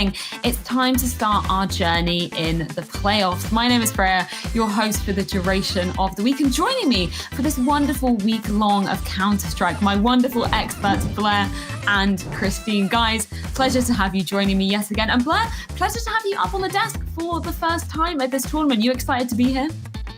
It's time to start our journey in the playoffs. My name is Freya, your host for the duration of the week, and joining me for this wonderful week long of Counter-Strike, my wonderful experts Blair and Christine. Guys, pleasure to have you joining me yet again. And Blair, pleasure to have you up on the desk for the first time at this tournament. You excited to be here?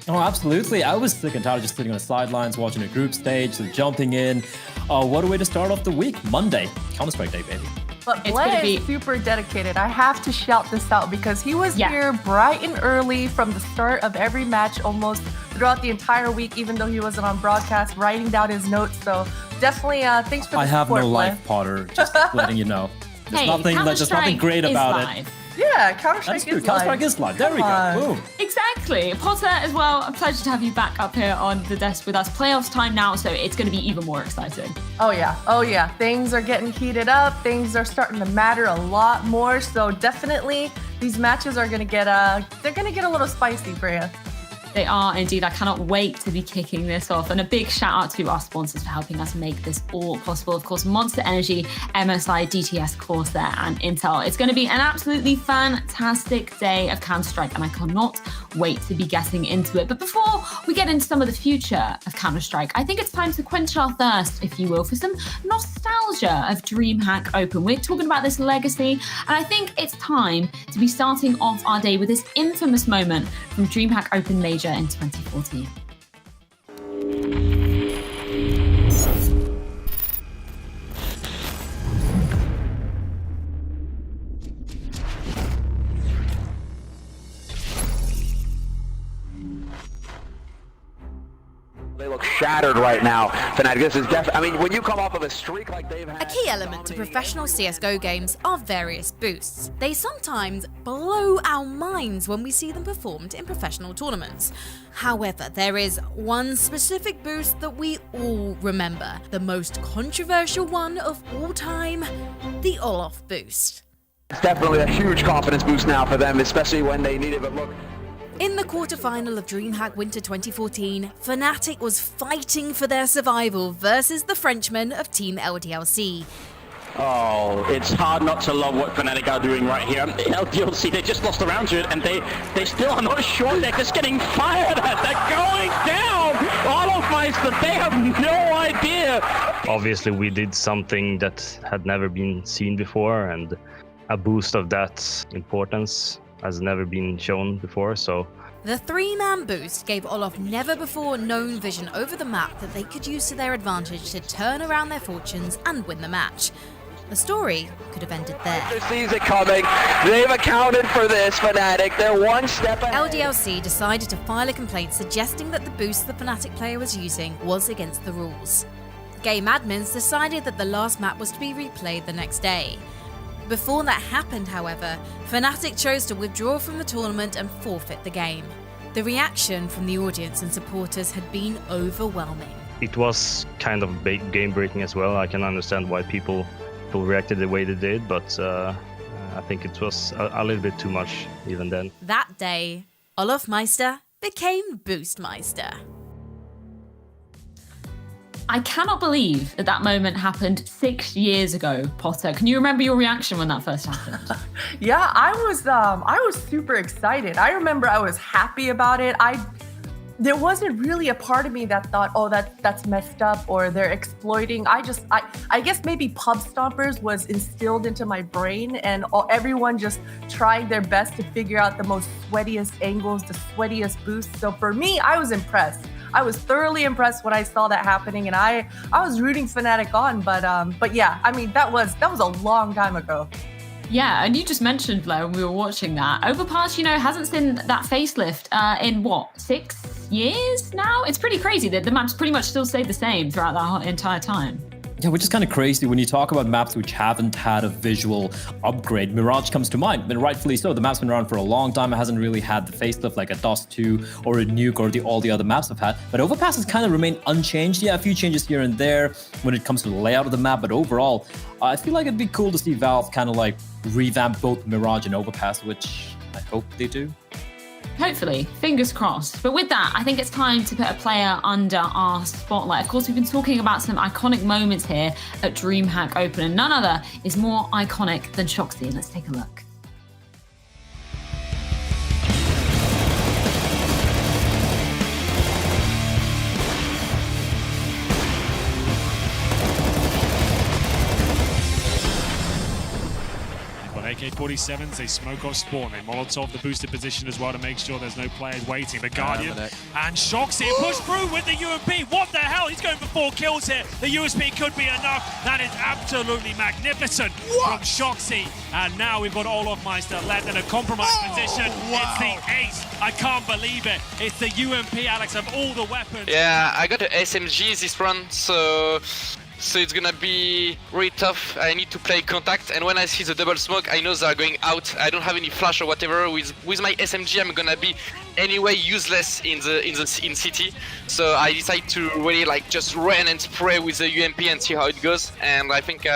Oh, absolutely. I was sick and tired of just sitting on the sidelines, watching a group stage, so jumping in. What a way to start off the week. Monday, Counter-Strike Day, baby. But Blair is super dedicated. I have to shout this out because he was here bright and early from the start of every match, almost throughout the entire week, even though he wasn't on broadcast, writing down his notes. So definitely thanks for the support, I have no Blair. life, Potter. Just letting you know. There's nothing great about it. Yeah, Counter-Strike is live. Counter-Strike is live. There we go. Boom. Exactly. Potter as well, a pleasure to have you back up here on the desk with us. Playoffs time now, so it's going to be even more exciting. Oh yeah. Things are getting heated up. Things are starting to matter a lot more. So definitely these matches are going to get they're going to get a little spicy for you. They are indeed. I cannot wait to be kicking this off. And a big shout out to our sponsors for helping us make this all possible. Of course, Monster Energy, MSI, DTS, Corsair, and Intel. It's going to be an absolutely fantastic day of Counter-Strike, and I cannot wait to be getting into it. But before we get into some of the future of Counter-Strike, I think it's time to quench our thirst, if you will, for some nostalgia of DreamHack Open. We're talking about this legacy, and I think it's time to be starting off our day with this infamous moment from DreamHack Open Major in 2014. They look shattered right now. fnatic, this is definitely, I mean, when you come off of a streak like they've had... A key element to professional CSGO games are various boosts. They sometimes blow our minds when we see them performed in professional tournaments. However, there is one specific boost that we all remember, the most controversial one of all time, the Olof boost. It's definitely a huge confidence boost now for them, especially when they need it, but look... In the quarterfinal of DreamHack Winter 2014, fnatic was fighting for their survival versus the Frenchmen of Team LDLC. Oh, it's hard not to love what fnatic are doing right here. LDLC, they just lost a round to it, and they still are not sure. They're just getting fired at. They're going down. Olofmeister, they have no idea. Obviously, we did something that had never been seen before, and a boost of that importance has never been shown before, so... The three-man boost gave Olof never-before-known vision over the map that they could use to their advantage to turn around their fortunes and win the match. The story could have ended there. They sees it coming. They've accounted for this, fnatic. They're one step ahead. LDLC decided to file a complaint suggesting that the boost the fnatic player was using was against the rules. Game admins decided that the last map was to be replayed the next day. Before that happened, however, fnatic chose to withdraw from the tournament and forfeit the game. The reaction from the audience and supporters had been overwhelming. It was kind of game-breaking as well. I can understand why people reacted the way they did, but I think it was a little bit too much even then. That day, Olofmeister became Boostmeister. I cannot believe that moment happened 6 years ago, Potter. Can you remember your reaction when that first happened? Yeah, I was super excited. I remember I was happy about it. There wasn't really a part of me that thought, oh, that's messed up or they're exploiting. I guess maybe pub stompers was instilled into my brain, and everyone just trying their best to figure out the most sweatiest angles, the sweatiest boosts. So for me, I was impressed. I was thoroughly impressed when I saw that happening, and I was rooting fnatic on. But yeah, I mean that was a long time ago. Yeah, and you just mentioned, Blair, when we were watching that, Overpass, hasn't seen that facelift in 6 years now? It's pretty crazy that the maps pretty much still stayed the same throughout that entire time. Yeah, which is kind of crazy when you talk about maps which haven't had a visual upgrade. Mirage comes to mind, and rightfully so. The map's been around for a long time. It hasn't really had the facelift like a Dust 2 or a Nuke or all the other maps have had. But Overpass has kind of remained unchanged. Yeah, a few changes here and there when it comes to the layout of the map, but overall, I feel like it'd be cool to see Valve kind of like revamp both Mirage and Overpass, which I hope they do. Hopefully, fingers crossed. But with that, I think it's time to put a player under our spotlight. Of course, we've been talking about some iconic moments here at DreamHack Open, and none other is more iconic than Shoxy. Let's take a look. But AK-47s, they smoke off spawn. They Molotov the boosted position as well to make sure there's no players waiting. The Guardian and Shoxy push through with the UMP. What the hell? He's going for 4 kills here. The USP could be enough. That is absolutely magnificent from Shoxy. And now we've got Olofmeister left in a compromised position. It's the ace. I can't believe it. It's the UMP, Alex, of all the weapons. Yeah, I got an SMG this run, so it's gonna be really tough. I need to play contact, and when I see the double smoke, I know they are going out. I don't have any flash or whatever. With my SMG, I'm gonna be anyway useless in city. So I decide to really like just run and spray with the UMP and see how it goes. And I think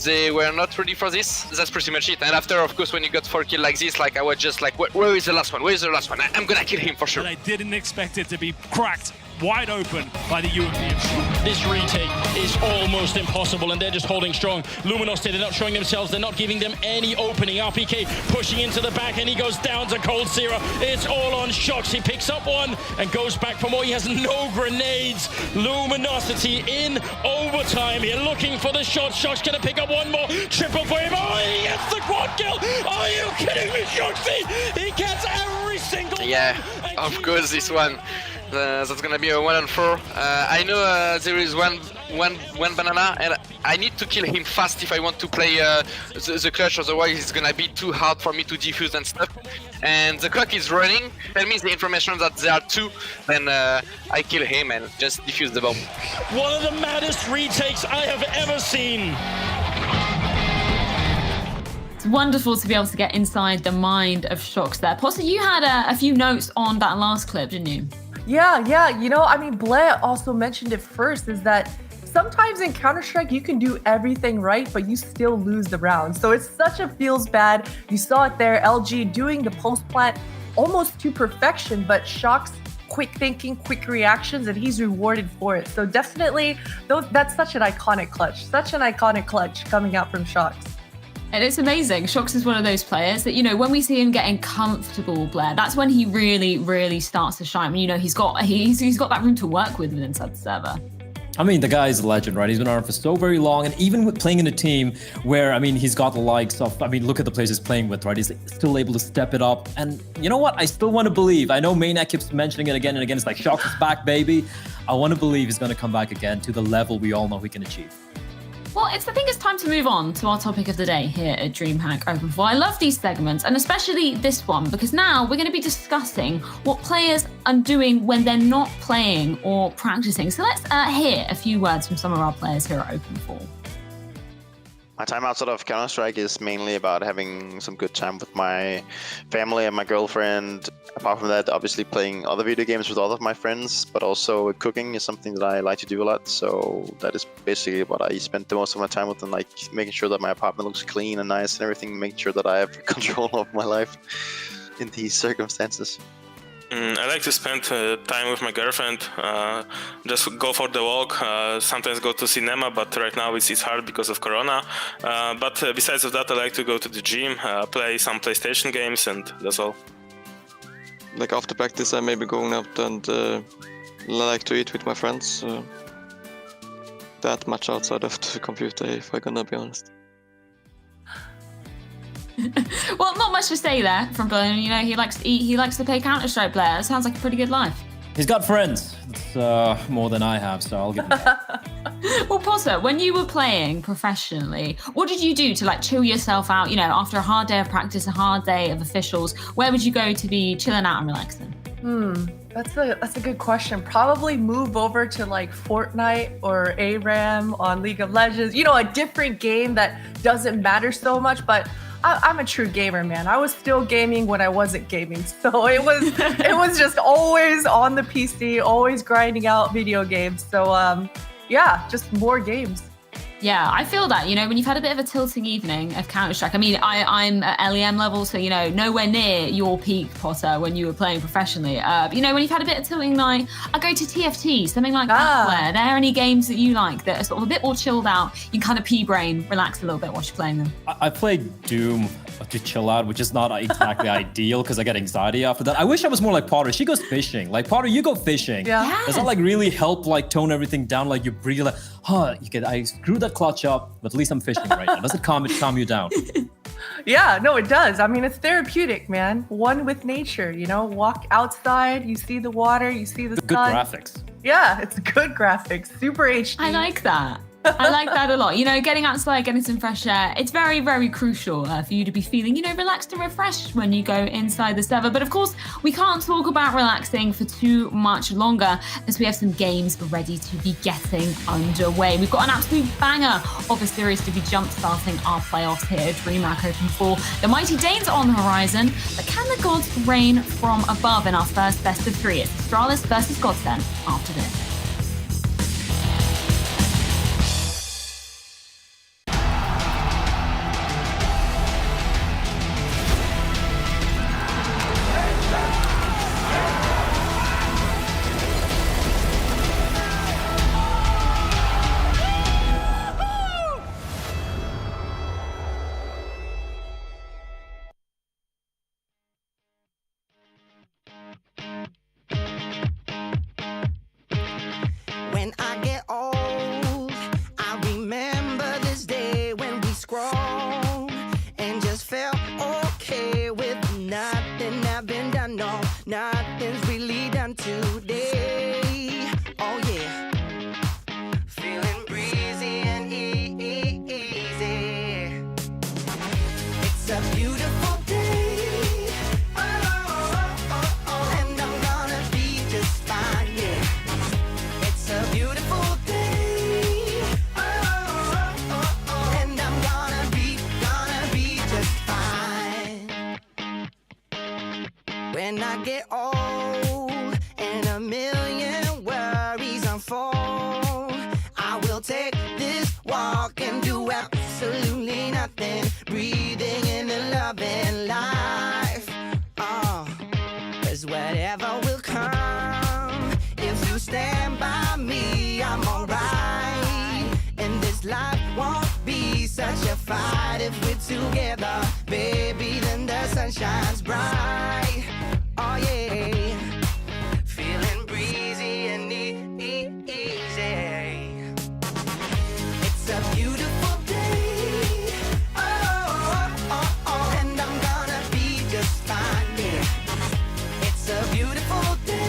they were not ready for this. That's pretty much it. And after, of course, when you got 4 kills like this, like I was just like, where is the last one? Where is the last one? I'm gonna kill him for sure. And I didn't expect it to be cracked wide open by the UMP of Shock. This retake is almost impossible, and they're just holding strong. Luminosity, they're not showing themselves, they're not giving them any opening. RPK pushing into the back, and he goes down to Cold Zero. It's all on Shox. He picks up one and goes back for more. He has no grenades. Luminosity in overtime here, looking for the shot. Shox gonna pick up one more. Triple for him. Oh, he gets the quad kill. Are you kidding me, Shoxy? He gets every single one. Of course, this one. That's gonna be a 1-on-4. I know there is one banana, and I need to kill him fast if I want to play the clutch. Otherwise, it's gonna be too hard for me to defuse and stuff. And the clock is running. Tell me the information that there are 2, then I kill him and just defuse the bomb. One of the maddest retakes I have ever seen. It's wonderful to be able to get inside the mind of Shox there. Posse, you had a few notes on that last clip, didn't you? Yeah. You know, I mean, Blair also mentioned it first, is that sometimes in Counter-Strike, you can do everything right, but you still lose the round. So it's such a feels bad. You saw it there, LG doing the post-plant almost to perfection, but Shox quick thinking, quick reactions, and he's rewarded for it. So definitely, that's such an iconic clutch coming out from Shox. And it's amazing. Shox is one of those players that, you know, when we see him getting comfortable, Blair, that's when he really, really starts to shine. You know, he's got that room to work with inside the server. I mean, the guy is a legend, right? He's been around for so very long, and even with playing in a team where, I mean, he's got the likes of, I mean, look at the players he's playing with, right? He's still able to step it up, and you know what? I still want to believe. I know Mainnet keeps mentioning it again and again. It's like, Shox is back, baby. I want to believe he's going to come back again to the level we all know he can achieve. Well, I think it's time to move on to our topic of the day here at DreamHack Open 4. I love these segments, and especially this one, because now we're going to be discussing what players are doing when they're not playing or practicing. So let's hear a few words from some of our players here at Open 4. My time outside of Counter-Strike is mainly about having some good time with my family and my girlfriend. Apart from that, obviously playing other video games with all of my friends, but also cooking is something that I like to do a lot. So that is basically what I spend the most of my time with, and like making sure that my apartment looks clean and nice and everything, making sure that I have control of my life in these circumstances. I like to spend time with my girlfriend, just go for the walk, sometimes go to cinema, but right now it's hard because of Corona. But besides of that, I like to go to the gym, play some PlayStation games, and that's all. Like after practice, I may be going out and like to eat with my friends. That much outside of the computer, if I'm gonna be honest. Well, not much to say there from Blair. You know, he likes to eat, he likes to play Counter-Strike, Blair. That sounds like a pretty good life. He's got friends. It's more than I have, so I'll give him that. Well, Potter, when you were playing professionally, what did you do to like chill yourself out? You know, after a hard day of practice, a hard day of officials, where would you go to be chilling out and relaxing? That's a good question. Probably move over to like Fortnite or ARAM on League of Legends. You know, a different game that doesn't matter so much, but I'm a true gamer, man. I was still gaming when I wasn't gaming. So it was just always on the PC, always grinding out video games. So yeah, just more games. Yeah, I feel that, you know, when you've had a bit of a tilting evening of Counter-Strike. I mean, I'm at LEM level, so, you know, nowhere near your peak, Potter, when you were playing professionally. But, you know, when you've had a bit of tilting night, I go to TFT, something like that. Where are there any games that you like that are sort of a bit more chilled out? You can kind of pea-brain, relax a little bit while you're playing them. I played Doom to chill out, which is not exactly ideal because I get anxiety after that. I wish I was more like Potter. She goes fishing. Like, Potter, you go fishing. Yeah. Yes. Does that like really help like tone everything down? Like you breathe like, I screwed that clutch up, but at least I'm fishing right now. Does it calm you down? Yeah, no, it does. I mean, it's therapeutic, man. One with nature, you know, walk outside, you see the water, you see the sun. Good graphics. Yeah, it's good graphics, super HD. I like that. I like that a lot. You know, getting outside, getting some fresh air, it's very, very crucial for you to be feeling, you know, relaxed and refreshed when you go inside the server. But of course, we can't talk about relaxing for too much longer as we have some games ready to be getting underway. We've got an absolute banger of a series to be jump-starting our playoffs here at DreamHack Open 4. The Mighty Danes are on the horizon, but can the gods reign from above in our first best of 3? It's Astralis versus GODSENT after this. When I get old, I remember this day when we scrolled and just felt okay with nothing having done. No, nothing's really done today. Oh yeah, feeling breezy and easy. It's a beautiful day. And I'm gonna be just fine. Yeah. It's a beautiful day, and I'm gonna be just fine. When I get old and a million worries unfold, I will take this walk and do absolutely nothing, breathing in the loving life. 'Cause whatever will come, if you stand by me, I'm alright. And this life won't be such a fight if we're together, baby. Then the sun shines bright. Oh yeah, feeling breezy and easy. It's a beautiful day. And I'm gonna be just fine. Yeah, it's a beautiful day.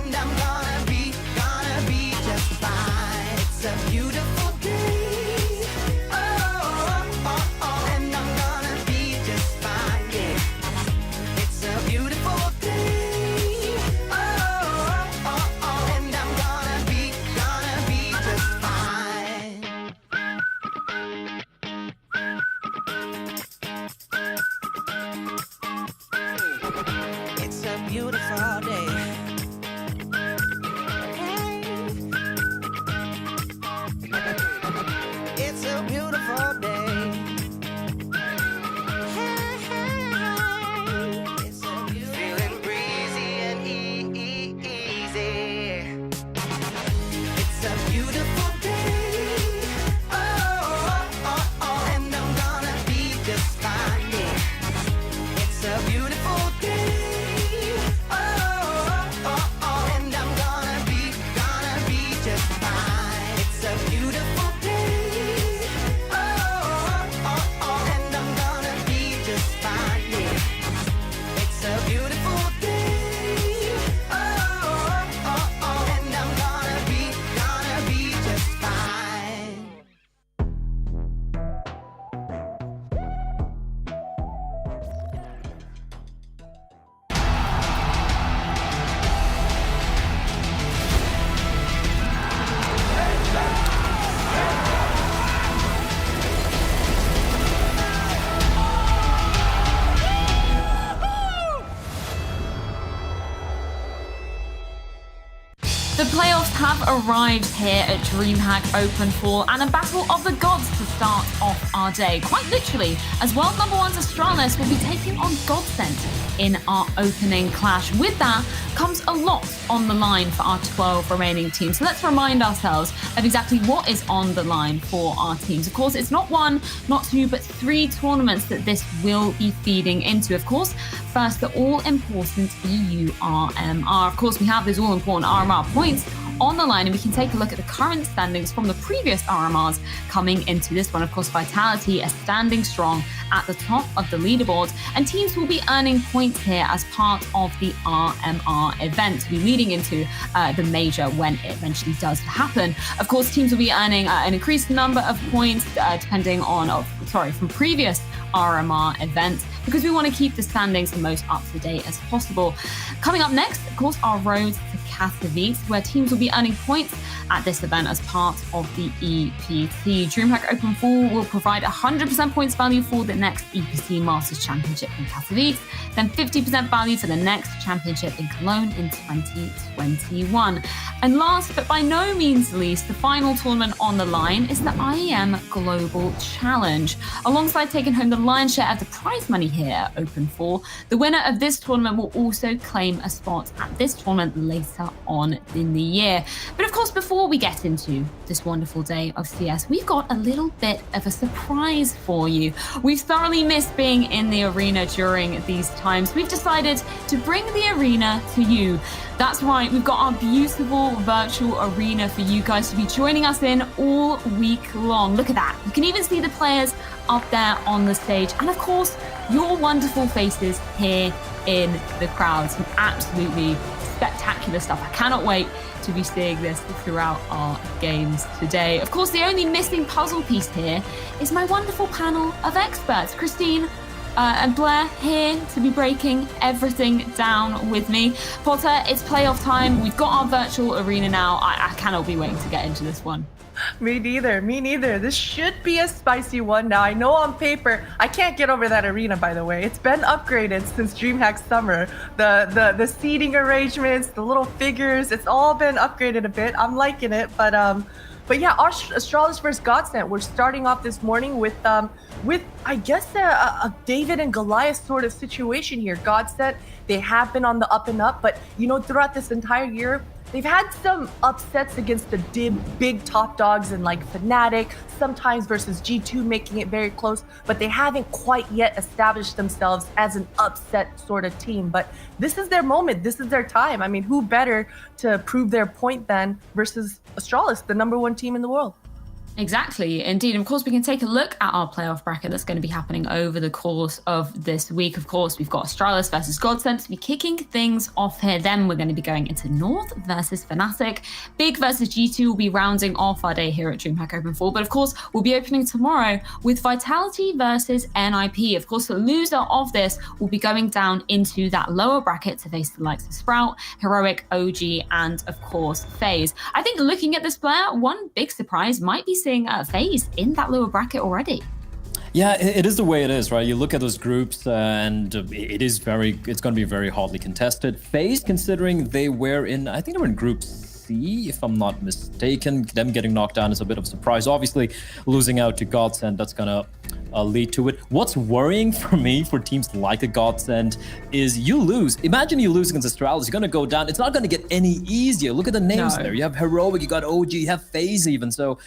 And I'm gonna be just fine. It's a beautiful day. And I'm gonna be just fine. Yeah, it's a beautiful day. And I'm gonna be just fine. It's a beautiful day. It's a beautiful day. It's a beautiful feeling breezy and easy. It's a beautiful day. And I'm gonna be just fine. Yeah. It's a beautiful day. And I'm gonna be just fine. It's a beautiful day. And I'm gonna be just fine. Yeah. It's a beautiful day. And I'm gonna be just fine. The playoffs have arrived here at DreamHack Open 4 and a battle of the gods to start off our day. Quite literally, as world number one's Astralis will be taking on GODSENT in our opening clash. With that comes a lot on the line for our 12 remaining teams. So let's remind ourselves of exactly what is on the line for our teams. Of course, it's not one, not two, but 3 tournaments that this will be feeding into. Of course, first, the all-important EU RMR. Of course, we have those all-important RMR points on the line, and we can take a look at the current standings from the previous RMRs coming into this one. Of course, Vitality are standing strong at the top of the leaderboards, and teams will be earning points here as part of the RMR event to be leading into the major when it eventually does happen. Of course, teams will be earning an increased number of points depending on, from previous RMR events, because we want to keep the standings the most up to date as possible. Coming up next, of course, our road to Katowice, where teams will be earning points at this event as part of the EPT. DreamHack Open 4 will provide 100% points value for the next EPT Masters Championship in Katowice, then 50% value for the next championship in Cologne in 2021. And last but by no means least, the final tournament on the line is the IEM Global Challenge. Alongside taking home the lion's share of the prize money here at Open 4, the winner of this tournament will also claim a spot at this tournament later on in the year. But of course, before we get into this wonderful day of CS, we've got a little bit of a surprise for you. We've thoroughly missed being in the arena during these times. We've decided to bring the arena to you. That's right, we've got our beautiful virtual arena for you guys to be joining us in all week long. Look at that. You can even see the players up there on the stage. And of course, your wonderful faces here in the crowd. Some absolutely spectacular stuff. I cannot wait to be seeing this throughout our games today. Of course, the only missing puzzle piece here is my wonderful panel of experts. Christine and Blair here to be breaking everything down with me. Potter, it's playoff time. We've got our virtual arena now. I cannot be waiting to get into this one. Me neither. This should be a spicy one now. I know on paper, I can't get over that arena, by the way. It's been upgraded since DreamHack Summer. The seating arrangements, the little figures, it's all been upgraded a bit. I'm liking it, but yeah, Astralis versus GODSENT. We're starting off this morning with I guess a David and Goliath sort of situation here. GODSENT, they have been on the up and up, but throughout this entire year, they've had some upsets against the big top dogs and like fnatic, sometimes versus G2, making it very close, but they haven't quite yet established themselves as an upset sort of team. But this is their moment. This is their time. I mean, who better to prove their point than versus Astralis, the #1 team in the world? Exactly, indeed. And of course, we can take a look at our playoff bracket that's going to be happening over the course of this week. Of course, we've got Astralis versus GODSENT to be kicking things off here. Then we're going to be going into North versus fnatic. Big versus G2 will be rounding off our day here at DreamHack Open 4. But of course, we'll be opening tomorrow with Vitality versus NIP. Of course, the loser of this will be going down into that lower bracket to face the likes of Sprout, Heroic, OG, and of course, FaZe. I think looking at this player, one big surprise might be seeing FaZe in that lower bracket already. Yeah, it is the way it is, right? You look at those groups and it's going to be very hotly contested. FaZe, considering they were I think they were in Group C, if I'm not mistaken. Them getting knocked down is a bit of a surprise. Obviously, losing out to GODSENT, that's going to lead to it. What's worrying for me for teams like a GODSENT is you lose. Imagine you lose against Astralis. You're going to go down. It's not going to get any easier. Look at the names there. You have Heroic, you got OG, you have FaZe even. So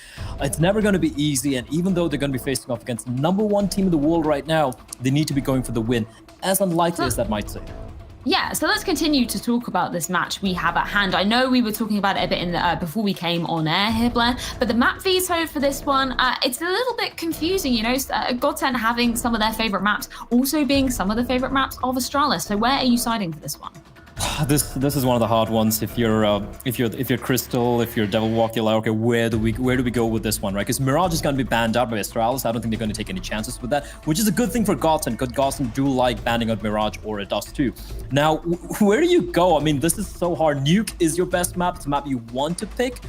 it's never going to be easy. And even though they're going to be facing off against #1 team in the world right now, they need to be going for the win, as unlikely as that might seem. Yeah, so let's continue to talk about this match we have at hand. I know we were talking about it a bit before we came on air here, Blair, but the map veto for this one, it's a little bit confusing, GODSENT having some of their favorite maps, also being some of the favorite maps of Astralis. So where are you siding for this one? This is one of the hard ones. If you're Crystal, if you're Devil Walk, you're like, okay, where do we go with this one, right? Because Mirage is going to be banned out by Astralis. I don't think they're going to take any chances with that, which is a good thing for GODSENT, because GODSENT do like banning out Mirage or a Dust too. Now, where do you go? I mean, this is so hard. Nuke is your best map. It's a map you want to pick.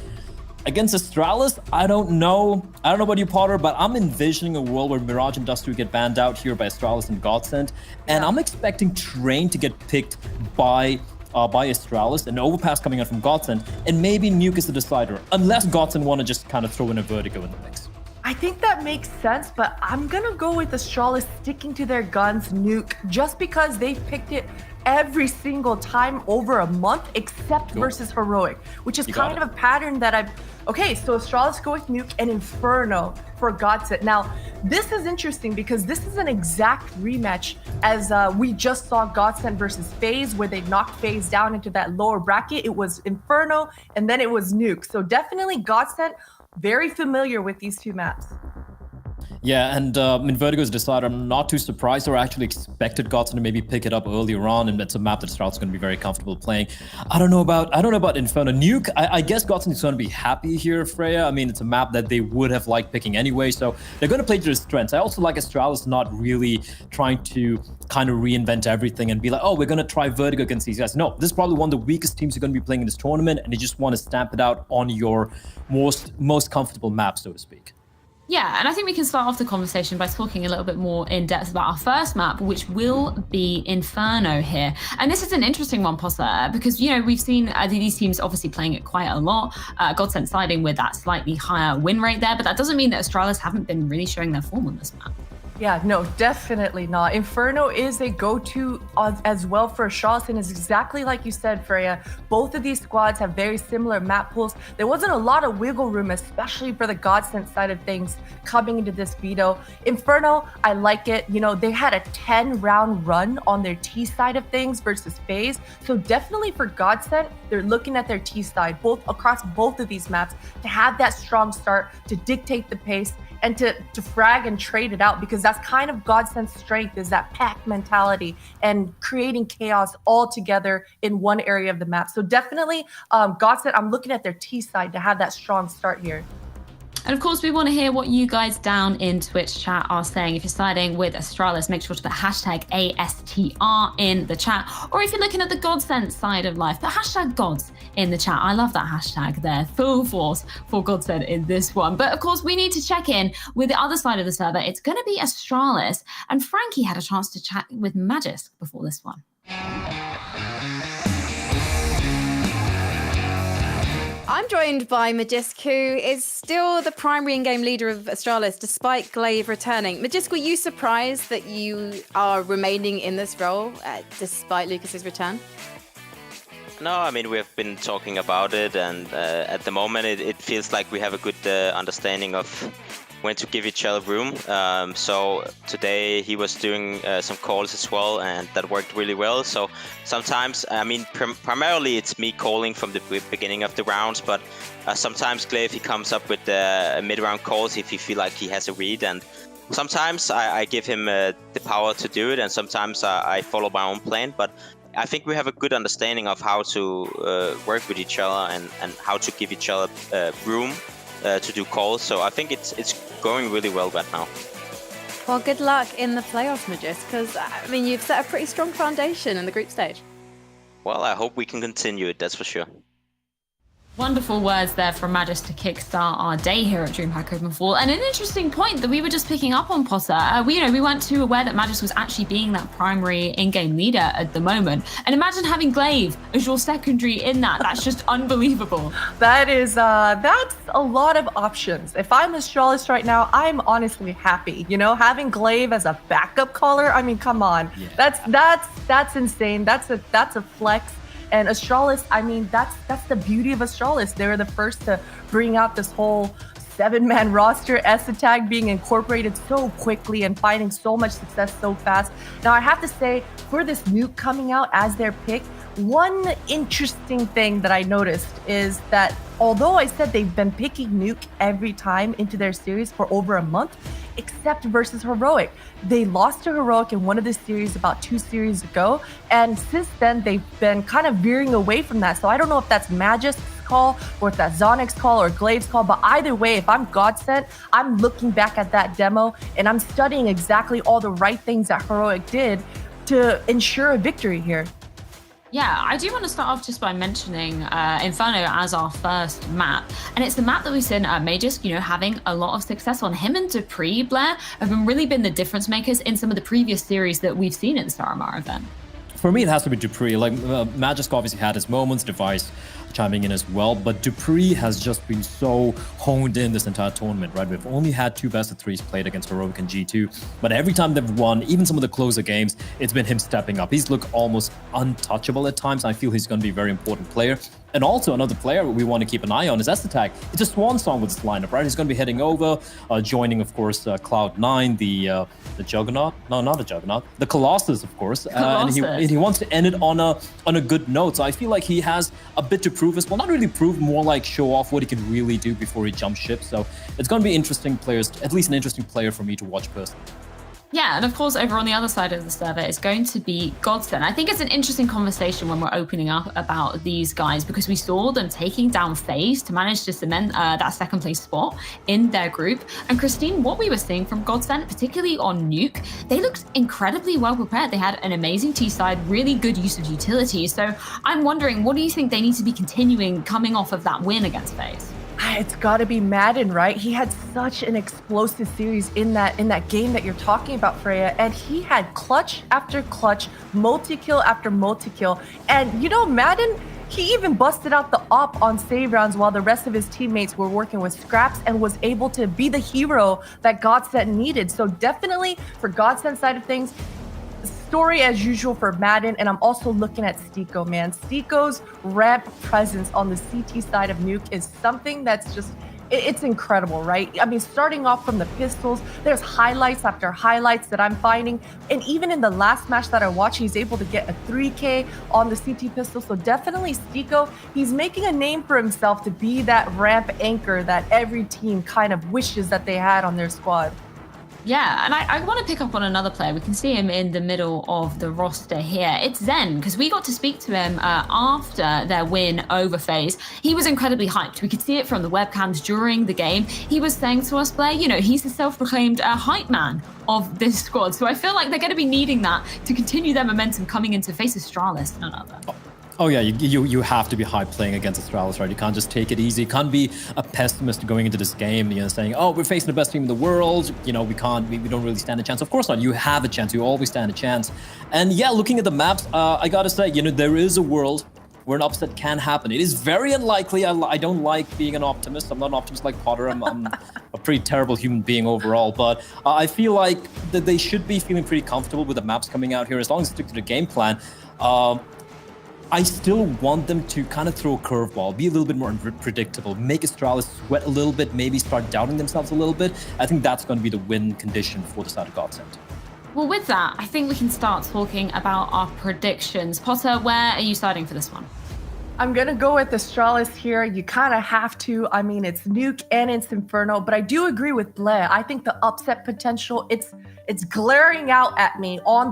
Against Astralis, I don't know about you, Potter, but I'm envisioning a world where Mirage and Dust 2 get banned out here by Astralis and GODSENT, and I'm expecting Train to get picked by Astralis, and Overpass coming out from GODSENT, and maybe Nuke is the decider, unless GODSENT want to just kind of throw in a Vertigo in the mix. I think that makes sense, but I'm gonna go with Astralis sticking to their guns, nuke, just because they've picked it every single time over a month, except versus Heroic, which is kind of a pattern that I've... Okay, so Astralis go with nuke and Inferno for GODSENT. Now, this is interesting because this is an exact rematch as we just saw GODSENT versus FaZe, where they knocked FaZe down into that lower bracket. It was Inferno, and then it was nuke. So definitely GODSENT, very familiar with these two maps. Yeah, and in Vertigo's decided, I'm not too surprised, or actually expected GODSENT to maybe pick it up earlier on, and it's a map that Astralis going to be very comfortable playing. I don't know about Inferno. Nuke, I guess GODSENT is going to be happy here, Freya. I mean, it's a map that they would have liked picking anyway, so they're going to play to their strengths. I also like Astralis not really trying to kind of reinvent everything and be like, oh, we're going to try Vertigo against these guys. No, this is probably one of the weakest teams you're going to be playing in this tournament, and you just want to stamp it out on your most comfortable map, so to speak. Yeah, and I think we can start off the conversation by talking a little bit more in depth about our first map, which will be Inferno here. And this is an interesting one, Posse, because, you know, we've seen these teams obviously playing it quite a lot. GODSENT siding with that slightly higher win rate there, but that doesn't mean that Astralis haven't been really showing their form on this map. Yeah, no, definitely not. Inferno is a go-to as well for Astralis, and it's exactly like you said, Freya. Both of these squads have very similar map pools. There wasn't a lot of wiggle room, especially for the GODSENT side of things coming into this veto. Inferno, I like it. You know, they had a 10-round run on their T side of things versus FaZe. So definitely for GODSENT, they're looking at their T side, across both of these maps, to have that strong start, to dictate the pace, and to frag and trade it out, because that's kind of GODSENT's strength, is that pack mentality and creating chaos all together in one area of the map. So definitely GODSENT, I'm looking at their T side to have that strong start here. And of course, we want to hear what you guys down in Twitch chat are saying. If you're siding with Astralis, make sure to put hashtag ASTR in the chat. Or if you're looking at the GODSENT side of life, put hashtag GODS in the chat. I love that hashtag there. Full force for GODSENT in this one. But of course, we need to check in with the other side of the server. It's going to be Astralis. And Frankie had a chance to chat with Magisk before this one. I'm joined by Magisk, who is still the primary in-game leader of Astralis, despite Glaive returning. Magisk, were you surprised that you are remaining in this role despite Lucas's return? No, I mean, we've been talking about it, and at the moment it feels like we have a good understanding of when to give each other room. So today he was doing some calls as well, and that worked really well. So sometimes, I mean, primarily it's me calling from the beginning of the rounds, but sometimes Glaive, he comes up with mid-round calls if he feel like he has a read, and sometimes I give him the power to do it, and sometimes I follow my own plan. But I think we have a good understanding of how to work with each other and how to give each other room to do calls. So I think it's going really well right now. Well, good luck in the playoffs, Magisk, because I mean, you've set a pretty strong foundation in the group stage. Well, I hope we can continue it, that's for sure. Wonderful words there from Magisk to kickstart our day here at DreamHack Open Fall. And an interesting point that we were just picking up on, Posse. We weren't too aware that Magisk was actually being that primary in-game leader at the moment. And imagine having Glaive as your secondary in that. That's just unbelievable. That is, that's a lot of options. If I'm Astralis right now, I'm honestly happy. You know, having Glaive as a backup caller, I mean, come on. Yeah. That's insane. That's a flex. And Astralis, I mean, that's the beauty of Astralis. They were the first to bring out this whole 7-man roster, S-Attack being incorporated so quickly and finding so much success so fast. Now, I have to say, for this nuke coming out as their pick, one interesting thing that I noticed is that although I said they've been picking nuke every time into their series for over a month, except versus Heroic. They lost to Heroic in one of the series about 2 series ago, and since then they've been kind of veering away from that. So I don't know if that's Magisk's call or if that's Zonics call or Glaive's call, but either way, if I'm GODSENT, I'm looking back at that demo and I'm studying exactly all the right things that Heroic did to ensure a victory here. Yeah, I do want to start off just by mentioning Inferno as our first map. And it's the map that we've seen Magisk, you know, having a lot of success on. Him and Dupree, Blair, have really been the difference makers in some of the previous series that we've seen at the Saramar event. For me, it has to be Dupree. Like, Magisk obviously had his moments. Device chiming in as well. But Dupree has just been so honed in this entire tournament, right? We've only had 2 best-of-3s played against Heroic and G2, but every time they've won, even some of the closer games, it's been him stepping up. He's looked almost untouchable at times. I feel he's going to be a very important player. And also another player we want to keep an eye on is Estatak. It's a swan song with this lineup, right? He's going to be heading over, joining, of course, Cloud9, the Juggernaut. No, not a Juggernaut. The Colossus, of course. And he wants to end it on a good note. So I feel like he has a bit to prove as well. Not really prove, more like show off what he can really do before he jumps ship. So it's going to be interesting players, at least an interesting player for me to watch personally. Yeah, and of course, over on the other side of the server is going to be GODSENT. I think it's an interesting conversation when we're opening up about these guys because we saw them taking down FaZe to manage to cement that second place spot in their group. And Christine, what we were seeing from GODSENT, particularly on Nuke, they looked incredibly well prepared. They had an amazing T-side, really good use of utilities. So I'm wondering, what do you think they need to be continuing coming off of that win against FaZe? It's got to be Madden, right? He had such an explosive series in that game that you're talking about, Freya, and he had clutch after clutch, multi-kill after multi-kill. And you know, Madden, he even busted out the op on save rounds while the rest of his teammates were working with scraps and was able to be the hero that GODSENT needed. So definitely for GODSENT side of things, story as usual for Madden, and I'm also looking at Stiko, man. Stiko's ramp presence on the CT side of Nuke is something that's just, it's incredible, right? I mean, starting off from the pistols, there's highlights after highlights that I'm finding, and even in the last match that I watched, he's able to get a 3K on the CT pistol, so definitely Stiko, he's making a name for himself to be that ramp anchor that every team kind of wishes that they had on their squad. Yeah, and I want to pick up on another player. We can see him in the middle of the roster here. It's Zen, because we got to speak to him after their win over FaZe. He was incredibly hyped. We could see it from the webcams during the game. He was saying to us, Blair, you know, he's the self-proclaimed hype man of this squad. So I feel like they're going to be needing that to continue their momentum coming into face Astralis, none other. Oh yeah, you have to be hype playing against Astralis, right? You can't just take it easy. You can't be a pessimist going into this game, you know, saying, oh, we're facing the best team in the world. You know, we don't really stand a chance. Of course not. You have a chance. You always stand a chance. And yeah, looking at the maps, I gotta say, you know, there is a world where an upset can happen. It is very unlikely. I don't like being an optimist. I'm not an optimist like Potter. I'm a pretty terrible human being overall. But I feel like that they should be feeling pretty comfortable with the maps coming out here as long as they stick to the game plan. I still want them to kind of throw a curveball, be a little bit more unpredictable, make Astralis sweat a little bit, maybe start doubting themselves a little bit. I think that's going to be the win condition for the side of GODSENT. Well, with that, I think we can start talking about our predictions. Potter, where are you starting for this one? I'm going to go with Astralis here. You kind of have to. I mean, it's Nuke and it's Inferno, but I do agree with Blair. I think the upset potential, it's glaring out at me on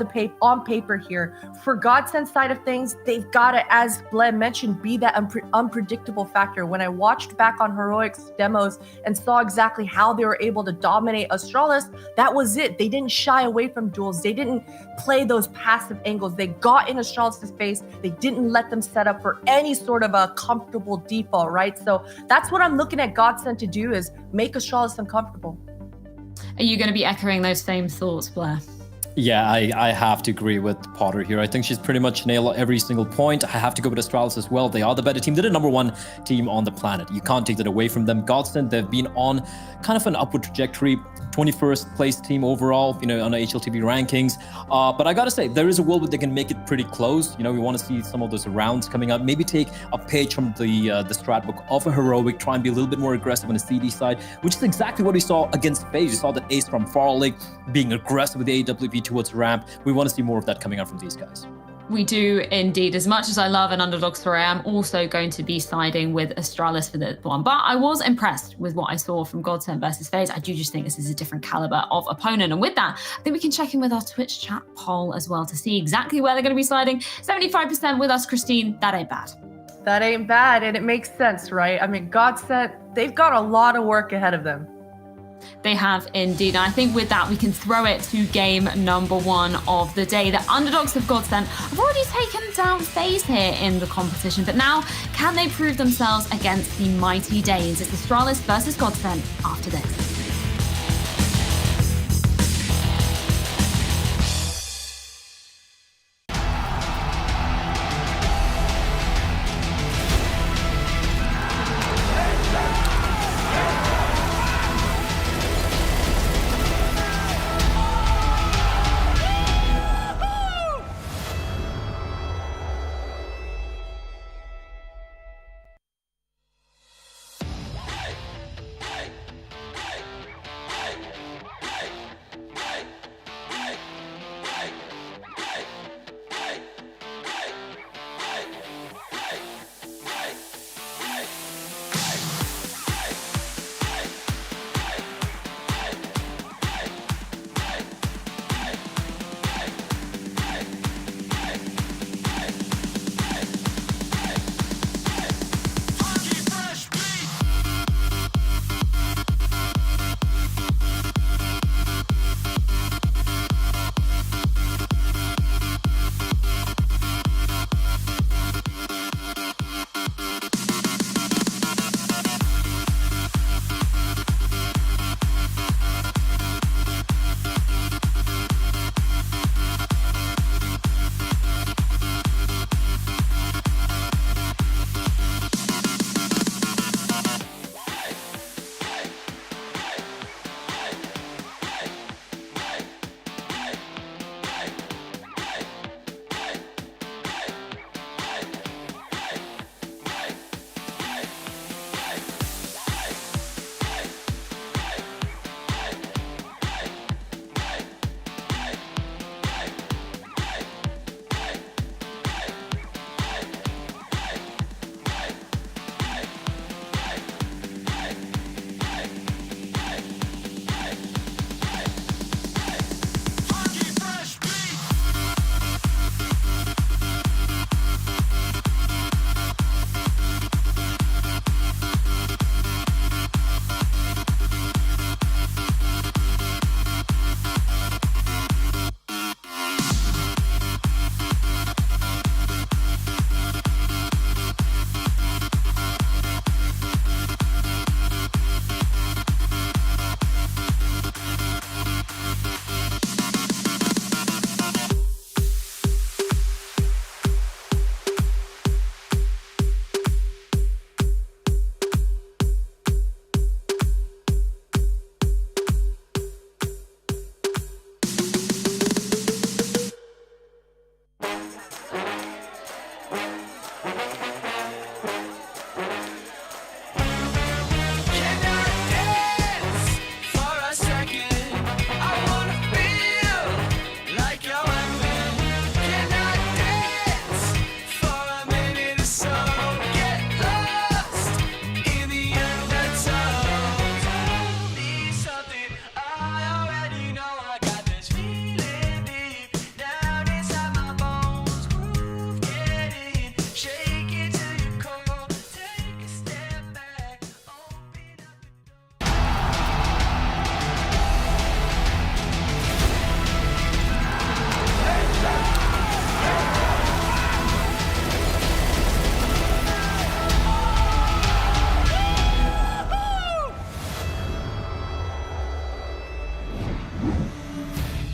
paper here. For GODSENT's side of things, they've got to, as Blair mentioned, be that unpredictable factor. When I watched back on Heroic's demos and saw exactly how they were able to dominate Astralis, that was it. They didn't shy away from duels. They didn't play those passive angles. They got in Astralis' face. They didn't let them set up for any sort of a comfortable default, right? So that's what I'm looking at GODSENT to do, is make Astralis uncomfortable. Are you going to be echoing those same thoughts, Blair? Yeah, I have to agree with Potter here. I think she's pretty much nailed every single point. I have to go with Astralis as well. They are the better team. They're the #1 team on the planet. You can't take that away from them. GODSENT, they've been on kind of an upward trajectory. 21st place team overall, you know, on the HLTV rankings. But I gotta say, there is a world where they can make it pretty close. You know, we want to see some of those rounds coming out. Maybe take a page from the strat book of a Heroic, try and be a little bit more aggressive on the CD side, which is exactly what we saw against FaZe. We saw that Ace from Farley being aggressive with the AWP towards ramp. We want to see more of that coming out from these guys. We do indeed. As much as I love an underdog story, I'm also going to be siding with Astralis for this one. But I was impressed with what I saw from GODSENT versus FaZe. I do just think this is a different caliber of opponent. And with that, I think we can check in with our Twitch chat poll as well to see exactly where they're going to be siding. 75% with us, Christine. That ain't bad. That ain't bad, and it makes sense, right? I mean, GODSENT, they've got a lot of work ahead of them. They have indeed. And I think with that, we can throw it to game #1 of the day. The underdogs of GODSENT have already taken down FaZe here in the competition. But now, can they prove themselves against the mighty Danes? It's Astralis versus GODSENT after this.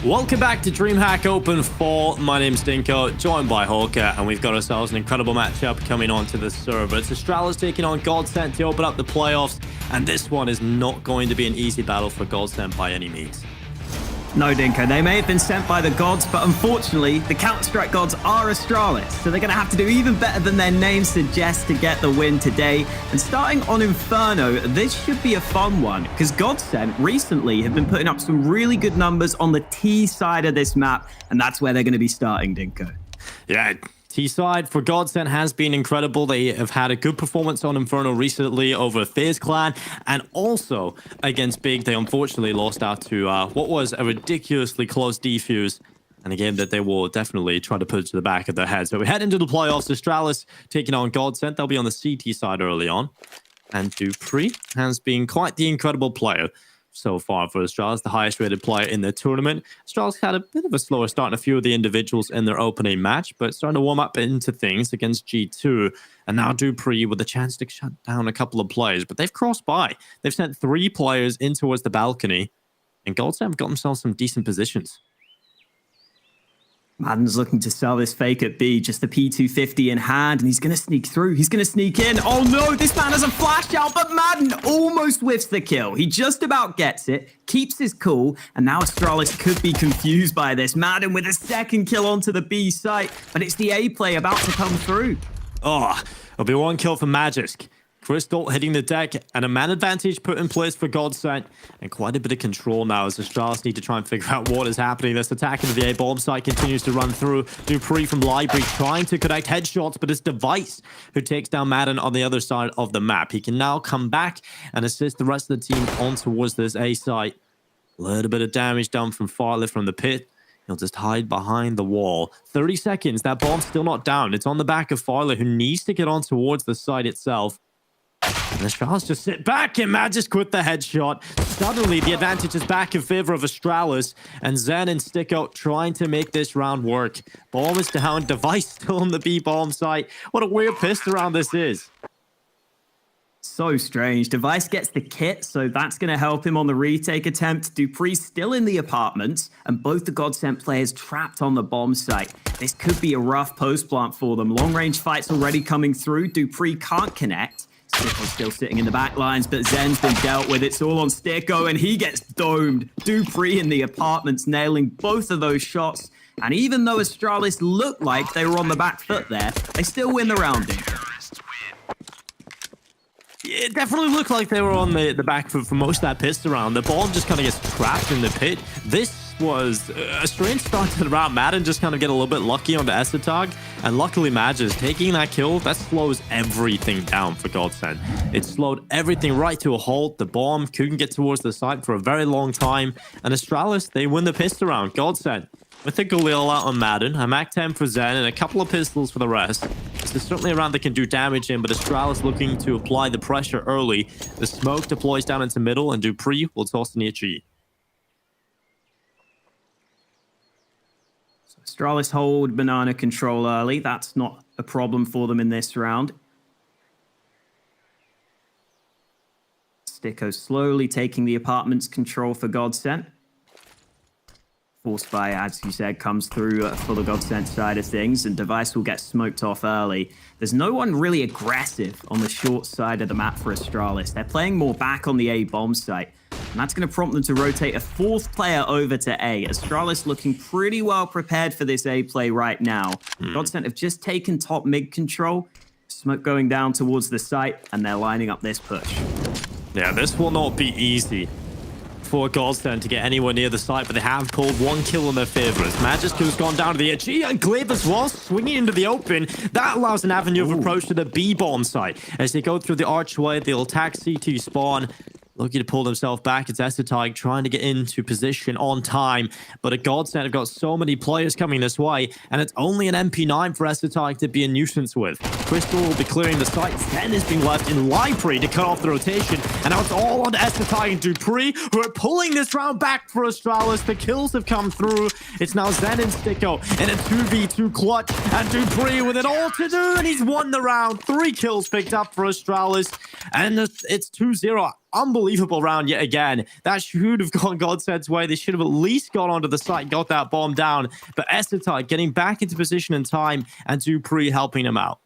Welcome back to DreamHack Open 4. My name's Dinko, joined by Hawker, and we've got ourselves an incredible matchup coming onto the server. It's Astralis taking on GODSENT to open up the playoffs, and this one is not going to be an easy battle for GODSENT by any means. No, Dinko, they may have been sent by the gods, but unfortunately, the Counter-Strike gods are Astralis, so they're going to have to do even better than their name suggests to get the win today. And starting on Inferno, this should be a fun one, because GODSENT recently have been putting up some really good numbers on the T side of this map, and that's where they're going to be starting, Dinko. Yeah, T-side for GODSENT has been incredible. They have had a good performance on Inferno recently over FaZe Clan, and also against Big. They unfortunately lost out to what was a ridiculously close defuse, and a game that they will definitely try to put to the back of their head. So we head into the playoffs. Astralis taking on GODSENT. They'll be on the CT side early on, and dupreeh has been quite the incredible player so far for Astralis, the highest rated player in the tournament. Astralis had a bit of a slower start in a few of the individuals in their opening match, but starting to warm up into things against G2. And now dupreeh with a chance to shut down a couple of players, but they've crossed by. They've sent 3 players in towards the balcony, and GODSENT have got themselves some decent positions. Madden's looking to sell this fake at B, just the P250 in hand, and he's going to sneak through. He's going to sneak in. Oh no, this man has a flash out, but Madden almost whiffs the kill. He just about gets it, keeps his cool, and now Astralis could be confused by this. Madden with a second kill onto the B site, but it's the A play about to come through. Oh, it'll be 1 kill for Magisk. Crystal hitting the deck, and a man advantage put in place for GODSENT, and quite a bit of control now as Astralis need to try and figure out what is happening. This attack into the A bomb site continues to run through. dupreeh from Library trying to connect headshots, but it's Device who takes down Madden on the other side of the map. He can now come back and assist the rest of the team on towards this A site. A little bit of damage done from Farley from the pit. He'll just hide behind the wall. 30 seconds, that bomb's still not down. It's on the back of Farley, who needs to get on towards the site itself. And Astralis just sit back, and Magisk with the headshot. Suddenly, the advantage is back in favor of Astralis, and Zen and Sticko trying to make this round work. Bomb is down, Device still on the B bomb site. What a weird pistol round this is. So strange. Device gets the kit, so that's going to help him on the retake attempt. dupreeh still in the apartments, and both the GODSENT players trapped on the bomb site. This could be a rough post plant for them. Long range fights already coming through. dupreeh can't connect. Sticko's still sitting in the back lines, but Zen's been dealt with. It's all on Sticko, and he gets domed. dupreeh in the apartments nailing both of those shots. And even though Astralis looked like they were on the back foot there, they still win the round. It definitely looked like they were on the back foot for most of that pistol round. The ball just kind of gets trapped in the pit. This was a strange start to the round. Madden just kind of get a little bit lucky on the Esatog, and luckily Magisk taking that kill, that slows everything down for GODSENT. It slowed everything right to a halt. The bomb couldn't get towards the site for a very long time, and Astralis, they win the pistol round. GODSENT with the Galil out on Madden, a Mac 10 for Zen, and a couple of pistols for the rest. This is certainly a round that can do damage in, but Astralis looking to apply the pressure early. The smoke deploys down into middle, and dupreeh will toss near G. Astralis hold banana control early. That's not a problem for them in this round. Sticko slowly taking the apartment's control for GODSENT. Force by, as you said, comes through for the GODSENT side of things, and Device will get smoked off early. There's no one really aggressive on the short side of the map for Astralis. They're playing more back on the A bomb site, and that's going to prompt them to rotate a 4th player over to A. Astralis looking pretty well prepared for this A play right now. GODSENT have just taken top mid control, smoke going down towards the site, and they're lining up this push. Yeah, this will not be easy for GODSENT to get anywhere near the site, but they have pulled 1 kill in their favor. As Magisk has gone down to the edge, and Glaive as well, swinging into the open. That allows an avenue of approach to the B bomb site. As they go through the archway, they'll attack CT spawn. Looking to pull themselves back. It's Esatog trying to get into position on time. But at GODSENT have got so many players coming this way, and it's only an MP9 for Esatog to be a nuisance with. Crystal will be clearing the site. 10 is being left in Library to cut off the rotation. And now it's all on Esatog and dupreeh, who are pulling this round back for Astralis. The kills have come through. It's now Zen and Sticko in a 2v2 clutch. And dupreeh with it all to do, and he's won the round. 3 kills picked up for Astralis. And it's 2-0. unbelievable round yet again. That should have gone GODSENT's way. They should have at least gone onto the site, got that bomb down. But Essetar getting back into position in time and Dupree helping him out.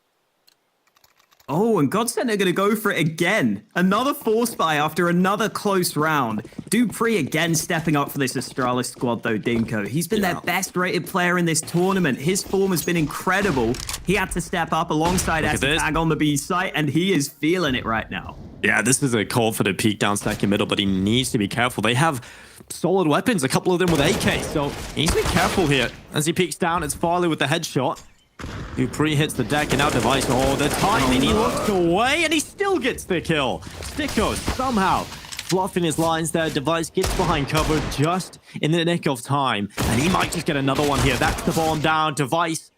Oh, and GODSENT are going to go for it again. Another force buy after another close round. Dupree again stepping up for this Astralis squad, though, Dinko. He's been their best rated player in this tournament. His form has been incredible. He had to step up alongside Essetag on the B site, and he is feeling it right now. Yeah, this is a confident peek down second middle, but he needs to be careful. They have solid weapons, a couple of them with AK, so he needs to be careful here. As he peeks down, it's Farley with the headshot. Dupree hits the deck and now Device. Oh, the timing. He looks away and he still gets the kill. Sticko somehow fluffing his lines there. Device gets behind cover just in the nick of time. And he might just get another one here. That's the bomb down. Device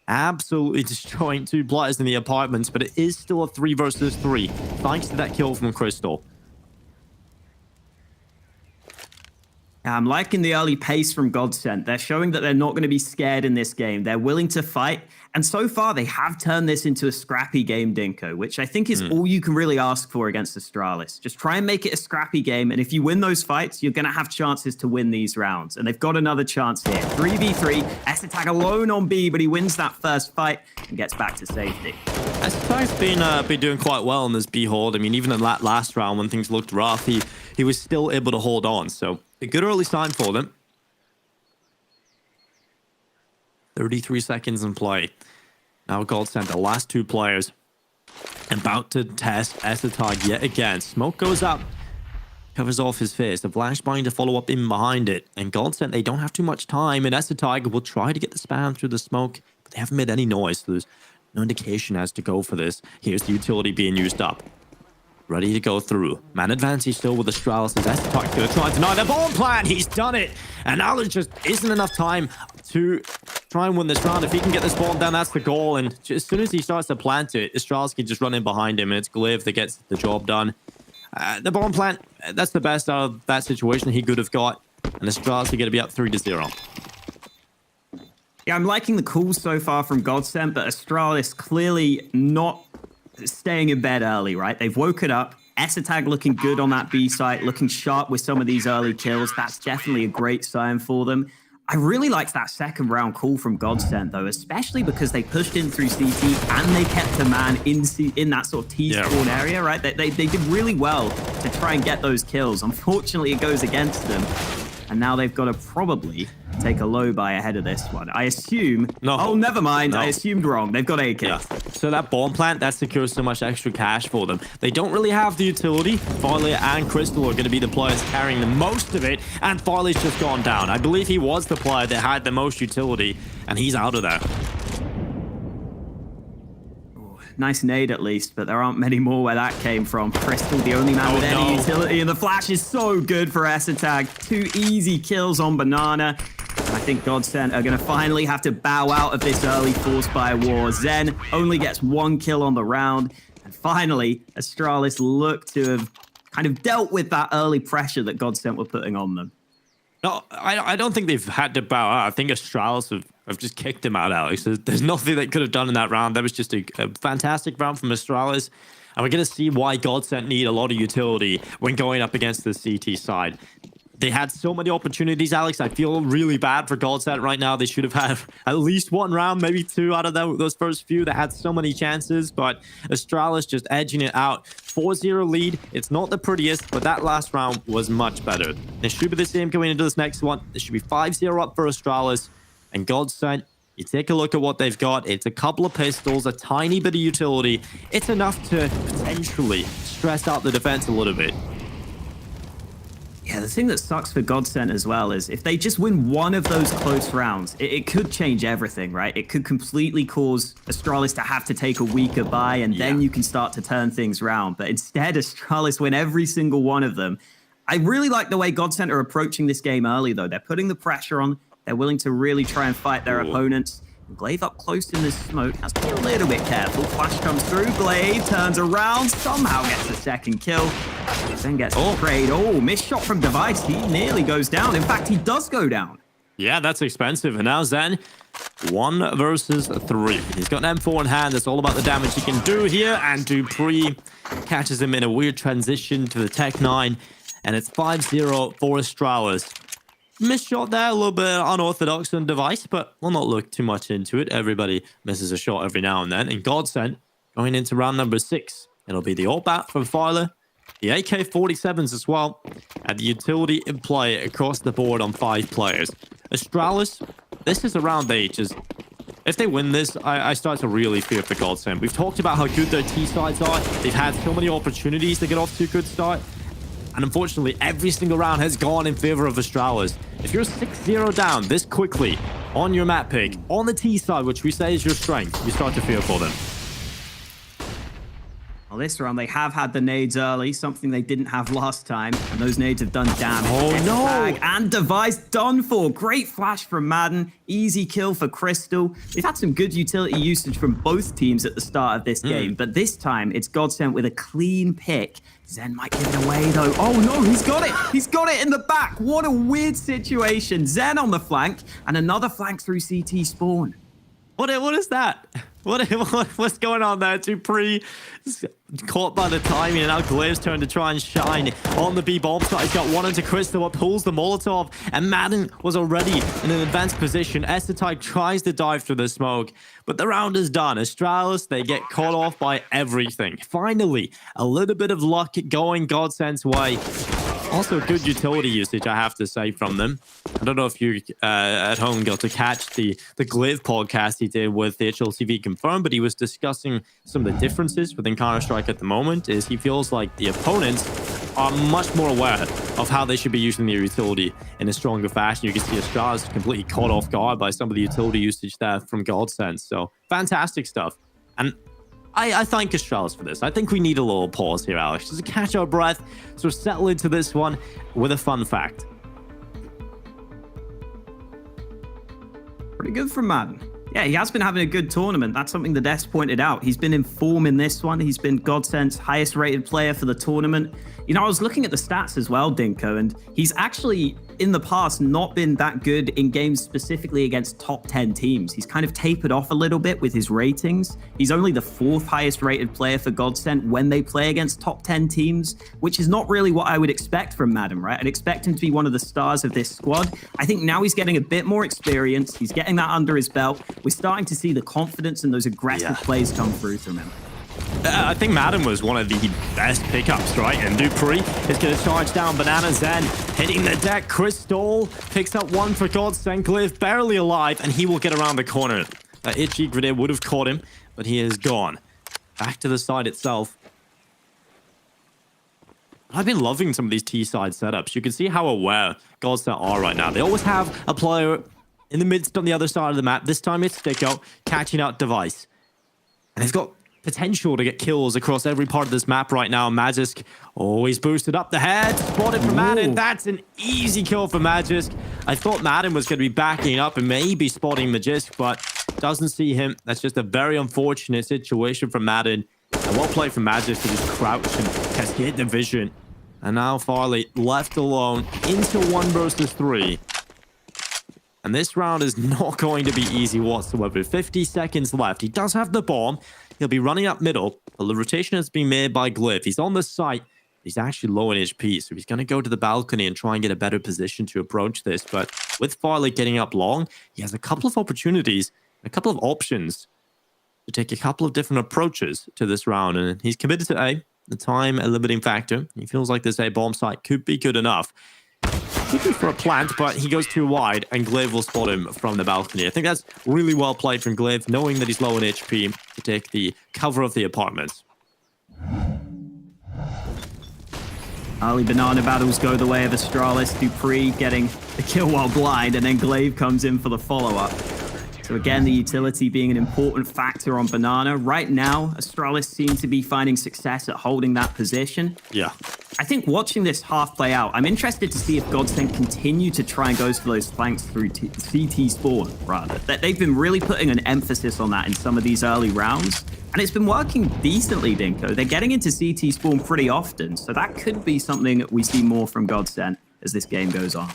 absolutely destroying two players in the apartments, but it is still a 3 versus 3 thanks to that kill from Crystal. I'm liking the early pace from GODSENT. They're showing that they're not going to be scared in this game. They're willing to fight. And so far, they have turned this into a scrappy game, Dinko, which I think is all you can really ask for against Astralis. Just try and make it a scrappy game. And if you win those fights, you're going to have chances to win these rounds. And they've got another chance here. 3v3. Essetag alone on B, but he wins that first fight and gets back to safety. Essetag's been doing quite well in this B hold. I mean, even in that last round when things looked rough, he was still able to hold on. So a good early sign for them. 33 seconds in play. Now GODSENT, the last two players, about to test Essetag yet again. Smoke goes up, covers off his face. The flashbang to follow up in behind it. And GODSENT, they don't have too much time. And Essetag will try to get the spam through the smoke, but they haven't made any noise. So there's no indication as to go for this. Here's the utility being used up. Ready to go through. Man advantage still with Astralis as Essetag going to try and deny the bomb plan. He's done it. And now there just isn't enough time to try and win this round. If he can get this bomb down, that's the goal. And as soon as he starts to plant it, Astralis can just run in behind him. And it's Glaive that gets the job done. The bomb plant, that's the best out of that situation he could have got. And Astralis are going to be up 3-0. Yeah, I'm liking the calls so far from GODSENT, but Astralis clearly not staying in bed early, right? They've woken up. Essetag looking good on that B site, looking sharp with some of these early kills. That's definitely a great sign for them. I really liked that second round call from GODSENT, though, especially because they pushed in through CT and they kept a man in that sort of T-spawn area, right? They did really well to try and get those kills. Unfortunately, it goes against them. And now they've got to probably take a low buy ahead of this one. I assume... No. Oh, never mind. No. I assumed wrong. They've got AK. Yeah. So that bomb plant, that secures so much extra cash for them. They don't really have the utility. Farley and Crystal are going to be the players carrying the most of it. And Farley's just gone down. I believe he was the player that had the most utility. And he's out of there. Nice nade at least, but there aren't many more where that came from. Crystal, the only man with any utility, and the flash is so good for Essetag. 2 easy kills on Banana. And I think GODSENT are going to finally have to bow out of this early force buy war. Zen only gets 1 kill on the round. And finally, Astralis look to have kind of dealt with that early pressure that GODSENT were putting on them. No, I don't think they've had to bow out. I think Astralis have just kicked him out, Alex. There's nothing they could have done in that round. That was just a fantastic round from Astralis. And we're going to see why GODSENT need a lot of utility when going up against the CT side. They had so many opportunities, Alex. I feel really bad for GODSENT right now. They should have had at least 1 round, maybe 2 out of those first few. They had so many chances, but Astralis just edging it out. 4-0 lead. It's not the prettiest, but that last round was much better. It should be the same going into this next one. It should be 5-0 up for Astralis. And GODSENT, you take a look at what they've got. It's a couple of pistols, a tiny bit of utility. It's enough to potentially stress out the defense a little bit. Yeah, the thing that sucks for GODSENT as well is if they just win one of those close rounds, it could change everything, right? It could completely cause Astralis to have to take a weaker buy, and then you can start to turn things around. But instead, Astralis win every single one of them. I really like the way GODSENT are approaching this game early, though. They're putting the pressure on. They're willing to really try and fight their opponents. Glaive up close in this smoke. Has to be a little bit careful. Flash comes through. Glaive turns around. Somehow gets the second kill. Then gets sprayed. Oh, missed shot from Device. He nearly goes down. In fact, he does go down. Yeah, that's expensive. And now Zen, 1 versus 3. He's got an M4 in hand. That's all about the damage he can do here. And Dupree catches him in a weird transition to the Tech 9. And it's 5-0 for Astralis. Missed shot there, a little bit unorthodox on device, but we'll not look too much into it. Everybody misses a shot every now and then. And GODSENT going into round number 6. It'll be the AWP from Filer, the AK-47s as well, and the utility in play across the board on 5 players. Astralis, this is a round they just... If they win this, I start to really fear for GODSENT. We've talked about how good their T-sides are. They've had so many opportunities to get off to a good start. And unfortunately, every single round has gone in favor of Astralis. If you're 6-0 down this quickly on your map pick, on the T side, which we say is your strength, you start to fear for them. Well, this round, they have had the nades early, something they didn't have last time. And those nades have done damage. Oh, no! Tag and device done for. Great flash from Madden. Easy kill for Crystal. They've had some good utility usage from both teams at the start of this game. But this time, it's GODSENT with a clean pick. Zen might give it away, though. Oh, no, he's got it. He's got it in the back. What a weird situation. Zen on the flank and another flank through CT spawn. What is that? What's going on there? Dupree caught by the timing, and now Glaive's turn to try and shine on the B bomb side. He's got one into Crystal, pulls the Molotov, and Madden was already in an advanced position. Estetite tries to dive through the smoke, but the round is done. Astralis, they get caught off by everything. Finally, a little bit of luck going GODSENT's way. Also, good utility usage, I have to say, from them. I don't know if you at home got to catch the Glaive podcast he did with the HLTV Confirmed, but he was discussing some of the differences within Counter-Strike at the moment. Is he feels like the opponents are much more aware of how they should be using their utility in a stronger fashion. You can see Astralis completely caught off guard by some of the utility usage there from GODSENT. So, fantastic stuff. And I thank Astralis for this. I think we need a little pause here, Alex, just to catch our breath, sort of settle into this one with a fun fact. Pretty good from Madden. Yeah, he has been having a good tournament. That's something the desk pointed out. He's been in form in this one. He's been GODSENT's highest rated player for the tournament. You know, I was looking at the stats as well, Dinko, and he's actually, in the past, not been that good in games specifically against top 10 teams. He's kind of tapered off a little bit with his ratings. He's only the 4th highest rated player for GODSENT when they play against top 10 teams, which is not really what I would expect from Madden, right? I'd expect him to be one of the stars of this squad. I think now he's getting a bit more experience. He's getting that under his belt. We're starting to see the confidence and those aggressive plays come through from him. I think Madden was one of the best pickups, right? And Dupree is going to charge down Banana Zen, hitting the deck. Crystal picks up one for GODSENT. Glaive barely alive, and he will get around the corner. That itchy grenade would have caught him, but he is gone. Back to the side itself. I've been loving some of these T-side setups. You can see how aware GODSENT are right now. They always have a player in the midst on the other side of the map. This time it's Sticko catching out Device. And he's got potential to get kills across every part of this map right now. Magisk always boosted up the head. Spotted for Madden. That's an easy kill for Magisk. I thought Madden was going to be backing up and maybe spotting Magisk, but doesn't see him. That's just a very unfortunate situation for Madden. And well played from Magisk to just crouch and cascade the vision. And now Farley left alone into 1 versus 3. And this round is not going to be easy whatsoever. 50 seconds left. He does have the bomb. He'll be running up middle, but the rotation has been made by Glaive. He's on the site. He's actually low in HP, so he's going to go to the balcony and try and get a better position to approach this. But with Farley getting up long, he has a couple of opportunities, a couple of options to take a couple of different approaches to this round. And he's committed to A, the time a limiting factor. He feels like this A bomb site could be good enough. Looking for a plant, but he goes too wide, and Glaive will spot him from the balcony. I think that's really well played from Glaive, knowing that he's low in HP, to take the cover of the apartments. Early banana battles go the way of Astralis. Dupree getting the kill while blind, and then Glaive comes in for the follow-up. So again, the utility being an important factor on banana. Right now, Astralis seem to be finding success at holding that position. Yeah. I think watching this half play out, I'm interested to see if GODSENT continue to try and go for those flanks through CT spawn, rather. They've been really putting an emphasis on that in some of these early rounds. And it's been working decently, Dinko. They're getting into CT spawn pretty often. So that could be something that we see more from GODSENT as this game goes on.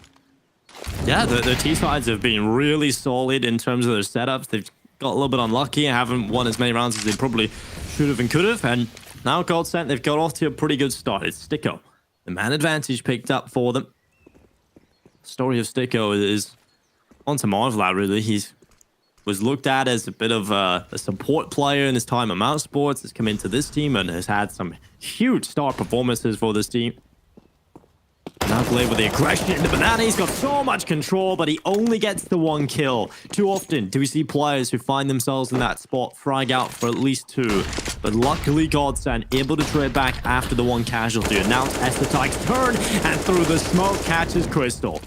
Yeah, the T sides have been really solid in terms of their setups. They've got a little bit unlucky and haven't won as many rounds as they probably should have and could have. And now GODSENT, they've got off to a pretty good start. It's Sticko. The man advantage picked up for them. Story of Sticko is on to marvel at, really. He's was looked at as a bit of a support player in his time at Mouse Sports. Has come into this team and has had some huge star performances for this team. Now Glaive with the aggression into Banana. He's got so much control, but he only gets the 1 kill. Too often do we see players who find themselves in that spot frag out for at least 2. But luckily GODSENT able to trade back after the 1 casualty. And now it's Estatik's turn, and through the smoke catches Crystal.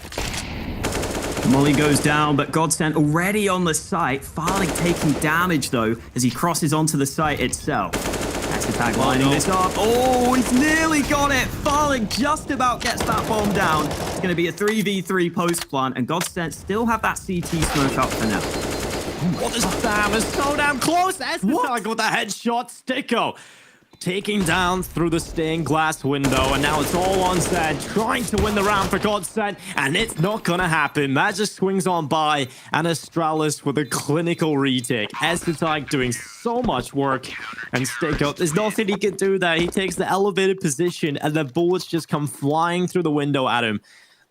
Molly goes down, but GODSENT already on the site. Farley taking damage, though, as he crosses onto the site itself. Attack lining this up. Oh, he's nearly got it. Farley just about gets that bomb down. It's going to be a 3v3 post plant, and GODSENT still have that CT smoke up for now. What is Sam is so damn close. Estatik with the headshot. Sticko taking down through the stained glass window, and now it's all on Zed, trying to win the round for GODSENT, and it's not gonna happen. Magic swings on by, and Astralis with a clinical retake. Estatik doing so much work, and Sticko, there's nothing he can do there. He takes the elevated position, and the bullets just come flying through the window at him.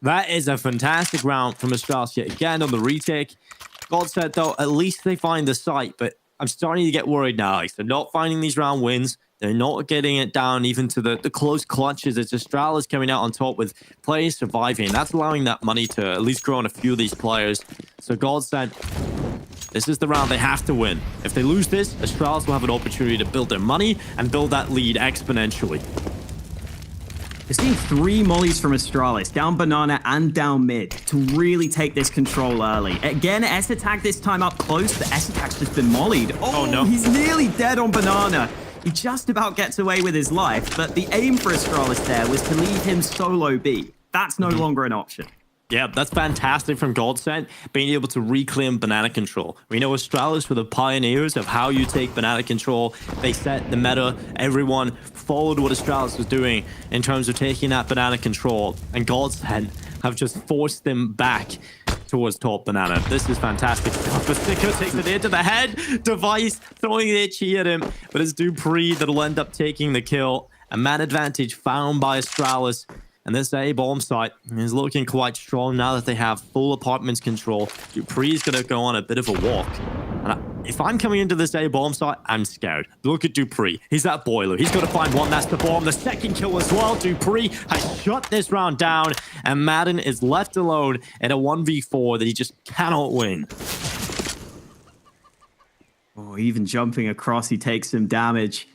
That is a fantastic round from Astralis yet again on the retake. GODSENT, though, at least they find the site, but I'm starting to get worried now. Like, they're not finding these round wins. They're not getting it down even to the close clutches. It's Astralis coming out on top with players surviving. That's allowing that money to at least grow on a few of these players. So GODSENT, this is the round they have to win. If they lose this, Astralis will have an opportunity to build their money and build that lead exponentially. We're seeing 3 mollies from Astralis, down Banana and down mid, to really take this control early. Again, Estatik this time up close, but Estatik's just been mollied. Oh no, he's nearly dead on Banana. He just about gets away with his life, but the aim for Astralis there was to leave him solo B. That's no longer an option. Yeah, that's fantastic from GODSENT, being able to reclaim Banana control. We know Astralis were the pioneers of how you take Banana control. They set the meta. Everyone followed what Astralis was doing in terms of taking that Banana control. And GODSENT have just forced them back towards top Banana. This is fantastic stuff. Sticko takes it into the head. Device throwing the itchy at him. But it's Dupree that'll end up taking the kill. A man advantage found by Astralis. And this A bomb site is looking quite strong now that they have full apartments control. Dupree's going to go on a bit of a walk. And if I'm coming into this A bomb site, I'm scared. Look at Dupree. He's that boiler. He's got to find one. That's the bomb. The second kill as well. Dupree has shut this round down. And Madden is left alone in a 1v4 that he just cannot win. Oh, even jumping across, he takes some damage.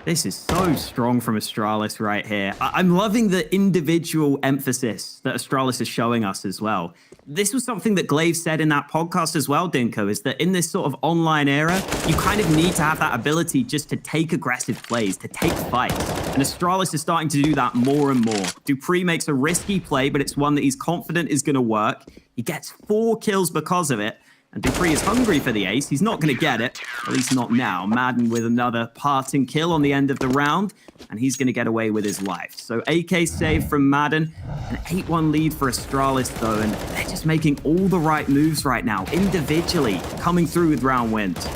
This is so strong from Astralis right here. I'm loving the individual emphasis that Astralis is showing us as well. This was something that Glaive said in that podcast as well, Dinko, is that in this sort of online era, you kind of need to have that ability just to take aggressive plays, to take fights. And Astralis is starting to do that more and more. Dupree makes a risky play, but it's one that he's confident is going to work. He gets 4 kills because of it. And Dupree is hungry for the ace. He's not going to get it, at least not now. Madden with another parting kill on the end of the round, and he's going to get away with his life. So AK save from Madden, an 8-1 lead for Astralis, though, and they're just making all the right moves right now, individually, coming through with round wins.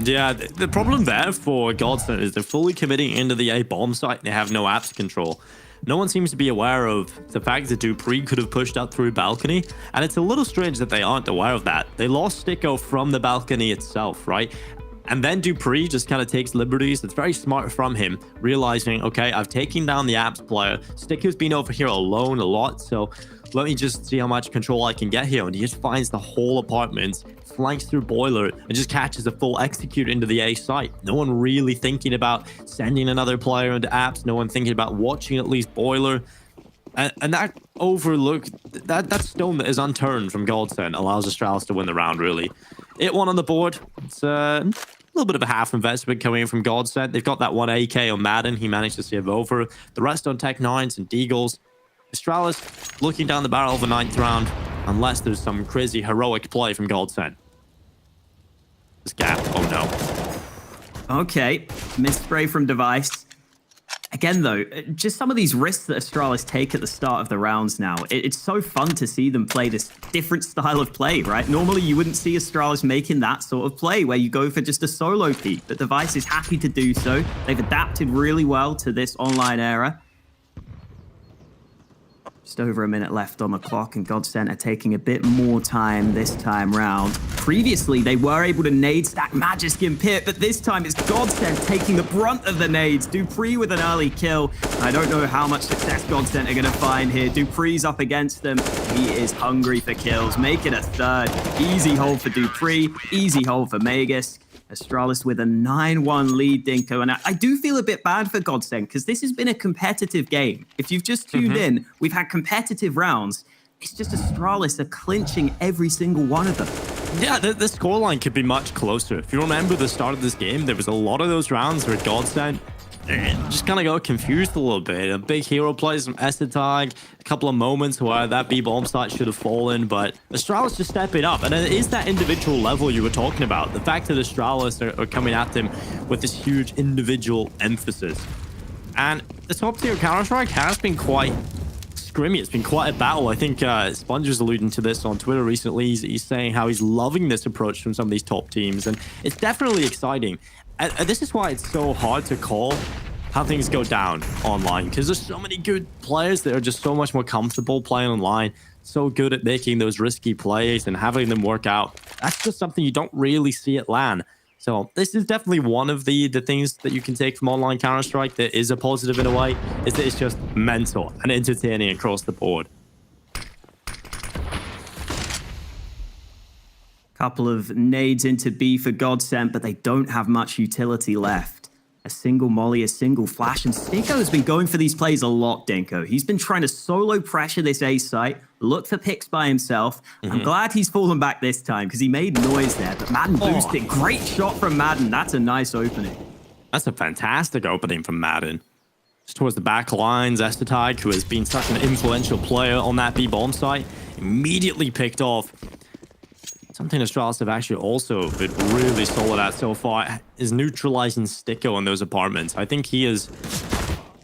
Yeah, the problem there for GODSENT is they're fully committing into the A bomb site. They have no apps control. No one seems to be aware of the fact that Dupree could have pushed up through balcony, and it's a little strange that they aren't aware of that. They lost Sticko from the balcony itself, right? And then Dupree just kind of takes liberties. It's very smart from him, realizing, okay, I've taken down the apps player. Sticko's been over here alone a lot, so let me just see how much control I can get here. And he just finds the whole apartment, flanks through Boiler, and just catches a full execute into the A site. No one really thinking about sending another player into apps. No one thinking about watching at least Boiler. And that overlook, that stone that is unturned from GODSENT allows Astralis to win the round, really. 8-1 on the board. It's a little bit of a half investment coming in from GODSENT. They've got that 1 AK on Madden. He managed to save over. The rest on Tech 9s and Deagles. Astralis looking down the barrel of a 9th round, unless there's some crazy heroic play from GODSENT. This gap, oh no. Okay, missed spray from Device. Again, though, just some of these risks that Astralis take at the start of the rounds now, it's so fun to see them play this different style of play, right? Normally, you wouldn't see Astralis making that sort of play where you go for just a solo peek, but Device is happy to do so. They've adapted really well to this online era. Just over a minute left on the clock, and GODSENT are taking a bit more time this time round. Previously, they were able to nade stack Magisk in pit, but this time it's GODSENT taking the brunt of the nades. dupreeh with an early kill. I don't know how much success GODSENT are going to find here. dupreeh's up against them. He is hungry for kills, making a third. Easy hold for dupreeh, easy hold for Magisk. Astralis with a 9-1 lead, Dinko. And I do feel a bit bad for GODSENT because this has been a competitive game. If you've just tuned in, we've had competitive rounds. It's just Astralis are clinching every single one of them. Yeah, the scoreline could be much closer. If you remember the start of this game, there was a lot of those rounds where GODSENT just kind of got confused a little bit. A big hero plays from Estetag, a couple of moments where that B-bomb site should have fallen, but Astralis just stepping up. And it is that individual level you were talking about. The fact that Astralis are coming at them with this huge individual emphasis. And the top tier Counter-Strike has been quite scrimmy. It's been quite a battle. I think Sponge was alluding to this on Twitter recently. He's saying how he's loving this approach from some of these top teams, and it's definitely exciting. This is why it's so hard to call how things go down online, because there's so many good players that are just so much more comfortable playing online, so good at making those risky plays and having them work out. That's just something you don't really see at LAN. So this is definitely one of the things that you can take from online Counter-Strike that is a positive in a way, is that it's just mental and entertaining across the board. Couple of nades into B for GODSENT, but they don't have much utility left. A single molly, a single flash, and Sticko has been going for these plays a lot, Dinko. He's been trying to solo pressure this A site, look for picks by himself. I'm glad he's fallen back this time because he made noise there, but Madden boosted. Great shot from Madden. That's a nice opening. That's a fantastic opening from Madden. Just towards the back lines, Estetag, who has been such an influential player on that B-bomb site, immediately picked off. Something Astralis have actually also been really solid at so far is neutralizing Sticko in those apartments. I think he has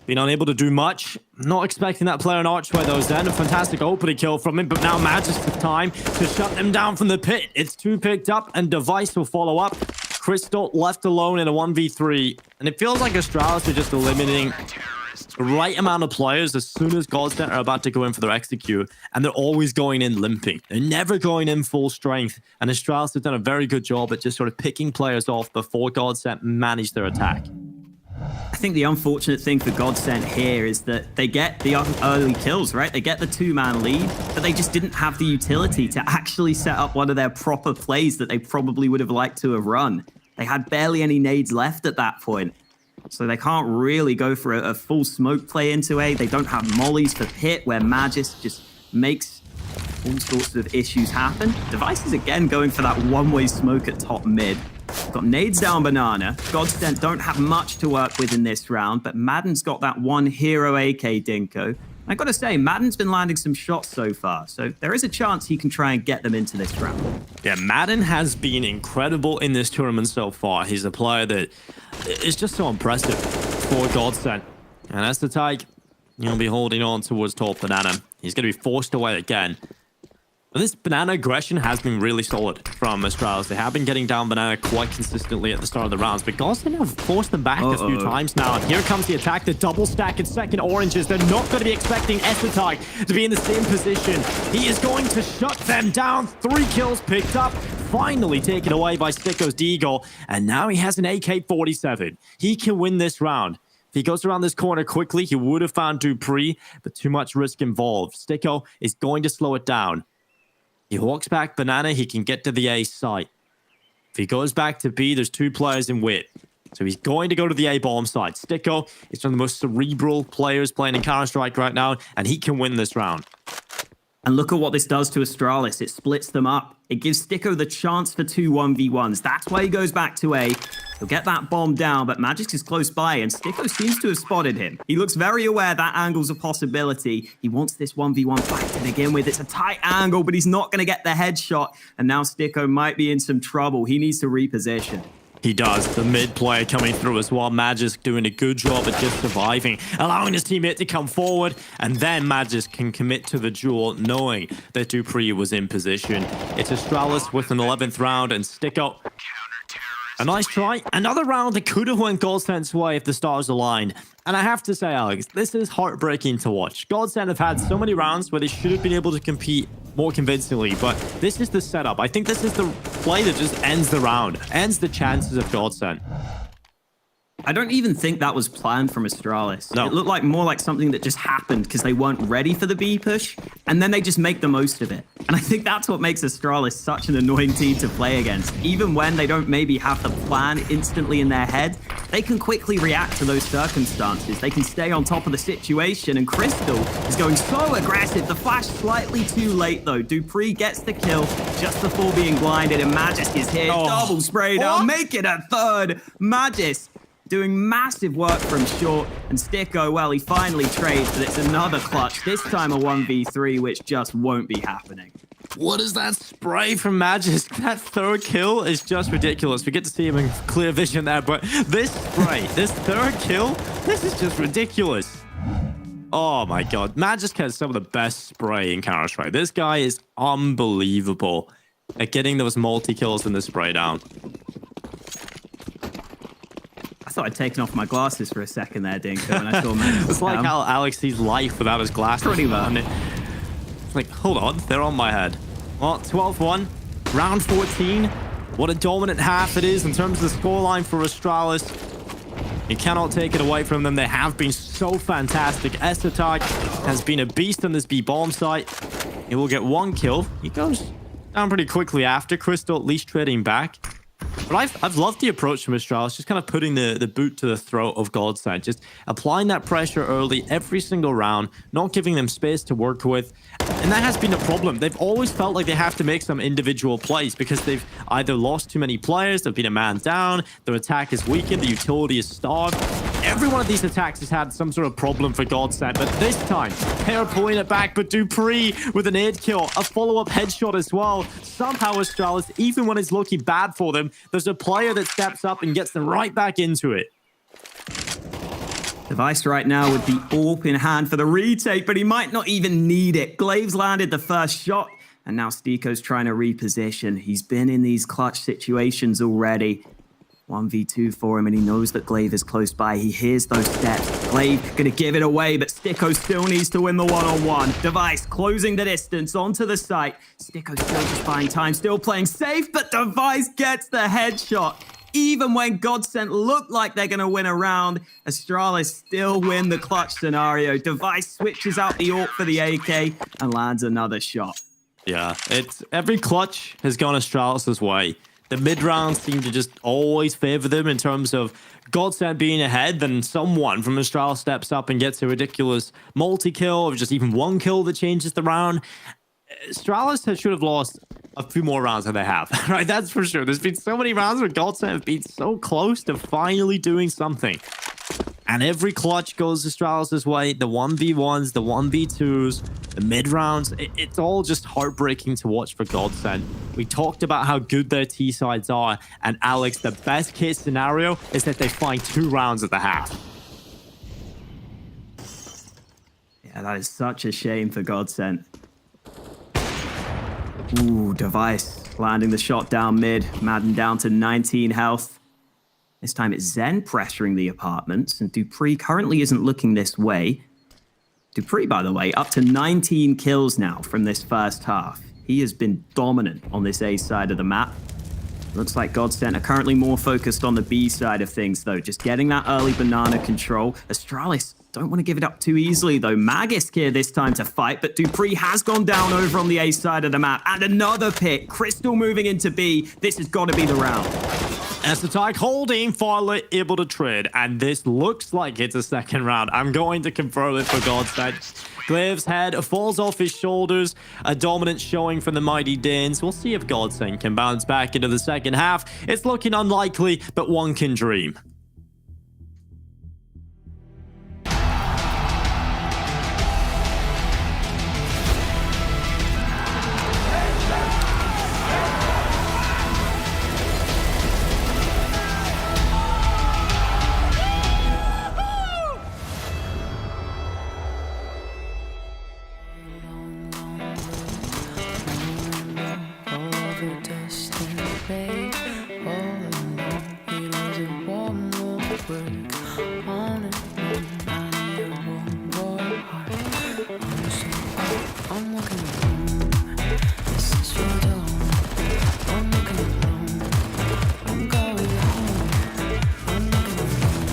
been unable to do much. Not expecting that player in Archway though. Zen, a fantastic opening kill from him, but now Magisk with time to shut them down from the pit. It's 2 picked up, and Device will follow up. Crystal left alone in a 1v3, and it feels like Astralis are just eliminating the right amount of players as soon as GODSENT are about to go in for their execute, and they're always going in limping. They're never going in full strength, and Astralis have done a very good job at just sort of picking players off before GODSENT manage their attack. I think the unfortunate thing for GODSENT here is that they get the early kills, right? They get the 2-man lead, but they just didn't have the utility to actually set up one of their proper plays that they probably would have liked to have run. They had barely any nades left at that point. So they can't really go for a full smoke play into A. They don't have mollies for pit, where Magisk just makes all sorts of issues happen. Device is again going for that one-way smoke at top mid. Got nades down banana. GODSENT don't have much to work with in this round, but Madden's got that one hero AK, Dinko. I gotta say, Madden's been landing some shots so far, so there is a chance he can try and get them into this round. Yeah, Madden has been incredible in this tournament so far. He's a player that is just so impressive for GODSENT. And as the Tyke, he'll be holding on towards top banana. He's going to be forced away again. But this banana aggression has been really solid from Astralis. They have been getting down banana quite consistently at the start of the rounds, but GODSENT have forced them back a few times now. And here comes the attack, the double stack in second oranges. They're not going to be expecting Estetag to be in the same position. He is going to shut them down. 3 kills picked up, finally taken away by Sticko's Deagle. And now he has an AK-47. He can win this round. If he goes around this corner quickly, he would have found dupreeh, but too much risk involved. Sticko is going to slow it down. He walks back banana, he can get to the A site. If he goes back to B, there's 2 players in wit. So he's going to go to the A bomb site. Sticko is one of the most cerebral players playing in Counter-Strike right now, and he can win this round. And look at what this does to Astralis. It splits them up. It gives Sticko the chance for 2 1v1s. That's why he goes back to A. He'll get that bomb down, but Magisk is close by, and Sticko seems to have spotted him. He looks very aware that angle's a possibility. He wants this 1v1 fight to begin with. It's a tight angle, but he's not going to get the headshot. And now Sticko might be in some trouble. He needs to reposition. He does. The mid player coming through as well. Magisk doing a good job at just surviving, allowing his teammate to come forward, and then Magisk can commit to the duel knowing that dupreeh was in position. It's Astralis with an 11th round and Sticko. A nice try. Another round that could have went GODSENT's way if the stars aligned. And I have to say, Alex, this is heartbreaking to watch. GODSENT have had so many rounds where they should have been able to compete more convincingly, but this is the setup. I think this is the play that just ends the round, ends the chances of GODSENT. I don't even think that was planned from Astralis. No. It looked like more like something that just happened because they weren't ready for the B push, and then they just make the most of it. And I think that's what makes Astralis such an annoying team to play against. Even when they don't maybe have the plan instantly in their head, they can quickly react to those circumstances. They can stay on top of the situation, and Crystal is going so aggressive. The flash slightly too late, though. dupreeh gets the kill just before being blinded, and Magisk is here. Double spray down, make it a third. Magisk doing massive work from short, and Sticko, well, he finally trades, but it's another clutch, this time a 1v3, which just won't be happening. What is that spray from Magisk? That third kill is just ridiculous. We get to see him in clear vision there, but this spray, this third kill, this is just ridiculous. Oh my god, Magisk has some of the best spray in Counter-Strike. This guy is unbelievable at getting those multi-kills in the spray down. I thought I'd taken off my glasses for a second there, Dinko, when I saw Magisk. It's like how Alex sees life without his glasses. Pretty much. It's like, hold on, they're on my head. Well, 12-1, round 14. What a dominant half it is in terms of the scoreline for Astralis. You cannot take it away from them. They have been so fantastic. Esotark has been a beast on this B bomb site. He will get one kill. He goes down pretty quickly after. Crystal at least trading back. But I've loved the approach from Astralis, just kind of putting the boot to the throat of GODSENT, just applying that pressure early every single round, not giving them space to work with. And that has been a problem. They've always felt like they have to make some individual plays because they've either lost too many players, they've been a man down, their attack is weakened, the utility is starved. Every one of these attacks has had some sort of problem for GODSENT, but this time, they're pulling it back, but dupreeh with an 8 kill, a follow-up headshot as well. Somehow Astralis, even when it's looking bad for them, there's a player that steps up and gets them right back into it. Device right now with the AWP in hand for the retake, but he might not even need it. Glaive's landed the first shot, and now Sticko's trying to reposition. He's been in these clutch situations already. 1v2 for him, and he knows that Glaive is close by. He hears those steps. Glaive gonna give it away, but Sticko still needs to win the one-on-one. Device closing the distance onto the site. Sticko still just buying time, still playing safe, but Device gets the headshot. Even when GODSENT look like they're gonna win a round, Astralis still win the clutch scenario. Device switches out the AWP for the AK and lands another shot. Yeah, it's every clutch has gone Astralis' way. The mid-rounds seem to just always favor them in terms of GODSENT being ahead, then someone from Astralis steps up and gets a ridiculous multi-kill or just even one kill that changes the round. Astralis should have lost a few more rounds than they have, right? That's for sure. There's been so many rounds where GODSENT have been so close to finally doing something. And every clutch goes Astralis' way. The 1v1s, the 1v2s, the mid-rounds. It's all just heartbreaking to watch for GODSENT. We talked about how good their T-sides are. And Alex, the best case scenario is that they find 2 rounds at the half. Yeah, that is such a shame for GODSENT. Ooh, Device landing the shot down mid. Madden down to 19 health. This time it's Zen pressuring the apartments, and dupreeh currently isn't looking this way. dupreeh, by the way, up to 19 kills now from this first half. He has been dominant on this A side of the map. Looks like GODSENT are currently more focused on the B side of things, though. Just getting that early banana control. Astralis don't want to give it up too easily, though. Magisk here this time to fight, but dupreeh has gone down over on the A side of the map. And another pick. Crystal moving into B. This has got to be the round. Esotark holding, finally able to trade, and this looks like it's a second round. I'm going to confirm it for GODSENT. Glaive's head falls off his shoulders, a dominant showing from the mighty Danes. We'll see if GODSENT can bounce back into the second half. It's looking unlikely, but one can dream. play. All along, it was a warm work. On and on, I need a warm boy heart. I'm so cold, I'm walking alone. This is your door. I'm walking alone. I'm going home. I'm walking alone.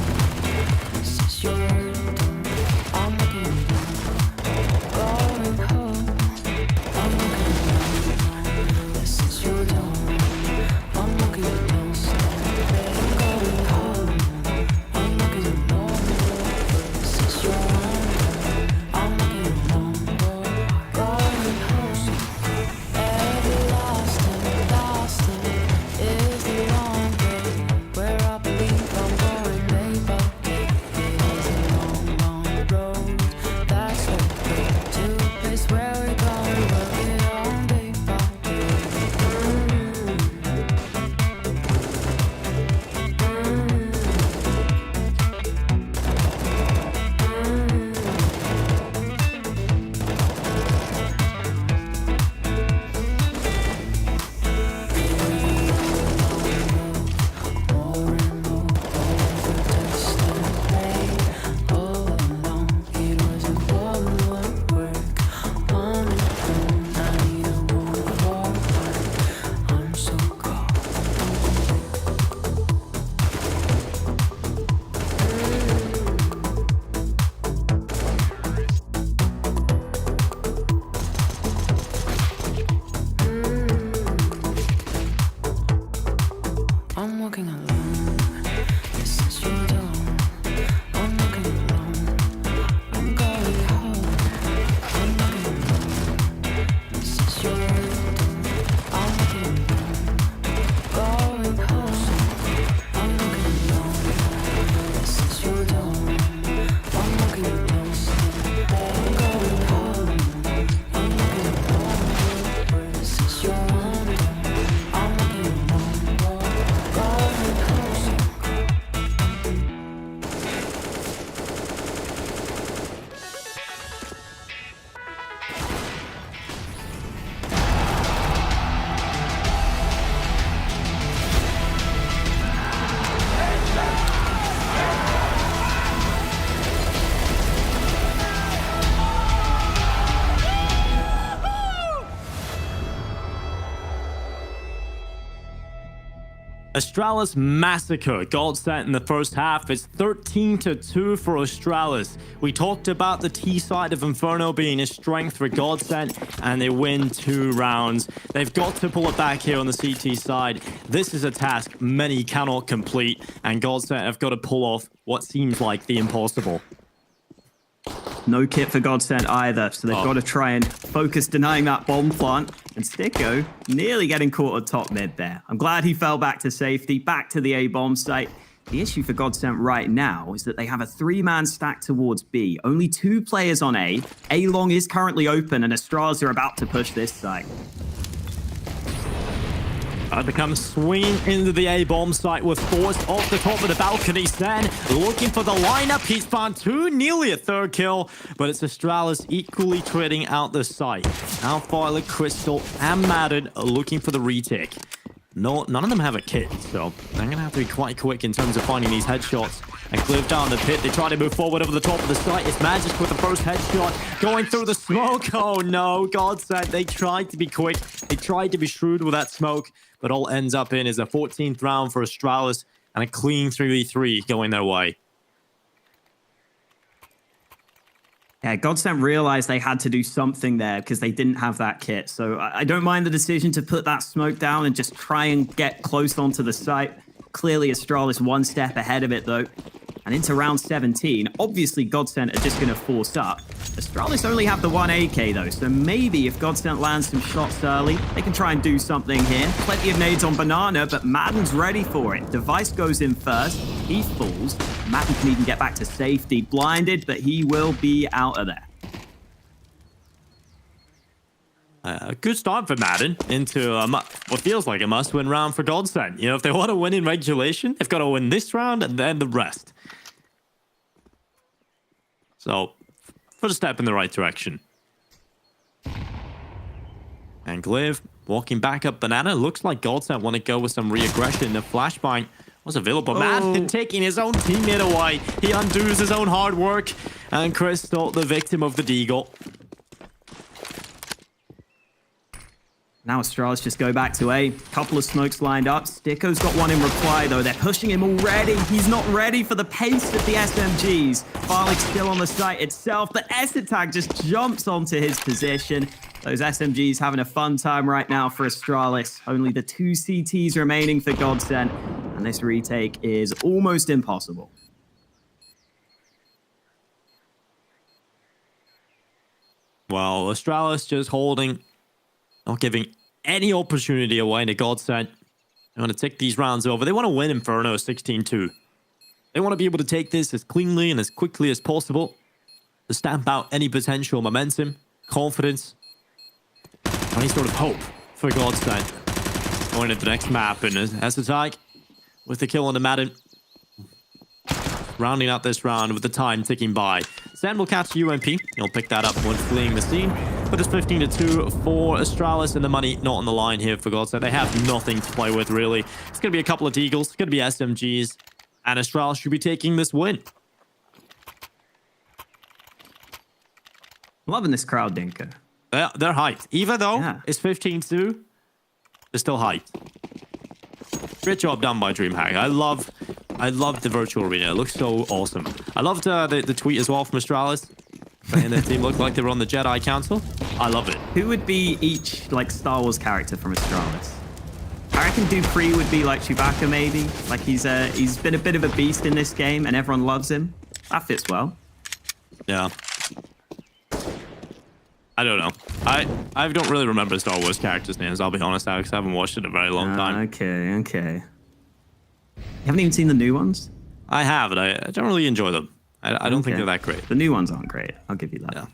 This is your door. I'm walking alone. Going home. I'm walking alone. This is your door. I'm walking alone. I'm going home. I'm walking alone. This is your door. I'm walking alone. Going home. Everlasting is the long way where I believe I'm going, babe. It is a long, long road that's okay to a place where we're going, work it on, babe. I'm walking alone. This is your door. I'm walking alone. I'm going home. I'm walking alone. This is your door. I'm walking alone. Going home. I'm walking alone. This is your door. I'm walking alone. I'm going home. I'm walking alone. This is your door. I'm walking alone. Going home. Astralis massacre GODSENT in the first half. It's 13-2 for Astralis. We talked about the T side of Inferno being a strength for GODSENT, and they win 2 rounds. They've got to pull it back here on the CT side. This is a task many cannot complete, and GODSENT have got to pull off what seems like the impossible. No kit for GODSENT either, so they've got to try and focus denying that bomb plant. And Sticko nearly getting caught at top mid there. I'm glad he fell back to safety, back to the A bomb site. The issue for GODSENT right now is that they have a 3-man stack towards B. Only 2 players on A. A long is currently open, and Astralis are about to push this site. They come swinging into the A-bomb site with Force off the top of the balcony. Sen looking for the lineup. He's found 2, nearly a 3rd kill, but it's Astralis equally trading out the site. Now Violet, Crystal, and Madden are looking for the retake. No, none of them have a kit, so they're going to have to be quite quick in terms of finding these headshots. And Cliff down the pit, they try to move forward over the top of the site. It's Magic with the first headshot, going through the smoke. Oh no, GODSENT, they tried to be quick. They tried to be shrewd with that smoke, but all ends up in is a 14th round for Astralis and a clean 3v3 going their way. Yeah, GODSENT realized they had to do something there because they didn't have that kit. So I don't mind the decision to put that smoke down and just try and get close onto the site. Clearly, Astralis 1 step ahead of it, though. And into round 17, obviously GODSENT are just going to force up. Astralis only have the 1 AK, though, so maybe if GODSENT lands some shots early, they can try and do something here. Plenty of nades on Banana, but Madden's ready for it. Device goes in first. He falls. Madden can even get back to safety. Blinded, but he will be out of there. A good start for Madden into what feels like a must-win round for GODSENT. You know, if they want to win in regulation, they've got to win this round and then the rest. So, first step in the right direction. And Gliv walking back up banana. Looks like GODSENT want to go with some re-aggression. The flashbang was available. Madden taking his own teammate away. He undoes his own hard work. And Crystal, the victim of the deagle. Now Astralis just go back to A. Couple of smokes lined up. Sticko's got one in reply, though. They're pushing him already. He's not ready for the pace of the SMGs. Farlik's still on the site itself. The S-Attack just jumps onto his position. Those SMGs having a fun time right now for Astralis. Only the 2 CTs remaining for GODSENT. And this retake is almost impossible. Well, Astralis just holding, not giving any opportunity away to GODSENT. They want to take these rounds over. They want to win Inferno 16-2. They want to be able to take this as cleanly and as quickly as possible to stamp out any potential momentum, confidence, any sort of hope for GODSENT going into the next map. And as a tag with the kill on the Madden, rounding out this round with the time ticking by. Zen will catch UMP. He'll pick that up when fleeing the scene. But it's 15-2 for Astralis, and the money not on the line here for GODSENT. They have nothing to play with, really. It's going to be a couple of Deagles. It's going to be SMGs. And Astralis should be taking this win. Loving this crowd, Dinko. They're hyped. Even though it's 15-2, they're still hyped. Great job done by DreamHack. I love the virtual arena. It looks so awesome. I loved the tweet as well from Astralis, saying their team looked like they were on the Jedi Council. I love it. Who would be each like Star Wars character from Astralis? I reckon Dupree would be like Chewbacca, maybe. Like he's been a bit of a beast in this game, and everyone loves him. That fits well. Yeah. I don't know. I don't really remember Star Wars characters' names, I'll be honest, Alex. I haven't watched it in a very long time. Okay. You haven't even seen the new ones? I have, but I don't really enjoy them. I don't think they're that great. The new ones aren't great. I'll give you that. Yeah.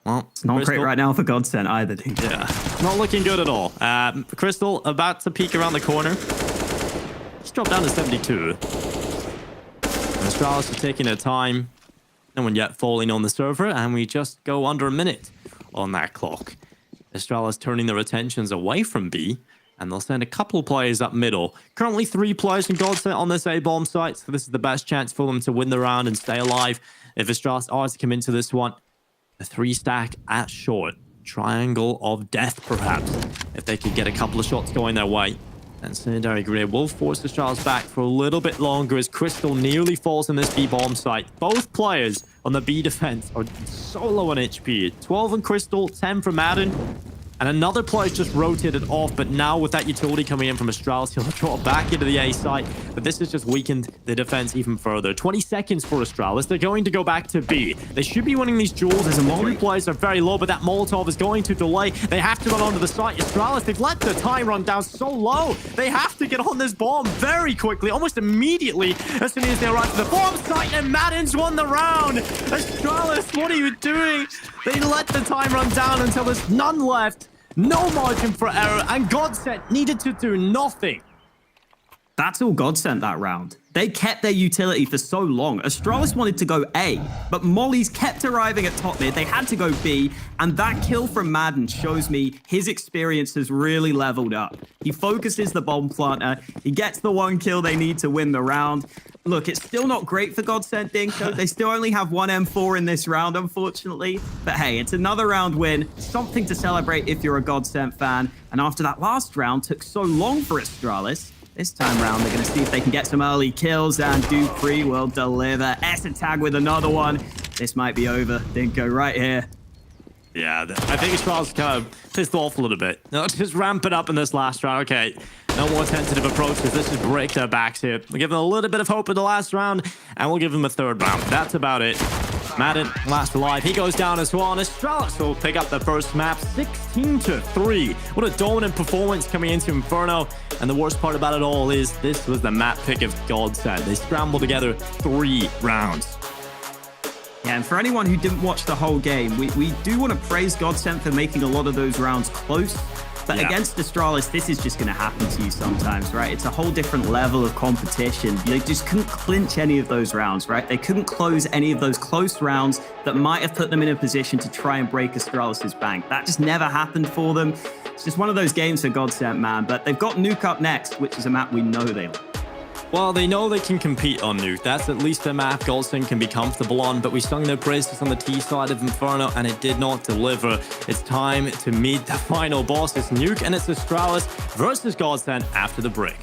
Well, it's not great right now for GODSENT either, dude. Yeah. Not looking good at all. Crystal about to peek around the corner. Just dropped down to 72. Astralis is taking their time. No one yet falling on the server, and we just go under a minute on that clock. Astralis turning their attentions away from B, and they'll send a couple players up middle. Currently 3 players in GODSENT on this A-bomb site, so this is the best chance for them to win the round and stay alive. If Astralis are to come into this one, a 3-stack at short. Triangle of death, perhaps, if they could get a couple of shots going their way. And Sanitary Grid will force Astralis back for a little bit longer as Crystal nearly falls on this B-bomb site. Both players on the B defense are so low on HP. 12 on Crystal, 10 from Madden. And another player's just rotated off, but now with that utility coming in from Astralis, he'll drop back into the A site. But this has just weakened the defense even further. 20 seconds for Astralis. They're going to go back to B. They should be winning these duels as the 3 players are very low, but that Molotov is going to delay. They have to run onto the site. Astralis, they've let the time run down so low. They have to get on this bomb very quickly, almost immediately, as soon as they arrive to the bomb site, and Madden's won the round. Astralis, what are you doing? They let the time run down until there's none left. No margin for error, and GODSENT needed to do nothing. That's all GODSENT that round. They kept their utility for so long. Astralis wanted to go A, but Molly's kept arriving at top mid. They had to go B, and that kill from Madden shows me his experience has really leveled up. He focuses the bomb planter. He gets the 1 kill they need to win the round. Look, it's still not great for GODSENT, Dinko. They still only have 1 M4 in this round, unfortunately. But hey, it's another round win. Something to celebrate if you're a GODSENT fan. And after that last round took so long for Astralis, this time round, they're going to see if they can get some early kills, and Dupree will deliver. S-Attack with another one. This might be over. Dinko right here. Yeah, I think Astralis kind of pissed off a little bit. No, just ramp it up in this last round. Okay, no more tentative approaches. Let's just break their backs here. We'll give them a little bit of hope in the last round, and we'll give them a 3rd round. That's about it. Madden, last alive. He goes down as well, and Astralis will pick up the first map, 16-3. What a dominant performance coming into Inferno. And the worst part about it all is this was the map pick of GODSENT. They scrambled together 3 rounds. Yeah, and for anyone who didn't watch the whole game, we do want to praise GODSENT for making a lot of those rounds close. But against Astralis, this is just going to happen to you sometimes, right? It's a whole different level of competition. They just couldn't clinch any of those rounds, right? They couldn't close any of those close rounds that might have put them in a position to try and break Astralis' bank. That just never happened for them. It's just one of those games for GODSENT, man. But they've got Nuke up next, which is a map we know they like. Well, they know they can compete on Nuke. That's at least a map GODSENT can be comfortable on, but we sung their praises on the T side of Inferno, and it did not deliver. It's time to meet the final boss. It's Nuke, and it's Astralis versus GODSENT after the break.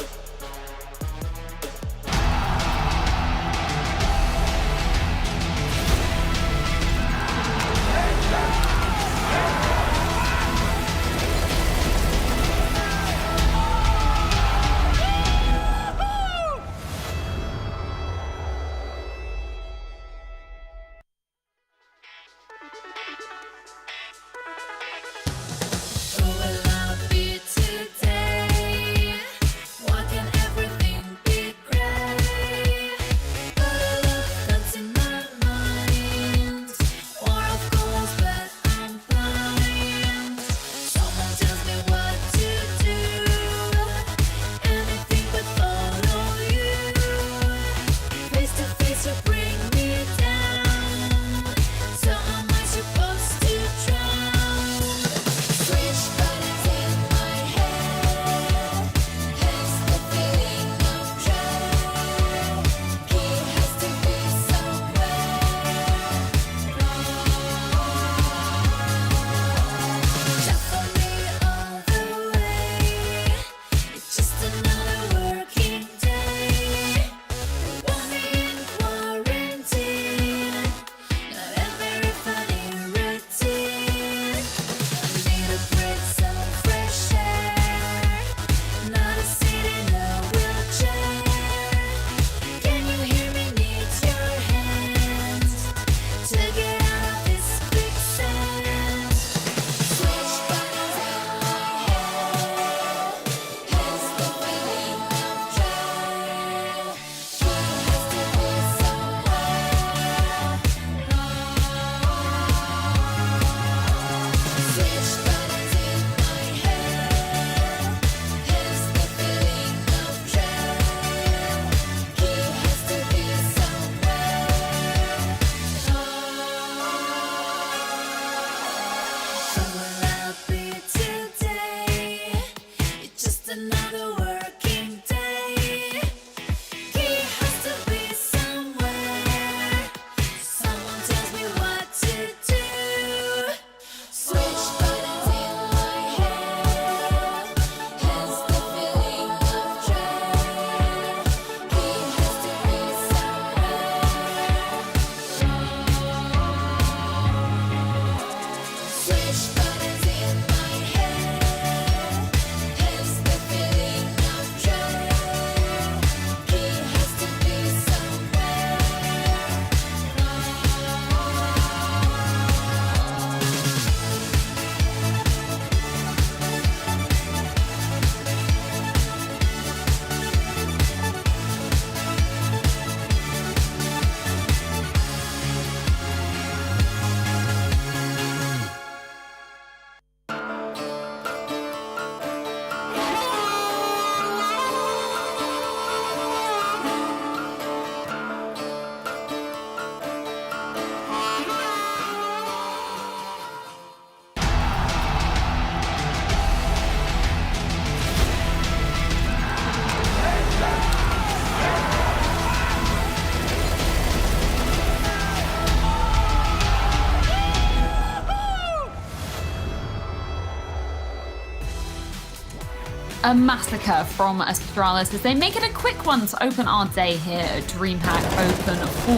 A massacre from Astralis as they make it a quick one to open our day here at DreamHack Open 4.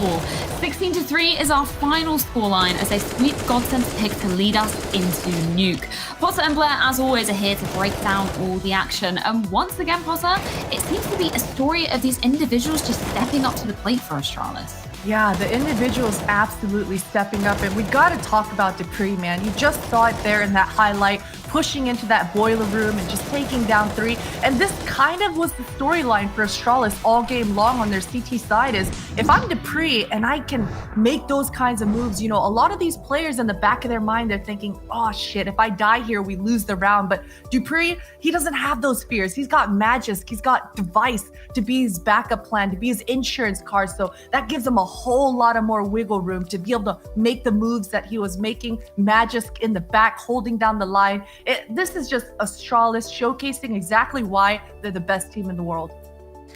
16-3 is our final scoreline as they sweep GODSENT's pick to lead us into Nuke. Potter and Blair, as always, are here to break down all the action. And once again, Potter, it seems to be a story of these individuals just stepping up to the plate for Astralis. Yeah, the individual's absolutely stepping up, and we got to talk about Dupree, man. You just saw it there in that highlight, pushing into that boiler room and just taking down 3. And this kind of was the storyline for Astralis all game long on their CT side is, if I'm Dupree and I can make those kinds of moves, you know, a lot of these players in the back of their mind, they're thinking, oh shit, if I die here, we lose the round. But Dupree, he doesn't have those fears. He's got Magisk, he's got Device to be his backup plan, to be his insurance card. So that gives him a whole lot of more wiggle room to be able to make the moves that he was making. Magisk in the back, holding down the line. This is just Astralis showcasing exactly why they're the best team in the world.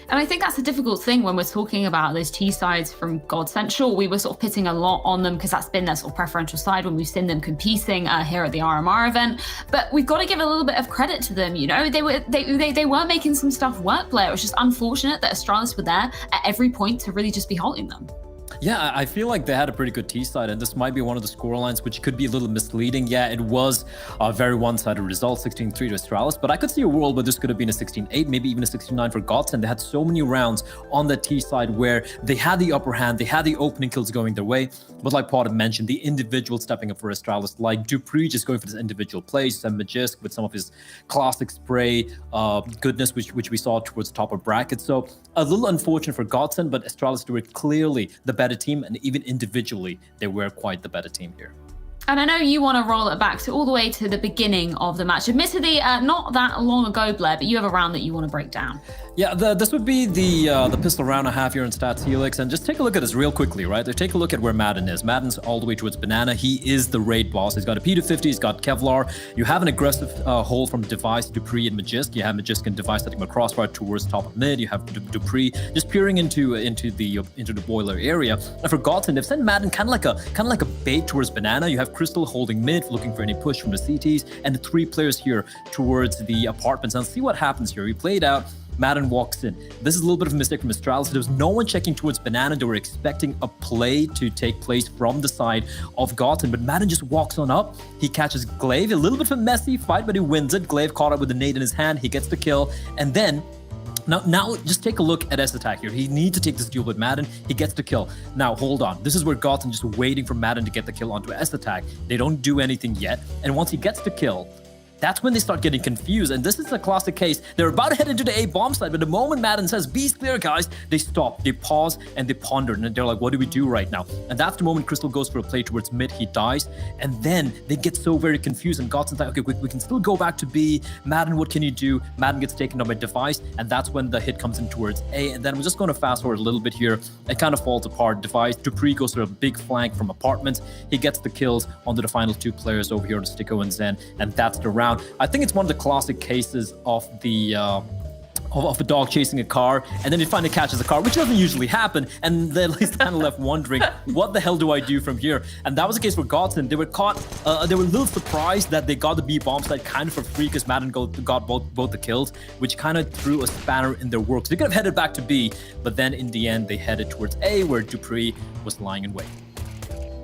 And I think that's a difficult thing when we're talking about those T sides from GODSENT. Sure, we were sort of pitting a lot on them because that's been their sort of preferential side when we've seen them competing here at the RMR event. But we've got to give a little bit of credit to them. You know, they were making some stuff work, Blair. It was just unfortunate that Astralis were there at every point to really just be holding them. Yeah, I feel like they had a pretty good T side, and this might be one of the scorelines which could be a little misleading. Yeah, it was a very one-sided result, 16-3 to Astralis, but I could see a world where this could have been a 16-8, maybe even a 16-9 for GODSENT. They had so many rounds on the T side where they had the upper hand, they had the opening kills going their way, but like Pod mentioned, the individual stepping up for Astralis, like Dupree just going for this individual plays, and Magisk with some of his classic spray goodness, which we saw towards the top of bracket. So a little unfortunate for GODSENT, but Astralis were clearly the better team, and even individually they were quite the better team here. And I know you want to roll it back to all the way to the beginning of the match. Admittedly, not that long ago, Blair, but you have a round that you want to break down. Yeah, this would be the pistol round I have here in Stats Helix, and just take a look at this real quickly, right? Take a look at where Madden is. Madden's all the way towards Banana. He is the raid boss. He's got a P250, he's got Kevlar. You have an aggressive hold from Device, Dupree, and Magisk. You have Magisk and Device setting a crossfire towards top of mid. You have Dupree just peering into the boiler area. And for GODSENT, they've sent Madden kind of like a bait towards Banana. You have Crystal holding mid, looking for any push from the CTs, and the 3 players here towards the apartments. And see what happens here. We played out. Madden walks in. This is a little bit of a mistake from Astralis. There was no one checking towards Banana. They were expecting a play to take place from the side of GODSENT, but Madden just walks on up. He catches Glaive. A little bit of a messy fight, but he wins it. Glaive caught up with the nade in his hand. He gets the kill, and then Now, just take a look at S-Attack here. He needs to take this duel with Madden. He gets the kill. Now, hold on. This is where GODSENT just waiting for Madden to get the kill onto S-Attack. They don't do anything yet. And once he gets the kill, that's when they start getting confused. And this is a classic case. They're about to head into the A bomb site, but the moment Madden says, "Beast clear, guys," they stop, they pause, and they ponder. And they're like, what do we do right now? And that's the moment Crystal goes for a play towards mid. He dies. And then they get so very confused. And GODSENT's like, okay, we can still go back to B. Madden, what can you do? Madden gets taken down by Device. And that's when the hit comes in towards A. And then we're just going to fast forward a little bit here. It kind of falls apart. Device, Dupree goes for a big flank from apartments. He gets the kills onto the final 2 players over here on Sticko and Zen. And that's the round. I think it's one of the classic cases of the of a dog chasing a car, and then it finally catches a car, which doesn't usually happen, and then he's kind of left wondering, what the hell do I do from here? And that was the case for GODSENT. They were caught, they were a little surprised that they got the B bomb site kind of for free because Madden got both the kills, which kind of threw a spanner in their works. They could have headed back to B, but then in the end, they headed towards A, where Dupree was lying in wait.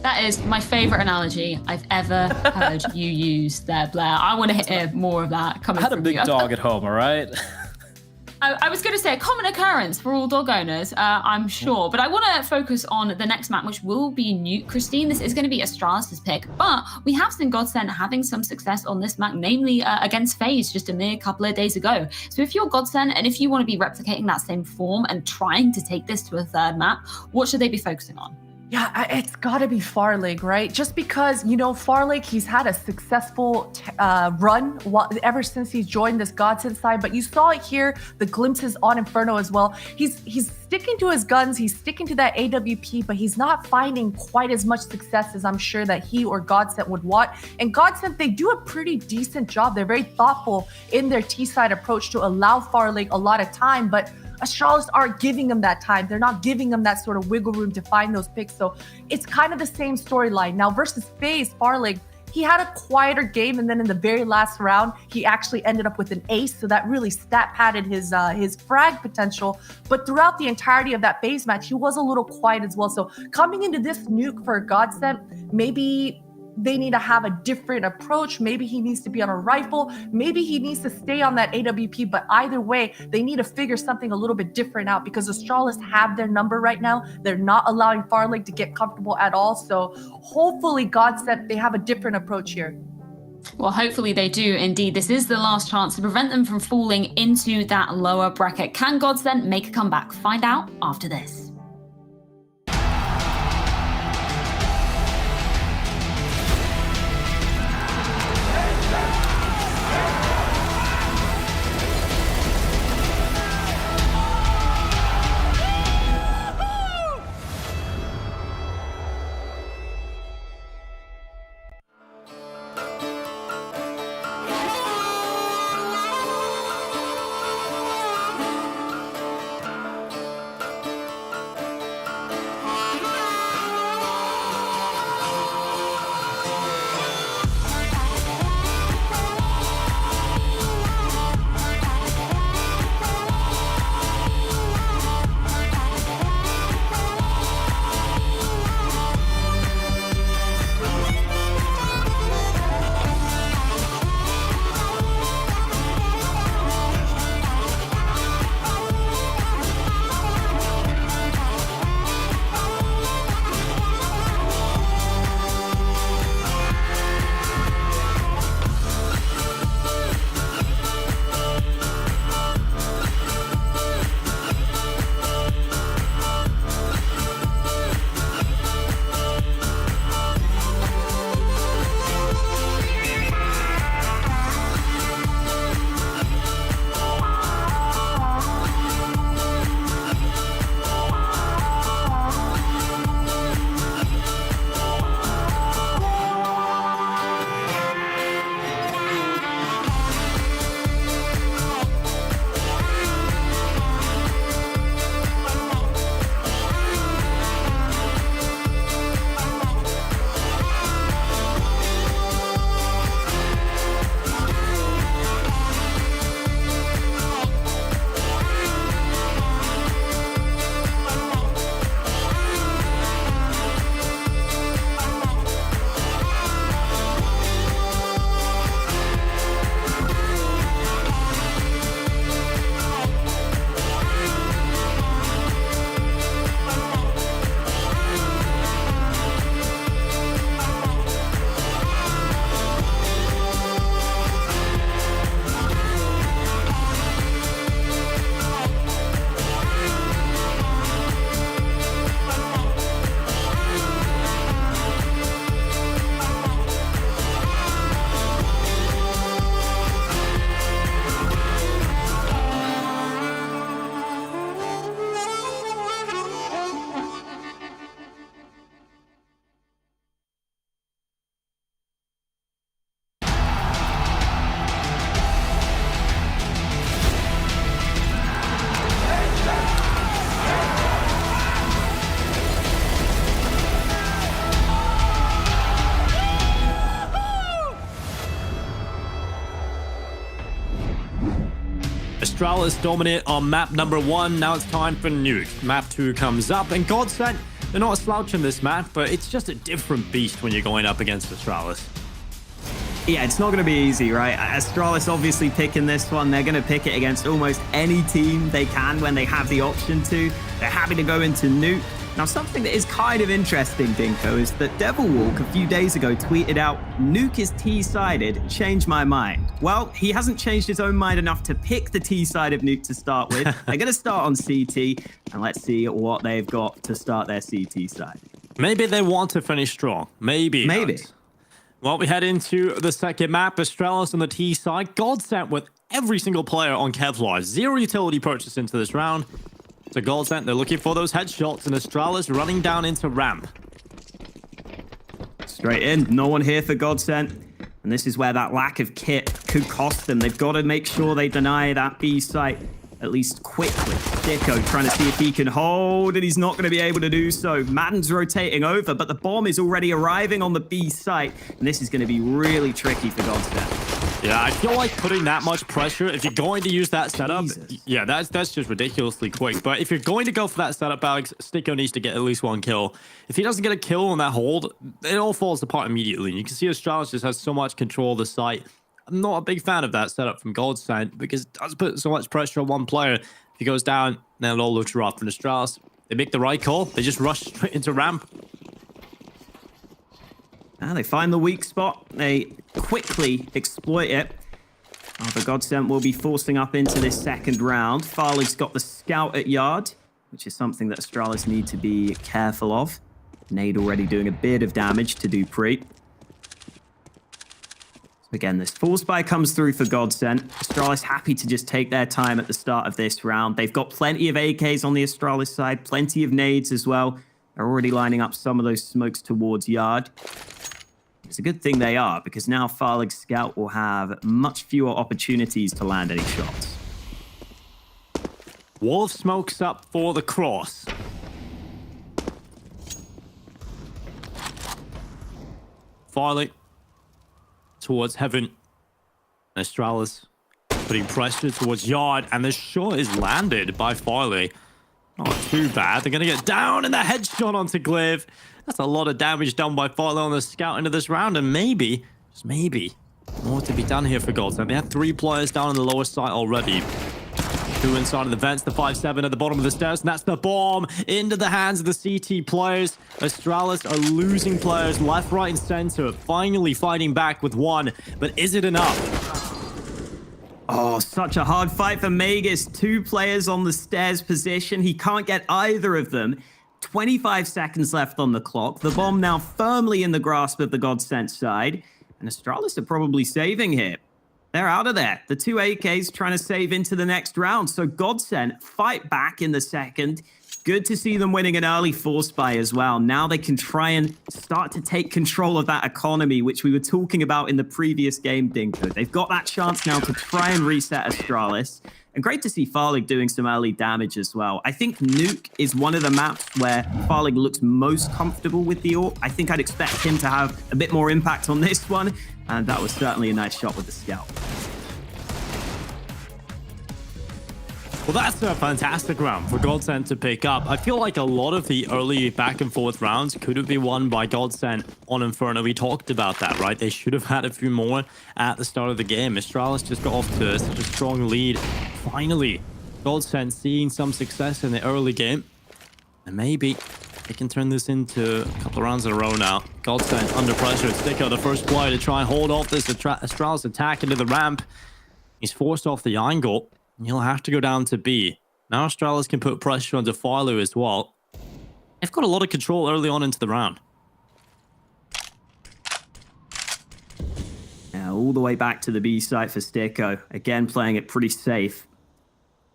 That is my favorite analogy I've ever heard you use there, Blair. I want to hear more of that coming from you. I had a big dog at home, all right? I was going to say a common occurrence for all dog owners, I'm sure. But I want to focus on the next map, which will be Nuke. Christine, this is going to be Astralis' pick. But we have seen GODSENT having some success on this map, namely against FaZe just a mere couple of days ago. So if you're GODSENT and if you want to be replicating that same form and trying to take this to a third map, what should they be focusing on? Yeah, it's got to be Farlig, right? Just because, you know, Farlig, he's had a successful run ever since he's joined this GODSENT side. But you saw it here, the glimpses on Inferno as well. He's sticking to his guns. He's sticking to that AWP, but he's not finding quite as much success as I'm sure that he or GODSENT would want. And GODSENT, they do a pretty decent job. They're very thoughtful in their T-side approach to allow Farlig a lot of time, but Astralis aren't giving him that time. They're not giving him that sort of wiggle room to find those picks. So it's kind of the same storyline. Now versus FaZe, Farlig, he had a quieter game, and then in the very last round, he actually ended up with an ace. So that really stat padded his frag potential. But throughout the entirety of that FaZe match, he was a little quiet as well. So coming into this Nuke for GODSENT, maybe they need to have a different approach. Maybe he needs to be on a rifle. Maybe he needs to stay on that AWP. But either way, they need to figure something a little bit different out because Astralis have their number right now. They're not allowing Farlig to get comfortable at all. So hopefully GODSENT, they have a different approach here. Well, hopefully they do indeed. This is the last chance to prevent them from falling into that lower bracket. Can GODSENT make a comeback? Find out after this. Astralis dominate on map number 1. Now it's time for Nuke. Map 2 comes up, and GODSENT, they're not a slouch in this map, but it's just a different beast when you're going up against Astralis. Yeah, it's not going to be easy, right? Astralis obviously picking this one. They're going to pick it against almost any team they can when they have the option to. They're happy to go into Nuke. Now, something that is kind of interesting, Dinko, is that Devilwalk a few days ago tweeted out, "Nuke is T-sided, change my mind." Well, he hasn't changed his own mind enough to pick the T side of Nuke to start with. They're going to start on CT, and let's see what they've got to start their CT side. Maybe they want to finish strong. Maybe. Well, we head into the second map. Astralis on the T side. GODSENT with every single player on Kevlar. 0 utility purchase into this round. So GODSENT, they're looking for those headshots, and Astralis running down into ramp. Straight in. No one here for GODSENT. And this is where that lack of kit could cost them. They've got to make sure they deny that B site at least quickly. Dicko trying to see if he can hold, and he's not going to be able to do so. Madden's rotating over, but the bomb is already arriving on the B site, and this is going to be really tricky for GODSENT. Yeah, I feel like putting that much pressure, if you're going to use that setup, yeah, that's just ridiculously quick. But if you're going to go for that setup, Alex, Sticko needs to get at least 1 kill. If he doesn't get a kill on that hold, it all falls apart immediately. You can see Astralis just has so much control of the site. I'm not a big fan of that setup from GODSENT because it does put so much pressure on one player. If he goes down, then it all looks rough. And Astralis, they make the right call. They just rush straight into ramp. And they find the weak spot. They quickly exploit it. The GODSENT will be forcing up into this second round. Farlig's got the scout at yard, which is something that Astralis need to be careful of. Nade already doing a bit of damage to Dupree. Again, this force buy comes through for GODSENT. Astralis happy to just take their time at the start of this round. They've got plenty of AKs on the Astralis side, plenty of nades as well. They're already lining up some of those smokes towards yard. It's a good thing they are, because now Farlig's scout will have much fewer opportunities to land any shots. Wall of smokes up for the cross. Farlig towards heaven. Astralis putting pressure towards yard, and the shot is landed by Farlig. Not too bad. They're going to get down, and the headshot onto Gliv. That's a lot of damage done by Farlig on the scout into this round, and maybe, just maybe, more to be done here for GODSENT. They had 3 players down on the lower side already. 2 inside of the vents, the 5-7 at the bottom of the stairs, and that's the bomb into the hands of the CT players. Astralis are losing players left, right, and center. Finally fighting back with 1, but is it enough? Oh, such a hard fight for Magus. 2 players on the stairs position. He can't get either of them. 25 seconds left on the clock. The bomb now firmly in the grasp of the GODSENT side. And Astralis are probably saving here. They're out of there. The 2 AKs trying to save into the next round. So GODSENT fight back in the second. Good to see them winning an early force buy as well. Now they can try and start to take control of that economy, which we were talking about in the previous game, Dinko. They've got that chance now to try and reset Astralis. And great to see Farlig doing some early damage as well. I think Nuke is one of the maps where Farlig looks most comfortable with the AWP. I think I'd expect him to have a bit more impact on this one. And that was certainly a nice shot with the scout. Well, that's a fantastic round for GODSENT to pick up. I feel like a lot of the early back and forth rounds could have been won by GODSENT on Inferno. We talked about that, right? They should have had a few more at the start of the game. Astralis just got off to such a strong lead. Finally, GODSENT seeing some success in the early game. And maybe they can turn this into a couple of rounds in a row now. GODSENT under pressure. Sticko, the first player to try and hold off this Astralis attack into the ramp. He's forced off the angle. He'll have to go down to B. Now Astralis can put pressure onto Philo as well. They've got a lot of control early on into the round. Now all the way back to the B site for Sticko. Again, playing it pretty safe.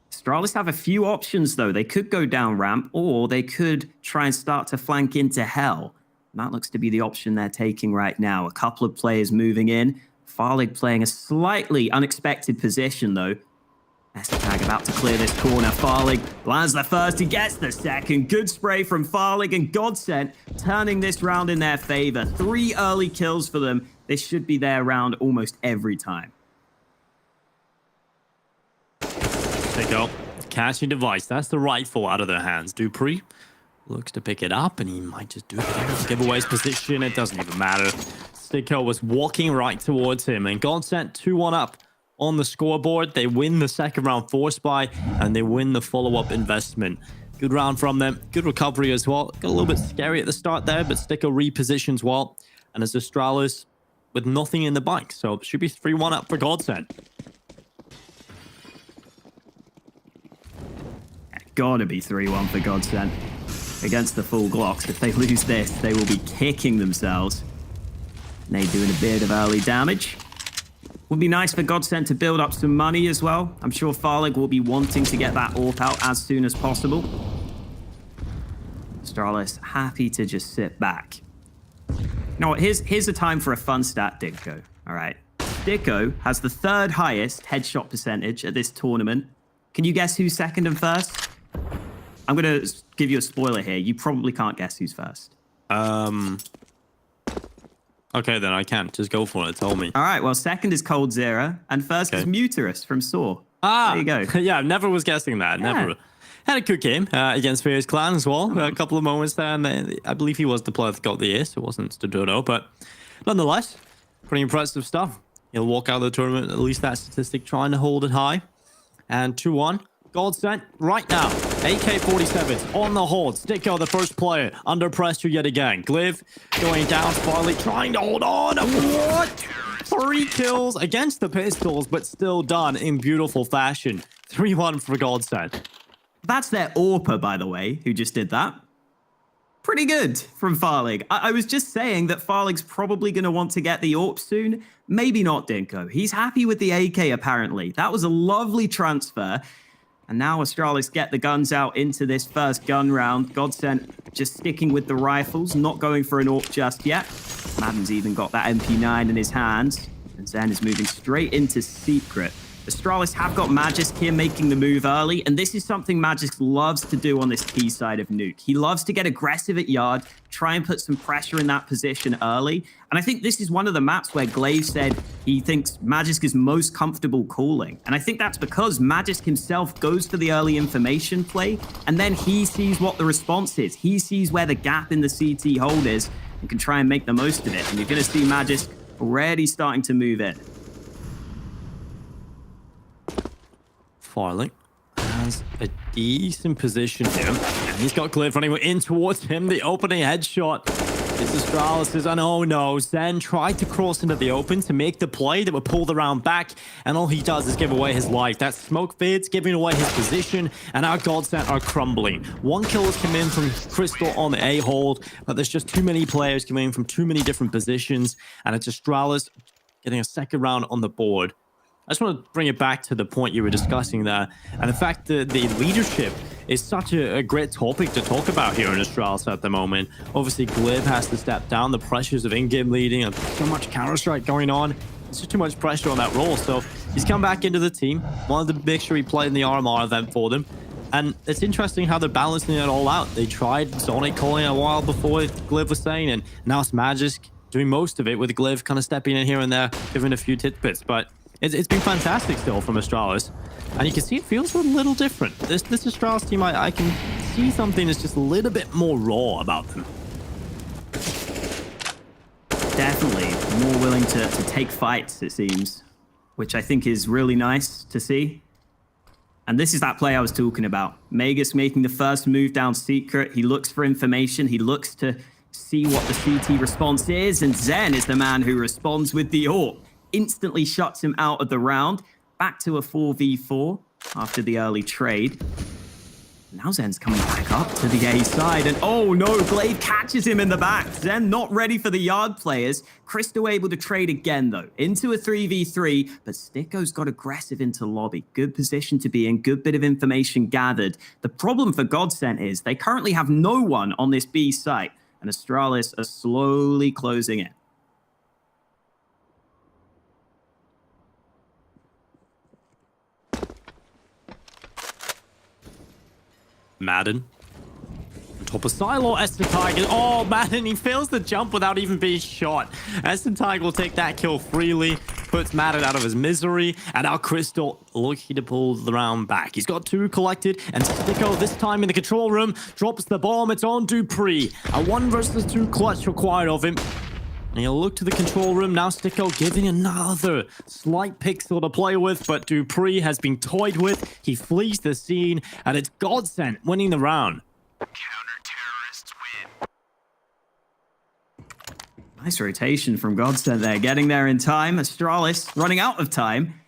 Astralis have a few options though. They could go down ramp, or they could try and start to flank into Hell. And that looks to be the option they're taking right now. A couple of players moving in. Farlig playing a slightly unexpected position though. Tag about to clear this corner. Farlig lands the first, he gets the second. Good spray from Farlig, and GODSENT turning this round in their favor. 3 early kills for them. This should be their round almost every time. There you go. Catching device. That's the rifle out of their hands. Dupree looks to pick it up, and he might just do it. Give away his position. It doesn't even matter. Sticko was walking right towards him, and GODSENT 2-1 up on the scoreboard. They win the second round force buy, and they win the follow-up investment. Good round from them. Good recovery as well. Got a little bit scary at the start there, but Sticko repositions well. And as Astralis with nothing in the bank, so it should be 3-1 up for GODSENT. Gotta be 3-1 for GODSENT against the full Glocks. If they lose this, they will be kicking themselves. And they doing a bit of early damage. Would be nice for GODSENT to build up some money as well. I'm sure Farlig will be wanting to get that AWP out as soon as possible. Astralis happy to just sit back. You know what? Here's a time for a fun stat, Dinko. All right. Sticko has the 3rd highest headshot percentage at this tournament. Can you guess who's second and first? I'm going to give you a spoiler here. You probably can't guess who's first. Okay, then I can. Just go for it. Tell me. All right, well, second is Cold Zero, and first is Muterus from Saw. There you go. Yeah, never was guessing that. Yeah. Never. Had a good game against Fierce Clan as well. A couple of moments there, and I believe he was the player that got the ace. It wasn't Stodono, but nonetheless, pretty impressive stuff. He'll walk out of the tournament, at least that statistic, trying to hold it high. And 2-1. GODSENT right now. AK-47s on the hold. Sticko, the first player, under pressure yet again. Gliv going down, Farley trying to hold on. What? 3 kills against the pistols, but still done in beautiful fashion. 3-1 for GODSENT. That's their AWPer, by the way, who just did that. Pretty good from Farlig. I was just saying that Farlig's probably going to want to get the AWP soon. Maybe not, Dinko. He's happy with the AK, apparently. That was a lovely transfer. And now Astralis get the guns out into this first gun round. GODSENT just sticking with the rifles, not going for an AWP just yet. Madden's even got that MP9 in his hands. And Zen is moving straight into Secret. Astralis have got Magisk here making the move early, and this is something Magisk loves to do on this T side of Nuke. He loves to get aggressive at Yard, try and put some pressure in that position early, and I think this is one of the maps where Glaive said he thinks Magisk is most comfortable calling, and I think that's because Magisk himself goes for the early information play, and then he sees what the response is. He sees where the gap in the CT hold is, and can try and make the most of it, and you're going to see Magisk already starting to move in. Farling has a decent position here. And he's got Gliv running in towards him. The opening headshot. It's Astralis, and oh no, Zen tried to cross into the open to make the play that would pull the round back, and all he does is give away his life. That smoke fades, giving away his position, and our GODSENT are crumbling. 1 kill has come in from Crystal on the A hold, but there's just too many players coming in from too many different positions, and it's Astralis getting a second round on the board. I just want to bring it back to the point you were discussing there, and the fact that the leadership is such a great topic to talk about here in Astralis at the moment. Obviously, Glib has to step down. The pressures of in-game leading and so much Counter-Strike going on. There's just too much pressure on that role, so he's come back into the team. Wanted to make sure he played in the RMR event for them. And it's interesting how they're balancing it all out. They tried Sonic calling a while before, Glib was saying, and now it's Magisk doing most of it with Glib kind of stepping in here and there, giving a few tidbits, but it's been fantastic still from Astralis. And you can see it feels a little different. This Astralis team, I can see something that's just a little bit more raw about them. Definitely more willing to take fights, it seems, which I think is really nice to see. And this is that play I was talking about. Magus making the first move down Secret. He looks for information. He looks to see what the CT response is. And Zen is the man who responds with the AWP. Instantly shuts him out of the round. Back to a 4v4 after the early trade. Now Zen's coming back up to the A side, and oh no, Glaive catches him in the back. Zen not ready for the Yard players. Cristo able to trade again though, into a 3v3, but Sticko's got aggressive into lobby. Good position to be in, good bit of information gathered. The problem for GODSENT is they currently have no one on this B site, and Astralis are slowly closing it. Madden. On top of Silo, Estentag. Oh, Madden, he fails the jump without even being shot. Estentag will take that kill freely, puts Madden out of his misery, and now Crystal looking to pull the round back. He's got 2 collected, and Sticko this time in the control room drops the bomb. It's on Dupree. A 1 versus 2 clutch required of him. And he'll look to the control room. Now Sticko giving another slight pixel to play with, but Dupree has been toyed with. He flees the scene, and it's GODSENT winning the round. Counter-terrorists win. Nice rotation from GODSENT there, getting there in time. Astralis running out of time.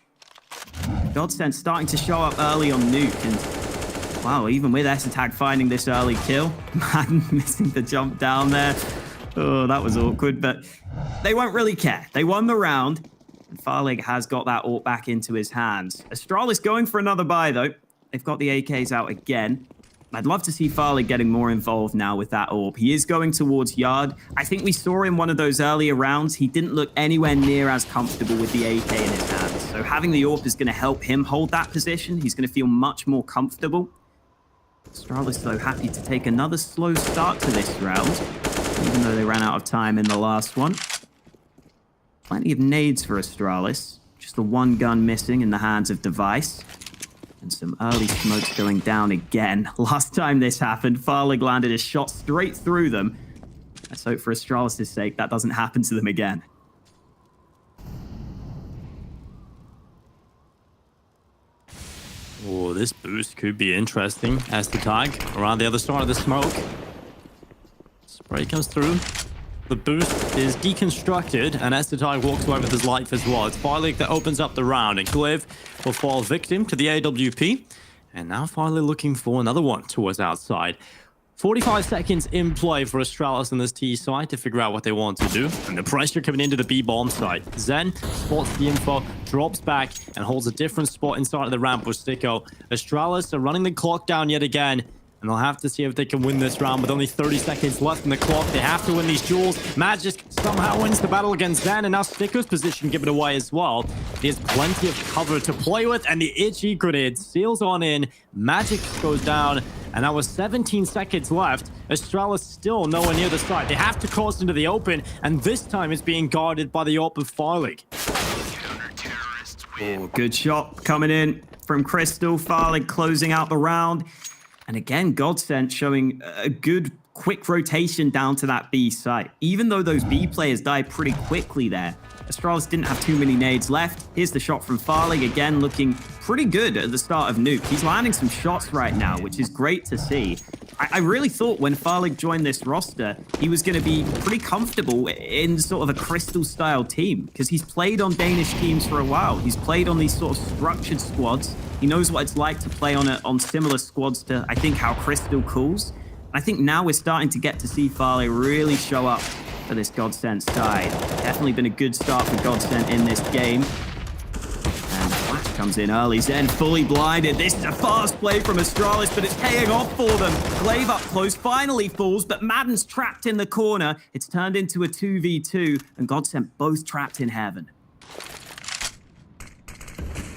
GODSENT starting to show up early on Nuke, and wow, even with Estentag finding this early kill, Madden missing the jump down there. Oh, that was awkward, but they won't really care. They won the round, and Farlig has got that AWP back into his hands. Astralis going for another buy, though. They've got the AKs out again. I'd love to see Farlig getting more involved now with that AWP. He is going towards Yard. I think we saw in one of those earlier rounds, he didn't look anywhere near as comfortable with the AK in his hands. So having the AWP is going to help him hold that position. He's going to feel much more comfortable. Astralis, though, happy to take another slow start to this round, even though they ran out of time in the last one. Plenty of nades for Astralis. Just the one gun missing in the hands of Device. And some early smokes going down again. Last time this happened, Farlig landed a shot straight through them. Let's hope for Astralis' sake that doesn't happen to them again. Oh, this boost could be interesting as the tag around the other side of the smoke. Spray comes through. The boost is deconstructed, and as the tag walks away with his life as well, it's Farlig that opens up the round, and Gliv will fall victim to the AWP. And now Farlig looking for another one towards outside. 45 seconds in play for Astralis on this T side to figure out what they want to do. And the pressure coming into the B bomb side. Zen spots the info, drops back, and holds a different spot inside of the ramp with Sticko. Astralis are running the clock down yet again. And they'll have to see if they can win this round with only 30 seconds left in the clock. They have to win these duels. Magisk somehow wins the battle against Zen, and now Sticko's position given away as well. He has plenty of cover to play with, and the itchy grenade seals on in. Magisk goes down, and now with 17 seconds left, Astralis still nowhere near the site. They have to cross into the open, and this time it's being guarded by the AWP of Farlig. Oh, good shot coming in from Crystal. Farlig closing out the round. And again, GODSENT showing a good quick rotation down to that B site. Even though those B players died pretty quickly there, Astralis didn't have too many nades left. Here's the shot from Farlig, again looking pretty good at the start of Nuke. He's landing some shots right now, which is great to see. I really thought when Farlig joined this roster, he was going to be pretty comfortable in sort of a Crystal-style team, because he's played on Danish teams for a while. He's played on these sort of structured squads. He knows what it's like to play on similar squads to, I think, how Crystal calls. I think now we're starting to get to see Farlig really show up for this GODSENT side. Definitely been a good start for GODSENT in this game. And Flash comes in early. Zen fully blinded. This is a fast play from Astralis, but it's paying off for them. Glaive up close, finally falls, but Madden's trapped in the corner. It's turned into a 2v2, and GODSENT both trapped in heaven.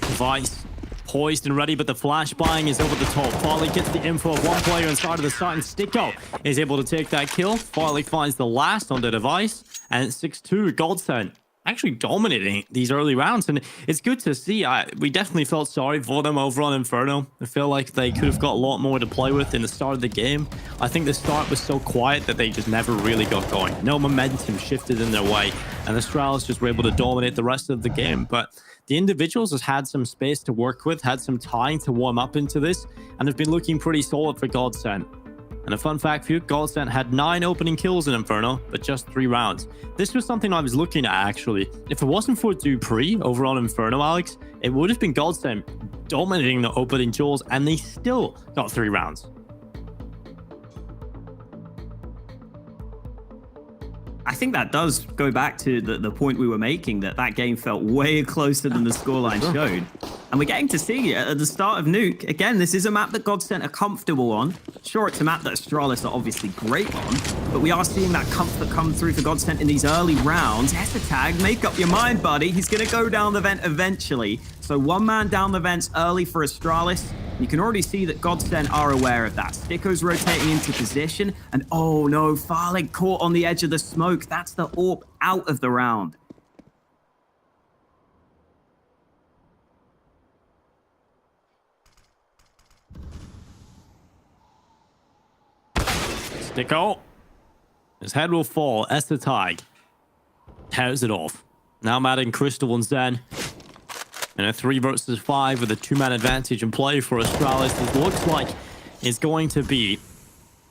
Device poised and ready, but the flash buying is over the top. Farlig gets the info of one player inside of the site, and Sticko is able to take that kill. Farlig finds the last on the Device, and it's 6-2. GODSENT actually dominating these early rounds, and it's good to see. We definitely felt sorry for them over on Inferno. I feel like they could have got a lot more to play with in the start of the game. I think the start was so quiet that they just never really got going. No momentum shifted in their way, and the Astralis just were able to dominate the rest of the game. But the individuals has had some space to work with, had some time to warm up into this, and have been looking pretty solid for GODSENT. And a fun fact for you, GODSENT had 9 opening kills in Inferno, but just 3 rounds. This was something I was looking at, actually. If it wasn't for Dupree over on Inferno, Alex, it would have been GODSENT dominating the opening duels, and they still got 3 rounds. I think that does go back to the point we were making, that game felt way closer than the scoreline showed. And we're getting to see it at the start of Nuke. Again, this is a map that GODSENT are comfortable on. Sure, it's a map that Astralis are obviously great on, but we are seeing that comfort come through for GODSENT in these early rounds. Yes, a tag, make up your mind, buddy. He's going to go down the vent eventually. So one man down the vents early for Astralis. You can already see that GODSENT are aware of that. Sticko's rotating into position, and oh no, Farlig caught on the edge of the smoke. That's the AWP out of the round. Sticko. His head will fall as the tag tears it off. Now Matt and Crystal and Zen in a 3 versus 5 with a 2-man advantage in play for Astralis. It looks like it's going to be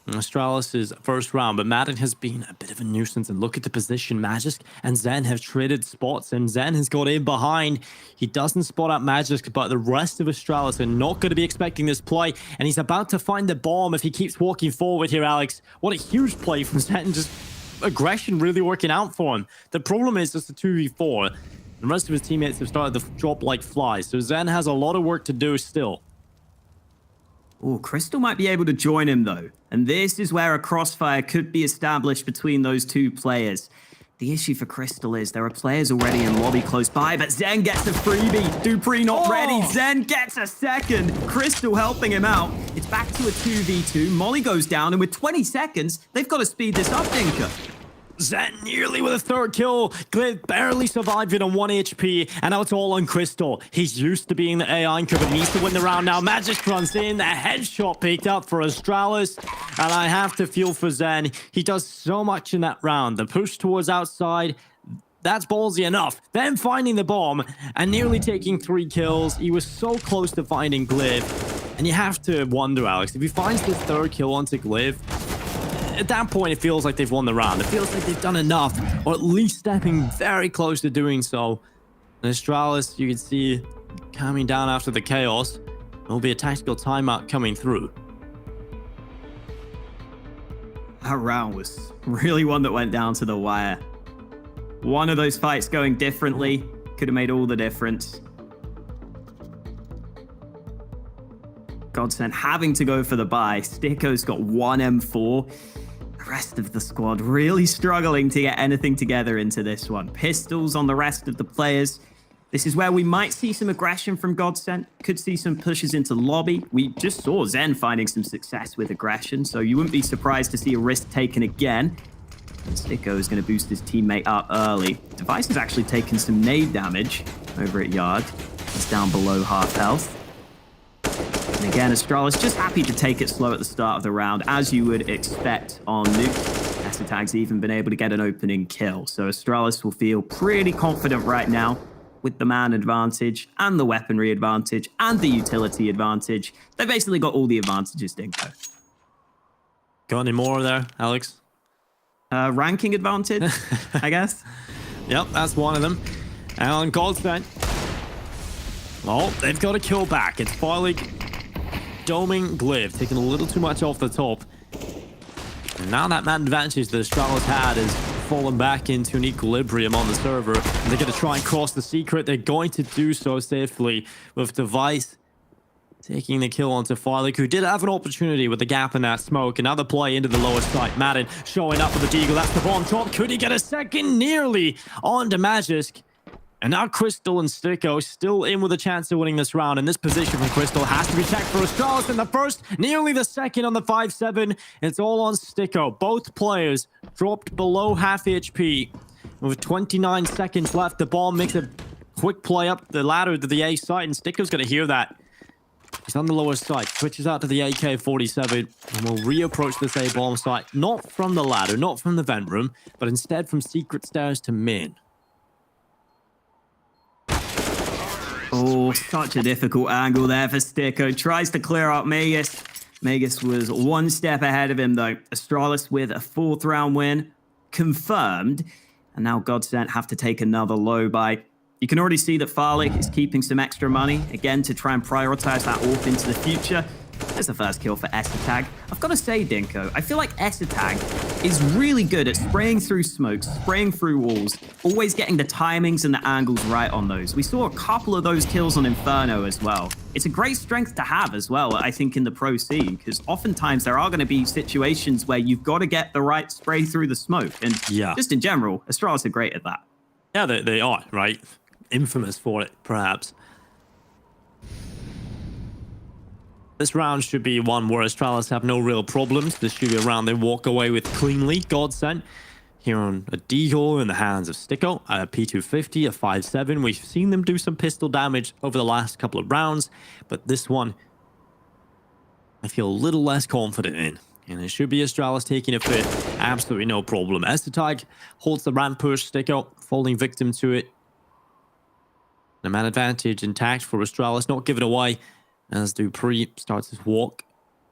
Astralis' first round, but Madden has been a bit of a nuisance. And look at the position. Magisk and Zen have traded spots, and Zen has got in behind. He doesn't spot out Magisk, but the rest of Astralis are not going to be expecting this play, and he's about to find the bomb if he keeps walking forward here, Alex. What a huge play from Zen. Just aggression really working out for him. The problem is it's a 2v4. The rest of his teammates have started to drop like flies, so Zen has a lot of work to do still. Oh, Crystal might be able to join him, though. And this is where a crossfire could be established between those 2 players. The issue for Crystal is there are players already in lobby close by, but Zen gets a freebie. Dupree not ready. Zen gets a second. Crystal helping him out. It's back to a 2v2. Molly goes down, and with 20 seconds, they've got to speed this up, Dinka. Zen nearly with a third kill. Glaive barely surviving on 1 HP. And now it's all on Crystal. He's used to being the AI anchor, but needs to win the round now. Magisk runs in. The headshot picked up for Astralis. And I have to feel for Zen. He does so much in that round. The push towards outside, that's ballsy enough. Then finding the bomb and nearly taking 3 kills. He was so close to finding Glaive. And you have to wonder, Alex, if he finds this third kill onto Glaive, at that point, it feels like they've won the round. It feels like they've done enough, or at least stepping very close to doing so. And Astralis, you can see, calming down after the chaos. There'll be a tactical timeout coming through. That round was really one that went down to the wire. One of those fights going differently could have made all the difference. GODSENT having to go for the buy. Sticko's got 1 M4. The rest of the squad really struggling to get anything together into this one. Pistols on the rest of the players. This is where we might see some aggression from GODSENT. Could see some pushes into lobby. We just saw Zen finding some success with aggression, so you wouldn't be surprised to see a risk taken again. And Sticko is going to boost his teammate up early. Device has actually taken some nade damage over at Yard. He's down below half health. And again, Astralis just happy to take it slow at the start of the round, as you would expect on Nuke. Esatag's even been able to get an opening kill. So Astralis will feel pretty confident right now with the man advantage and the weaponry advantage and the utility advantage. They basically got all the advantages, Dinko. Got any more there, Alex? Ranking advantage, I guess. Yep, that's one of them. And on GODSENT, well, they've got a kill back. It's Firelig doming Glaive, taking a little too much off the top. And now that man advantage that Astralis had has fallen back into an equilibrium on the server. And they're going to try and cross the secret. They're going to do so safely with Device taking the kill onto Firelig, who did have an opportunity with the gap in that smoke. Another play into the lowest site. Madden showing up with the deagle. That's the bomb drop. Could he get a second? Nearly onto Magisk. And now Crystal and Sticko still in with a chance of winning this round. And this position from Crystal has to be checked for Astralis in the first, nearly the second on the 5-7. It's all on Sticko. Both players dropped below half HP. With 29 seconds left, the bomb makes a quick play up the ladder to the A site, and Sticko's going to hear that. He's on the lower side, switches out to the AK-47, and will reapproach this A-bomb site, not from the ladder, not from the vent room, but instead from secret stairs to min. Oh, such a difficult angle there for Sticko. Tries to clear out Magus. Magus was 1 step ahead of him, though. Astralis with a 4th round win confirmed. And now GODSENT have to take another low by. You can already see that Firelig is keeping some extra money, again, to try and prioritize that AWP into the future. There's the first kill for Esatag. I've got to say, Dinko, I feel like Esatag is really good at spraying through smoke, spraying through walls, always getting the timings and the angles right on those. We saw a couple of those kills on Inferno as well. It's a great strength to have as well, I think, in the pro scene, because oftentimes there are going to be situations where you've got to get the right spray through the smoke. And just in general, Astralis are great at that. Yeah, they are, right? Infamous for it, perhaps. This round should be one where Astralis have no real problems. This should be a round they walk away with cleanly. GODSENT here on a deagle in the hands of Sticko, a P250, a 5-7. We've seen them do some pistol damage over the last couple of rounds, but this one I feel a little less confident in. And it should be Astralis taking a fit. Absolutely no problem. Esatag holds the ramp push. Sticko falling victim to it. The man advantage intact for Astralis, not given away. As Dupree starts his walk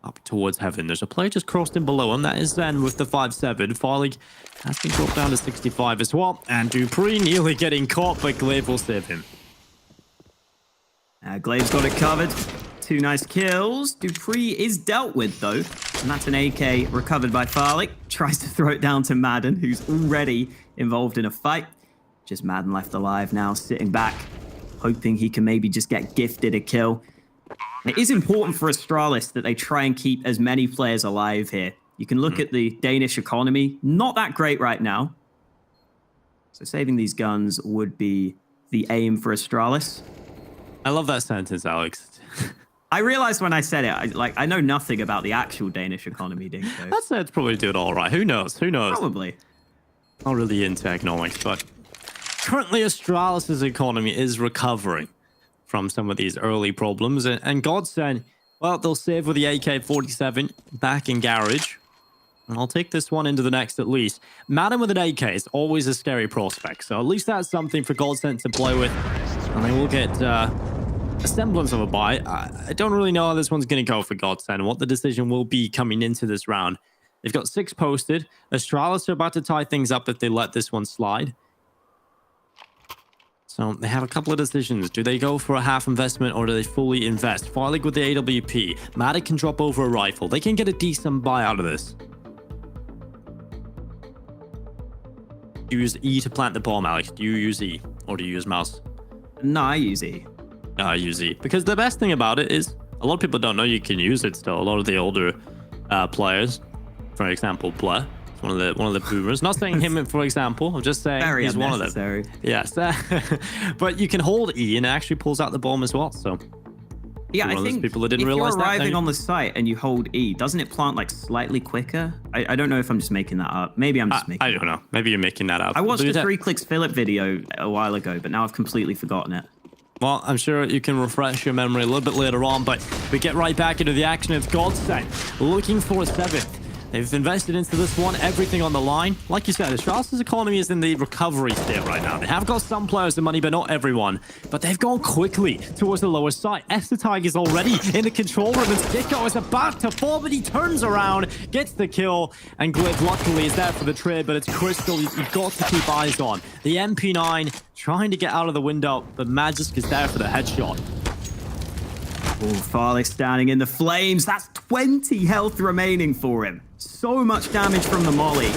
up towards heaven. There's a player just crossed in below him. That is Zen with the 5-7. Firelig has been dropped down to 65 as well. And Dupree nearly getting caught, but Glaive will save him. Glaive's got it covered. 2 nice kills. Dupree is dealt with, though. And that's an AK recovered by Firelig. Tries to throw it down to Madden, who's already involved in a fight. Just Madden left alive now, sitting back, hoping he can maybe just get gifted a kill. It is important for Astralis that they try and keep as many players alive here. You can look at the Danish economy. Not that great right now. So saving these guns would be the aim for Astralis. I love that sentence, Alex. I realized when I said it, I know nothing about the actual Danish economy, Dinko. That said's probably doing all right. Who knows? Who knows? Probably. Not really into economics, but currently Astralis' economy is recovering from some of these early problems. And GODSENT, well, they'll save with the AK-47 back in garage. And I'll take this one into the next at least. Madden with an AK is always a scary prospect, so at least that's something for GODSENT to play with. And they will get a semblance of a buy. I don't really know how this one's going to go for GODSENT and what the decision will be coming into this round. They've got 6 posted. Astralis are about to tie things up if they let this one slide. So they have a couple of decisions. Do they go for a half investment or do they fully invest? Farlig with the AWP. Matic can drop over a rifle. They can get a decent buy out of this. Do you use E to plant the bomb, Alex? Do you use E or do you use mouse? No, I use E. No, I use E. Because the best thing about it is a lot of people don't know you can use it still. A lot of the older players, for example, Blur, one of the boomers. Not saying him, for example. I'm just saying Very he's one of them. Yes. But you can hold E and it actually pulls out the bomb as well. So yeah, I think people that didn't if realize you're arriving on the site and you hold E, doesn't it plant like slightly quicker? I don't know if I'm just making that up. Maybe I'm just making I don't know. Maybe you're making that up. I watched a 3 Clicks Philip video a while ago, but now I've completely forgotten it. Well, I'm sure you can refresh your memory a little bit later on, but we get right back into the action. It's GODSENT looking for a 7th. They've invested into this one, everything on the line. Like you said, Astralis' economy is in the recovery state right now. They have got some players the money, but not everyone. But they've gone quickly towards the lower side. Estertag is already in the control room, and Sticko is about to fall, but he turns around, gets the kill, and Glib luckily is there for the trade, but it's Crystal you've got to keep eyes on. The MP9 trying to get out of the window, but Magisk is there for the headshot. Oh, Farlig standing in the flames. That's 20 health remaining for him. So much damage from the molly.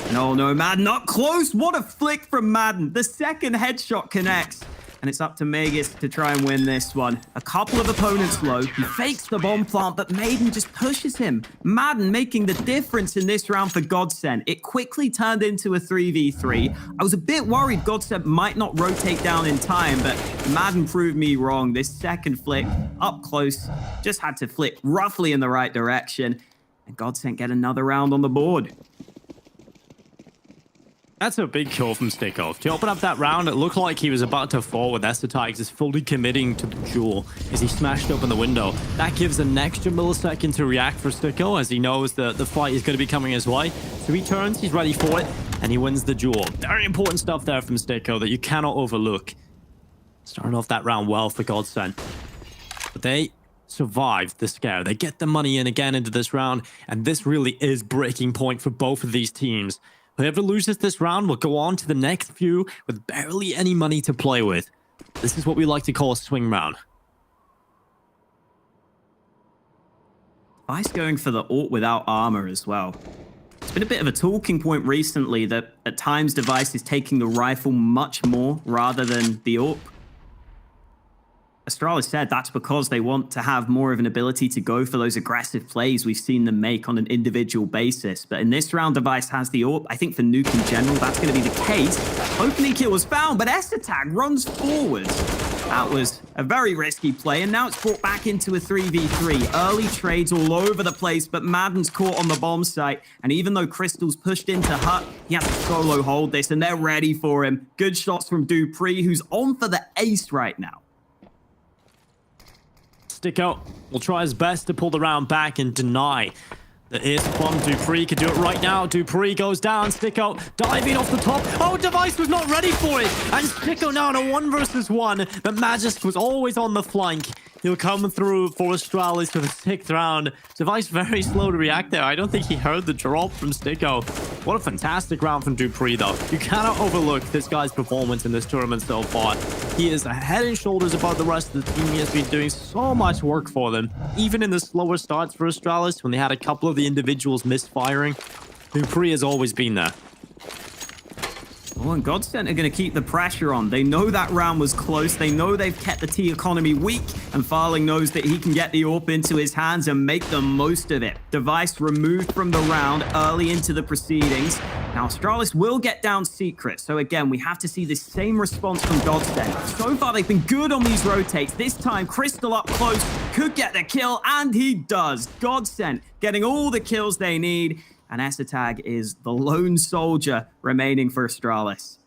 And oh no, Madden up close. What a flick from Madden. The second headshot connects. And it's up to Magus to try and win this one. A couple of opponents low. He fakes the bomb plant, but Maiden just pushes him. Madden making the difference in this round for GODSENT. It quickly turned into a 3v3. I was a bit worried GODSENT might not rotate down in time, but Madden proved me wrong. This second flick up close just had to flick roughly in the right direction. And GODSENT get another round on the board. That's a big kill from Sticko. To open up that round, it looked like he was about to fall with Estertag just fully committing to the duel as he smashed open the window. That gives an extra millisecond to react for Sticko as he knows the fight is going to be coming his way. So he turns, he's ready for it, and he wins the duel. Very important stuff there from Sticko that you cannot overlook. Starting off that round well for GODSENT. But they survive the scare. They get the money in again into this round, and this really is breaking point for both of these teams. Whoever loses this round will go on to the next few with barely any money to play with. This is what we like to call a swing round. Vice going for the ult without armor as well. It's been a bit of a talking point recently that at times Device is taking the rifle much more rather than the ult. Astralis said that's because they want to have more of an ability to go for those aggressive plays we've seen them make on an individual basis. But in this round, Device has the AWP. I think for Nuke in general, that's going to be the case. Opening kill was found, but Estertag runs forward. That was a very risky play, and now it's brought back into a 3v3. Early trades all over the place, but Madden's caught on the bomb site. And even though Crystal's pushed into Hut, he has to solo hold this, and they're ready for him. Good shots from Dupree, who's on for the ace right now. Sticko will try his best to pull the round back and deny the ace from Dupree. Could do it right now. Dupree goes down. Sticko diving off the top. Oh, Device was not ready for it. And Sticko now in a 1 versus 1. But Magisk was always on the flank. He'll come through for Astralis for the 6th round. Device very slow to react there. I don't think he heard the drop from Sticko. What a fantastic round from Dupree, though. You cannot overlook this guy's performance in this tournament so far. He is head and shoulders above the rest of the team. He has been doing so much work for them. Even in the slower starts for Astralis, when they had a couple of the individuals misfiring, Dupree has always been there. Oh, and GODSENT are going to keep the pressure on. They know that round was close. They know they've kept the T economy weak. And Farlig knows that he can get the AWP into his hands and make the most of it. Device removed from the round early into the proceedings. Now, Astralis will get down secret. So again, we have to see the same response from GODSENT. So far, they've been good on these rotates. This time, Crystal up close could get the kill, and he does. GODSENT getting all the kills they need. and Esatag is the lone soldier remaining for Astralis.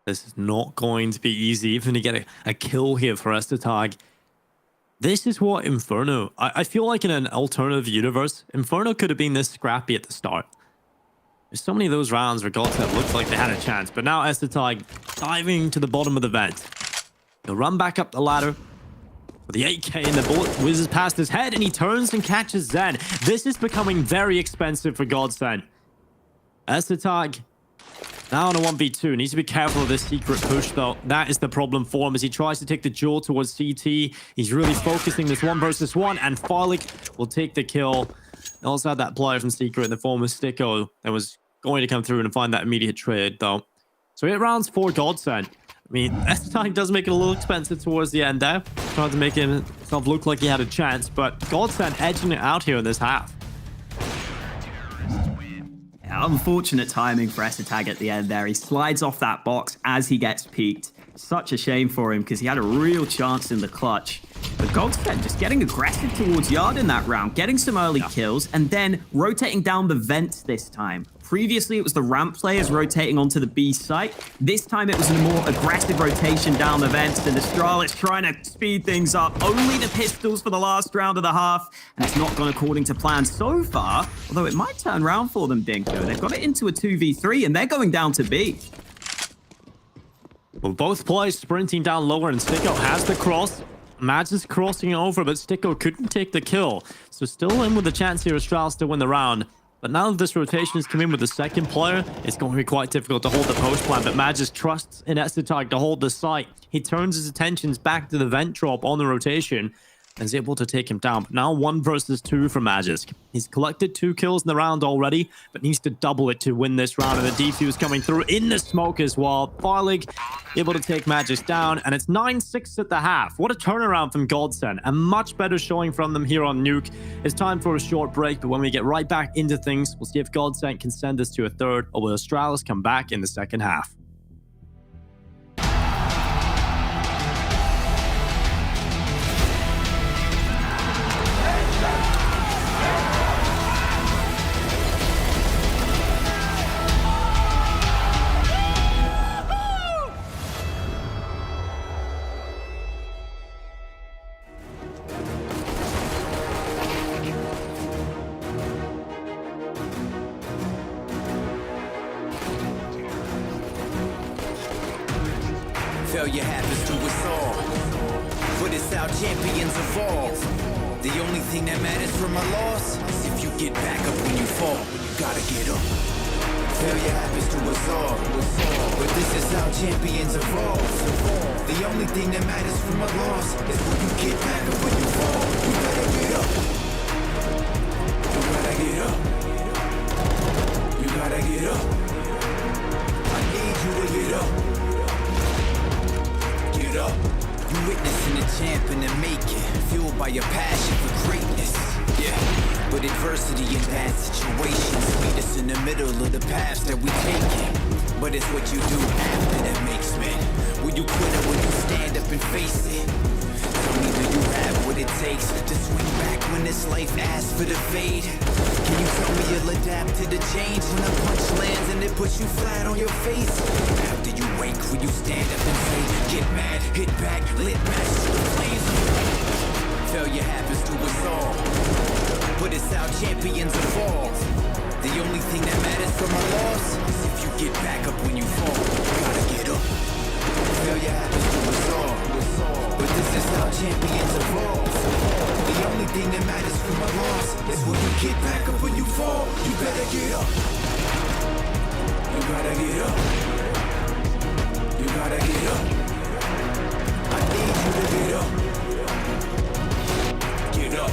This is not going to be easy, even to get a kill here for Esatag. This is what Inferno... I feel like in an alternative universe, Inferno could have been this scrappy at the start. There's so many of those rounds where GODSENT looked like they had a chance, but now Esatag diving to the bottom of the vent. He'll run back up the ladder with the 8k, and the bullet whizzes past his head, and he turns and catches Zen. This is becoming very expensive for GODSENT. Esatag now on a 1v2. Needs to be careful of this secret push, though. That is the problem for him as he tries to take the duel towards CT. He's really focusing this 1 versus 1, and Farlick will take the kill. They also had that player from Secret in the form of Sticko that was going to come through and find that immediate trade, though. So 8 rounds for GODSENT. I mean, Esatag does make it a little expensive towards the end there. Trying to make himself look like he had a chance, but GODSENT edging it out here in this half. Unfortunate timing for Esatag at the end there. He slides off that box as he gets peeked. Such a shame for him because he had a real chance in the clutch. But GODSENT just getting aggressive towards Yard in that round, getting some early kills, and then rotating down the vents this time. Previously, it was the ramp players rotating onto the B site. This time, it was a more aggressive rotation down the vents, and Astralis trying to speed things up. Only the pistols for the last round of the half, and it's not gone according to plan so far, although it might turn around for them, Dinko. They've got it into a 2v3, and they're going down to B. Well, both players sprinting down lower, and Sticko has the cross. Mads is crossing over, but Sticko couldn't take the kill. So still in with a chance here, Astralis to win the round. But now that this rotation has come in with the second player, it's going to be quite difficult to hold the post plan. But Mads just trusts in Esatag to hold the site. He turns his attentions back to the vent drop on the rotation and is able to take him down. But now 1 versus 2 for Magisk. He's collected 2 kills in the round already, but needs to double it to win this round. And the defuse coming through in the smoke as well. Farlig able to take Magisk down, and it's 9-6 at the half. What a turnaround from GODSENT. A much better showing from them here on Nuke. It's time for a short break, but when we get right back into things, we'll see if GODSENT can send us to a third, or will Astralis come back in the second half. Failure happens to us all, but it's how champions evolve. The only thing that matters from a loss is if you get back up when you fall. You gotta get up. Failure happens to us all, but this is how champions evolve. The only thing that matters from a loss is when you get back up when you fall. You gotta get up. You gotta get up. You gotta get up. I need you to get up. Up. You witnessing the champ and the making, fueled by your passion for greatness. Yeah, but adversity in bad situations lead us in the middle of the paths that we taking. But it's what you do after that makes men. Will you quit it when you stand up and face it? Tell me, do you have what it takes to swing back when this life asks for the fade? Can you tell me you'll adapt to the change when the punch lands and it puts you flat on your face? After you wake, will you stand up and say, get mad, hit back, lit match to the flames? Failure happens to us all, but it's how champions evolve. The only thing that matters from a loss is if you get back up when you fall. You gotta get up. Failure happens to us all, but this is how champions evolve. The only thing that matters from a loss is when you get back up when you fall. You better get up. You gotta get up. You gotta get up. I need you to get up. Get up.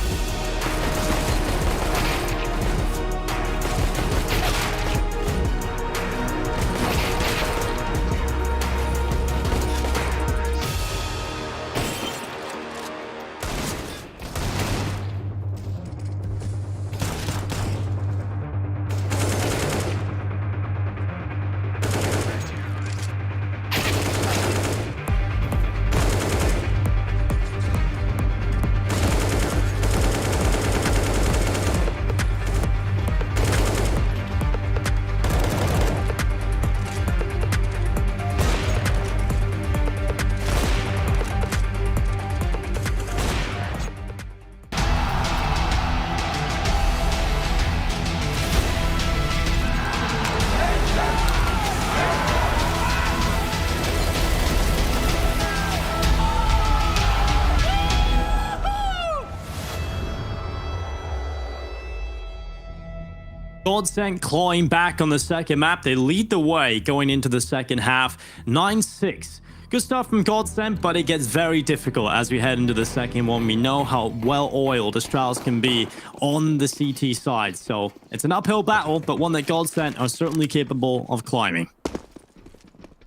GODSENT clawing back on the second map. They lead the way going into the second half. 9-6. Good stuff from GODSENT, but it gets very difficult as we head into the second one. We know how well-oiled Astralis can be on the CT side. So it's an uphill battle, but one that GODSENT are certainly capable of climbing.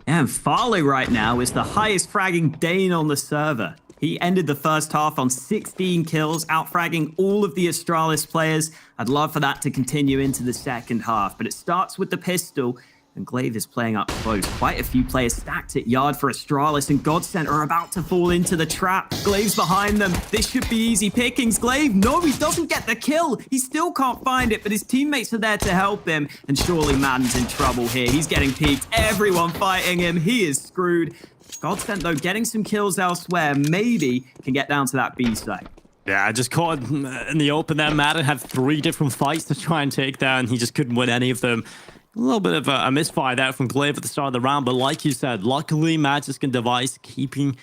And Farley right now is the highest fragging Dane on the server. He ended the first half on 16 kills, outfragging all of the Astralis players. I'd love for that to continue into the second half, but it starts with the pistol, and Glaive is playing up close. Quite a few players stacked at yard for Astralis, and GODSENT are about to fall into the trap. Glaive's behind them. This should be easy pickings. Glaive, no, he doesn't get the kill. He still can't find it, but his teammates are there to help him, and surely Madden's in trouble here. He's getting peeked. Everyone fighting him. He is screwed. GODSENT, though, getting some kills elsewhere, maybe can get down to that B side. Yeah, I just caught in the open there. Madden had 3 different fights to try and take down. He just couldn't win any of them. A little bit of a misfire there from Glaive at the start of the round, but like you said, luckily Magisk and Device keeping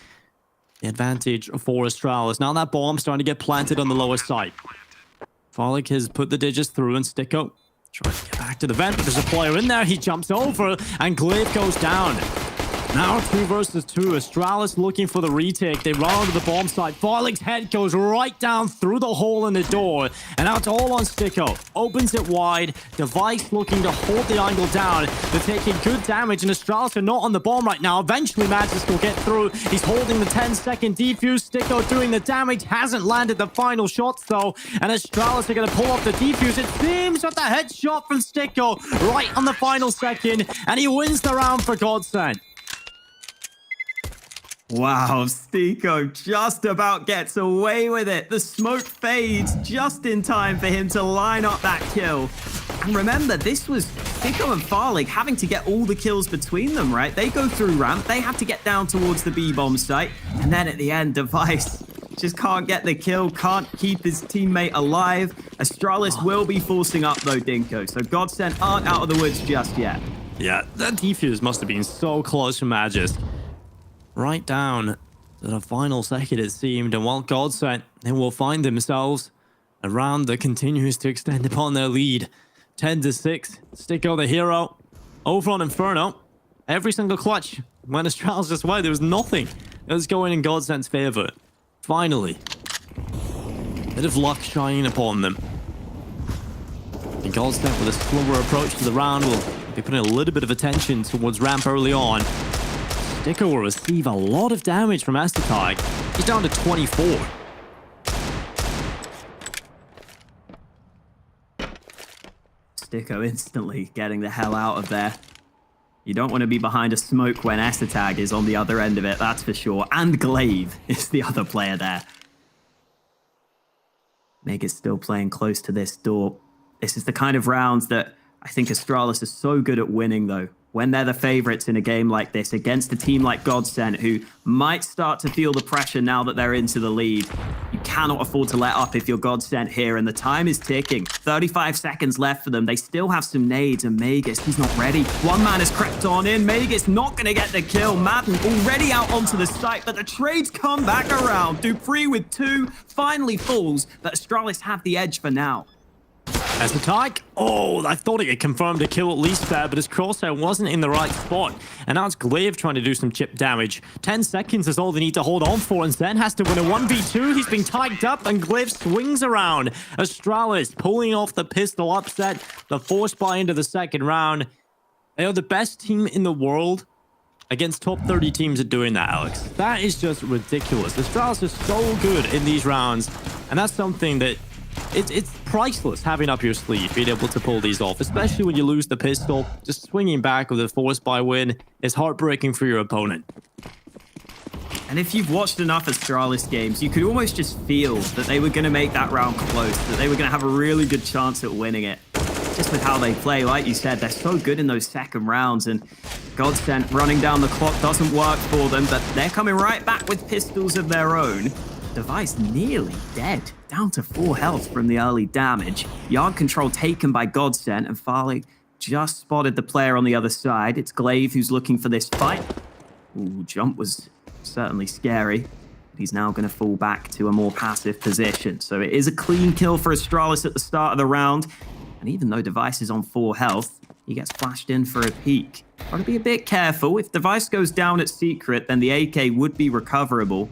the advantage for Astralis. Now that bomb starting to get planted on the lower side. Frolic has put the digits through, and Sticko trying to get back to the vent, but there's a player in there. He jumps over, and Glaive goes down. Now 2 versus 2. Astralis looking for the retake. They run onto the bomb site. Farlig's head goes right down through the hole in the door. And now it's all on Sticko. Opens it wide. Device looking to hold the angle down. They're taking good damage, and Astralis are not on the bomb right now. Eventually, Magisk will get through. He's holding the 10-second defuse. Sticko doing the damage. Hasn't landed the final shots, though. And Astralis are going to pull off the defuse. It seems with the headshot from Sticko right on the final second. And he wins the round for GODSENT. Wow, Sticko just about gets away with it. The smoke fades just in time for him to line up that kill. And remember, this was Sticko and Farlig having to get all the kills between them, right? They go through ramp, they have to get down towards the B-bomb site, and then at the end, Device just can't get the kill, can't keep his teammate alive. Astralis will be forcing up though, Dinko, so GODSENT aren't out of the woods just yet. Yeah, that defuse must have been so close from Magisk. Right down to the final second, it seemed, and while GODSENT, they will find themselves a round that continues to extend upon their lead. 10-6, Sticko the hero, over on Inferno. Every single clutch went Astralis this way. There was nothing that was going in GODSENT's favor. Finally, a bit of luck shining upon them. And GODSENT, with a slower approach to the round, will be putting a little bit of attention towards ramp early on. Sticko will receive a lot of damage from Astatag. He's down to 24. Sticko instantly getting the hell out of there. You don't want to be behind a smoke when Astatag is on the other end of it, that's for sure. And Glaive is the other player there. Meg is still playing close to this door. This is the kind of rounds that I think Astralis is so good at winning, though. When they're the favorites in a game like this against a team like GODSENT, who might start to feel the pressure now that they're into the lead. You cannot afford to let up if you're GODSENT here, and the time is ticking. 35 seconds left for them. They still have some nades, and Magus, he's not ready. One man has crept on in. Magus not going to get the kill. Madden already out onto the site, but the trades come back around. Dupree with 2 finally falls, but Astralis have the edge for now. As the tag, I thought he had confirmed a kill at least there, but his crosshair wasn't in the right spot. And now it's Glaive trying to do some chip damage. 10 seconds is all they need to hold on for, and Zen has to win a 1v2. He's been tagged up, and Glaive swings around. Astralis pulling off the pistol upset, the force buy into the second round. They are the best team in the world against top 30 teams at doing that, Alex. That is just ridiculous. Astralis is so good in these rounds, and that's something that it's priceless having up your sleeve, being able to pull these off, especially when you lose the pistol. Just swinging back with a force buy win is heartbreaking for your opponent. And if you've watched enough Astralis games, you could almost just feel that they were going to make that round close, that they were going to have a really good chance at winning it. Just with how they play, like you said, they're so good in those second rounds, and GODSENT running down the clock doesn't work for them, but they're coming right back with pistols of their own. Device nearly dead, down to 4 health from the early damage. Yard control taken by GODSENT, and Farley just spotted the player on the other side. It's Glaive who's looking for this fight. Ooh, jump was certainly scary. He's now going to fall back to a more passive position. So it is a clean kill for Astralis at the start of the round. And even though Device is on 4 health, he gets flashed in for a peek. Got to be a bit careful. If Device goes down at Secret, then the AK would be recoverable.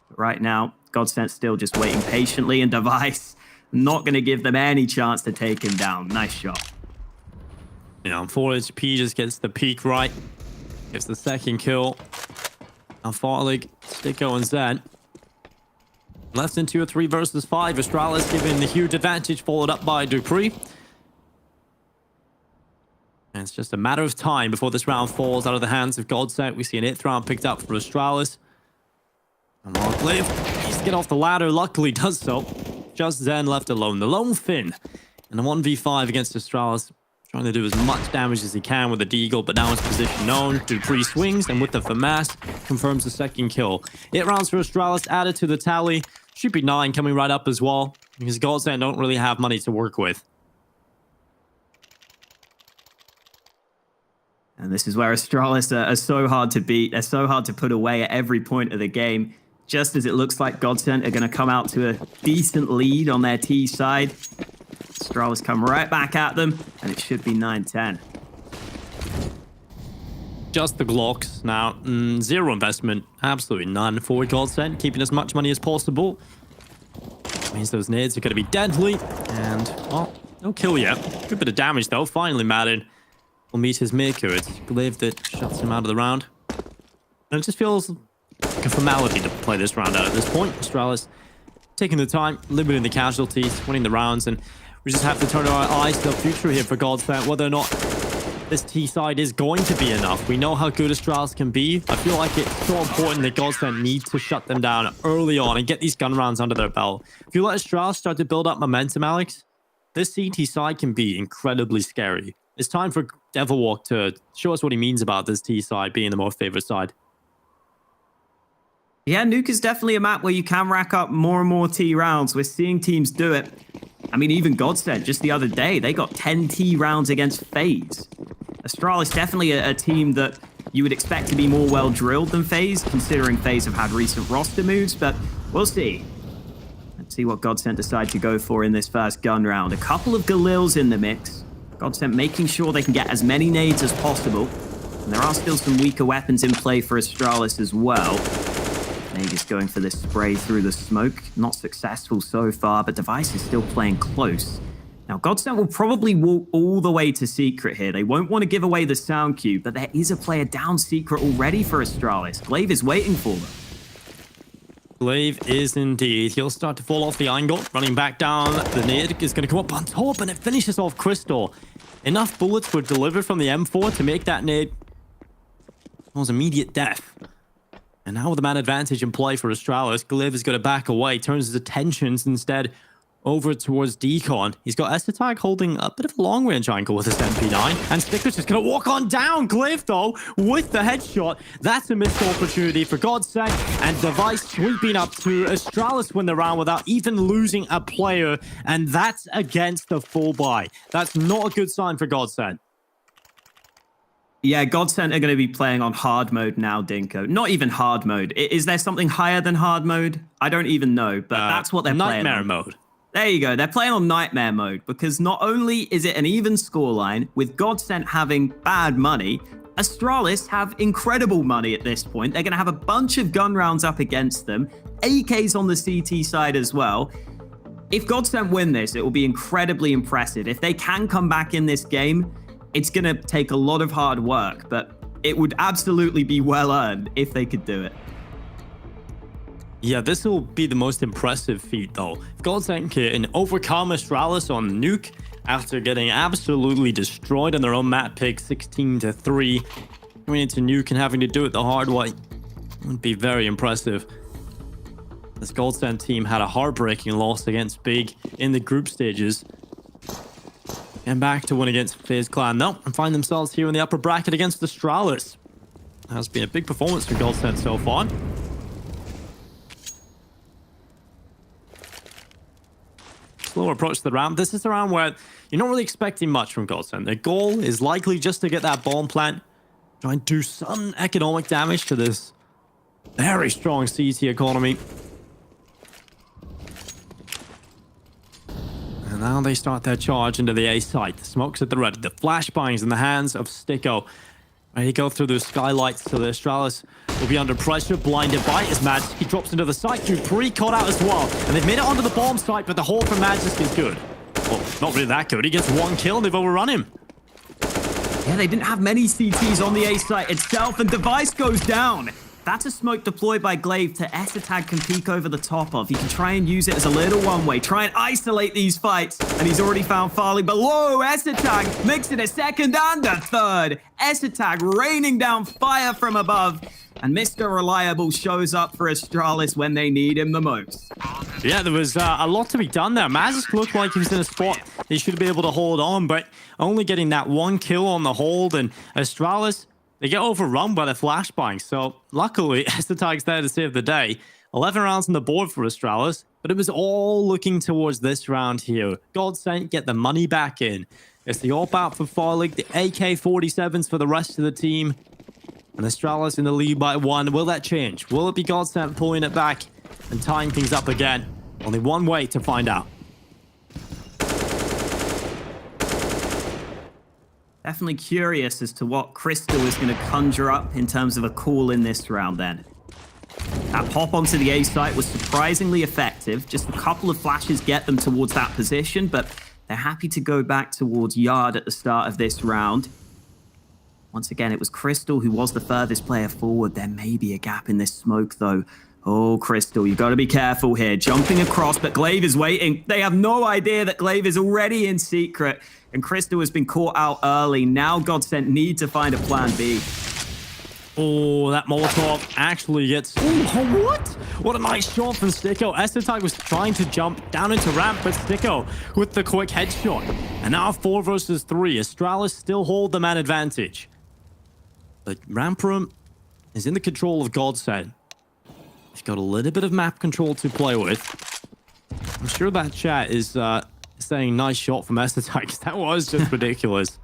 But right now, GODSENT still just waiting patiently, and Device not going to give them any chance to take him down. Nice shot. You know, 4 HP just gets the peak right. Gets the second kill. Now Farlig, Sticko, and Zen. Left in 2 or 3 versus 5. Astralis giving the huge advantage, followed up by Dupree. And it's just a matter of time before this round falls out of the hands of GODSENT. We see an 8th round picked up for Astralis. And Markliv needs to get off the ladder. Luckily does so. Just Zen left alone. The lone Finn in a 1v5 against Astralis. Trying to do as much damage as he can with the Deagle, but now his position known. Dupree swings, and with the FAMAS, confirms the second kill. 8 rounds for Astralis added to the tally. Should be 9 coming right up as well, because GODSENT don't really have money to work with. And this is where Astralis are so hard to beat. They're so hard to put away at every point of the game. Just as it looks like GODSENT are going to come out to a decent lead on their T side, Astralis come right back at them, and it should be 9-10. Just the Glocks. Now, 0 investment. Absolutely none for GODSENT. Keeping as much money as possible. Means those nades are going to be deadly. And, well, no kill yet. Good bit of damage, though. Finally, Madden will meet his maker. It's Glaive that shuts him out of the round. And it just feels like a formality to play this round out at this point. Astralis taking the time, limiting the casualties, winning the rounds, and we just have to turn our eyes to the future here for GODSENT, whether or not this T side is going to be enough. We know how good Astralis can be. I feel like it's so important that GODSENT need to shut them down early on and get these gun rounds under their belt. If you let Astralis start to build up momentum, Alex, this CT side can be incredibly scary. It's time for Devilwalk to show us what he means about this T side being the more favored side. Yeah, Nuke is definitely a map where you can rack up more and more T rounds. We're seeing teams do it. I mean, even GODSENT, just the other day, they got 10 T rounds against FaZe. Astralis definitely a team that you would expect to be more well-drilled than FaZe, considering FaZe have had recent roster moves, but we'll see. Let's see what GODSENT decide to go for in this first gun round. A couple of Galils in the mix. GODSENT making sure they can get as many nades as possible. And there are still some weaker weapons in play for Astralis as well. Nagus going for this spray through the smoke. Not successful so far, but Device is still playing close. Now, GODSENT will probably walk all the way to Secret here. They won't want to give away the sound cube, but there is a player down Secret already for Astralis. Glaive is waiting for them. Glaive is indeed. He'll start to fall off the angle. Running back down. The nade is going to come up on top, and it finishes off Crystal. Enough bullets were delivered from the M4 to make that nade almost immediate death. And now with the man advantage in play for Astralis, Glaive is going to back away, turns his attentions instead over towards Decon. He's got Estetag holding a bit of a long-range angle with his MP9, and Sticker's just going to walk on down. Glaive, though, with the headshot. That's a missed opportunity for GODSENT, and Device sweeping up to Astralis win the round without even losing a player, and that's against the full buy. That's not a good sign for GODSENT. Yeah, GODSENT are going to be playing on hard mode now, Dinko. Not even hard mode. Is there something higher than hard mode? I don't even know, but that's what they're playing on. Nightmare mode. There you go. They're playing on Nightmare mode because not only is it an even scoreline, with GODSENT having bad money, Astralis have incredible money at this point. They're going to have a bunch of gun rounds up against them, AKs on the CT side as well. If GODSENT win this, it will be incredibly impressive. If they can come back in this game, it's going to take a lot of hard work, but it would absolutely be well earned if they could do it. Yeah, this will be the most impressive feat, though. If GODSENT can overcome Astralis on Nuke after getting absolutely destroyed on their own map pick, 16-3, coming into Nuke and having to do it the hard way, would be very impressive. This GODSENT team had a heartbreaking loss against Big in the group stages. And back to win against FaZe Clan now, and find themselves here in the upper bracket against Astralis. Has been a big performance for GODSENT so far. Slower approach to the round. This is the round where you're not really expecting much from GODSENT. Their goal is likely just to get that bomb plant, try and do some economic damage to this very strong CT economy. And Now they start their charge into the A site. The smokes at the ready. The flashbangs in the hands of Sticko. Ready to go through those skylights, so the Astralis will be under pressure, blinded by his Magisk. He drops into the site. Dupree caught out as well. And they've made it onto the bomb site, but the hold from Magisk is good. Well, not really that good. He gets one kill and they've overrun him. Yeah, they didn't have many CTs on the A site itself, and Device goes down. That's a smoke deployed by Glaive to Esatag can peek over the top of. He can try and use it as a little one-way, try and isolate these fights. And he's already found Farley below. Esatag makes it a second and a third. Esatag raining down fire from above. And Mr. Reliable shows up for Astralis when they need him the most. Yeah, there was a lot to be done there. Magisk looked like he was in a spot he should be able to hold on, but only getting that one kill on the hold. And Astralis, they get overrun by the flashbang. So luckily, Esatag's there to save the day. 11 rounds on the board for Astralis, but it was all looking towards this round here. GODSENT get the money back in. It's the AWP out for Farlig, the AK-47s for the rest of the team. And Astralis in the lead by 1. Will that change? Will it be GODSENT pulling it back and tying things up again? Only one way to find out. Definitely curious as to what Crystal is going to conjure up in terms of a call in this round then. That pop onto the A site was surprisingly effective. Just a couple of flashes get them towards that position, but they're happy to go back towards Yard at the start of this round. Once again, it was Crystal who was the furthest player forward. There may be a gap in this smoke, though. Oh, Crystal, you've got to be careful here. Jumping across, but Glaive is waiting. They have no idea that Glaive is already in secret, and Crystal has been caught out early. Now GODSENT need to find a plan B. Oh, that Molotov actually gets... Oh, what? What a nice shot from Sticko. Esatag was trying to jump down into ramp, but Sticko with the quick headshot. And now 4 versus 3. Astralis still hold the man advantage. But ramp room is in the control of GODSENT. He's got a little bit of map control to play with. I'm sure that chat is saying nice shot from Esatag. That was just ridiculous.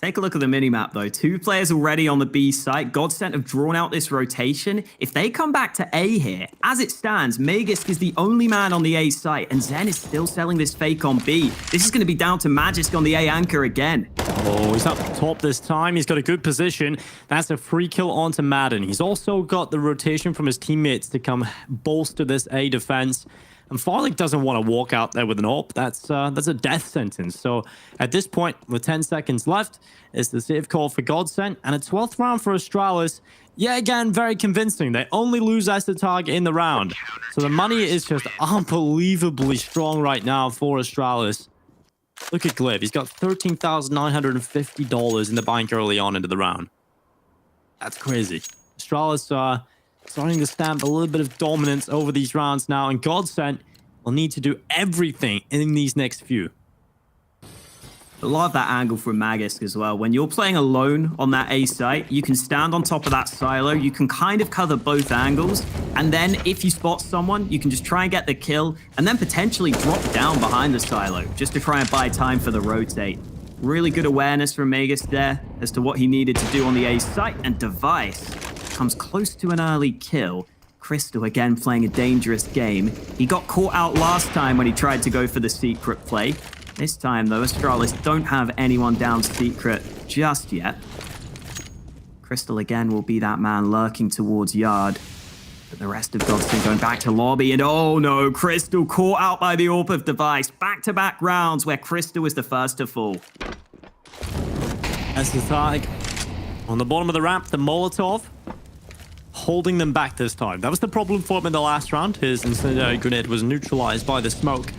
Take a look at the minimap, though. 2 players already on the B site. GODSENT have drawn out this rotation. If they come back to A here, as it stands, Magisk is the only man on the A site, and Zen is still selling this fake on B. This is going to be down to Magisk on the A anchor again. Oh, he's up top this time. He's got a good position. That's a free kill onto Madden. He's also got the rotation from his teammates to come bolster this A defense. And Farlig doesn't want to walk out there with an AWP. That's a death sentence. So at this point, with 10 seconds left, it's the safe call for GODSENT. And a 12th round for Astralis. Yeah, again, very convincing. They only lose Esatag in the round. So the money is just unbelievably strong right now for Astralis. Look at Glaive. He's got $13,950 in the bank early on into the round. That's crazy. Astralis starting to stamp a little bit of dominance over these rounds now, and GODSENT will need to do everything in these next few. I love that angle from Magisk as well. When you're playing alone on that A site, you can stand on top of that silo. You can kind of cover both angles. And then if you spot someone, you can just try and get the kill and then potentially drop down behind the silo just to try and buy time for the rotate. Really good awareness from Magisk there as to what he needed to do on the A site, and Device comes close to an early kill. Crystal again playing a dangerous game. He got caught out last time when he tried to go for the secret play. This time, though, Astralis don't have anyone down secret just yet. Crystal again will be that man lurking towards Yard. But the rest of GODSENT going back to lobby, and oh no, Crystal caught out by the AWP of Device. Back-to-back rounds where Crystal was the first to fall. Esatag on the bottom of the ramp, the Molotov holding them back this time. That was the problem for him in the last round. His incendiary grenade was neutralized by the smoke.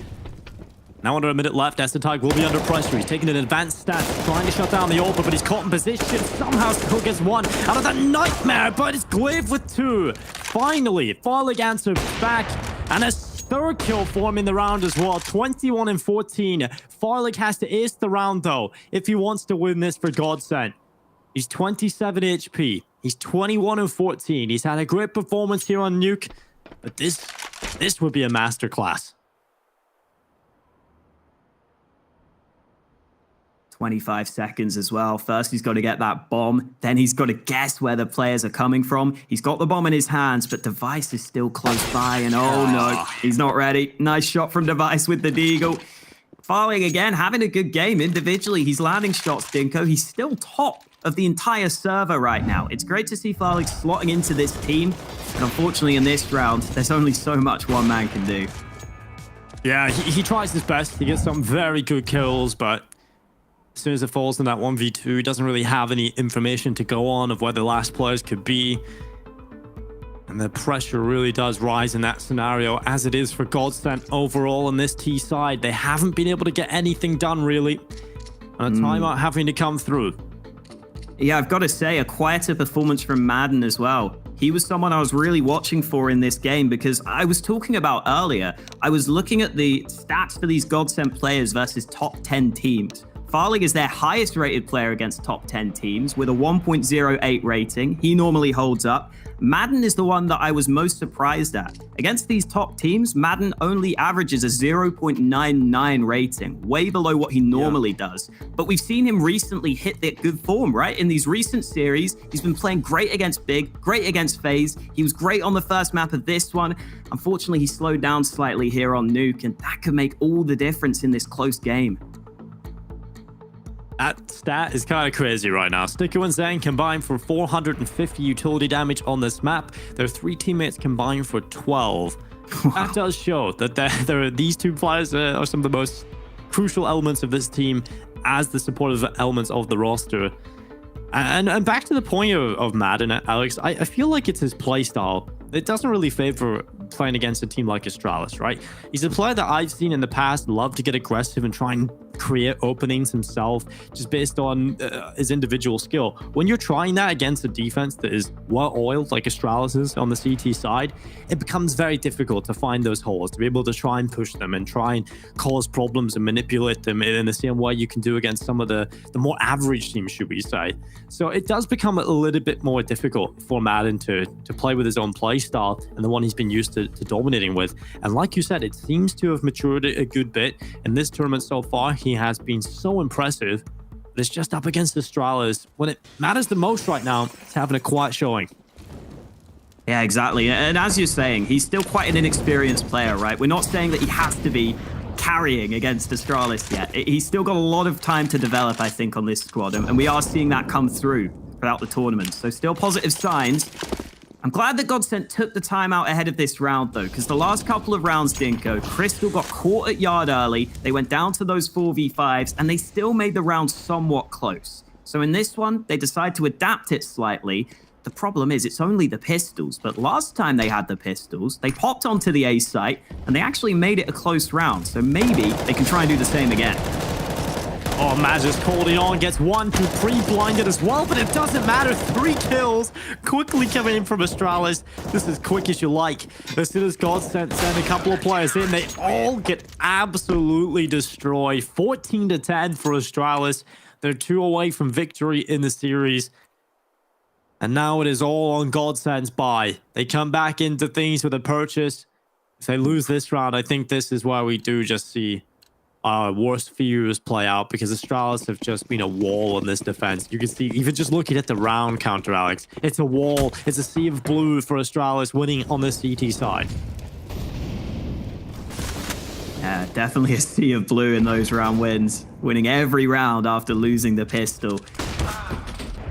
Now under a minute left, Esatag will be under pressure. He's taking an advanced stance, trying to shut down the AWP, but he's caught in position. Somehow still gets one out of that nightmare, but it's Glaive with 2. Finally, Farlig answered back, and a third kill for him in the round as well. 21 and 14. Farlig has to ace the round, though, if he wants to win this for GODSENT. He's 27 HP. He's 21 and 14. He's had a great performance here on Nuke, but this would be a masterclass. 25 seconds as well. First, he's got to get that bomb. Then he's got to guess where the players are coming from. He's got the bomb in his hands, but Device is still close by. And oh no, he's not ready. Nice shot from Device with the deagle. Farling again, having a good game individually. He's landing shots, Dinko. He's still top of the entire server right now. It's great to see Farling slotting into this team. And unfortunately, in this round, there's only so much one man can do. Yeah, he tries his best. He gets some very good kills, but as soon as it falls in that 1v2, he doesn't really have any information to go on of where the last players could be. And the pressure really does rise in that scenario, as it is for GODSENT overall on this T side. They haven't been able to get anything done, really. And a timeout having to come through. Yeah, I've got to say, a quieter performance from Madden as well. He was someone I was really watching for in this game because I was talking about earlier. I was looking at the stats for these GODSENT players versus top 10 teams. Farling is their highest rated player against top 10 teams with a 1.08 rating. He normally holds up. Madden is the one that I was most surprised at. Against these top teams, Madden only averages a 0.99 rating, way below what he normally does. But we've seen him recently hit that good form, right? In these recent series, he's been playing great against Big, great against FaZe. He was great on the first map of this one. Unfortunately, he slowed down slightly here on Nuke, and that could make all the difference in this close game. That stat is kind of crazy right now. Sticker and Zen combined for 450 utility damage on this map. Their 3 teammates combined for 12. Wow. That does show that these 2 players are some of the most crucial elements of this team as the supportive elements of the roster. And back to the point of Madden, Alex, I feel like it's his playstyle. It doesn't really favor playing against a team like Astralis, right? He's a player that I've seen in the past love to get aggressive and try and create openings himself just based on his individual skill. When you're trying that against a defense that is well-oiled like Astralis is on the CT side, it becomes very difficult to find those holes, to be able to try and push them and try and cause problems and manipulate them in the same way you can do against some of the more average teams, should we say. So it does become a little bit more difficult for Madden to play with his own play style and the one he's been used to dominating with. And like you said, it seems to have matured a good bit in this tournament so far. He has been so impressive, but it's just up against Astralis when it matters the most right now. It's having a quiet showing. Yeah, exactly. And as you're saying, he's still quite an inexperienced player, right? We're not saying that he has to be carrying against Astralis yet. He's still got a lot of time to develop, I think, on this squad, and we are seeing that come through throughout the tournament. So still positive signs. I'm glad that GODSENT took the time out ahead of this round, though, because the last couple of rounds, Dinko, Crystal got caught at yard early. They went down to those 4v5s, and they still made the round somewhat close. So in this one, they decide to adapt it slightly. The problem is it's only the pistols, but last time they had the pistols, they popped onto the A site, and they actually made it a close round. So maybe they can try and do the same again. Oh, Magisk holding on, gets 1, 2, pre-blinded as well, but it doesn't matter. 3 kills quickly coming in from Astralis. This is quick as you like. As soon as GODSENT send a couple of players in, they all get absolutely destroyed. 14-10 for Astralis. They're 2 away from victory in the series. And now it is all on GODSENT's buy. They come back into things with a purchase. If they lose this round, I think this is where we do just see worst fears play out, because Astralis have just been a wall on this defense. You can see, even just looking at the round counter, Alex, it's a wall. It's a sea of blue for Astralis winning on the CT side. Yeah, definitely a sea of blue in those round wins. Winning every round after losing the pistol.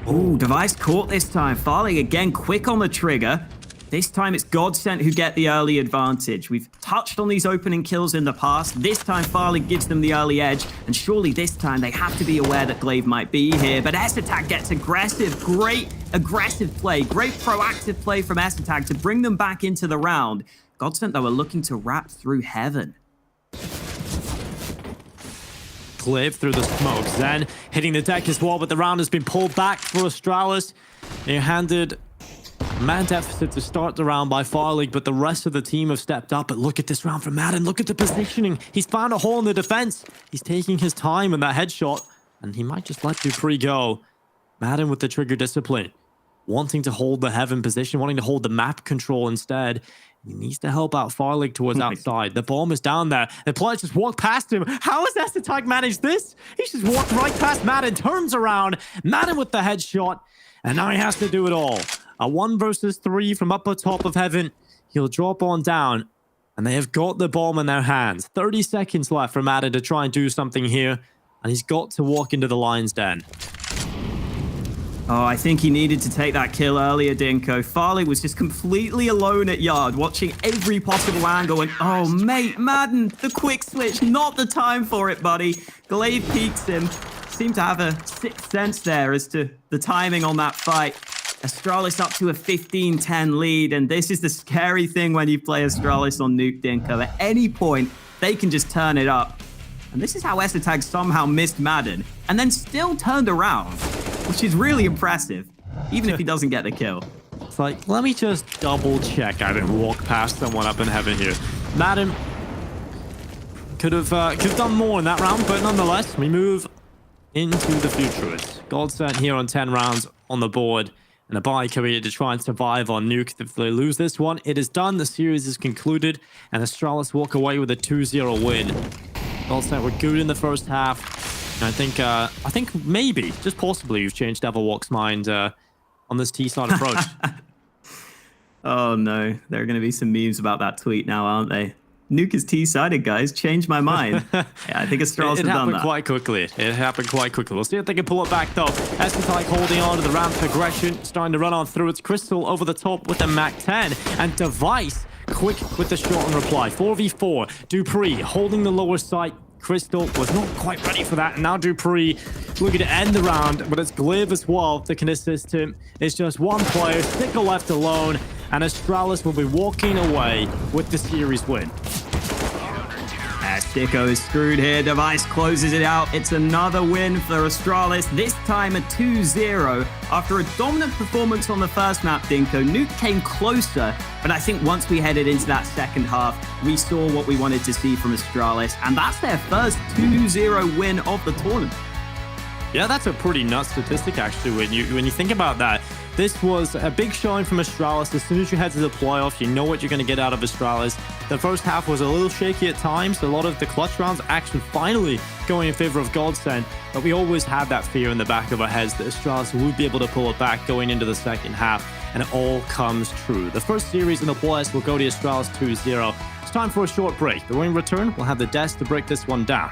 Ooh, Device caught this time. Farling again quick on the trigger. This time it's GODSENT who get the early advantage. We've touched on these opening kills in the past. This time Farling gives them the early edge, and surely this time they have to be aware that Glaive might be here. But S-Attack gets aggressive. Great aggressive play. Great proactive play from S-Attack to bring them back into the round. GODSENT, though, are looking to wrap through heaven. Glaive through the smoke. Zen hitting the deck as well, but the round has been pulled back for Astralis. They're handed man deficit to start the round by Farling, but the rest of the team have stepped up. But look at this round from Madden. Look at the positioning. He's found a hole in the defense. He's taking his time in that headshot, and he might just let Dupree go. Madden with the trigger discipline. wanting to hold the Heaven position, wanting to hold the map control instead. He needs to help out Farlig towards outside. The bomb is down there. The player just walked past him. How has Astralis managed this? He's just walked right past Madden, turns around. Madden with the headshot. And now he has to do it all. A 1 versus 3 from upper top of Heaven. He'll drop on down. And they have got the bomb in their hands. 30 seconds left for Madden to try and do something here. And he's got to walk into the Lion's Den. Oh, I think he needed to take that kill earlier, Dinko. Farley was just completely alone at Yard, watching every possible angle. And, oh, mate, Madden, the quick switch, not the time for it, buddy. Glaive peeks him. Seemed to have a sixth sense there as to the timing on that fight. Astralis up to a 15-10 lead. And this is the scary thing when you play Astralis on Nuke, Dinko. At any point, they can just turn it up. And this is how Essetag somehow missed Madden and then still turned around, which is really impressive, even if he doesn't get the kill. It's like, let me just double check I didn't walk past someone up in Heaven here. Madden could have done more in that round, but nonetheless, we move into the future. It's GODSENT here on 10 rounds on the board and a bye career to try and survive on Nuke. If they lose this one, it is done. The series is concluded, and Astralis walk away with a 2-0 win. GODSENT were good in the first half. And I think maybe, just possibly, you've changed Devilwalk's mind on this T-side approach. Oh no, there are going to be some memes about that tweet now, aren't they? Nuke is T-sided, guys. Changed my mind. Yeah, I think Astralis have done that. It happened quite quickly. It happened quite quickly. We'll see if they can pull it back, though. Essetag holding on to the ramp progression, starting to run on through. It's Crystal over the top with the MAC-10. And Device quick with the shot and reply. 4v4. Dupree holding the lower site. Crystal was not quite ready for that. And now Dupree looking to end the round, but it's Glaive as well that can assist him. It's just one player, Sticker left alone, and Astralis will be walking away with the series win. Sticko is screwed here. Device closes it out. It's another win for Astralis, this time a 2-0. After a dominant performance on the first map, Dinko, Nuke came closer, but I think once we headed into that second half, we saw what we wanted to see from Astralis, and that's their first 2-0 win of the tournament. Yeah, that's a pretty nuts statistic, actually, when you think about that. This was a big showing from Astralis. As soon as you head to the playoffs, you know what you're going to get out of Astralis. The first half was a little shaky at times. A lot of the clutch rounds actually finally going in favor of GODSENT. But we always had that fear in the back of our heads that Astralis would be able to pull it back going into the second half. And it all comes true. The first series in the playoffs will go to Astralis 2-0. It's time for a short break. But when we return, we'll have the desk to break this one down.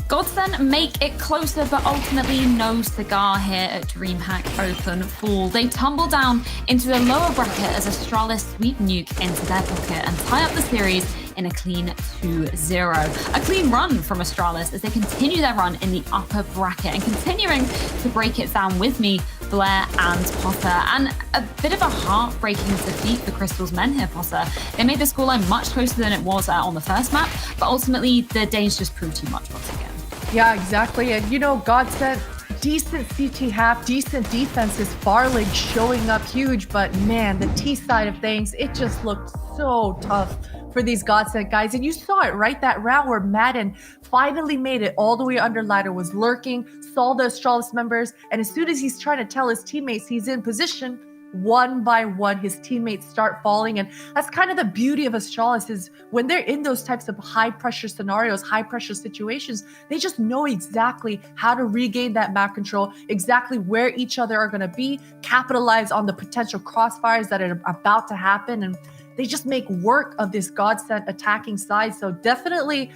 GODSENT make it closer, but ultimately no cigar here at DreamHack Open Fall. They tumble down into the lower bracket as Astralis sweep Nuke into their pocket and tie up the series in a clean 2-0. A clean run from Astralis as they continue their run in the upper bracket and continuing to break it down with me, Blair and Potter. And a bit of a heartbreaking defeat for Crystal's men here, Potter. They made the scoreline much closer than it was on the first map, but ultimately the Danes just proved too much once again. Yeah, exactly. And you know, GODSENT, decent CT half, decent defenses, Farlig showing up huge, but man, the T side of things, it just looked so tough for these GODSENT guys. And you saw it, right? That round where Madden finally made it all the way under ladder, was lurking, saw the Astralis members, and as soon as he's trying to tell his teammates he's in position, one by one, his teammates start falling. And that's kind of the beauty of Astralis, is when they're in those types of high pressure scenarios, high pressure situations, they just know exactly how to regain that map control, exactly where each other are going to be, capitalize on the potential crossfires that are about to happen. And they just make work of this GODSENT attacking side. So definitely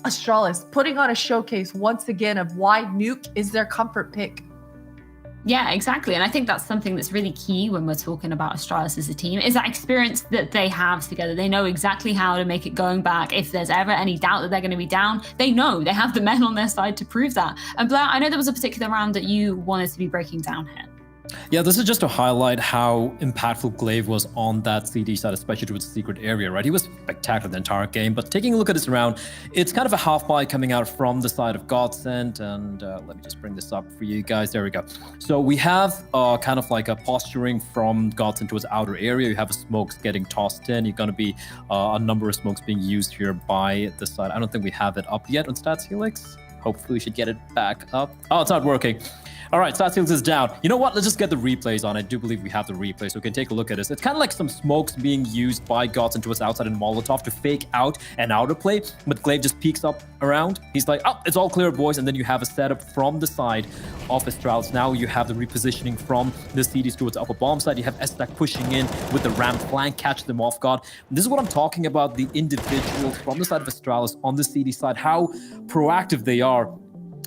Astralis putting on a showcase once again of why Nuke is their comfort pick. Yeah, exactly. And I think that's something that's really key when we're talking about Astralis as a team, is that experience that they have together. They know exactly how to make it going back. If there's ever any doubt that they're going to be down, they know they have the men on their side to prove that. And Blair, I know there was a particular round that you wanted to be breaking down here. Yeah, this is just to highlight how impactful Glaive was on that CD side, especially towards the secret area, right? He was spectacular the entire game, but taking a look at this round, it's kind of a half buy coming out from the side of GODSENT, and let me just bring this up for you guys. There we go. So we have kind of like a posturing from GODSENT towards outer area. You have a smokes getting tossed in. You're going to be a number of smokes being used here by the side. I don't think we have it up yet on Stats Helix. Hopefully we should get it back up. Oh, it's not working. All right, Stats Helix is down. You know what? Let's just get the replays on. I do believe we have the replay, so we can take a look at this. It's kind of like some smokes being used by GODSENT towards outside and Molotov to fake out an outer play, but Glaive just peeks up around. He's like, oh, it's all clear, boys. And then you have a setup from the side of Astralis. Now you have the repositioning from the CDs towards the upper bomb side. You have S-Stack pushing in with the ramp flank, catch them off guard. This is what I'm talking about, the individuals from the side of Astralis on the CD side, how proactive they are,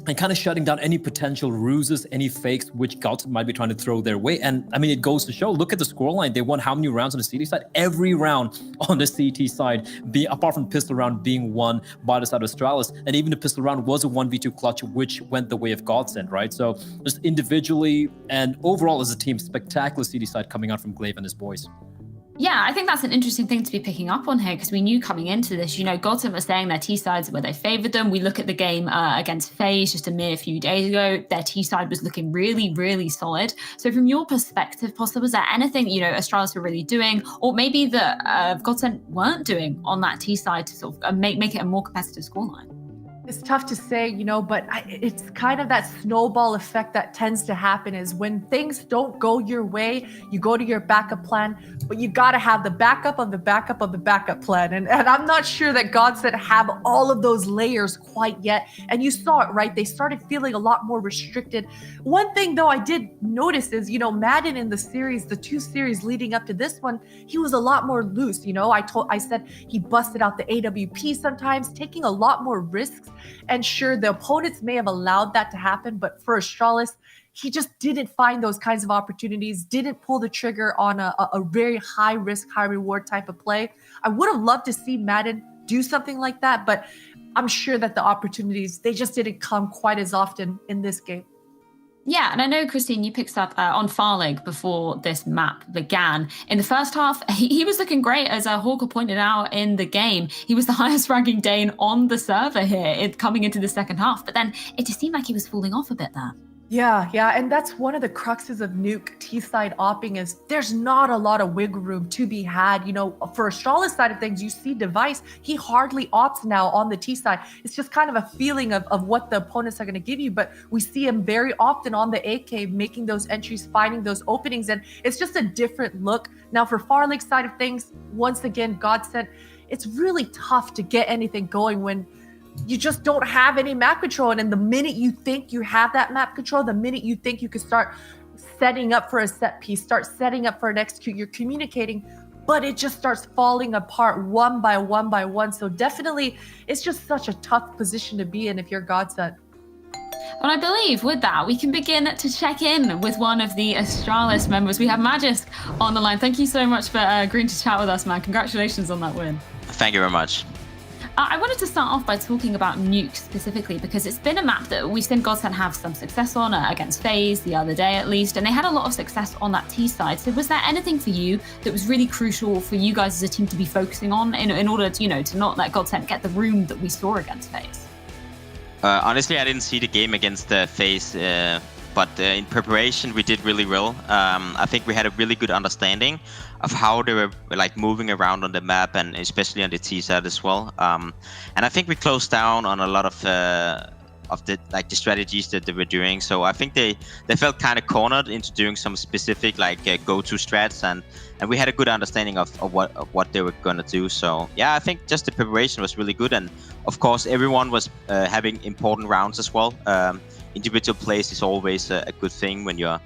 and kind of shutting down any potential ruses, any fakes which GODSENT might be trying to throw their way. And I mean, it goes to show, look at the scoreline. They won how many rounds on the CD side? Every round on the CT side, apart from pistol round being won by the side of Astralis. And even the pistol round was a 1v2 clutch, which went the way of GODSENT, right? So just individually and overall as a team, spectacular CD side coming out from Glaive and his boys. Yeah, I think that's an interesting thing to be picking up on here, because we knew coming into this, you know, GODSENT was saying their T-sides where they favored them. We look at the game against FaZe just a mere few days ago. Their T-side was looking really, really solid. So from your perspective, Poster, was there anything, you know, Astralis were really doing, or maybe that GODSENT weren't doing on that T-side to sort of make it a more competitive scoreline? It's tough to say, you know, but it's kind of that snowball effect that tends to happen, is when things don't go your way, you go to your backup plan, but you got to have the backup of the backup of the backup plan. And I'm not sure that GODSENT have all of those layers quite yet. And you saw it, right? They started feeling a lot more restricted. One thing, though, I did notice is, you know, Madden in the series, the 2 series leading up to this one, he was a lot more loose. You know, I said he busted out the AWP sometimes, taking a lot more risks. And sure, the opponents may have allowed that to happen, but for Astralis, he just didn't find those kinds of opportunities, didn't pull the trigger on a very high risk, high reward type of play. I would have loved to see Madden do something like that, but I'm sure that the opportunities, they just didn't come quite as often in this game. Yeah, and I know, Christine, you picked up on Farlig before this map began. In the first half, he was looking great, as Hawker pointed out in the game. He was the highest ranking Dane on the server here coming into the second half, but then it just seemed like he was falling off a bit there. Yeah, and that's one of the cruxes of Nuke T-side opping, is there's not a lot of wiggle room to be had. You know, for Astralis side of things, you see Device, he hardly opts now on the T-side. It's just kind of a feeling of what the opponents are going to give you, but we see him very often on the AK, making those entries, finding those openings, and it's just a different look. Now for Farlig's side of things, once again, GODSENT, it's really tough to get anything going when you just don't have any map control. And the minute you think you have that map control, the minute you think you can start setting up for a set piece, start setting up for an execute, you're communicating, but it just starts falling apart one by one by one. So definitely, it's just such a tough position to be in if you're GODSENT. And I believe with that, we can begin to check in with one of the Astralis members. We have Magisk on the line. Thank you so much for agreeing to chat with us, man. Congratulations on that win. Thank you very much. I wanted to start off by talking about Nuke specifically, because it's been a map that we've seen GODSENT have some success on against FaZe the other day at least, and they had a lot of success on that T side. So was there anything for you that was really crucial for you guys as a team to be focusing on in order to, to not let GODSENT get the room that we saw against FaZe? Honestly, I didn't see the game against FaZe, but in preparation we did really well. I think we had a really good understanding of how they were like moving around on the map, and especially on the T side as well. And I think we closed down on a lot of the strategies that they were doing. So I think they felt kind of cornered into doing some specific go-to strats, and we had a good understanding of what they were gonna do. So yeah, I think just the preparation was really good, and of course everyone was having important rounds as well. Individual plays is always a good thing when you're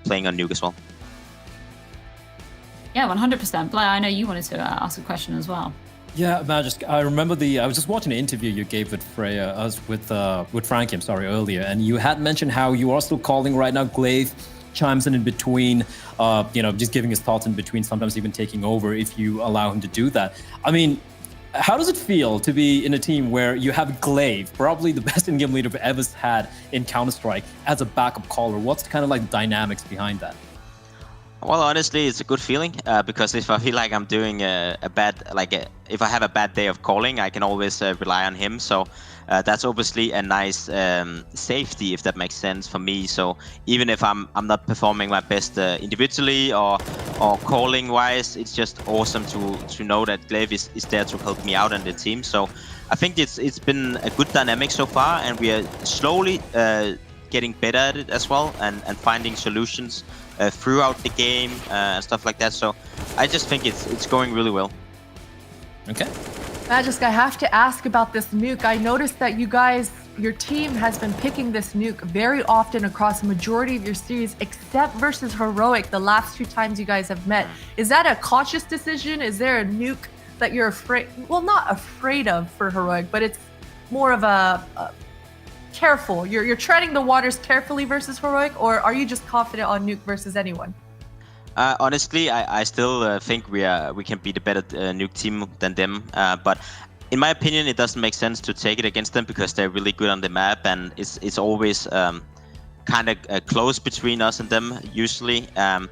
playing on Nuke as well. Yeah, 100%. Blair, I know you wanted to ask a question as well. Yeah, Magisk, I remember I was just watching an interview you gave with Freya, with Frankie, I'm sorry, earlier, and you had mentioned how you are still calling right now. Glaive chimes in between, just giving his thoughts in between, sometimes even taking over if you allow him to do that. I mean, how does it feel to be in a team where you have Glaive, probably the best in-game leader we've ever had in Counter-Strike, as a backup caller? What's kind of like the dynamics behind that? Well, honestly, it's a good feeling because if I feel like I'm doing if I have a bad day of calling, I can always rely on him. So that's obviously a nice safety, if that makes sense for me. So even if I'm not performing my best individually or calling wise, it's just awesome to know that Glaive is there to help me out and the team. So I think it's been a good dynamic so far, and we are slowly getting better at it as well, and finding solutions throughout the game and stuff like that. So I just think it's going really well. Okay. Magisk, I have to ask about this nuke. I noticed that your team has been picking this nuke very often across the majority of your series, except versus Heroic the last 2 times you guys have met. Is that a conscious decision? Is there a nuke that you're not afraid of for Heroic, but it's more of a careful, you're treading the waters carefully versus Heroic, or are you just confident on nuke versus anyone? Honestly, I still think we can be the better nuke team than them, but in my opinion it doesn't make sense to take it against them because they're really good on the map, and it's always kind of close between us and them usually, and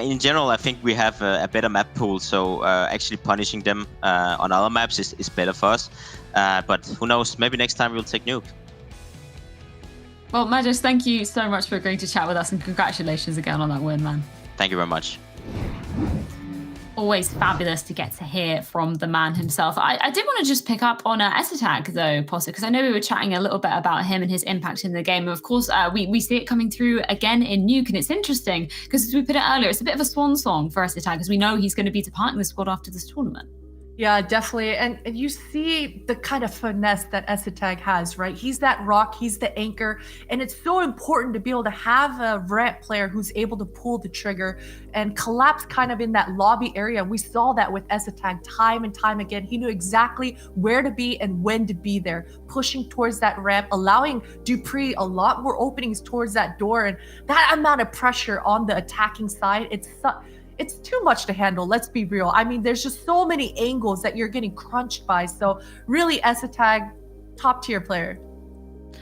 in general I think we have a better map pool, so actually punishing them on other maps is better for us, but who knows, maybe next time we'll take nuke. Well, Magisk, thank you so much for agreeing to chat with us, and congratulations again on that win, man. Thank you very much. Always fabulous to get to hear from the man himself. I did want to just pick up on Esatag though, Posse, because I know we were chatting a little bit about him and his impact in the game. Of course, we see it coming through again in Nuke, and it's interesting because as we put it earlier, it's a bit of a swan song for Esatag, as we know he's going to be departing the squad after this tournament. Yeah, definitely. And you see the kind of finesse that Esatag has, right? He's that rock, he's the anchor. And it's so important to be able to have a ramp player who's able to pull the trigger and collapse kind of in that lobby area. We saw that with Esatag time and time again. He knew exactly where to be and when to be there, pushing towards that ramp, allowing Dupree a lot more openings towards that door. And that amount of pressure on the attacking side, it's too much to handle, let's be real. I mean, there's just so many angles that you're getting crunched by. So really, Esatag, top tier player.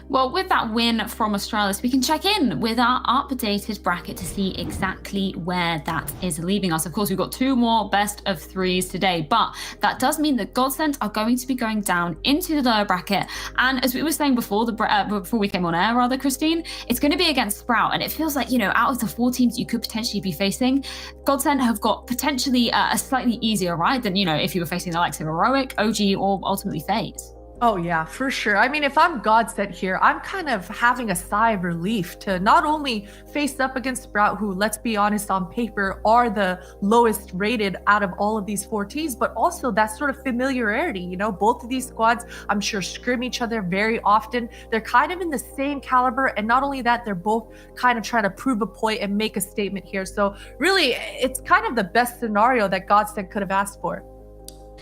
Well, with that win from Astralis, we can check in with our updated bracket to see exactly where that is leaving us. Of course, we've got 2 more best of 3s today, but that does mean that GODSENT are going to be going down into the lower bracket. And as we were saying before we came on air, Christine, it's going to be against Sprout. And it feels like, out of the 4 teams you could potentially be facing, GODSENT have got potentially a slightly easier ride than, if you were facing the likes of Heroic, OG, or ultimately FaZe. Oh yeah, for sure. I mean, if I'm GODSENT here, I'm kind of having a sigh of relief to not only face up against Sprout, who, let's be honest, on paper are the lowest rated out of all of these 4 teams, but also that sort of familiarity. You know, both of these squads, I'm sure, scrim each other very often. They're kind of in the same caliber, and not only that, they're both kind of trying to prove a point and make a statement here. So really, it's kind of the best scenario that GODSENT could have asked for.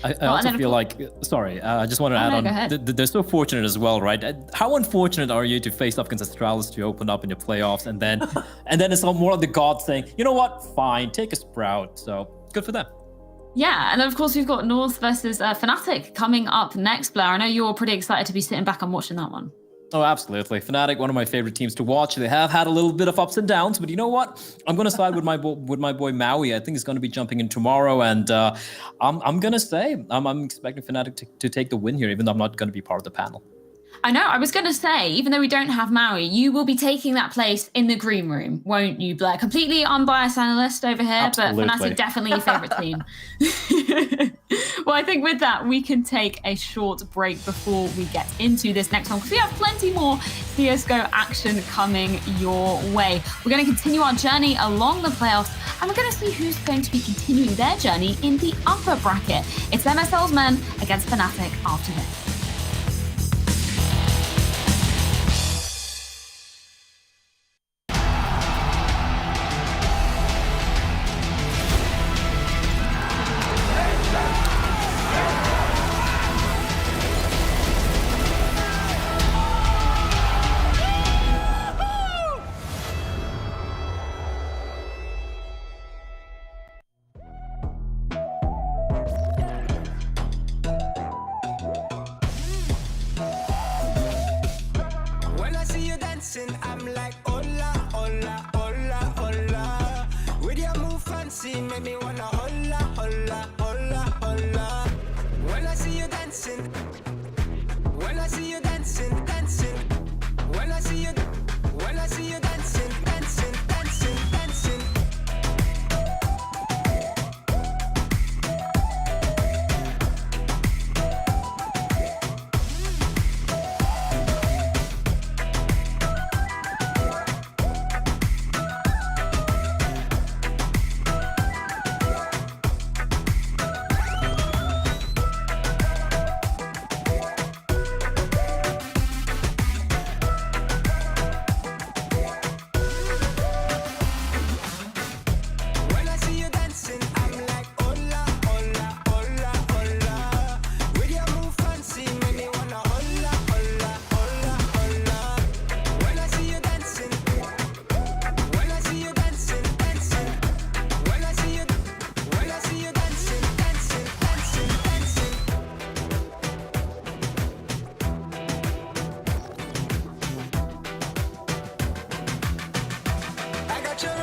I also feel like, sorry, I just want to add on, they're so fortunate as well, right? How unfortunate are you to face up against Astralis to open up in the playoffs, and then it's more of the gods saying, you know what, fine, take a Sprout. So good for them. Yeah, and of course we've got North versus fnatic coming up next, Blair. I know you're pretty excited to be sitting back and watching that one. Oh, absolutely. fnatic, one of my favorite teams to watch. They have had a little bit of ups and downs, but you know what? I'm going to side with my boy Maui. I think he's going to be jumping in tomorrow, and I'm going to say I'm expecting fnatic to take the win here, even though I'm not going to be part of the panel. I know. I was going to say, even though we don't have Maui, you will be taking that place in the green room, won't you, Blair? Completely unbiased analyst over here, Absolutely. But fnatic definitely your favorite team. Well, I think with that, we can take a short break before we get into this next one, because we have plenty more CSGO action coming your way. We're going to continue our journey along the playoffs, and we're going to see who's going to be continuing their journey in the upper bracket. It's MSL's men against fnatic after this. I'm like, hola, hola, hola, hola. With your move fancy, make me wanna hola, hola, hola, hola. When I see you dancing, when I see you dancing, dancing. When I see you dancing, dancing, dancing, dancing.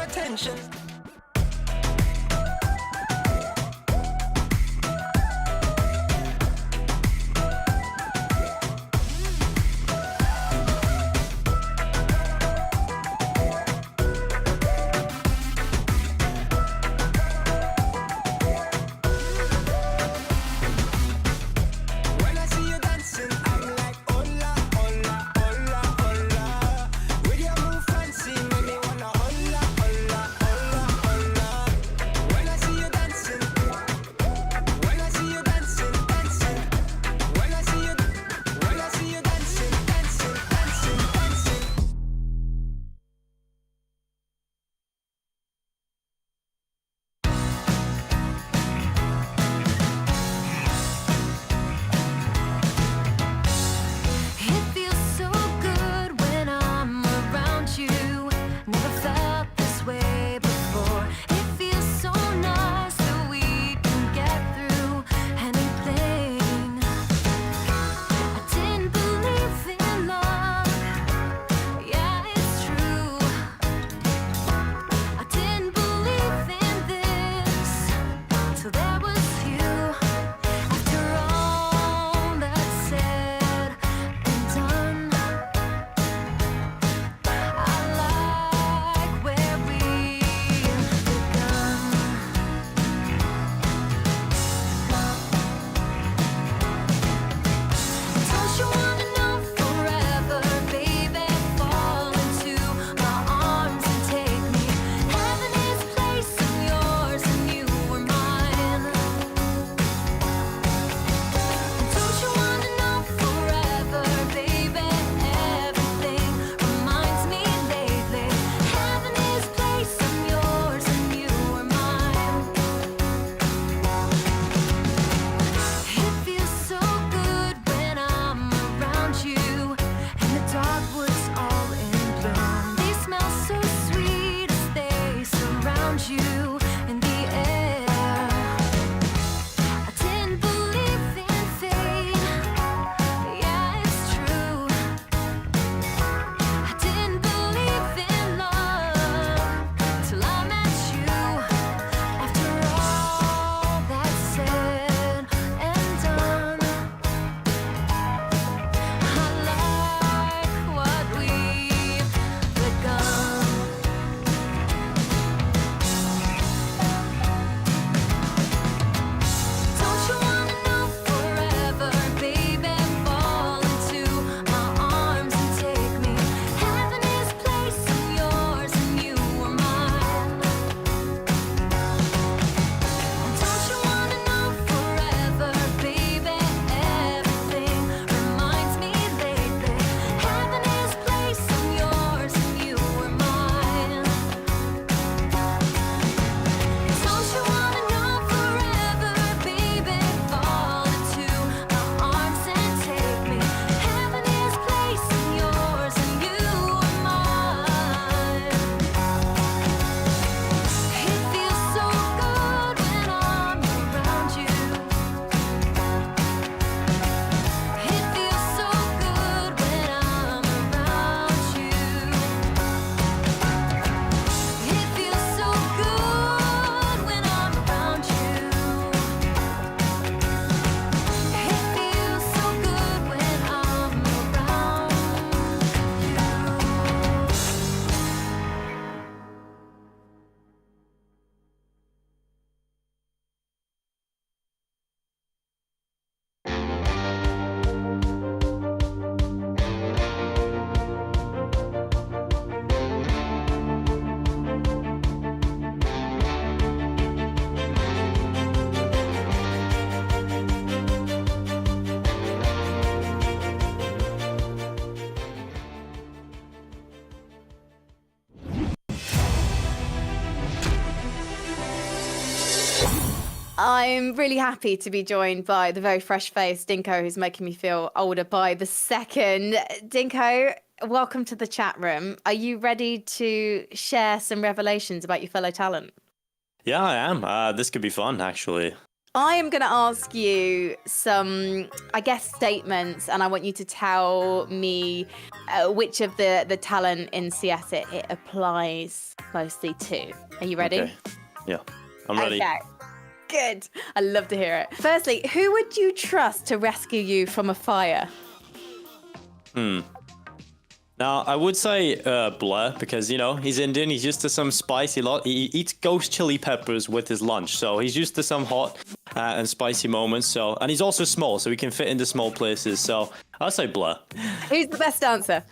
Attention. I'm really happy to be joined by the very fresh-faced Dinko, who's making me feel older by the second. Dinko, welcome to the chat room. Are you ready to share some revelations about your fellow talent? Yeah, I am. This could be fun, actually. I am going to ask you some, I guess, statements, and I want you to tell me which of the talent in CS it applies mostly to. Are you ready? Okay. Yeah, I'm ready. Okay. Good. I love to hear it. Firstly, who would you trust to rescue you from a fire? Now, I would say Blur, because, you know, he's Indian, he's used to some spicy lot. He eats ghost chili peppers with his lunch, so he's used to some hot and spicy moments. So, and he's also small, so he can fit into small places. So I'll say Blur. Who's the best dancer?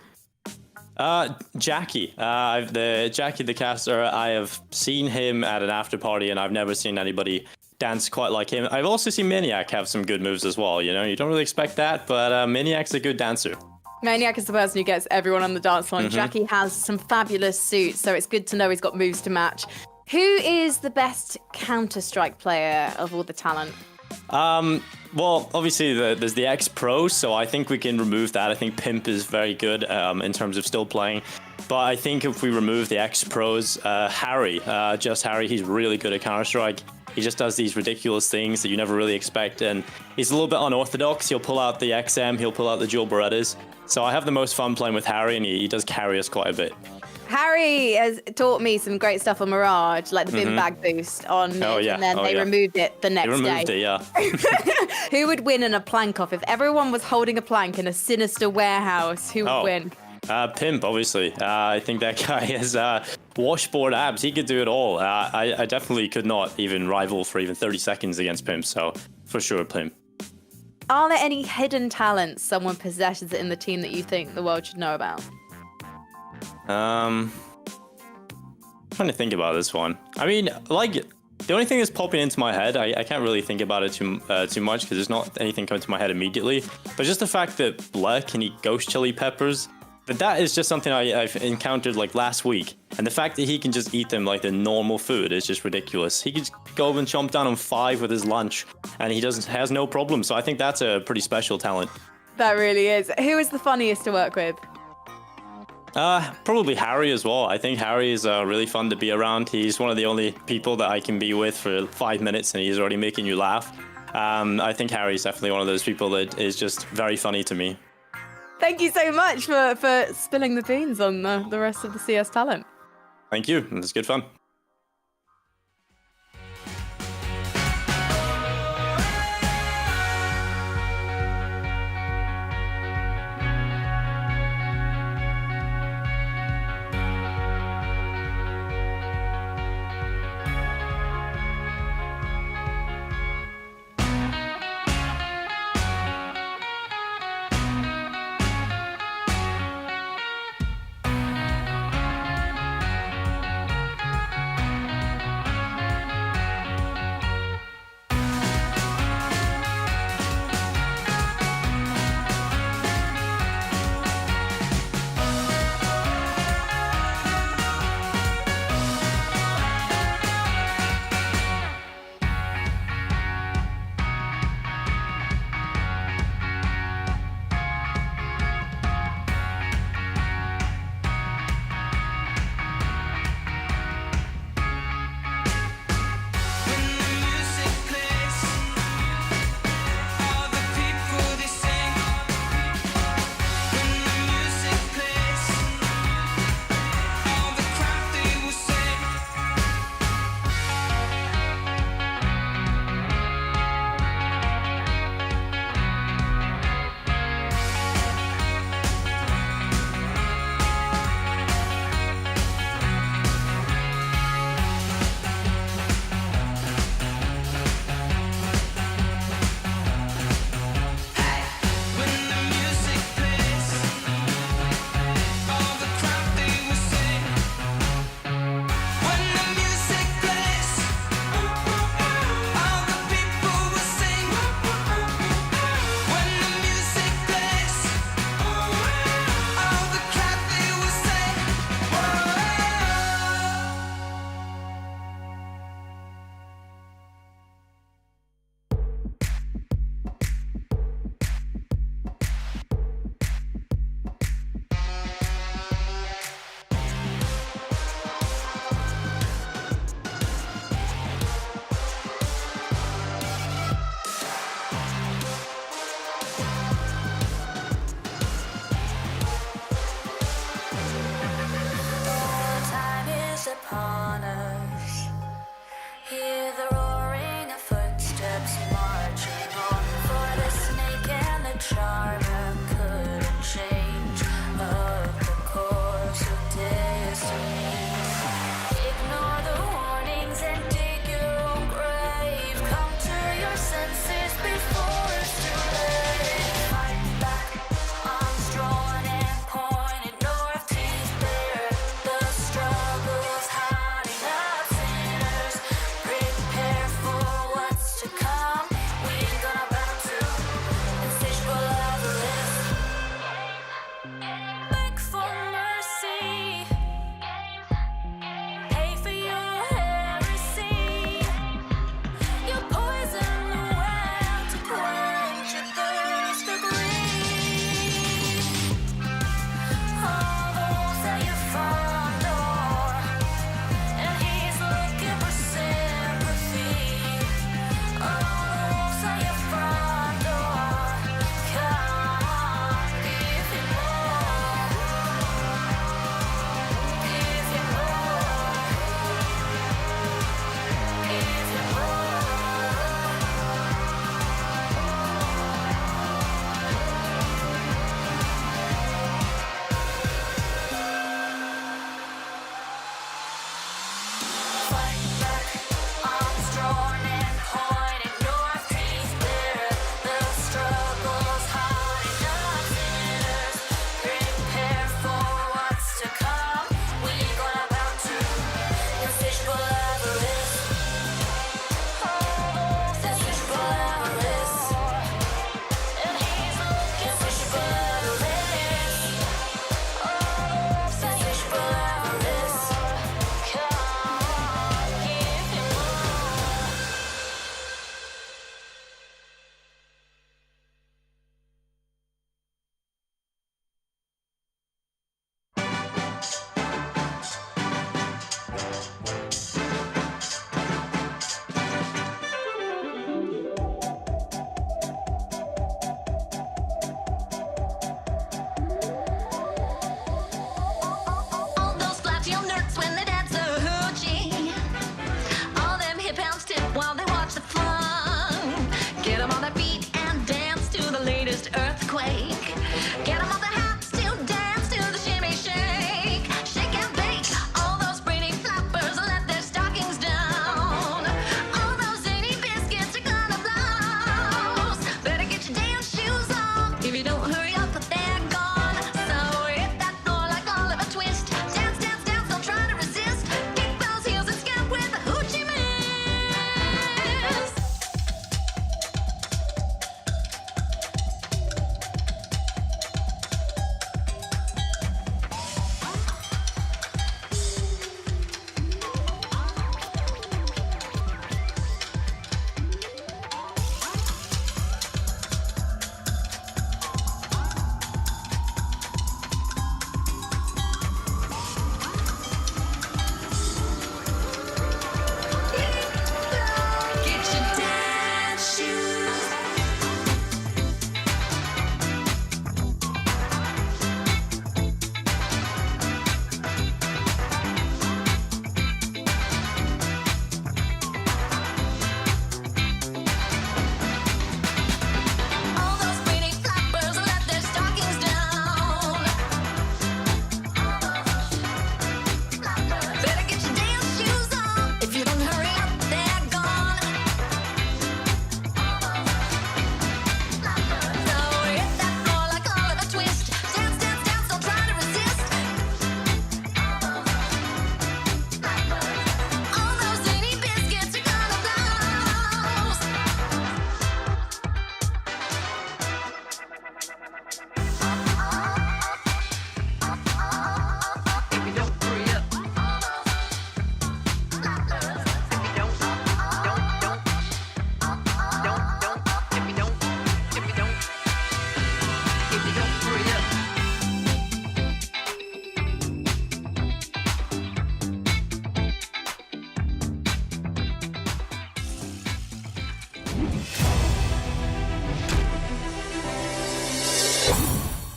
Jackie. Jackie the caster, I have seen him at an after party, and I've never seen anybody dance quite like him. I've also seen Maniac have some good moves as well. You know, you don't really expect that, but Maniac's a good dancer. Maniac is the person who gets everyone on the dance floor. Jackie has some fabulous suits, so it's good to know he's got moves to match. Who is the best Counter-Strike player of all the talent? Well, obviously there's the ex-pros, so I think we can remove that. I think Pimp is very good in terms of still playing. But I think if we remove the ex-pros, Harry, he's really good at Counter-Strike. He just does these ridiculous things that you never really expect, and he's a little bit unorthodox. He'll pull out the XM, he'll pull out the dual Berettas. So I have the most fun playing with Harry, and he does carry us quite a bit. Harry has taught me some great stuff on Mirage, like the bin bag boost on mid, and then they removed it the next day. They removed it, yeah. Who would win in a plank off? If everyone was holding a plank in a sinister warehouse, who would win? Pimp, obviously. I think that guy has washboard abs. He could do it all. I definitely could not even rival for even 30 seconds against Pimp, so for sure Pimp. Are there any hidden talents someone possesses in the team that you think the world should know about? Trying to think about this one. I mean, like, the only thing that's popping into my head, I can't really think about it too much because there's not anything coming to my head immediately. But just the fact that Blair can eat ghost chili peppers, that is just something I've encountered like last week. And the fact that he can just eat them like the normal food is just ridiculous. He could go and chomp down on 5 with his lunch, and he has no problem. So I think that's a pretty special talent. That really is. Who is the funniest to work with? Probably Harry as well. I think Harry is really fun to be around. He's one of the only people that I can be with for 5 minutes, and he's already making you laugh. I think Harry's definitely one of those people that is just very funny to me. Thank you so much for spilling the beans on the rest of the CS talent. Thank you. It was good fun.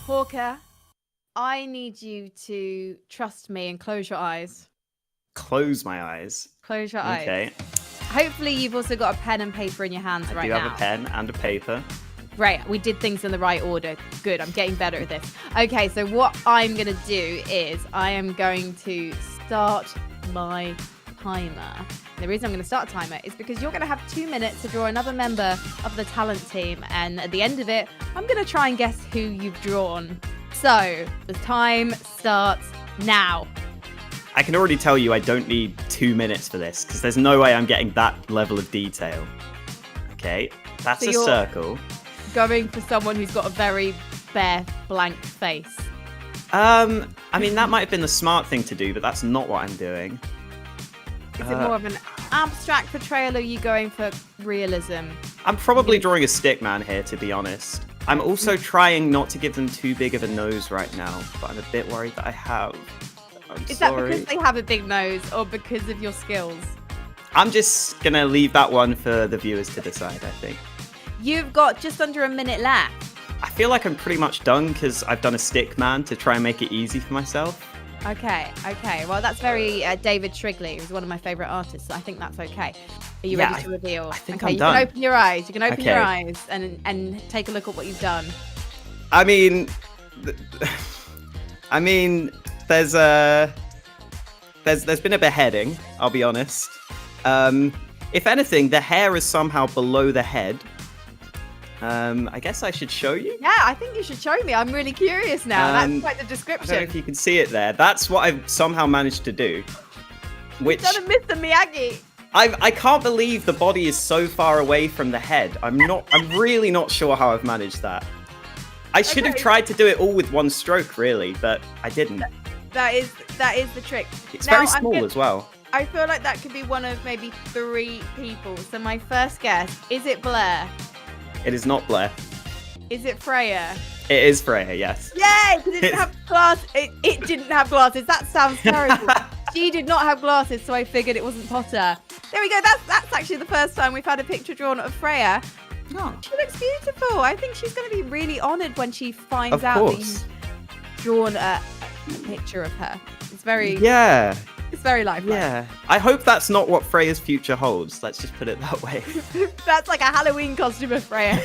Hawker, I need you to trust me and close your eyes. Close my eyes. Close your eyes. Okay. Hopefully you've also got a pen and paper in your hands right I do now. have a pen and a paper. Great, we did things in the right order. Good, I'm getting better at this. Okay, so what I'm going to do is I am going to start my timer. And the reason I'm going to start a timer is because you're going to have 2 minutes to draw another member of the talent team. And at the end of it, I'm going to try and guess who you've drawn. So the time starts now. I can already tell you I don't need 2 minutes for this because there's no way I'm getting that level of detail. Okay, that's So a you're circle. Going for someone who's got a very bare, blank face. I mean, that might have been the smart thing to do, but that's not what I'm doing. Is it more of an abstract portrayal, or are you going for realism? I'm probably drawing a stick man here, to be honest. I'm also trying not to give them too big of a nose right now, but I'm a bit worried that I have. Is that because they have a big nose, or because of your skills? I'm just gonna leave that one for the viewers to decide, I think. You've got just under a minute left. I feel like I'm pretty much done because I've done a stick man to try and make it easy for myself. Okay. Well, that's very David Shrigley, who's one of my favourite artists, so I think that's okay. Are you ready to reveal? I think okay, I'm done. You can open your eyes. You can open your Okay. eyes and take a look at what you've done. I mean, there's been a beheading, I'll be honest. If anything, the hair is somehow below the head. I guess I should show you. Yeah, I think you should show me. I'm really curious now. That's quite the I don't know description. if you can see it there. That's what I've somehow managed to do. Which You've done a Mr. Miyagi. I can't believe the body is so far away from the head. I'm really not sure how I've managed that. I should have tried to do it all with one stroke, really, but I didn't. That is the trick. It's Now, very small as well. I feel like that could be one of maybe 3 people. So my first guess, is it Blair? It is not Blair. Is it Freya? It is Freya, yes. Yay! It didn't have glasses. It didn't have glasses. That sounds terrible. She did not have glasses, so I figured it wasn't Potter. There we go. That's actually the first time we've had a picture drawn of Freya. Oh. She looks beautiful. I think she's going to be really honoured when she finds Of out that course. you've drawn a picture of her. It's very Yeah. It's very lifelike. Yeah. I hope that's not what Freya's future holds. Let's just put it that way. That's like a Halloween costume of Freya.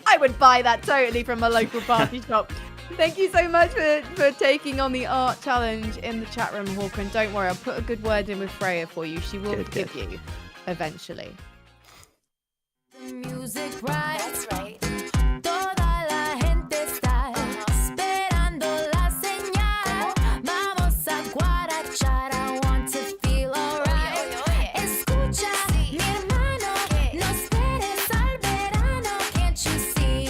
I would buy that totally from a local party shop. Thank you so much for taking on the art challenge in the chat room, Hawker. And don't worry, I'll put a good word in with Freya for you. She will forgive you eventually. Music right. That's right. Toda la gente está esperando la señal. Vamos a guarachar. I want to feel alright. Escucha, mi hermano, no esperes al verano. Can't you see?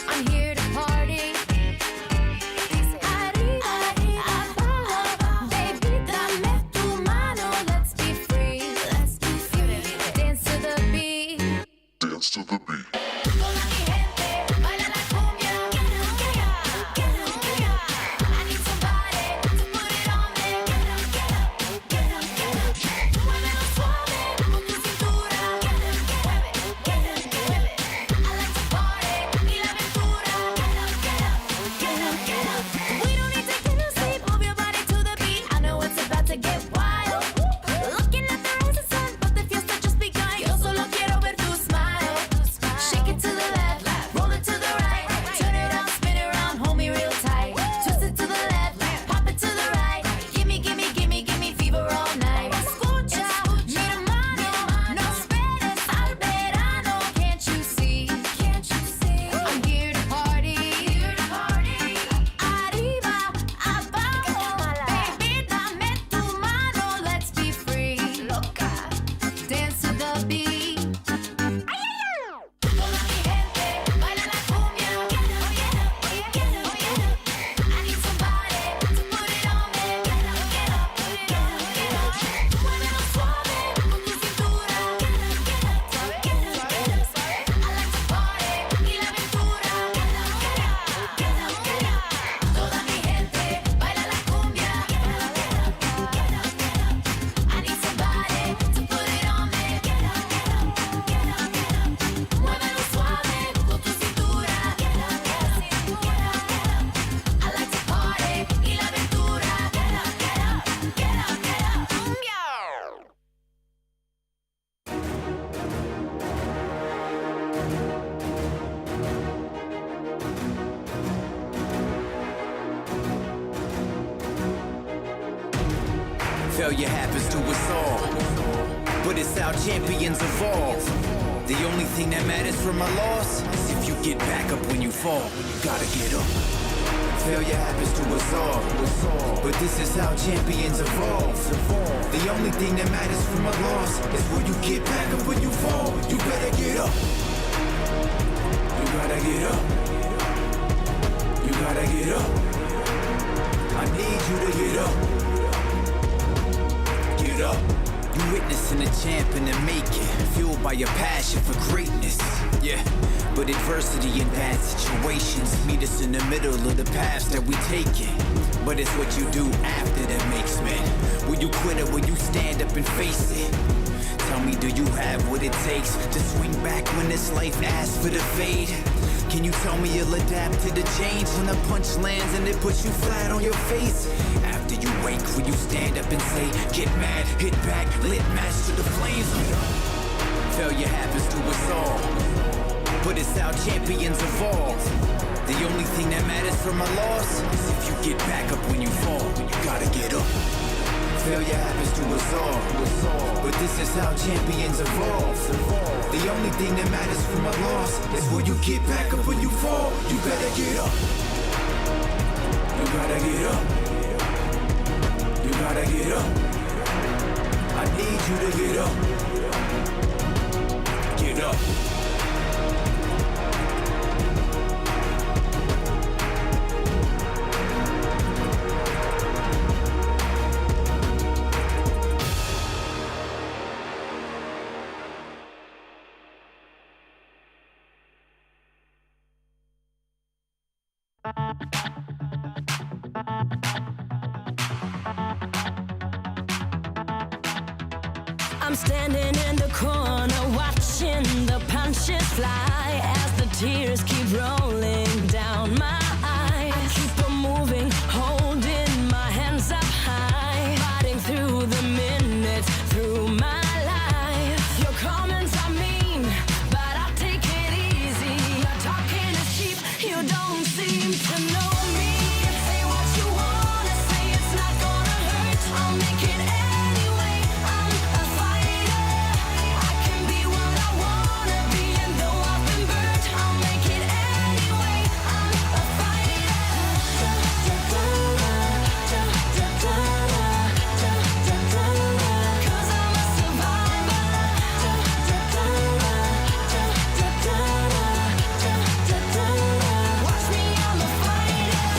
I'm here to party. Arriba, abajo, baby, dame tu mano. Let's be free. Let's be free. Failure happens to us all, but it's how champions evolve. The only thing that matters from a loss is if you get back up when you fall. You gotta get up. Failure happens to us all, but this is how champions evolve. The only thing that matters from a loss is when you get back up when you fall. You better get up. You gotta get up. You gotta get up. I need you to get up. Get up. You witnessing a champ in the making, fueled by your passion for greatness. Yeah, but adversity and bad situations meet us in the middle of the paths that we taking. But it's what you do after that makes men. Will you quit or will you stand up and face it? Tell me, do you have what it takes to swing back when this life asks for the fade? Can you tell me you'll adapt to the change when the punch lands and it puts you flat on your face? After you wake, will you stand up and say, get mad, hit back, lit match to the flames? Failure happens to us all, but it's how champions evolve. The only thing that matters from a loss is if you get back up when you fall. You gotta get up. Failure happens to us all, but this is how champions evolve. The only thing that matters from a loss is when you get back up when you fall. You better get up. You gotta get up. You gotta get up. I need you to get up. Get up. I'm standing in the corner watching the punches fly as the tears keep rolling down my eyes. I keep on moving, holding my hands up high, fighting through the minutes, through my life. Your comments are mean, but I take it easy. Your talking is cheap, you don't seem to know me. Say what you wanna say, it's not gonna hurt. I'll make it anyway. I'm a fighter. I can be what I wanna be, and though I've been burnt, I'll make it anyway. I'm a fighter. Cause I'm a survivor. Watch me, I'm a fighter.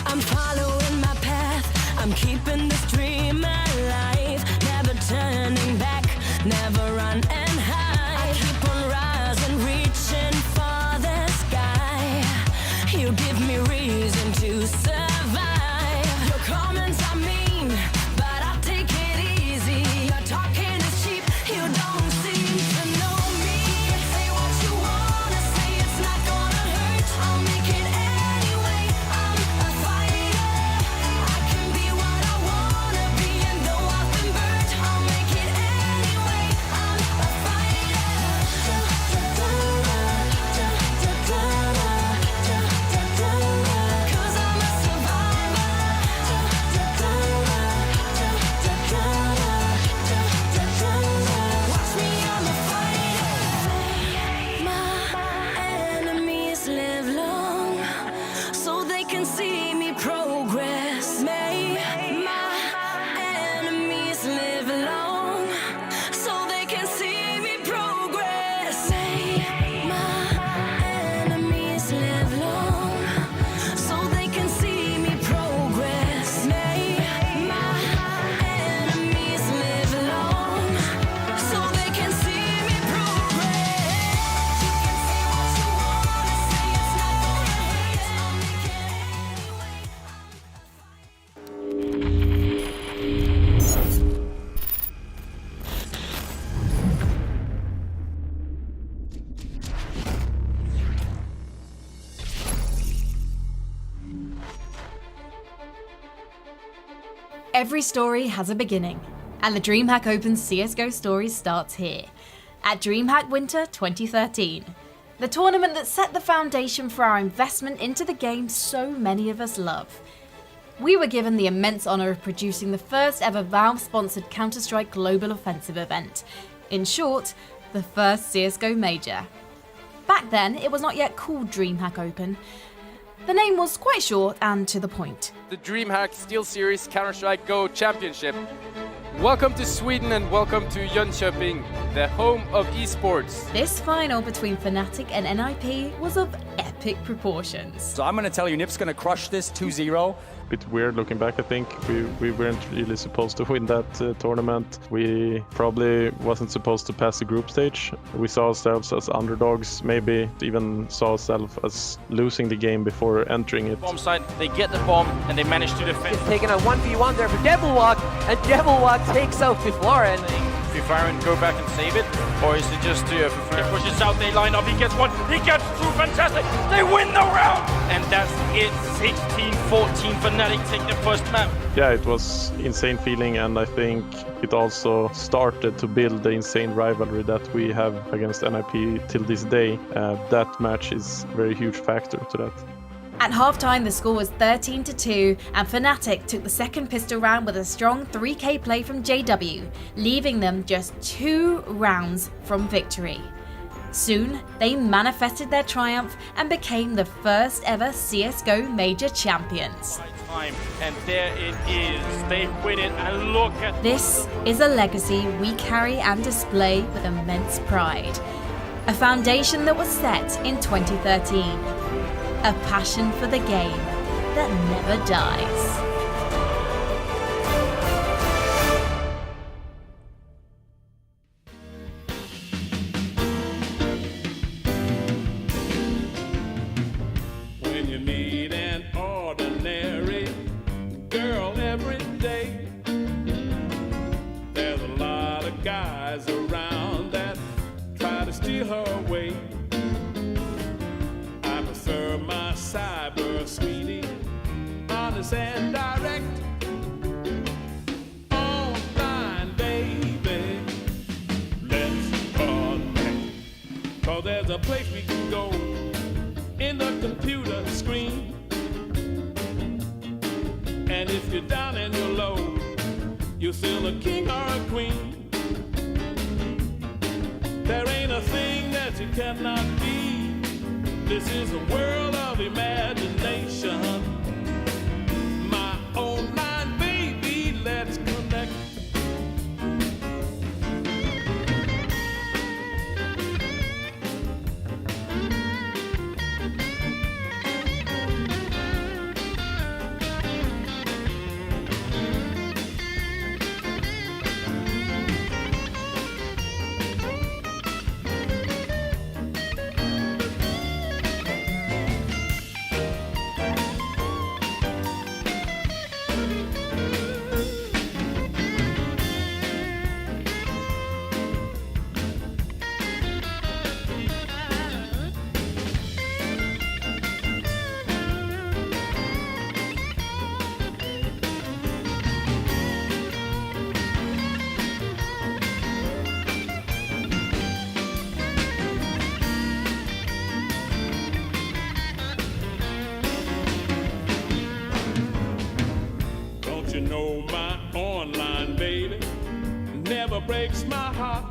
I'm following my path, I'm keeping this dream alive, never turning back, never run and hide. I keep on rising, reaching for the sky. You give me reason to survive. Your comments are mean, but I take it easy. Your talking is cheap, you don't seem to know me. Say what you wanna say, it's not gonna hurt. I'll make it anyway. I'm a fighter. I can be what I wanna be, and though I've been burnt, I'll make it anyway. I'm a fighter. Cause I'm a survivor. Watch me, I'm a fighter. My enemies live long, so they can see me progress. May my enemies live long, so they can see me progress. May my enemies live long, so they can see me progress. May my enemies live long, so they can see me progress. You can say what you wanna say, it's not gonna hurt. I'll make it Every story has a beginning, and the DreamHack Open CSGO story starts here, at DreamHack Winter 2013. The tournament that set the foundation for our investment into the game so many of us love. We were given the immense honour of producing the first ever Valve-sponsored Counter-Strike Global Offensive event. In short, the first CSGO Major. Back then, it was not yet called DreamHack Open. The name was quite short and to the point. The DreamHack SteelSeries Counter-Strike Go Championship. Welcome to Sweden and welcome to Jönköping, the home of esports. This final between fnatic and NIP was of epic proportions. So I'm going to tell you, Nip's going to crush this 2-0. Bit weird looking back. I think we weren't really supposed to win that tournament. We probably wasn't supposed to pass the group stage. We saw ourselves as underdogs, maybe even saw ourselves as losing the game before entering it. Bomb site, they get the bomb and they manage to defend. He's taking a 1v1 there for Devilwalk, and Devilwalk takes out Fiflaren. Fiflaren go back and save it, or is it just Fiflaren pushes out, they line up, he gets one, he gets two, fantastic, they win the round! And that's it, 16-14, fnatic take the first map. Yeah, it was insane feeling, and I think it also started to build the insane rivalry that we have against NIP till this day. That match is a very huge factor to that. At halftime, the score was 13-2, and fnatic took the second pistol round with a strong 3K play from JW, leaving them just 2 rounds from victory. Soon, they manifested their triumph and became the first ever CSGO Major champions. And there it is, they win it, and look at... This is a legacy we carry and display with immense pride. A foundation that was set in 2013. A passion for the game that never dies. When you meet an ordinary girl every day, there's a lot of guys around that try to steal her away. I prefer my cyber sweetie, honest and direct. Online, baby, let's connect. 'Cause there's a place we can go in the computer screen. And if you're down and you're low, you're still a king or a queen. There ain't a thing that you cannot be. This is a world of imagination. My online baby, let's connect. You know my online baby never breaks my heart.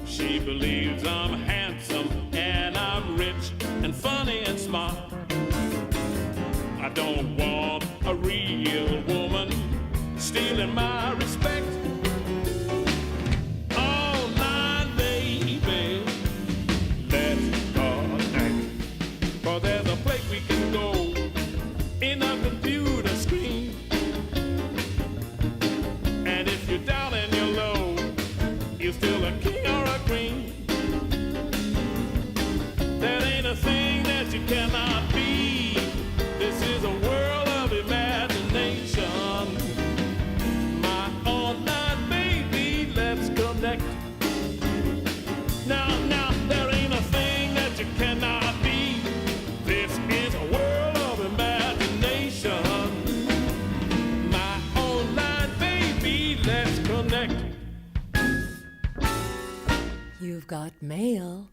She believes I'm handsome and I'm rich and funny and smart. I don't want a real woman stealing my respect. Online baby, let's connect. 'Cause there's a place we can go in a computer screen. And if you're down and you're low, you're still a king or a queen. There ain't a thing that you cannot be. This is a world of imagination. My online baby, let's connect. Now, there ain't a thing that you cannot be. This is a world of imagination. My online baby, let's connect. You've got mail.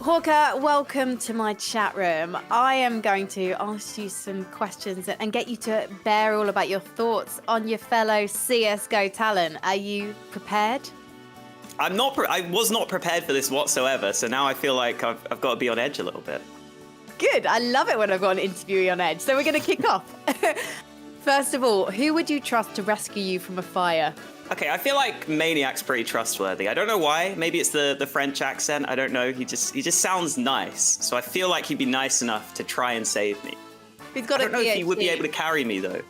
Hawker, welcome to my chat room. I am going to ask you some questions and get you to bear all about your thoughts on your fellow CSGO talent. Are you prepared? I'm not. I was not prepared for this whatsoever, so now I feel like I've got to be on edge a little bit. Good. I love it when I've got an interviewee on edge. So we're going to kick off. First of all, who would you trust to rescue you from a fire? Okay, I feel like Maniac's pretty trustworthy. I don't know why. Maybe it's the French accent. I don't know. He just sounds nice. So I feel like he'd be nice enough to try and save me. He's got I don't know if he would be able to carry me though.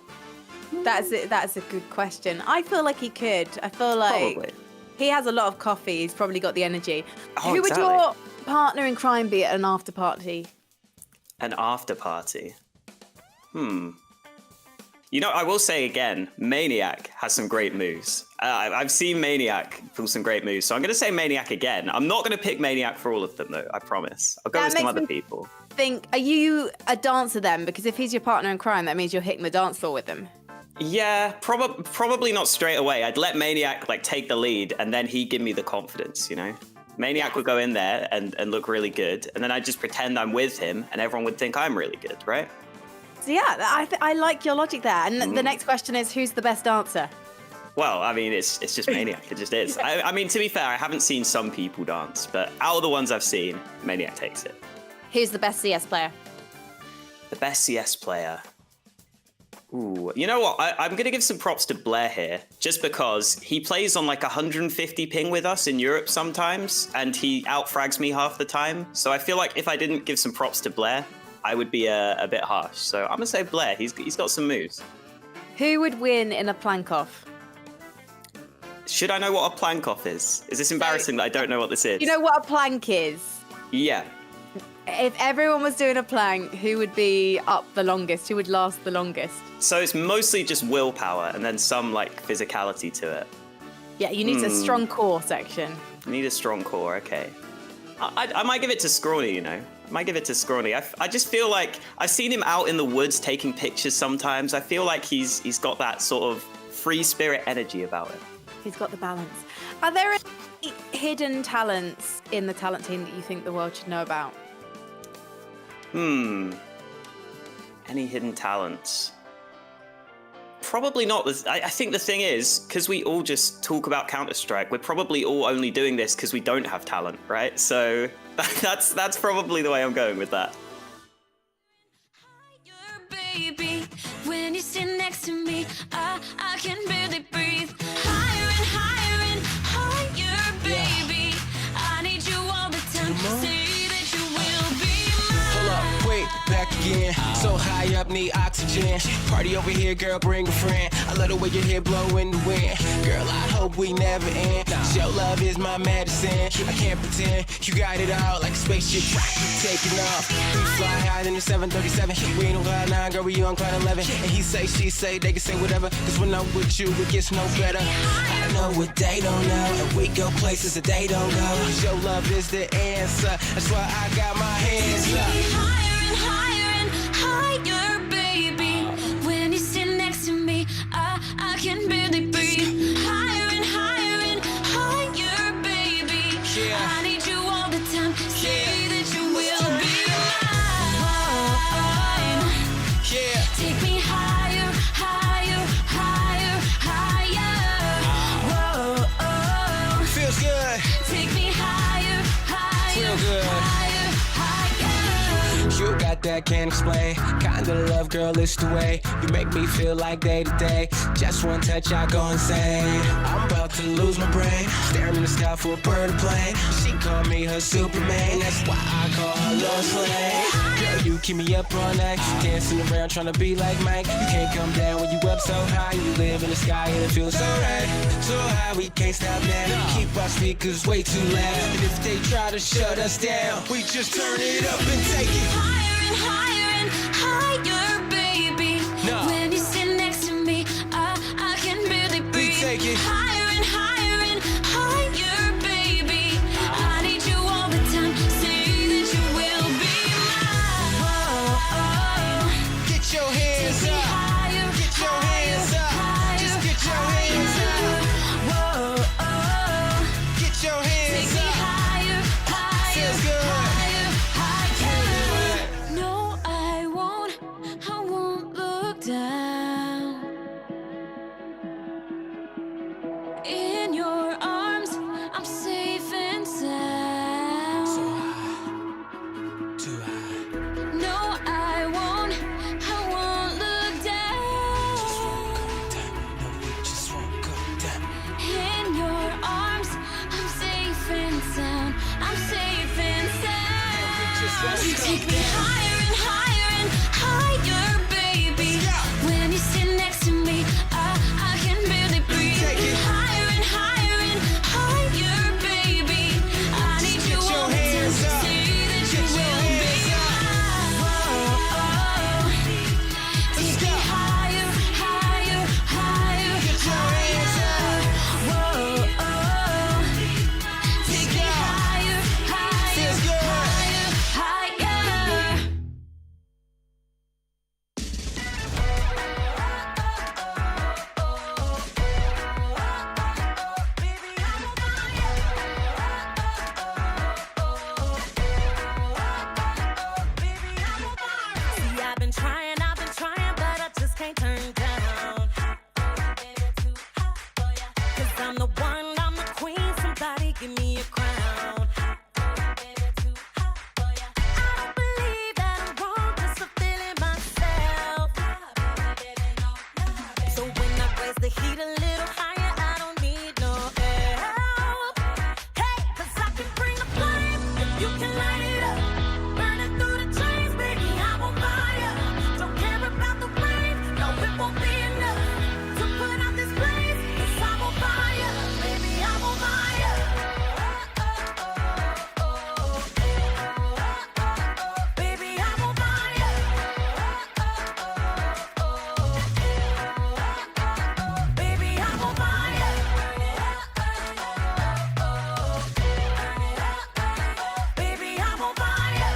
That's a good question. I feel like he could. I feel like Probably. he has a lot of coffee. He's probably got the energy. Oh, Who exactly. would your partner in crime be at an after party? An after party. You know, I will say again, Maniac has some great moves. I've seen Maniac pull some great moves, so I'm going to say Maniac again. I'm not going to pick Maniac for all of them, though, I promise. I'll go with some other people. Are you a dancer then? Because if he's your partner in crime, that means you're hitting the dance floor with him. Yeah, probably not straight away. I'd let Maniac take the lead, and then he'd give me the confidence, you know? Maniac would go in there and look really good, and then I'd just pretend I'm with him, and everyone would think I'm really good, right? So yeah, I like your logic there. And the next question is, who's the best dancer? Well, I mean, it's just Maniac. It just is. I mean, to be fair, I haven't seen some people dance, but out of the ones I've seen, Maniac takes it. Who's the best CS player? The best CS player? Ooh, you know what? I'm going to give some props to Blair here, just because he plays on like 150 ping with us in Europe sometimes, and he outfrags me half the time. So I feel like if I didn't give some props to Blair, I would be a bit harsh. So I'm going to say Blair. He's got some moves. Who would win in a plank off? Should I know what a plank off is? Is this embarrassing that I don't know what this is? You know what a plank is? Yeah. If everyone was doing a plank, who would be up the longest? Who would last the longest? So it's mostly just willpower and then some like physicality to it. Yeah, you need a strong core section. Need a strong core, okay. I might give it to Scrawny, you know. I might give it to Scrawny. I just feel like I've seen him out in the woods taking pictures sometimes. I feel like he's got that sort of free spirit energy about it. He's got the balance. Are there any hidden talents in the talent team that you think the world should know about? Any hidden talents? Probably not. I think the thing is, because we all just talk about Counter-Strike, we're probably all only doing this because we don't have talent, right? So that's probably the way I'm going with that. Baby, when you sit next to me, I can barely breathe. Higher and higher and higher, baby. I need you all the time. Say that you will be mine. Hold up, wait, back again. So high up, need oxygen. Party over here, girl, bring a friend. I love the way your hair blow in the wind. Girl, I hope we never end. Your love is my medicine. I can't pretend you got it all like a spaceship taking off. We fly higher than the 737. We ain't on cloud 9, girl, we on cloud 11. And he say, she say, they can say whatever. Cause when I'm with you, it gets no better. I know what they don't know. And we go places that they don't go. Your love is the answer. That's why I got my hands up. Higher and higher, baby. When you sit next to me, I can barely breathe. Higher and higher and higher, baby. I need you all the time. Say that you will be mine. Take me higher, higher, higher, higher. Whoa, feels good. Take me higher, higher, feel good. higher, higher. You got that, can't explain. Kinda love, girl, it's the way you make me feel like day to day. Just one touch, I go insane. I'm about to lose my brain, staring in the sky for a bird to plane. She called me her Superman, that's why I call her Lois Lane. Girl, you keep me up all night, dancing around trying to be like Mike. You can't come down when you up so high. You live in the sky and it feels so right, so high we can't stop now. Keep our speakers way too loud, and if they try to shut us down, we just turn it up and take it. Higher and higher, baby. When you sit next to me, I can barely breathe. Take it. Higher and higher and higher, baby. I need you all the time. Say that you will be mine. Get your hands up. Get your hands up. Just get your hands up. Get your hands up. Higher, higher, feels good. Down in your arms, I'm safe and sound. So high, too high. No, I won't look down. Just won't go down. No, we just won't go down. In your arms, I'm safe and sound. I'm safe and sound. You take me higher and higher and higher, baby. When you sit next to me, I can barely breathe. Higher and higher and higher, baby. I need you all the time. Say that you will be mine. Take me higher, higher, higher, higher. Whoa, take me higher, higher, higher, higher. You can light it up, burn it through the chains, baby, I'm on fire. Don't care about the rain, no, it won't be enough to put out this blaze, 'cause I'm on fire, baby, I'm on fire. Baby, I'm on fire. Baby, I'm on fire. Baby, I'm on fire.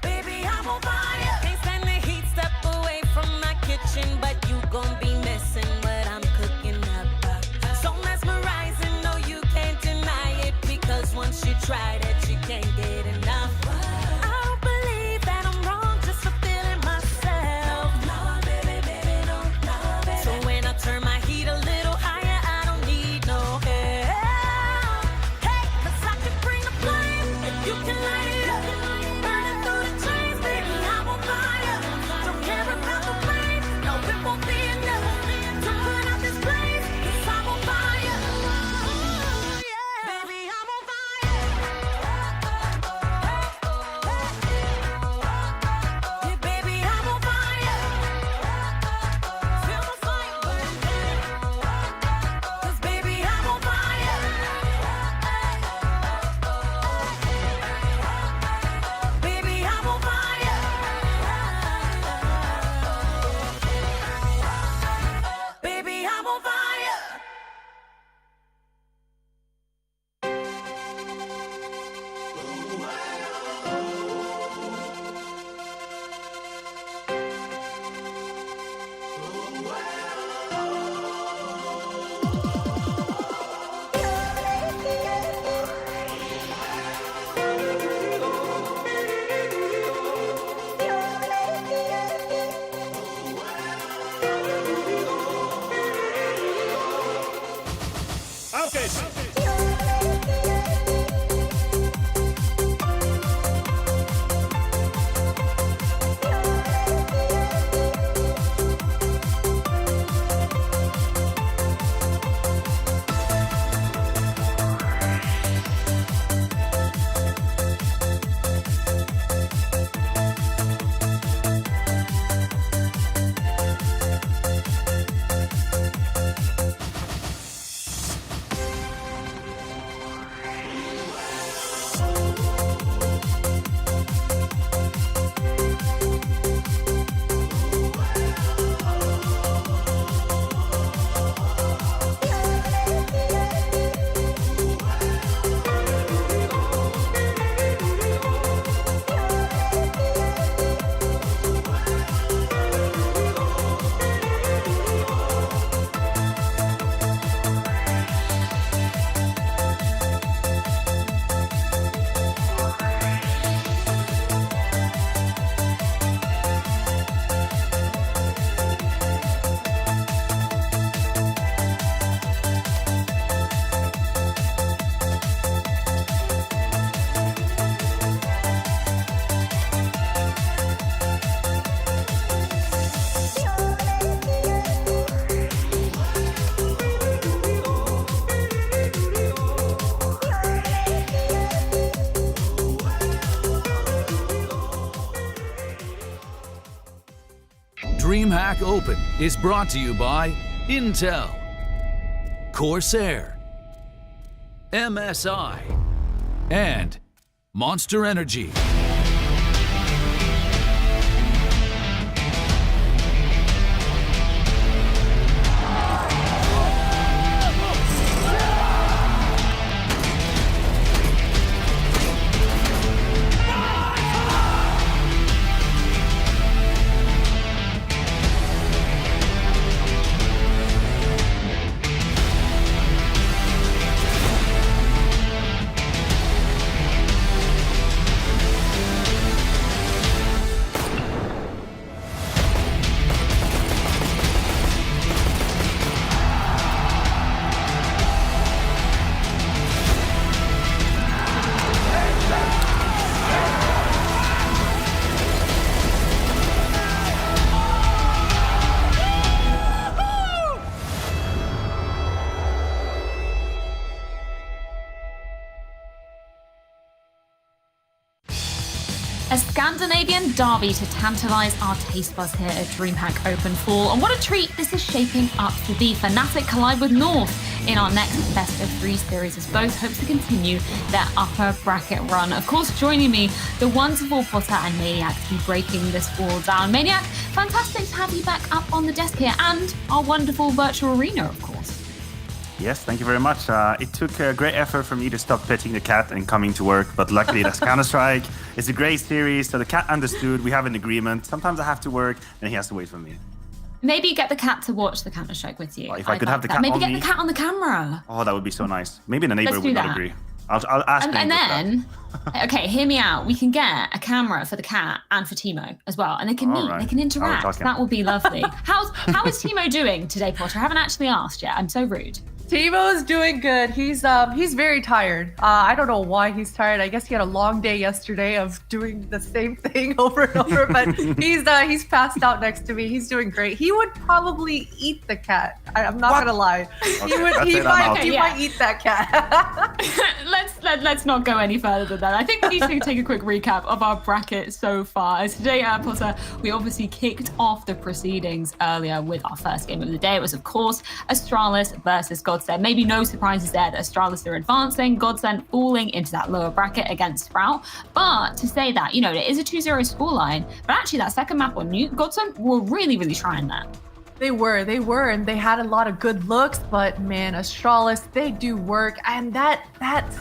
Baby, I'm on fire. Can't stand the heat, step away from my kitchen, but you gon' be missing what I'm cooking up. So mesmerizing, no, you can't deny it, because once you tried it, you can't get enough. I don't believe that I'm wrong, just for feeling myself. No, baby, baby, no, baby. So when I turn my heat a little higher, I don't need no help. Hey, 'cause I can bring the flame if you can light it up. Burn it through the chains, baby, I'm on fire. Don't care about the rain, no, it won't be enough to put out this blaze, 'cause I'm on fire. Baby, I'm on fire. Yeah, baby, I'm on fire. Feel the flame burn, 'cause baby, I'm on fire. Baby, I'm on fire. Baby, I'm on fire. Okay. DreamHack Open is brought to you by Intel, Corsair, MSI, and Monster Energy. A Scandinavian derby to tantalise our taste buds here at DreamHack Open Fall. And what a treat this is shaping up to be. fnatic collide with North in our next best of 3 series as both hope to continue their upper bracket run. Of course, joining me, the wonderful Potter and Maniac to be breaking this all down. Maniac, fantastic to have you back up on the desk here, and our wonderful virtual arena, of course. Yes, thank you very much. It took a great effort for me to stop petting the cat and coming to work, but luckily that's Counter-Strike. It's a great series, so the cat understood. We have an agreement. Sometimes I have to work, and he has to wait for me. Maybe get the cat to watch the Counter-Strike with you. Oh, if I could have the cat Maybe on get me. the cat on the camera. Oh, that would be so nice. Maybe the neighbor Let's do would not that. agree. I'll ask And neighbor then, okay, hear me out. We can get a camera for the cat and for Timo as well, and they can meet, right. they can interact. talking. That would be lovely. How is Timo doing today, Potter? I haven't actually asked yet. I'm so rude. Timo's doing good. He's very tired. I don't know why he's tired. I guess he had a long day yesterday of doing the same thing over and over. But he's passed out next to me. He's doing great. He would probably eat the cat. I'm not gonna lie. He might eat that cat. Let's not go any further than that. I think we need to take a quick recap of our bracket so far. As today, Potter, we obviously kicked off the proceedings earlier with our first game of the day. It was, of course, Astralis versus GODSENT. Maybe no surprises there that Astralis are advancing, GODSENT falling into that lower bracket against Sprout. But to say that, it is a 2-0 scoreline, but actually that second map on Nuke, GODSENT were really, really trying that. They were, and they had a lot of good looks, but man, Astralis, they do work, and that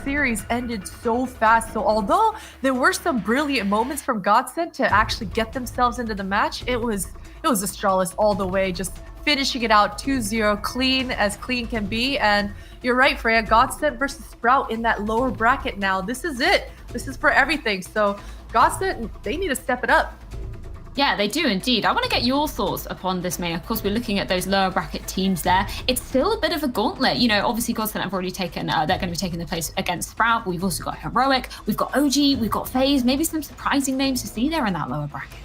series ended so fast. So although there were some brilliant moments from GODSENT to actually get themselves into the match, it was Astralis all the way, just finishing it out 2-0, clean as clean can be. And you're right, Freya, GODSENT versus Sprout in that lower bracket now. This is it. This is for everything. So GODSENT, they need to step it up. Yeah, they do indeed. I want to get your thoughts upon this, May. Of course, we're looking at those lower bracket teams there. It's still a bit of a gauntlet. Obviously, GODSENT have already taken, they're going to be taking the place against Sprout. But we've also got Heroic, we've got OG, we've got FaZe, maybe some surprising names to see there in that lower bracket.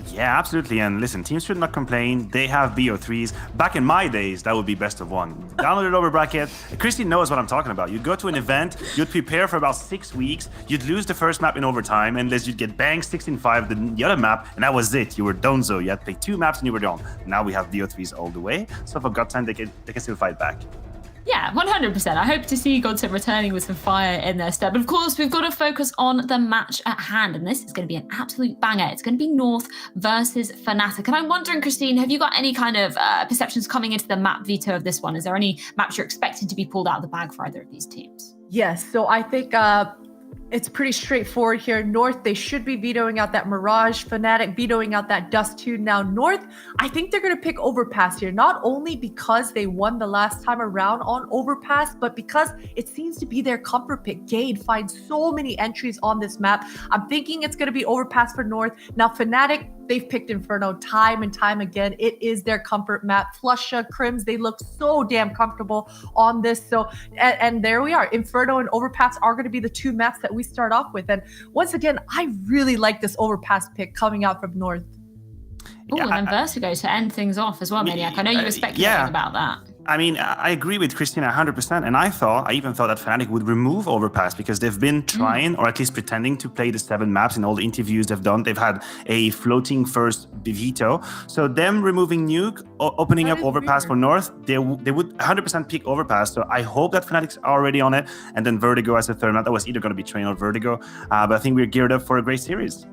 Yeah, absolutely. And listen, teams should not complain. They have BO3s. Back in my days, that would be best of 1. Download it over bracket. Christy knows what I'm talking about. You'd go to an event, you'd prepare for about 6 weeks, you'd lose the first map in overtime, unless you'd get banged 16-5 the other map, and that was it. You were donezo. You had to play 2 maps and you were done. Now we have BO3s all the way. So for GODSENT, they can still fight back. Yeah, 100%. I hope to see GODSENT returning with some fire in their step. But of course, we've got to focus on the match at hand. And this is going to be an absolute banger. It's going to be North versus fnatic. And I'm wondering, Christine, have you got any kind of perceptions coming into the map veto of this one? Is there any maps you're expecting to be pulled out of the bag for either of these teams? Yes, so I think it's pretty straightforward here. North, they should be vetoing out that Mirage. fnatic vetoing out that Dust 2. Now, North, I think they're going to pick Overpass here, not only because they won the last time around on Overpass, but because it seems to be their comfort pick. Gade finds so many entries on this map. I'm thinking it's going to be Overpass for North. Now, fnatic, they've picked Inferno time and time again. It is their comfort map. Flusha, Crims, they look so damn comfortable on this. So, and there we are. Inferno and Overpass are going to be the 2 maps that we start off with. And once again, I really like this Overpass pick coming out from North. Oh, and then Vertigo to end things off as well, Maniac. I know you were speculating about that. I mean, I agree with Christina 100%, and I even thought that fnatic would remove Overpass because they've been trying, or at least pretending, to play the 7 maps in all the interviews they've done. They've had a floating first veto. So them removing Nuke, opening up Overpass for North, they would 100% pick Overpass. So I hope that fnatic's already on it, and then Vertigo as a third map. That was either going to be Train or Vertigo, but I think we're geared up for a great series.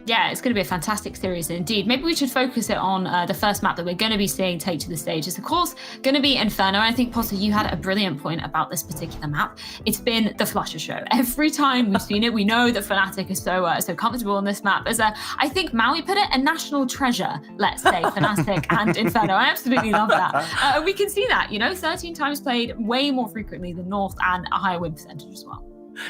Yeah, it's going to be a fantastic series indeed. Maybe we should focus it on the first map that we're going to be seeing take to the stage. It's, of course, going to be Inferno. I think, Potter, you had a brilliant point about this particular map. It's been the Flusha show. Every time we've seen it, we know that fnatic is so comfortable on this map. As I think Maui put it, a national treasure, let's say, fnatic and Inferno. I absolutely love that. We can see that, 13 times played, way more frequently than North, and a higher win percentage as well.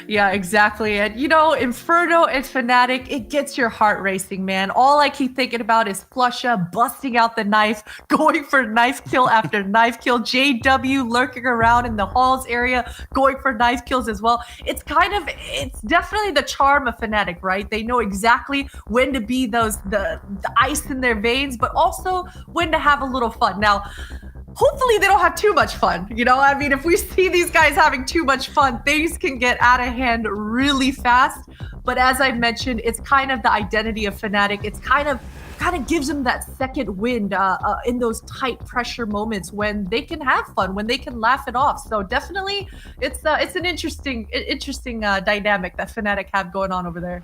Yeah, exactly. And Inferno and fnatic, it gets your heart racing, man. All I keep thinking about is Flusha busting out the knife, going for knife kill after knife kill. JW lurking around in the halls area, going for knife kills as well. It's definitely the charm of fnatic, right? They know exactly when to be the ice in their veins, but also when to have a little fun. Now, hopefully they don't have too much fun. You know, I mean, if we see these guys having too much fun, things can get out of hand really fast. But as I mentioned, it's kind of the identity of Fnatic. It's kind of gives them that second wind in those tight pressure moments when they can have fun, when they can laugh it off. So definitely, it's an interesting dynamic that Fnatic have going on over there.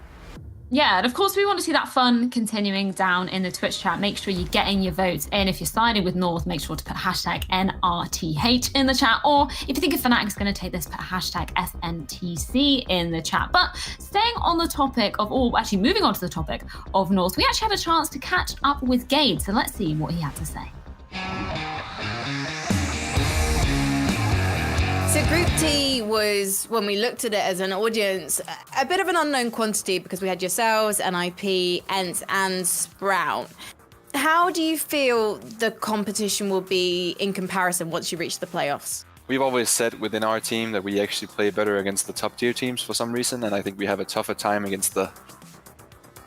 Yeah, and of course we want to see that fun continuing down in the Twitch chat. Make sure you're getting your votes in. If you're siding with North, make sure to put hashtag NRTH in the chat. Or if you think if Fnatic's going to take this, put hashtag FNTC in the chat. But staying on the topic of, or actually moving on to the topic of North, we actually had a chance to catch up with Gade. So let's see what he had to say. So Group T was, when we looked at it as an audience, a bit of an unknown quantity because we had yourselves, NIP, ENT, and Sprout. How do you feel the competition will be in comparison once you reach the playoffs? We've always said within our team that we actually play better against the top tier teams for some reason, and I think we have a tougher time against the,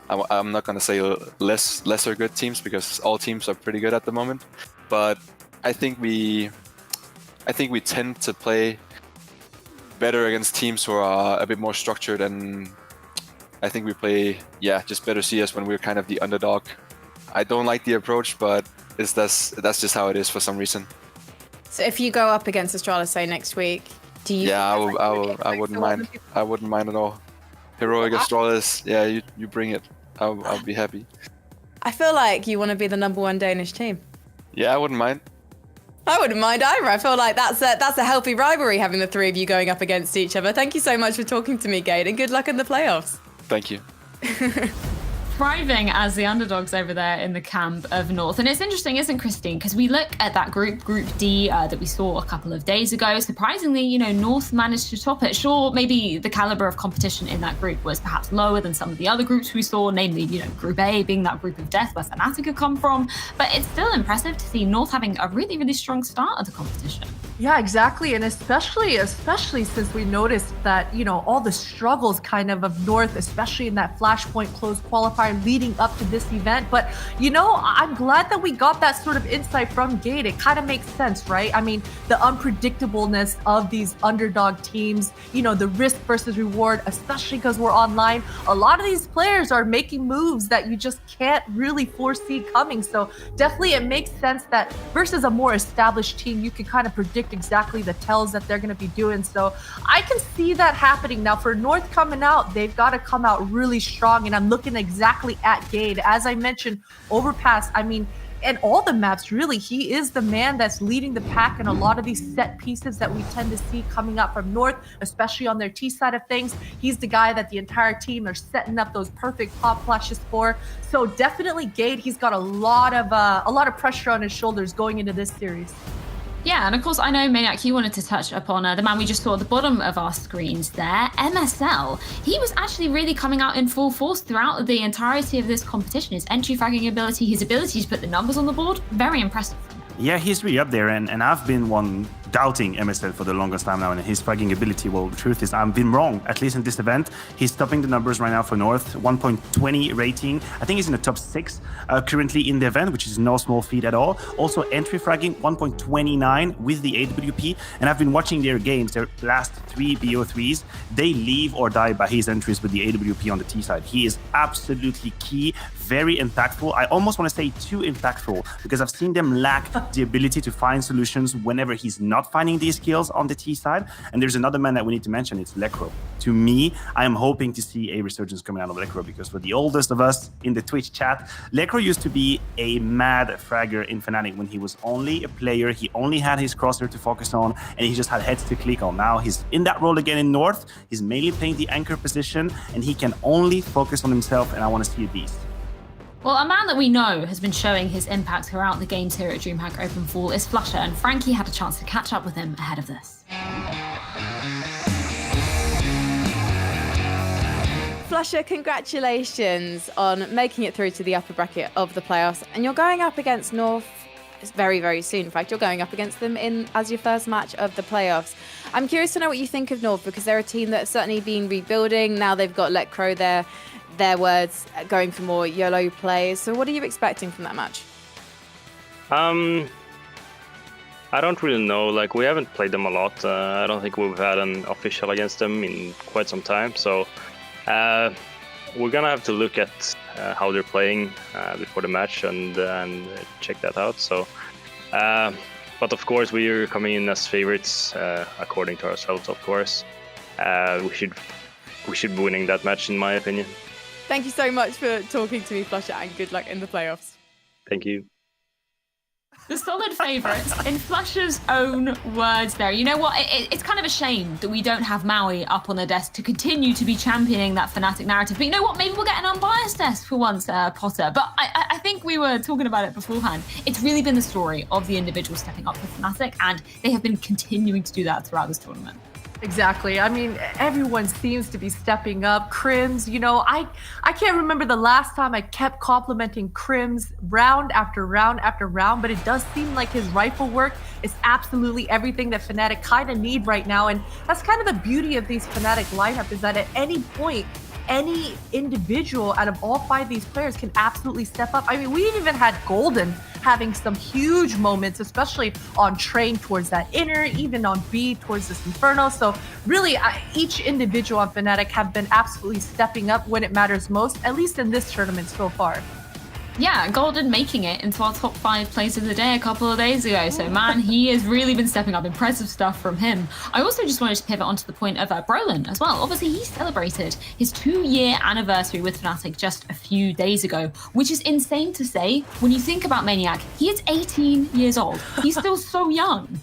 I'm not going to say lesser good teams because all teams are pretty good at the moment, but I think we tend to play better against teams who are a bit more structured, and I think we play, just better CS when we're kind of the underdog. I don't like the approach, but that's just how it is for some reason. So if you go up against Astralis, say next week, do you? Yeah, I wouldn't mind. I wouldn't mind at all. Heroic Astralis, you bring it. I'll be happy. I feel like you want to be the #1 Danish team. Yeah, I wouldn't mind. I wouldn't mind either. I feel like that's a healthy rivalry, having the three of you going up against each other. Thank you so much for talking to me, Gade, and good luck in the playoffs. Thank you. Thriving as the underdogs over there in the camp of North. And it's interesting, isn't Christine? Because we look at that Group D that we saw a couple of days ago. Surprisingly, North managed to top it. Sure, maybe the caliber of competition in that group was perhaps lower than some of the other groups we saw, namely, Group A being that group of death where Fnatic had come from. But it's still impressive to see North having a really, really strong start of the competition. Yeah, exactly. And especially since we noticed that, all the struggles kind of North, especially in that Flashpoint closed qualifier leading up to this event. But, I'm glad that we got that sort of insight from Gade. It kind of makes sense, right? I mean, the unpredictableness of these underdog teams, the risk versus reward, especially because we're online. A lot of these players are making moves that you just can't really foresee coming. So definitely it makes sense that versus a more established team, you can kind of predict exactly the tells that they're going to be doing. So I can see that happening. Now for North coming out, they've got to come out really strong. And I'm looking exactly at Gade. As I mentioned, Overpass, and all the maps, really, he is the man that's leading the pack in a lot of these set pieces that we tend to see coming up from North, especially on their T side of things. He's the guy that the entire team are setting up those perfect pop flashes for. So definitely Gade, he's got a lot of pressure on his shoulders going into this series. Yeah, and of course, I know, Maniac, you wanted to touch upon the man we just saw at the bottom of our screens there, MSL. He was actually really coming out in full force throughout the entirety of this competition. His entry fragging ability, his ability to put the numbers on the board, very impressive. Yeah, he's really up there, and I've been one doubting MSL for the longest time now, and his fragging ability, well, the truth is I've been wrong, at least in this event. He's topping the numbers right now for North, 1.20 rating. I think he's in the top 6 currently in the event, which is no small feat at all. Also, entry fragging, 1.29 with the AWP, and I've been watching their games, their last 3 BO3s. They leave or die by his entries with the AWP on the T side. He is absolutely key, very impactful. I almost want to say too impactful, because I've seen them lack the ability to find solutions whenever he's not finding these skills on the T side. And there's another man that we need to mention, it's Lekro. To me, I am hoping to see a resurgence coming out of Lekro, because for the oldest of us in the Twitch chat, Lekro used to be a mad fragger in Fnatic when he was only a player. He only had his crosshair to focus on, and he just had heads to click on. Now he's in that role again in North. He's mainly playing the anchor position, and he can only focus on himself, and I want to see a beast. Well, a man that we know has been showing his impact throughout the games here at DreamHack Openfall is Flusher, and Frankie had a chance to catch up with him ahead of this. Flusher, congratulations on making it through to the upper bracket of the playoffs, and you're going up against North very, very soon. In fact, you're going up against them as your first match of the playoffs. I'm curious to know what you think of North, because they're a team that's certainly been rebuilding. Now they've got Let Crow there. Their words, going for more YOLO plays. So what are you expecting from that match? I don't really know. Like, we haven't played them a lot. I don't think we've had an official against them in quite some time. So we're gonna have to look at how they're playing before the match and check that out. So, but of course, we are coming in as favorites according to ourselves. Of course, we should be winning that match, in my opinion. Thank you so much for talking to me, Flusha, and good luck in the playoffs. Thank you. The solid favourites, in Flusha's own words there. You know what? It's kind of a shame that we don't have Maui up on the desk to continue to be championing that Fnatic narrative. But you know what? Maybe we'll get an unbiased desk for once, Potter. But I think we were talking about it beforehand. It's really been the story of the individual stepping up for Fnatic, and they have been continuing to do that throughout this tournament. Exactly. I mean, everyone seems to be stepping up. Crims, you know, I can't remember the last time I kept complimenting Crims round after round after round, but it does seem like his rifle work is absolutely everything that Fnatic kind of need right now. And that's kind of the beauty of these Fnatic lineup, is that at any point, any individual out of all 5 of these players can absolutely step up. I mean, we even had Golden having some huge moments, especially on Train towards that inner, even on B towards this Inferno. So really, each individual on Fnatic have been absolutely stepping up when it matters most, at least in this tournament so far. Yeah, Golden making it into our top 5 players of the day a couple of days ago. So, man, he has really been stepping up. Impressive stuff from him. I also just wanted to pivot onto the point of Brolin as well. Obviously, he celebrated his 2-year anniversary with Fnatic just a few days ago, which is insane to say. When you think about Maniac, he is 18 years old. He's still so young.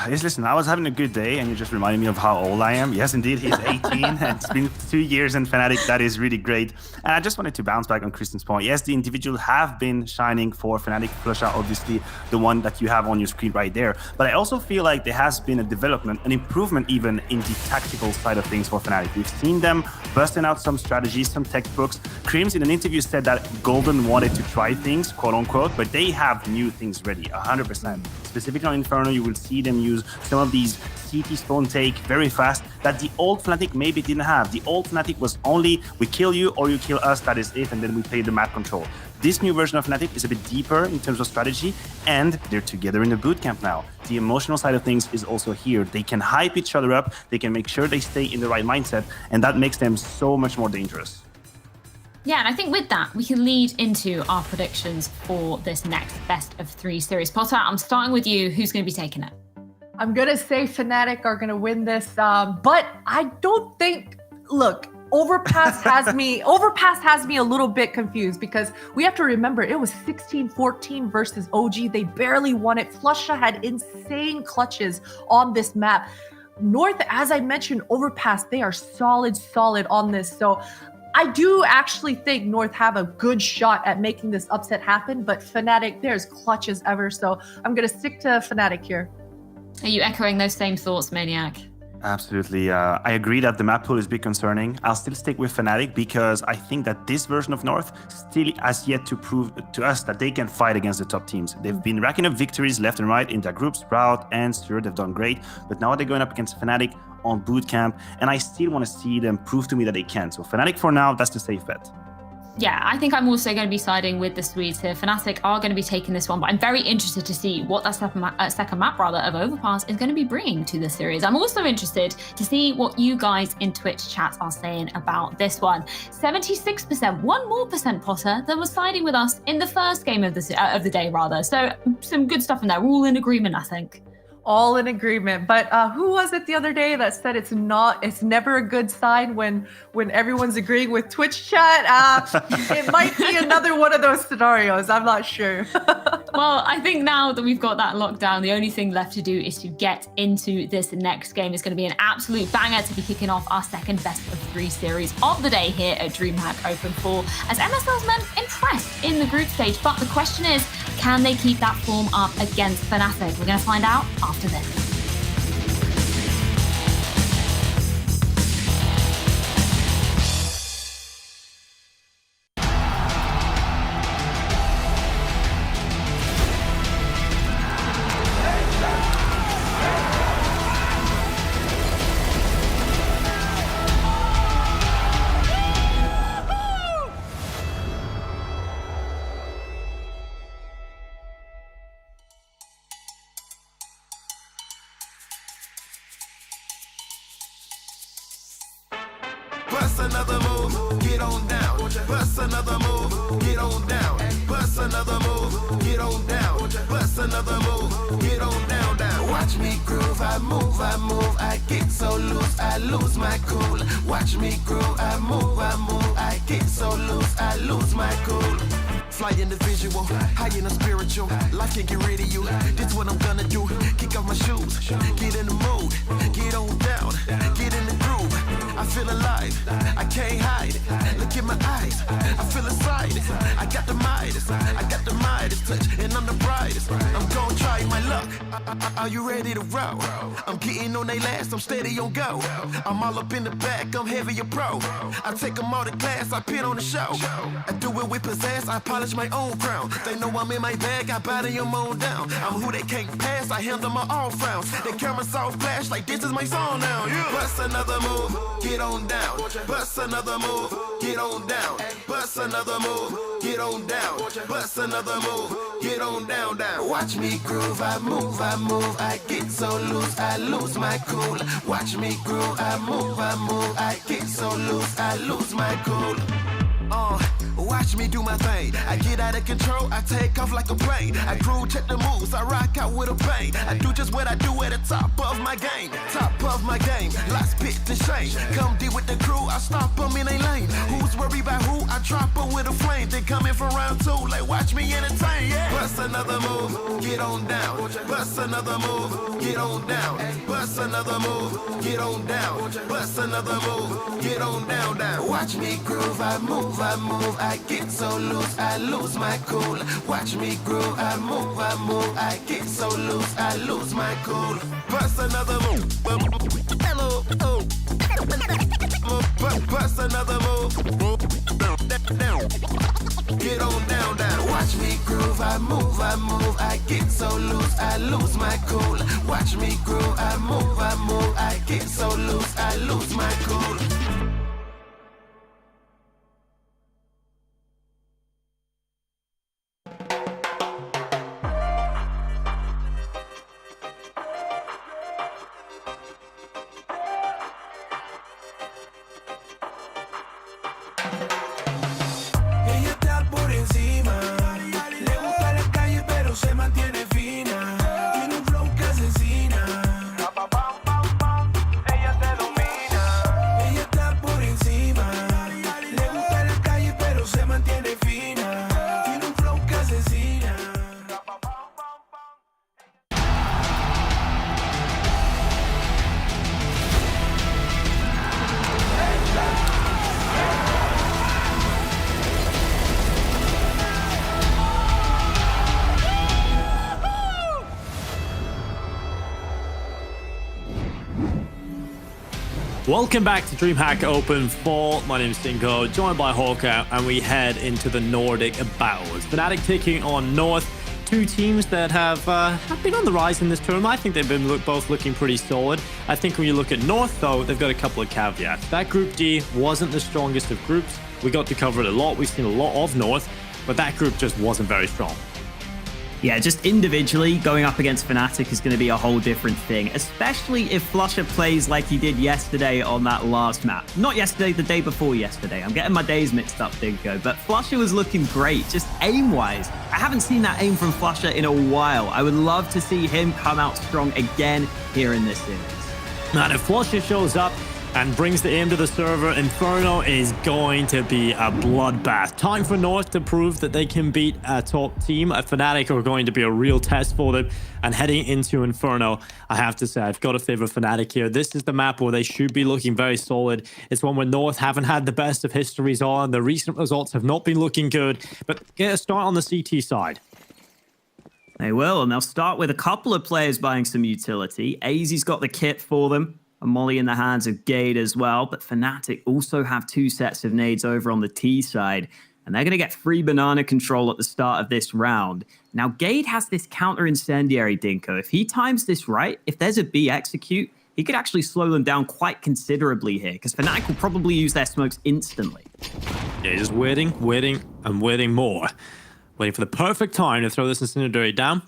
Yes, listen, I was having a good day and you just reminded me of how old I am. Yes, indeed, he's 18 and it's been 2 years in Fnatic. That is really great. And I just wanted to bounce back on Kristen's point. Yes, the individuals have been shining for Fnatic. Flusha, obviously, the one that you have on your screen right there. But I also feel like there has been a development, an improvement even in the tactical side of things for Fnatic. We've seen them busting out some strategies, some textbooks. Krims in an interview said that Golden wanted to try things, quote unquote, but they have new things ready, 100%. Specifically on Inferno, you will see them use some of these CT spawn take very fast that the old Fnatic maybe didn't have. The old Fnatic was only, we kill you or you kill us, that is it, and then we play the map control. This new version of Fnatic is a bit deeper in terms of strategy, and they're together in the bootcamp now. The emotional side of things is also here. They can hype each other up, they can make sure they stay in the right mindset, and that makes them so much more dangerous. Yeah, and I think with that, we can lead into our predictions for this next best of 3 series. Potter, I'm starting with you. Who's going to be taking it? I'm going to say Fnatic are going to win this, but I don't think, look, Overpass has me a little bit confused, because we have to remember it was 16-14 versus OG. They barely won it. Flusha had insane clutches on this map. North, as I mentioned, Overpass, they are solid on this. So I do actually think North have a good shot at making this upset happen, but Fnatic, they're as clutch as ever. So I'm going to stick to Fnatic here. Are you echoing those same thoughts, Maniac? Absolutely. I agree that the map pool is a bit concerning. I'll still stick with Fnatic because I think that this version of North still has yet to prove to us that they can fight against the top teams. They've been racking up victories left and right in their group. Sprout and Stur, they've done great. But now they're going up against Fnatic on bootcamp, and I still want to see them prove to me that they can. So Fnatic for now, that's the safe bet. Yeah, I think I'm also going to be siding with the Swedes here. Fnatic are going to be taking this one, but I'm very interested to see what that second map of Overpass is going to be bringing to the series. I'm also interested to see what you guys in Twitch chat are saying about this one. 76%, 1 more percent, Potter, that was siding with us in the first game of the day, rather. So some good stuff in there. We're all in agreement, I think. All in agreement. But who was it the other day that said it's never a good sign when everyone's agreeing with Twitch chat? It might be another one of those scenarios. I'm not sure. Well, I think now that we've got that locked down, the only thing left to do is to get into this next game. It's going to be an absolute banger to be kicking off our second best of 3 series of the day here at DreamHack Open 4, as MSL's men impressed in the group stage. But the question is, can they keep that form up against Fnatic? We're going to find out after this. another move, get on down. Bust another move, get on down. Bust another move, get on down. Bust another move, get on down, down. Watch me groove, I move, I get so loose, I lose my cool. Watch me groove, I move, I get so loose, I lose my cool. Fly individual, high in the spiritual. Life can't get rid of you. This what I'm gonna do. Kick off my shoes, get in the mood, get on down, get in the groove. I feel alive, I can't hide it. Look in my eyes, I feel excited. I got the Midas touch, and I'm the brightest. I'm gonna try my luck. Are you ready to roll? I'm getting on they last, I'm steady on go. I'm all up in the back, I'm heavy a pro. I take them all to class, I pit on the show. I do it with pizzazz, I polish my own crown. They know I'm in my bag, I body them on down. I'm who they can't pass, I handle my all frowns. The cameras all flash like this is my song now. Yeah. Bust another move, get on down. Bust another move, get on down. Bust another move, get on down. Bust another move, get on down, down. Watch me groove, I move, I get so loose, I lose my cool. Watch me groove, I move, I get so loose, I lose my cool. Watch me do my thing. I get out of control, I take off like a plane. I groove, check the moves, I rock out with a bang. I do just what I do at the top of my game. Top of my game, last bit to shame. Come deal with the crew, I stop them in a lane. Who's worried about who? I drop them with a flame. They coming for round two, like watch me entertain, yeah. Bust another move, get on down. Bust another move, get on down. Bust another move, get on down. Bust another move, get on down, down. Watch me groove, I move, I get so loose, I lose my cool. Watch me groove, I move, I get so loose, I lose my cool. Bust another move, hello, bust another move, get on down, down. Watch me groove, I move, I get so loose, I lose my cool. Watch me groove, I move, I get so loose, I lose my cool. Welcome back to DreamHack Open 4. My name is Dinko, joined by Hawker, and we head into the Nordic battles. fnatic taking on North, two teams that have been on the rise in this tournament. I think they've been both looking pretty solid. I think when you look at North, though, they've got a couple of caveats. That Group D wasn't the strongest of groups. We got to cover it a lot. We've seen a lot of North, but that group just wasn't very strong. Yeah, just individually going up against fnatic is going to be a whole different thing, especially if flusha plays like he did yesterday on that last map. Not yesterday, the day before yesterday. I'm getting my days mixed up, Dinko, but flusha was looking great, just aim-wise. I haven't seen that aim from flusha in a while. I would love to see him come out strong again here in this series. And if flusha shows up and brings the aim to the server, Inferno is going to be a bloodbath. Time for North to prove that they can beat a top team. fnatic are going to be a real test for them. And heading into Inferno, I have to say, I've got to favor fnatic here. This is the map where they should be looking very solid. It's one where North haven't had the best of histories on. The recent results have not been looking good. But get a start on the CT side. They will, and they'll start with a couple of players buying some utility. AZ's got the kit for them. A molly in the hands of Gade as well, but fnatic also have two sets of nades over on the T side, and they're going to get free banana control at the start of this round. Now, Gade has this counter incendiary, Dinko. If he times this right, if there's a B execute, he could actually slow them down quite considerably here, because fnatic will probably use their smokes instantly. Yeah, just waiting, and waiting more. Waiting for the perfect time to throw this incendiary down.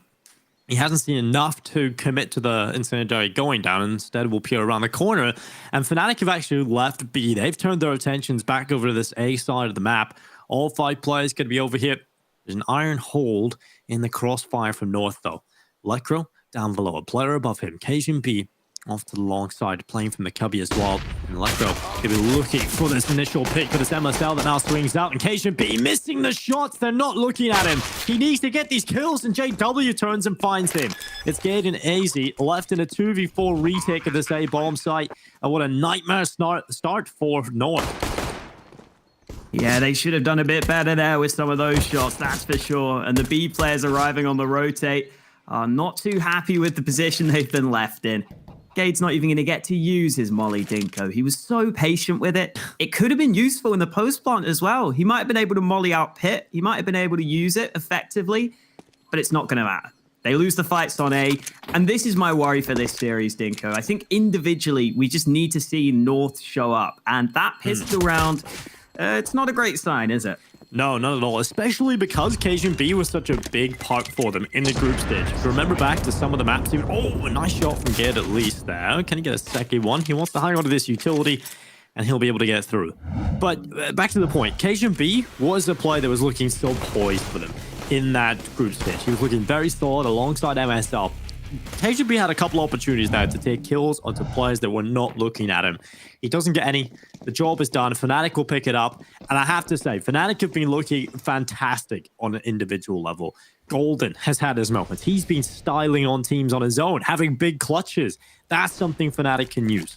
He hasn't seen enough to commit to the incendiary going down. Instead, will peer around the corner. And Fnatic have actually left B. They've turned their attentions back over to this A side of the map. All 5 players going to be over here. There's an iron hold in the crossfire from North, though. Electro down below. A player above him. Cajun B off to the long side, playing from the cubby as well. And Electro going to be looking for this initial pick for this MSL that now swings out. And Cajun B missing the shots. They're not looking at him. He needs to get these kills, and JW turns and finds him. It's Gade and AZ left in a 2v4 retake of this A bomb site. And what a nightmare start for North. Yeah, they should have done a bit better there with some of those shots, that's for sure. And the B players arriving on the rotate are not too happy with the position they've been left in. Gade's not even going to get to use his molly, Dinko. He was so patient with it. It could have been useful in the post plant as well. He might have been able to molly out Pit. He might have been able to use it effectively, but it's not going to matter. They lose the fights on A, and this is my worry for this series, Dinko. I think individually, we just need to see North show up, and that pistol round, it's not a great sign, is it? No, not at all. Especially because Cajun B was such a big part for them in the group stage. If you remember back to some of the maps, oh, a nice shot from Gade at least there. Can he get a second one? He wants to hang on to this utility, and he'll be able to get through. But back to the point, Cajun B was a player that was looking so poised for them in that group stage. He was looking very solid alongside MSL. Cajun B had a couple opportunities now to take kills onto players that were not looking at him. He doesn't get any. The job is done. Fnatic will pick it up. And I have to say, Fnatic have been looking fantastic on an individual level. Golden has had his moments. He's been styling on teams on his own, having big clutches. That's something Fnatic can use.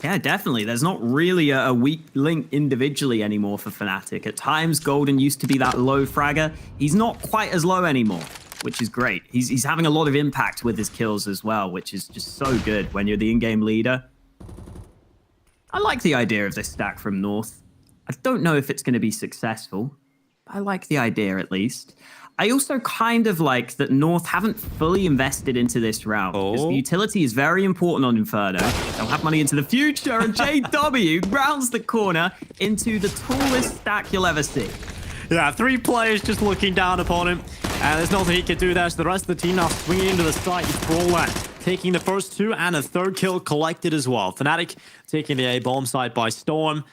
Yeah, definitely. There's not really a weak link individually anymore for Fnatic. At times, Golden used to be that low fragger. He's not quite as low anymore, which is great. He's having a lot of impact with his kills as well, which is just so good when you're the in-game leader. I like the idea of this stack from North. I don't know if it's going to be successful, but I like the idea at least. I also kind of like that North haven't fully invested into this round, because the utility is very important on Inferno. They'll have money into the future, and JW rounds the corner into the tallest stack you'll ever see. Yeah, 3 players just looking down upon him, and there's nothing he can do there. So the rest of the team now swinging into the site. It's Brolan taking the first 2 and a 3rd kill collected as well. Fnatic taking the A bomb site by storm.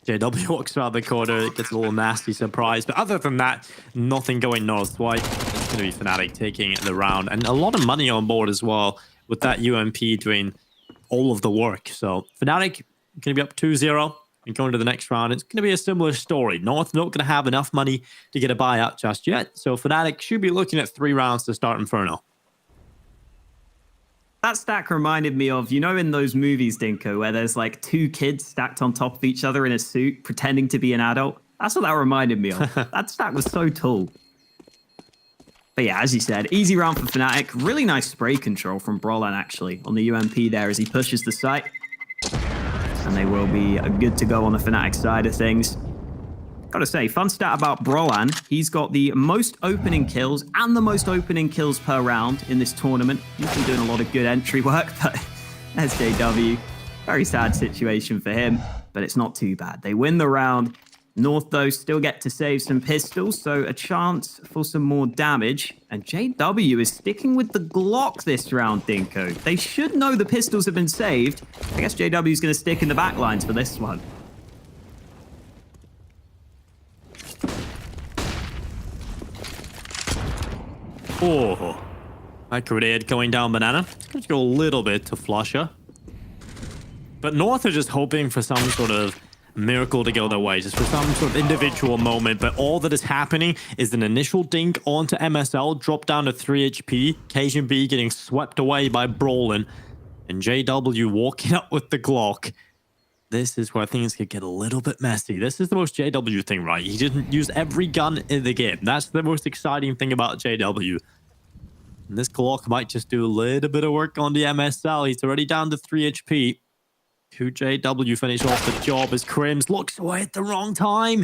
JW walks around the corner, it gets a little nasty surprise. But other than that, nothing going North. Why? It's going to be Fnatic taking the round. And a lot of money on board as well, with that UMP doing all of the work. So Fnatic going to be up 2-0 and going to the next round. It's going to be a similar story. North not going to have enough money to get a buyout just yet. So Fnatic should be looking at 3 rounds to start Inferno. That stack reminded me of, you know, in those movies, Dinko, where there's like 2 kids stacked on top of each other in a suit, pretending to be an adult. That's what that reminded me of. That stack was so tall. But yeah, as you said, easy round for Fnatic. Really nice spray control from Brolan, actually, on the UMP there as he pushes the site. And they will be good to go on the Fnatic side of things. Gotta say, fun stat about Brolan, he's got the most opening kills and the most opening kills per round in this tournament. He's been doing a lot of good entry work, but there's JW. Very sad situation for him, but it's not too bad. They win the round. North, though, still get to save some pistols, so a chance for some more damage. And JW is sticking with the Glock this round, Dinko. They should know the pistols have been saved. I guess JW is going to stick in the back lines for this one. Oh, that grenade going down banana. It's going to go a little bit to Flusher. But North are just hoping for some sort of miracle to go their way, just for some sort of individual moment. But all that is happening is an initial dink onto MSL, drop down to 3 HP, Cajun B getting swept away by Brolan, and JW walking up with the Glock. This is where things could get a little bit messy. This is the most JW thing, right? He didn't use every gun in the game. That's the most exciting thing about JW. And this Glock might just do a little bit of work on the MSL. He's already down to 3 HP. 2 JW finish off the job as Crims looks away at the wrong time.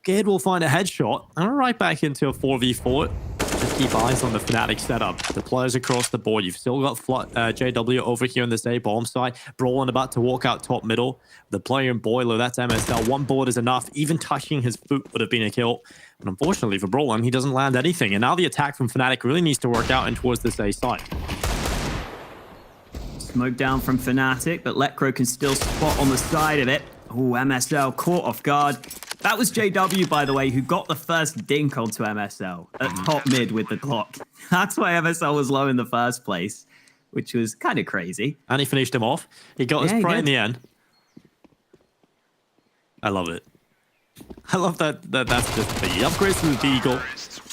Gade will find a headshot. And we're right back into a 4v4. just keep eyes on the Fnatic setup. The players across the board. You've still got JW over here on this A bomb side. Brolin about to walk out top middle. The player in Boiler, that's MSL. One bullet is enough. Even touching his foot would have been a kill. But unfortunately for Brolin, he doesn't land anything. And now the attack from Fnatic really needs to work out in towards this A side. Smoke down from Fnatic, but Lecro can still spot on the side of it. Oh, MSL caught off guard. That was JW, by the way, who got the first dink onto MSL at top mid with the Glock. That's why MSL was low in the first place, which was kind of crazy. And he finished him off. He got his prey in the end. I love it. I love that that's just the upgrades to the Deagle.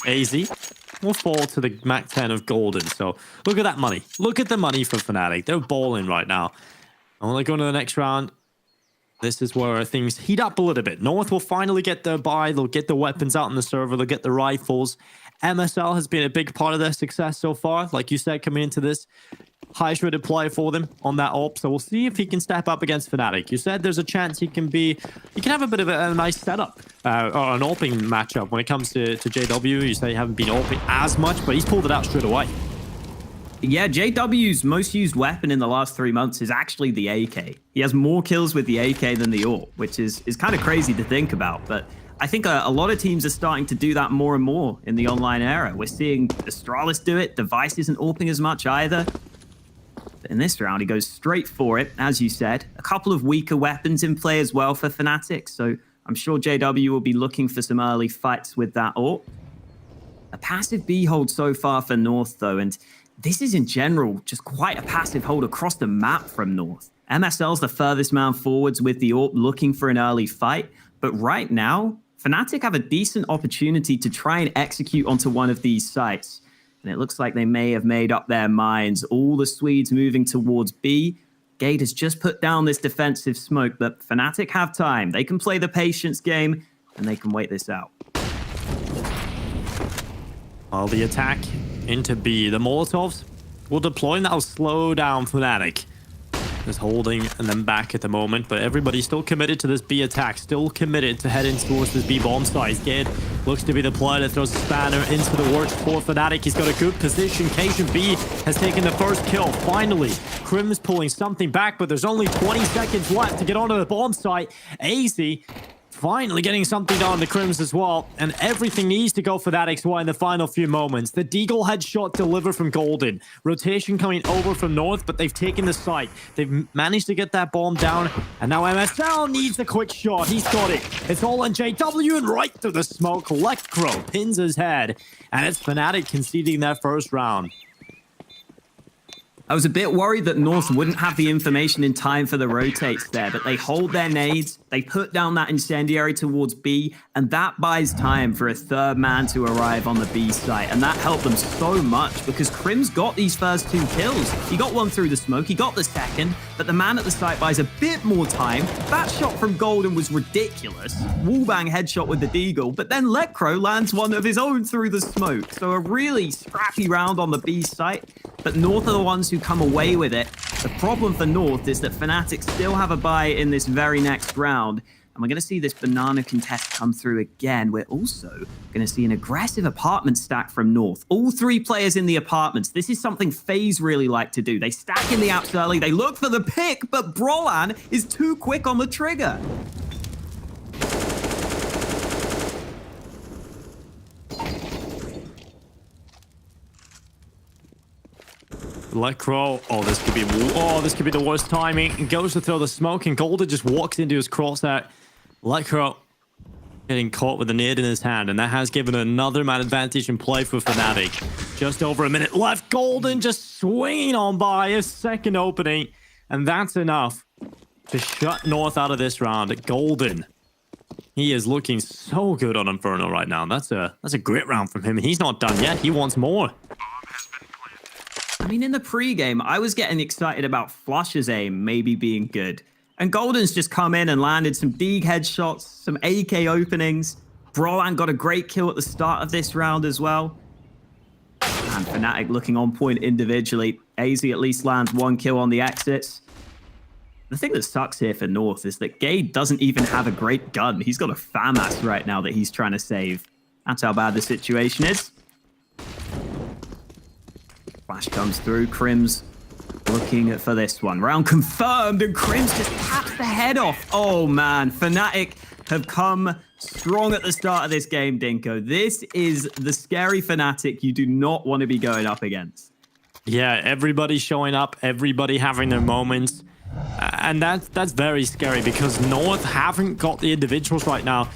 AZ will fall to the Mac 10 of Golden. So look at that money. Look at the money for Fnatic. They're balling right now. And when they go into the next round, this is where things heat up a little bit. North will finally get their buy. They'll get the weapons out on the server. They'll get the rifles. MSL has been a big part of their success so far. Like you said, coming into this, highest rated player for them on that op. So we'll see if he can step up against Fnatic. You said there's a chance he can have a bit of a nice setup or an oping matchup when it comes to JW. You say you haven't been oping as much, but he's pulled it out straight away. Yeah, JW's most used weapon in the last 3 months is actually the AK. He has more kills with the AK than the AWP, which is kind of crazy to think about. But I think a lot of teams are starting to do that more and more in the online era. We're seeing Astralis do it. Device isn't AWPing as much either. But in this round, he goes straight for it, as you said. A couple of weaker weapons in play as well for Fnatic, so I'm sure JW will be looking for some early fights with that AWP. A passive B hold so far for North, though, and this is in general just quite a passive hold across the map from North. MSL's the furthest man forwards with the AWP looking for an early fight, but right now, Fnatic have a decent opportunity to try and execute onto one of these sites. And it looks like they may have made up their minds. All the Swedes moving towards B. Gade has just put down this defensive smoke, but Fnatic have time. They can play the patience game, and they can wait this out. Well, the attack into B. The Molotovs will deploy, and that'll slow down Fnatic. Just holding and then back at the moment, but everybody's still committed to this B attack, still committed to heading towards this B bomb site. Gade looks to be the player that throws a spanner into the works for Fnatic. He's got a good position. Cajun B has taken the first kill. Finally, Crim's pulling something back, but there's only 20 seconds left to get onto the bomb site. AZ finally getting something done to Crims as well, and everything needs to go for that XY in the final few moments. The Deagle headshot delivered from Golden. Rotation coming over from North, but they've taken the site. They've managed to get that bomb down, and now MSL needs a quick shot. He's got it. It's all on JW, and right through the smoke, Lecro pins his head, and it's Fnatic conceding their first round. I was a bit worried that North wouldn't have the information in time for the rotates there, but they hold their nades, they put down that incendiary towards B, and that buys time for a third man to arrive on the B site, and that helped them so much because Crim's got these first 2 kills. He got one through the smoke, he got the second, but the man at the site buys a bit more time. That shot from Golden was ridiculous. Wallbang headshot with the Deagle, but then Lecro lands one of his own through the smoke. So a really scrappy round on the B site, but North are the ones who come away with it. The problem for North is that Fnatic still have a bye in this very next round, and we're going to see this banana contest come through again. We're also going to see an aggressive apartment stack from North. All 3 players in the apartments. This is something FaZe really like to do. They stack in the apps early, they look for the pick, but Brolan is too quick on the trigger. Lecro, this could be the worst timing. He goes to throw the smoke, and Golden just walks into his crosshair. Lecro getting caught with the nade in his hand, and that has given another man advantage in play for Fnatic. Just over a minute left. Golden just swinging on by a second opening, and that's enough to shut North out of this round. Golden, he is looking so good on Inferno right now. That's a great round from him, and he's not done yet. He wants more. I mean, in the pregame, I was getting excited about Flush's aim maybe being good. And Golden's just come in and landed some Deag headshots, some AK openings. Brolan got a great kill at the start of this round as well. And Fnatic looking on point individually. AZ at least lands 1 kill on the exits. The thing that sucks here for North is that Gade doesn't even have a great gun. He's got a FAMAS right now that he's trying to save. That's how bad the situation is. Flash comes through. Crims looking for this one. Round confirmed, and Crims just taps the head off. Oh man, Fnatic have come strong at the start of this game, Dinko. This is the scary Fnatic you do not want to be going up against. Yeah, everybody showing up, everybody having their moments. And that's very scary because North haven't got the individuals right now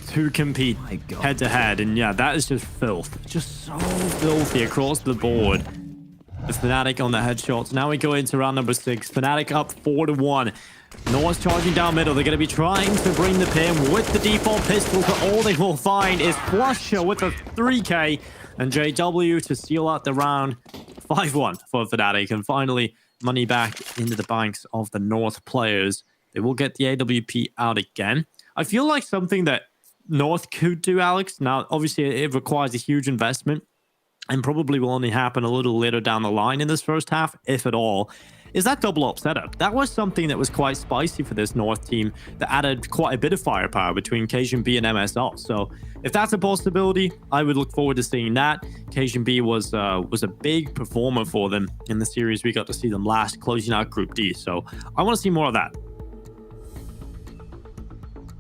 to compete head-to-head. And yeah, that is just filth. Just so filthy across the board. The Fnatic on the headshots. Now we go into round number 6. Fnatic up 4-1. North charging down middle. They're going to be trying to bring the pin with the default pistol, but all they will find is Flusher with a 3K and JW to seal out the round. 5-1 for Fnatic, and finally money back into the banks of the North players. They will get the AWP out again. I feel like something that North could do, Alex. Now, obviously, it requires a huge investment and probably will only happen a little later down the line in this first half, if at all, is that double up setup. That was something that was quite spicy for this North team that added quite a bit of firepower between KGB and MSL. So if that's a possibility, I would look forward to seeing that. KGB was a big performer for them in the series. We got to see them last, closing out Group D. So I want to see more of that.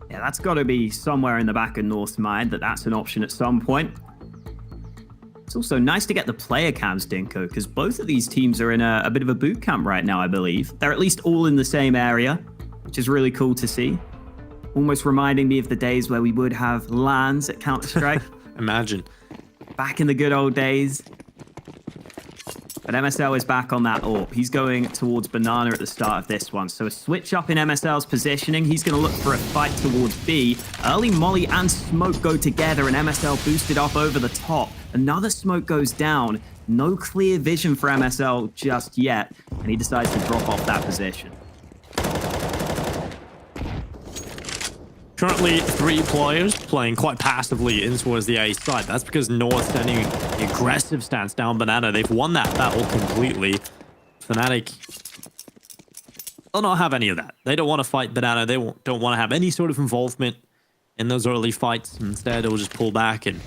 Yeah, that's got to be somewhere in the back of North's mind that that's an option at some point. It's also nice to get the player cams, Dinko, because both of these teams are in a bit of a boot camp right now, I believe. They're at least all in the same area, which is really cool to see. Almost reminding me of the days where we would have LANs at Counter-Strike. Imagine. Back in the good old days. But MSL is back on that AWP. He's going towards Banana at the start of this one. So a switch up in MSL's positioning. He's going to look for a fight towards B. Early Molly and Smoke go together, and MSL boosted up over the top. Another Smoke goes down. No clear vision for MSL just yet, and he decides to drop off that position. Currently, 3 players playing quite passively in towards the A side. That's because North sending the aggressive stance down Banana. They've won that battle completely. Fnatic will not have any of that. They don't want to fight Banana. They don't want to have any sort of involvement in those early fights. Instead, they'll just pull back and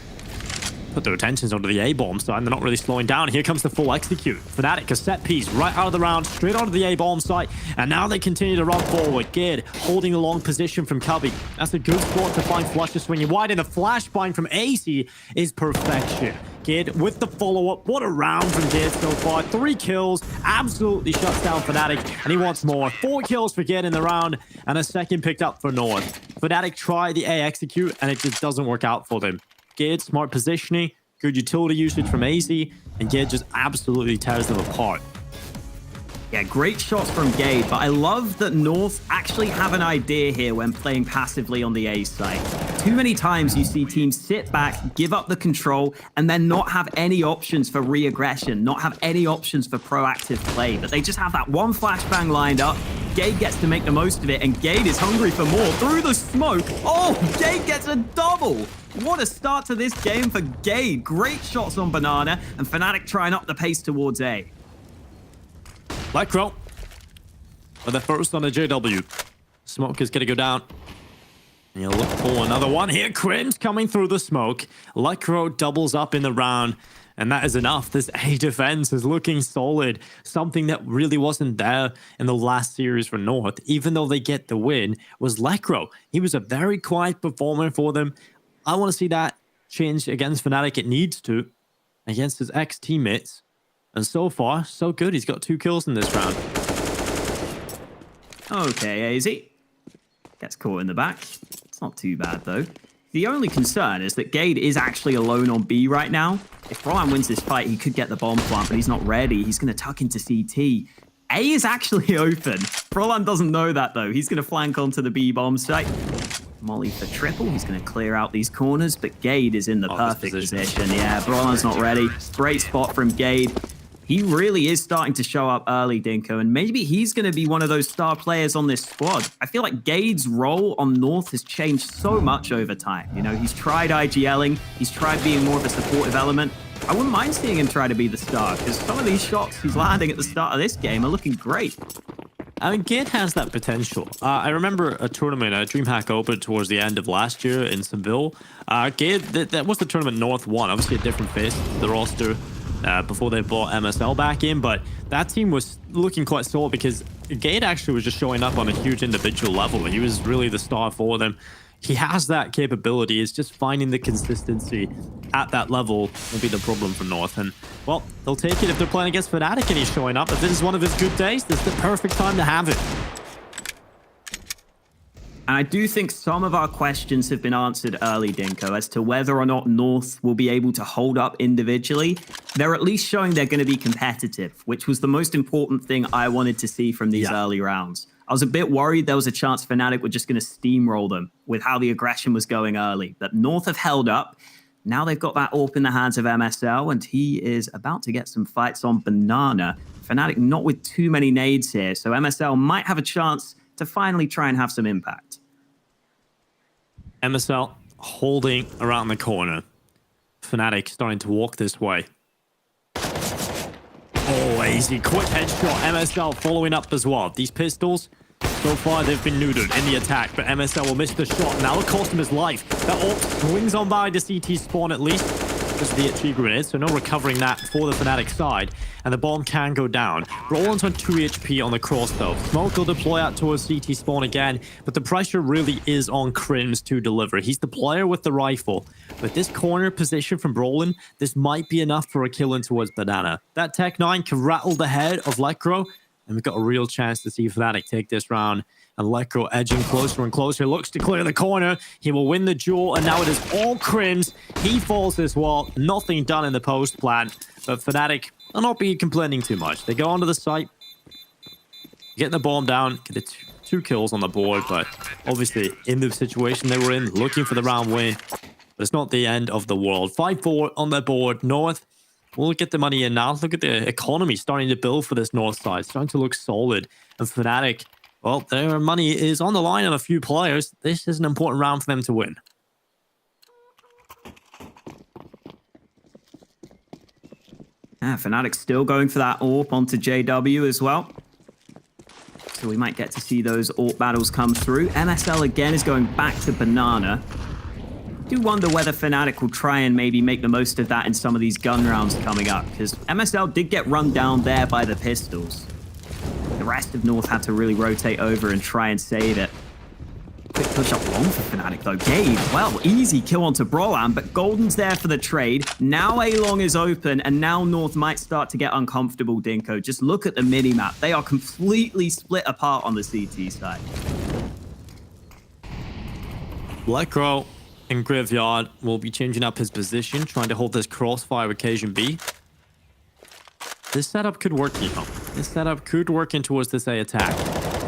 put their attentions onto the A-bomb side. They're not really slowing down. Here comes the full execute. Fnatic, a set piece right out of the round, straight onto the A-bomb site. And now they continue to run forward. Gid holding a long position from Cubby. That's a good spot to find Flusher swinging wide. And the flashbang from AC is perfection. Gid with the follow-up. What a round from Gid so far. 3 kills. Absolutely shuts down Fnatic. And he wants more. 4 kills for Gid in the round. And a second picked up for North. Fnatic try the A execute, and it just doesn't work out for them. Gid, smart positioning, good utility usage from AZ, and Gid just absolutely tears them apart. Yeah, great shots from Gade, but I love that North actually have an idea here when playing passively on the A side. Too many times you see teams sit back, give up the control, and then not have any options for re-aggression, not have any options for proactive play, but they just have that one flashbang lined up. Gade gets to make the most of it, and Gade is hungry for more. Through the smoke, oh, Gade gets a double! What a start to this game for Gade. Great shots on Banana, and Fnatic trying up the pace towards A. Lekro with the first on the JW. Smoke is going to go down. And you'll look for another one here. Crims coming through the smoke. Lekro doubles up in the round. And that is enough. This A defense is looking solid. Something that really wasn't there in the last series for North, even though they get the win, was Lekro. He was a very quiet performer for them. I want to see that change against Fnatic. It needs to. Against his ex-teammates. And so far, so good. He's got 2 kills in this round. Okay, AZ. Gets caught in the back. It's not too bad, though. The only concern is that Gade is actually alone on B right now. If Roland wins this fight, he could get the bomb plant, but he's not ready. He's going to tuck into CT. A is actually open. Roland doesn't know that, though. He's going to flank onto the B bomb site. Molly for triple. He's going to clear out these corners, but Gade is in the perfect position. Yeah, Roland's not ready. Great spot from Gade. He really is starting to show up early, Dinko, and maybe he's going to be one of those star players on this squad. I feel like Gade's role on North has changed so much over time. You know, he's tried IGLing, he's tried being more of a supportive element. I wouldn't mind seeing him try to be the star, because some of these shots he's landing at the start of this game are looking great. I mean, Gade has that potential. I remember a tournament, DreamHack Open towards the end of last year in Seville. Gade, that was the tournament North won. Obviously a different face, the roster. before they brought MSL back in, but that team was looking quite solid because Gade actually was just showing up on a huge individual level. He was really the star for them. He has that capability. It's just finding the consistency at that level will be the problem for North. And, well, they'll take it if they're playing against fnatic and he's showing up. If this is one of his good days, this is the perfect time to have it. And I do think some of our questions have been answered early, Dinko, as to whether or not North will be able to hold up individually. They're at least showing they're going to be competitive, which was the most important thing I wanted to see from these early rounds. I was a bit worried there was a chance fnatic were just going to steamroll them with how the aggression was going early. But North have held up. Now they've got that AWP in the hands of MSL, and he is about to get some fights on Banana. fnatic not with too many nades here, so MSL might have a chance to finally try and have some impact. MSL holding around the corner. fnatic starting to walk this way. Oh, easy. Quick headshot. MSL following up as well. These pistols, so far they've been neutered in the attack, but MSL will miss the shot. Now it'll cost him his life. That AWP swings on by the CT spawn at least. Just the HE grenade, so no recovering that for the fnatic side. And the bomb can go down. Roland's on 2 HP on the cross though. Smoke will deploy out towards CT spawn again, but the pressure really is on Crims to deliver. He's the player with the rifle. But this corner position from Roland, this might be enough for a kill in towards Banana. That Tech 9 can rattle the head of Lekro, and we've got a real chance to see fnatic take this round. And Lekro edging closer and closer, looks to clear the corner. He will win the duel, and now it is all Crims. He falls as well. Nothing done in the post plant, but fnatic will not be complaining too much. They go onto the site, getting the bomb down, get the two kills on the board, but obviously in the situation they were in, looking for the round win. But it's not the end of the world. 5-4 on the board. North will get the money in now. Look at the economy starting to build for this North side, starting to look solid. And fnatic, well, their money is on the line on a few players. This is an important round for them to win. fnatic still going for that AWP onto JW as well. So we might get to see those AWP battles come through. MSL again is going back to Banana. I do wonder whether fnatic will try and maybe make the most of that in some of these gun rounds coming up, because MSL did get run down there by the pistols. The rest of North had to really rotate over and try and save it. Quick push up long for fnatic though. Gade, well, easy kill onto Brolan, but Golden's there for the trade. Now A-Long is open, and now North might start to get uncomfortable, Dinko. Just look at the mini-map. They are completely split apart on the CT side. Lekro in Graveyard will be changing up his position, trying to hold this crossfire occasion B. This setup could work, you know. This setup could work in towards this A attack.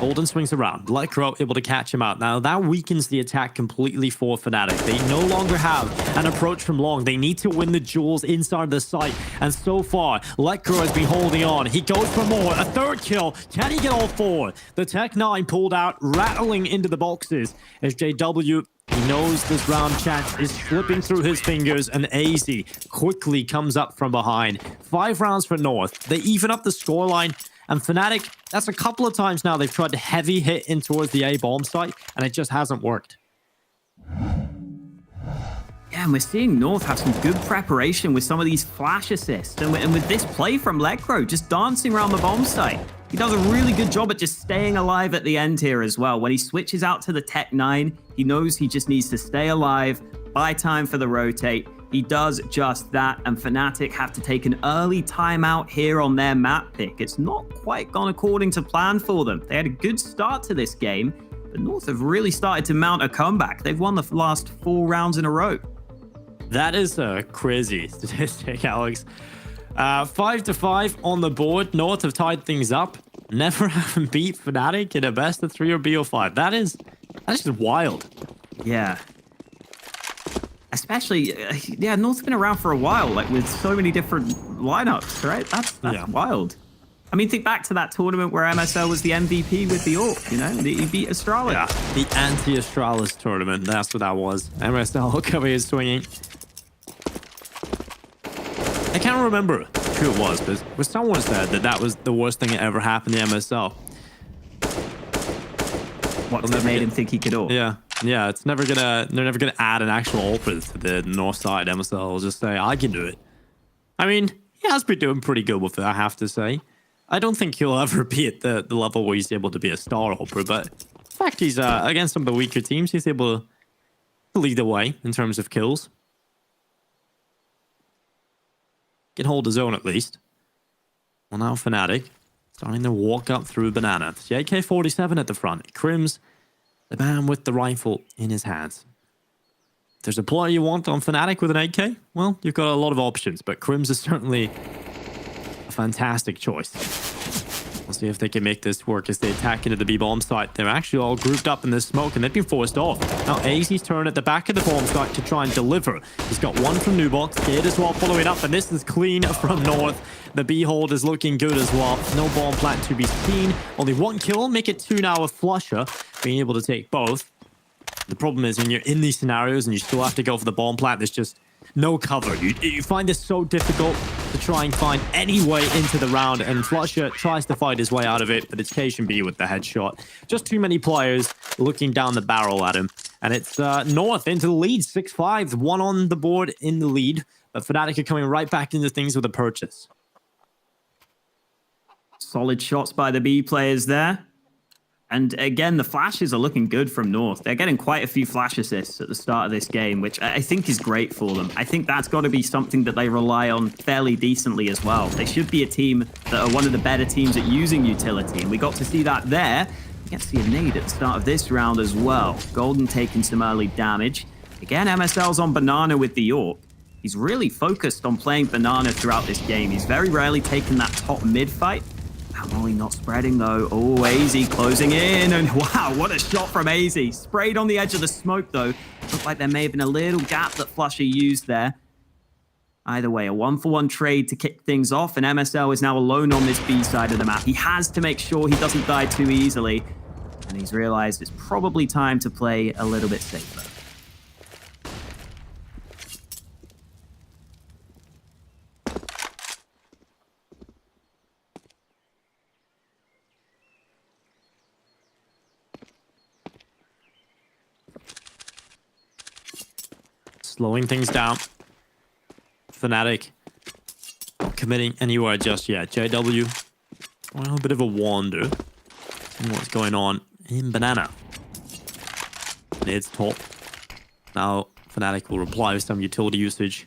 Golden swings around. Lekro able to catch him out. Now that weakens the attack completely for fnatic. They no longer have an approach from long. They need to win the duels inside the site. And so far, Lekro has been holding on. He goes for more. A third kill. Can he get all four? The Tech 9 pulled out, rattling into the boxes as JW, he knows this round chance is slipping through his fingers, and AZ quickly comes up from behind. 5 rounds for North. They even up the scoreline, and fnatic, that's a couple of times now they've tried to heavy hit in towards the A bomb site, and it just hasn't worked. Yeah, and we're seeing North have some good preparation with some of these flash assists, and with this play from Lekro, just dancing around the bomb site. He does a really good job at just staying alive at the end here as well. When he switches out to the Tech 9, he knows he just needs to stay alive, buy time for the rotate. He does just that, and fnatic have to take an early timeout here on their map pick. It's not quite gone according to plan for them. They had a good start to this game, but North have really started to mount a comeback. They've won the last 4 rounds in a row. That is a crazy statistic, Alex. 5-5 on the board. North have tied things up. Never having beat fnatic in a best of 3 or BO5. That's just wild. Yeah. Especially, North's been around for a while, like with so many different lineups, right? That's wild. I mean, think back to that tournament where MSL was the MVP with the AWP, you know? He beat Astralis. Yeah, the anti-Astralis tournament. That's what that was. MSL coming and swinging. I can't remember who it was, but someone said that was the worst thing that ever happened to MSL. What made him think he could AWP? Yeah. It's never gonna. They're never gonna add an actual AWP to the North side. MSL will just say, "I can do it." I mean, he has been doing pretty good with it, I have to say. I don't think he'll ever be at the level where he's able to be a star hopper, but the fact he's against some of the weaker teams, he's able to lead the way in terms of kills. Can hold his own at least. Well, now fnatic starting to walk up through Banana. It's the AK-47 at the front. Crims, the man with the rifle in his hands. If there's a player you want on fnatic with an AK, well, you've got a lot of options, but Crims is certainly a fantastic choice. We'll see if they can make this work as they attack into the B-bomb site. They're actually all grouped up in this smoke, and they've been forced off. Now, AZ's turn at the back of the bomb site to try and deliver. He's got one from Nubox. Gate as well following up, and this is clean from North. The B hold is looking good as well. No bomb plant to be seen. Only one kill. Make it 2 now with Flusher being able to take both. The problem is when you're in these scenarios and you still have to go for the bomb plant, there's just no cover. You find this so difficult to try and find any way into the round, and Flusher tries to fight his way out of it, but it's KSHB with the headshot. Just too many players looking down the barrel at him. And it's North into the lead, 6-5, one on the board in the lead, but fnatic are coming right back into things with a purchase. Solid shots by the B players there. And again, the flashes are looking good from North. They're getting quite a few flash assists at the start of this game, which I think is great for them. I think that's got to be something that they rely on fairly decently as well. They should be a team that are one of the better teams at using utility, and we got to see that there. We get to see a nade at the start of this round as well. Golden taking some early damage. Again, MSL's on Banana with the York. He's really focused on playing Banana throughout this game. He's very rarely taken that top mid fight. Molly not spreading though. Oh, AZ closing in, and wow, what a shot from AZ. Sprayed on the edge of the smoke though. Looked like there may have been a little gap that Flusher used there. Either way, a 1-for-1 trade to kick things off, and MSL is now alone on this B side of the map. He has to make sure he doesn't die too easily, and he's realized it's probably time to play a little bit safer. Slowing things down. fnatic not committing anywhere just yet. JW, well, a bit of a wander in what's going on in Banana. It's top. Now fnatic will reply with some utility usage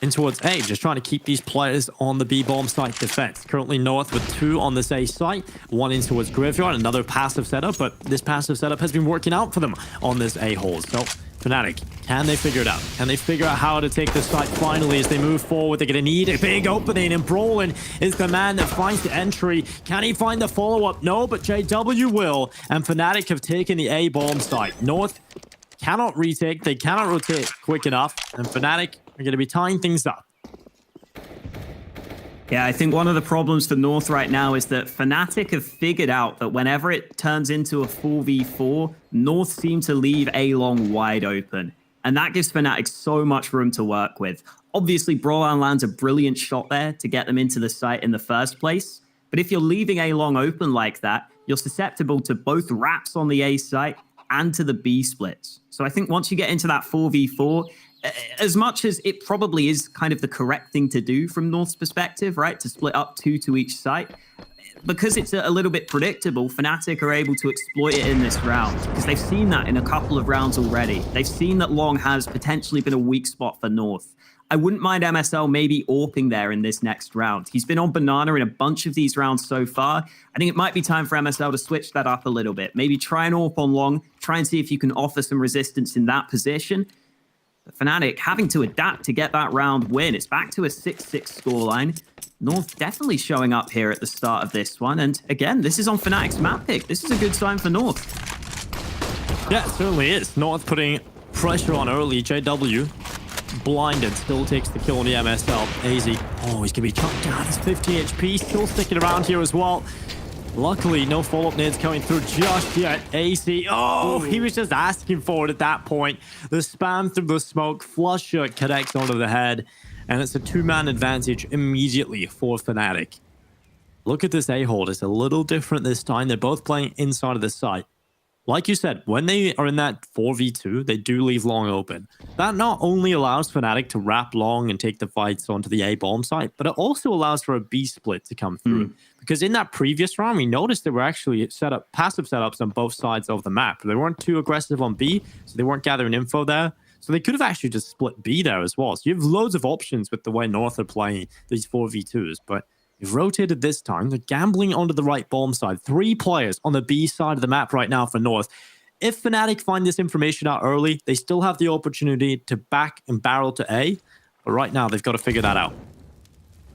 in towards A, just trying to keep these players on the B-bomb site defense. Currently North with 2 on this A site, 1 in towards Graveyard, another passive setup, but this passive setup has been working out for them on this A hole. So fnatic, can they figure it out? Can they figure out how to take this site finally as they move forward? They're going to need a big opening, and Brolin is the man that finds the entry. Can he find the follow-up? No, but JW will, and fnatic have taken the A bomb site. North cannot retake, they cannot rotate quick enough, and fnatic are going to be tying things up. Yeah, I think one of the problems for North right now is that fnatic have figured out that whenever it turns into a 4v4, North seem to leave A-Long wide open. And that gives fnatic so much room to work with. Obviously, Brolan lands a brilliant shot there to get them into the site in the first place. But if you're leaving A-Long open like that, you're susceptible to both wraps on the A site and to the B splits. So I think once you get into that 4v4, as much as it probably is kind of the correct thing to do from North's perspective, right, to split up 2 to each site, because it's a little bit predictable, fnatic are able to exploit it in this round, because they've seen that in a couple of rounds already. They've seen that Long has potentially been a weak spot for North. I wouldn't mind MSL maybe AWPing there in this next round. He's been on Banana in a bunch of these rounds so far. I think it might be time for MSL to switch that up a little bit. Maybe try and AWP on Long, try and see if you can offer some resistance in that position. But fnatic having to adapt to get that round win. It's back to a 6-6 scoreline. North definitely showing up here at the start of this one. And again, this is on fnatic's map pick. This is a good sign for North. Yeah, it certainly is. North putting pressure on early. JW blinded, still takes the kill on the MSL. AZ, oh, he's going to be chucked down. He's 50 HP, still sticking around here as well. Luckily, no follow-up nades coming through just yet. AC, oh, he was just asking for it at that point. The spam through the smoke, Flusher connects onto the head, and it's a 2-man advantage immediately for fnatic. Look at this A-hold, it's a little different this time. They're both playing inside of the site. like you said, when they are in that 4v2, they do leave long open. That not only allows Fnatic to wrap long and take the fights onto the A bomb site, but it also allows for a B split to come through. Because in that previous round, we noticed there were actually passive setups on both sides of the map. They weren't too aggressive on B, so they weren't gathering info there. So they could have actually just split B there as well. So you have loads of options with the way North are playing these 4v2s, but you've rotated this time. They're gambling onto the right bomb side. 3 players on the B side of the map right now for North. If Fnatic find this information out early, they still have the opportunity to back and barrel to A. But right now, they've got to figure that out.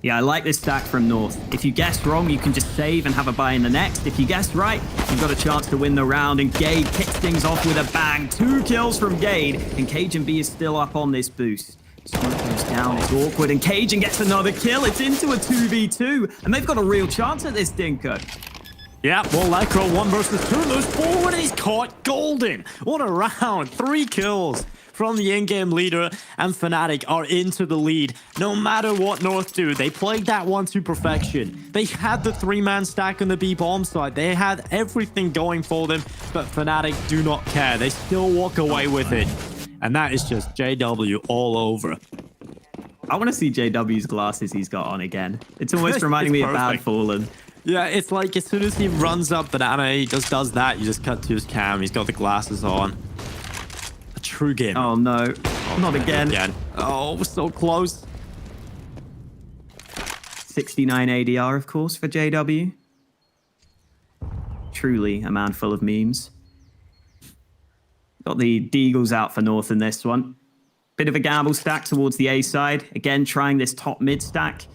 Yeah, I like this stack from North. If you guess wrong, you can just save and have a buy in the next. If you guess right, you've got a chance to win the round. And Gade kicks things off with a bang. 2 kills from Gade. And Cajun B is still up on this boost. Smoke goes down, it's awkward, and Cajun gets another kill. It's into a 2v2, and they've got a real chance at this, Dinko. Yeah, well, Lekro 1 versus 2 moves forward, and he's caught golden. What a round. 3 kills from the in-game leader, and Fnatic are into the lead. No matter what North do, they played that one to perfection. They had the 3-man stack on the B bomb side. They had everything going for them, but Fnatic do not care. They still walk away with it. And that is just JW all over. I want to see JW's glasses he's got on again. It's almost reminding me of Bad Fallen. Yeah, it's like as soon as he runs up Banana, he just does that. You just cut to his cam. He's got the glasses on. A true game. Oh, no. Not again. Oh, so close. 69 ADR, of course, for JW. Truly a man full of memes. Got the Deagles out for North in this one. Bit of a gamble stack towards the A side. Again, trying this top mid stack.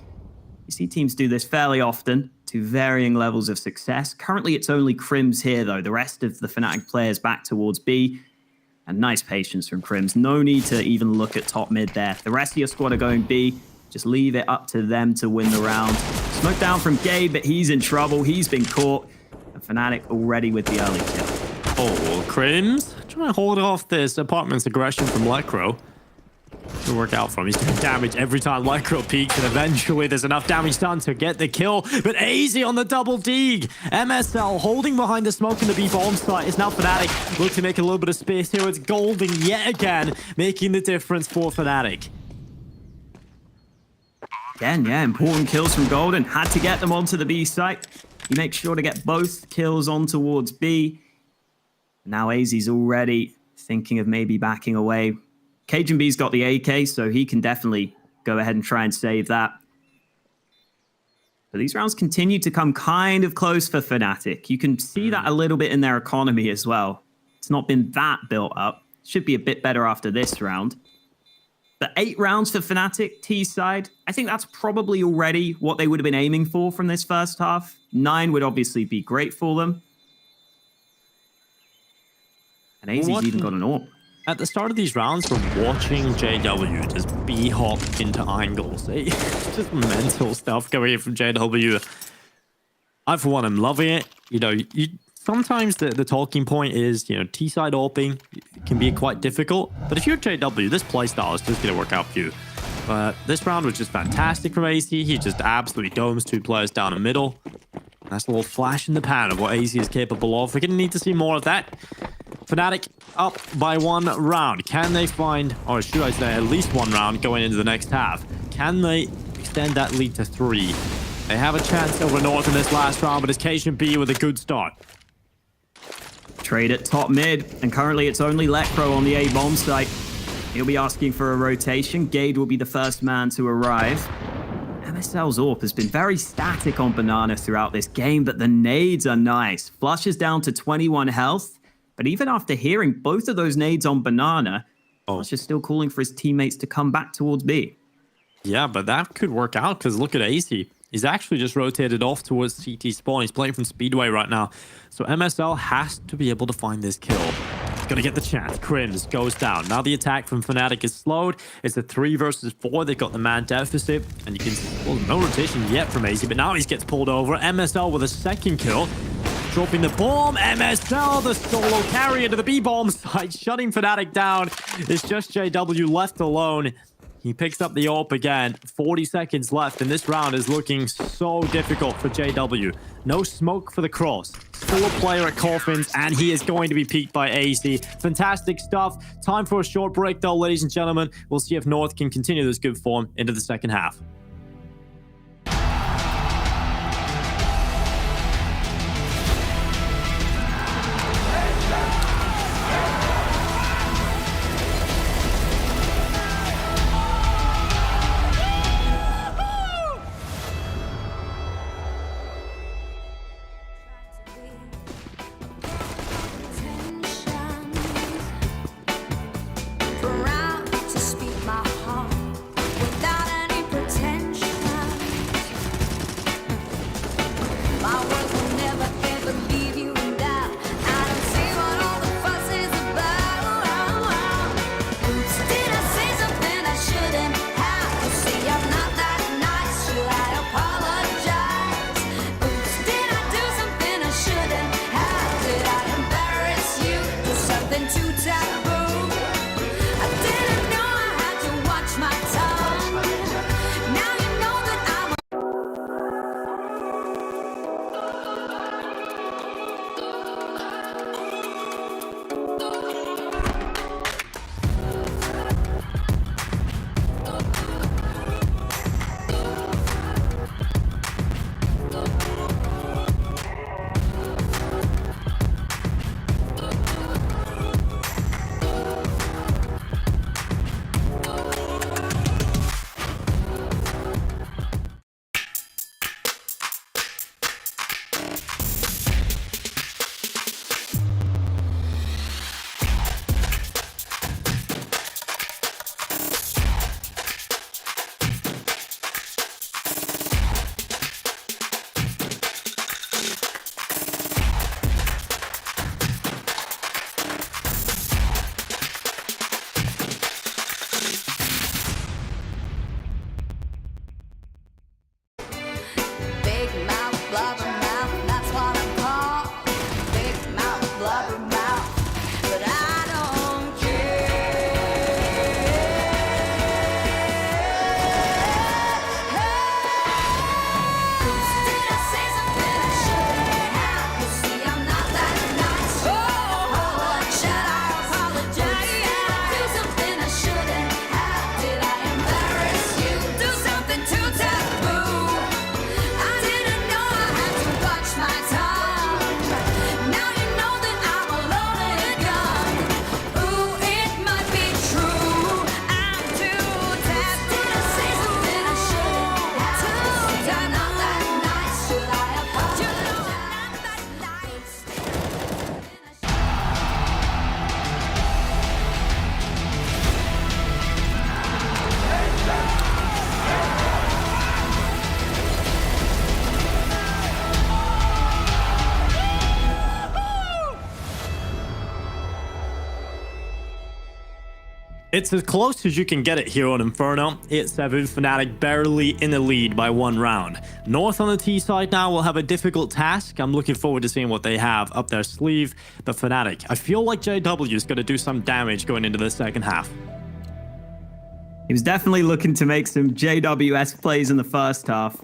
You see teams do this fairly often to varying levels of success. Currently, it's only Crims here, though. The rest of the Fnatic players back towards B. And nice patience from Crims. No need to even look at top mid there. The rest of your squad are going B. Just leave it up to them to win the round. Smoke down from Gabe, but he's in trouble. He's been caught. And Fnatic already with the early kill. Oh, Crims. Trying to hold off this apartment's aggression from Lekro. It'll work out for him. He's doing damage every time Lekro peaks, and eventually there's enough damage done to get the kill. But AZ on the double dig. MSL holding behind the smoke in the B bomb site is now Fnatic. Look to make a little bit of space here. It's Golden yet again, making the difference for Fnatic. Again, yeah, important kills from Golden. Had to get them onto the B site. He makes sure to get both kills on towards B. Now AZ's already thinking of maybe backing away. Cajun B's got the AK, so he can definitely go ahead and try and save that. But these rounds continue to come kind of close for Fnatic. You can see that a little bit in their economy as well. It's not been that built up. Should be a bit better after this round. But 8 rounds for Fnatic, T side. I think that's probably already what they would have been aiming for from this first half. 9 would obviously be great for them. And AZ's even got an AWP. At the start of these rounds, we're watching JW just B-hop into angles. It's just mental stuff going in from JW. I, for one, am loving it. You know, sometimes the talking point is, you know, T-side AWPing can be quite difficult. But if you're JW, this playstyle is just going to work out for you. But this round was just fantastic from AZ. He just absolutely domes 2 players down the middle. That's a little flash in the pan of what AZ is capable of. We're going to need to see more of that. Fnatic up by 1 round. Can they find, or should I say, at least 1 round going into the next half? Can they extend that lead to 3? They have a chance over North in this last round, but it's Cajun B with a good start. Trade at top mid, and currently it's only Lekro on the A bomb site. He'll be asking for a rotation. Gade will be the first man to arrive. MSL's AWP has been very static on Banana throughout this game, but the nades are nice. Flush is down to 21 health, but even after hearing both of those nades on Banana, Flush is still calling for his teammates to come back towards B. Yeah, but that could work out, because look at AZ. He's actually just rotated off towards CT spawn. He's playing from Speedway right now. So MSL has to be able to find this kill. He's going to get the chance. Crims goes down. Now the attack from Fnatic is slowed. It's a 3 versus 4. They've got the man deficit. And you can see, well, no rotation yet from AZ, but now he gets pulled over. MSL with a second kill. Dropping the bomb. MSL, the solo carry into the B-bomb site, shutting Fnatic down. It's just JW left alone. He picks up the AWP again. 40 seconds left, and this round is looking so difficult for JW. No smoke for the cross. pull a player at Coffins, and he is going to be peaked by AC. Fantastic stuff. Time for a short break, though, ladies and gentlemen. We'll see if North can continue this good form into the second half. It's as close as you can get it here on Inferno. It's 7, Fnatic barely in the lead by 1 round. North on the T side now will have a difficult task. I'm looking forward to seeing what they have up their sleeve. But Fnatic, I feel like JW is going to do some damage going into the second half. He was definitely looking to make some JWS plays in the first half.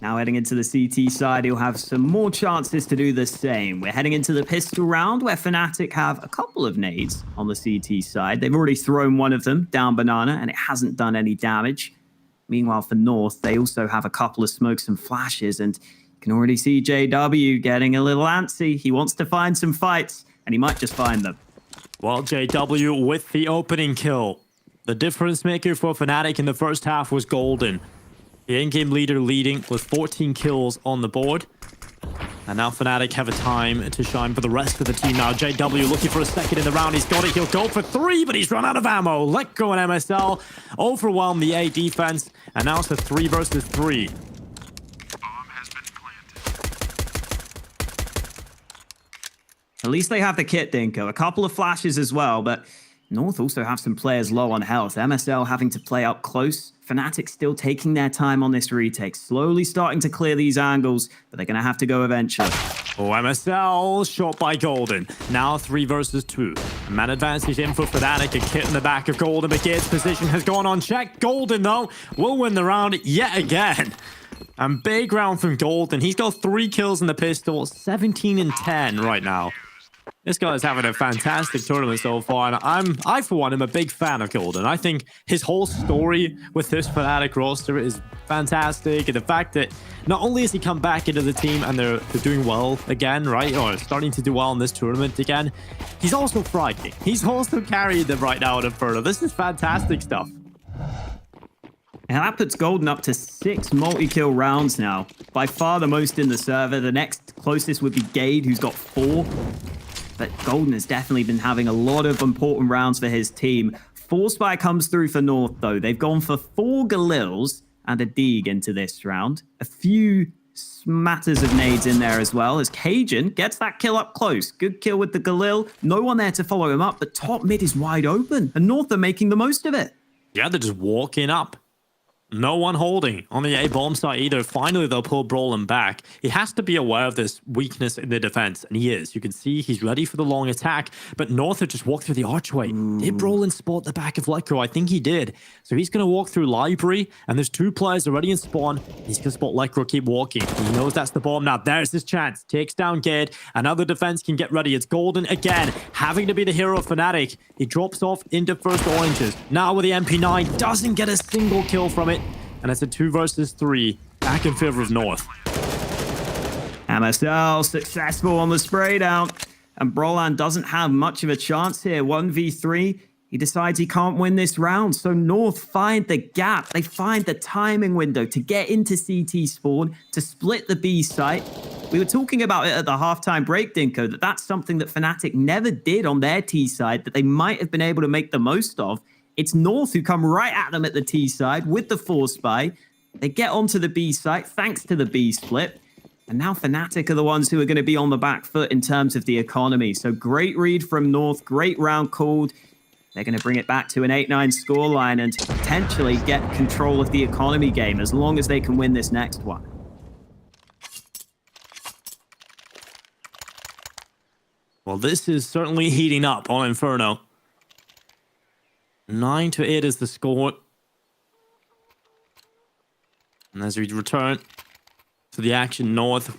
Now heading into the CT side, he'll have some more chances to do the same. We're heading into the pistol round where Fnatic have a couple of nades on the CT side. They've already thrown one of them down Banana and it hasn't done any damage. Meanwhile for North, they also have a couple of smokes and flashes, and you can already see JW getting a little antsy. He wants to find some fights and he might just find them. Well, JW with the opening kill. The difference maker for Fnatic in the first half was Golden. The in-game leader leading with 14 kills on the board. And now Fnatic have a time to shine for the rest of the team now. JW looking for a second in the round. He's got it. He'll go for 3, but he's run out of ammo. Let go on MSL. Overwhelm the A defense. And now it's a 3 versus 3. At least they have the kit, Dinko. A couple of flashes as well, but North also have some players low on health. MSL having to play up close. Fnatic still taking their time on this retake. Slowly starting to clear these angles, but they're going to have to go eventually. Oh, MSL shot by Golden. Now 3 versus 2. Man advantage in for Fnatic. A kit in the back of Golden, but Gate's position has gone unchecked. Golden, though, will win the round yet again. And big round from Golden. He's got 3 kills in the pistol, 17 and 10 right now. This guy is having a fantastic tournament so far, and I for one, am a big fan of Golden. I think his whole story with this Fnatic roster is fantastic, and the fact that not only has he come back into the team and they're doing well again, right, or starting to do well in this tournament again, he's also frightening. He's also carrying them right now in Inferno. This is fantastic stuff. And that puts Golden up to 6 multi-kill rounds now. By far the most in the server. The next closest would be Gade, who's got 4. But Golden has definitely been having a lot of important rounds for his team. 4 Spy comes through for North, though. They've gone for 4 Galils and a Deeg into this round. A few smatters of nades in there as well, as Cajun gets that kill up close. Good kill with the Galil. No one there to follow him up, but top mid is wide open, and North are making the most of it. Yeah, they're just walking up. No one holding on the A bomb site either. Finally, they'll pull Brolin back. He has to be aware of this weakness in the defense, and he is. You can see he's ready for the long attack, but North have just walked through the archway. Did Brolin spot the back of Lekko? I think he did. So he's going to walk through Library, and there's 2 players already in spawn. He's going to spot Lekko, keep walking. He knows that's the bomb now. There's his chance. Takes down Gade. Another defense can get ready. It's Golden again, having to be the hero of Fnatic. He drops off into first oranges. Now with the MP9, doesn't get a single kill from it. And it's a 2 versus 3, back in favor of North. MSL successful on the spray down. And Brolan doesn't have much of a chance here. 1v3. He decides he can't win this round. So North find the gap. They find the timing window to get into CT spawn, to split the B site. We were talking about it at the halftime break, Dinko, that that's something that Fnatic never did on their T side, that they might have been able to make the most of. It's North who come right at them at the T side with the 4 Spy. They get onto the B site thanks to the B split. And now Fnatic are the ones who are going to be on the back foot in terms of the economy. So great read from North, great round called. They're going to bring it back to an 8-9 scoreline and potentially get control of the economy game as long as they can win this next one. Well, this is certainly heating up on Inferno. 9-8 is the score. And as we return to the action, North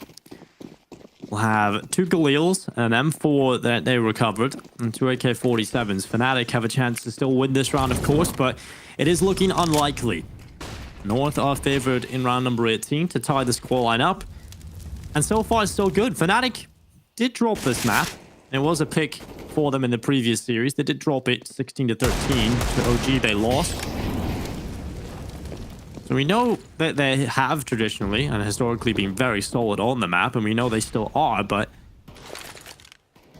will have 2 Galils, an M4 that they recovered, and 2 AK-47s. Fnatic have a chance to still win this round, of course, but it is looking unlikely. North are favored in round number 18 to tie the scoreline up. And so far, it's so good. Fnatic did drop this map. It was a pick for them in the previous series. They did drop it 16-13 to OG. They lost. So we know that they have traditionally and historically been very solid on the map, and we know they still are, but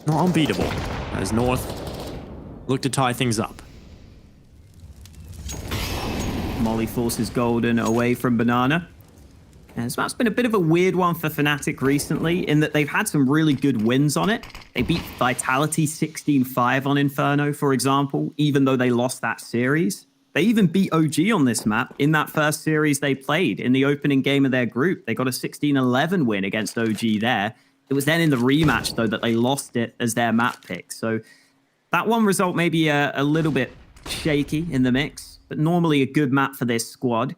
not unbeatable as North look to tie things up. Molly forces Golden away from Banana. And this map's been a bit of a weird one for Fnatic recently in that they've had some really good wins on it. They beat Vitality 16-5 on Inferno, for example, even though they lost that series. They even beat OG on this map in that first series they played in the opening game of their group. They got a 16-11 win against OG there. It was then in the rematch, though, that they lost it as their map pick. So that one result may be a little bit shaky in the mix, but normally a good map for this squad.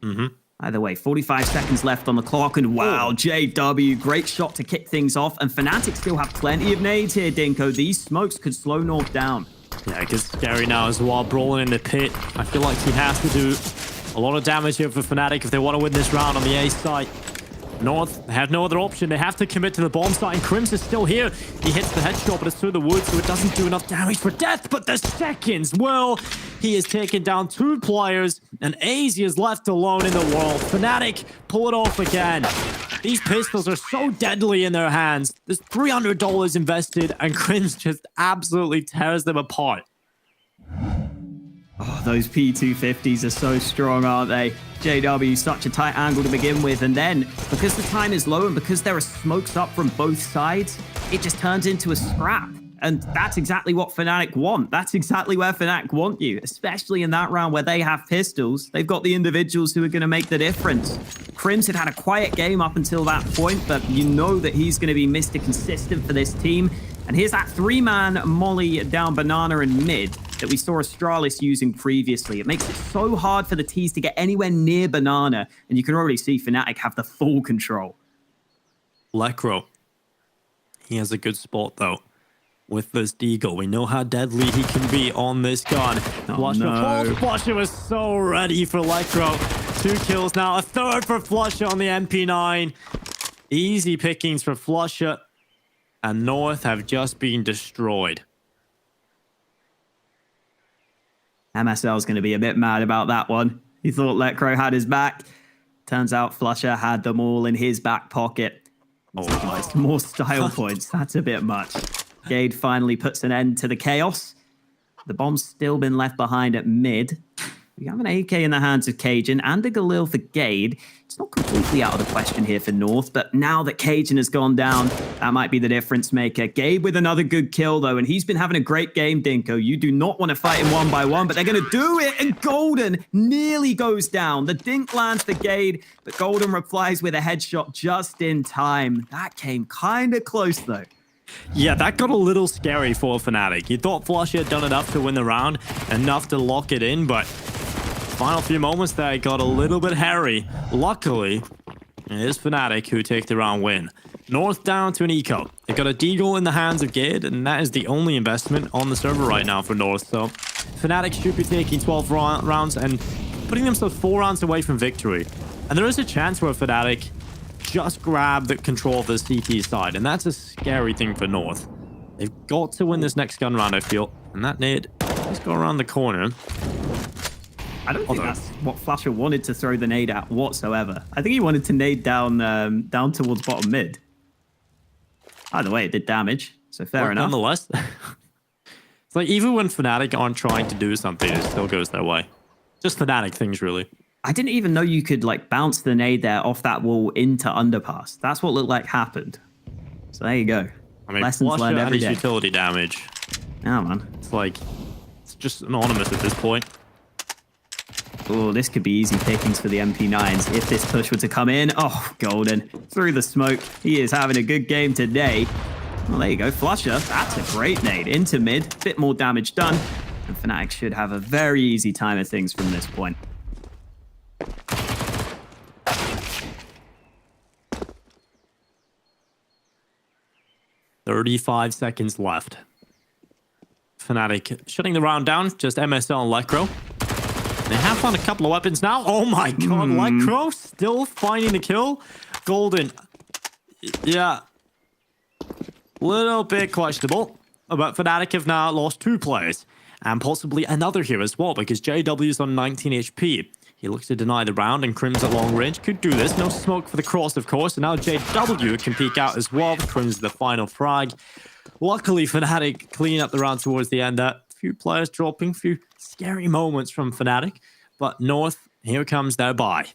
Either way, 45 seconds left on the clock, and wow, JW, great shot to kick things off, and Fnatic still have plenty of nades here, Dinko. These smokes could slow North down. Yeah, it gets scary now as well. Brolin in the pit. I feel like he has to do a lot of damage here for Fnatic if they want to win this round on the A site. North have no other option. They have to commit to the bomb site, and Crims is still here. He hits the headshot, but it's through the woods, so it doesn't do enough damage for death. But the seconds, well, he has taken down 2 players, and AZ is left alone in the world. Fnatic pull it off again. These pistols are so deadly in their hands. There's $300 invested, and Crims just absolutely tears them apart. Oh, those P250s are so strong, aren't they? JW, such a tight angle to begin with, and then, because the time is low and because there are smokes up from both sides, it just turns into a scrap. And that's exactly what Fnatic want. That's exactly where Fnatic want you, especially in that round where they have pistols. They've got the individuals who are going to make the difference. Crims had a quiet game up until that point, but you know that he's going to be Mr. Consistent for this team. And here's that 3-man molly down Banana in mid. that we saw Astralis using previously. It makes it so hard for the T's to get anywhere near Banana, and you can already see fnatic have the full control. Lekro. He has a good spot, though. With this Deagle, we know how deadly he can be on this gun. Flusher. No. Flusher was so ready for Lekro. 2 kills now, a third for Flusher on the MP9. Easy pickings for Flusher. And North have just been destroyed. MSL's going to be a bit mad about that one. He thought Lekro had his back. Turns out Flusher had them all in his back pocket. Oh, more style points. That's a bit much. Gade finally puts an end to the chaos. The bomb's still been left behind at mid. We have an AK in the hands of Cajun and a Galil for Gade. It's not completely out of the question here for North, but now that Cajun has gone down, that might be the difference maker. Gade with another good kill, though, and he's been having a great game, Dinko. You do not want to fight him 1 by 1, but they're going to do it, and Golden nearly goes down. The dink lands for Gade, but Golden replies with a headshot just in time. That came kind of close, though. Yeah, that got a little scary for Fnatic. You thought Flusher had done enough to win the round, enough to lock it in, but final few moments there got a little bit hairy. Luckily, it is Fnatic who take the round win. North down to an eco. They got a Deagle in the hands of Gade, and that is the only investment on the server right now for North. So Fnatic should be taking 12 rounds and putting themselves 4 rounds away from victory. And there is a chance where Fnatic just grab the control of the CT side, and that's a scary thing for North. They've got to win this next gun round, I feel. And that nade just go around the corner. I don't think that's what Flusher wanted to throw the nade at whatsoever. I think he wanted to nade down down towards bottom mid. Either way, it did damage, so fair enough. Nonetheless, it's like even when Fnatic aren't trying to do something, it still goes their way. Just Fnatic things, really. I didn't even know you could like bounce the nade there off that wall into underpass. That's what looked like happened. So there you go. I mean, lessons Flusher learned and every his day. utility damage. Yeah, man. It's like, it's just anonymous at this point. Oh, this could be easy pickings for the MP9s if this push were to come in. Oh, Golden through the smoke. He is having a good game today. Well, there you go, Flusher. That's a great nade into mid. Bit more damage done. And Fnatic should have a very easy time of things from this point. "35 seconds left. Fnatic shutting the round down. Just MSL and Lekro. They have found a couple of weapons now. Oh my god, Lekro still finding the kill. Golden. Yeah. Little bit questionable. But Fnatic have now lost 2 players. And possibly another here as well, because JW is on 19 HP. He looks to deny the round, and Crims at long range could do this. No smoke for the cross, of course. And now JW can peek out as well. Crims the final frag. Luckily, Fnatic clean up the round towards the end. A few players dropping, a few scary moments from Fnatic. But North, here comes their bye.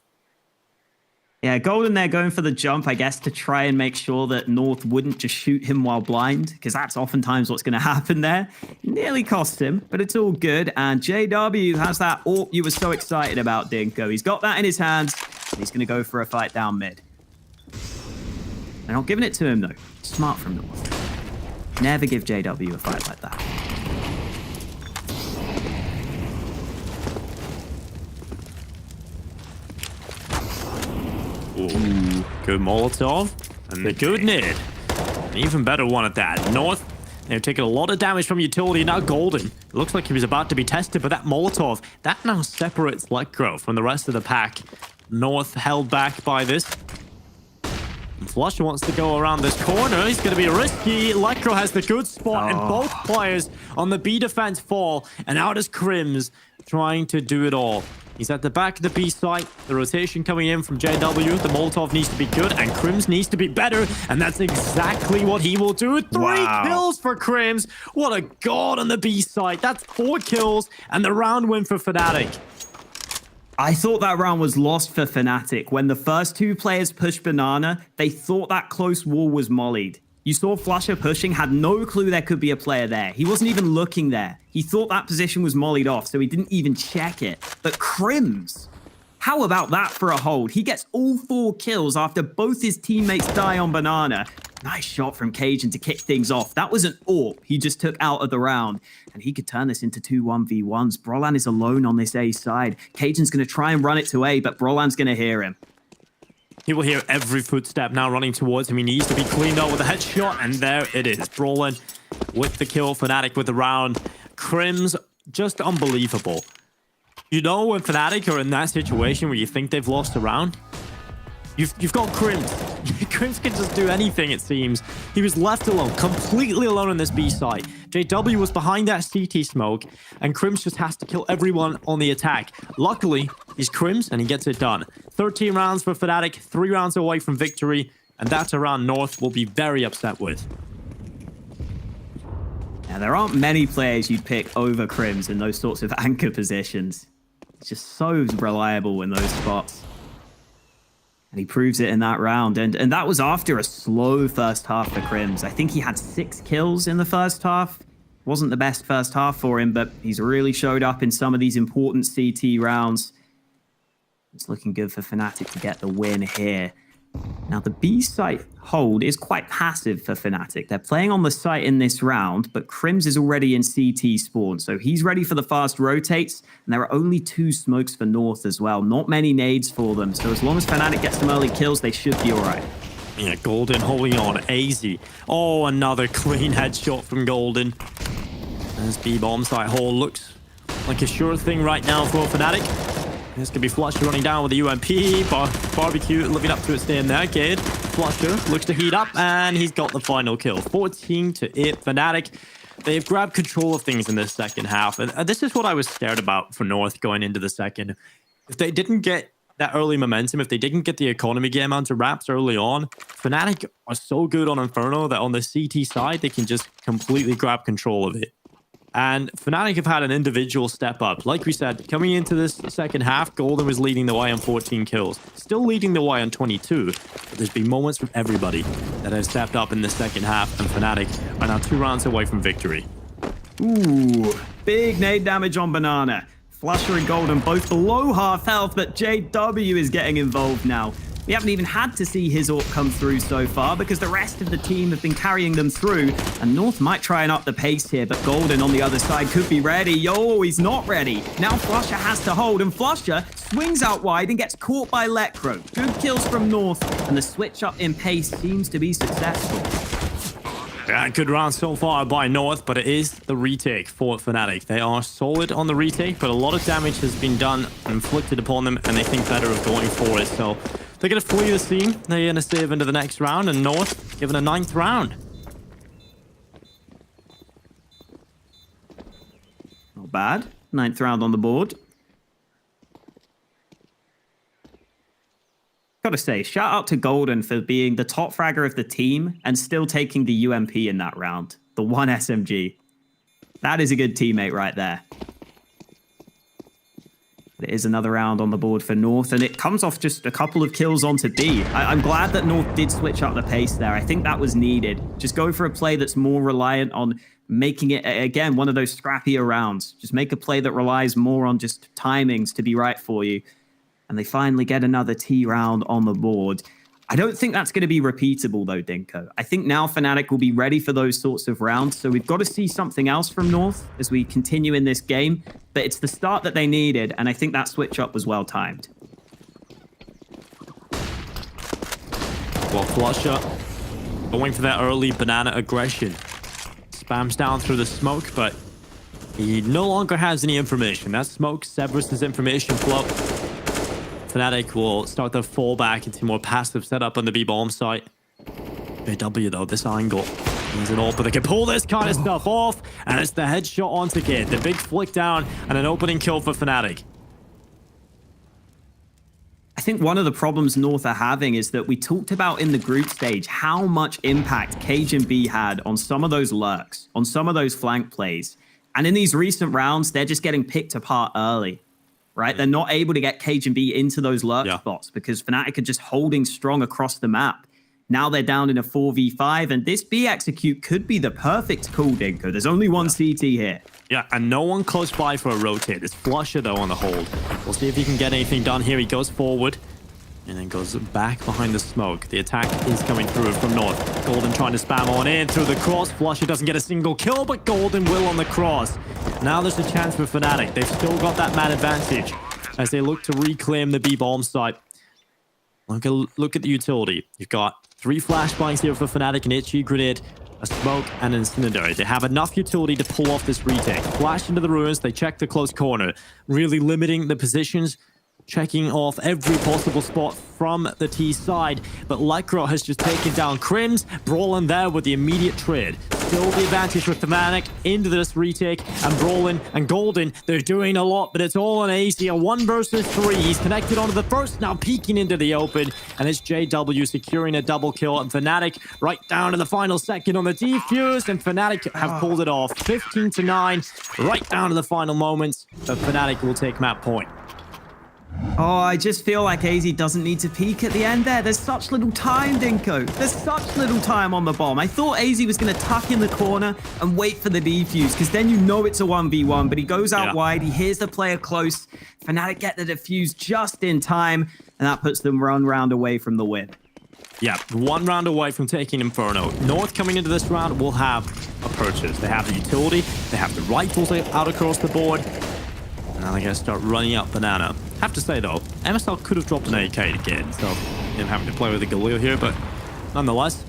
Yeah, Golden there going for the jump, I guess, to try and make sure that North wouldn't just shoot him while blind, because that's oftentimes what's going to happen there. Nearly cost him, but it's all good. And JW has that AWP you were so excited about, Dinko. He's got that in his hands, and he's going to go for a fight down mid. They're not giving it to him, though. Smart from North. Never give JW a fight like that. Ooh, good Molotov. And the good nade. An even better one at that. North, they've taken a lot of damage from utility. Now Golden. It looks like he was about to be tested, but that Molotov, that now separates Lekro from the rest of the pack. North held back by this. And Flusher wants to go around this corner. He's going to be risky. Lekro has the good spot, and both players on the B defense fall. And out is Crims trying to do it all. He's at the back of the B site. The rotation coming in from JW. The Molotov needs to be good, and Crims needs to be better. And that's exactly what he will do. 3 kills for Crims. What a god on the B site. That's 4 kills and the round win for Fnatic. I thought that round was lost for Fnatic. When the first 2 players pushed Banana, they thought that close wall was mollied. You saw Flusher pushing, had no clue there could be a player there. He wasn't even looking there. He thought that position was mollied off, so he didn't even check it. But Crims, how about that for a hold? He gets all 4 kills after both his teammates die on Banana. Nice shot from Cajun to kick things off. That was an AWP he just took out of the round, and he could turn this into 2 1v1s. Brolan is alone on this A side. Cajun's going to try and run it to A, but Brolan's going to hear him. He will hear every footstep now running towards him. He needs to be cleaned up with a headshot, and there it is. Brolan with the kill, Fnatic with the round. Crims, just unbelievable. You know when Fnatic are in that situation where you think they've lost a round? You've got Crims. Crims can just do anything, it seems. He was left alone, completely alone on this B side. JW was behind that CT smoke, and Crims just has to kill everyone on the attack. Luckily, he's Crims, and he gets it done. 13 rounds for Fnatic, 3 rounds away from victory, and that's a round North will be very upset with. Now, there aren't many players you'd pick over Crims in those sorts of anchor positions. It's just so reliable in those spots. And he proves it in that round. And that was after a slow first half for Crims. I think he had 6 kills in the first half. Wasn't the best first half for him, but he's really showed up in some of these important CT rounds. It's looking good for Fnatic to get the win here. Now, the B site hold is quite passive for Fnatic. They're playing on the site in this round, but Crims is already in CT spawn, so he's ready for the fast rotates, and there are only 2 smokes for North as well. Not many nades for them, so as long as Fnatic gets some early kills, they should be all right. Yeah, Golden holding on, AZ. Oh, another clean headshot from Golden. As B-bomb site hole looks like a sure thing right now for Fnatic. This could be Flusher running down with the UMP. Barbecue living up to its name there, kid. Flusher looks to heat up, and he's got the final kill. 14-8 Fnatic. They've grabbed control of things in this second half. And this is what I was scared about for North going into the second. If they didn't get that early momentum, if they didn't get the economy game onto wraps early on, Fnatic are so good on Inferno that on the CT side, they can just completely grab control of it. And Fnatic have had an individual step up. Like we said, coming into this second half, Golden was leading the way on 14 kills. Still leading the way on 22. But there's been moments from everybody that have stepped up in the second half, and Fnatic are now 2 rounds away from victory. Ooh, big nade damage on Banana. Flusher and Golden both below half health, but JW is getting involved now. We haven't even had to see his AWP come through so far because the rest of the team have been carrying them through, and North might try and up the pace here, but Golden on the other side could be ready. Yo, he's not ready. Now Flusher has to hold, and Flusher swings out wide and gets caught by Lecro. Good kills from North, and the switch up in pace seems to be successful. Yeah, good round so far by North, but it is the retake for Fnatic. They are solid on the retake, but a lot of damage has been done and inflicted upon them, and they think better of going for it. So they're going to flee the scene. They're going to save into the next round, and North given a 9th round. Not bad. 9th round on the board. Gotta say, shout out to Golden for being the top fragger of the team and still taking the UMP in that round. The 1 SMG. That is a good teammate right there. There is another round on the board for North, and it comes off just a couple of kills onto B. I'm glad that North did switch up the pace there. I think that was needed. Just go for a play that's more reliant on making it, again, one of those scrappier rounds. Just make a play that relies more on just timings to be right for you. And they finally get another T round on the board. I don't think that's going to be repeatable, though, Dinko. I think now Fnatic will be ready for those sorts of rounds, so we've got to see something else from North as we continue in this game. But it's the start that they needed, and I think that switch-up was well-timed. Well, Flusher going for that early Banana aggression. Spams down through the smoke, but he no longer has any information. That smoke severs his information flow. Fnatic will start their fallback into more passive setup on the B-bomb site. JW, though, this angle. He's an AWP, but they can pull this kind of stuff off, and it's the headshot onto Kid. The big flick down and an opening kill for Fnatic. I think one of the problems North are having is that we talked about in the group stage how much impact Cajun B had on some of those lurks, on some of those flank plays. And in these recent rounds, they're just getting picked apart early. Right? They're not able to get Cajun B into those lurk spots because Fnatic are just holding strong across the map. Now they're down in a 4v5, and this B execute could be the perfect call, Dinko. There's only one CT here. Yeah, and no one close by for a rotate. It's Flusher, though, on the hold. We'll see if he can get anything done here. He goes forward. And then goes back behind the smoke. The attack is coming through from North. Golden trying to spam on in through the cross. Flusher doesn't get a single kill, but Golden will on the cross. Now there's a chance for fnatic. They've still got that man advantage as they look to reclaim the B bomb site. Look at the utility. You've got 3 flashbangs here for fnatic, an itchy grenade, a smoke, and an incendiary. They have enough utility to pull off this retake. Flash into the ruins. They check the close corner, really limiting the positions, checking off every possible spot from the T side. But Lycra has just taken down Crims. Brawlin there with the immediate trade. Still the advantage with fnatic into this retake. And Brawlin and Golden, they're doing a lot, but it's all on AZ. A 1 versus 3. He's connected onto the first, now peeking into the open. And it's JW securing a double kill. And fnatic right down to the final second on the defuse. And fnatic have pulled it off. 15-9, right down to the final moments. But fnatic will take map point. Oh, I just feel like AZ doesn't need to peek at the end there. There's such little time, Dinko. There's such little time on the bomb. I thought AZ was going to tuck in the corner and wait for the defuse, because then you know it's a 1v1, but he goes out wide. He hears the player close. fnatic get the defuse just in time, and that puts them 1 round away from the win. Yeah, 1 round away from taking Inferno. North coming into this round will have a purchase. They have the utility. They have the rifles out across the board. And now they're going to start running up Banana. Have to say, though, MSL could have dropped an AK again, so him having to play with the Galil here, but nonetheless,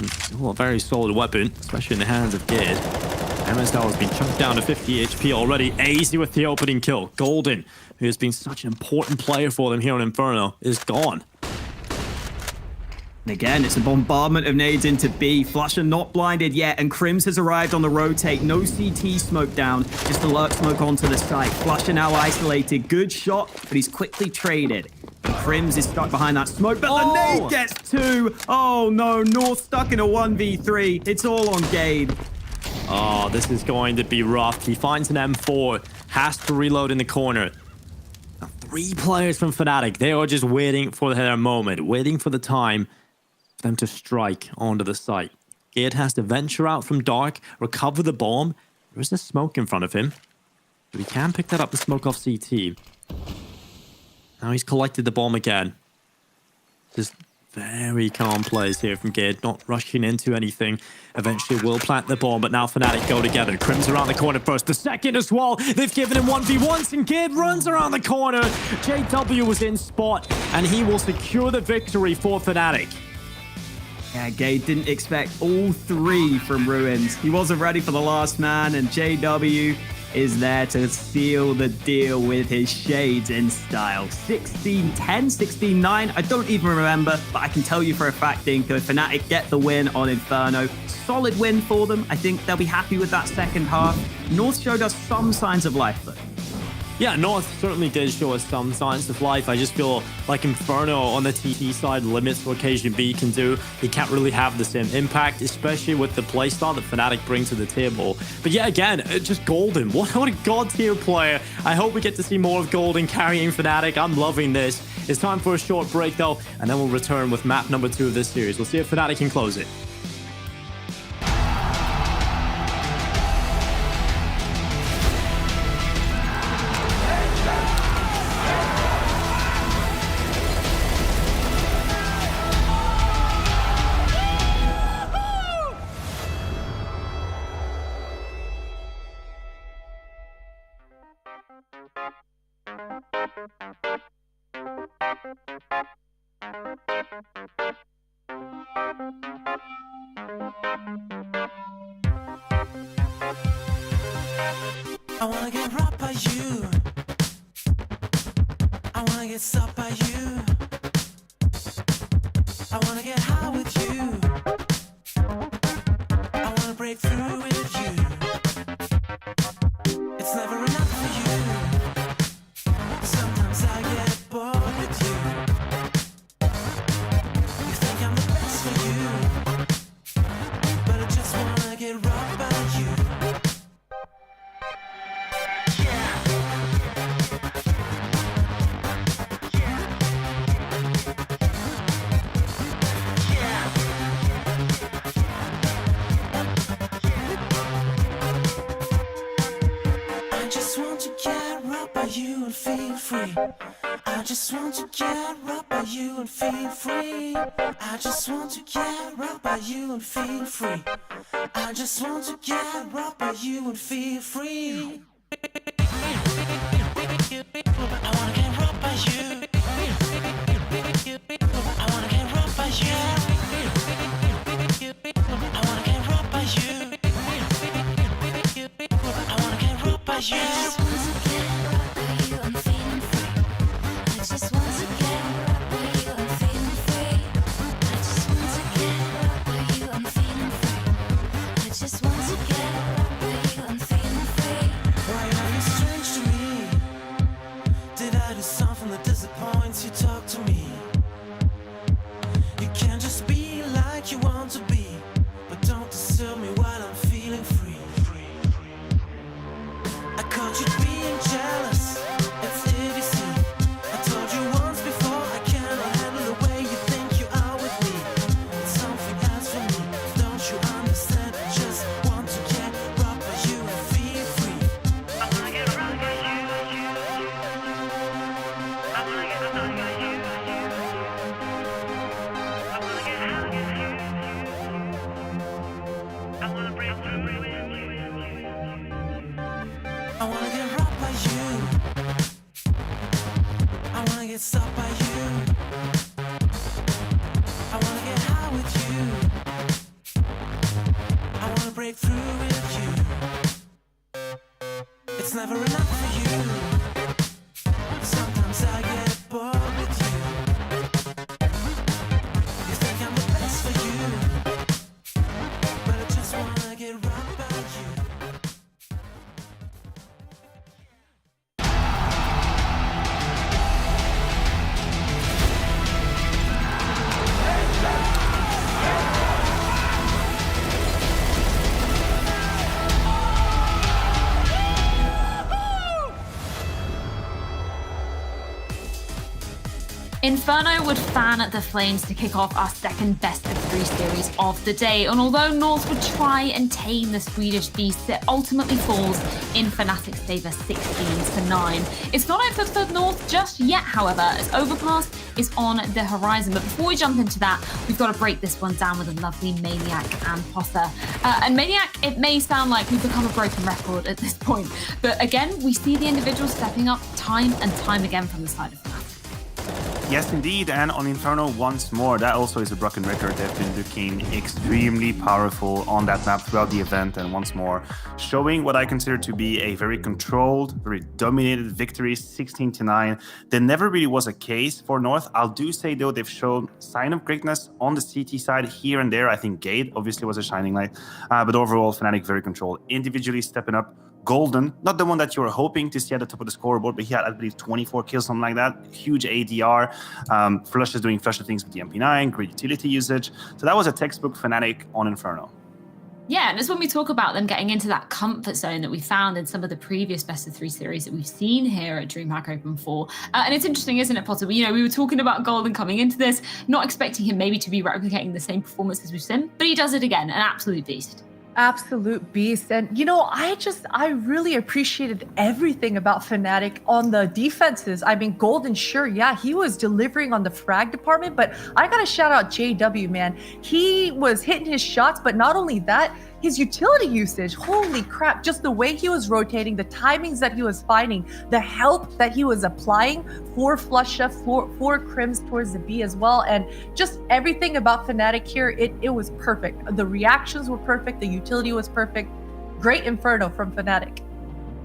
still a very solid weapon, especially in the hands of Gid. MSL has been chunked down to 50 HP already. AZ with the opening kill. Golden, who has been such an important player for them here on Inferno, is gone. And again, it's a bombardment of nades into B. Flusher not blinded yet, and Crims has arrived on the rotate. No CT smoke down, just the lurk smoke onto the site. Flusher now isolated. Good shot, but he's quickly traded. And Crims is stuck behind that smoke, but the nade gets 2. Oh no, North stuck in a 1v3. It's all on Gade. Oh, this is going to be rough. He finds an M4, has to reload in the corner. Now, 3 players from fnatic. They are just waiting for their moment, waiting for the time them to strike onto the site. Gid has to venture out from dark, recover the bomb. There is a smoke in front of him, but he can pick that up and smoke off CT. Now he's collected the bomb again. Just very calm plays here from Gid, not rushing into anything. Eventually will plant the bomb, but now fnatic go together. Crims around the corner first, the second as well. They've given him 1v1s, and Gid runs around the corner. JW was in spot, and he will secure the victory for fnatic. Yeah, Gade didn't expect all 3 from Ruins. He wasn't ready for the last man, and JW is there to seal the deal with his shades in style. 16-10, 16-9, I don't even remember, but I can tell you for a fact, Dinko, fnatic get the win on Inferno. Solid win for them. I think they'll be happy with that second half. North showed us some signs of life, though. Yeah, North certainly did show us some signs of life. I just feel like Inferno on the TT side limits what KGB can do. He can't really have the same impact, especially with the playstyle that fnatic brings to the table. But yeah, again, just Golden. What a god-tier player. I hope we get to see more of Golden carrying fnatic. I'm loving this. It's time for a short break, though, and then we'll return with map number 2 of this series. We'll see if fnatic can close it. I wanna get robbed by you. I wanna get stopped by you. I wanna get high with you. I wanna break through with you. It's never enough for you. Sometimes I get bored with you. You think I'm the best for you, but I just wanna get robbed by you. just want to get right by you and feel free. I just want to get right by you and feel free. I just want to get right by you and feel free. I wanna get right by you. I wanna get right by you. I wanna get right by you. I wanna get right by you. I just want to get right by you. I'm feeling free. I just want to get right by you. I'm feeling free. I just want to get right by you. I'm feeling free. Why are you strange to me? Did I do something that disappoints you? Talk to me. You can't just be like you want to be, but don't disturb me while I'm feeling free. I caught you being jealous. It's idiocy. I told you once before I cannot handle the way you think you are with me. It's something else for me. Don't you understand? I just want to get right by you and feel free. I wanna get right by you. I wanna get right by you. I wanna get out of you. I wanna break through with you. I wanna get right by you. I wanna get stopped by you. I wanna get high with you. I wanna break through with you. It's never enough for you. Sometimes I get bored with you. You think I'm the best for you, but I just wanna get right by you. Inferno would fan the flames to kick off our second best of 3 series of the day, and although North would try and tame the Swedish beasts, it ultimately falls in Fnatic's favour 16-9. It's not over for North just yet, however, as Overpass is on the horizon. But before we jump into that, we've got to break this one down with a lovely Maniac and Posse. And Maniac, it may sound like we've become a broken record at this point, but again, we see the individuals stepping up time and time again from the side of Fnatic. Yes, indeed, and on Inferno once more, that also is a broken record. They've been looking extremely powerful on that map throughout the event, and once more, showing what I consider to be a very controlled, very dominated victory, 16-9. There never really was a case for North. I'll do say, though, they've shown sign of greatness on the CT side here and there. I think Gade obviously was a shining light, but overall, Fnatic very controlled, individually stepping up. Golden, not the one that you were hoping to see at the top of the scoreboard, but he had, I believe, 24 kills, something like that. Huge ADR. Flush is doing flushy things with the MP9, great utility usage. So that was a textbook Fnatic on Inferno. Yeah, and it's when we talk about them getting into that comfort zone that we found in some of the previous best of 3 series that we've seen here at DreamHack Open 4. And it's interesting, isn't it, Potter? You know, we were talking about Golden coming into this, not expecting him maybe to be replicating the same performance as we've seen, but he does it again, an absolute beast. Absolute beast. And, you know, I really appreciated everything about Fnatic on the defenses. I mean, Golden, sure, yeah, he was delivering on the frag department, but I got to shout out JW, man. He was hitting his shots, but not only that, his utility usage, holy crap, just the way he was rotating, the timings that he was finding, the help that he was applying for Flusha, for Crims towards the B as well. And just everything about Fnatic here, it was perfect. The reactions were perfect. The utility was perfect. Great Inferno from Fnatic.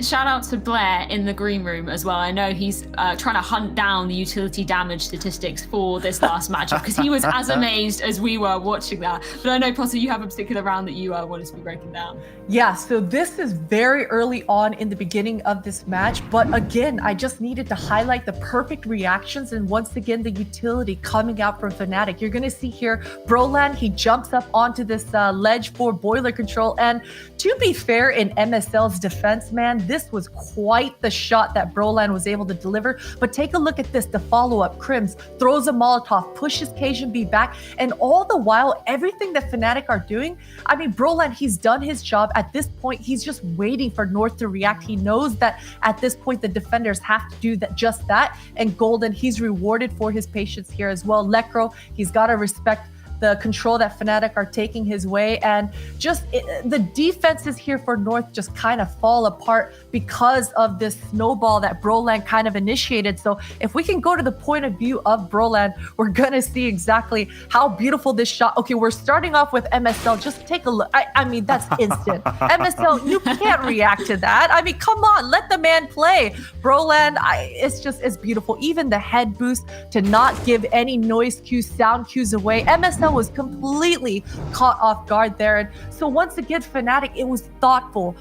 Shout out to Blair in the green room as well. I know he's trying to hunt down the utility damage statistics for this last matchup because he was as amazed as we were watching that. But I know, Potter, you have a particular round that you want us to be breaking down. Yeah, so this is very early on in the beginning of this match. But again, I just needed to highlight the perfect reactions and once again, the utility coming out from Fnatic. You're going to see here, Broland, he jumps up onto this ledge for boiler control. And to be fair, in MSL's defense, man, this was quite the shot that Brolan was able to deliver. But take a look at this, the follow-up. Crims throws a Molotov, pushes Cajun B back, and all the while, everything that Fnatic are doing, I mean, Brolan, he's done his job. At this point, he's just waiting for North to react. He knows that at this point, the defenders have to do just that. And Golden, he's rewarded for his patience here as well. Lekro, he's got to respect the control that Fnatic are taking his way, and just the defenses here for North just kind of fall apart because of this snowball that Brolan kind of initiated. So if we can go to the point of view of Brolan, we're gonna see exactly how beautiful this shot. Okay, we're starting off with MSL. Just take a look. I mean, that's instant. MSL, you can't react to that. I mean, come on, let the man play. Brolan, it's beautiful. Even the head boost to not give any noise cues, sound cues away. MSL was completely caught off guard there. And so once again, Fnatic, it was thoughtful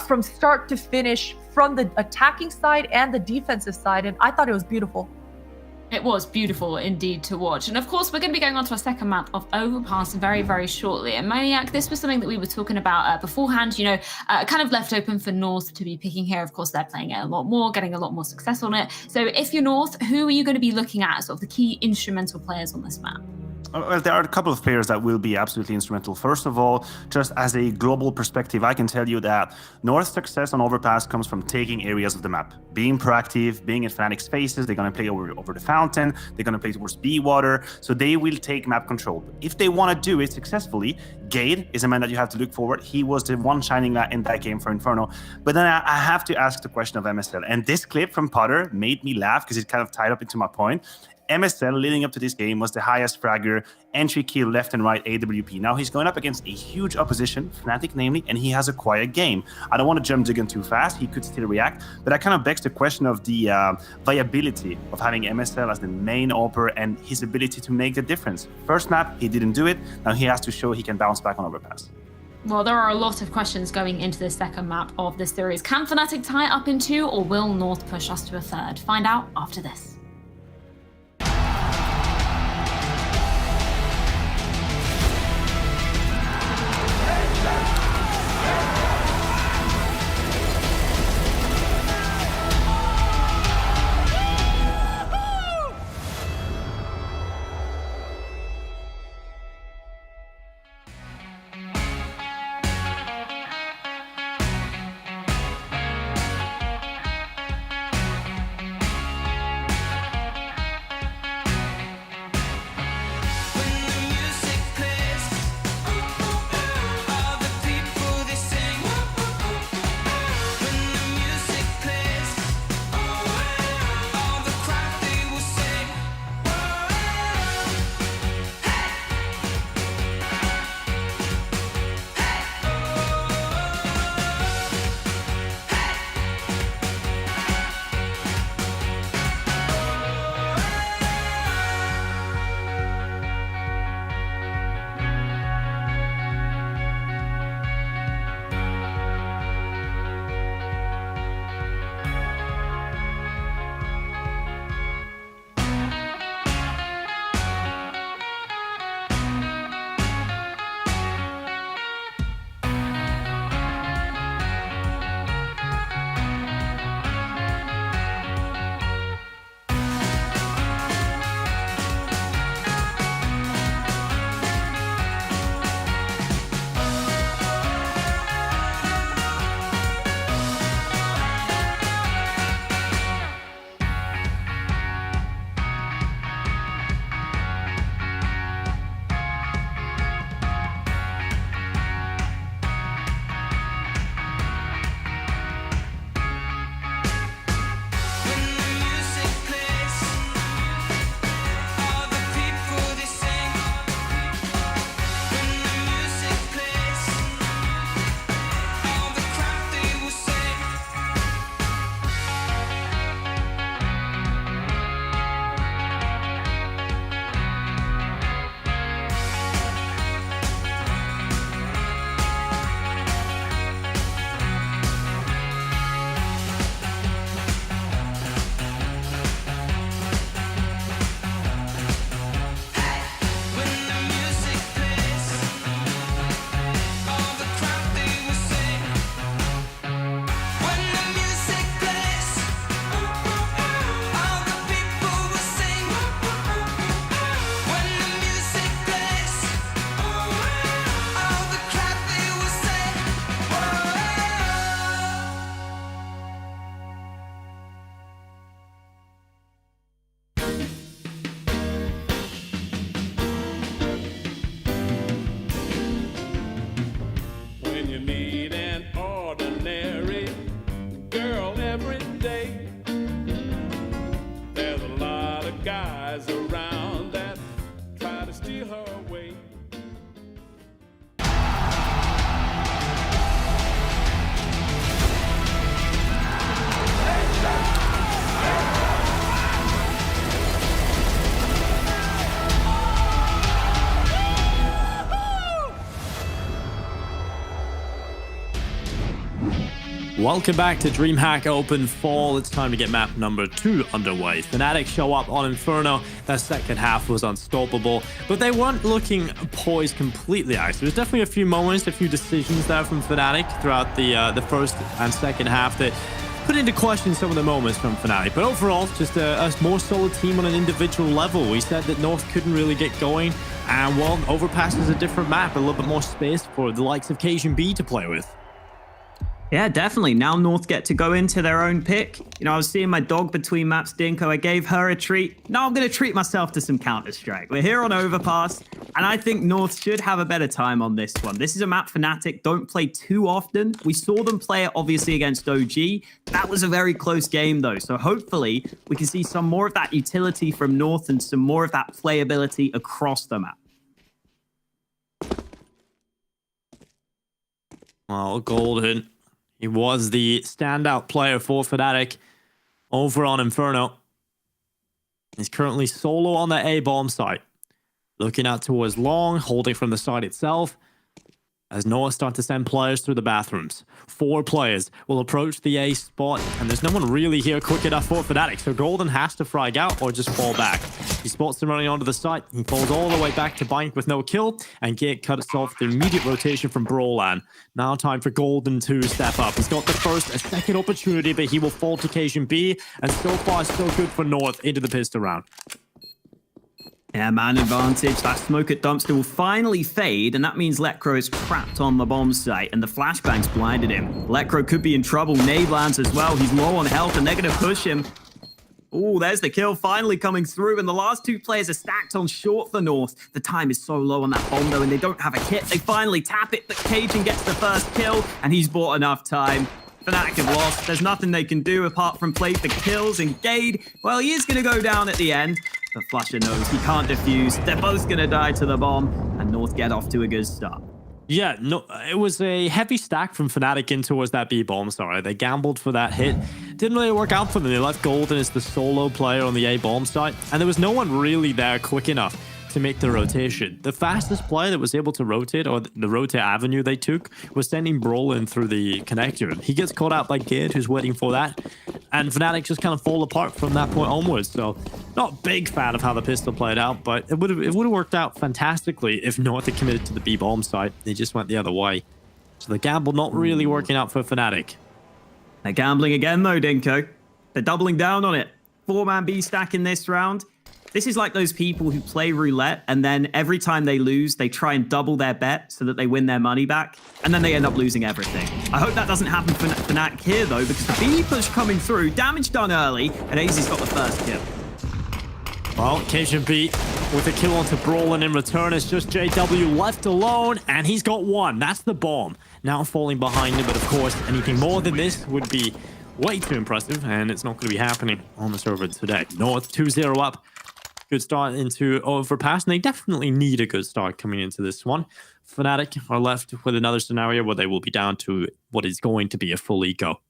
from start to finish, from the attacking side and the defensive side. And I thought it was beautiful. It was beautiful indeed to watch. And of course, we're going to be going on to our second map of Overpass very, very shortly. And Maniac, this was something that we were talking about beforehand, kind of left open for North to be picking here. Of course, they're playing it a lot more, getting a lot more success on it. So if you're North, who are you going to be looking at as sort of the key instrumental players on this map? Well, there are a couple of players that will be absolutely instrumental. First of all, just as a global perspective, I can tell you that North's success on Overpass comes from taking areas of the map, being proactive, being in Fnatic's faces. They're going to play over the fountain. They're going to play towards B water. So they will take map control. If they want to do it successfully, Gade is a man that you have to look forward. He was the one shining light in that game for Inferno. But then I have to ask the question of MSL. And this clip from Potter made me laugh because it kind of tied up into my point. MSL leading up to this game was the highest fragger, entry kill left and right AWP. Now he's going up against a huge opposition, Fnatic namely, and he has a quiet game. I don't want to jump the gun too fast, he could still react, but that kind of begs the question of the viability of having MSL as the main AWPer and his ability to make the difference. First map, he didn't do it, now he has to show he can bounce back on Overpass. Well, there are a lot of questions going into the second map of this series. Can Fnatic tie it up in 2, or will North push us to a 3rd? Find out after this. Welcome back to DreamHack Open Fall. It's time to get map number 2 underway. fnatic show up on Inferno. Their second half was unstoppable, but they weren't looking poised completely, actually. There's definitely a few moments, a few decisions there from fnatic throughout the first and second half that put into question some of the moments from fnatic. But overall, just a more solid team on an individual level. We said that North couldn't really get going, and well, Overpass is a different map, a little bit more space for the likes of Cajun B to play with. Yeah, definitely. Now North get to go into their own pick. You know, I was seeing my dog between maps, Dinko. I gave her a treat. Now I'm going to treat myself to some Counter-Strike. We're here on Overpass, and I think North should have a better time on this one. This is a map fnatic don't play too often. We saw them play it, obviously, against OG. That was a very close game, though. So hopefully we can see some more of that utility from North and some more of that playability across the map. Well, Golden, he was the standout player for fnatic over on Inferno. He's currently solo on the A bomb site, looking out towards long, holding from the site itself, as North start to send players through the bathrooms. 4 players will approach the A spot, and there's no one really here quick enough for fnatic, so Golden has to frag out or just fall back. He spots them running onto the site. He falls all the way back to Bank with no kill, and Gate cuts off the immediate rotation from Brolan. Now time for Golden to step up. He's got the first and second opportunity, but he will fall to Cajun B, and so far so good for North into the pistol round. Yeah, man advantage. That smoke at Dumpster will finally fade, and that means Lekro is trapped on the bomb site, and the flashbangs blinded him. Lekro could be in trouble. Nade lands as well. He's low on health, and they're going to push him. Oh, there's the kill finally coming through, and the last 2 players are stacked on short for North. The time is so low on that bomb, though, and they don't have a kit. They finally tap it, but Cajun gets the first kill, and he's bought enough time. fnatic have lost. There's nothing they can do apart from play for kills, and Gade, well, he is going to go down at the end. The Flusher knows he can't defuse. They're both going to die to the bomb, and North get off to a good start. Yeah, no, it was a heavy stack from fnatic in towards that B bomb. Sorry, they gambled for that hit. Didn't really work out for them. They left Golden as the solo player on the A bomb site, and there was no one really there quick enough to make the rotation. The fastest player that was able to rotate, or the rotate avenue they took, was sending Brolin through the connector. He gets caught out by Gid, who's waiting for that, and fnatic just kind of fall apart from that point onwards. So, not a big fan of how the pistol played out, but it would have worked out fantastically if North had committed to the B bomb site. They just went the other way. So the gamble not really working out for fnatic. They're gambling again, though, Dinko. They're doubling down on it. 4-man B stack in this round. This is like those people who play roulette, and then every time they lose, they try and double their bet so that they win their money back, and then they end up losing everything. I hope that doesn't happen for fnatic here, though, because the B push coming through, damage done early, and AZ's got the first kill. Well, Cajun B with a kill onto Brolin in return. It's just JW left alone, and he's got 1. That's the bomb. Now falling behind him, but of course, anything more than this would be way too impressive, and it's not going to be happening on the server today. North 2-0 up. Good start into Overpass, and they definitely need a good start coming into this one. fnatic are left with another scenario where they will be down to what is going to be a full eco.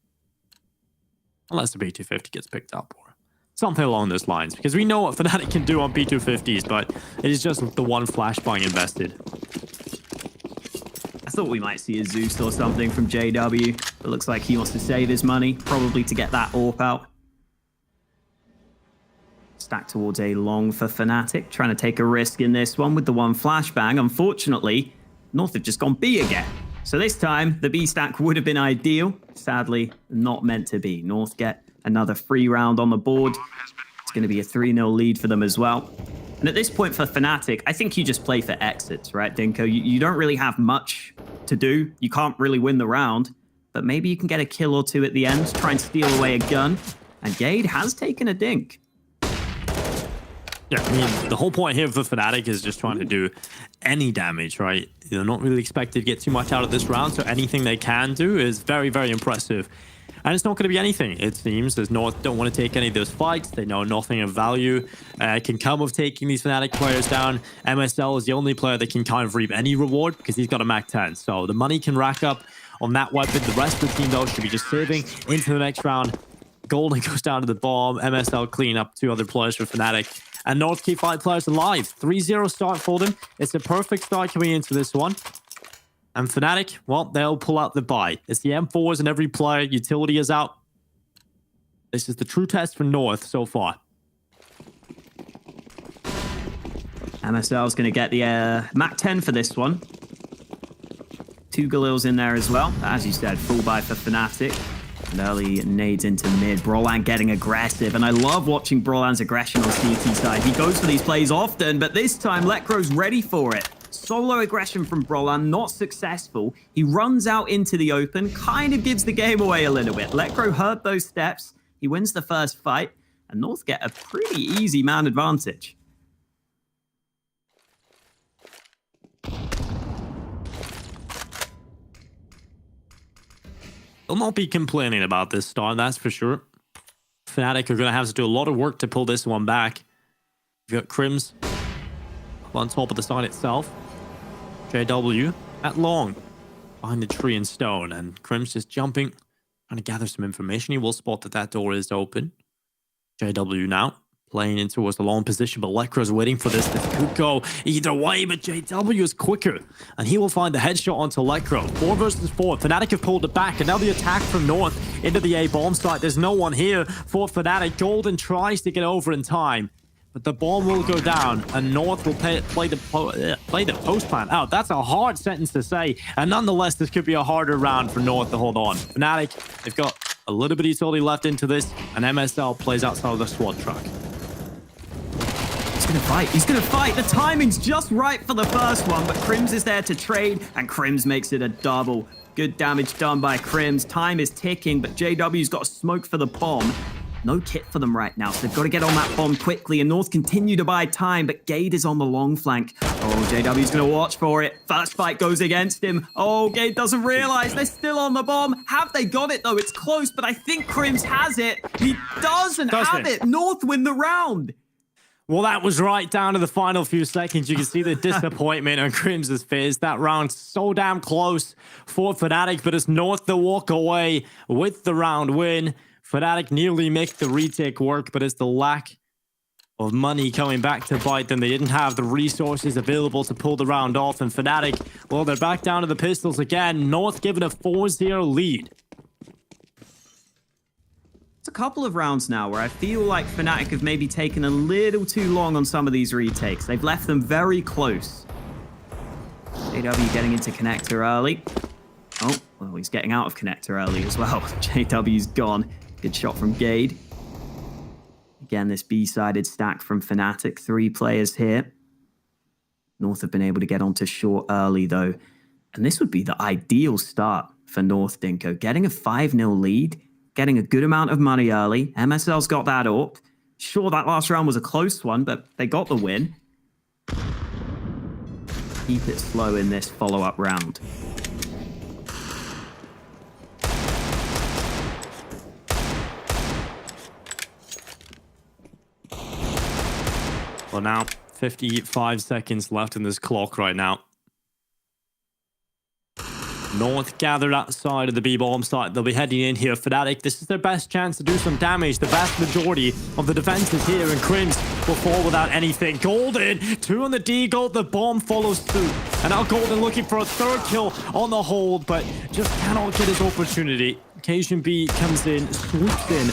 Unless the B250 gets picked up or something along those lines, because we know what fnatic can do on B250s, but it is just the one flashbang invested. I thought we might see a Zeus or something from JW, but looks like he wants to save his money, probably to get that AWP out. Stack towards a long for fnatic, trying to take a risk in this one with the one flashbang. Unfortunately, North have just gone B again. So this time, the B stack would have been ideal. Sadly, not meant to be. North get another free round on the board. It's going to be a 3-0 lead for them as well. And at this point for fnatic, I think you just play for exits, right, Dinko? You don't really have much to do. You can't really win the round, but maybe you can get a kill or 2 at the end, try and steal away a gun. And Gade has taken a dink. Yeah, I mean, the whole point here for fnatic is just trying to do any damage, right? They're not really expected to get too much out of this round, so anything they can do is very, very impressive. And it's not going to be anything, it seems, as North don't want to take any of those fights. They know nothing of value can come of taking these fnatic players down. MSL is the only player that can kind of reap any reward because he's got a Mac 10. So the money can rack up on that weapon. The rest of the team, though, should be just saving into the next round. Golden goes down to the bomb. MSL clean up 2 other players for fnatic. And North keep 5 players alive. 3-0 start for them. It's a perfect start coming into this one. And Fnatic, well, they'll pull out the buy. It's the M4s and every player. Utility is out. This is the true test for North so far. MSL's going to get the Mac 10 for this one. 2 Galils in there as well. As you said, full buy for Fnatic. And early nades into mid. Brolan getting aggressive. And I love watching Brolan's aggression on CT side. He goes for these plays often, but this time Lekro's ready for it. Solo aggression from Brolan, not successful. He runs out into the open, kind of gives the game away a little bit. Lekro heard those steps. He wins the first fight, and North get a pretty easy man advantage. They'll not be complaining about this start, that's for sure. Fnatic are going to have to do a lot of work to pull this one back. We've got Crims on top of the side itself. JW at long behind the tree and stone, and Crims just jumping, trying to gather some information. He will spot that that door is open. JW now playing in towards the long position, but Lekro's waiting for this. This could go either way, but JW is quicker, and he will find the headshot onto Lekro. 4 versus 4. Fnatic have pulled it back, and now the attack from North into the A bomb site. There's no one here for Fnatic. Golden tries to get over in time, but the bomb will go down, and North will play the post plant out. That's a hard sentence to say, and nonetheless, this could be a harder round for North to hold on. Fnatic, they've got a little bit of utility left into this, and MSL plays outside of the squad truck. He's going to fight. He's going to fight. The timing's just right for the first one, but Crims is there to trade, and Crims makes it a double. Good damage done by Crims. Time is ticking, but JW's got a smoke for the bomb. No kit for them right now, so they've got to get on that bomb quickly, and North continue to buy time, but Gade is on the long flank. Oh, JW's going to watch for it. First fight goes against him. Oh, Gade doesn't realize they're still on the bomb. Have they got it, though? It's close, but I think Crims has it. He doesn't have it. North win the round. Well, that was right down to the final few seconds. You can see the disappointment on Crims' face. That round so damn close for Fnatic, but it's North that walk away with the round win. Fnatic nearly make the retake work, but it's the lack of money coming back to bite them. They didn't have the resources available to pull the round off, and Fnatic, well, they're back down to the pistols again. North given a 4-0 lead. It's a couple of rounds now where I feel like Fnatic have maybe taken a little too long on some of these retakes. They've left them very close. JW getting into connector early. Oh, well, he's getting out of connector early as well. JW's gone. Good shot from Gade. Again, this B-sided stack from Fnatic. 3 players here. North have been able to get onto short early, though. And this would be the ideal start for North, Dinko. Getting a 5-0 lead, getting a good amount of money early. MSL's got that up. Sure, that last round was a close one, but they got the win. Keep it slow in this follow-up round. Well, now 55 seconds left in this clock right now. North gathered outside of the B-bomb site. They'll be heading in here. Fnatic, this is their best chance to do some damage. The vast majority of the defense is here, and Crims will fall without anything. Golden, 2 on the D-Gold. The bomb follows suit. And now Golden looking for a 3rd kill on the hold, but just cannot get his opportunity. Cajun B comes in, swoops in,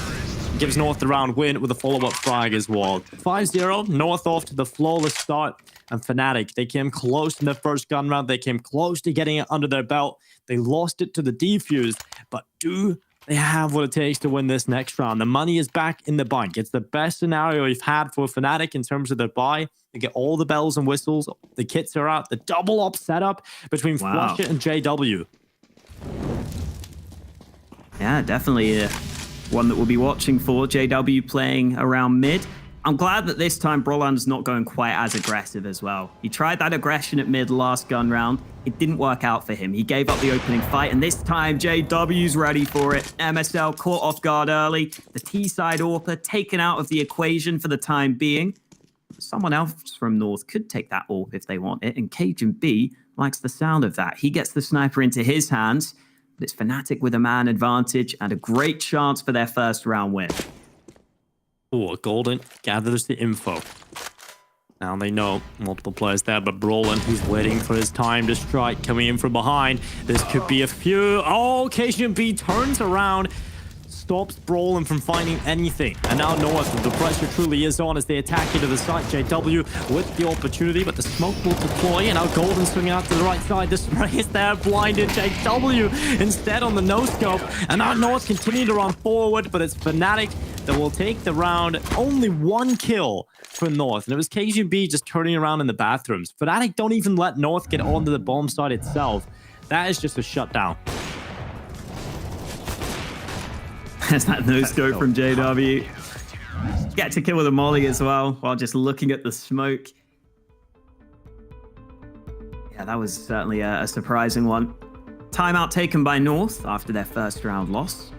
gives North the round win with a follow-up frag as well. 5-0, North off to the flawless start. And Fnatic, they came close in the first gun round. They came close to getting it under their belt. They lost it to the defuse, but do they have what it takes to win this next round? The money is back in the bank. It's the best scenario we've had for Fnatic in terms of their buy. They get all the bells and whistles. The kits are out. The double up setup between Flushet and JW. Yeah, definitely one that we'll be watching for. JW playing around mid. I'm glad that this time Brolan's not going quite as aggressive as well. He tried that aggression at mid last gun round. It didn't work out for him. He gave up the opening fight, and this time JW's ready for it. MSL caught off guard early. The T-side AWPer taken out of the equation for the time being. Someone else from North could take that AWP if they want it, and Cajun B likes the sound of that. He gets the sniper into his hands, but it's Fnatic with a man advantage and a great chance for their first round win. Oh, Golden gathers the info. Now they know multiple players there, but Brolin, he's waiting for his time to strike, coming in from behind. This could be a few. Oh, KGB turns around, stops Brolin from finding anything. And now North, the pressure truly is on as they attack into the site. JW with the opportunity, but the smoke will deploy. And now Golden swinging out to the right side. The spray is there, blinded JW instead on the no-scope. And now North continue to run forward, but it's fnatic that will take the round. Only one kill for North, and it was KGB just turning around in the bathrooms. fnatic don't even let North get onto the bomb site itself. That is just a shutdown. There's that no-scope from JW. Get to kill with a molly as well, while just looking at the smoke. Yeah, that was certainly a surprising one. Timeout taken by North after their first round loss.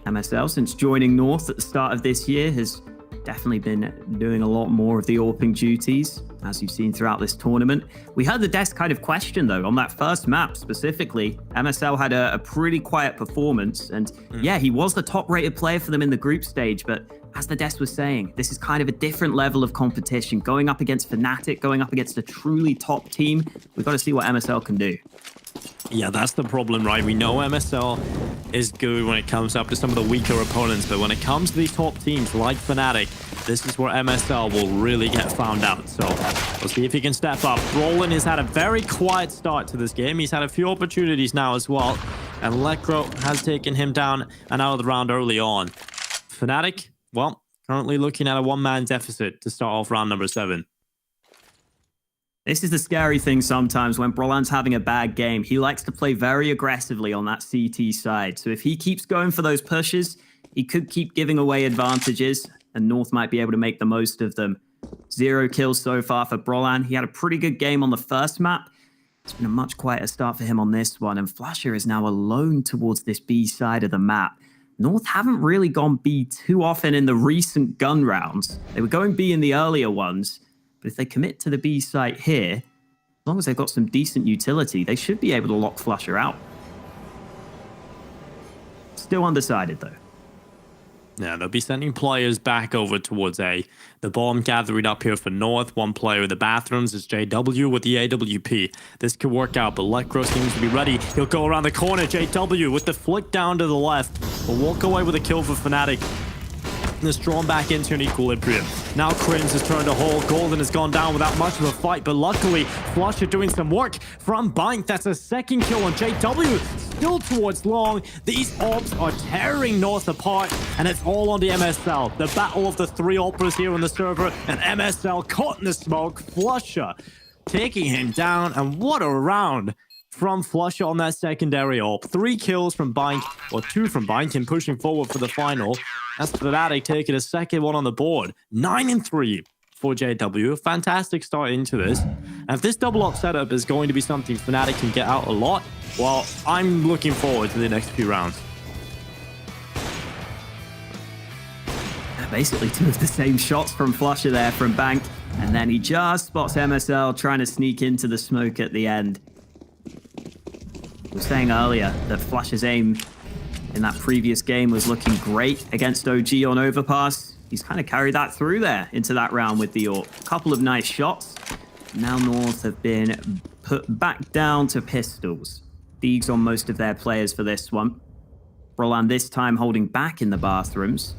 MSL, since joining North at the start of this year, has definitely been doing a lot more of the AWPing duties, as you've seen throughout this tournament. We heard the desk kind of question, though, on that first map specifically. MSL had a pretty quiet performance, and yeah, he was the top-rated player for them in the group stage, but as the desk was saying, this is kind of a different level of competition. Going up against fnatic, going up against a truly top team, we've got to see what MSL can do. Yeah, that's the problem, right? We know MSL is good when it comes up to some of the weaker opponents, but when it comes to these top teams like fnatic, this is where MSL will really get found out. So we'll see if he can step up. Brolin has had a very quiet start to this game. He's had a few opportunities now as well, and Lekro has taken him down and out of the round early on. fnatic, well, currently looking at a one-man deficit to start off round number 7. This is the scary thing sometimes when Brolan's having a bad game. He likes to play very aggressively on that CT side. So if he keeps going for those pushes, he could keep giving away advantages, and North might be able to make the most of them. 0 kills so far for Brolan. He had a pretty good game on the first map. It's been a much quieter start for him on this one, and flusha is now alone towards this B side of the map. North haven't really gone B too often in the recent gun rounds. They were going B in the earlier ones, but if they commit to the B site here, as long as they've got some decent utility, they should be able to lock flusha out. Still undecided, though. Yeah, they'll be sending players back over towards A. The bomb gathering up here for North. One player in the bathrooms is JW with the AWP. This could work out, but Lekro seems to be ready. He'll go around the corner. JW with the flick down to the left. Will walk away with a kill for fnatic. And is drawn back into an equilibrium. Now Crims has turned a hole. Golden has gone down without much of a fight, but luckily flusha doing some work from Bank. That's a second kill on JW. Still towards long. These ops are tearing North apart, and it's all on the MSL. The battle of the 3 operas here on the server, and MSL caught in the smoke. flusha taking him down, and what a round from flusha on that secondary op. 3 kills from Bank, or 2 from Bank, and pushing forward for the final. That's fnatic taking a second one on the board. 9-3 for JW. A fantastic start into this. And if this double up setup is going to be something fnatic can get out a lot, well, I'm looking forward to the next few rounds. Basically 2 of the same shots from flusha there from Bank, and then he just spots MSL trying to sneak into the smoke at the end. We were saying earlier that flusha's aim in that previous game was looking great against OG on overpass. He's kind of carried that through there into that round with the AWP. A couple of nice shots. Now North have been put back down to pistols. Deegs on most of their players for this one. Brolan this time holding back in the bathrooms.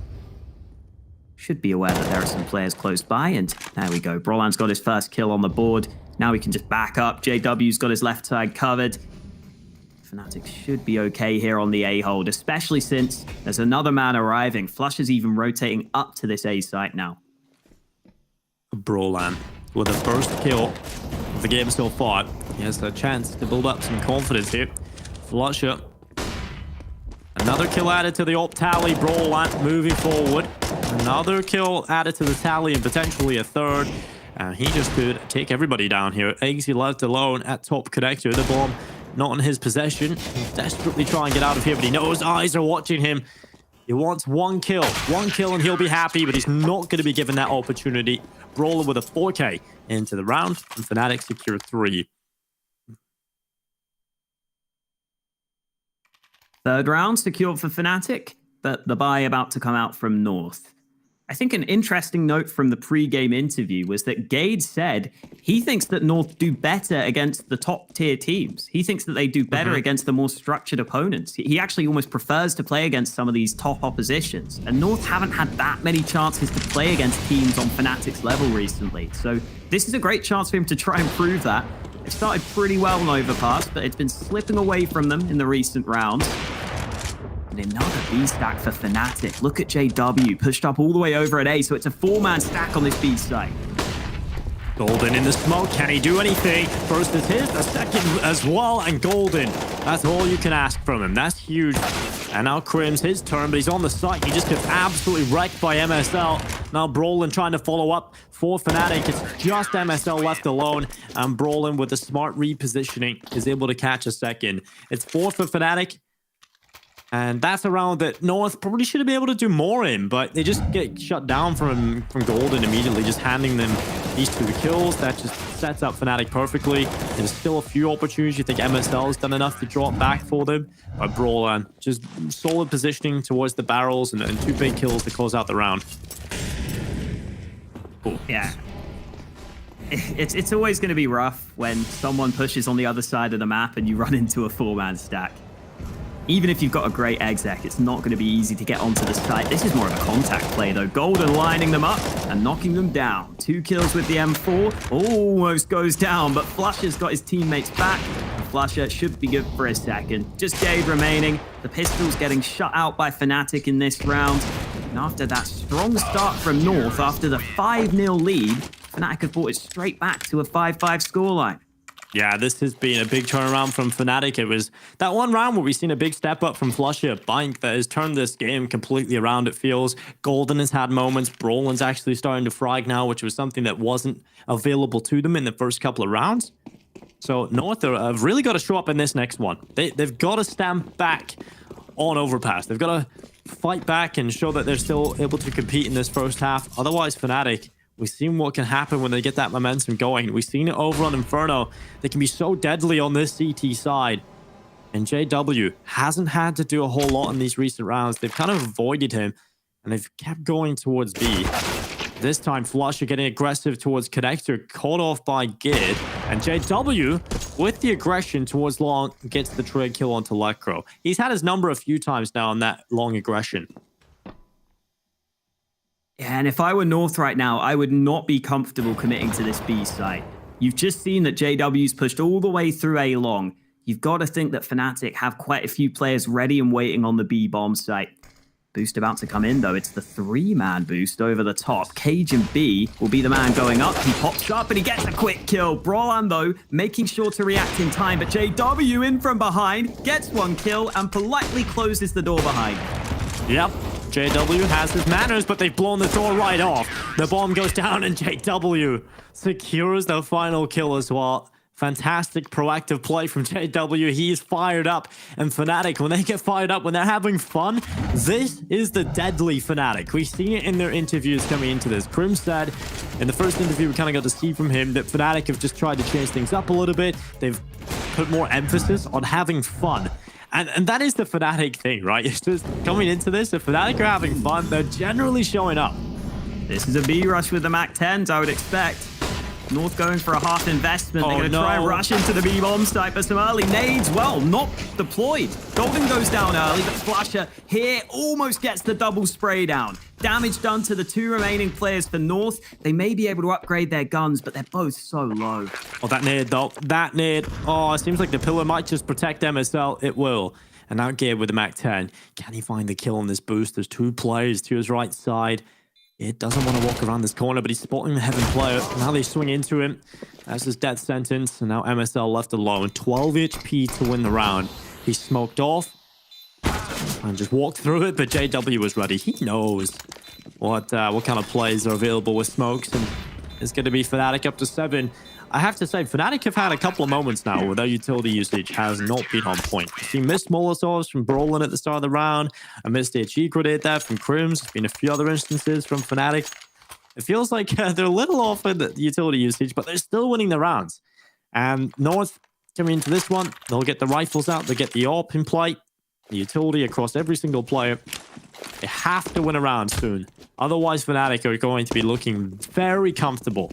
Should be aware that there are some players close by, and there we go. Brolan's got his first kill on the board. Now he can just back up. JW's got his left side covered. fnatic should be okay here on the A hold, especially since there's another man arriving. flusha's even rotating up to this A site now. Brolan with the first kill of the game so far. He has a chance to build up some confidence here. flusha. Another kill added to the AWP tally. Brolan moving forward. Another kill added to the tally and potentially a third. And he just could take everybody down here. Eggsy left alone at top connector. The bomb not in his possession. He's desperately trying to get out of here, but he knows eyes are watching him. He wants one kill and he'll be happy, but he's not going to be given that opportunity. Brawler with a 4K into the round, and fnatic secure 3. Third round secured for fnatic, but the buy about to come out from North. I think an interesting note from the pre-game interview was that Gade said he thinks that North do better against the top tier teams. He thinks that they do better against the more structured opponents. He actually almost prefers to play against some of these top oppositions. And North haven't had that many chances to play against teams on Fnatic's level recently. So this is a great chance for him to try and prove that. It started pretty well on Overpass, but it's been slipping away from them in the recent rounds. And another B stack for Fnatic. Look at JW, pushed up all the way over at A, so it's a 4-man stack on this B site. Golden in the smoke, can he do anything? First is his, the second as well, and Golden. That's all you can ask from him, that's huge. And now Crim's his turn, but he's on the site. He just gets absolutely wrecked by MSL. Now Brolin trying to follow up for Fnatic. It's just MSL left alone, and Brolin with a smart repositioning is able to catch a second. It's 4 for Fnatic. And that's a round that North probably should have been able to do more in, but they just get shut down from Golden immediately, just handing them these 2 kills. That just sets up Fnatic perfectly. There's still a few opportunities. You think MSL has done enough to draw it back for them. But Brolin, just solid positioning towards the barrels and 2 big kills to close out the round. Cool. Yeah. It's always going to be rough when someone pushes on the other side of the map and you run into a 4-man stack. Even if you've got a great exec, it's not going to be easy to get onto the site. This is more of a contact play, though. Golden lining them up and knocking them down. 2 kills with the M4. Almost goes down, but Flusher's got his teammates back. And Flusher should be good for a second. Just Gade remaining. The pistol's getting shut out by Fnatic in this round. And after that strong start from North, after the 5-0 lead, Fnatic have brought it straight back to a 5-5 scoreline. Yeah, this has been a big turnaround from Fnatic. It was that one round where we've seen a big step up from Flusher Bank that has turned this game completely around, it feels. Golden has had moments. Brolin's actually starting to frag now, which was something that wasn't available to them in the first couple of rounds. So North have really got to show up in this next one. They've got to stand back on Overpass. They've got to fight back and show that they're still able to compete in this first half. Otherwise, Fnatic... we've seen what can happen when they get that momentum going. We've seen it over on Inferno. They can be so deadly on this CT side. And JW hasn't had to do a whole lot in these recent rounds. They've kind of avoided him, and they've kept going towards B. This time, Flusher getting aggressive towards Connector, caught off by Gid. And JW, with the aggression towards Long, gets the trade kill onto Lekro. He's had his number a few times now on that Long aggression. Yeah, and if I were North right now, I would not be comfortable committing to this B site. You've just seen that JW's pushed all the way through A long. You've got to think that Fnatic have quite a few players ready and waiting on the B bomb site. Boost about to come in, though. It's the 3-man boost over the top. Cage and B will be the man going up. He pops up and he gets a quick kill. Brolan, though, making sure to react in time. But JW in from behind, gets 1 kill and politely closes the door behind. Yep. JW has his manners, but they've blown the door right off. The bomb goes down and JW secures the final kill as well. Fantastic proactive play from JW. He's fired up. And Fnatic, when they get fired up, when they're having fun, this is the deadly Fnatic. We've seen it in their interviews coming into this. Crim said in the first interview we kind of got to see from him that Fnatic have just tried to change things up a little bit. They've put more emphasis on having fun. And that is the Fnatic thing, right? It's just coming into this, if Fnatic are having fun, they're generally showing up. This is a B rush with the MAC-10s, I would expect. North going for a half investment. They're going to try and rush into the B-bomb site, but some early nades, well, not deployed. Golden goes down early, but Flusher here almost gets the double spray down. Damage done to the 2 remaining players for North. They may be able to upgrade their guns, but they're both so low. Oh, that nade, though. That nade. Oh, it seems like the pillar might just protect MSL. It will. And now Gear with the MAC-10. Can he find the kill on this boost? There's 2 players to his right side. It doesn't want to walk around this corner, but he's spotting the Heaven player. Now they swing into him. That's his death sentence. And now MSL left alone. 12 HP to win the round. He smoked off and just walked through it, but JW was ready. He knows what kind of plays are available with smokes, and it's going to be Fnatic up to 7. I have to say, Fnatic have had a couple of moments now where their utility usage has not been on point. We've seen missed Molotovs from Brolin at the start of the round. A missed HE grenade there from Crims. There's been a few other instances from Fnatic. It feels like they're a little off in the utility usage, but they're still winning the rounds. And North coming into this one, they'll get the rifles out, they'll get the AWP in play, the utility across every single player. They have to win a round soon. Otherwise, Fnatic are going to be looking very comfortable.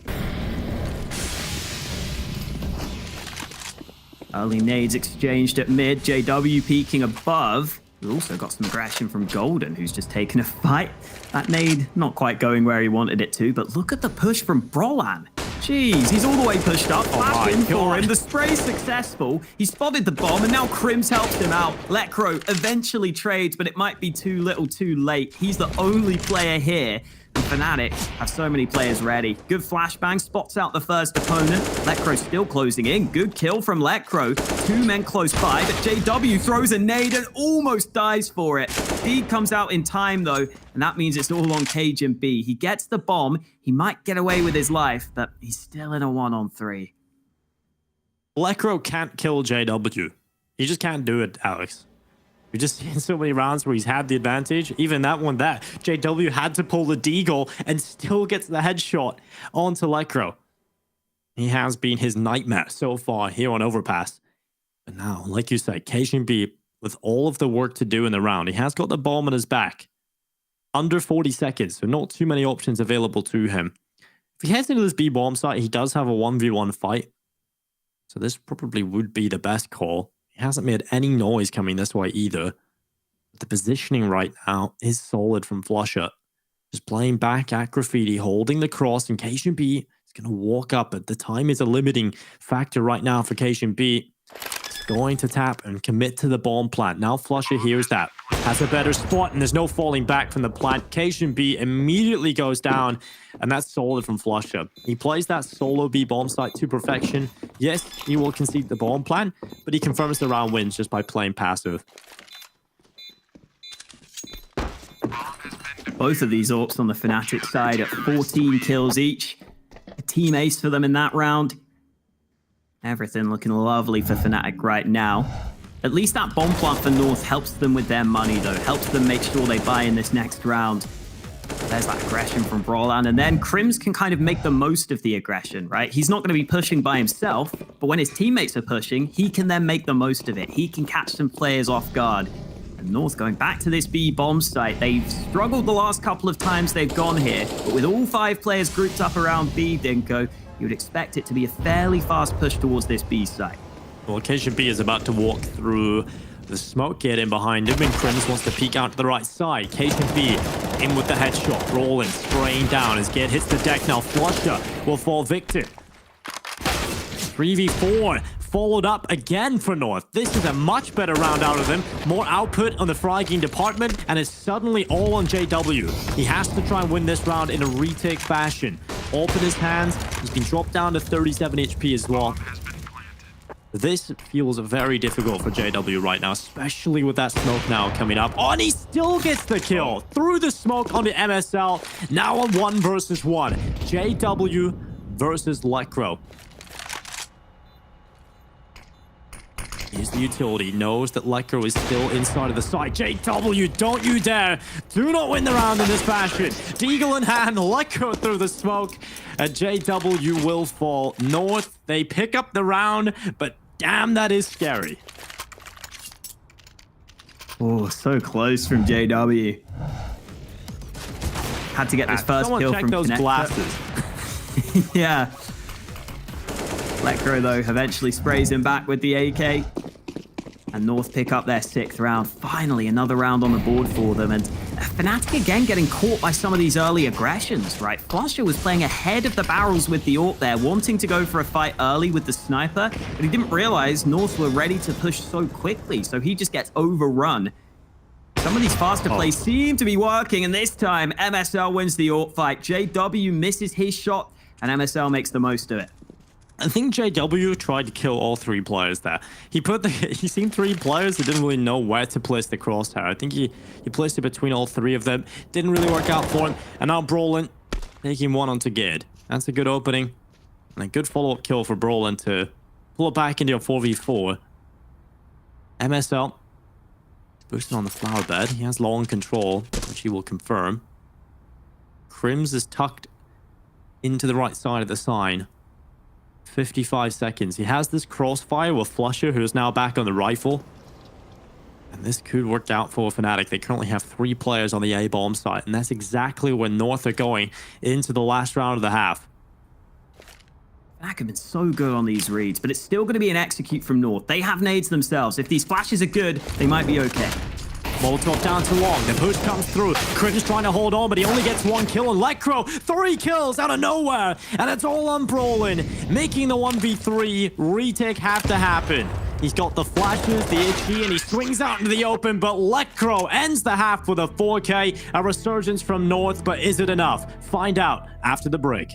Early nades exchanged at mid. JW peeking above. We've also got some aggression from Golden, who's just taken a fight. That nade not quite going where he wanted it to, but look at the push from Brolan. Jeez, he's all the way pushed up. Flash in for him. The spray's successful. He spotted the bomb, and now Crims helps him out. Lekro eventually trades, but it might be too little too late. He's the only player here. And Fnatic have so many players ready. Good flashbang, spots out the first opponent. Lekro still closing in. Good kill from Lekro. 2 men close by, but JW throws a nade and almost dies for it. Speed comes out in time though, and that means it's all on Cajun B. He gets the bomb. He might get away with his life, but he's still in a 1-on-3. Lekro can't kill JW. He just can't do it, Alex. We've just seen so many rounds where he's had the advantage. Even that one there, JW had to pull the deagle and still gets the headshot onto Lekro. He has been his nightmare so far here on Overpass. But now, like you said, Cajun B, with all of the work to do in the round, he has got the bomb on his back. Under 40 seconds, so not too many options available to him. If he heads into this B bomb site, he does have a 1v1 fight. So this probably would be the best call. He hasn't made any noise coming this way either. But the positioning right now is solid from flusha. Just playing back at Graffiti, holding the cross, and Cajun B is going to walk up. But the time is a limiting factor right now for Cajun B. He's going to tap and commit to the bomb plant. Now flusha hears that. Has a better spot, and there's no falling back from the plant. Cajun B immediately goes down, and that's solid from flusha. He plays that solo B bomb site to perfection. Yes, he will concede the bomb plant, but he confirms the round wins just by playing passive. Both of these Orcs on the Fnatic side at 14 kills each. A team ace for them in that round. Everything looking lovely for Fnatic right now. At least that bomb plant for North helps them with their money, though. Helps them make sure they buy in this next round. There's that aggression from Brolan, and then Crims can kind of make the most of the aggression, right? He's not going to be pushing by himself, but when his teammates are pushing, he can then make the most of it. He can catch some players off guard. And North going back to this B bomb site. They've struggled the last couple of times they've gone here, but with all 5 players grouped up around B, Dinko, you would expect it to be a fairly fast push towards this B site. Well, Cajun B is about to walk through the smoke, get in behind him, and Crims wants to peek out to the right side. Cajun B in with the headshot, rolling, spraying down as Get hits the deck. Now flusha will fall victim. 3v4 followed up again for North. This is a much better round out of them. More output on the fragging department, and it's suddenly all on JW. He has to try and win this round in a retake fashion. Open his hands. He's been dropped down to 37 HP as well. This feels very difficult for JW right now, especially with that smoke now coming up. Oh, and he still gets the kill through the smoke on the MSL. Now on 1 versus 1. JW versus Lekro. Here's the utility. Knows that Lekro is still inside of the site. JW, don't you dare. Do not win the round in this fashion. Deagle in hand, Lekro through the smoke. And JW will fall. North, they pick up the round, but damn, that is scary. Oh, so close from JW. Had to get this first kill from those blasters. Yeah. Lekro, though, eventually sprays him back with the AK. And North pick up their 6th round. Finally, another round on the board for them. And Fnatic again getting caught by some of these early aggressions, right? flusha was playing ahead of the barrels with the AWP there, wanting to go for a fight early with the sniper. But he didn't realize North were ready to push so quickly. So he just gets overrun. Some of these faster plays seem to be working. And this time, MSL wins the AWP fight. JW misses his shot, and MSL makes the most of it. I think JW tried to kill all 3 players there. He seen 3 players that didn't really know where to place the crosshair. I think he placed it between all 3 of them. Didn't really work out for him. And now Brolan taking 1 onto Gid. That's a good opening. And a good follow-up kill for Brolan to pull it back into a 4v4. MSL boosting on the flower bed. He has long control, which he will confirm. Crims is tucked into the right side of the sign. 55 seconds. He has this crossfire with flusha, who is now back on the rifle. And this could work out for fnatic. They currently have 3 players on the A bomb site, and that's exactly where North are going into the last round of the half. Fnatic have been so good on these reads, but it's still going to be an execute from North. They have nades themselves. If these flashes are good, they might be okay. Molotov down to long. The push comes through. Critter's trying to hold on, but he only gets 1 kill. And Lecro, 3 kills out of nowhere. And it's all on Brolin, making the 1v3 retake have to happen. He's got the flashes, the itchy, and he swings out into the open, but Lecro ends the half with a 4K. A resurgence from North, but is it enough? Find out after the break.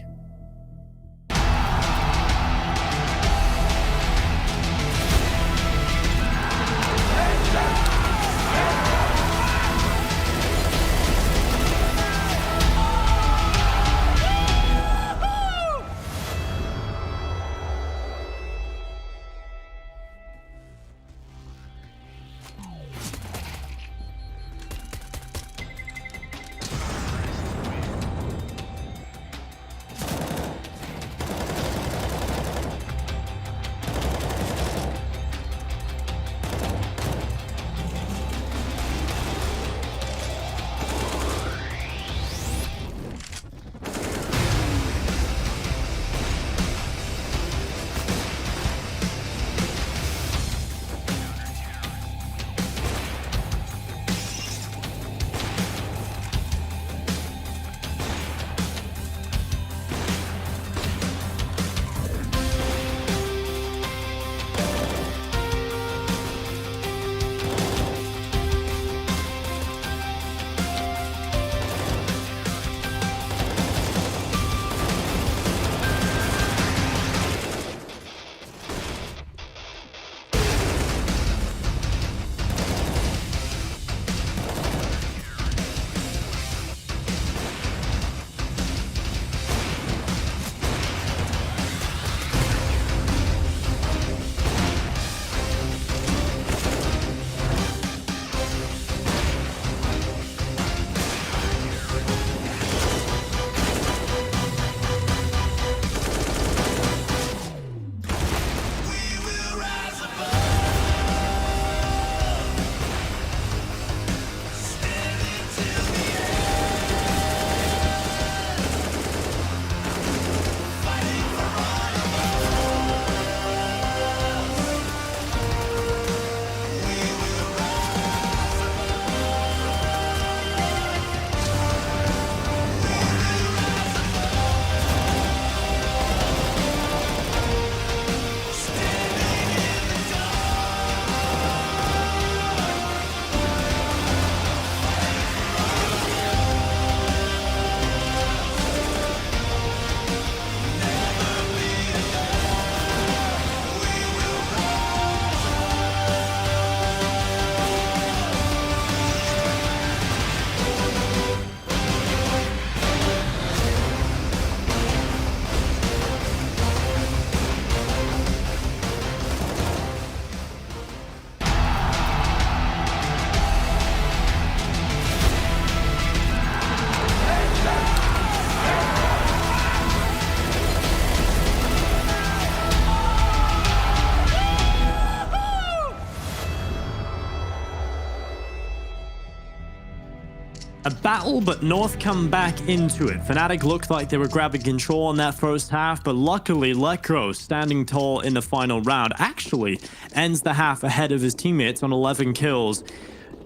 A battle, but North come back into it. Fnatic looked like they were grabbing control in that first half, but luckily Lecro, standing tall in the final round, actually ends the half ahead of his teammates on 11 kills.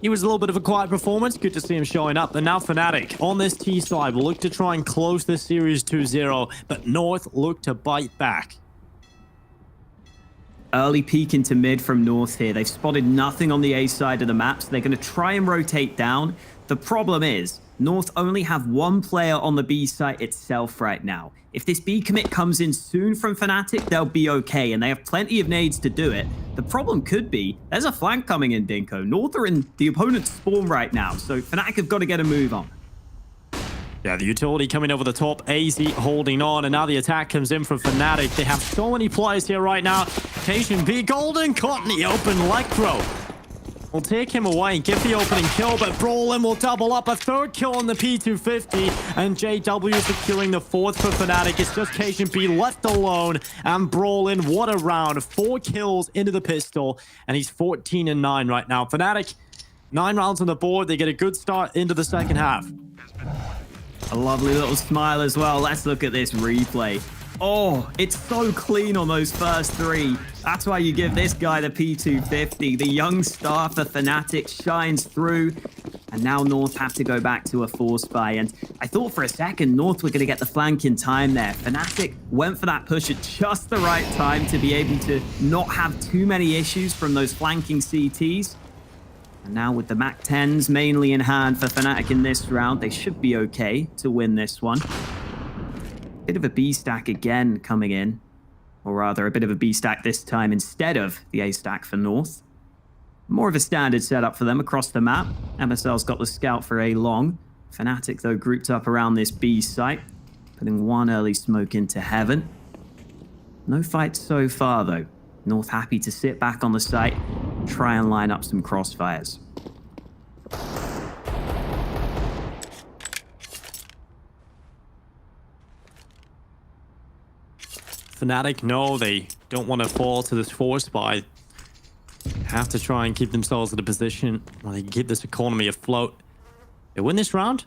He was a little bit of a quiet performance. Good to see him showing up. And now Fnatic on this T side will look to try and close this series 2-0, but North look to bite back. Early peek into mid from North here. They've spotted nothing on the A side of the map, so they're going to try and rotate down. The problem is, North only have 1 player on the B site itself right now. If this B commit comes in soon from Fnatic, they'll be okay, and they have plenty of nades to do it. The problem could be, there's a flank coming in, Dinko. North are in the opponent's spawn right now, so Fnatic have got to get a move on. Yeah, the utility coming over the top, AZ holding on, and now the attack comes in from Fnatic. They have so many players here right now. Tation B, Golden caught in the open, Lecro will take him away and give the opening kill, but Brawlin will double up a third kill on the P250, and JW securing the fourth for Fnatic. It's just KGB left alone, and Brawlin, what a round. 4 kills into the pistol, and he's 14-9 right now. Fnatic, 9 rounds on the board. They get a good start into the second half. A lovely little smile as well. Let's look at this replay. Oh, it's so clean on those first 3. That's why you give this guy the P250. The young star for Fnatic shines through. And now North have to go back to a force buy. And I thought for a second North were going to get the flank in time there. Fnatic went for that push at just the right time to be able to not have too many issues from those flanking CTs. And now with the MAC-10s mainly in hand for Fnatic in this round, they should be okay to win this one. Bit of a B stack again coming in, or rather a bit of a B stack this time instead of the A stack for North. More of a standard setup for them across the map. MSL's got the scout for A long. Fnatic though grouped up around this B site, putting one early smoke into heaven. No fight so far though. North happy to sit back on the site, try and line up some crossfires. Fnatic know they don't want to fall to this force buy. Have to try and keep themselves in a position where they can keep this economy afloat. They win this round.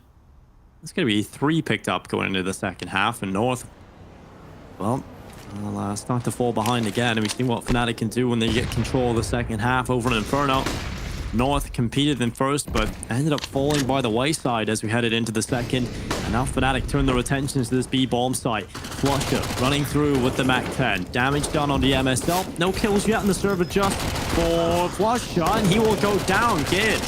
It's going to be 3 picked up going into the second half, and North, well, will start to fall behind again, and we've seen what Fnatic can do when they get control of the second half over in Inferno. North competed in first, but ended up falling by the wayside as we headed into the second. And now Fnatic turned their attentions to this B bomb site. Flusher running through with the MAC-10. Damage done on the MSL. No kills yet on the server just for Flusher, and he will go down. Gid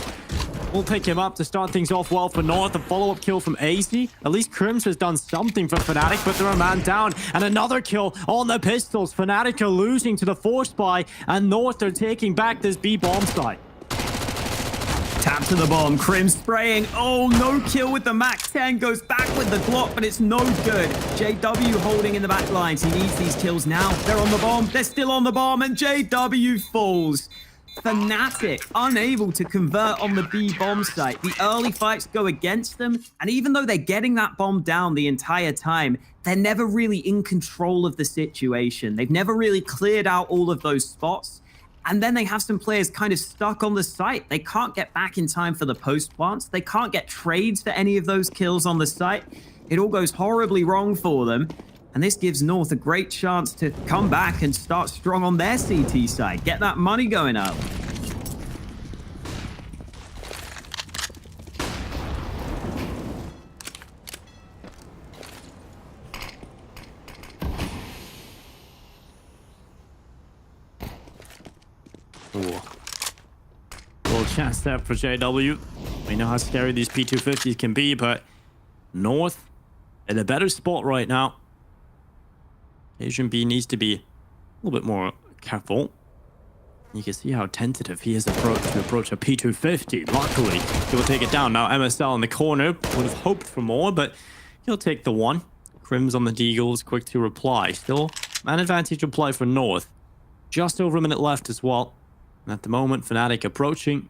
will pick him up to start things off well for North. A follow-up kill from AZ. At least Crims has done something for Fnatic, but they're a man down. And another kill on the pistols. Fnatic are losing to the force buy, and North are taking back this B bomb site. Tap to the bomb, Crim spraying. Oh, no kill with the MAC-10. Goes back with the Glock, but it's no good. JW holding in the back lines. He needs these kills now. They're on the bomb. They're still on the bomb, and JW falls. Fnatic unable to convert on the B bomb site. The early fights go against them, and even though they're getting that bomb down the entire time, they're never really in control of the situation. They've never really cleared out all of those spots. And then they have some players kind of stuck on the site. They can't get back in time for the post plants. They can't get trades for any of those kills on the site. It all goes horribly wrong for them. And this gives North a great chance to come back and start strong on their CT side. Get that money going up. Ooh. Little chance there for JW. We know how scary these P250s can be, but North in a better spot right now. Asian B needs to be a little bit more careful. You can see how tentative he is to approach a P250. Luckily, he will take it down. Now MSL in the corner. Would have hoped for more, but he'll take the one. Crims on the Deagles, quick to reply. Still, man advantage reply for North. Just over a minute left as well. And at the moment, Fnatic approaching.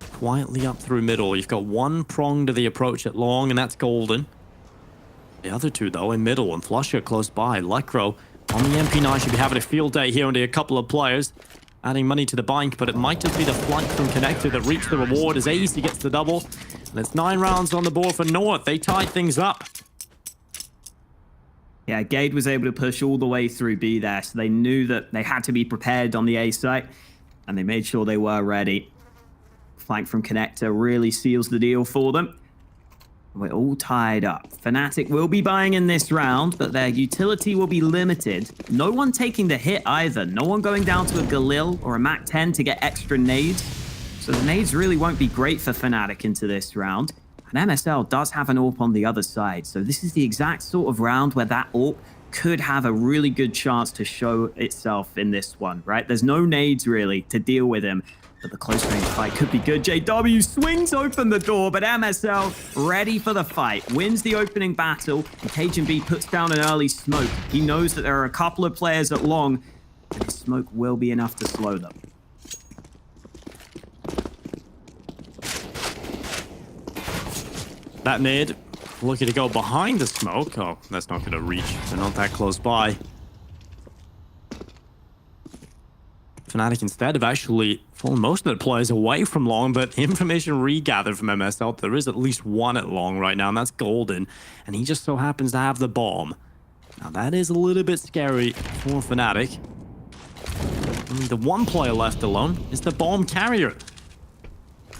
Quietly up through middle. You've got one prong to the approach at long, and that's Golden. The other two, though, in middle, and Flusher close by. Lycro on the MP9 should be having a field day here under a couple of players. Adding money to the bank, but it might just be the flank from Connector that reached the reward as AZ gets the double. And it's 9 rounds on the board for North. They tied things up. Yeah, Gade was able to push all the way through B there, so they knew that they had to be prepared on the A site, and they made sure they were ready. Flank from Connector really seals the deal for them. We're all tied up. Fnatic will be buying in this round, but their utility will be limited. No one taking the hit either. No one going down to a Galil or a MAC-10 to get extra nades. So the nades really won't be great for Fnatic into this round. And MSL does have an AWP on the other side. So this is the exact sort of round where that AWP could have a really good chance to show itself in this one, right? There's no nades really to deal with him. But the close range fight could be good. JW swings open the door, but MSL ready for the fight. Wins the opening battle, and KGB puts down an early smoke. He knows that there are a couple of players at long, and the smoke will be enough to slow them. That nade looking to go behind the smoke. Oh, that's not going to reach. They're not that close by. Fnatic instead have actually fallen most of the players away from long, but information regathered from MSL, there is at least one at long right now, and that's Golden, and he just so happens to have the bomb. Now that is a little bit scary for Fnatic. And the one player left alone is the bomb carrier.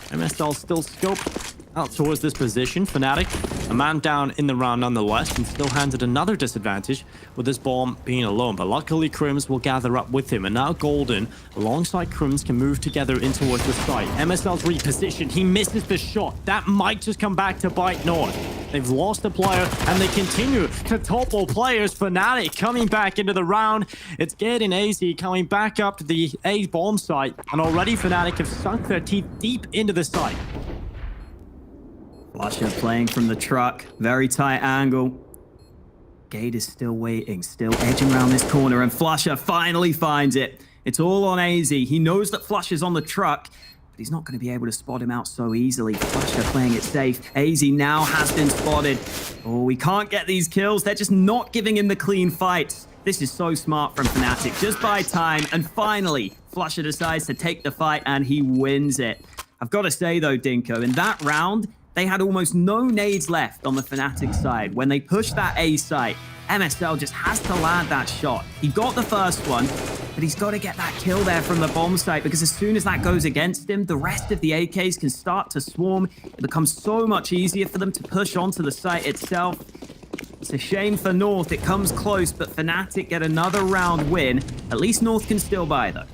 MSL still scoped out towards this position. Fnatic, a man down in the round nonetheless, and still handed another disadvantage with this bomb being alone. But luckily, Crims will gather up with him. And now Golden, alongside Crims, can move together in towards the site. MSL's repositioned. He misses the shot. That might just come back to bite North. They've lost a player, and they continue to topple players. Fnatic coming back into the round. It's Ged and AZ coming back up to the A bomb site. And already Fnatic have sunk their teeth deep into the site. flusha playing from the truck. Very tight angle. Gade is still waiting, still edging around this corner, and flusha finally finds it. It's all on AZ. He knows that flusha's on the truck, but he's not going to be able to spot him out so easily. flusha playing it safe. AZ now has been spotted. Oh, we can't get these kills. They're just not giving him the clean fights. This is so smart from Fnatic. Just buy time, and finally, flusha decides to take the fight, and he wins it. I've got to say, though, Dinko, in that round, they had almost no nades left on the Fnatic side. When they pushed that A site, MSL just has to land that shot. He got the first one, but he's got to get that kill there from the bomb site, because as soon as that goes against him, the rest of the AKs can start to swarm. It becomes so much easier for them to push onto the site itself. It's a shame for North. It comes close, but Fnatic get another round win. At least North can still buy, though.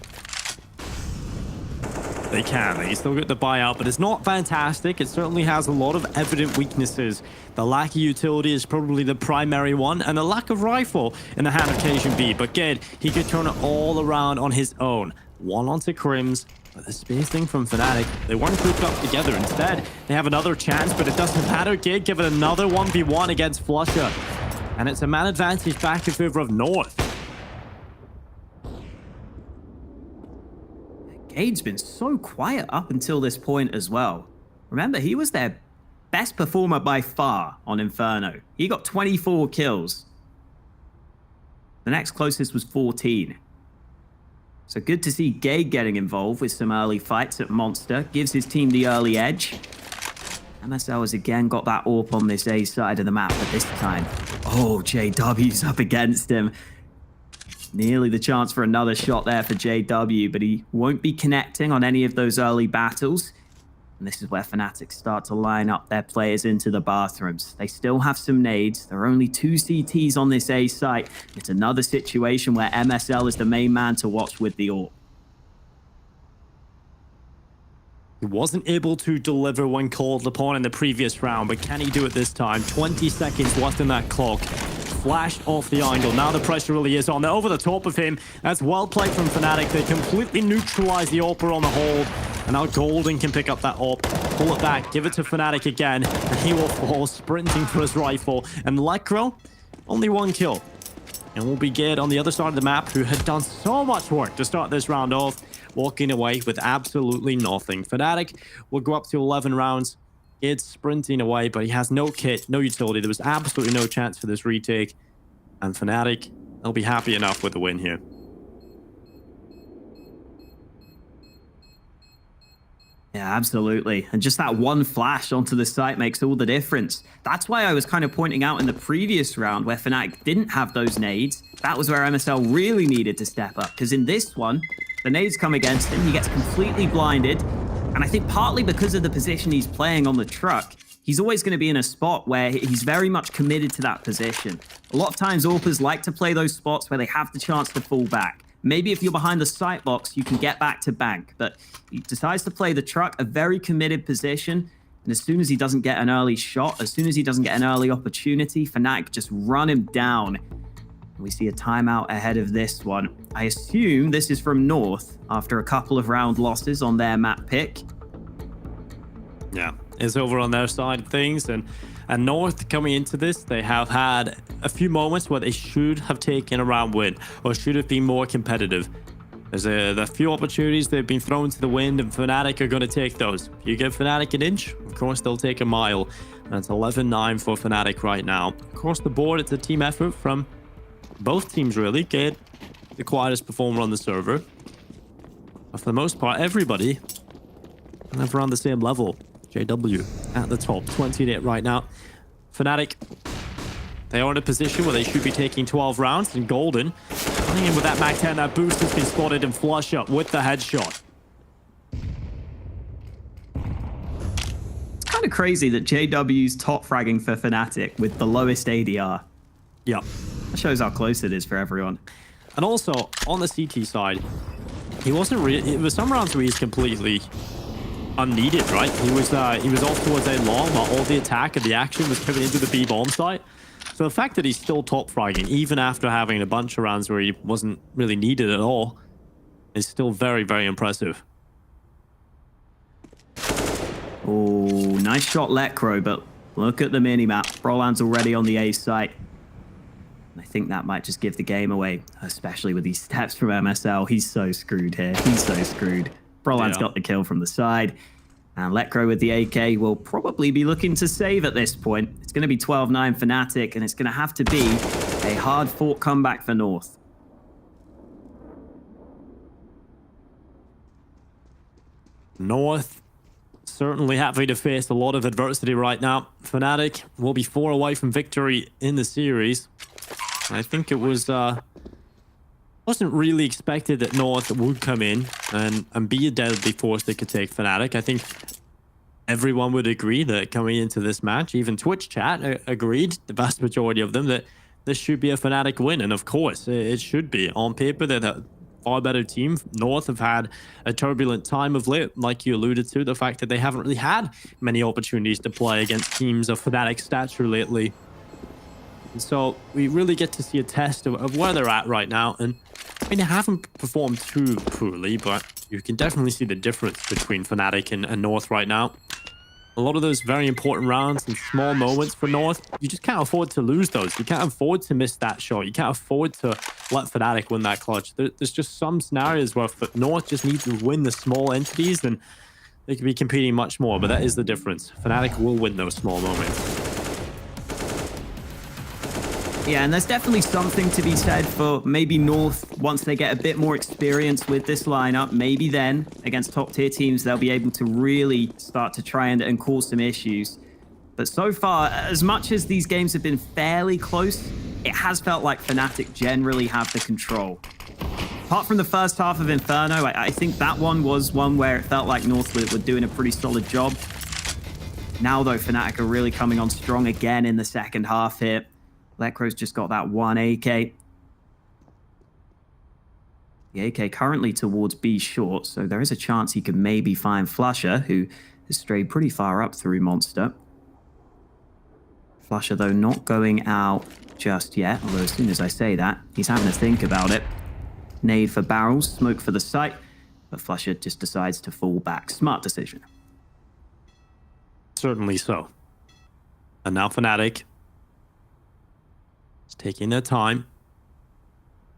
They can. They still get the buyout, but it's not fantastic. It certainly has a lot of evident weaknesses. The lack of utility is probably the primary one, and the lack of rifle in the hand of Cajun B. But Ged, he could turn it all around on his own. One onto Crims, but the spacing from Fnatic, they weren't grouped up together. Instead, they have another chance, but it doesn't matter. Ged give it another 1v1 against flusha. And it's a man advantage back in favor of North. Gade's been so quiet up until this point as well. Remember, he was their best performer by far on Inferno. He got 24 kills. The next closest was 14. So good to see Gade getting involved with some early fights at Monster. Gives his team the early edge. MSL has again got that AWP on this A side of the map, but this time, oh, JW's up against him. Nearly the chance for another shot there for JW, but he won't be connecting on any of those early battles. And this is where Fnatic start to line up their players into the bathrooms. They still have some nades. There are only 2 CTs on this A site. It's another situation where MSL is the main man to watch with the AWP. He wasn't able to deliver when called upon in the previous round, but can he do it this time? 20 seconds left in that clock. Flashed off the angle. Now the pressure really is on. They're over the top of him. That's well played from Fnatic. They completely neutralize the AWPer on the hold. And now Golden can pick up that AWP, pull it back, give it to Fnatic again, and he will fall sprinting for his rifle. And Lekro, only 1 kill. And will be Ged on the other side of the map, who had done so much work to start this round off, walking away with absolutely nothing. Fnatic will go up to 11 rounds. Ged's sprinting away, but he has no kit, no utility. There was absolutely no chance for this retake. And Fnatic, they'll be happy enough with the win here. Yeah, absolutely. And just that one flash onto the site makes all the difference. That's why I was kind of pointing out in the previous round where Fnatic didn't have those nades. That was where MSL really needed to step up. Because in this one, the nades come against him. He gets completely blinded. And I think partly because of the position he's playing on the truck, he's always going to be in a spot where he's very much committed to that position. A lot of times, AWPers like to play those spots where they have the chance to fall back. Maybe if you're behind the sight box, you can get back to bank. But he decides to play the truck, a very committed position. And as soon as he doesn't get an early shot, as soon as he doesn't get an early opportunity, Fnatic just run him down. And we see a timeout ahead of this one. I assume this is from North after a couple of round losses on their map pick. Yeah, it's over on their side of things. And North coming into this, they have had a few moments where they should have taken a round win or should have been more competitive. There's a few opportunities they've been thrown to the wind, and Fnatic are going to take those. You give Fnatic an inch, of course they'll take a mile. That's 11-9 for Fnatic right now. Across the board, it's a team effort from both teams, really. Get the quietest performer on the server. But for the most part, everybody kind of around the same level. JW at the top, 20-8 right now. Fnatic, they are in a position where they should be taking 12 rounds, and Golden running in with that Mac 10. That boost has been spotted, and Flush up with the headshot. It's kind of crazy that JW's top fragging for Fnatic with the lowest ADR. Yep. That shows how close it is for everyone. And also, on the CT side, he wasn't really... It was some rounds where he's completely unneeded, right? He was off towards A long while all the attack and the action was coming into the B bomb site. So the fact that he's still top fragging, even after having a bunch of rounds where he wasn't really needed at all, is still very, very impressive. Oh, nice shot, Lecro, but look at the minimap. Brolan's already on the A site. I think that might just give the game away, especially with these steps from MSL. He's so screwed here. He's so screwed. Brolan's got the kill from the side. And Lecro with the AK will probably be looking to save at this point. It's going to be 12-9 Fnatic, and it's going to have to be a hard-fought comeback for North. North certainly having to face a lot of adversity right now. Fnatic will be 4 away from victory in the series. I think it was wasn't really expected that North would come in and be a deadly force that could take Fnatic. I think everyone would agree that coming into this match, even Twitch chat agreed, the vast majority of them, that this should be a Fnatic win. And of course, it should be. On paper, they're the far better team. North have had a turbulent time of late, like you alluded to, the fact that they haven't really had many opportunities to play against teams of Fnatic stature lately. And so we really get to see a test of where they're at right now. And I mean, they haven't performed too poorly, but you can definitely see the difference between Fnatic and North right now. A lot of those very important rounds and small moments for North, you just can't afford to lose those. You can't afford to miss that shot. You can't afford to let Fnatic win that clutch. There's just some scenarios where North just needs to win the small entities and they could be competing much more, but that is the difference. Fnatic will win those small moments. Yeah, and there's definitely something to be said for maybe North, once they get a bit more experience with this lineup, maybe then against top tier teams, they'll be able to really start to try and cause some issues. But so far, as much as these games have been fairly close, it has felt like Fnatic generally have the control. Apart from the first half of Inferno, I think that one was one where it felt like North were doing a pretty solid job. Now though, Fnatic are really coming on strong again in the second half here. Lecro's just got that one AK. The AK currently towards B short, so there is a chance he could maybe find Flusher, who has strayed pretty far up through Monster. Flusher, though, not going out just yet, although as soon as I say that, he's having to think about it. Nade for barrels, smoke for the site, but Flusher just decides to fall back. Smart decision. Certainly so. And now Fnatic taking their time,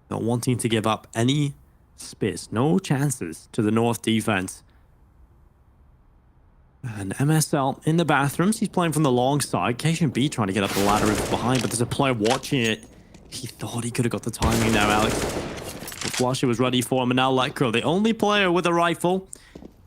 not wanting to give up any space, no chances to the North defense. And MSL in the bathrooms, he's playing from the long side. KSHB trying to get up the ladder behind, but there's a player watching it. He thought he could have got the timing there, Alex. But Flusher was ready for him, and now Lecro, the only player with a rifle,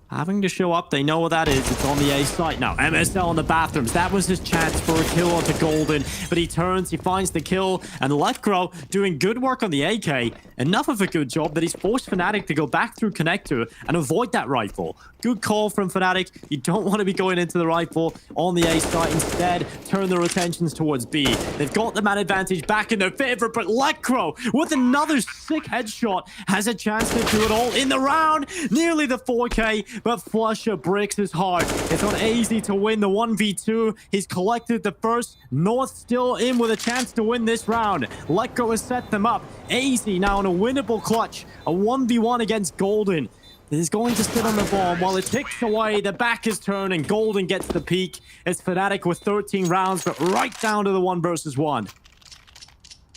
having to show up. They know what that is. It's on the A site now. MSL in the bathrooms. That was his chance for a kill onto Golden, but he turns, he finds the kill, and Lecro doing good work on the AK. Enough of a good job that he's forced Fnatic to go back through connector and avoid that rifle. Good call from Fnatic. You don't want to be going into the rifle on the A site. Instead, turn their attentions towards B. They've got the man advantage back in their favor, but Lecro, with another sick headshot, has a chance to do it all in the round. Nearly the 4K, but Flusher breaks his heart. It's not easy to win the 1v2. He's collected the first. North still in with a chance to win this round. Lecro has set them up. Easy now on a winnable clutch. A 1v1 against Golden. He's going to sit on the bomb while it ticks away. The back is turned and Golden gets the peak. It's Fnatic with 13 rounds, but right down to the 1 versus 1.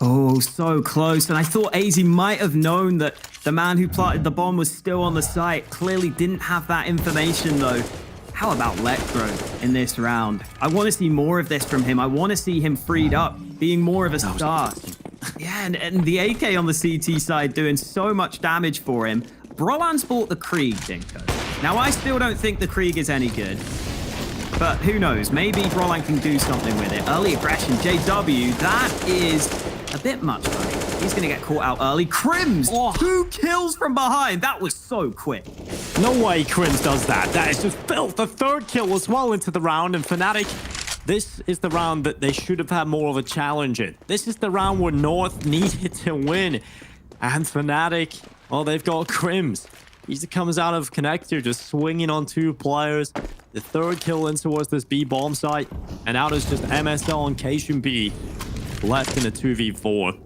Oh, so close. And I thought AZ might have known that the man who planted the bomb was still on the site. Clearly didn't have that information, though. How about Letgro in this round? I want to see more of this from him. I want to see him freed up, being more of a star. Yeah, and the AK on the CT side doing so much damage for him. Brolan's bought the Krieg, Dinko. Now, I still don't think the Krieg is any good. But who knows? Maybe Brolan can do something with it. Early aggression, JW, that is a bit much, buddy. He's going to get caught out early. Crims, 2 kills from behind. That was so quick. No way Crims does that. That is just filth. The 3rd kill as well into the round. And Fnatic, this is the round that they should have had more of a challenge in. This is the round where North needed to win. And Fnatic, well, they've got Crims. He comes out of Connector, just swinging on 2 players. The 3rd kill in towards this B bomb site. And out is just MSL and Cation B left in a 2v4.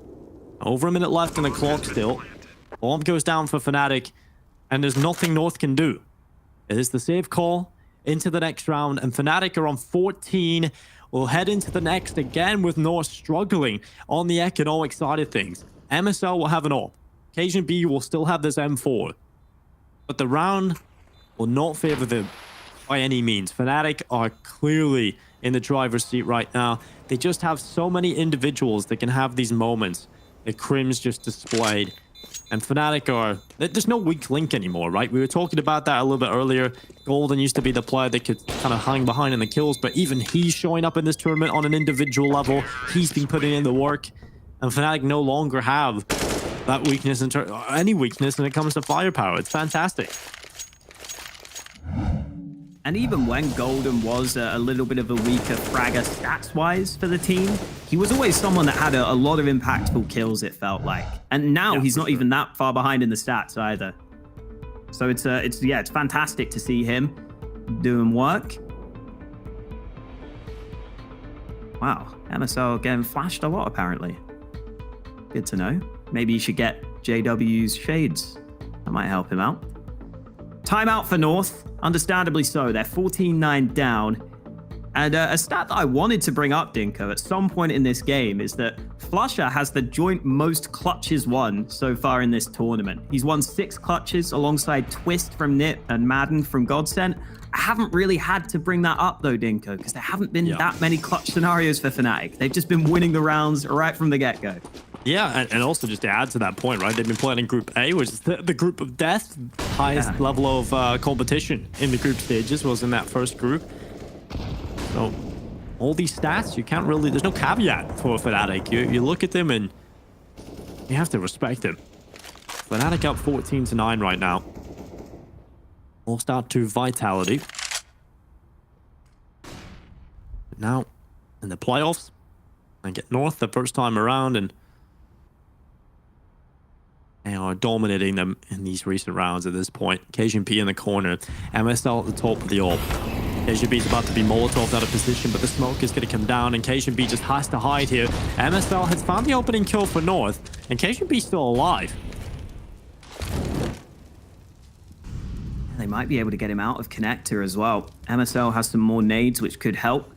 Over a minute left in the clock still. Bomb goes down for Fnatic. And there's nothing North can do. It is the safe call into the next round. And Fnatic are on 14. We'll head into the next again with North struggling on the economic side of things. MSL will have an AWP. Cation B will still have this M4. But the round will not favor them by any means. Fnatic are clearly in the driver's seat right now. They just have so many individuals that can have these moments that Crims just displayed. And Fnatic are... There's no weak link anymore, right? We were talking about that a little bit earlier. Golden used to be the player that could kind of hang behind in the kills, but even he's showing up in this tournament on an individual level. He's been putting in the work. And Fnatic no longer have that weakness, any weakness when it comes to firepower. It's fantastic. And even when Golden was a little bit of a weaker fragger stats-wise for the team, he was always someone that had a lot of impactful kills, it felt like. And now he's not even that far behind in the stats either. So it's fantastic to see him doing work. Wow, MSL getting flashed a lot apparently. Good to know. Maybe you should get JW's shades. That might help him out. Timeout for North. Understandably so. They're 14-9 down. And a stat that I wanted to bring up, Dinko, at some point in this game is that Flusher has the joint most clutches won so far in this tournament. He's won 6 clutches alongside Twist from NiP and Madden from GODSENT. I haven't really had to bring that up though, Dinko, because there haven't been that many clutch scenarios for Fnatic. They've just been winning the rounds right from the get-go. Yeah, and also just to add to that point, right? They've been playing in Group A, which is the group of death. Highest level of competition in the group stages was in that first group. So all these stats, you can't really... There's no caveat for Fnatic. You look at them and you have to respect them. Fnatic up 14-9 right now. We'll start to Vitality. Now, in the playoffs, and get North the first time around, and they are dominating them in these recent rounds at this point. KGP in the corner. MSL at the top of the AWP. KGB is about to be Molotov out of position, but the smoke is going to come down, and KGB just has to hide here. MSL has found the opening kill for North, and KGB is still alive. They might be able to get him out of Connector as well. MSL has some more nades, which could help.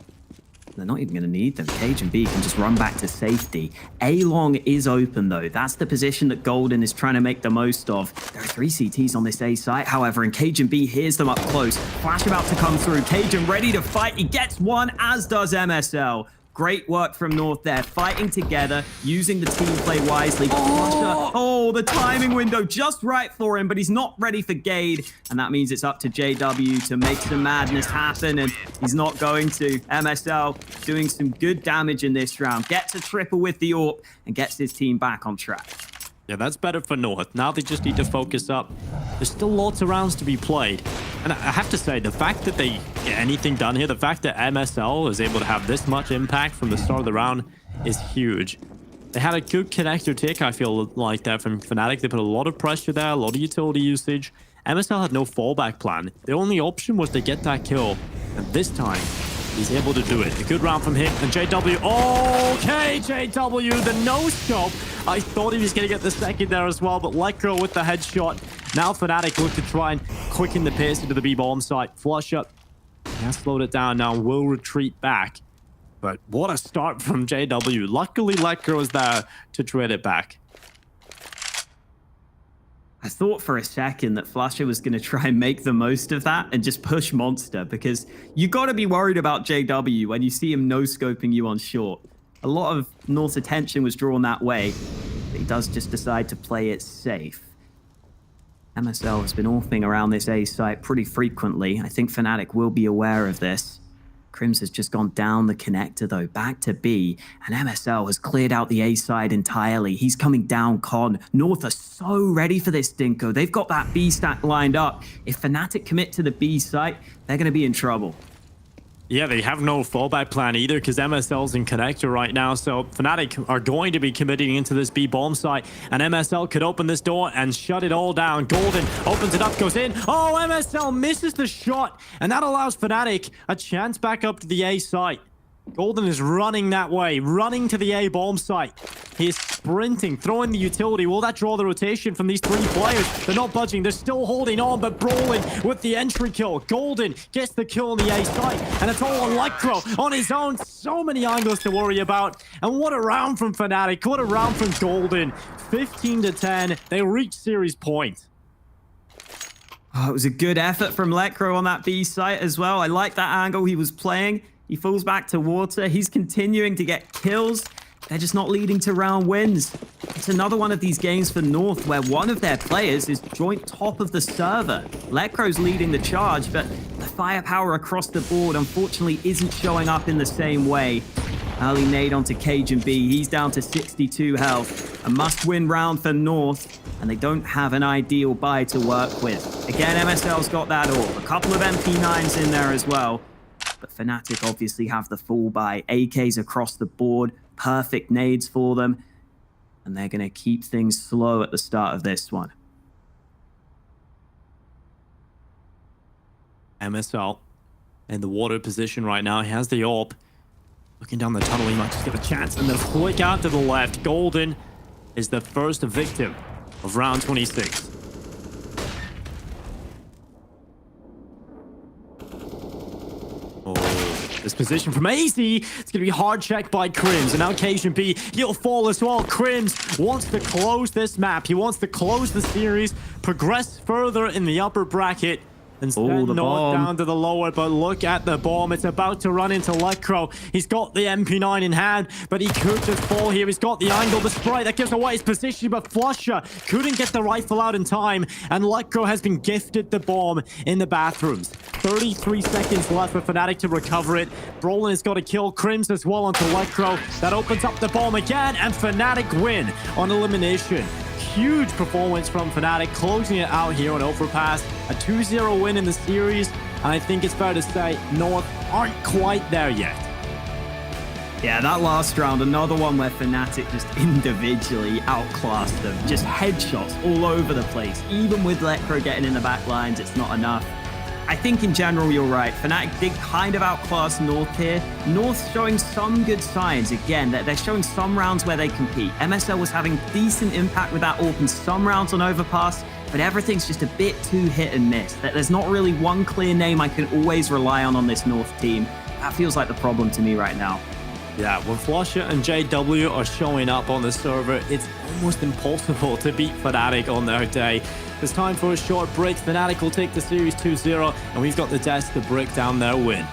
They're not even going to need them. KGB can just run back to safety. A-Long is open, though. That's the position that Golden is trying to make the most of. There are 3 CTs on this A site, however, and KGB hears them up close. Flash about to come through. Cajun ready to fight. He gets one, as does MSL. Great work from North there, fighting together, using the team play wisely. Oh, the timing window just right for him, but he's not ready for Gade. And that means it's up to JW to make some madness happen, and he's not going to. MSL doing some good damage in this round. Gets a triple with the AWP and gets his team back on track. Yeah, that's better for North. Now they just need to focus up. There's still lots of rounds to be played. And I have to say, the fact that they get anything done here, the fact that MSL is able to have this much impact from the start of the round is huge. They had a good connector tick, I feel like, that from Fnatic. They put a lot of pressure there, a lot of utility usage. MSL had no fallback plan. The only option was to get that kill. And this time, he's able to do it. A good round from him. And JW, okay, JW, the no-scope. I thought he was going to get the second there as well, but Letgro with the headshot. Now Fnatic look to try and quicken the pace into the B-bomb site. Flush up. He has slowed it down now. Will retreat back. But what a start from JW. Luckily, Letgro is there to trade it back. I thought for a second that flusha was going to try and make the most of that and just push Monster, because you got to be worried about JW when you see him no-scoping you on short. A lot of North's attention was drawn that way, but he does just decide to play it safe. MSL has been orping around this A site pretty frequently. I think fnatic will be aware of this. Crims has just gone down the connector though, back to B, and MSL has cleared out the A side entirely. He's coming down con. North are so ready for this, Dinko. They've got that B stack lined up. If fnatic commit to the B site, they're going to be in trouble. Yeah, they have no fallback plan either because MSL's in connector right now. So fnatic are going to be committing into this B bomb site. And MSL could open this door and shut it all down. Golden opens it up, goes in. Oh, MSL misses the shot. And that allows fnatic a chance back up to the A site. Golden is running that way, running to the A bomb site. He is sprinting, throwing the utility. Will that draw the rotation from these three players? They're not budging. They're still holding on, but Brolin with the entry kill. Golden gets the kill on the A site, and it's all on Electro on his own. So many angles to worry about. And what a round from fnatic. What a round from Golden. 15-10. They reach series point. Oh, it was a good effort from Electro on that B site as well. I like that angle he was playing. He falls back to water. He's continuing to get kills. They're just not leading to round wins. It's another one of these games for North where one of their players is joint top of the server. Electro's leading the charge, but the firepower across the board unfortunately isn't showing up in the same way. Early nade onto Cajun B. He's down to 62 health. A must-win round for North, and they don't have an ideal buy to work with. Again, MSL's got that all. A couple of MP9s in there as well. But fnatic obviously have the full buy. AKs across the board, perfect nades for them. And they're going to keep things slow at the start of this one. MSL in the water position right now. He has the AWP. Looking down the tunnel, he might just get a chance. And the flick out to the left. Golden is the first victim of round 26. This position from AZ, it's going to be hard checked by Crims. And now Cajun B, he'll fall as well. Crims wants to close this map. He wants to close the series, progress further in the upper bracket. Instead, not down to the lower, but look at the bomb. It's about to run into Electro. He's got the MP9 in hand, but he could just fall here. He's got the angle, the spray that gives away his position, but flusha couldn't get the rifle out in time, and Electro has been gifted the bomb in the bathrooms. 33 seconds left for fnatic to recover it. Brolin has got to kill Crims as well onto Electro. That opens up the bomb again, and fnatic win on elimination. Huge performance from fnatic, closing it out here on Overpass. A 2-0 win in the series, and I think it's fair to say North aren't quite there yet. Yeah, that last round, another one where fnatic just individually outclassed them. Just headshots all over the place. Even with Electro getting in the back lines, it's not enough. I think in general, you're right. fnatic did kind of outclass North here. North showing some good signs. Again, they're showing some rounds where they compete. MSL was having decent impact with that AWP in some rounds on Overpass, but everything's just a bit too hit and miss. There's not really one clear name I can always rely on this North team. That feels like the problem to me right now. Yeah, when flusha and JW are showing up on the server, it's almost impossible to beat fnatic on their day. It's time for a short break. fnatic will take the series 2-0, and we've got the desk to break down their win.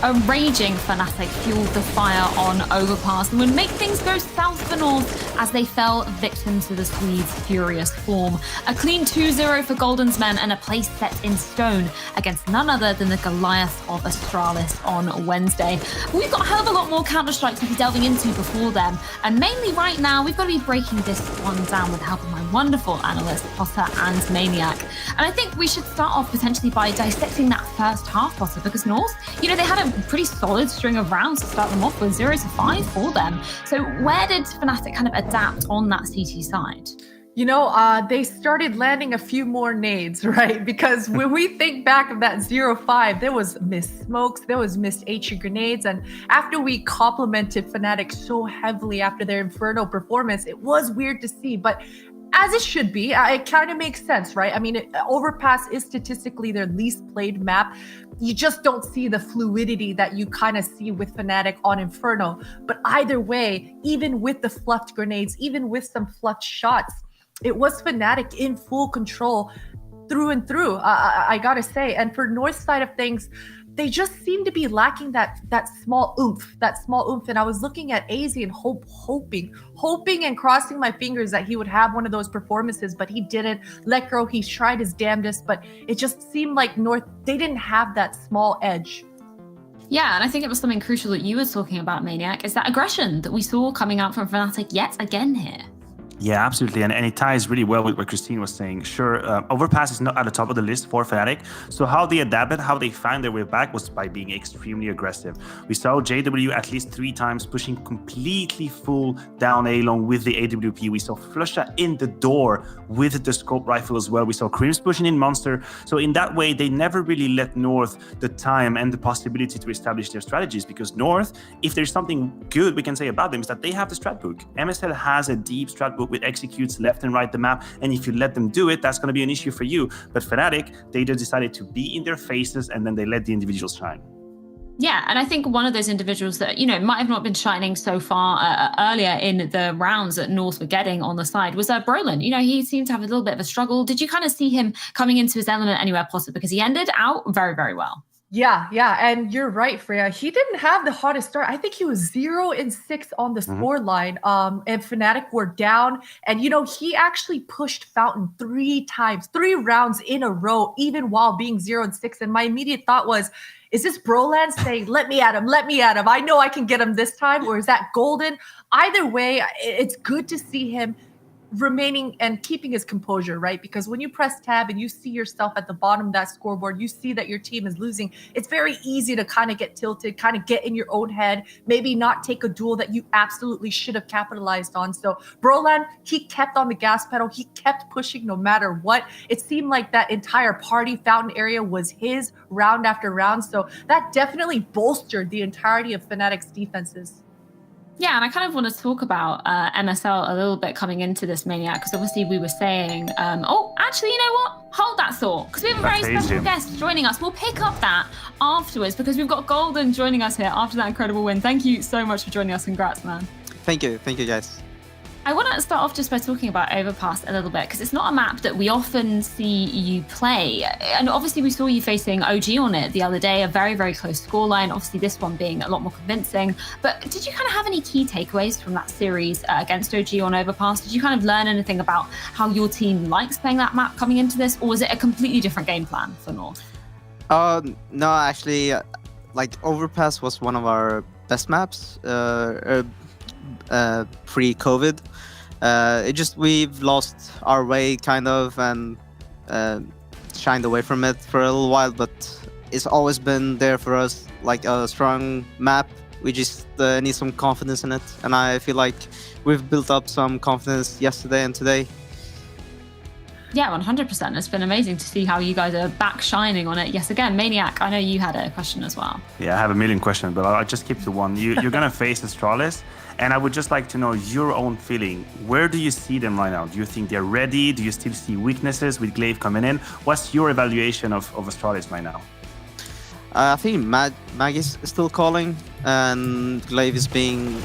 A raging fnatic fueled the fire on Overpass and would make things go south for North as they fell victim to the Swedes' furious form. A clean 2-0 for Golden's men and a place set in stone against none other than the Goliath of Astralis on Wednesday. We've got a hell of a lot more Counter-Strikes to be delving into before then, and mainly right now we've got to be breaking this one down with the help of my wonderful analysts, Potter and Maniac. And I think we should start off potentially by dissecting that first half, Potter, because North, they had a pretty solid string of rounds to start them off with, 0-5 for them. So where did fnatic kind of adapt on that CT side? They started landing a few more nades, right? Because when we think back of that 0-5, there was missed smokes, there was missed HE grenades. And after we complimented fnatic so heavily after their Inferno performance, it was weird to see. But as it should be, it kind of makes sense, right? I mean, Overpass is statistically their least played map. You just don't see the fluidity that you kind of see with fnatic on Inferno. But either way, even with the fluffed grenades, even with some fluffed shots, it was fnatic in full control through and through, I gotta say. And for North side of things, they just seem to be lacking that small oomph. And I was looking at AZ and hoping and crossing my fingers that he would have one of those performances, but he didn't. Lekro, he tried his damnedest, but it just seemed like North, they didn't have that small edge. Yeah, and I think it was something crucial that you were talking about, Maniac, is that aggression that we saw coming out from fnatic yet again here. Yeah, absolutely. And it ties really well with what Christine was saying. Sure, Overpass is not at the top of the list for fnatic. So how they adapted, how they found their way back was by being extremely aggressive. We saw JW at least 3 times pushing completely full down A long with the AWP. We saw Flusha in the door with the scope rifle as well. We saw Crims pushing in Monster. So in that way, they never really let North the time and the possibility to establish their strategies, because North, if there's something good we can say about them, is that they have the strat book. MSL has a deep strat book with executes left and right the map, and if you let them do it, that's going to be an issue for you. But fnatic, they just decided to be in their faces, and then they let the individuals shine. Yeah, and I think one of those individuals that, might have not been shining so far earlier in the rounds that North were getting on the side was Brolin. He seemed to have a little bit of a struggle. Did you kind of see him coming into his element anywhere possible? Because he ended out very, very well. Yeah, and you're right, Freya. He didn't have the hottest start. I think he was 0-6 on the score line. And fnatic were down. And, he actually pushed Fountain 3 times, 3 rounds in a row, even while being 0-6. And my immediate thought was, is this Broland saying, let me at him, I know I can get him this time? Or is that Golden? Either way, it's good to see him remaining and keeping his composure, right? Because when you press tab and you see yourself at the bottom of that scoreboard, you see that your team is losing, it's very easy to kind of get tilted, kind of get in your own head, maybe not take a duel that you absolutely should have capitalized on. So Broland, he kept on the gas pedal, he kept pushing no matter what. It seemed like that entire party fountain area was his round after round. So that definitely bolstered the entirety of fnatic's defenses. Yeah, and I kind of want to talk about MSL a little bit coming into this, Maniac, because obviously we were saying, actually, you know what? Hold that thought, because we have a very special guest joining us. We'll pick up that afterwards, because we've got Golden joining us here after that incredible win. Thank you so much for joining us. Congrats, man. Thank you guys. I want to start off just by talking about Overpass a little bit, because it's not a map that we often see you play. And obviously we saw you facing OG on it the other day, a very, very close scoreline. Obviously this one being a lot more convincing. But did you kind of have any key takeaways from that series against OG on Overpass? Did you kind of learn anything about how your team likes playing that map coming into this? Or was it a completely different game plan for North? No, actually, Overpass was one of our best maps pre-COVID. We've lost our way kind of and shined away from it for a little while, but it's always been there for us, like a strong map. We just need some confidence in it, and I feel like we've built up some confidence yesterday and today. Yeah, 100%. It's been amazing to see how you guys are back shining on it. Yes, again, Maniac, I know you had a question as well. Yeah, I have a million questions, but I'll just keep to one. You're going to face Astralis, and I would just like to know your own feeling. Where do you see them right now? Do you think they're ready? Do you still see weaknesses with Glaive coming in? What's your evaluation of Astralis right now? I think Mag is still calling, and Glaive is doing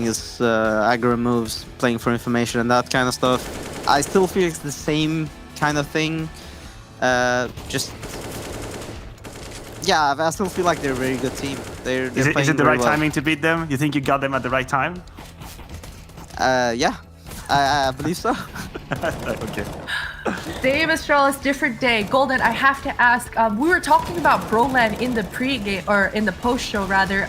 his aggro moves, playing for information and that kind of stuff. I still feel it's the same kind of thing. Yeah, I still feel like they're a very good team. They're Is playing it the very right well. timing to beat them? You think you got them at the right time? Yeah, I believe so. Okay. Same Astralis, different day. Golden, I have to ask. We were talking about Broland in the pre-game, or in the post-show rather.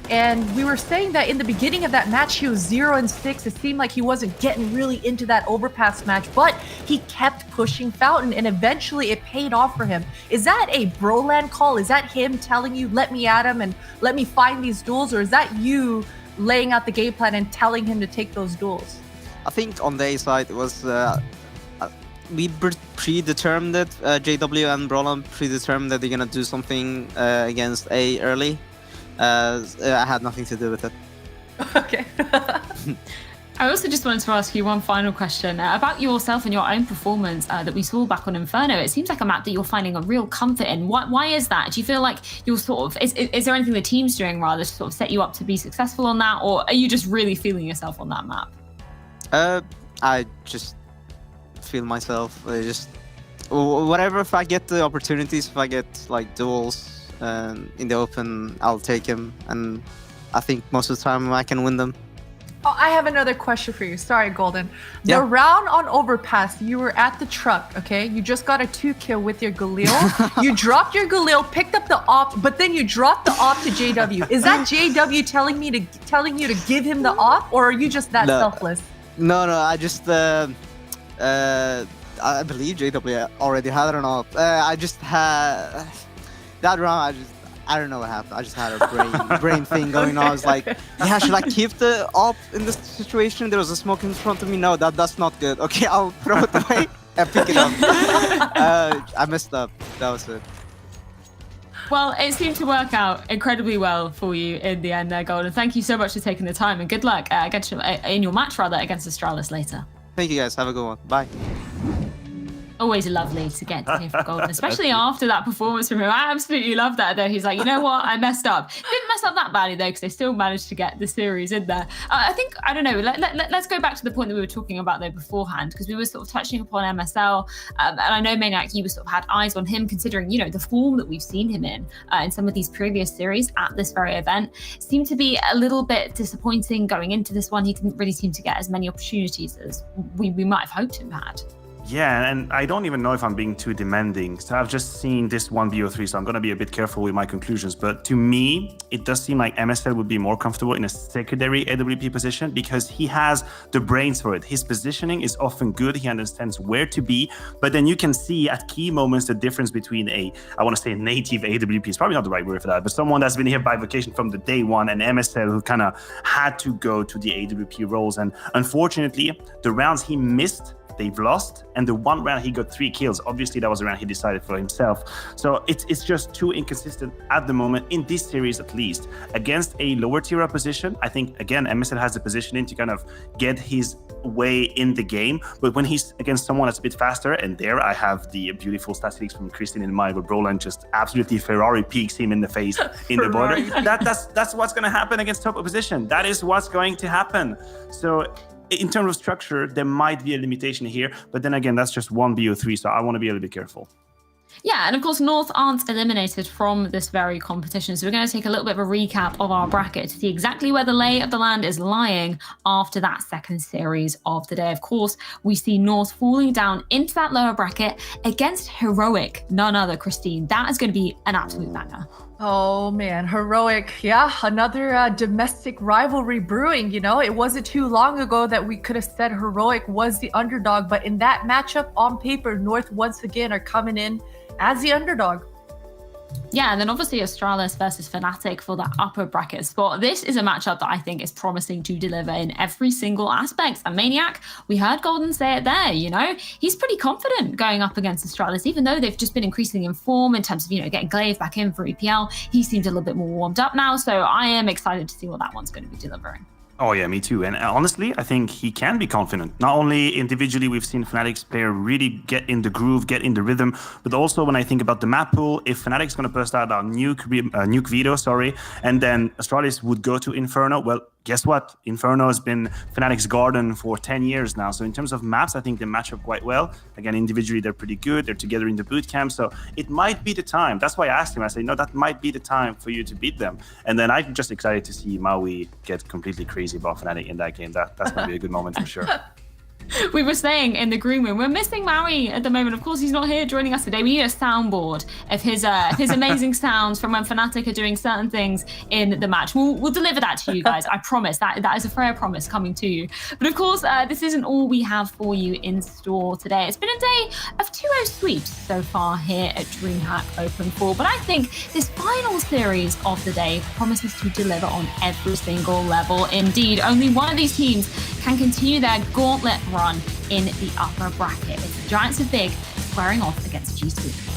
And we were saying that in the beginning of that match, he was 0-6. It seemed like he wasn't getting really into that overpass match, but he kept pushing Fountain, and eventually it paid off for him. Is that a Broland call? Is that him telling you, let me at him and let me find these duels? Or is that you laying out the game plan and telling him to take those duels? I think on the A side, it was we predetermined it. JW and Broland predetermined that they're gonna do something against A early. I had nothing to do with it. Okay. I also just wanted to ask you one final question about yourself and your own performance that we saw back on Inferno. It seems like a map that you're finding a real comfort in. Why is that? Do you feel like you're sort of, is there anything the team's doing rather to sort of set you up to be successful on that? Or are you just really feeling yourself on that map? I just feel myself. Whatever, if I get the opportunities, if I get like duels in the open, I'll take him. And I think most of the time I can win them. Oh, I have another question for you. Sorry, Golden. The Yeah. round on Overpass, you were at the truck, okay? You just got a 2-kill with your Galil. You dropped your Galil, picked up the op, but then you dropped the op to JW. Is that JW telling you to give him the op, or are you just that selfless? No, I just I believe JW already had an op. I just had that round. I don't know what happened. I just had a brain thing going on. I was like, yeah, should I keep the op in this situation? There was a smoke in front of me. No, that's not good. Okay, I'll throw it away and pick it up. I messed up. That was it. Well, it seemed to work out incredibly well for you in the end there, Golden. Thank you so much for taking the time, and good luck in your match against Astralis later. Thank you guys. Have a good one. Bye. Always lovely to get to hear from Golden, especially after that performance from him. I absolutely love that, though. He's like, you know what? I messed up. Didn't mess up that badly, though, because they still managed to get the series in there. I don't know, let's go back to the point that we were talking about, though, beforehand, because we were sort of touching upon MSL. And I know, Maniac, you sort of had eyes on him, considering, you know, the form that we've seen him in some of these previous series at this very event. Seemed to be a little bit disappointing going into this one. He didn't really seem to get as many opportunities as we might have hoped him had. Yeah, and I don't even know if I'm being too demanding. So I've just seen this one BO3, so I'm going to be a bit careful with my conclusions. But to me, it does seem like MSL would be more comfortable in a secondary AWP position because he has the brains for it. His positioning is often good. He understands where to be. But then you can see at key moments the difference between I want to say native AWP, is probably not the right word for that, but someone that's been here by vocation from the day one, and MSL who kind of had to go to the AWP roles. And unfortunately, the rounds he missed, they've lost, and the one round he got 3 kills. Obviously, that was the round he decided for himself. So it's just too inconsistent at the moment in this series, at least. Against a lower tier opposition, I think again MSL has the positioning to kind of get his way in the game. But when he's against someone that's a bit faster, and there I have the beautiful statistics from Christian in mind, where Broland just absolutely Ferrari peaks him in the face in the border. That's what's going to happen against top opposition. That is what's going to happen. So in terms of structure, there might be a limitation here, but then again, that's just one BO3, so I want to be a little bit careful. Yeah, and of course, North aren't eliminated from this very competition. So we're going to take a little bit of a recap of our bracket to see exactly where the lay of the land is lying after that second series of the day. Of course, we see North falling down into that lower bracket against Heroic, none other, Christine. That is going to be an absolute banger. Oh man, Heroic. Yeah, another domestic rivalry brewing, you know. It wasn't too long ago that we could have said Heroic was the underdog, but in that matchup on paper, North once again are coming in as the underdog. Yeah, and then obviously Astralis versus fnatic for that upper bracket spot. This is a matchup that I think is promising to deliver in every single aspect. And Maniac, we heard Golden say it there, you know, he's pretty confident going up against Astralis, even though they've just been increasing in form in terms of, you know, getting Glaive back in for EPL. He seems a little bit more warmed up now, so I am excited to see what that one's going to be delivering. Oh yeah, me too. And honestly, I think he can be confident. Not only individually, we've seen Fnatic's player really get in the groove, get in the rhythm, but also when I think about the map pool, if Fnatic's going to burst out our nuke Vito, and then Astralis would go to Inferno, well, guess what? Inferno has been Fnatic's garden for 10 years now. So in terms of maps, I think they match up quite well. Again, individually, they're pretty good. They're together in the boot camp. So it might be the time. That's why I asked him. I said, no, that might be the time for you to beat them. And then I'm just excited to see Maui get completely crazy about Fnatic in that game. That's going to be a good moment for sure. We were saying in the green room, we're missing Maui at the moment. Of course, he's not here joining us today. We need a soundboard of his amazing sounds from when Fnatic are doing certain things in the match. We'll deliver that to you guys. I promise. That is a fair promise coming to you. But of course, this isn't all we have for you in store today. It's been a day of 2-0 sweeps so far here at DreamHack Open 4. But I think this final series of the day promises to deliver on every single level. Indeed, only one of these teams can continue their gauntlet run in the upper bracket. It's the Giants of Big squaring off against G2.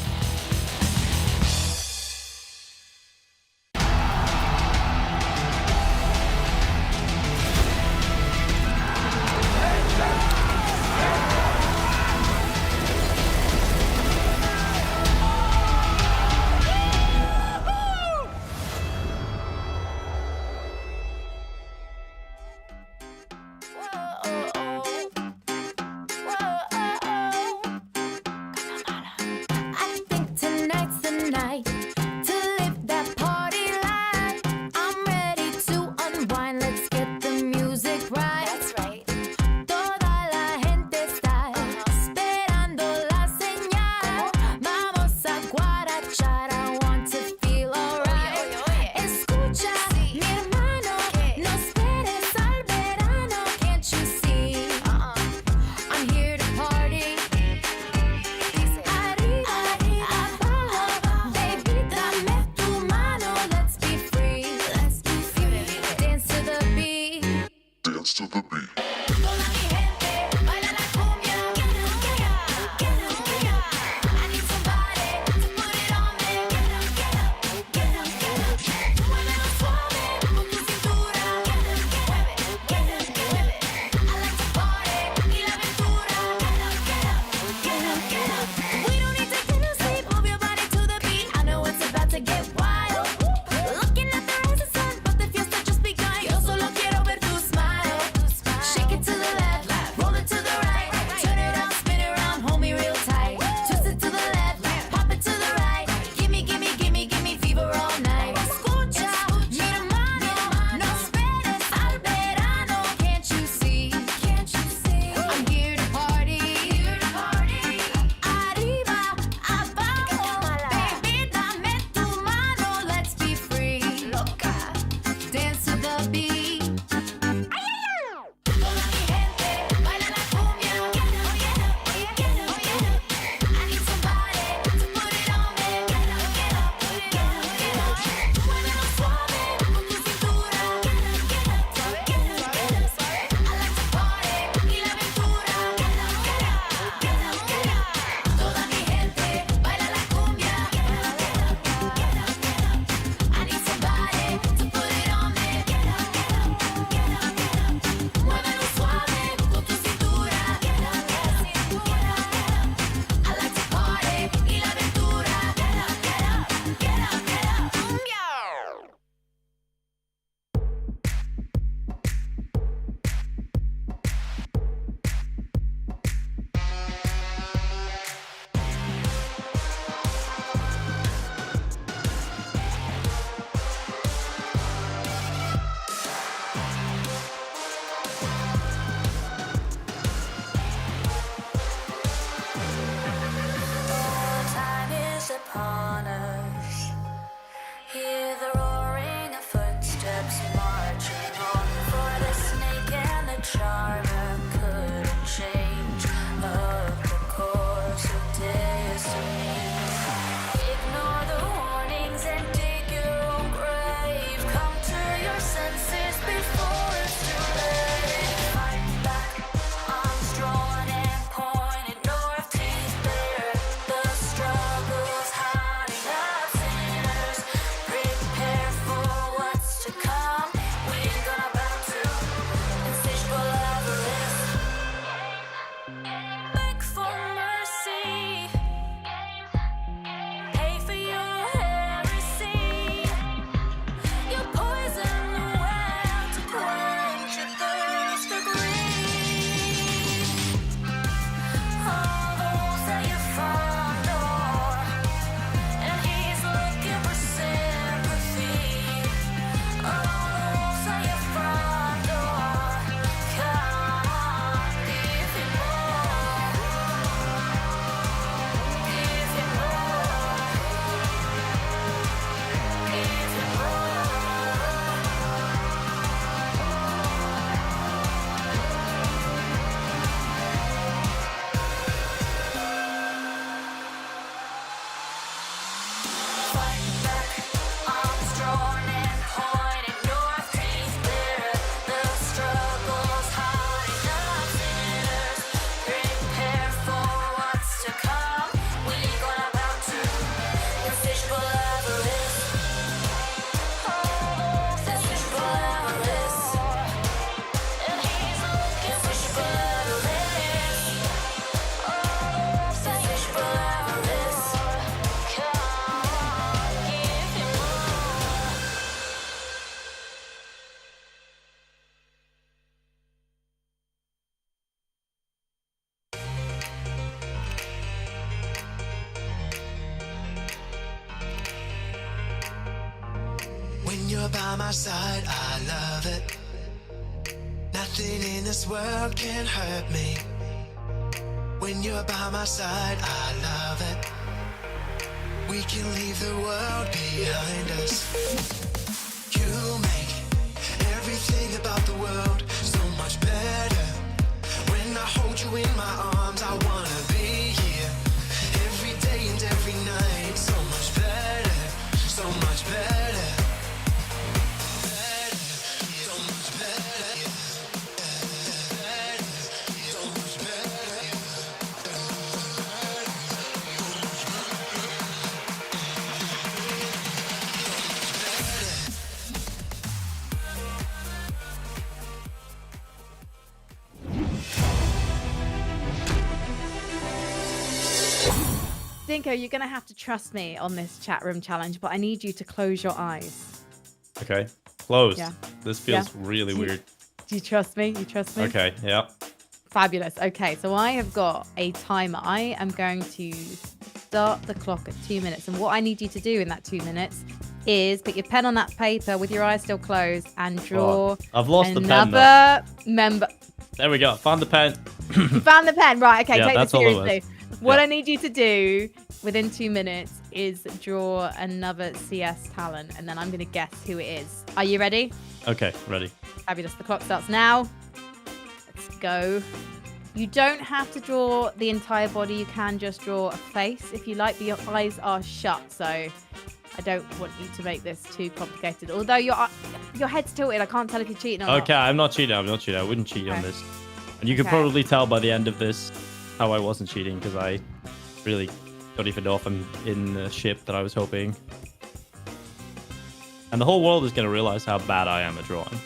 When you're by my side, I love it. Nothing in this world can hurt me. When you're by my side, I love it. We can leave the world behind us. You make everything about the world so much better. When I hold you in my arms, I wanna be here every day and every night. So much better, so much better. So much better. So much better. Dinko, you're going to have to trust me on this chat room challenge, but I need you to close your eyes. Okay. Closed. Yeah. This feels Yeah. really weird. Do you trust me? You trust me? Okay, yeah. Fabulous. Okay, so I have got a timer. I am going to start the clock at 2 minutes. And what I need you to do in that 2 minutes is put your pen on that paper with your eyes still closed and draw I've lost the pen, another member. There we go. Found the pen. You found the pen. Right, okay, Yeah, take that's this all it was. seriously. What Yeah. I need you to do within 2 minutes is draw another CS talent, and then I'm going to guess who it is. Are you ready? Okay, ready. Fabulous. The clock starts now. Let's go. You don't have to draw the entire body. You can just draw a face if you like, but your eyes are shut, so I don't want you to make this too complicated. Although your head's tilted, I can't tell if you're cheating or not. Okay, I'm not cheating. I'm not cheating. I wouldn't cheat on Okay. this. And you could Okay. probably tell by the end of this how I wasn't cheating, because I really don't even know if I'm in the ship that I was hoping. And the whole world is going to realize how bad I am at drawing.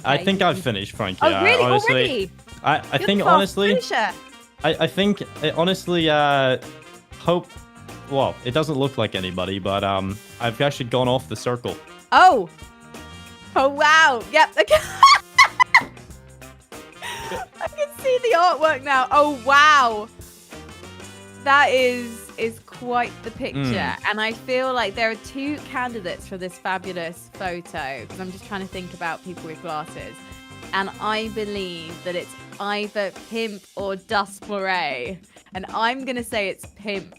I Okay. think I've finished, Frankie. Oh, really? Honestly, Already? I You're think the fast honestly, finisher. I think honestly, hope. Well, it doesn't look like anybody, but I've actually gone off the circle. Oh. Oh, wow. Yep. Okay. I can see the artwork now. Oh, wow. That is quite the picture. And I feel like there are two candidates for this fabulous photo, because I'm just trying to think about people with glasses. And I believe that it's either Pimp or Dust Moray. And I'm going to say it's Pimp.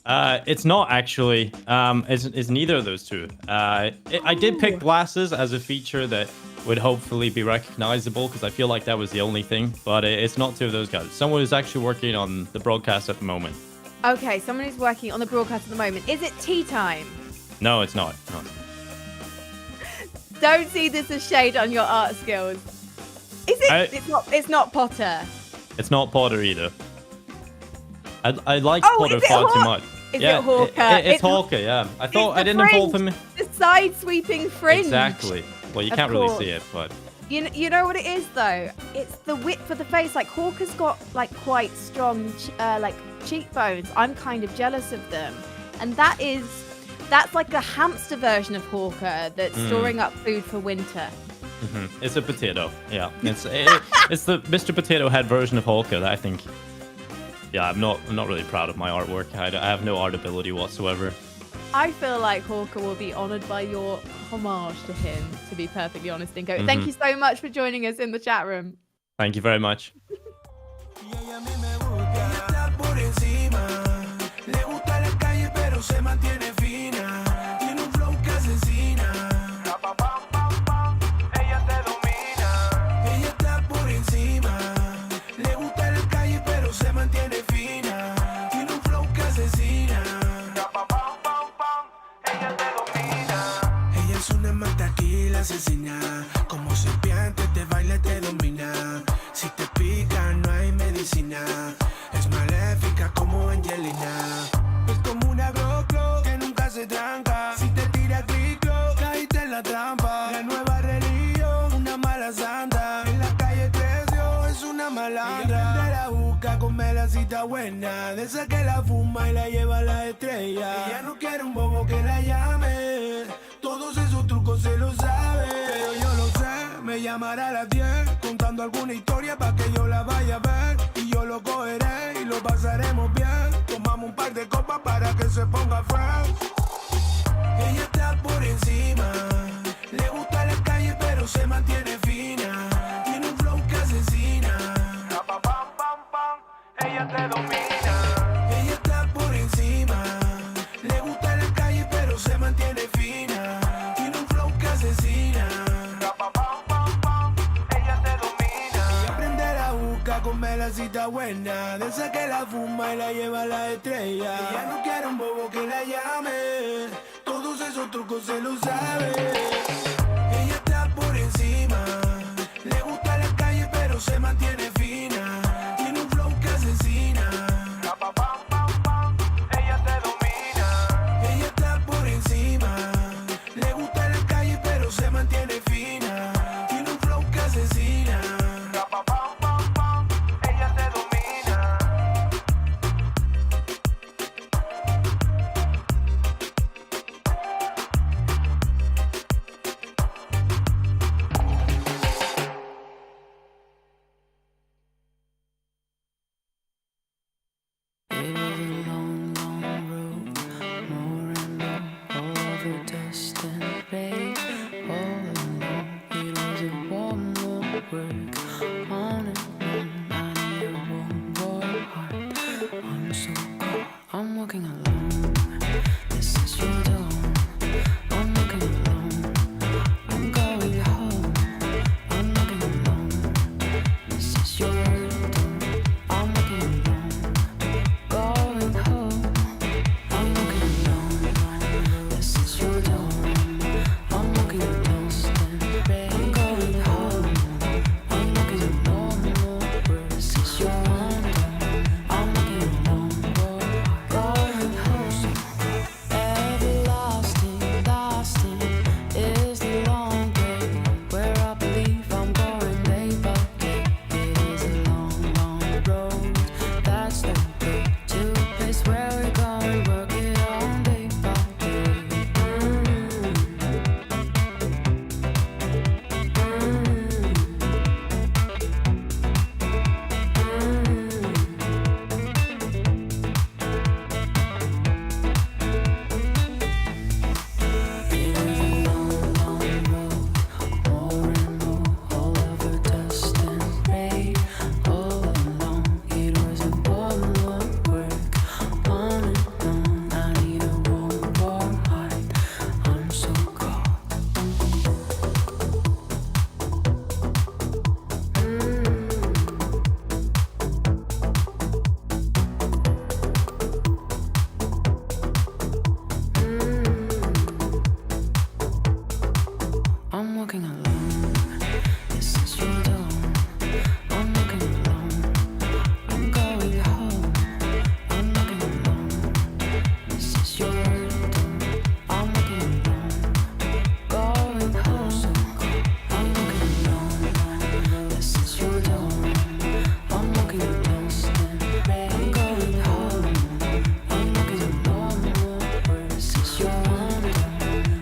It's not actually. It's neither of those two. I did pick glasses as a feature that would hopefully be recognizable, because I feel like that was the only thing. But it's not two of those guys. Someone who's actually working on the broadcast at the moment. Okay, someone who's working on the broadcast at the moment. Is it tea time? No, it's not. No. Don't see this as shade on your art skills. Is it? It's not Potter. It's not Potter either. I like Oh, Potter is it far too Haw- much. Is yeah, it Hawker? It's Hawker, yeah. I thought I didn't involve him. The side sweeping fringe. Exactly. Well, you Of can't really course. see it, but You know what it is though? It's the width of the face. Like Hawker's got like quite strong like cheekbones. I'm kind of jealous of them, and that's like a hamster version of Hawker that's storing up food for winter. it's a potato. Yeah, it's the Mr. Potato Head version of Hawker that I think. Yeah, I'm not really proud of my artwork. I have no art ability whatsoever. I feel like Hawker will be honoured by your homage to him, to be perfectly honest, Dinko. Thank you so much for joining us in the chat room. Thank you very much. Está por encima. Le gusta la calle, pero se mantiene fina. Tiene un flow que asesina. Ella te domina. Ella está por encima. Le gusta la calle, pero se mantiene fina. Tiene un flow que asesina. Ella te domina. Ella es una mantaquila asesina. Como serpiente te baila, te domina. Si te pica, no hay medicina. Es maléfica como Angelina. Es como una Glock que nunca se tranca. Si te tira clic-cloc, caíste en la trampa. La nueva religión, una mala santa. En la calle creció, es una malandra. Ella la busca con melacita buena. De esa que la fuma y la lleva a la estrella. Ella no quiere un bobo que la llame. Todos esos trucos se lo sabe. Pero yo lo sé, me llamará a las 10 contando alguna historia para que yo la vaya a ver. Y yo lo cogeré y lo pasaremos bien. Tomamos un par de copas para que se ponga fresh. Ella está por encima. que la cita buena, de esa que la fuma y la lleva a la estrella. Ella no quiere un bobo que la llame, todos esos trucos se lo sabe. Ella está por encima, le gusta la calle pero se mantiene fina. Tiene un flow que asesina. Ella te domina. Ella está por encima, le gusta la calle pero se mantiene fina. Tiene un flow que asesina. Ella te domina. I'm walking alone. This is your door. I'm walking alone. I'm going home. I'm walking alone. This is your door. I'm walking alone. Going home. I'm walking alone. This is your door. I'm walking alone. I'm going home. I'm walking alone. This is your door. I'm walking alone. Going home. Everlasting, lasting is the long way where I believe I'm going day by day. It is a long, long road. That's the way to a place where we're going, work it on day by day. I'm walking alone. This is your door. I'm walking alone. I'm going home. I'm walking alone. This is your door. I'm walking alone. Going home. I'm walking alone. This is your door. I'm walking alone. I'm going home. I'm walking alone. This is your door.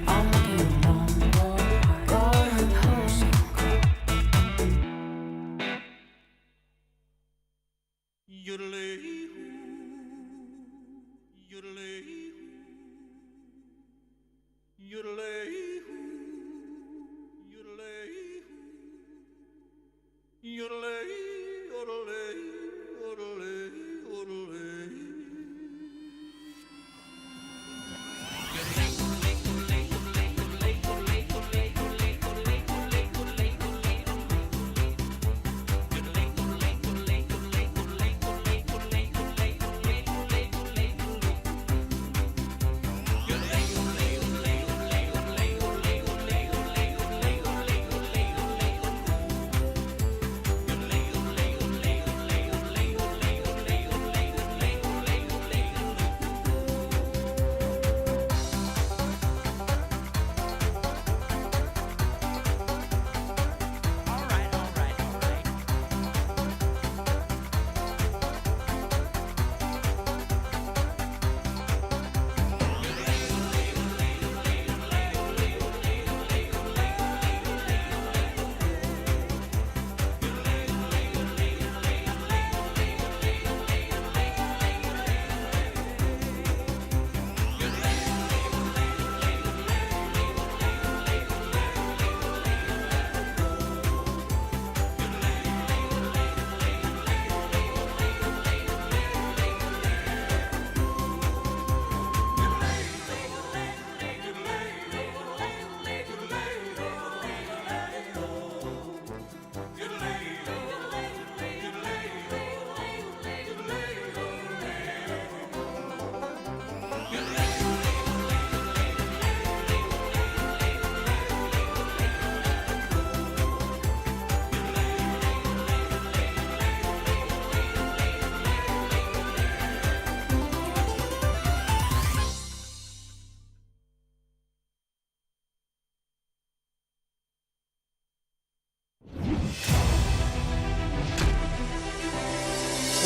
I'm walking alone. Going home.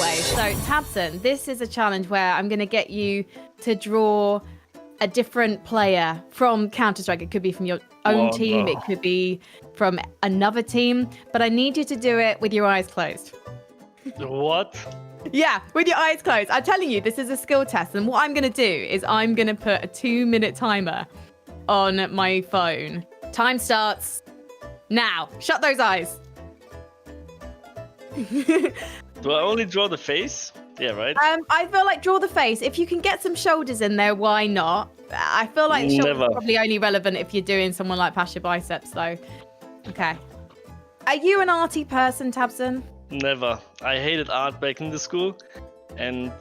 way. So, Tabson, this is a challenge where I'm going to get you to draw a different player from Counter-Strike. It could be from your own team. no. It could be from another team. But I need you to do it with your eyes closed. What? Yeah, with your eyes closed. I'm telling you, this is a skill test. And what I'm going to do is I'm going to put a 2-minute timer on my phone. Time starts now. Shut those eyes. Do I only draw the face? Yeah, right? I feel like draw the face. If you can get some shoulders in there, why not? I feel like shoulders Never. are probably only relevant if you're doing someone like Pasha Biceps, though. Okay. Are you an arty person, Tabson? Never. I hated art back in the school, and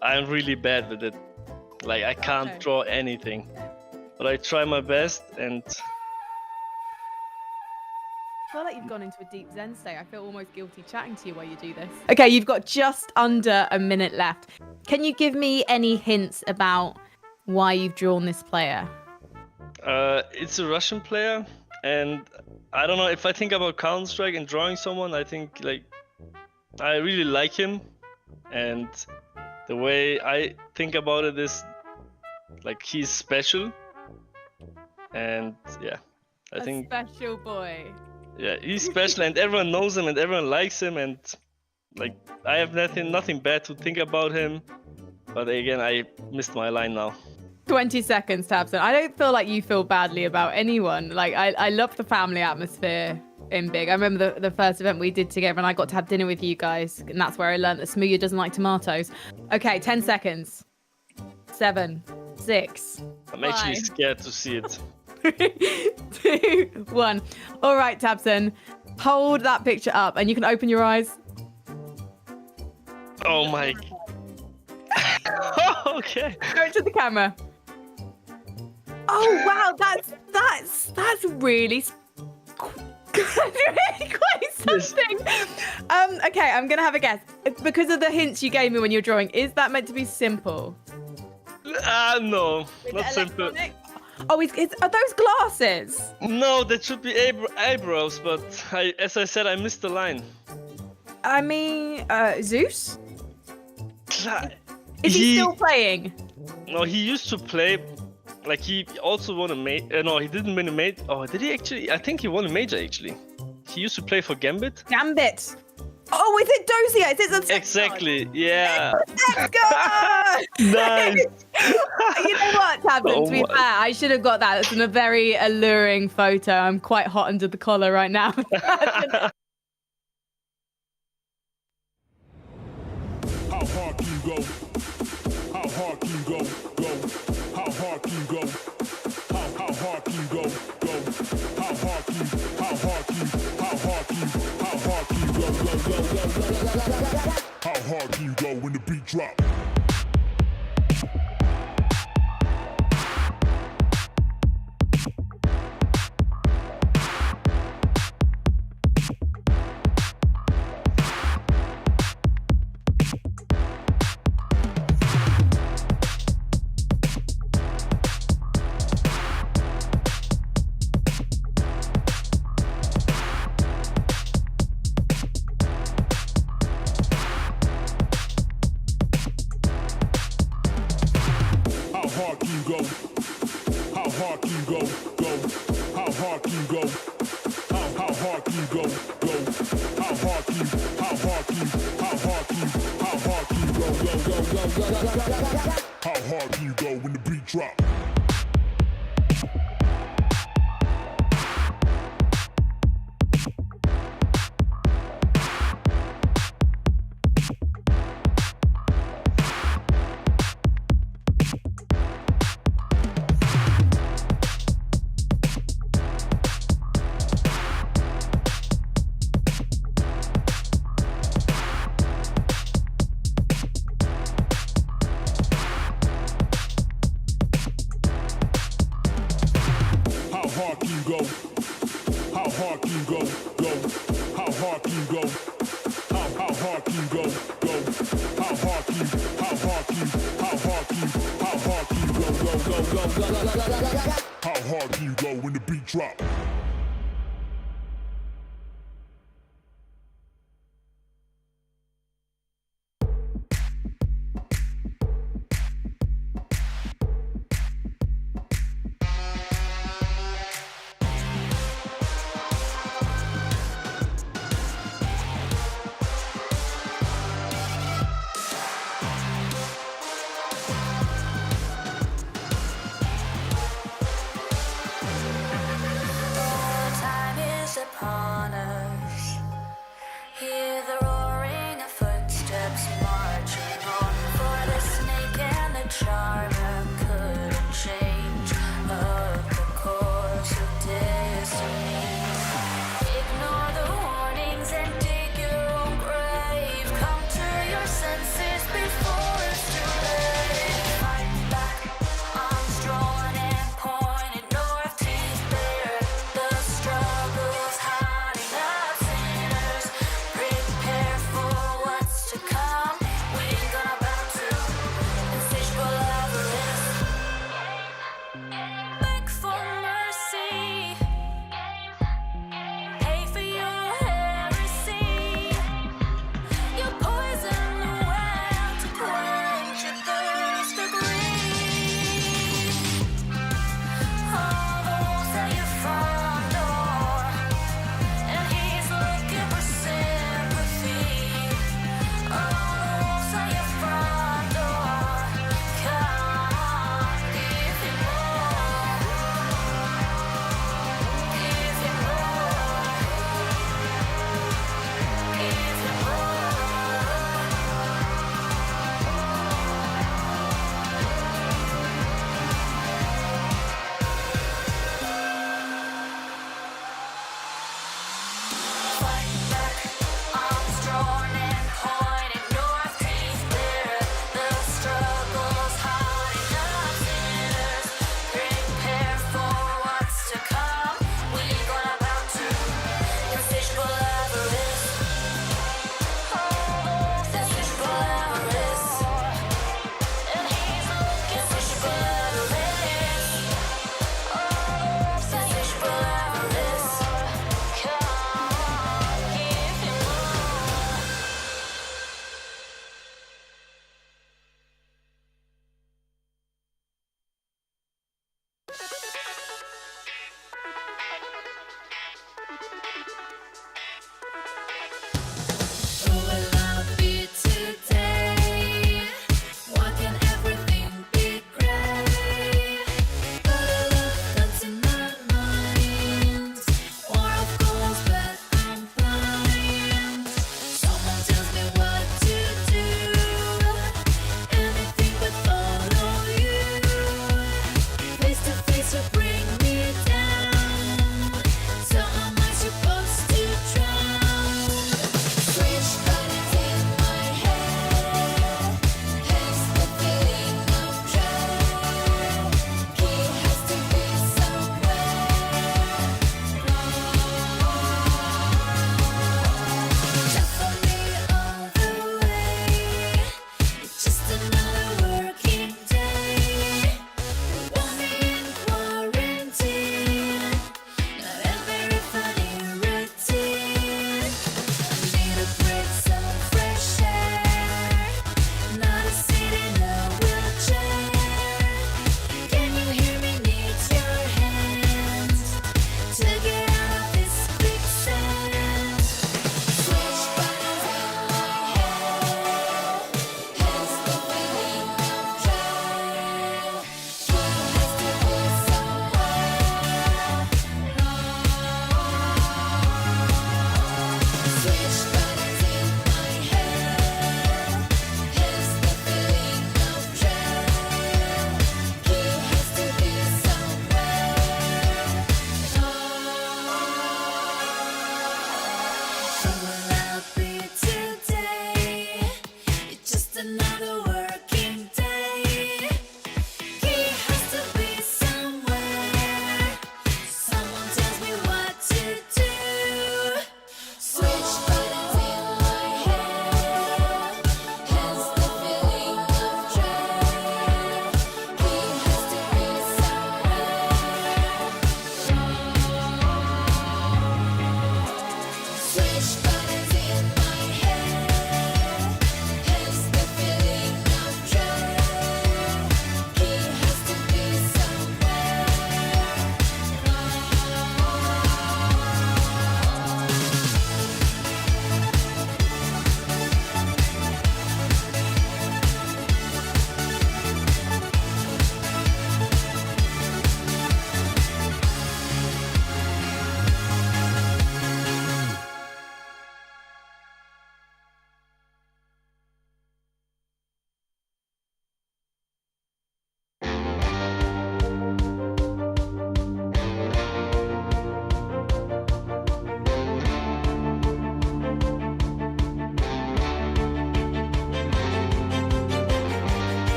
I'm really bad with it. Like, I can't draw anything. But I try my best, and I feel like you've gone into a deep Zen state. I feel almost guilty chatting to you while you do this. Okay, you've got just under a minute left. Can you give me any hints about why you've drawn this player? it's a Russian player, and I don't know, if I think about Counter-Strike and drawing someone, I think, like, I really like him, and the way I think about it is, like, he's special, and yeah, I think special boy. yeah, he's special, and everyone knows him, and everyone likes him, and like, I have nothing bad to think about him, but again, I missed my line now. 20 seconds, Tabson. I don't feel like you feel badly about anyone. Like, I love the family atmosphere in Big. I remember the first event we did together, and I got to have dinner with you guys, and that's where I learned that Smooya doesn't like tomatoes. Okay, 10 seconds. 7, 6. I'm actually scared to see it. 2, 1. All right, Tabson. Hold that picture up, and you can open your eyes. Oh my. Okay. Go to the camera. Oh wow, that's really quite something. Okay, I'm gonna have a guess. Because of the hints you gave me when you're drawing, is that meant to be simple? No, not simple. Oh, are those glasses? No, that should be eyebrows, but as I said, I missed the line. I mean, Zeus? Is he still playing? No, he used to play. Like, he also won a major. No, he didn't win a major. Oh, did he actually? I think he won a major, actually. He used to play for Gambit. Gambit. Oh, is it Dozier? Is it the Exactly, yeah. Let's go! Nice. You know what, Tabson, to be fair, I should have got that. It's in a very alluring photo. I'm quite hot under the collar right now. How hard can you go? How hard can you go? How hard can you go? How hard can you go? How hard can you? How hard can you? How hard can you? How hard can you go? How hard can you go when the beat drop?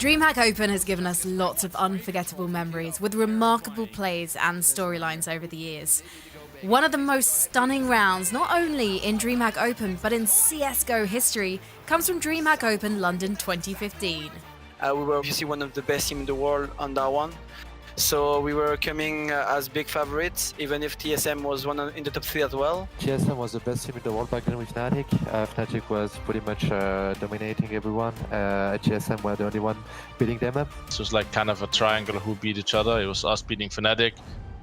DreamHack Open has given us lots of unforgettable memories with remarkable plays and storylines over the years. One of the most stunning rounds, not only in DreamHack Open, but in CSGO history, comes from DreamHack Open London 2015. We were obviously one of the best teams in the world on that one. So we were coming as big favorites, even if TSM was in the top 3 as well. TSM was the best team in the world back then with fnatic. Fnatic was pretty much dominating everyone. TSM were the only one beating them up. So it was like kind of a triangle who beat each other. It was us beating fnatic.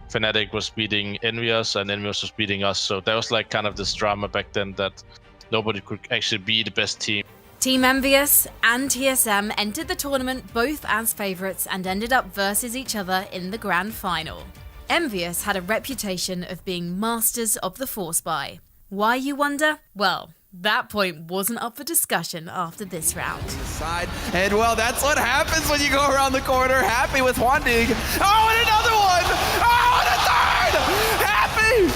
fnatic was beating Envious, and Envious was beating us. So there was like kind of this drama back then that nobody could actually be the best team. Team Envious and TSM entered the tournament both as favourites and ended up versus each other in the grand final. Envious had a reputation of being masters of the force buy. Why, you wonder? Well, that point wasn't up for discussion after this round. Side, and well, that's what happens when you go around the corner. Happy with Hwandig. Oh, and another one! Oh, and a third! Happy!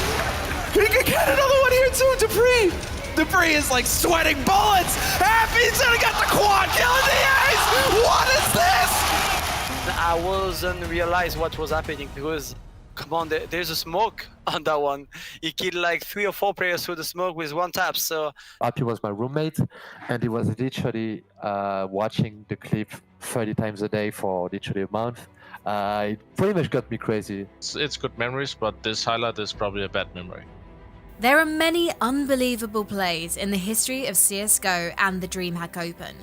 He could get another one here too, Dupree! Dupree is like sweating bullets! Happy's gonna get the quad kill in the ace! What is this? I wasn't realize what was happening because, come on, there's a smoke on that one. He killed like 3 or 4 players through the smoke with 1 tap, so... Happy was my roommate, and he was literally watching the clip 30 times a day for literally a month. It pretty much got me crazy. It's good memories, but this highlight is probably a bad memory. There are many unbelievable plays in the history of CSGO and the DreamHack Open.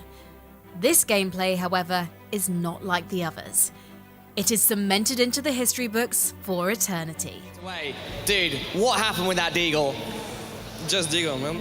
This gameplay, however, is not like the others. It is cemented into the history books for eternity. Wait, dude, what happened with that Deagle? Just Deagle, man.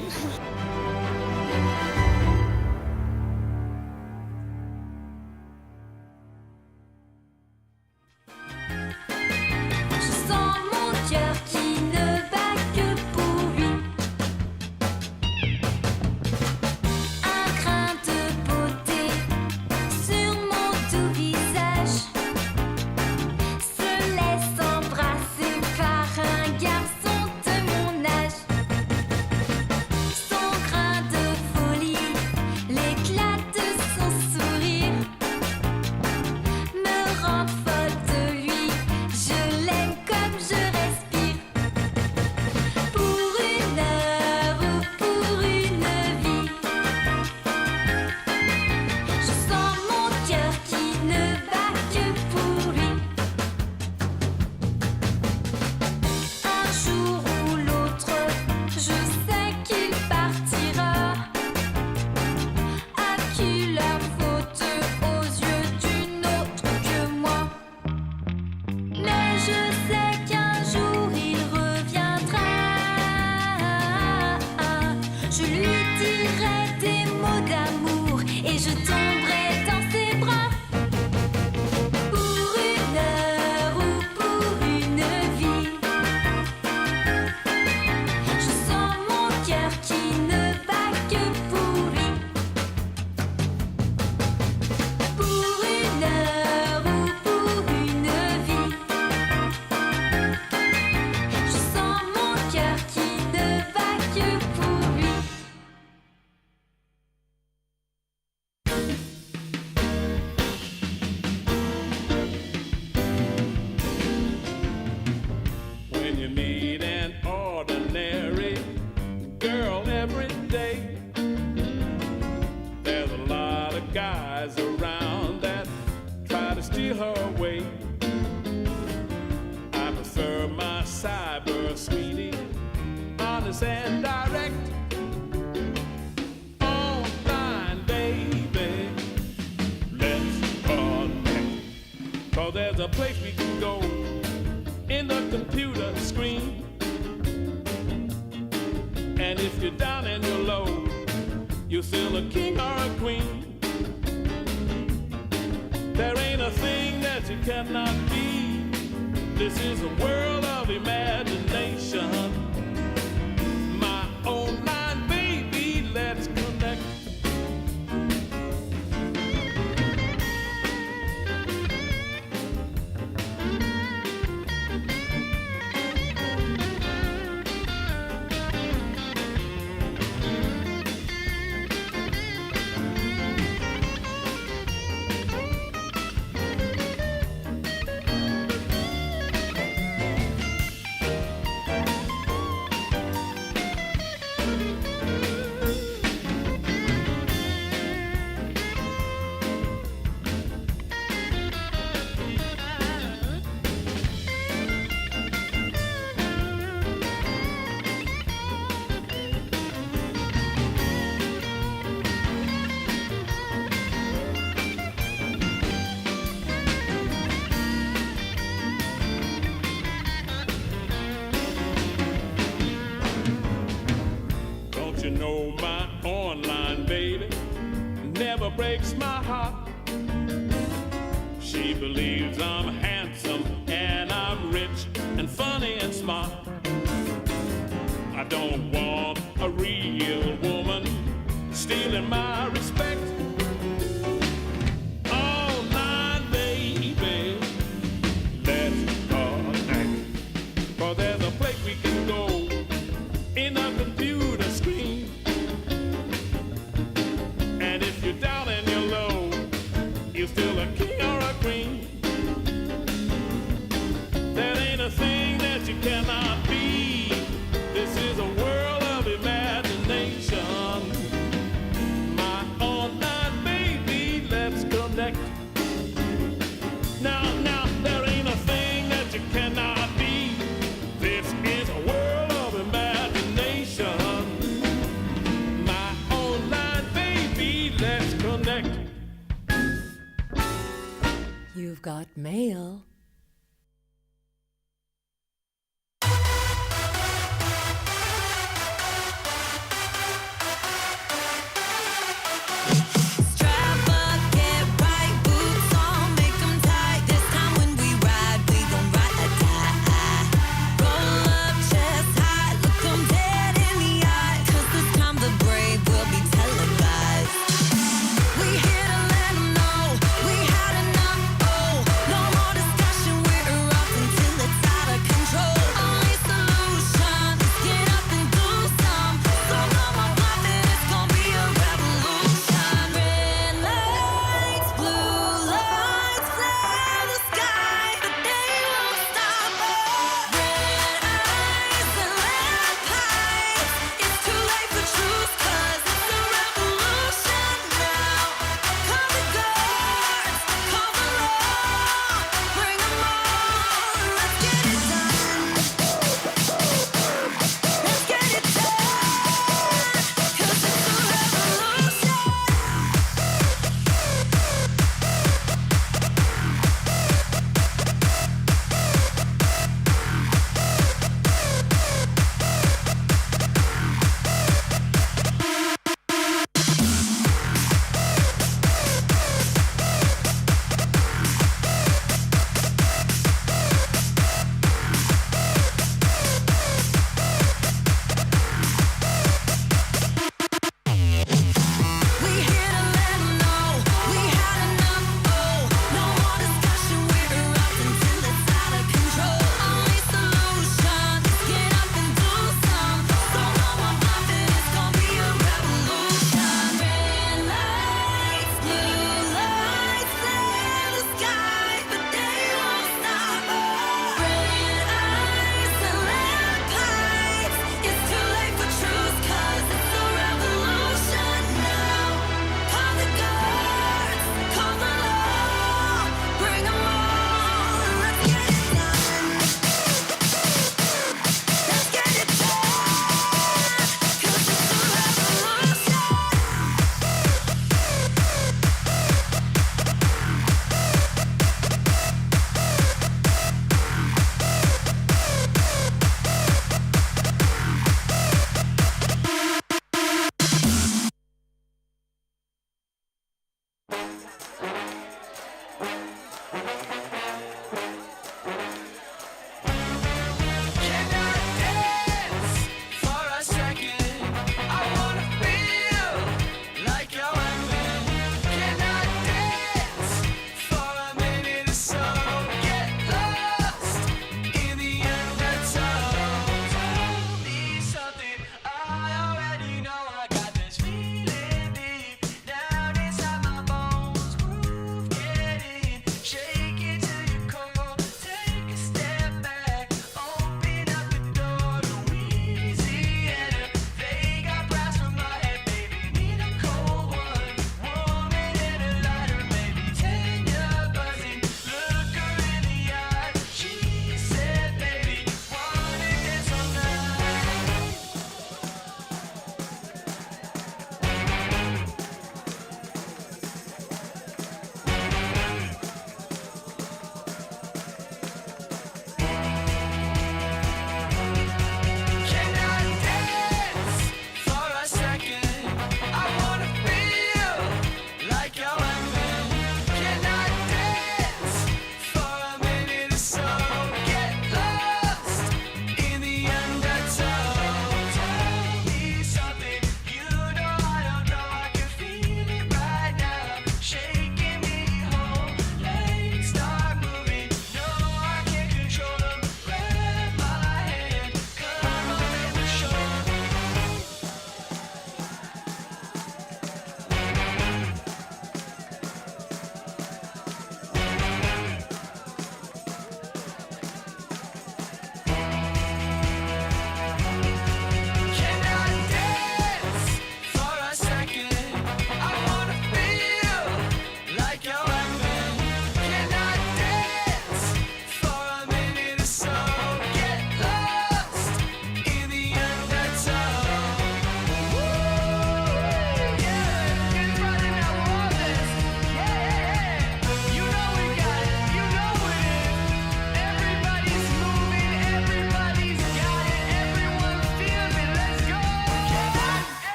And direct online, baby. Let's connect. Cause there's a place we can go in the computer screen. And if you're down and you're low, you're still a king or a queen. There ain't a thing that you cannot be. This is a world of imagination. Online, baby, let's connect. never breaks my heart. She believes I'm handsome and I'm rich and funny and smart. I don't want a real woman stealing my respect. All night, baby, let's connect. For there's a place we can go in a computer screen. And if you're down and you're low, you're still a king or a queen. There ain't a thing that you cannot be. This is a world of imagination. My online baby, let's connect. Now, there ain't a thing that you cannot be. This is a world of imagination. My online baby, let's connect. You've got mail.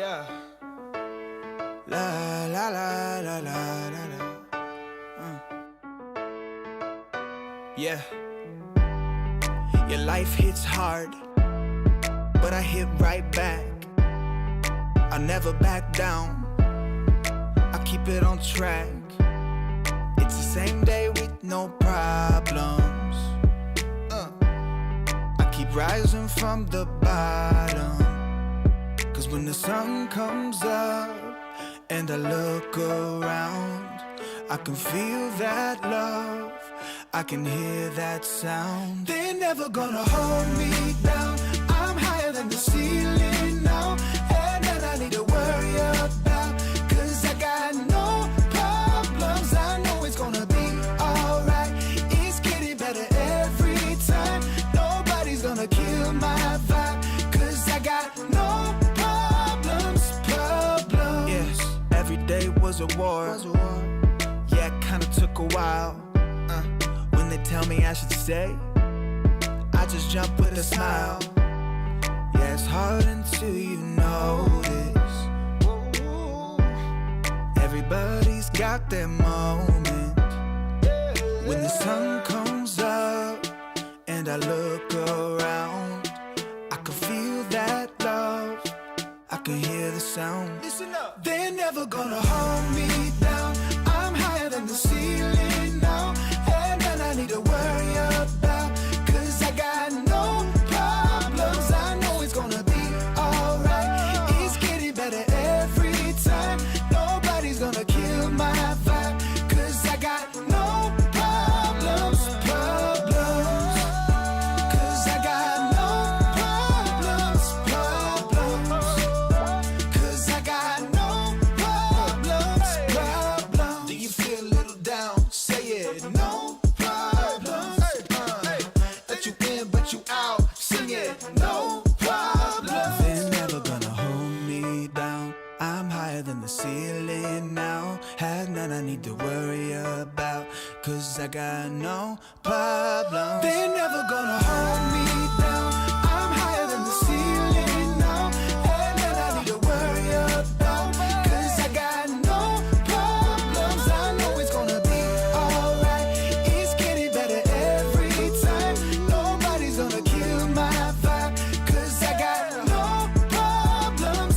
Yeah. La la la la la la la. Yeah. Your life hits hard, but I hit right back. I never back down. I keep it on track. It's the same day with no problems. I keep rising from the bottom. Cause when the sun comes up and I look around, I can feel that love, I can hear that sound. They're never gonna hold me down. I'm higher than the ceiling now. And then I need to worry about, cause I got no problems. I know it's gonna be alright. It's getting better every time. Nobody's gonna kill my vibe, cause I got no problems. Yes, every day was a war. Yeah, it kinda took a while. When they tell me I should stay, I just jump with a smile. Yeah, it's hard until you notice. Everybody's got their moment. When the sun comes up and I look around, I can feel that love, I can hear the sound. Listen up. They're never gonna hold me down. I'm higher than the ceiling now. And then I need to worry about, cause I got no problems. I know it's gonna be alright. It's getting better every time. Nobody's gonna kill my vibe, cause I got no problems. Cause I got no problems. Cause I got no problems. Do you feel a little down? Say it. No problems. Let you in, but you out. Sing it. No problems. They're never gonna hold me down. I'm higher than the ceiling now. Have none I need to worry about, cause I got no problems. They're never gonna hold me down. I'm higher than the ceiling now. And then I need to worry about, cause I got no problems. I know it's gonna be alright. It's getting better every time. Nobody's gonna kill my vibe, cause I got no problems.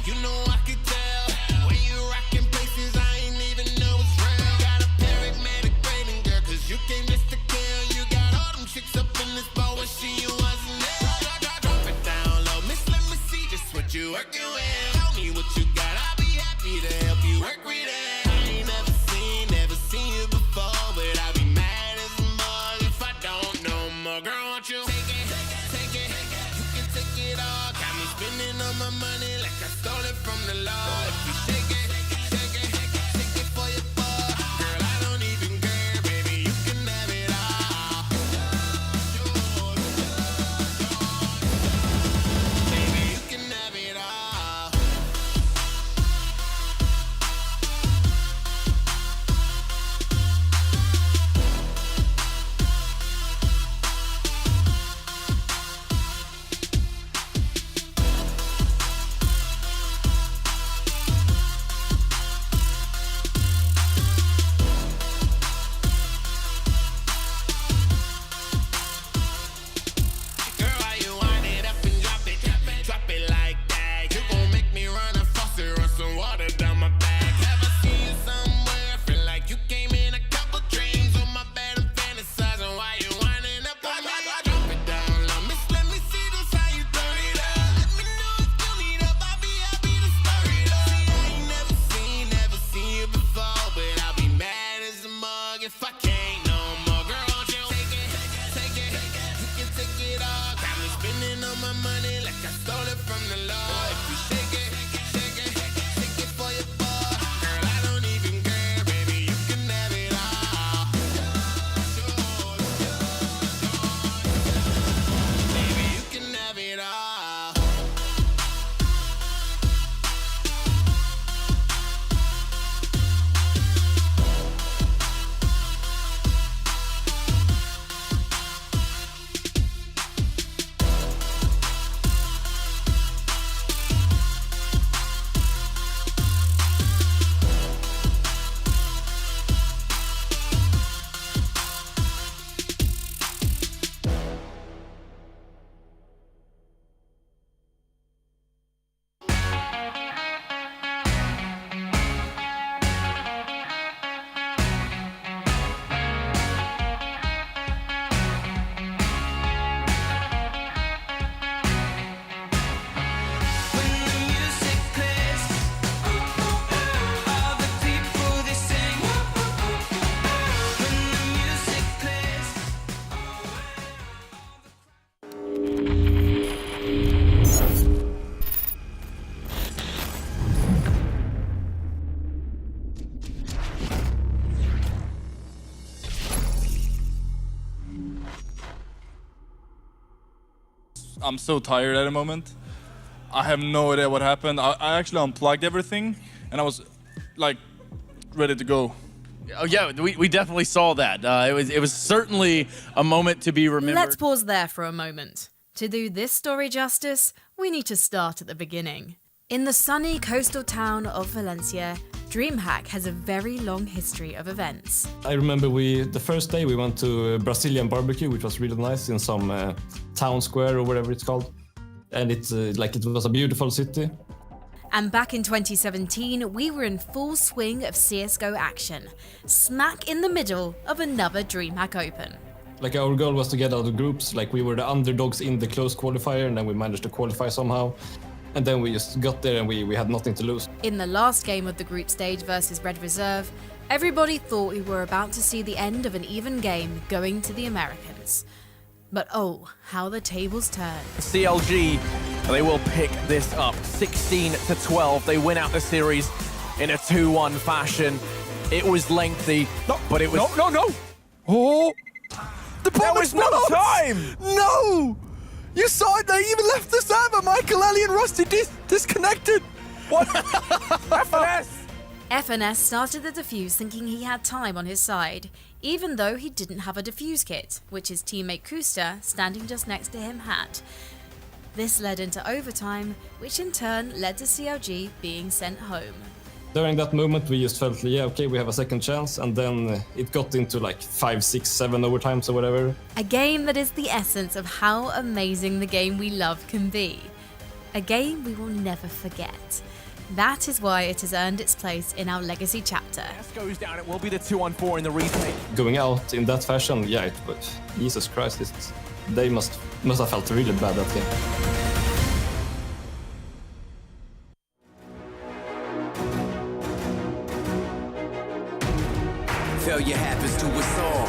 You know I could tell when you rockin' places I ain't even know it's real. Got a paradigmatic brain, girl, cause you came just to kill. You got all them chicks up in this boat, but she wasn't there. Drop it down low, miss, let me see just what you working with. Tell me what you got, I'll be happy to help you work with it. I ain't never seen you before, but I'll be mad as a mug if I don't know more. Girl, won't you take it, you can take it all. Got me spending all my money like I stole it from the Lord. If you shake it for your boy. Girl, I don't even care, baby, you can have it all. Baby, you can have it all. I'm so tired at the moment. I have no idea what happened. I actually unplugged everything, and I was like ready to go. Oh yeah, we definitely saw that. It was certainly a moment to be remembered. Let's pause there for a moment. To do this story justice, we need to start at the beginning. In the sunny coastal town of Valencia, DreamHack has a very long history of events. I remember the first day we went to a Brazilian barbecue, which was really nice in some town square or whatever it's called. And it was a beautiful city. And back in 2017, we were in full swing of CSGO action, smack in the middle of another DreamHack Open. Like our goal was to get out of groups, like we were the underdogs in the closed qualifier, and then we managed to qualify somehow. And then we just got there and we had nothing to lose. In the last game of the group stage versus Red Reserve, everybody thought we were about to see the end of an even game going to the Americans. But oh, how the tables turned. CLG, they will pick this up. 16-12, they win out the series in a 2-1 fashion. It was lengthy, but it was... No! Oh! The bomb there was no time! No! You saw it, they even left the server! Michael, Ellie, and Rusty disconnected! What? FNS! FNS started the defuse thinking he had time on his side, even though he didn't have a defuse kit, which his teammate Kusta, standing just next to him, had. This led into overtime, which in turn led to CLG being sent home. During that moment, we just felt, yeah, okay, we have a second chance, and then it got into like 5, 6, 7 overtimes or whatever. A game that is the essence of how amazing the game we love can be. A game we will never forget. That is why it has earned its place in our legacy chapter. Goes down, it will be the 2-on-4 in the retake. Going out in that fashion, yeah, but Jesus Christ, they must have felt really bad that game. Failure happens to us all,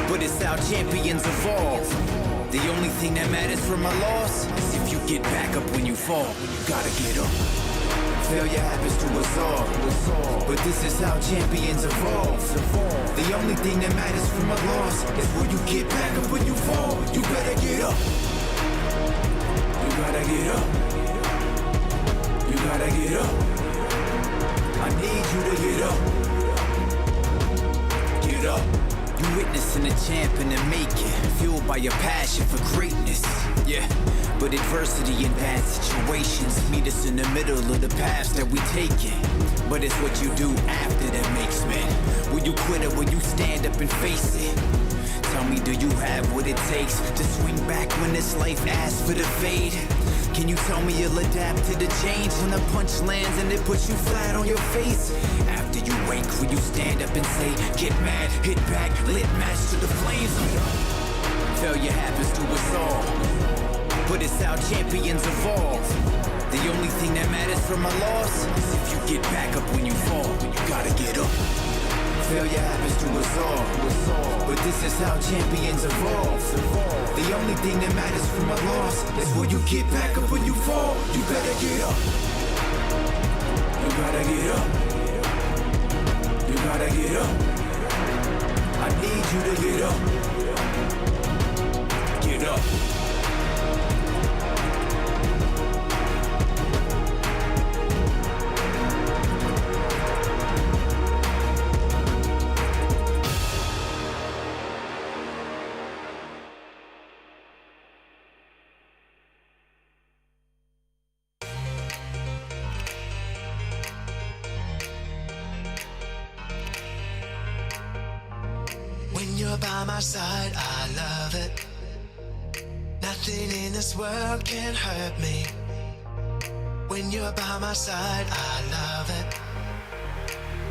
but it's how champions evolve. The only thing that matters from a loss is if you get back up when you fall. You gotta get up. Failure happens to us all, but this is how champions evolve. The only thing that matters from a loss is when you get back up when you fall. You better get up. You gotta get up. You gotta get up. I need you to get up. Get up. You witnessing a champ in the making, fueled by your passion for greatness. Yeah, but adversity and bad situations meet us in the middle of the paths that we taking. But it's what you do after that makes men. Will you quit or will you stand up and face it? Tell me, do you have what it takes to swing back when this life asks for the fade? Can you tell me you'll adapt to the change when the punch lands and it puts you flat on your face? After you wake, will you stand up and say, get mad, hit back, lit match to the flames? Failure happens to us all, but it's how champions evolve. The only thing that matters from a loss is if you get back up when you fall. You gotta get up. Failure happens to us all, but this is how champions evolve. The only thing that matters from a loss is when you get back up when you fall. You better get up. You gotta get up. You gotta get up. I need you to get up. Get up. When you're by my side, I love it. Nothing in this world can hurt me. When you're by my side, I love it.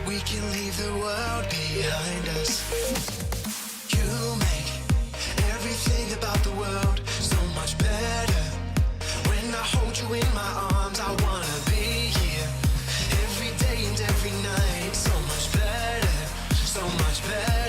We can leave the world behind us. You make everything about the world so much better. When I hold you in my arms, I wanna be here every day and every night. So much better, so much better.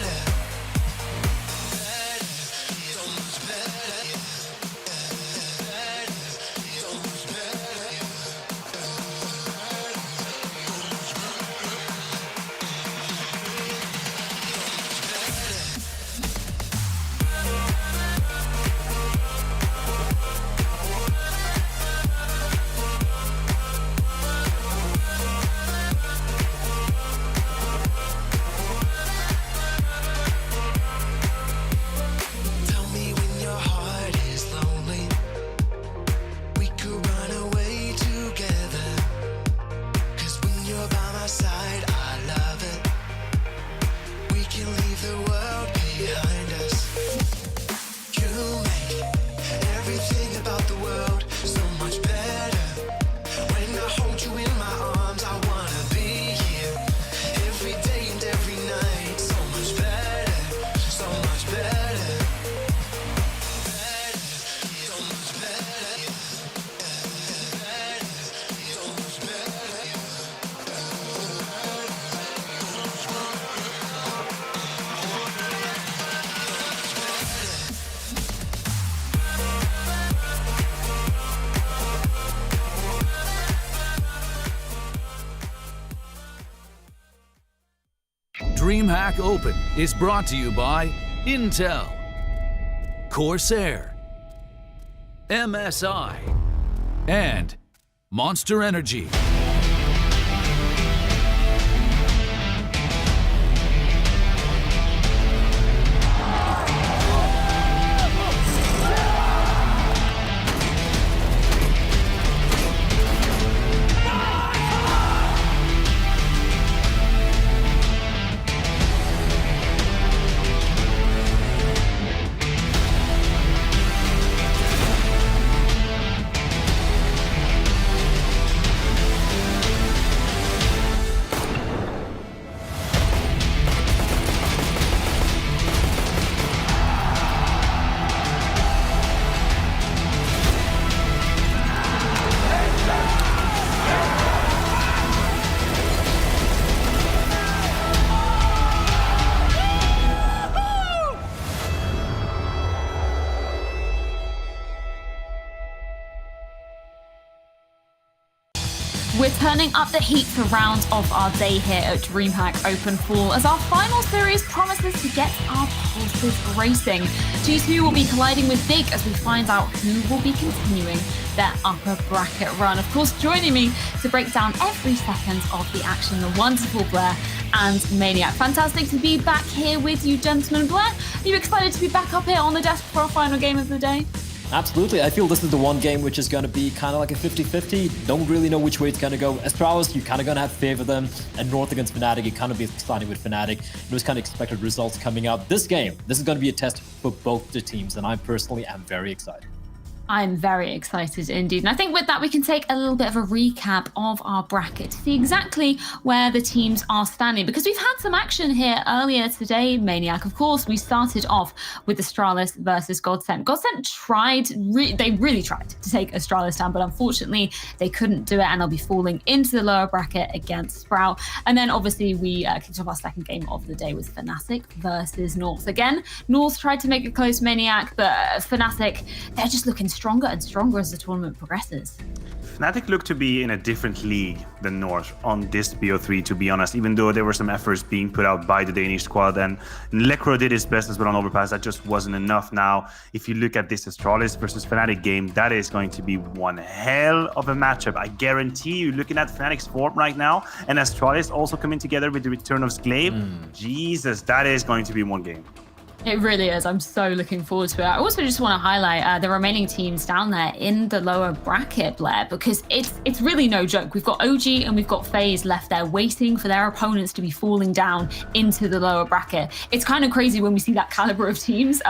DreamHack Open is brought to you by Intel, Corsair, MSI, and Monster Energy. We're turning up the heat for round of our day here at DreamHack Open Fall as our final series promises to get our pulses racing. G2 will be colliding with Big as we find out who will be continuing their upper bracket run. Of course, joining me to break down every second of the action, the wonderful Blair and Maniac. Fantastic to be back here with you, gentlemen. Blair, are you excited to be back up here on the desk for our final game of the day? Absolutely. I feel this is the one game which is going to be kind of like a 50-50. Don't really know which way it's going to go. Astralis, you're kind of going to have to favor them. And North against fnatic, you kind of be starting with fnatic. Those kind of expected results coming out. This game, this is going to be a test for both the teams. And I personally am very excited. I'm very excited indeed. And I think with that, we can take a little bit of a recap of our bracket to see exactly where the teams are standing, because we've had some action here earlier today, Maniac. Of course, we started off with Astralis versus GODSENT. GODSENT tried, they really tried to take Astralis down, but unfortunately they couldn't do it, and they'll be falling into the lower bracket against Sprout. And then obviously we kicked off our second game of the day with fnatic versus North. Again, North tried to make it close, Maniac, but fnatic, they're just looking stronger and stronger as the tournament progresses. Fnatic looked to be in a different league than North on this BO3, to be honest, even though there were some efforts being put out by the Danish squad, and Lekro did his best as well on Overpass. That just wasn't enough. Now, if you look at this Astralis versus Fnatic game, that is going to be one hell of a matchup. I guarantee you, looking at Fnatic's form right now, and Astralis also coming together with the return of Sklave, Jesus, that is going to be one game. It really is. I'm so looking forward to it. I also just want to highlight the remaining teams down there in the lower bracket, Blair, because it's really no joke. We've got OG and we've got FaZe left there waiting for their opponents to be falling down into the lower bracket. It's kind of crazy when we see that caliber of teams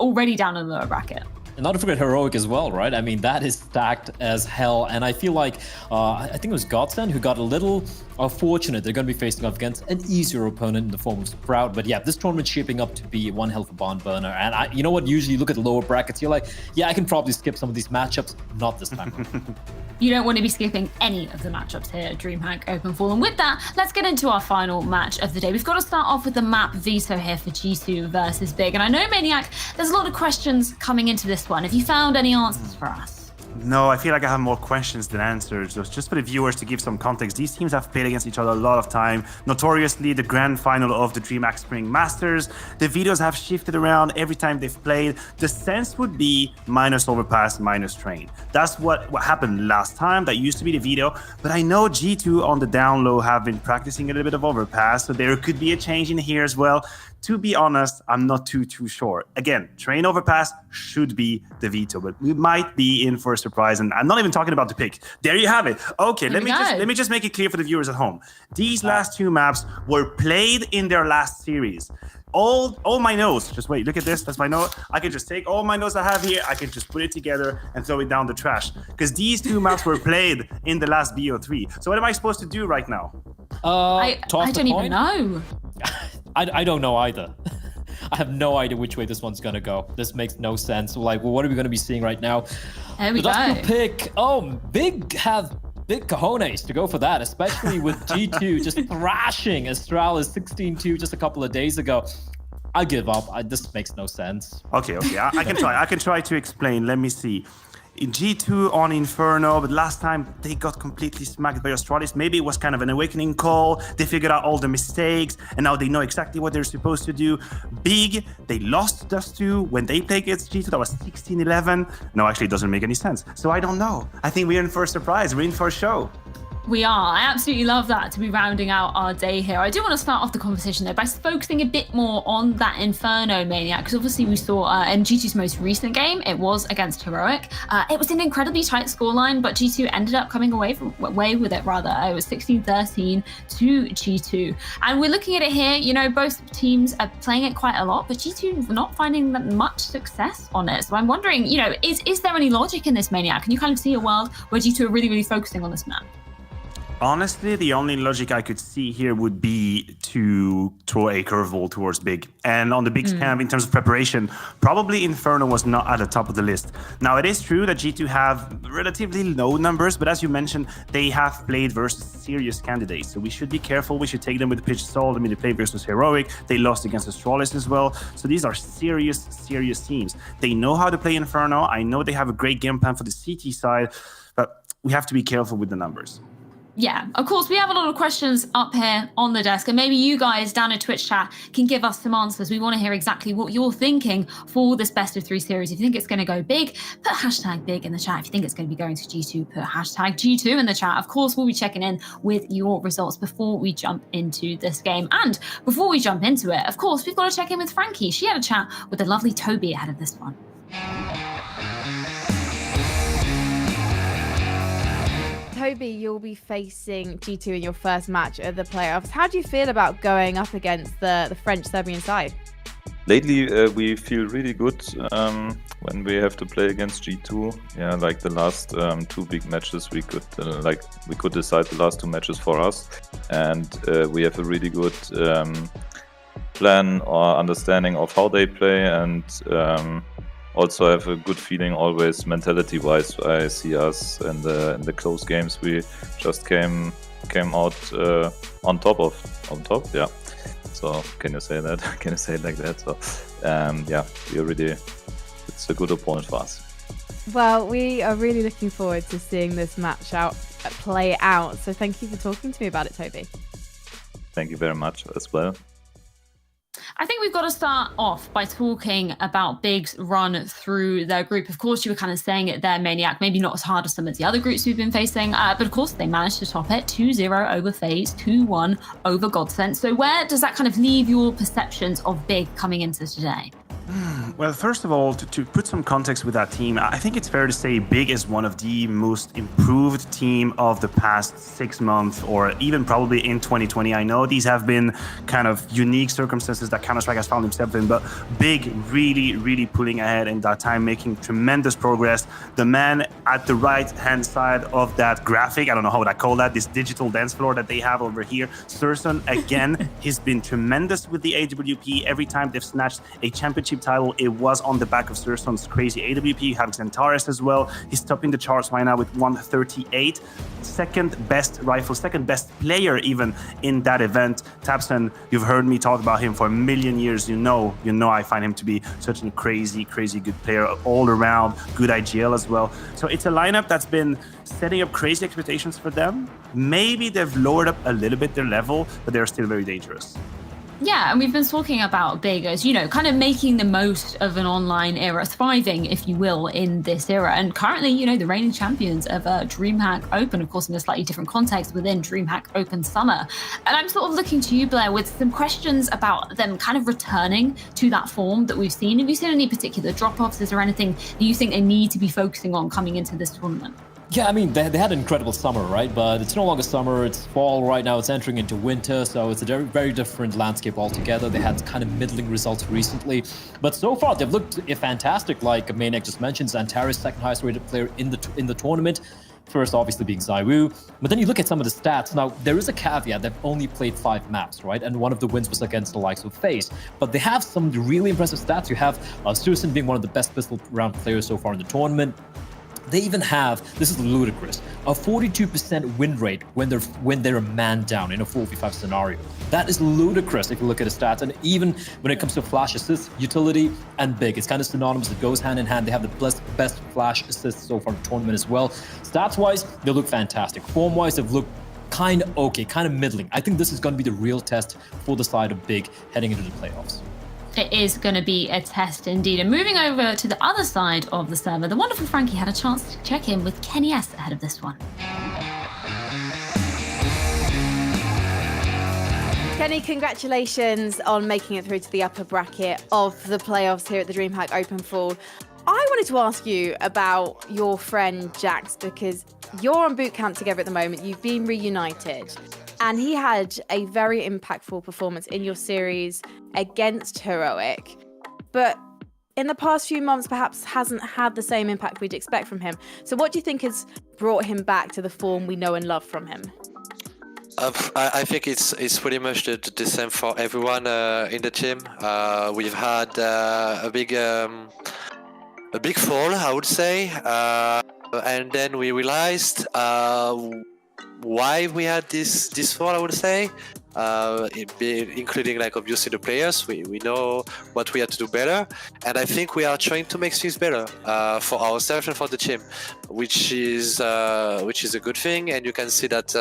already down in the lower bracket. And not to forget Heroic as well, right? I mean, that is stacked as hell. And I feel like, I think it was GODSENT who got a little fortunate. They're going to be facing off against an easier opponent in the form of Sprout. But yeah, this tournament's shaping up to be one hell of a barn burner. And you know what? Usually you look at the lower brackets, you're like, yeah, I can probably skip some of these matchups. Not this time. You don't want to be skipping any of the matchups here at DreamHack Open Fall. And with that, let's get into our final match of the day. We've got to start off with the map Veto here for G2 versus Big. And I know, Maniac, there's a lot of questions coming into this one. Have you found any answers for us? No, I feel like I have more questions than answers. So just for the viewers to give some context, these teams have played against each other a lot of time. Notoriously, the grand final of the DreamHack Spring Masters. The videos have shifted around every time they've played. The sense would be minus Overpass, minus Train. That's what happened last time. That used to be the video. But I know G2 on the down low have been practicing a little bit of Overpass, so there could be a change in here as well. To be honest, I'm not too sure. Again, Train Overpass should be the veto, but we might be in for a surprise. And I'm not even talking about the pick. There you have it. Okay, let me just make it clear for the viewers at home. These last two maps were played in their last series. All my notes, just wait, look at this, that's my note. I can just take all my notes I have here, I can just put it together and throw it down the trash. Because these two maps were played in the last BO3. So what am I supposed to do right now? I don't even know. I don't know either. I have no idea which way this one's going to go. This makes no sense. Like, well, what are we going to be seeing right now? There we go. Pick. Oh, Big have big cojones to go for that, especially with G2 just thrashing Astralis 16-2 just a couple of days ago. I give up. This makes no sense. Okay. I can try. I can try to explain. Let me see. G2 on Inferno, but last time they got completely smacked by Astralis. Maybe it was kind of an awakening call. They figured out all the mistakes, and now they know exactly what they're supposed to do. Big, they lost Dust 2 when they played against G2. That was 16-11. No, actually, it doesn't make any sense. So I don't know. I think we're in for a surprise. We're in for a show. We are. I absolutely love that to be rounding out our day here. I do want to start off the conversation though by focusing a bit more on that Inferno Maniac, because obviously we saw in G2's most recent game, it was against Heroic. It was an incredibly tight scoreline, but G2 ended up coming away with it rather. It was 16-13 to G2. And we're looking at it here, you know, both teams are playing it quite a lot, but G2 not finding that much success on it. So I'm wondering, you know, is there any logic in this Maniac? Can you kind of see a world where G2 are really, really focusing on this map? Honestly, the only logic I could see here would be to throw a curveball towards Big. And on the Big camp, in terms of preparation, probably Inferno was not at the top of the list. Now, it is true that G2 have relatively low numbers, but as you mentioned, they have played versus serious candidates. So we should be careful. We should take them with a pinch of salt. I mean, they played versus Heroic. They lost against Astralis as well. So these are serious teams. They know how to play Inferno. I know they have a great game plan for the CT side, but we have to be careful with the numbers. Yeah, of course, we have a lot of questions up here on the desk, and maybe you guys down in Twitch chat can give us some answers. We want to hear exactly what you're thinking for this best of 3 series. If you think it's going to go big, put hashtag big in the chat. If you think it's going to be going to G2, put hashtag G2 in the chat. Of course, we'll be checking in with your results before we jump into this game. And before we jump into it, of course, we've got to check in with Frankie. She had a chat with the lovely Toby ahead of this one. Toby, you'll be facing G2 in your first match of the playoffs. How do you feel about going up against the French-Serbian side? Lately, we feel really good when we have to play against G2. Yeah, like the last 2 big matches, we could decide the last 2 matches for us, and we have a really good plan or understanding of how they play, and also have a good feeling always mentality-wise. I see us in the close games. We just came out on top. Yeah. So can you say that? Can you say it like that? So yeah, it's a good opponent for us. Well, we are really looking forward to seeing this match play out. So thank you for talking to me about it, Toby. Thank you very much as well. I think we've got to start off by talking about Big's run through their group. Of course, you were kind of saying it there, Maniac, maybe not as hard as some of the other groups we've been facing, but of course they managed to top it 2-0 over FaZe, 2-1 over GODSENT. So where does that kind of leave your perceptions of Big coming into today? Well, first of all, to put some context with that team, I think it's fair to say Big is one of the most improved team of the past 6 months, or even probably in 2020. I know these have been kind of unique circumstances that Counter-Strike has found himself in, but Big really pulling ahead in that time, making tremendous progress. The man at the right-hand side of that graphic, I don't know how I call that, this digital dance floor that they have over here, Surson, again, he's been tremendous with the AWP. Every time they've snatched a championship title, it was on the back of Surson's crazy AWP. You have Xantares as well. He's topping the charts right now with 138. Second best rifle, second best player even in that event. tabseN, you've heard me talk about him for a million years. You know I find him to be such a crazy good player all around. Good IGL as well. So it's a lineup that's been setting up crazy expectations for them. Maybe they've lowered up a little bit their level, but they're still very dangerous. Yeah, and we've been talking about Big as, you know, kind of making the most of an online era, thriving, if you will, in this era. And currently, you know, the reigning champions of DreamHack Open, of course, in a slightly different context within DreamHack Open Summer. And I'm sort of looking to you, Blair, with some questions about them kind of returning to that form that we've seen. Have you seen any particular drop-offs? Is there anything that you think they need to be focusing on coming into this tournament? Yeah, I mean, they had an incredible summer, right? But it's no longer summer, it's fall right now, it's entering into winter, so it's a very different landscape altogether. They had kind of middling results recently, but so far they've looked fantastic, like Maniac just mentioned. Xantares, second highest rated player in the tournament. First, obviously, being ZywOo. But then you look at some of the stats. Now, there is a caveat. They've only played 5 maps, right? And one of the wins was against the likes of FaZe. But they have some really impressive stats. You have Surson being one of the best pistol round players so far in the tournament. They even have, this is ludicrous, a 42% win rate when they're a man down in a 4v5 scenario. That is ludicrous if you look at the stats. And even when it comes to flash assists, utility and big, it's kind of synonymous. It goes hand in hand. They have the best flash assists so far in the tournament as well. Stats-wise, they look fantastic. Form-wise, they've looked kind of okay, kind of middling. I think this is going to be the real test for the side of big heading into the playoffs. It is going to be a test indeed. And moving over to the other side of the server, the wonderful Frankie had a chance to check in with Kenny S ahead of this one. Kenny, congratulations on making it through to the upper bracket of the playoffs here at the DreamHack Open Fall. I wanted to ask you about your friend Jax, because you're on boot camp together at the moment. You've been reunited. And he had a very impactful performance in your series against Heroic. But in the past few months, perhaps hasn't had the same impact we'd expect from him. So what do you think has brought him back to the form we know and love from him? I think it's pretty much the same for everyone in the team. We've had a big fall, I would say. And then we realized why we had this fall, I would say, including like obviously the players. We know what we had to do better, and I think we are trying to make things better for ourselves and for the team, which is a good thing. And you can see that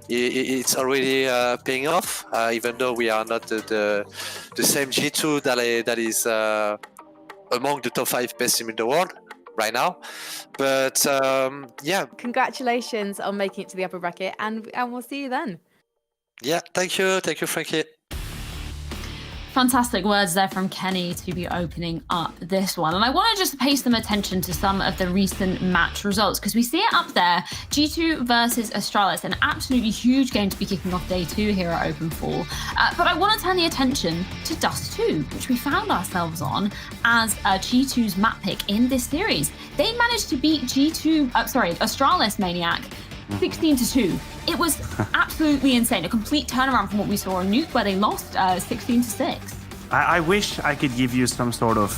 it's already paying off, even though we are not the same G2 that is among the top 5 best team in the world right now. But yeah. Congratulations on making it to the upper bracket, and we'll see you then. Yeah, thank you, Frankie. Fantastic words there from Kenny to be opening up this one. And I want to just pay some attention to some of the recent match results, because we see it up there. G2 versus Astralis, an absolutely huge game to be kicking off day 2 here at Open Fall. But I want to turn the attention to Dust 2, which we found ourselves on as G2's map pick in this series. They managed to beat Astralis Maniac 16-2. It was absolutely insane. A complete turnaround from what we saw on Nuke, where they lost 16-6. I wish I could give you some sort of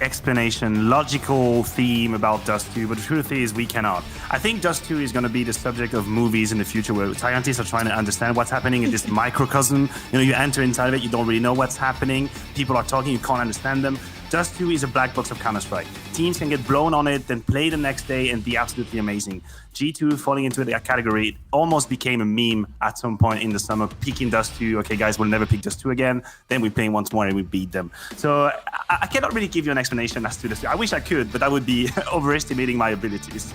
explanation, logical theme about Dust 2, but the truth is we cannot. I think Dust 2 is going to be the subject of movies in the future where scientists are trying to understand what's happening in this microcosm. You know, you enter inside of it, you don't really know what's happening. People are talking, you can't understand them. Dust 2 is a black box of Counter-Strike. Teams can get blown on it, then play the next day and be absolutely amazing. G2 falling into that category, it almost became a meme at some point in the summer, picking Dust 2. Okay, guys, we'll never pick Dust 2 again. Then we play once more and we beat them. So I cannot really give you an explanation as to this. I wish I could, but that would be overestimating my abilities.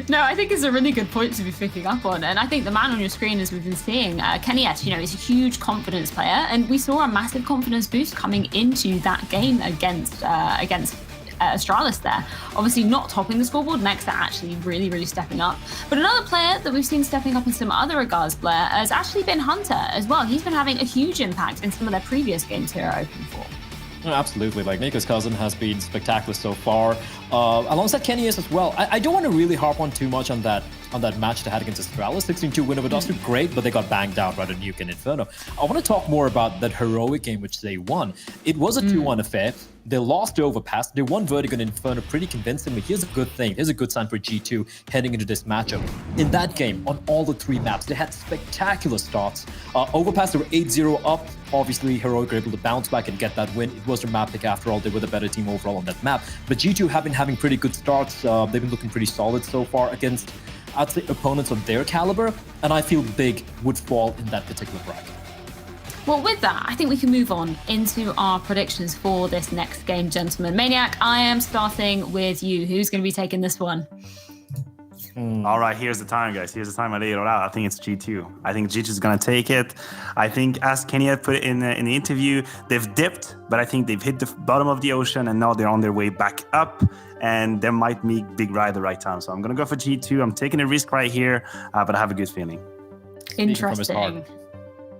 No, I think it's a really good point to be picking up on. And I think the man on your screen, as we've been seeing, Kenny S, is a huge confidence player. And we saw a massive confidence boost coming into that game against Astralis there. Obviously not topping the scoreboard. Next, actually really, really stepping up. But another player that we've seen stepping up in some other regards, Blair, has actually been Hunter as well. He's been having a huge impact in some of their previous games here at Open Fall. No, absolutely. Like, Nico's cousin has been spectacular so far. Alongside Kenny as well. I don't want to really harp on too much on that match they had against Astralis. 16-2 win over Dust 2, great, but they got banged out by the Nuke and Inferno. I want to talk more about that Heroic game which they won. It was a 2-1 affair. They lost to Overpass. They won Vertigo and Inferno pretty convincingly. Here's a good thing. Here's a good sign for G2 heading into this matchup. In that game, on all the 3 maps, they had spectacular starts. Overpass, they were 8-0 up. Obviously, Heroic were able to bounce back and get that win. It was their map pick after all. They were the better team overall on that map. But G2 have been having pretty good starts. They've been looking pretty solid so far against, I'd say, opponents of their caliber. And I feel Big would fall in that particular bracket. Well, with that, I think we can move on into our predictions for this next game, gentlemen. Maniac, I am starting with you. Who's going to be taking this one? All right, here's the time, guys. Here's the time I laid it out. I think it's G2. I think G2 is going to take it. I think, as Kenny had put it in the interview, they've dipped, but I think they've hit the bottom of the ocean, and now they're on their way back up, and there might be Big right at the right time. So I'm going to go for G2. I'm taking a risk right here, but I have a good feeling. Interesting.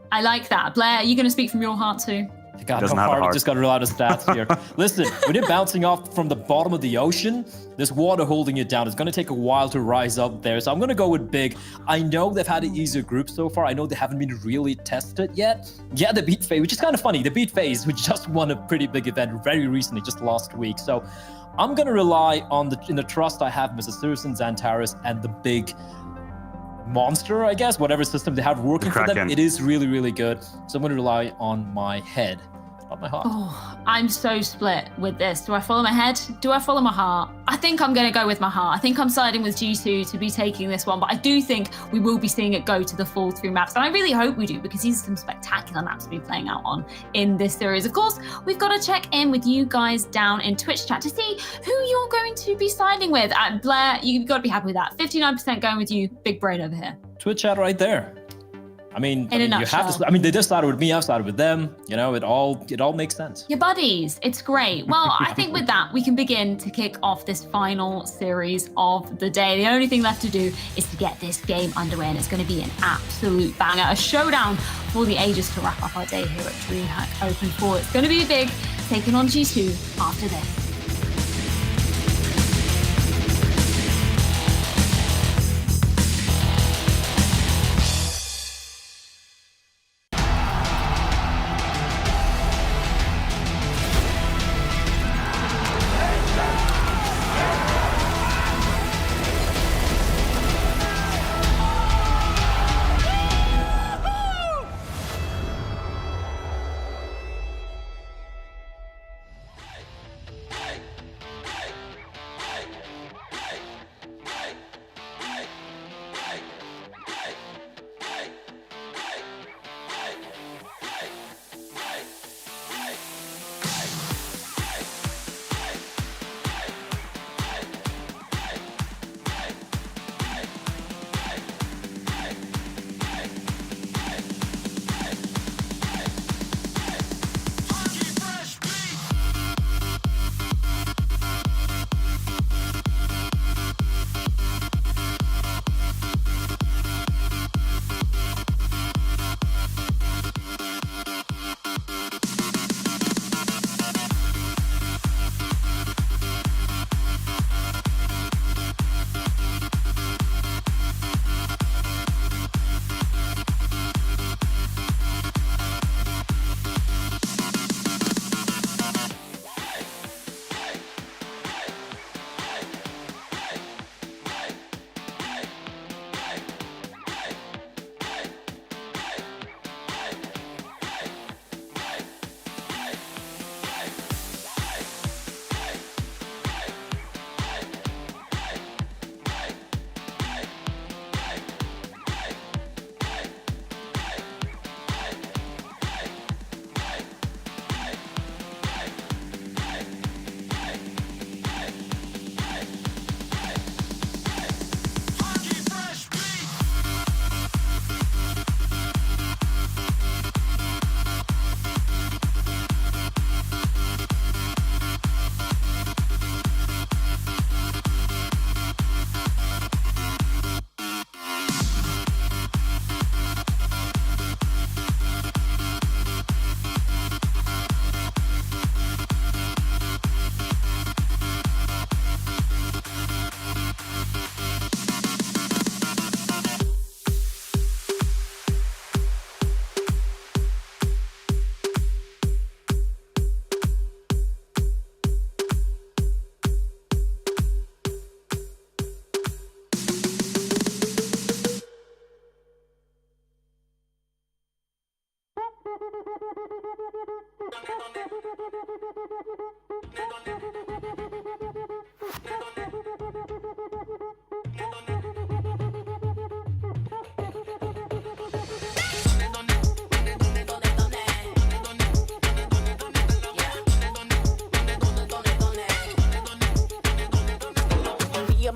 I like that. Blair, are you going to speak from your heart too? God, doesn't how have a hard. heart. Just got to rely on the stats here. Listen, when you're bouncing off from the bottom of the ocean, there's water holding you down. It's going to take a while to rise up there. So I'm going to go with Big. I know they've had an easier group so far. I know they haven't been really tested yet. Yeah, they beat FaZe, which is kind of funny. They beat FaZe, which just won a pretty big event very recently, just last week. So I'm going to rely on in the trust I have Mr. Sirison, Xantares, and the big monster, I guess, whatever system they have working for them. It is really, really good. So I'm going to rely on my head, not my heart. Oh, I'm so split with this. Do I follow my head? Do I follow my heart? I think I'm going to go with my heart. I think I'm siding with G2 to be taking this one, but I do think we will be seeing it go to the full 3 maps. And I really hope we do, because these are some spectacular maps to be playing out on in this series. Of course, we've got to check in with you guys down in Twitch chat to see who you're going to be siding with. Blair, you've got to be happy with that. 59% going with you. Big brain over here. Twitch chat right there. I mean, In a you nutshell. have to. I mean, they just started with me. I've started with them. You know, it all makes sense. Your buddies, it's great. Well, I think with that, we can begin to kick off this final series of the day. The only thing left to do is to get this game underway, and it's going to be an absolute banger. A showdown for the ages to wrap up our day here at DreamHack Open 4. It's going to be big, taking on G2 after this.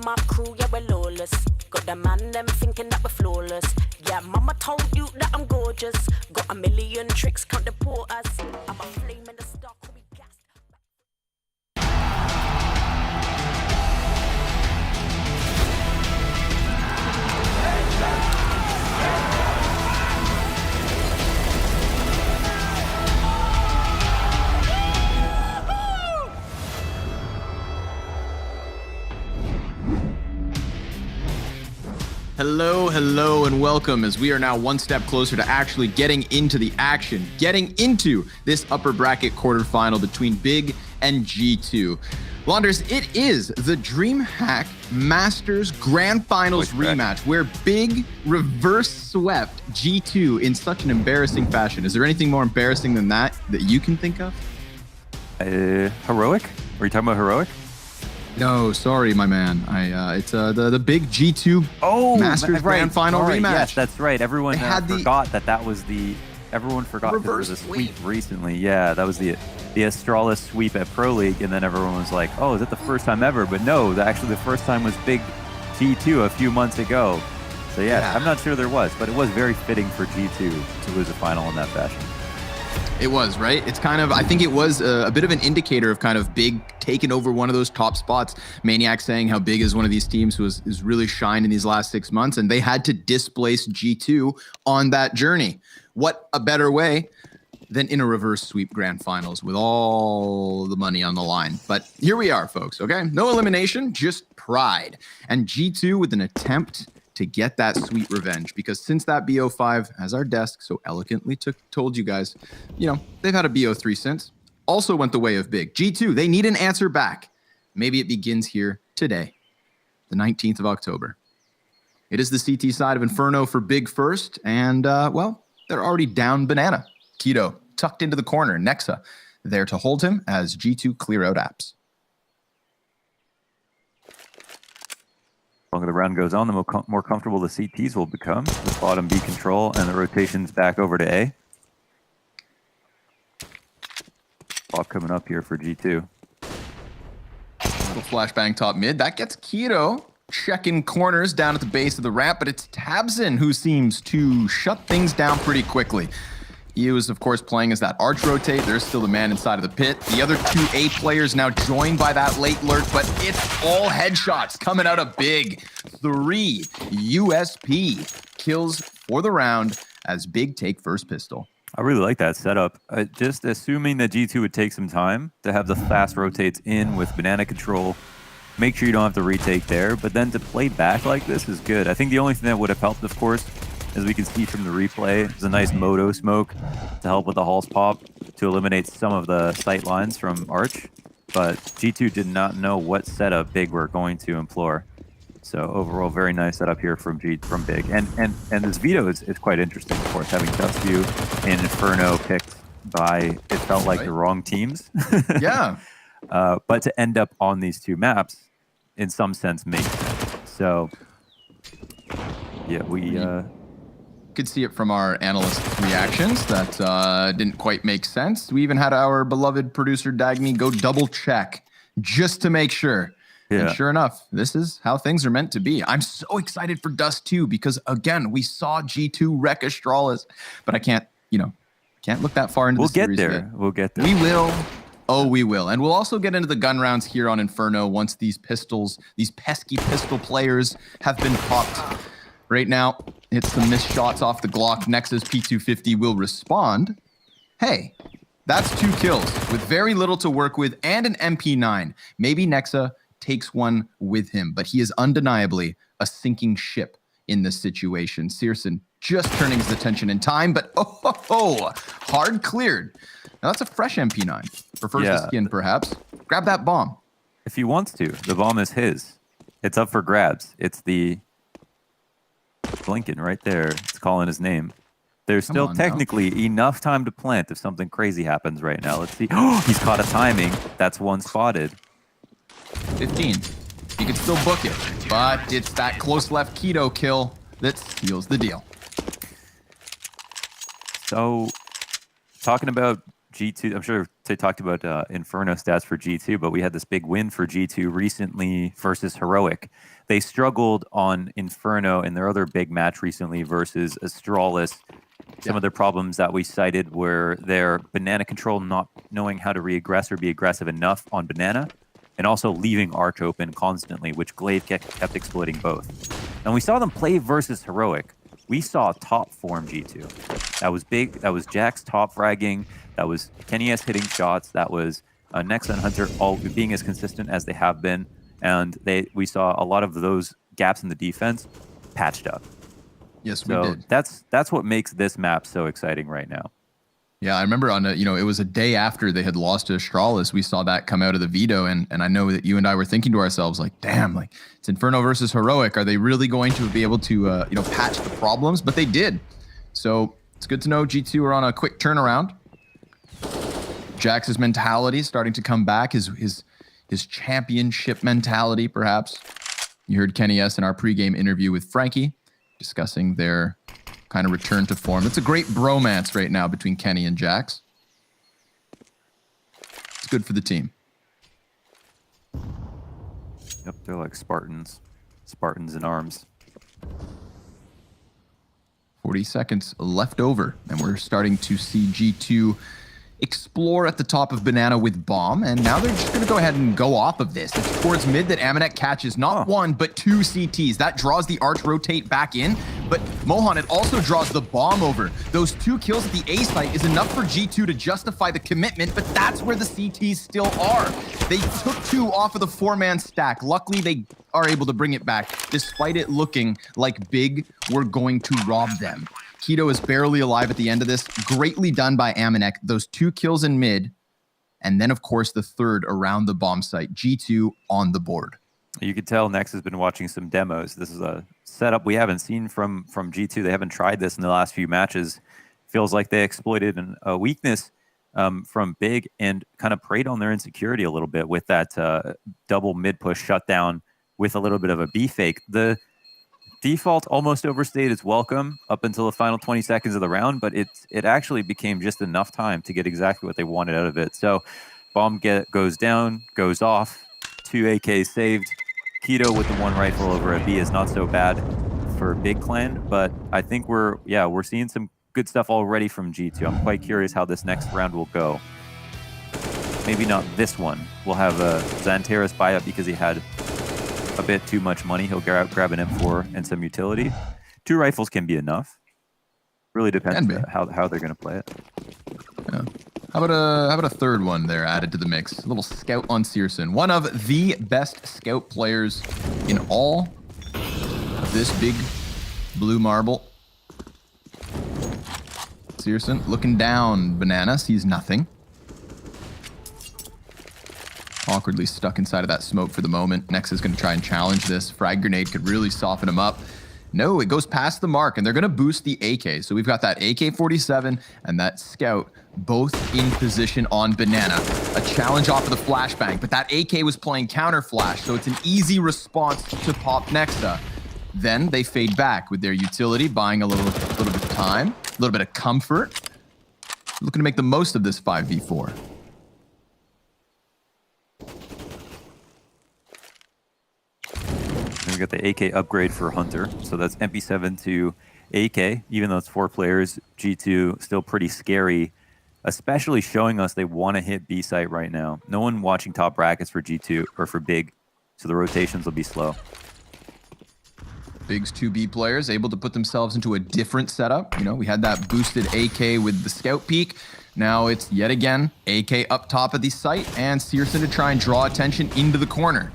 My crew, yeah, we're lawless. Got the man, them thinking that we're flawless. Yeah, mama told you that I'm gorgeous. Got a million tricks, can't deport us. I'm a flame in the star, call me gas. Hello, hello, and welcome as we are now one step closer to actually getting into the action, getting into this upper bracket quarterfinal between Big and G2. Launders, it is the DreamHack Masters Grand Finals rematch where Big reverse swept G2 in such an embarrassing fashion. Is there anything more embarrassing than that you can think of? Heroic? Were you talking about Heroic? No, sorry, my man. It's the big G2 Masters Grand Final rematch. Yes, that's right. Everyone forgot that was the. Everyone forgot that there was a sweep recently. Yeah, that was the Astralis sweep at Pro League, and then everyone was like, "Oh, is that the first time ever?" But no, actually the first time was Big G2 a few months ago. So yeah, I'm not sure there was, but it was very fitting for G2 to lose a final in that fashion. It was, right? It's kind of, I think it was a bit of an indicator of kind of Big taking over one of those top spots. Maniac saying how Big is one of these teams who is really shined in these last 6 months, and they had to displace G2 on that journey. What a better way than in a reverse sweep grand finals with all the money on the line. But here we are, folks, okay? No elimination, just pride. And G2 with an attempt to get that sweet revenge, because since that BO5, as our desk so elegantly told you guys, they've had a BO3 since. Also went the way of Big. G2, they need an answer back. Maybe it begins here today, the 19th of October. It is the CT side of Inferno for Big first, and, they're already down Banana. Keto tucked into the corner. Nexa there to hold him as G2 clear out apps. The longer the round goes on, the more comfortable the CTs will become. The bottom B control and the rotations back over to A. Ball coming up here for G2. Little flashbang top mid. That gets Keto checking corners down at the base of the ramp, but it's Tabson who seems to shut things down pretty quickly. He was, of course, playing as that arch rotate. There's still the man inside of the pit. The other two A players now joined by that late lurk, but it's all headshots coming out of Big. 3 USP kills for the round as Big take first pistol. I really like that setup. Just assuming that G2 would take some time to have the fast rotates in with banana control. Make sure you don't have to retake there, but then to play back like this is good. I think the only thing that would have helped, of course, as we can see from the replay, is a nice Moto smoke to help with the Halls pop to eliminate some of the sight lines from Arch. But G2 did not know what setup Big were going to employ. So overall, very nice setup here from Big. And this veto is quite interesting, of course, having Dust View and Inferno picked by, it felt like the wrong teams. Yeah. But to end up on these two maps, in some sense, makes sense. So, yeah, we could see it from our analyst reactions that didn't quite make sense. We even had our beloved producer Dagny go double check just to make sure. Yeah. And sure enough, this is how things are meant to be. I'm so excited for Dust 2 because, again, we saw G2 wreck Astralis, but I can't look that far into the series. We'll get there. We will. Oh, we will. And we'll also get into the gun rounds here on Inferno once these pesky pistol players have been popped. Right now, it's the missed shots off the Glock. Nexa's P250 will respond. Hey, that's 2 kills with very little to work with and an MP9. Maybe Nexa takes one with him, but he is undeniably a sinking ship in this situation. Searson just turning his attention in time, but hard cleared. Now that's a fresh MP9 for first skin, perhaps. Grab that bomb. If he wants to. The bomb is his. It's up for grabs. It's the Blinken right there. It's calling his name. There's still technically enough time to plant if something crazy happens right now. Let's see. He's caught a timing. That's one spotted. 15. He could still book it, but it's that close left Keto kill that seals the deal. So, talking about G2, I'm sure they talked about Inferno stats for G2, but we had this big win for G2 recently versus Heroic. They struggled on Inferno in their other big match recently versus Astralis. Some of their problems that we cited were their banana control not knowing how to re-aggress or be aggressive enough on banana, and also leaving Arch open constantly, which Glaive kept exploiting both. And we saw them play versus Heroic. We saw top form G2. That was big. That was Jax top fragging. That was Kenny S hitting shots. That was Nexa and Hunter all being as consistent as they have been. And we saw a lot of those gaps in the defense patched up. Yes, we So did. that's what makes this map so exciting right now. Yeah, I remember it was a day after they had lost to Astralis. We saw that come out of the veto, and I know that you and I were thinking to ourselves, like, damn, like it's Inferno versus Heroic. Are they really going to be able to, patch the problems? But they did. So it's good to know G2 are on a quick turnaround. Jax's mentality starting to come back, his championship mentality, perhaps. You heard Kenny S in our pregame interview with Frankie discussing their kind of return to form. It's a great bromance right now between Kenny and Jax. It's good for the team. Yep, they're like Spartans in arms. 40 seconds left over, and we're starting to see G2 explore at the top of Banana with Bomb, and now they're just going to go ahead and go off of this. It's towards mid that Amanek catches not one, but 2 CTs. That draws the arch rotate back in, but Mohan, it also draws the bomb over. Those 2 kills at the A site is enough for G2 to justify the commitment, but that's where the CTs still are. They took 2 off of the 4-man stack. Luckily, they are able to bring it back, despite it looking like Big were going to rob them. Keto is barely alive at the end of this. Greatly done by Amanek. Those 2 kills in mid, and then, of course, the third around the bomb site. G2 on the board. You can tell Nex has been watching some demos. This is a setup we haven't seen from G2. They haven't tried this in the last few matches. Feels like they exploited a weakness from Big and kind of preyed on their insecurity a little bit with that double mid push shutdown with a little bit of a B fake. The default almost overstayed its welcome up until the final 20 seconds of the round, but it actually became just enough time to get exactly what they wanted out of it. So bomb goes down, goes off, 2 AKs saved. Keto with the 1 rifle over a B is not so bad for Big Clan, but I think we're seeing some good stuff already from G2. I'm quite curious how this next round will go. Maybe not this one. We'll have Xanteris buy up because he had a bit too much money. He'll grab an M4 and some utility. 2 rifles can be enough. Really depends how they're going to play it. Yeah. How about a third one there added to the mix? A little scout on Searson. One of the best scout players in all of this big blue marble. Searson looking down. Banana sees nothing. Awkwardly stuck inside of that smoke for the moment. Nex is going to try and challenge this. Frag grenade could really soften him up. No, it goes past the mark, and they're going to boost the AK. So we've got that AK-47 and that Scout both in position on Banana. A challenge off of the flashbang, but that AK was playing counter flash, so it's an easy response to pop Nexa. Then they fade back with their utility, buying a little bit of time, a little bit of comfort. Looking to make the most of this 5v4. We got the AK upgrade for Hunter. So that's MP7 to AK. Even though it's 4 players, G2 still pretty scary, especially showing us they want to hit B site right now. No one watching top brackets for G2 or for Big, so the rotations will be slow. Big's 2B players able to put themselves into a different setup. You know, we had that boosted AK with the Scout peak. Now it's yet again AK up top of the site and Searson to try and draw attention into the corner.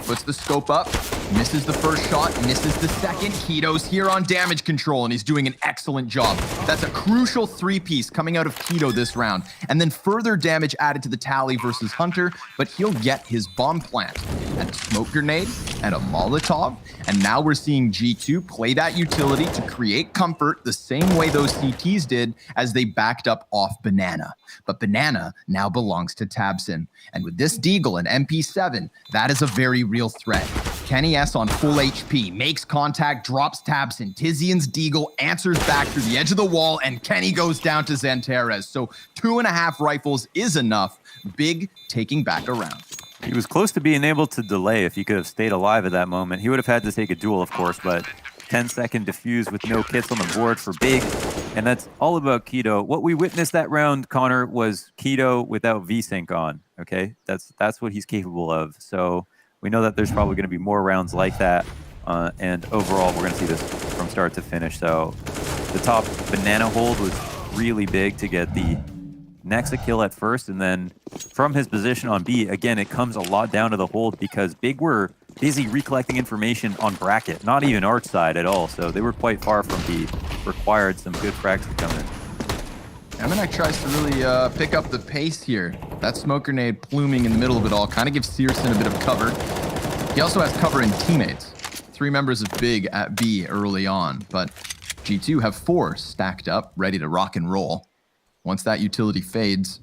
Puts the scope up, misses the first shot, misses the second. Keto's here on damage control, and he's doing an excellent job. That's a crucial 3-piece coming out of Keto this round. And then further damage added to the tally versus Hunter, but he'll get his bomb plant. And a smoke grenade, and a Molotov. And now we're seeing G2 play that utility to create comfort the same way those CTs did as they backed up off Banana. But Banana now belongs to Tabson. And with this Deagle and MP7, that is a very real threat. Kenny S on full HP, makes contact, drops Tabson. Tizian's Deagle answers back through the edge of the wall, and Kenny goes down to Xanteris. So 2.5 rifles is enough. Big taking back a round. He was close to being able to delay if he could have stayed alive at that moment. He would have had to take a duel, of course, but 10-second defuse with no kits on the board for Big. And that's all about Keto. What we witnessed that round, Connor, was Keto without V-Sync on, okay? That's what he's capable of. So we know that there's probably going to be more rounds like that. And overall, we're going to see this from start to finish. So the top Banana hold was really big to get the Nexa kill at first. And then from his position on B, again, it comes a lot down to the hold because Big were busy recollecting information on bracket, not even Arch side at all. So they were quite far from B. Required some good frags to come in. fnatic tries to really pick up the pace here. That smoke grenade pluming in the middle of it all kind of gives Searson a bit of cover. He also has cover in teammates. 3 members of Big at B early on, but G2 have 4 stacked up, ready to rock and roll. Once that utility fades,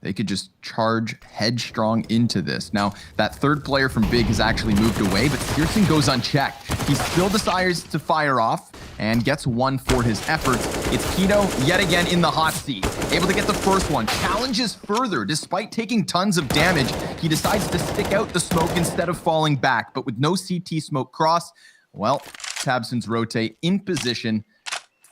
they could just charge headstrong into this. Now, that third player from Big has actually moved away, but Searson goes unchecked. He still decides to fire off and gets one for his efforts. It's Keto yet again in the hot seat, able to get the first one. Challenges further. Despite taking tons of damage, he decides to stick out the smoke instead of falling back. But with no CT smoke cross, well, tabseN's rotate in position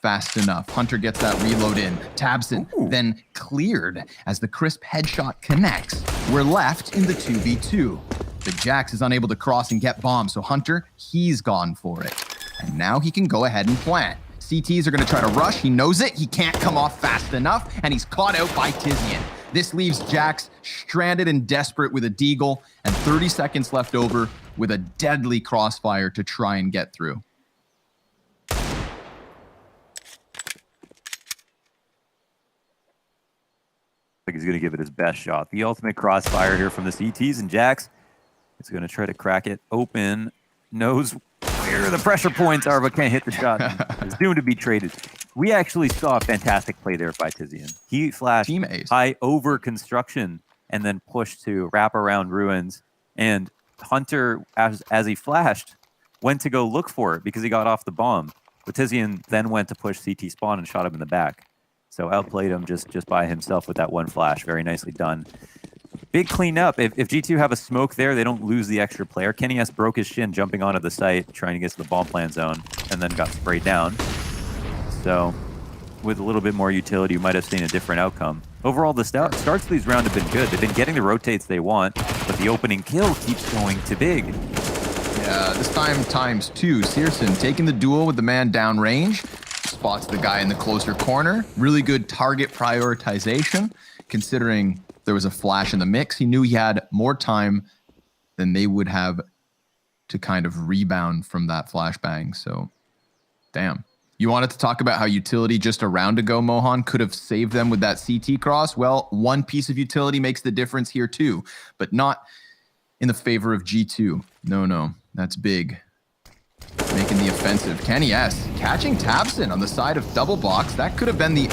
fast enough. Hunter gets that reload in. tabseN then cleared as the crisp headshot connects. We're left in the 2v2. But Jax is unable to cross and get bombs, so Hunter, he's gone for it. And now he can go ahead and plant. CTs are going to try to rush. He knows it. He can't come off fast enough, and he's caught out by Tizian. This leaves Jax stranded and desperate with a deagle, and 30 seconds left over with a deadly crossfire to try and get through. I think he's going to give it his best shot. The ultimate crossfire here from the CTs, and Jax is going to try to crack it open. Knows where the pressure points are, but can't hit the shot. It's doomed to be traded. We actually saw a fantastic play there by Tizian. He flashed high over construction and then pushed to wrap around ruins. And Hunter, as he flashed, went to go look for it because he got off the bomb. But Tizian then went to push CT spawn and shot him in the back. So outplayed him just by himself with that one flash. Very nicely done. Big cleanup. If G2 have a smoke there, they don't lose the extra player. Kenny S broke his shin jumping onto the site, trying to get to the bomb plant zone, and then got sprayed down. So with a little bit more utility, you might have seen a different outcome. Overall, the starts of these rounds have been good. They've been getting the rotates they want, but the opening kill keeps going to Big. Yeah, this time ×2. Searson taking the duel with the man downrange. Spots the guy in the closer corner. Really good target prioritization, considering there was a flash in the mix. He knew he had more time than they would have to kind of rebound from that flashbang. So, damn. You wanted to talk about how utility just a round ago, Mohan, could have saved them with that CT cross? Well, one piece of utility makes the difference here too, but not in the favor of G2. No, that's Big. Making the offensive. Kenny S catching tabseN on the side of double box. That could have been the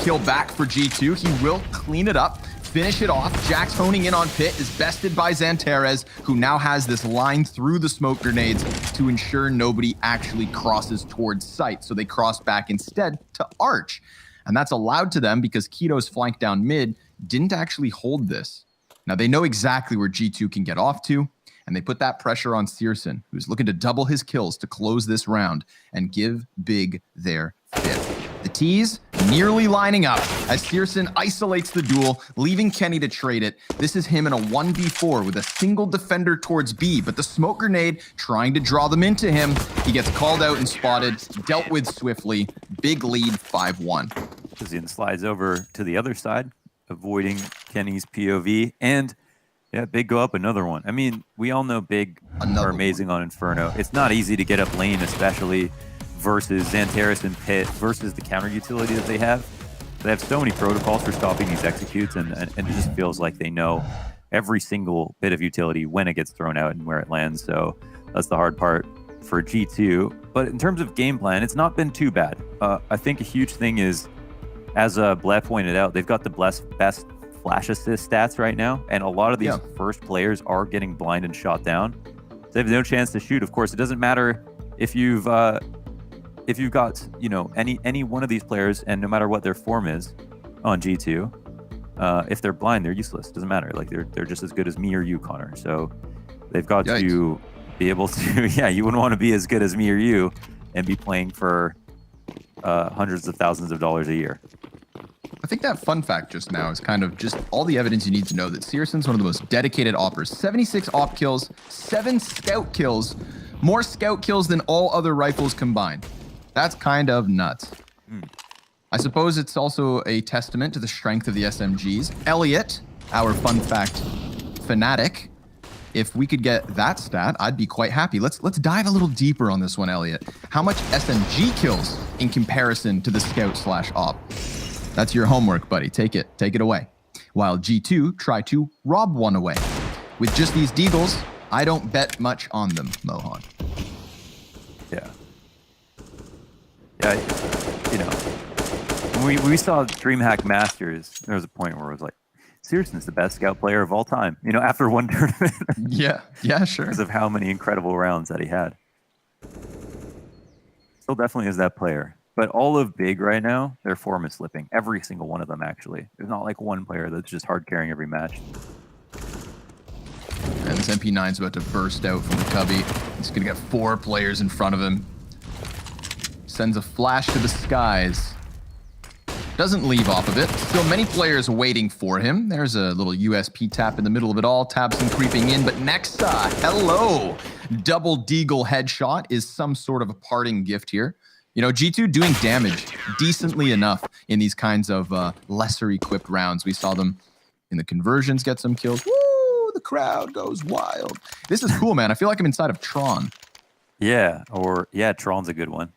kill back for G2. He will clean it up, finish it off. Jax honing in on Pit is bested by Xantares, who now has this line through the smoke grenades to ensure nobody actually crosses towards site. So they cross back instead to Arch. And that's allowed to them because Keto's flank down mid didn't actually hold this. Now they know exactly where G2 can get off to, and they put that pressure on Searson, who's looking to double his kills to close this round and give Big their fifth. The T's nearly lining up as Searson isolates the duel, leaving Kenny to trade it. This is him in a 1v4 with a single defender towards B, but the smoke grenade trying to draw them into him. He gets called out and spotted, dealt with swiftly. Big lead, 5-1. Tizian slides over to the other side, avoiding Kenny's POV, and yeah, Big go up another one. I mean, we all know Big are amazing on Inferno. It's not easy to get up lane, especially versus Xantares and Pit, versus the counter utility that they have. They have so many protocols for stopping these executes, and it just feels like they know every single bit of utility when it gets thrown out and where it lands. So that's the hard part for G2. But in terms of game plan, it's not been too bad. I think a huge thing is, as Bled pointed out, they've got the best flash assist stats right now, and a lot of these first players are getting blind and shot down. So they have no chance to shoot. Of course, it doesn't matter if you've got any one of these players, and no matter what their form is on G2, if they're blind, they're useless. Doesn't matter. Like they're just as good as me or you, Connor. So they've got to be able to. Yeah, you wouldn't want to be as good as me or you and be playing for hundreds of thousands of dollars a year. I think that fun fact just now is kind of just all the evidence you need to know that Searson's one of the most dedicated oppers. 76 op kills, 7 scout kills, more scout kills than all other rifles combined. That's kind of nuts. I suppose it's also a testament to the strength of the SMGs. Elliot, our fun fact fanatic, if we could get that stat, I'd be quite happy. Let's dive a little deeper on this one, Elliot. How much SMG kills in comparison to the scout/op? That's your homework, buddy. Take it away. While G2 try to rob one away. With just these deagles, I don't bet much on them, Mohan. Yeah. Yeah, you know, when we saw DreamHack Masters, there was a point where it was like, Searson's the best scout player of all time, you know, after one tournament. Yeah, sure. Because of how many incredible rounds that he had. Still definitely is that player. But all of Big right now, their form is slipping. Every single one of them, actually. There's not like one player that's just hard carrying every match. And this MP9's about to burst out from the cubby. He's going to get 4 players in front of him. Sends a flash to the skies. Doesn't leave off of it. Still many players waiting for him. There's a little USP tap in the middle of it all. Tabson creeping in, but Nexa, hello! Double deagle headshot is some sort of a parting gift here. You know, G2 doing damage decently enough in these kinds of lesser equipped rounds. We saw them in the conversions get some kills. Woo! The crowd goes wild. This is cool, man. I feel like I'm inside of Tron. Yeah, Tron's a good one.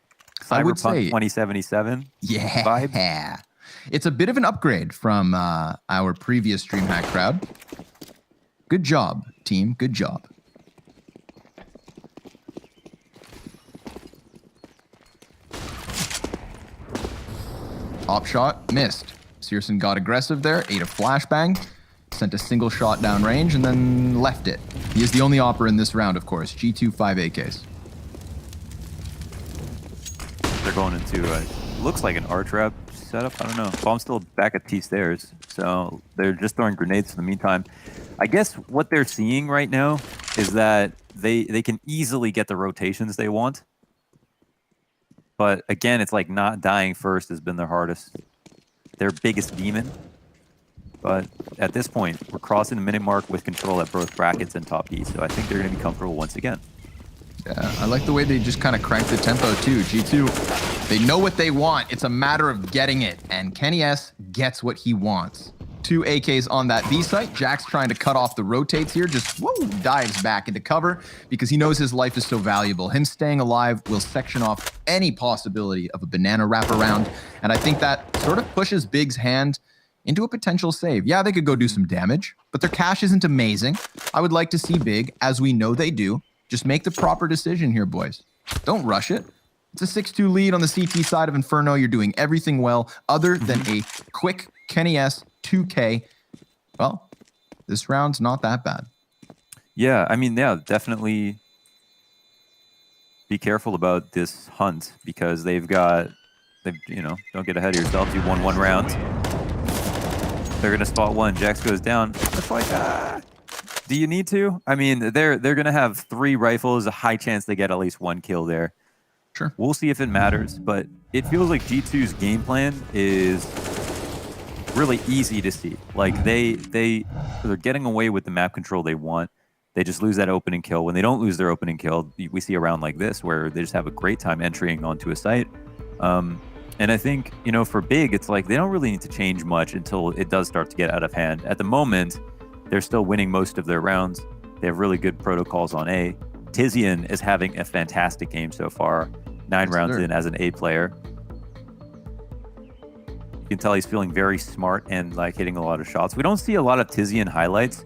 I would say 2077 yeah. vibe. It's a bit of an upgrade from our previous DreamHack crowd. Good job, team. Good job. Op shot, missed. Searson got aggressive there, ate a flashbang, sent a single shot down range, and then left it. He is the only opper in this round, of course. G2 5 AKs. They're going into, looks like an arch wrap setup. I don't know. Bomb's still back at T stairs, so they're just throwing grenades in the meantime. I guess what they're seeing right now is that they can easily get the rotations they want. But again, it's like not dying first has been their hardest, their biggest demon. But at this point, we're crossing the minute mark with control at both brackets and top E, so I think they're going to be comfortable once again. Yeah, I like the way they just kind of crank the tempo too. G2, they know what they want. It's a matter of getting it, and Kenny S gets what he wants. 2 AKs on that B site. Jack's trying to cut off the rotates here, just dives back into cover because he knows his life is so valuable. Him staying alive will section off any possibility of a banana wraparound, and I think that sort of pushes Big's hand into a potential save. Yeah, they could go do some damage, but their cash isn't amazing. I would like to see Big, as we know they do, just make the proper decision here, boys. Don't rush it. It's a 6-2 lead on the CT side of Inferno. You're doing everything well other than a quick Kenny S 2K. Well, this round's not that bad. Yeah, I mean, yeah, definitely be careful about this hunt because they've don't get ahead of yourself. You won 1 round. They're going to spot 1. Jax goes down. It's like, do you need to? I mean, they're going to have 3 rifles, a high chance they get at least 1 kill there. Sure. We'll see if it matters, but it feels like G2's game plan is really easy to see. Like they're getting away with the map control they want. They just lose that opening kill. When they don't lose their opening kill, we see a round like this where they just have a great time entering onto a site. And I think, for Big, it's like they don't really need to change much until it does start to get out of hand. At the moment, they're still winning most of their rounds. They have really good protocols on A. Tizian is having a fantastic game so far. 9 rounds in as an A player. You can tell he's feeling very smart and like hitting a lot of shots. We don't see a lot of Tizian highlights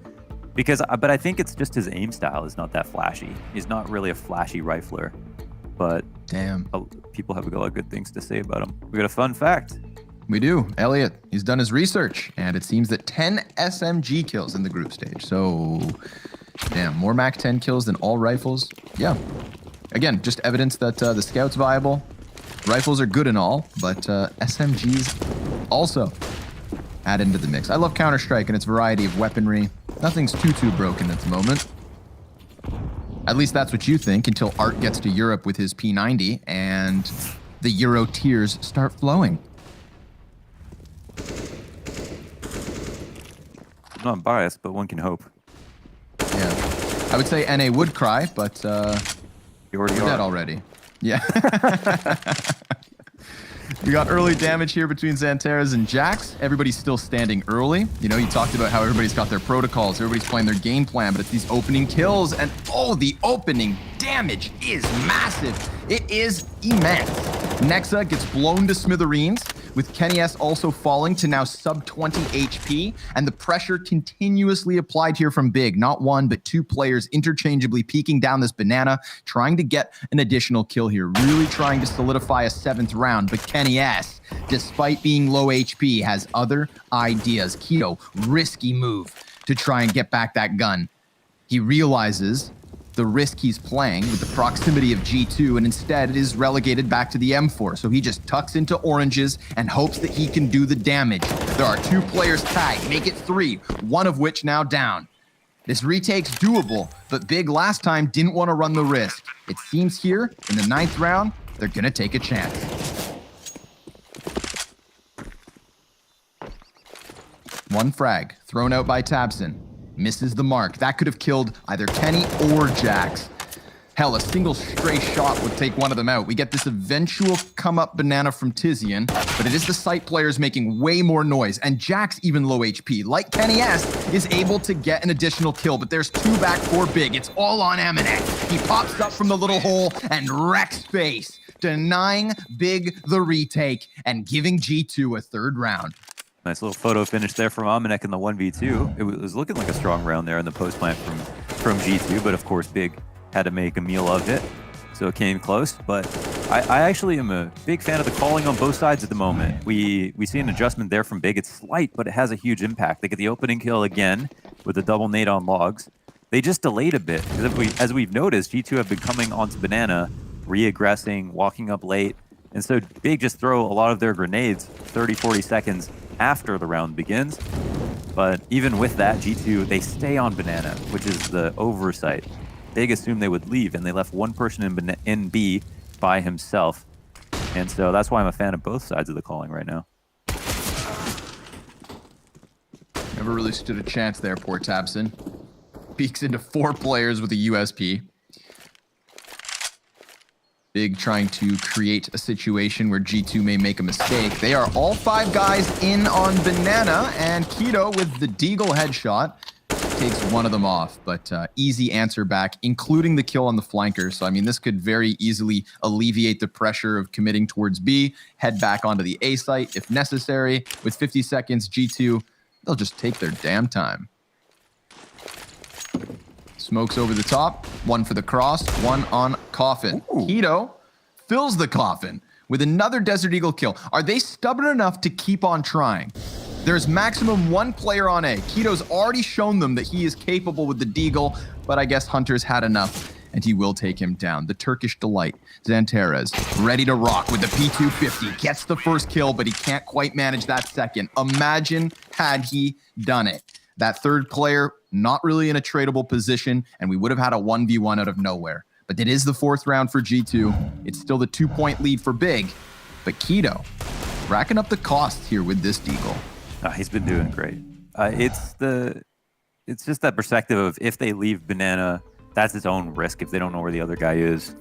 but I think it's just his aim style is not that flashy. He's not really a flashy rifler. But damn, people have a lot of good things to say about him. We got a fun fact. We do. Elliot, he's done his research, and it seems that 10 SMG kills in the group stage. So, damn, more MAC 10 kills than all rifles. Yeah. Again, just evidence that the scout's viable. Rifles are good and all, but SMGs also add into the mix. I love Counter-Strike and its variety of weaponry. Nothing's too broken at the moment. At least that's what you think until Art gets to Europe with his P90 and the Euro tears start flowing. I'm not biased, but one can hope. Yeah. I would say NA would cry, but you already dead already. Yeah. We got early damage here between Xanteras and Jax. Everybody's still standing early. You know, you talked about how everybody's got their protocols, everybody's playing their game plan, but it's these opening kills, and oh, the opening damage is massive. It is immense. Nexa gets blown to smithereens, with Kenny S also falling to now sub 20 HP, and the pressure continuously applied here from Big. Not one, but two players interchangeably peeking down this banana, trying to get an additional kill here, really trying to solidify a 7th round. But Kenny S, despite being low HP, has other ideas. Keto, risky move to try and get back that gun. He realizes the risk he's playing with the proximity of G2, and instead it is relegated back to the M4. So he just tucks into oranges and hopes that he can do the damage. There are 2 players tagged, make it 3, one of which now down. This retake's doable, but Big last time didn't want to run the risk. It seems here in the 9th round, they're gonna take a chance. One frag thrown out by Tabson. Misses the mark. That could have killed either Kenny or Jax. Hell, a single stray shot would take one of them out. We get this eventual come-up banana from Tizian, but it is the site players making way more noise, and Jax, even low HP, like Kenny S, is able to get an additional kill, but there's 2 back for Big. It's all on Emanet. He pops up from the little hole and wrecks face, denying Big the retake and giving G2 a 3rd round. Nice little photo finish there from Amanek in the 1v2. It was looking like a strong round there in the post plant from G2, but of course Big had to make a meal of it, so it came close. But I actually am a big fan of the calling on both sides at the moment. We see an adjustment there from Big. It's slight, but it has a huge impact. They get the opening kill again with a double nade on logs. They just delayed a bit, because as we've noticed, G2 have been coming onto Banana, re-aggressing, walking up late, and so Big just throw a lot of their grenades 30, 40 seconds after the round begins. But even with that, G2, they stay on Banana, which is the oversight. Big assumed they would leave, and they left one person in B by himself. And so that's why I'm a fan of both sides of the calling right now. Never really stood a chance there, poor Tabson. Peeks into 4 players with a USP. Big trying to create a situation where G2 may make a mistake. They are all 5 guys in on Banana, and Keto with the Deagle headshot takes one of them off, but easy answer back, including the kill on the flanker. So, I mean, this could very easily alleviate the pressure of committing towards B, head back onto the A site if necessary. With 50 seconds, G2, they'll just take their damn time. Smokes over the top, one for the cross, one on Coffin. Keto fills the Coffin with another Desert Eagle kill. Are they stubborn enough to keep on trying? There's maximum 1 player on A. Keto's already shown them that he is capable with the Deagle, but I guess Hunter's had enough, and he will take him down. The Turkish Delight, Xanteras, ready to rock with the P250. Gets the first kill, but he can't quite manage that second. Imagine had he done it. That 3rd player, not really in a tradable position, and we would have had a 1v1 out of nowhere. But it is the 4th round for G2. It's still the 2-point lead for Big, but Keto racking up the costs here with this Deagle. He's been doing great. It's just that perspective of if they leave Banana, that's its own risk if they don't know where the other guy is.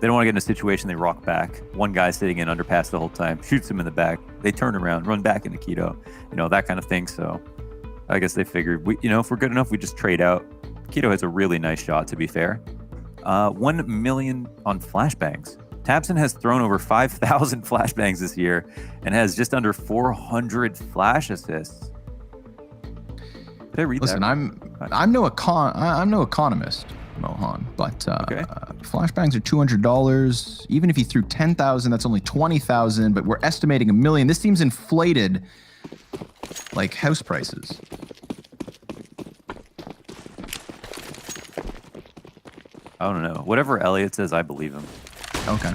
They don't want to get in a situation they rock back. One guy sitting in underpass the whole time, shoots him in the back. They turn around, run back into Keto, that kind of thing. So I guess they figured, if we're good enough, we just trade out. Keto has a really nice shot, to be fair. 1 million on flashbangs. Tabson has thrown over 5,000 flashbangs this year and has just under 400 flash assists. Did I read that? Listen, I'm no economist, Mohan, but flashbangs are $200. Even if he threw 10,000, that's only 20,000. But we're estimating 1 million. This seems inflated, like house prices. I don't know. Whatever Elliot says, I believe him. Okay.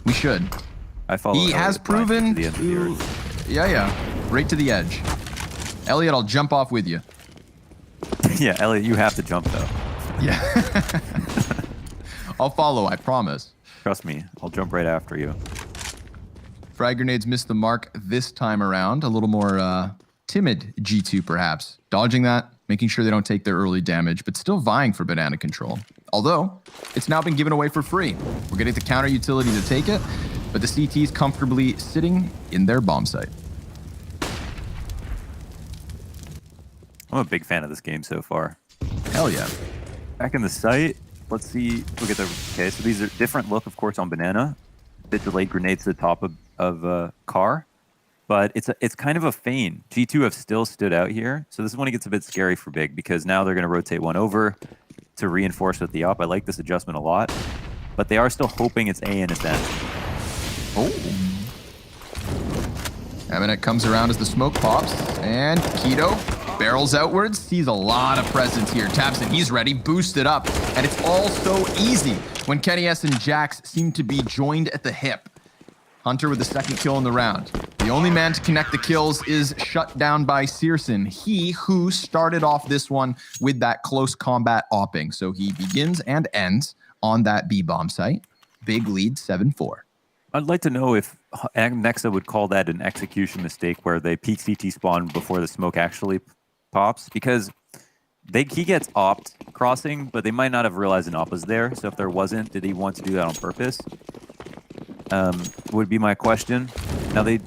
We should. I follow. He has proven to, yeah, right to the edge. Elliot, I'll jump off with you. Yeah, Elliot, you have to jump though. Yeah. I'll follow, I promise. Trust me, I'll jump right after you. Frag grenades missed the mark this time around. A little more timid G2 perhaps. Dodging that, making sure they don't take their early damage, but still vying for banana control. Although, it's now been given away for free. We're getting the counter utility to take it, but but the CT's comfortably sitting in their bomb site. I'm a big fan of this game so far. Hell yeah. Back in the site, let's see. Look at the. Okay, so these are different look, of course, on Banana. Bit delayed grenades to the top of car, but it's kind of a feign. G2 have still stood out here, so this is when it gets a bit scary for Big because now they're going to rotate one over to reinforce with the op. I like this adjustment a lot, but they are still hoping it's A and it's N. Oh. Eminet comes around as the smoke pops, and Keto barrels outwards, sees a lot of presence here. tabseN, he's ready, boosted up, and it's all so easy when Kenny S and Jax seem to be joined at the hip. Hunter with the second kill in the round. The only man to connect the kills is shut down by searson, he who started off this one with that close combat opping. So he begins and ends on that B bomb site. Big lead, 7-4. I'd like to know if Nexa would call that an execution mistake where they peek CT spawn before the smoke actually pops, because he gets opt crossing, but they might not have realized an op was there. So if there wasn't, did he want to do that on purpose? Would be my question. Now they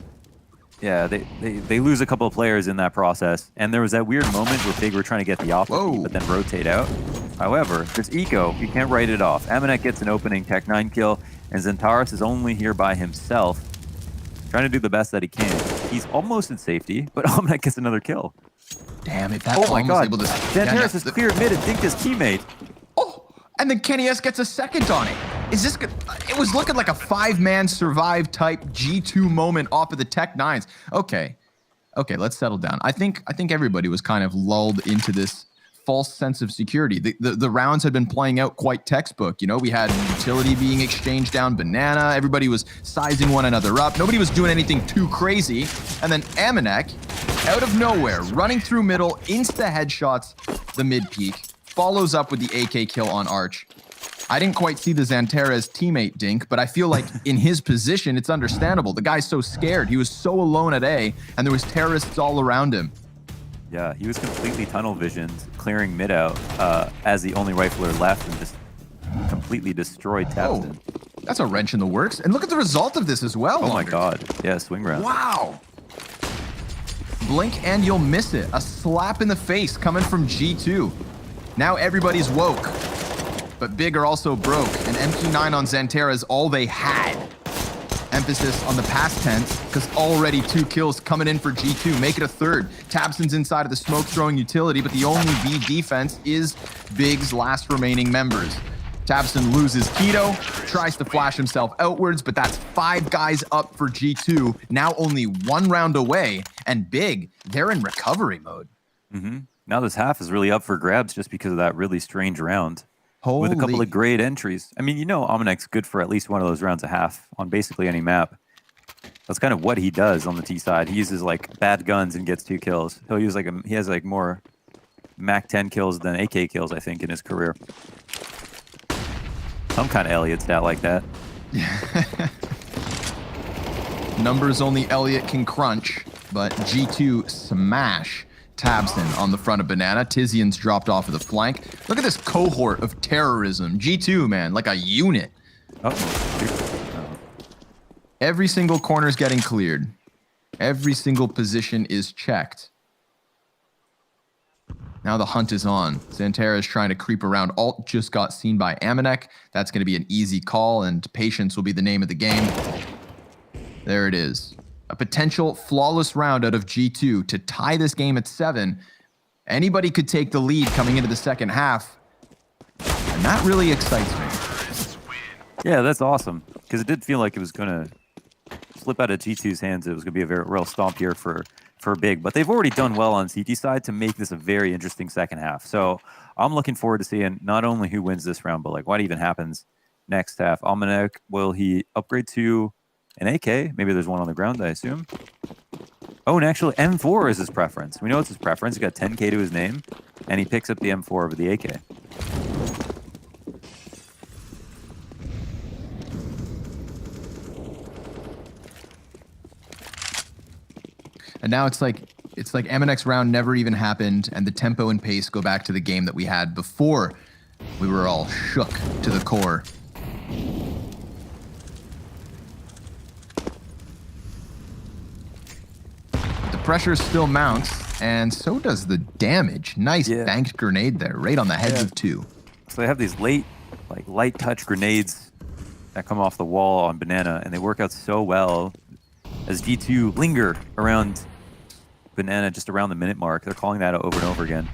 lose a couple of players in that process, and there was that weird moment where Big were trying to get the op, but then rotate out. However, there's Eco. You can't write it off. Eminet gets an opening Tech-9 kill, and Xantares is only here by himself, trying to do the best that he can. He's almost in safety, but Eminet gets another kill. Damn it, that oh my god. Able to... Xantares is clear mid and dinked his teammate. Oh, and then Kenny S gets a second on it. Is this good? It was looking like a 5-man survive type G2 moment off of the Tech-9s. Okay, let's settle down. I think everybody was kind of lulled into this false sense of security. The rounds had been playing out quite textbook. You know, we had utility being exchanged down Banana. Everybody was sizing one another up. Nobody was doing anything too crazy. And then Amanek, out of nowhere, running through middle, insta headshots the mid peak, follows up with the AK kill on Arch. I didn't quite see the Xantares teammate dink, but I feel like in his position, it's understandable. The guy's so scared. He was so alone at A, and there was terrorists all around him. Yeah, he was completely tunnel visioned, clearing mid out as the only rifler left, and just completely destroyed tabseN. Oh, that's a wrench in the works. And look at the result of this as well. Oh my god. Yeah, swing round. Wow. Blink and you'll miss it. A slap in the face coming from G2. Now everybody's woke. But Big are also broke, and MP9 on Xantares is all they had. Emphasis on the past tense, because already 2 kills coming in for G2. Make it a third. tabseN's inside of the smoke throwing utility, but the only B defense is Big's last remaining members. tabseN loses Keto, tries to flash himself outwards, but that's 5 guys up for G2, now only 1 round away, and Big, they're in recovery mode. Now this half is really up for grabs just because of that really strange round. Holy. With a couple of great entries. I mean, you know Omenek's good for at least one of those rounds a half on basically any map. That's kind of what he does on the T side. He uses like bad guns and gets 2 kills. He'll use like he has like more Mac 10 kills than AK kills, I think, in his career. Some kind of Elliott stat like that. Numbers only Elliott can crunch, but G2 smash tabseN on the front of Banana. Tizian's dropped off of the flank. Look at this cohort of terrorism. G2, man, like a unit. Every single corner's getting cleared. Every single position is checked. Now the hunt is on. Xantares trying to creep around. Alt just got seen by Amanek. That's going to be an easy call, and patience will be the name of the game. There it is. A potential flawless round out of G2 to tie this game at 7. Anybody could take the lead coming into the second half, and that really excites me. Yeah, that's awesome, because it did feel like it was going to slip out of G2's hands. It was going to be a very real stomp here for Big, but they've already done well on CT side to make this a very interesting second half. So I'm looking forward to seeing not only who wins this round, but like what even happens next half. Almanac, will he upgrade to an AK? Maybe there's one on the ground, I assume. Oh, and actually M4 is his preference. We know it's his preference. He's got 10k to his name, and he picks up the M4 over the AK. And now it's like Amanek's round never even happened, and the tempo and pace go back to the game that we had before we were all shook to the core. pressure still mounts, and so does the damage. Nice banked grenade there, right on the heads of two. So they have these late, like light touch grenades that come off the wall on Banana, and they work out so well as G2 linger around Banana just around the minute mark. They're calling that over and over again.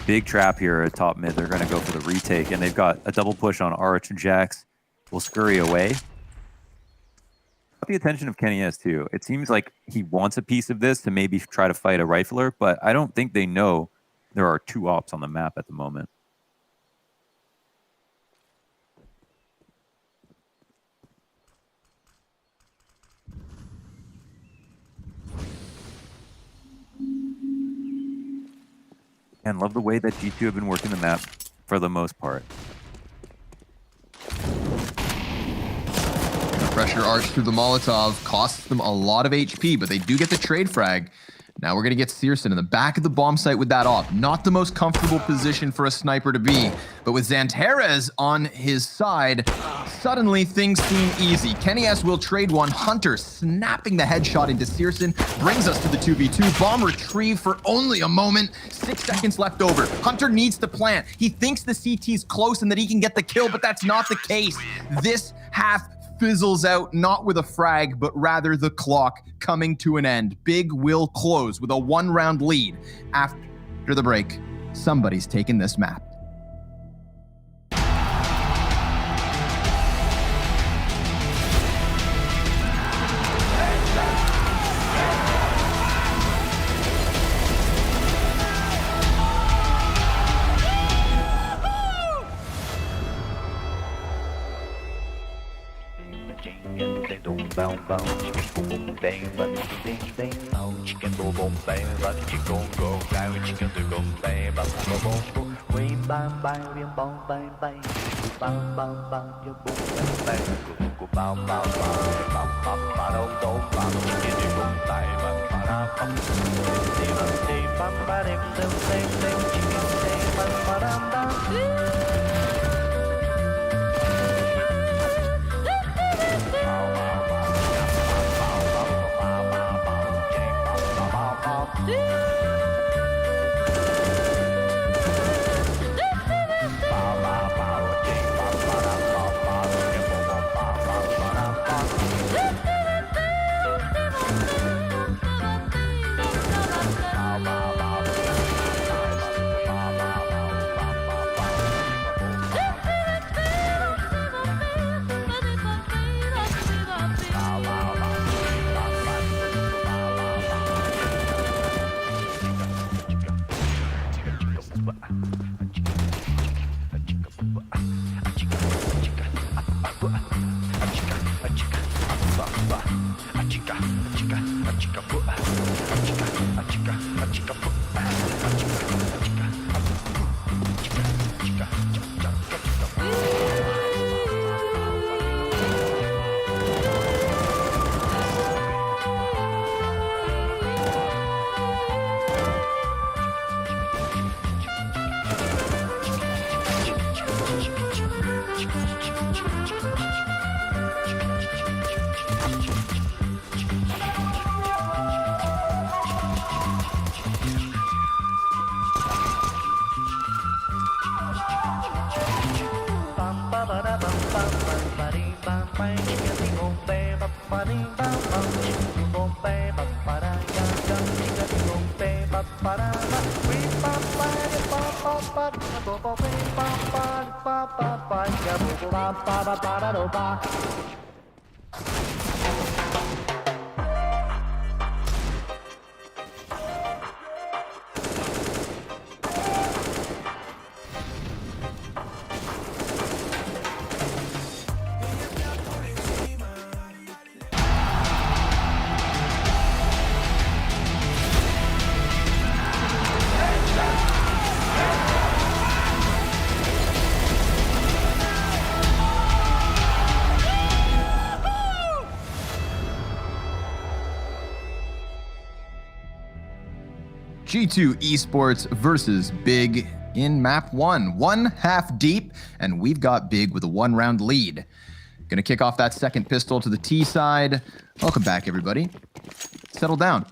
Big trap here at top mid. They're going to go for the retake, and they've got a double push on Arch, and Jax will scurry away. The attention of Kenny S too. It seems like he wants a piece of this to maybe try to fight a rifler, but I don't think they know there are two ops on the map at the moment. And love the way that G2 have been working the map for the most part. Pressure Arch through the Molotov costs them a lot of HP, but they do get the trade frag. Now we're going to get Searson in the back of the bomb site with that op. Not the most comfortable position for a sniper to be, but with Xantares on his side, suddenly things seem easy. Kenny S will trade one. Hunter snapping the headshot into Searson brings us to the 2v2. Bomb retrieve for only a moment. 6 seconds left over. Hunter needs to plant. He thinks the CT's close and that he can get the kill, but that's not the case. This half fizzles out, not with a frag, but rather the clock coming to an end. Big will close with a 1-round lead. After the break, somebody's taken this map. G2 Esports versus Big in map 1. 1 half deep, and we've got Big with a 1-round lead. Gonna kick off that second pistol to the T side. Welcome back, everybody. Settle down.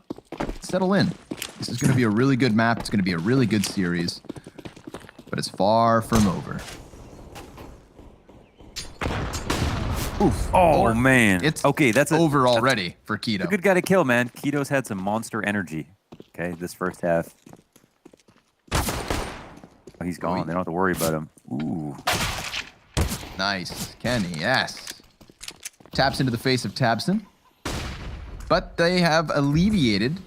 settle in. This is going to be a really good map. It's going to be a really good series. But it's far from over. Oof. Oh, man. It's okay. That's over already for Keto. A good guy to kill, man. Keto's had some monster energy. Okay, this first half. Oh, he's gone. They don't have to worry about him. Ooh. Nice. Kenny, yes. Taps into the face of Tabson. But they have alleviated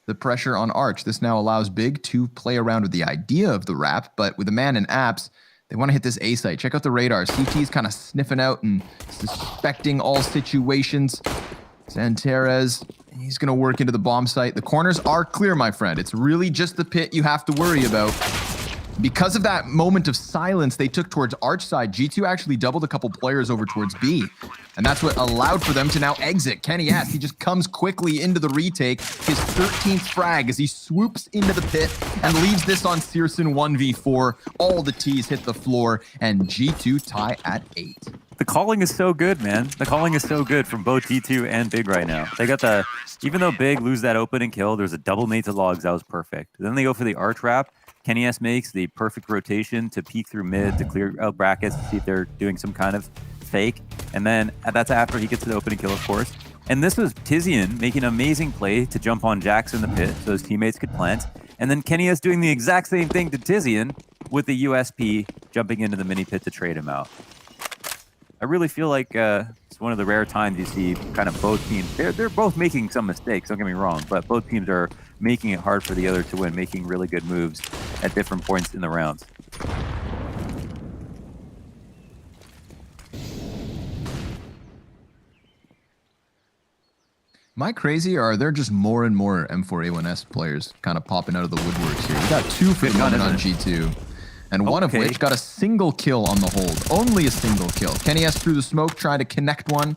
the pressure on Arch. This now allows Big to play around with the idea of the wrap, but with a man in apps, they want to hit this A site. Check out the radar. CT's kind of sniffing out and suspecting all situations. Santerez, he's going to work into the bomb site. The corners are clear, my friend. It's really just the pit you have to worry about. Because of that moment of silence they took towards Arch side, G2 actually doubled a couple players over towards B. And that's what allowed for them to now exit. Kenny S, he just comes quickly into the retake. His 13th frag as he swoops into the pit and leaves this on Searson 1v4. All the T's hit the floor and G2 tie at 8. The calling is so good, man. The calling is so good from both G2 and Big right now. They got the, even though Big lose that opening kill, there's a double nade to logs. That was perfect. Then they go for the Arch wrap. Kenny S makes the perfect rotation to peek through mid to clear out brackets to see if they're doing some kind of fake. And then that's after he gets the opening kill, of course. And this was Tizian making an amazing play to jump on Jax in the pit so his teammates could plant. And then Kenny S doing the exact same thing to Tizian with the USP jumping into the mini pit to trade him out. I really feel like it's one of the rare times you see kind of both teams. They're both making some mistakes, don't get me wrong, but both teams are making it hard for the other to win, making really good moves at different points in the rounds. Am I crazy, or are there just more and more M4A1S players kind of popping out of the woodworks here? We got 2 for the moment on G2. And one of which got a single kill on the hold. Only a single kill. Kenny S through the smoke, trying to connect one.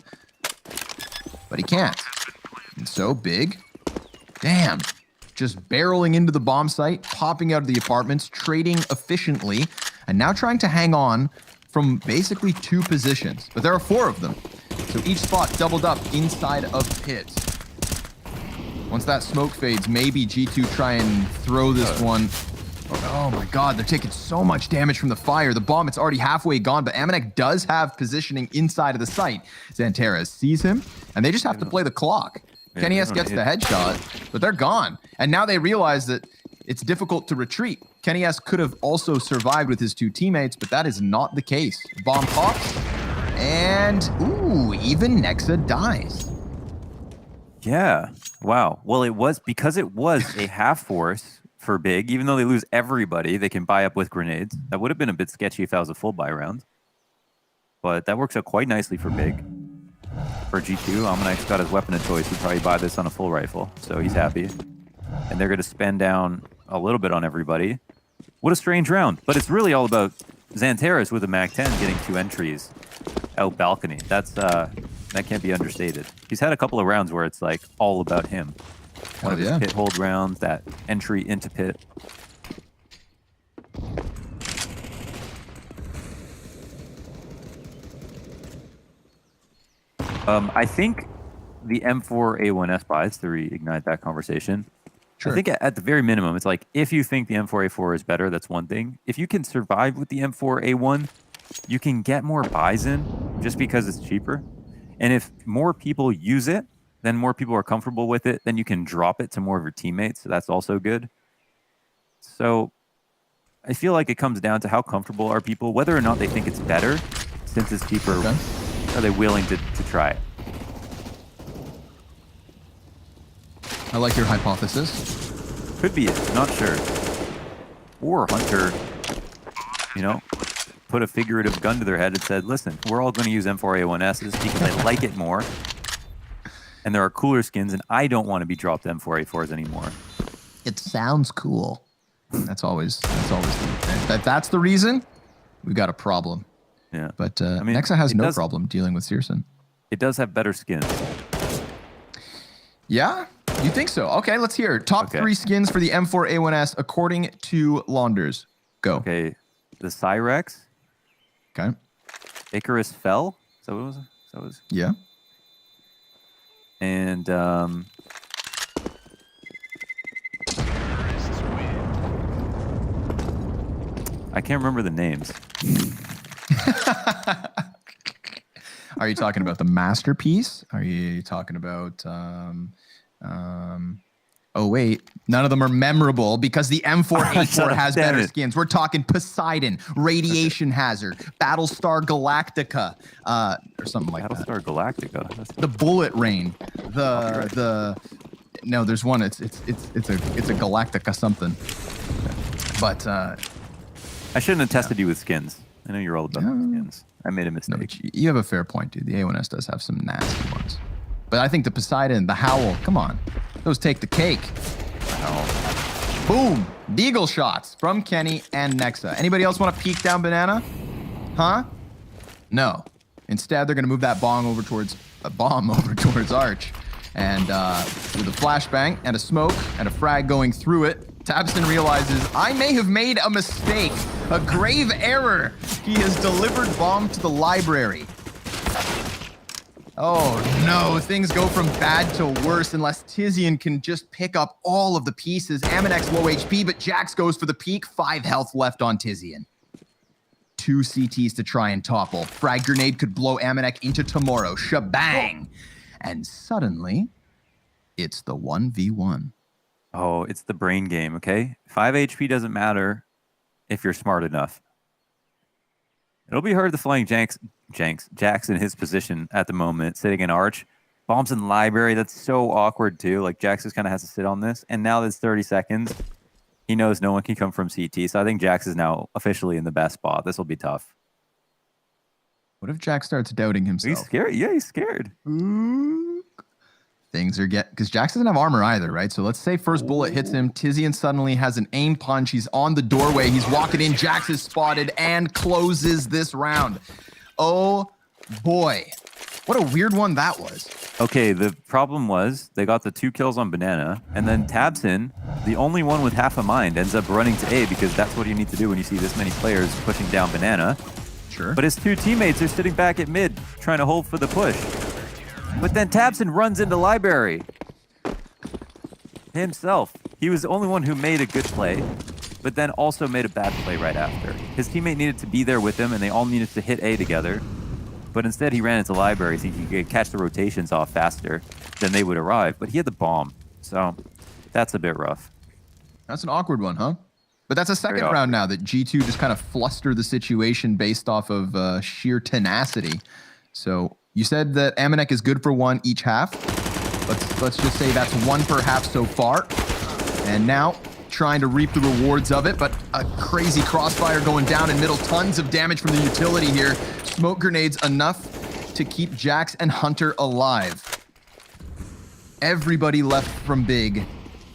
But he can't. And so Big, damn, just barreling into the bomb site, popping out of the apartments, trading efficiently, and now trying to hang on from basically 2 positions. But there are 4 of them. So each spot doubled up inside of pit. Once that smoke fades, maybe G2 try and throw this one. Oh my god, they're taking so much damage from the fire. The bomb, it's already halfway gone, but Amanek does have positioning inside of the site. Zanteres sees him, and they just have to play the clock. Yeah, Kenny S gets the headshot, but they're gone. And now they realize that it's difficult to retreat. Kenny S could have also survived with his 2 teammates, but that is not the case. Bomb pops, and ooh, even Nexa dies. Yeah, wow. Well, it was because it was a half force for Big. Even though they lose everybody, they can buy up with grenades. That would have been a bit sketchy if that was a full buy round. But that works out quite nicely for Big. For G2, Amanek's got his weapon of choice. He'd probably buy this on a full rifle, so he's happy. And they're going to spend down a little bit on everybody. What a strange round. But it's really all about Zanteres with a MAC-10 getting 2 entries out balcony. That's that can't be understated. He's had a couple of rounds where it's like all about him. One of his pit hold rounds, that entry into pit. I think the M4A1S buys to reignite that conversation. Sure. I think at the very minimum, it's like if you think the M4A4 is better, that's one thing. If you can survive with the M4A1, you can get more buys in just because it's cheaper. And if more people use it, then more people are comfortable with it, then you can drop it to more of your teammates. So that's also good. So I feel like it comes down to how comfortable are people, whether or not they think it's better, since it's cheaper, are they willing to try it? I like your hypothesis. Could be it, not sure. Or Hunter, you know, put a figurative gun to their head and said, listen, we're all going to use M4A1Ss because I like it more. And there are cooler skins, and I don't want to be dropped M4A4s anymore. It sounds cool. That's always that's the reason we've got a problem. Yeah. But I mean, Nexa has no problem dealing with Searson. It does have better skins. Yeah? You think so? Okay, let's hear. Top 3 skins for the M4A1S according to Launders. Go. Okay. The Cyrex. Okay. Icarus Fell. So it was. Yeah. And I can't remember the names. Are you talking about the masterpiece? Are you talking about oh wait, none of them are memorable because the M4A4 has better skins. We're talking Poseidon, Radiation Hazard, Battlestar Galactica, or something like that. Battlestar Galactica. The Bullet Rain. No, there's one. It's a Galactica something. But I shouldn't have tested you with skins. I know you're all about skins. I made a mistake. No, you have a fair point, dude. The A1S does have some nasty ones. But I think the Poseidon, the Howl, come on. Those take the cake. Boom. Deagle shots from Kenny and Nexa. Anybody else want to peek down Banana? Huh? No. Instead, they're going to move that bomb over towards Arch. And with a flashbang and a smoke and a frag going through it, tabseN realizes, I may have made a mistake. A grave error. He has delivered bomb to the library. Oh no, things go from bad to worse unless Tizian can just pick up all of the pieces. Aminek's low HP, but Jax goes for the peak. 5 health left on Tizian. 2 CTs to try and topple. Frag grenade could blow Aminek into tomorrow. Shebang! And suddenly, it's the 1v1. Oh, it's the brain game, okay? 5 HP doesn't matter if you're smart enough. It'll be hard to flying Jax in his position at the moment, sitting in Arch. Bombs in library, that's so awkward too. Like Jax just kind of has to sit on this. And now there's 30 seconds. He knows no one can come from CT. So I think Jax is now officially in the best spot. This will be tough. What if Jax starts doubting himself? He's scared. Yeah, he's scared. Things are because Jax doesn't have armor either, right? So let's say first bullet hits him. Tizian suddenly has an aim punch. He's on the doorway. He's walking in. Jax is spotted and closes this round. Oh boy. What a weird one that was. Okay, the problem was they got the 2 kills on Banana, and then tabseN, the only one with half a mind, ends up running to A because that's what you need to do when you see this many players pushing down Banana. Sure. But his 2 teammates are sitting back at mid, trying to hold for the push. But then tabseN runs into library himself. He was the only one who made a good play, but then also made a bad play right after. His teammate needed to be there with him, and they all needed to hit A together. But instead, he ran into library, thinking he could catch the rotations off faster than they would arrive. But he had the bomb, so that's a bit rough. That's an awkward one, huh? But that's a second round now that G2 just kind of fluster the situation based off of sheer tenacity. So you said that Aminek is good for 1 each half. Let's just say that's 1 per half so far. And now trying to reap the rewards of it, but a crazy crossfire going down in middle. Tons of damage from the utility here. Smoke grenades enough to keep Jax and Hunter alive. Everybody left from big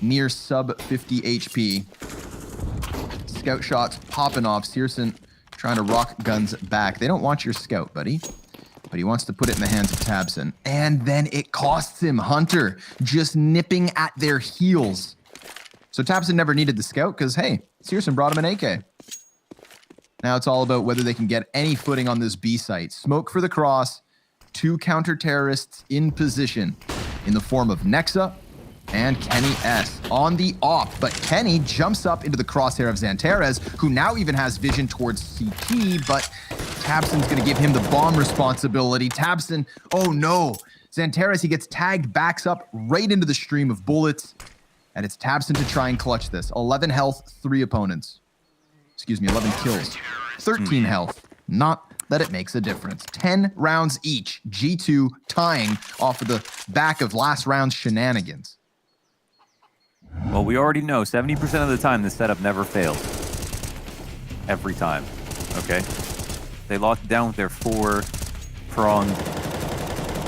near sub 50 HP. Scout shots popping off. searson trying to rock guns back. They don't want your scout, buddy. But he wants to put it in the hands of tabseN. And then it costs him. Hunter just nipping at their heels. So tabseN never needed the scout because, hey, searson brought him an AK. Now it's all about whether they can get any footing on this B site. Smoke for the cross. 2 counter-terrorists in position in the form of Nexa and Kenny S on the op. But Kenny jumps up into the crosshair of Xantares, who now even has vision towards CT, but tabseN's going to give him the bomb responsibility. tabseN, oh no. Xantares, he gets tagged, backs up right into the stream of bullets. And it's tabseN to try and clutch this. 11 health, 3 opponents. Excuse me, 11 kills. 13 health. Not that it makes a difference. 10 rounds each. G2 tying off of the back of last round's shenanigans. Well, we already know 70% of the time this setup never fails. Every time. Okay? They locked down with their 4-pronged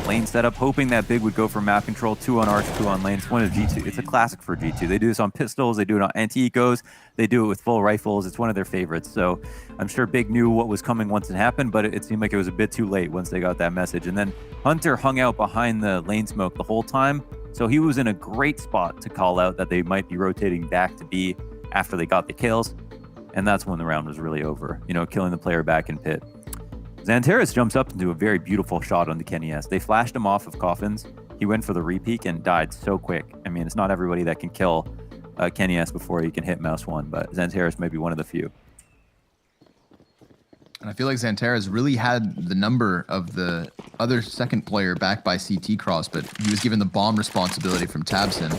lane setup, hoping that big would go for map control. 2 on Arch, 2 on lane. It's one of G2. It's a classic for G2. They do this on pistols. They do it on anti-ecos. They do it with full rifles. It's one of their favorites. So I'm sure Big knew what was coming once it happened, but it seemed like it was a bit too late once they got that message. And then Hunter hung out behind the lane smoke the whole time. So he was in a great spot to call out that they might be rotating back to B after they got the kills. And that's when the round was really over, you know, killing the player back in pit. Xantares jumps up into a very beautiful shot on the Kenny S. They flashed him off of coffins. He went for the repeak and died so quick. I mean, it's not everybody that can kill Kenny S before he can hit mouse 1, but Xantares may be one of the few. And I feel like Xanterra's really had the number of the other second player back by CT Cross, but he was given the bomb responsibility from Tabson.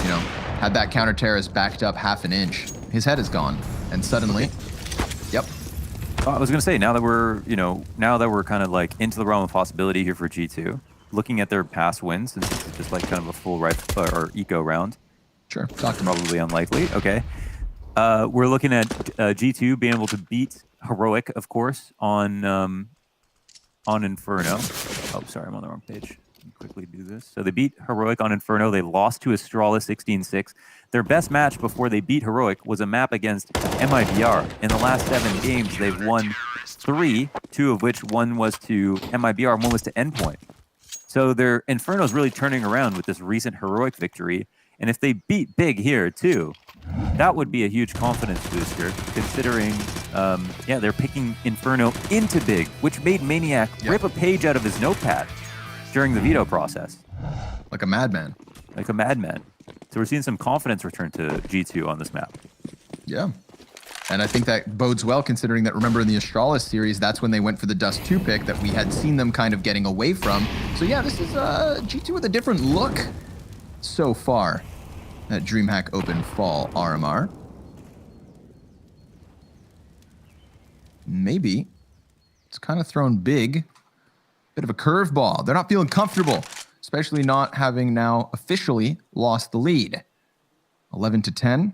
You know, had that counter terrace backed up half an inch. His head is gone. And suddenly, yep. I was going to say, now that we're, now that we're kind of like into the realm of possibility here for G2, looking at their past wins, since it's just like kind of a full rifle or eco round. Sure. Probably unlikely. Okay. We're looking at G2 being able to beat Heroic, of course, on Inferno. Oh, sorry, I'm on the wrong page. Let me quickly do this. So they beat Heroic on Inferno. They lost to Astralis 16-6. Their best match before they beat Heroic was a map against MIBR. In the last 7 games, they've won 3, 2 of which one was to MIBR and one was to Endpoint. So their Inferno's really turning around with this recent Heroic victory. And if they beat Big here too, that would be a huge confidence booster, considering, they're picking Inferno into Big, which made Maniac rip a page out of his notepad during the veto process. Like a madman. Like a madman. So we're seeing some confidence return to G2 on this map. Yeah. And I think that bodes well, considering that, remember, in the Astralis series, that's when they went for the Dust 2 pick that we had seen them kind of getting away from. So yeah, this is G2 with a different look so far at DreamHack Open Fall RMR. Maybe it's kind of thrown Big. Bit of a curveball. They're not feeling comfortable, especially not having now officially lost the lead. 11-10.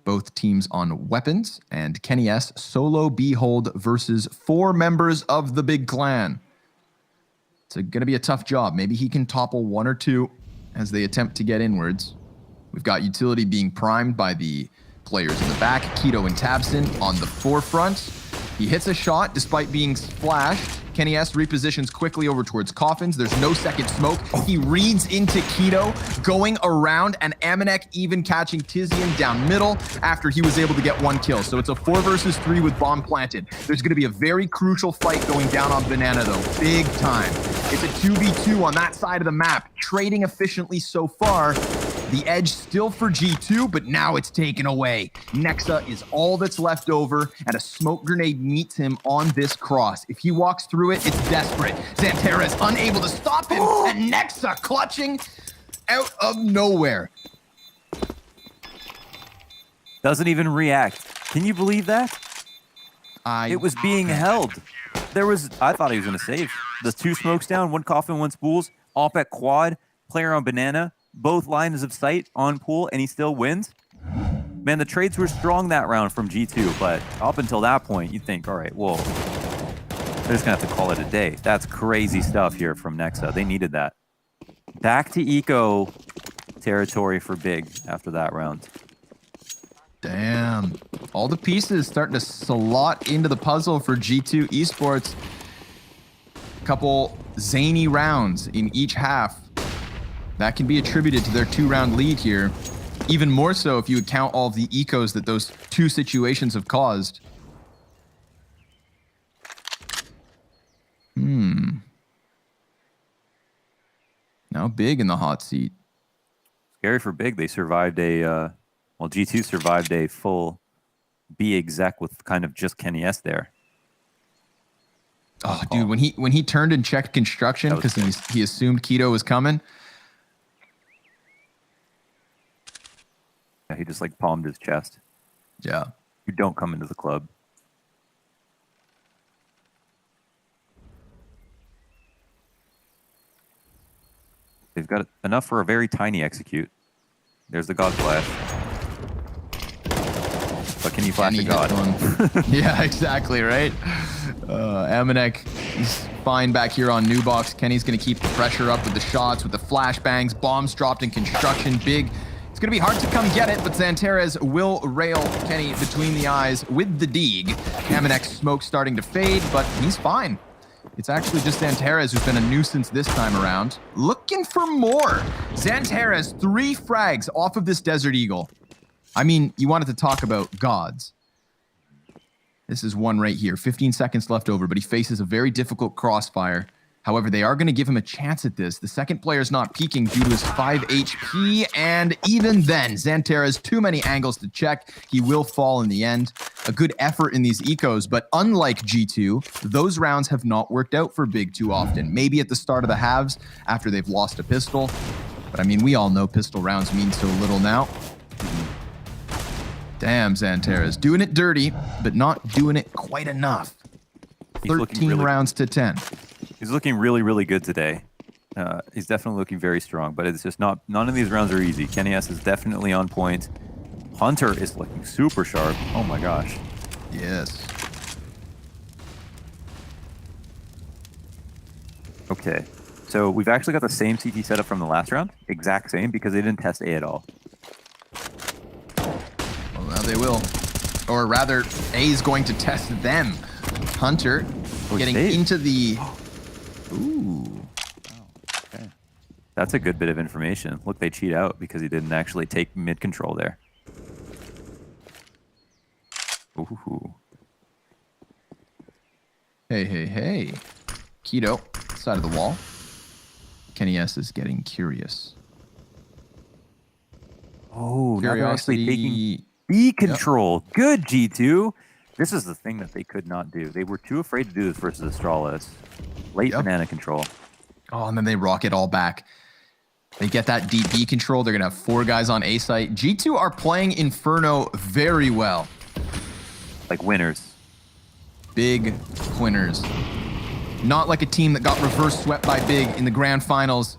Both teams on weapons, and Kenny S solo Behold versus 4 members of the Big Clan. It's going to be a tough job. Maybe he can topple 1 or 2 as they attempt to get inwards. We've got Utility being primed by the players in the back. Keto and Tabson on the forefront. He hits a shot despite being splashed. Kenny S repositions quickly over towards Coffins. There's no second smoke. He reads into Keto, going around, and Amanek even catching Tizian down middle after he was able to get 1 kill. So it's a 4 versus 3 with bomb planted. There's going to be a very crucial fight going down on Banana, though. Big time. It's a 2v2 on that side of the map. Trading efficiently so far. The edge still for G2, but now it's taken away. Nexa is all that's left over, and a smoke grenade meets him on this cross. If he walks through it, it's desperate. Xanterra is unable to stop him, and Nexa clutching out of nowhere. Doesn't even react. Can you believe that? It was being held. I thought he was going to save. The 2 smokes down, 1 coffin, 1 spools, op at quad, player on Banana, both lines of sight on pool, and he still wins. Man, the trades were strong that round from G2, but up until that point, you think, all right, well, they're just going to have to call it a day. That's crazy stuff here from Nexa. They needed that. Back to eco territory for Big after that round. Damn. All the pieces starting to slot into the puzzle for G2 Esports. Couple zany rounds in each half. That can be attributed to their 2-round lead here. Even more so if you account all of the ecos that those 2 situations have caused. Now Big in the hot seat. Scary for Big. They survived G2 survived a full B exec with kind of just Kenny S there. Oh, dude, when he turned and checked construction because he assumed Keto was coming. Yeah, he just like palmed his chest. Yeah. You don't come into the club. They've got enough for a very tiny execute. There's the God Flash. But can you flash a God? Yeah, exactly, right? Amanek, he's fine back here on New Box. Kenny's going to keep the pressure up with the shots, with the flashbangs, bombs dropped in construction. Big. It's going to be hard to come get it, but Xanterra will rail Kenny between the eyes with the Deeg. Amanek's smoke starting to fade, but he's fine. It's actually just Xanterra who's been a nuisance this time around. Looking for more. Xanterra 3 frags off of this Desert Eagle. I mean, you wanted to talk about gods. This is one right here. 15 seconds left over, but he faces a very difficult crossfire. However, they are going to give him a chance at this. The second player is not peeking due to his 5 HP, and even then, Xantera has too many angles to check. He will fall in the end. A good effort in these ecos, but unlike G2, those rounds have not worked out for Big too often. Maybe at the start of the halves, after they've lost a pistol. But I mean, we all know pistol rounds mean so little now. Damn, Xantera's doing it dirty, but not doing it quite enough. 13 rounds to 10. He's looking really, really good today. He's definitely looking very strong, but it's just none of these rounds are easy. Kenny S is definitely on point. Hunter is looking super sharp. Oh my gosh. Yes. Okay. So we've actually got the same CT setup from the last round. Exact same, because they didn't test A at all. Well, now they will. Or rather, A is going to test them. Hunter getting into the... Ooh. Okay. That's a good bit of information. Look, they cheat out because he didn't actually take mid control there. Ooh. Hey. Keto, side of the wall. Kenny S is getting curious. Oh, now they're actually taking B control. Yep. Good, G2. This is the thing that they could not do. They were too afraid to do this versus Astralis. Late banana control. Oh, and then they rock it all back. They get that deep B control. They're going to have 4 guys on A site. G2 are playing Inferno very well. Like winners. Big winners. Not like a team that got reverse swept by Big in the grand finals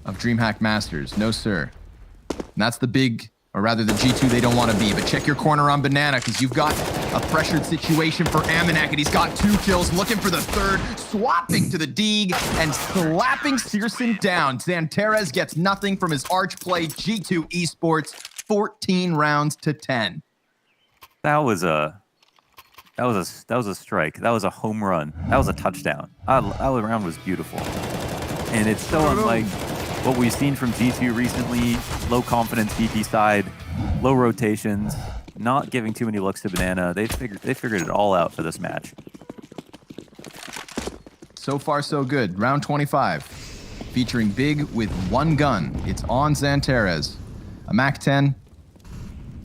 of DreamHack Masters. No, sir. And that's the Big, or rather the G2 they don't want to be. But check your corner on Banana, because you've got a pressured situation for Amanek, and he's got 2 kills, looking for the 3rd, swapping to the Deeg, and slapping Searson down. Xanteres gets nothing from his arch play. G2 Esports, 14 rounds to 10. That was a strike. That was a home run. That was a touchdown. That round was beautiful. And it's so unlike what we've seen from G2 recently. Low confidence DP side, low rotations, not giving too many looks to Banana. They figured it all out for this match. So far, so good. Round 25, featuring Big with 1 gun. It's on Xanteres. A Mac 10,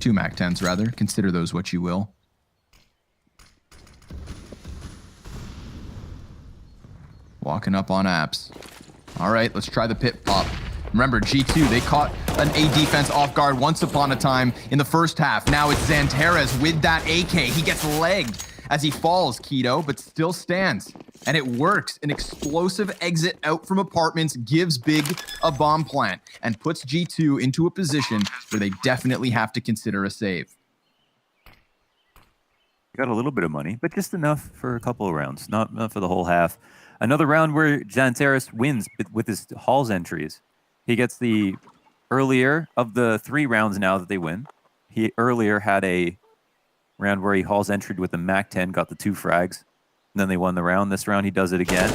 2 Mac 10s rather. Consider those what you will. Walking up on apps. All right, let's try the pit pop. Remember, G2, they caught an A defense off guard once upon a time in the first half. Now it's Xanteres with that AK. He gets legged as he falls, Keto, but still stands. And it works. An explosive exit out from apartments gives Big a bomb plant and puts G2 into a position where they definitely have to consider a save. Got a little bit of money, but just enough for a couple of rounds, not for the whole half. Another round where Xanteres wins with his Halls entries. He gets the earlier of the 3 rounds now that they win. He earlier had a round where he Halls entered with the Mac 10, got the 2 frags, and then they won the round. This round he does it again.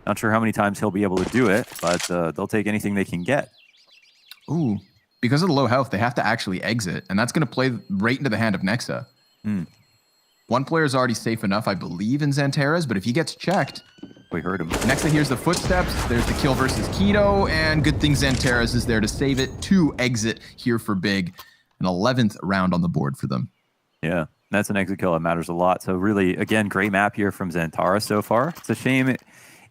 Not sure how many times he'll be able to do it, but they'll take anything they can get. Ooh, because of the low health, they have to actually exit, and that's going to play right into the hand of Nexa. One player is already safe enough, I believe, in Xanteres, but if he gets checked... We heard him. Nexa hears the footsteps. There's the kill versus Keto, and good thing Xanteres is there to save it. 2 exit here for Big. An 11th round on the board for them. Yeah, that's an exit kill that matters a lot. So really, again, great map here from Xantara so far. It's a shame.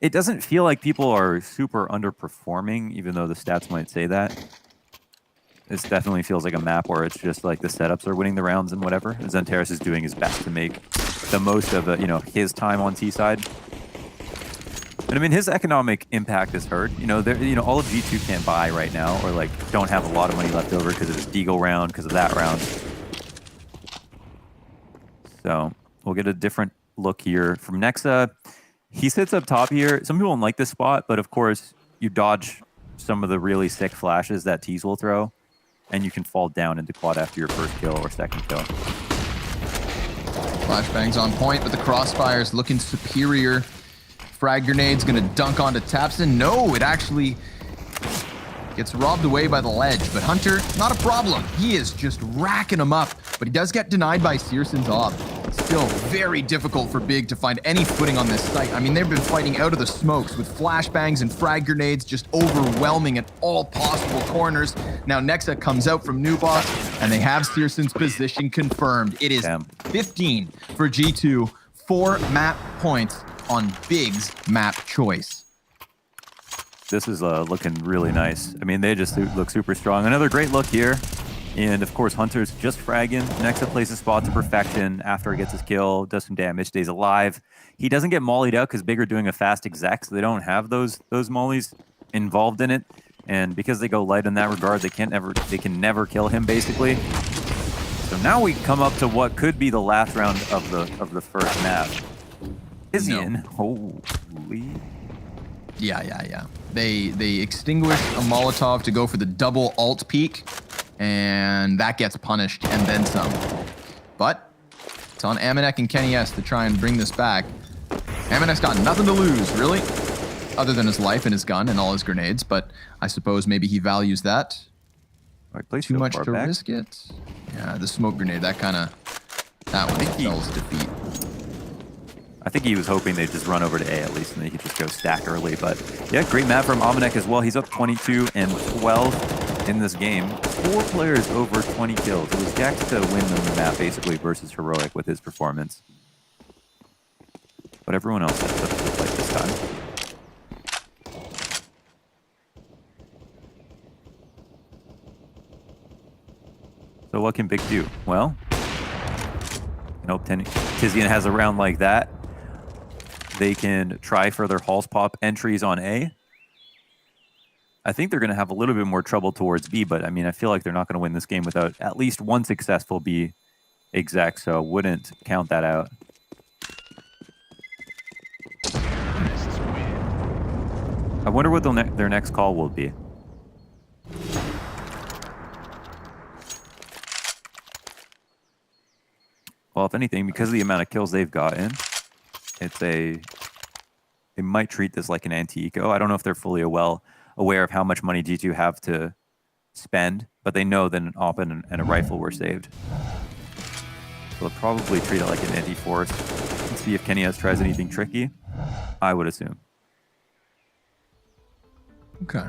It doesn't feel like people are super underperforming, even though the stats might say that. This definitely feels like a map where it's just like the setups are winning the rounds and whatever. Xanteres is doing his best to make the most of his time on T side. And I mean, his economic impact is heard. All of G2 can't buy right now, or like don't have a lot of money left over because of this Deagle round, because of that round. So we'll get a different look here from Nexa. He sits up top here. Some people don't like this spot, but of course you dodge some of the really sick flashes that Tease will throw, and you can fall down into quad after your first kill or second kill. Flashbang's on point, but the crossfire's looking superior. Frag grenade's gonna dunk onto Tapson. No, it actually gets robbed away by the ledge, but Hunter, not a problem. He is just racking him up, but he does get denied by Searson's off. still very difficult for Big to find any footing on this site. I mean, they've been fighting out of the smokes with flashbangs and frag grenades just overwhelming at all possible corners. Now Nexa comes out from Nubox, and they have Searson's position confirmed. It is 15 for G2, 4 map points on Big's map choice. This is looking really nice. I mean, they just look super strong. Another great look here. And of course, Hunter's just fragging. Nexa plays a spot to perfection after he gets his kill, does some damage, stays alive. He doesn't get mollied out because Big are doing a fast exec, so they don't have those mollies involved in it. And because they go light in that regard, they can never kill him basically. So now we come up to what could be the last round of the first map. Is he in? Holy. Yeah. They extinguish a Molotov to go for the double alt peek, and that gets punished and then some. But it's on Amanek and Kenny S to try and bring this back. Amanek's got nothing to lose, really, other than his life and his gun and all his grenades, but I suppose maybe he values that. Too much to risk it. Yeah, the smoke grenade, that one spells defeat. I think he was hoping they'd just run over to A at least, and then he could just go stack early. But yeah, great map from Amanek as well. He's up 22 and 12 in this game. 4 players over 20 kills. It was Jax to win the map basically versus Heroic with his performance. But everyone else has such a good fight this time. So what can Big do? Well, I hope Tizian has a round like that. They can try further Halls Pop entries on A. I think they're going to have a little bit more trouble towards B, but I mean, I feel like they're not going to win this game without at least one successful B exec, so I wouldn't count that out. I wonder what their next call will be. Well, if anything, because of the amount of kills they've gotten, they might treat this like an anti-eco. I don't know if they're fully aware of how much money G2 have to spend, but they know that an op and a rifle were saved. So they'll probably treat it like an anti-force and see if Kenny S tries anything tricky, I would assume. Okay.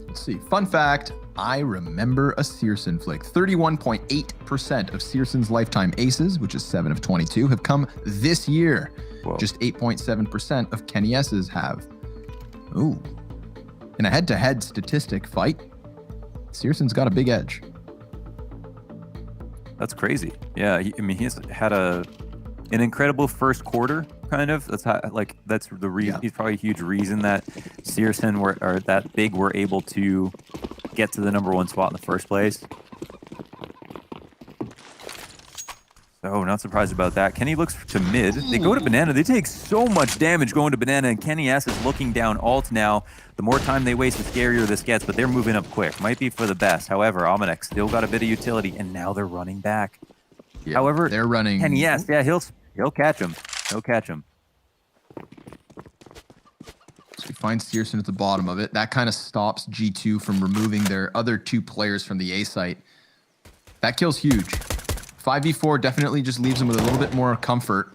Let's see. Fun fact, I remember a Searson flick. 31.8% of Searson's lifetime aces, which is 7 of 22, have come this year. Whoa. Just 8.7% of Kenny S's have. Ooh. In a head-to-head statistic fight, Searson's got a big edge. That's crazy. Yeah, he's had an incredible first quarter, kind of. That's the reason. Yeah. He's probably a huge reason that Searson or that Big were able to get to the #1 spot in the first place. So not surprised about that. Kenny looks to mid. They go to Banana. They take so much damage going to Banana, and Kenny S is looking down alt now. The more time they waste, the scarier this gets, but they're moving up quick. Might be for the best. However, Amanek still got a bit of utility, and now they're running back. Yeah, however, they're running. Kenny S, yeah, he'll catch him. He'll catch him. So we find Searson at the bottom of it. That kind of stops G2 from removing their other 2 players from the A site. That kill's huge. 5v4 definitely just leaves them with a little bit more comfort.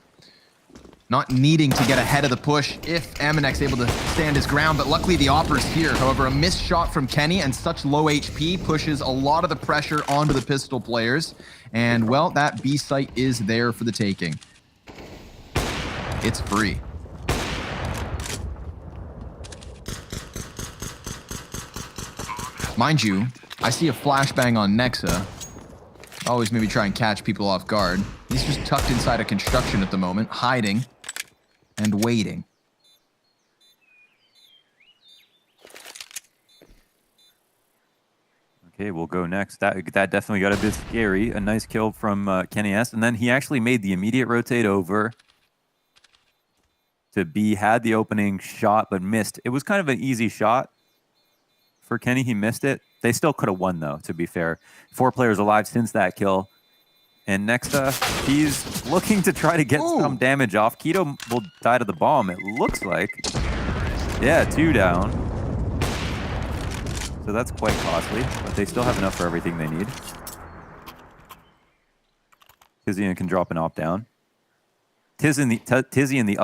Not needing to get ahead of the push if Amanek's able to stand his ground, but luckily the Opper's here. However, a missed shot from Kenny and such low HP pushes a lot of the pressure onto the pistol players. And well, that B site is there for the taking. It's free. Mind you, I see a flashbang on Nexa. Always maybe try and catch people off guard. He's just tucked inside a construction at the moment, hiding and waiting. Okay, we'll go next. That definitely got a bit scary. A nice kill from Kenny S. And then he actually made the immediate rotate over to B. Had the opening shot, but missed. It was kind of an easy shot for Kenny. He missed it. They still could have won, though, to be fair. 4 players alive since that kill. And next, he's looking to try to get some damage off. Keto will die to the bomb, it looks like. Yeah, 2 down. So that's quite costly, but they still have enough for everything they need. Tizian can drop an op down. Tizzy and the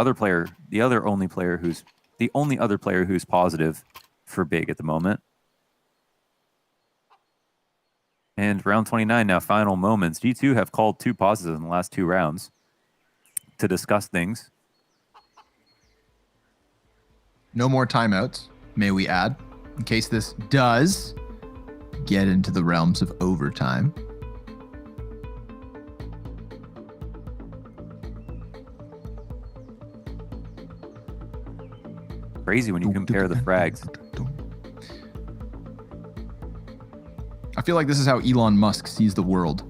only other player who's positive for Big at the moment. And round 29 now, final moments. G2 have called 2 pauses in the last 2 rounds to discuss things. No more timeouts, may we add, in case this does get into the realms of overtime. Crazy when you compare the frags. I feel like this is how Elon Musk sees the world.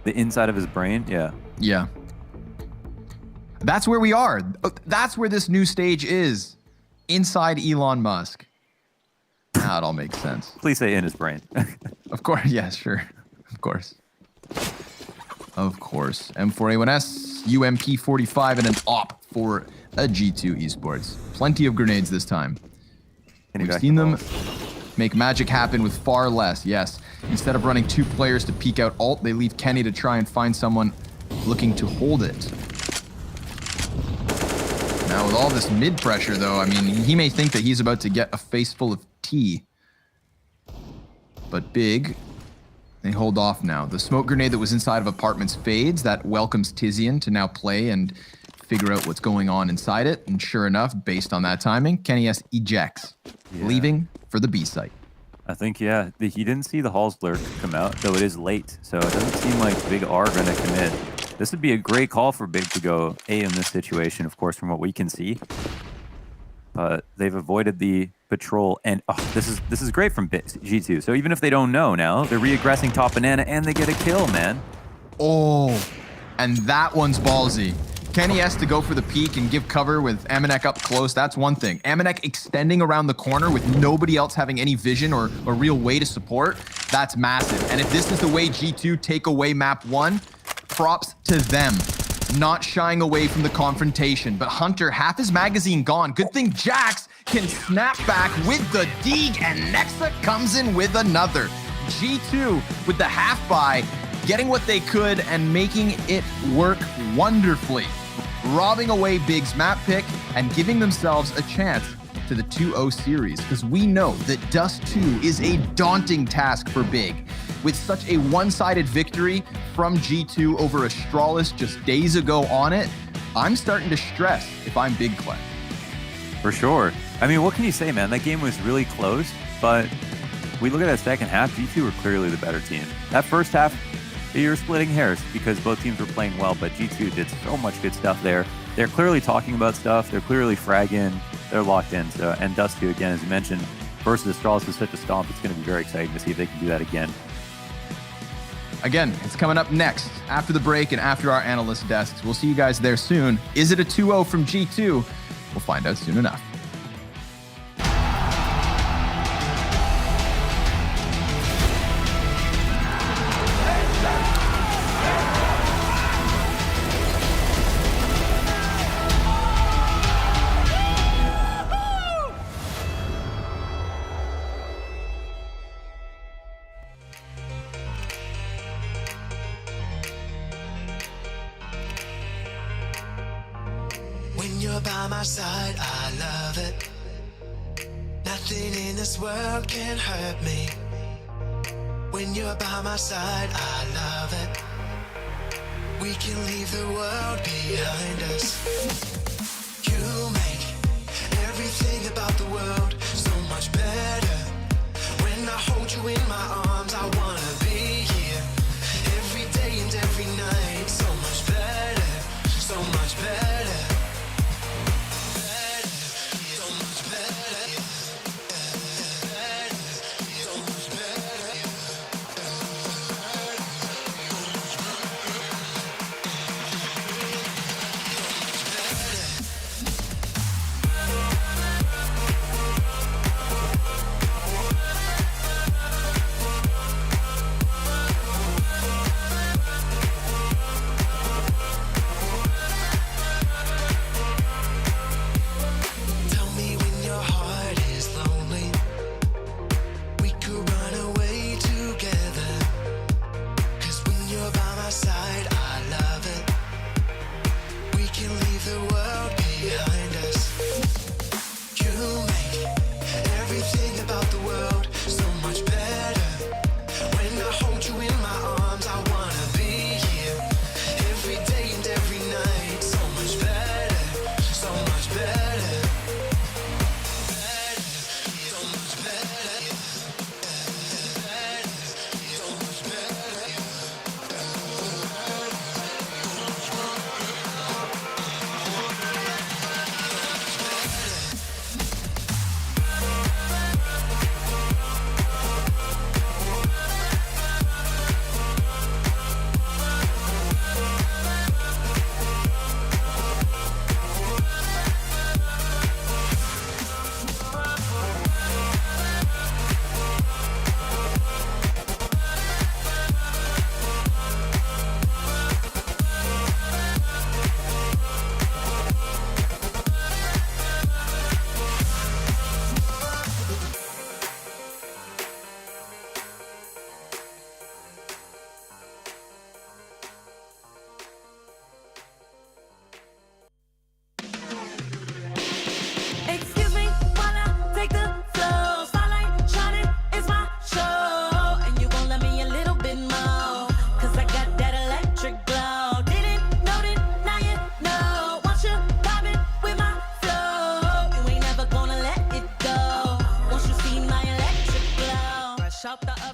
The inside of his brain? Yeah. Yeah. That's where we are. That's where this new stage is. Inside Elon Musk. Now it all makes sense. Please say in his brain. Of course. Yeah, sure. Of course. Of course. M4A1S, UMP45, and an op for a G2 Esports. Plenty of grenades this time. We've seen them make magic happen with far less, yes. Instead of running 2 players to peek out ult, they leave Kenny to try and find someone looking to hold it. Now with all this mid pressure though, I mean, he may think that he's about to get a face full of tea. But Big, they hold off now. The smoke grenade that was inside of apartments fades. That welcomes Tizian to now play and figure out what's going on inside it. And sure enough, based on that timing, Kenny S ejects, leaving for the B site. I think, yeah, he didn't see the Halls lurk come out, though it is late. So it doesn't seem like Big are going to commit. This would be a great call for Big to go A in this situation, of course, from what we can see. But they've avoided the patrol, and this is great from G2. So even if they don't know now, they're reaggressing top banana, and they get a kill, man. Oh, and that one's ballsy. Kenny has to go for the peek and give cover with Amanek up close. That's one thing. Amanek extending around the corner with nobody else having any vision or a real way to support. That's massive. And if this is the way G2 take away map 1, props to them. Not shying away from the confrontation. But Hunter, half his magazine gone. Good thing Jax can snap back with the dig, and Nexa comes in with another. G2 with the half buy, getting what they could and making it work wonderfully. Robbing away Big's map pick and giving themselves a chance to the 2-0 series, because we know that Dust 2 is a daunting task for Big. With such a one-sided victory from G2 over Astralis just days ago on it, I'm starting to stress if I'm Big Clay. For sure. I mean, what can you say, man? That game was really close, but we look at that second half, G2 were clearly the better team. That first half, you're splitting hairs because both teams were playing well, but G2 did so much good stuff there. They're clearly talking about stuff. They're clearly fragging. They're locked in. So, and Dust 2, again, as you mentioned, versus Astralis was such a stomp. It's going to be very exciting to see if they can do that again. Again, it's coming up next after the break and after our analyst desks. We'll see you guys there soon. Is it a 2-0 from G2? We'll find out soon enough. When you're by my side, I love it. Nothing in this world can hurt me. When you're by my side, I love it. We can leave the world behind us. You make everything about the world so much better. When I hold you in my arms, I wanna be here every day and every night. So much better, so much better.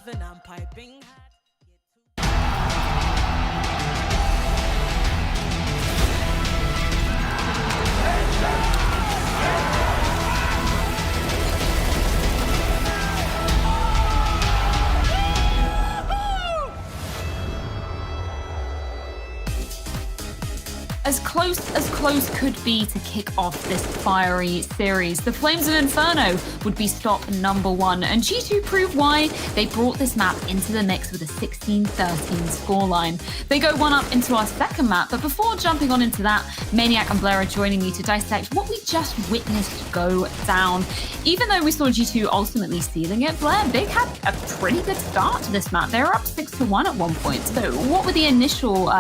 loving I'm piping hot. As close could be to kick off this fiery series. The Flames of Inferno would be stop #1, and G2 proved why. They brought this map into the mix with a 16-13 scoreline. They go one up into our second map, but before jumping on into that, Maniac and Blair are joining me to dissect what we just witnessed go down. Even though we saw G2 ultimately sealing it, Blair, Big had a pretty good start to this map. They were up 6-1 at one point. So what were the initial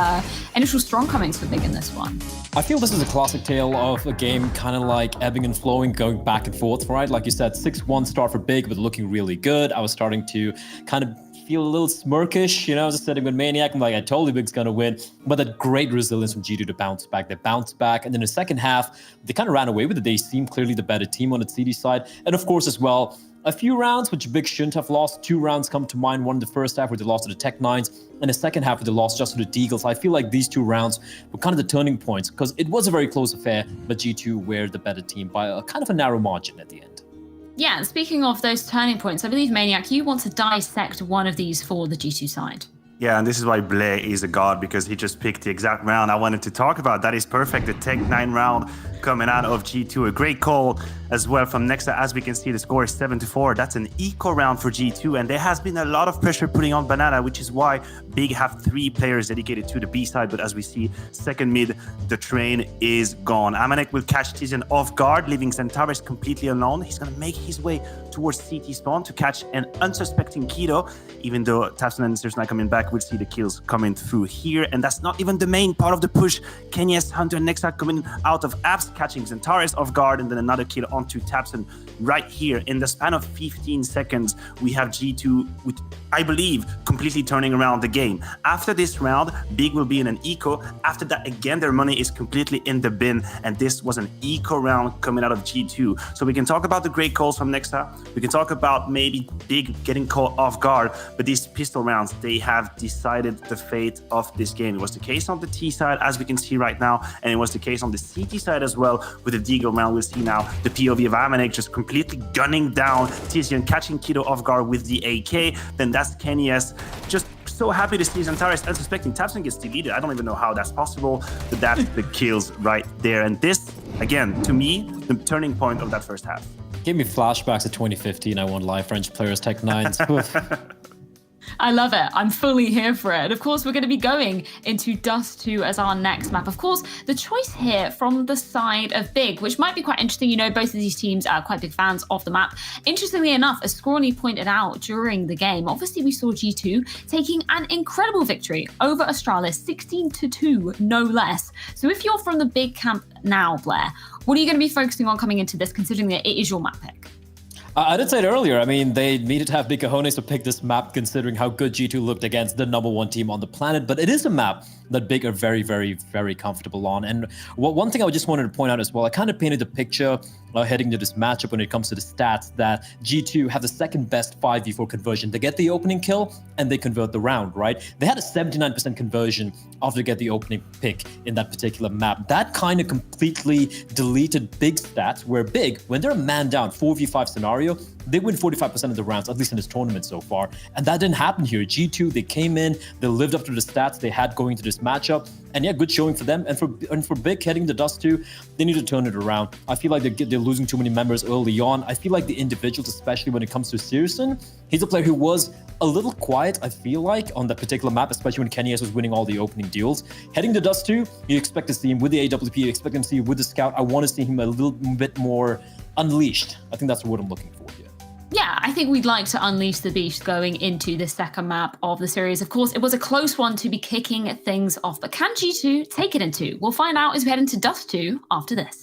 strong comings for Big in this one? I feel this is a classic tale of a game kind of like ebbing and flowing, going back and forth, right? Like you said, 6-1 start for Big, but looking really good. I was starting to kind of feel a little smirkish, you know, as I said with Maniac. I'm like, I told you Big's gonna win. But that great resilience from G2 to bounce back. They bounced back, and then the second half, they kind of ran away with it. They seemed clearly the better team on the CD side. And of course, as well, a few rounds which Big shouldn't have lost. 2 rounds come to mind. One in the first half where they lost to the Tech9s, and the second half where they lost just to the Deagles. I feel like these 2 rounds were kind of the turning points, because it was a very close affair, but G2 were the better team by a kind of a narrow margin at the end. Yeah, speaking of those turning points, I believe, Maniac, you want to dissect one of these for the G2 side. Yeah, and this is why Blair is a god, because he just picked the exact round I wanted to talk about. That is perfect. The Tech9 round coming out of G2. A great call as well from Nexa. As we can see, the score is 7-4. That's an eco round for G2, and there has been a lot of pressure putting on Banana, which is why Big have 3 players dedicated to the B side. But as we see, second mid, the train is gone. Amanek will catch Tizian off guard, leaving Centaurus completely alone. He's going to make his way towards CT spawn to catch an unsuspecting Kido. Even though Tafson and Searson are coming back, we'll see the kills coming through here. And that's not even the main part of the push. Kenyes, Hunter, and Nexa coming out of apps, catching Centaurus off guard, and then another kill onto Tapson right here. In the span of 15 seconds, we have G2, with, I believe, completely turning around the game. After this round, Big will be in an eco. After that, again, their money is completely in the bin, and this was an eco round coming out of G2. So we can talk about the great calls from Nexa. We can talk about maybe Big getting caught off guard, but these pistol rounds, they have decided the fate of this game. It was the case on the T side, as we can see right now, and it was the case on the CT side as well with the Deagle round. We'll see now the POV of Amanek just completely gunning down Tizian, catching Kido off guard with the AK. Then that's Kenyes. Just so happy to see Centaurus unsuspecting. Tapson gets deleted. I don't even know how that's possible, but that's the kills right there. And this, again, to me, the turning point of that first half. Gave me flashbacks to 2015. I won live French players Tech9s. I love it. I'm fully here for it. And of course, we're going to be going into Dust 2 as our next map. Of course, the choice here from the side of Big, which might be quite interesting. You know, both of these teams are quite big fans of the map. Interestingly enough, as Scrawny pointed out during the game, obviously we saw G2 taking an incredible victory over Astralis, 16-2, no less. So if you're from the Big camp now, Blair, what are you going to be focusing on coming into this, considering that it is your map pick? I did say it earlier. I mean, they needed to have big cojones to pick this map, considering how good G2 looked against the #1 team on the planet. But it is a map that Big are very, very, very comfortable on. And one thing I just wanted to point out as well, I kind of painted the picture heading to this matchup when it comes to the stats that G2 have the second best 5v4 conversion. They get the opening kill and they convert the round, right? They had a 79% conversion after they get the opening pick in that particular map. That kind of completely deleted Big stats, where Big, when they're a man down 4v5 scenario, they win 45% of the rounds, at least in this tournament so far. And that didn't happen here. G2, they came in, they lived up to the stats they had going into this matchup. And yeah, good showing for them. And for Big heading to Dust 2, they need to turn it around. I feel like they're losing too many members early on. I feel like the individuals, especially when it comes to Searson, he's a player who was a little quiet, I feel like, on that particular map, especially when Kenyes was winning all the opening deals. Heading to Dust 2, you expect to see him with the AWP, you expect him to see him with the Scout. I want to see him a little bit more unleashed. I think that's what I'm looking for here. Yeah, I think we'd like to unleash the beast going into the second map of the series. Of course, it was a close one to be kicking things off, but can G2 take it in 2? We'll find out as we head into Dust 2 after this.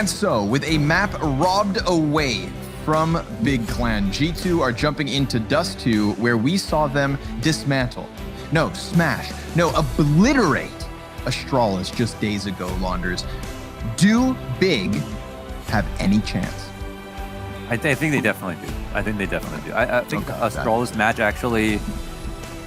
And so, with a map robbed away from Big Clan, G2 are jumping into Dust 2, where we saw them dismantle, no, smash, no, obliterate Astralis just days ago, Launders. Do Big have any chance? I think they definitely do. I think Astralis match actually,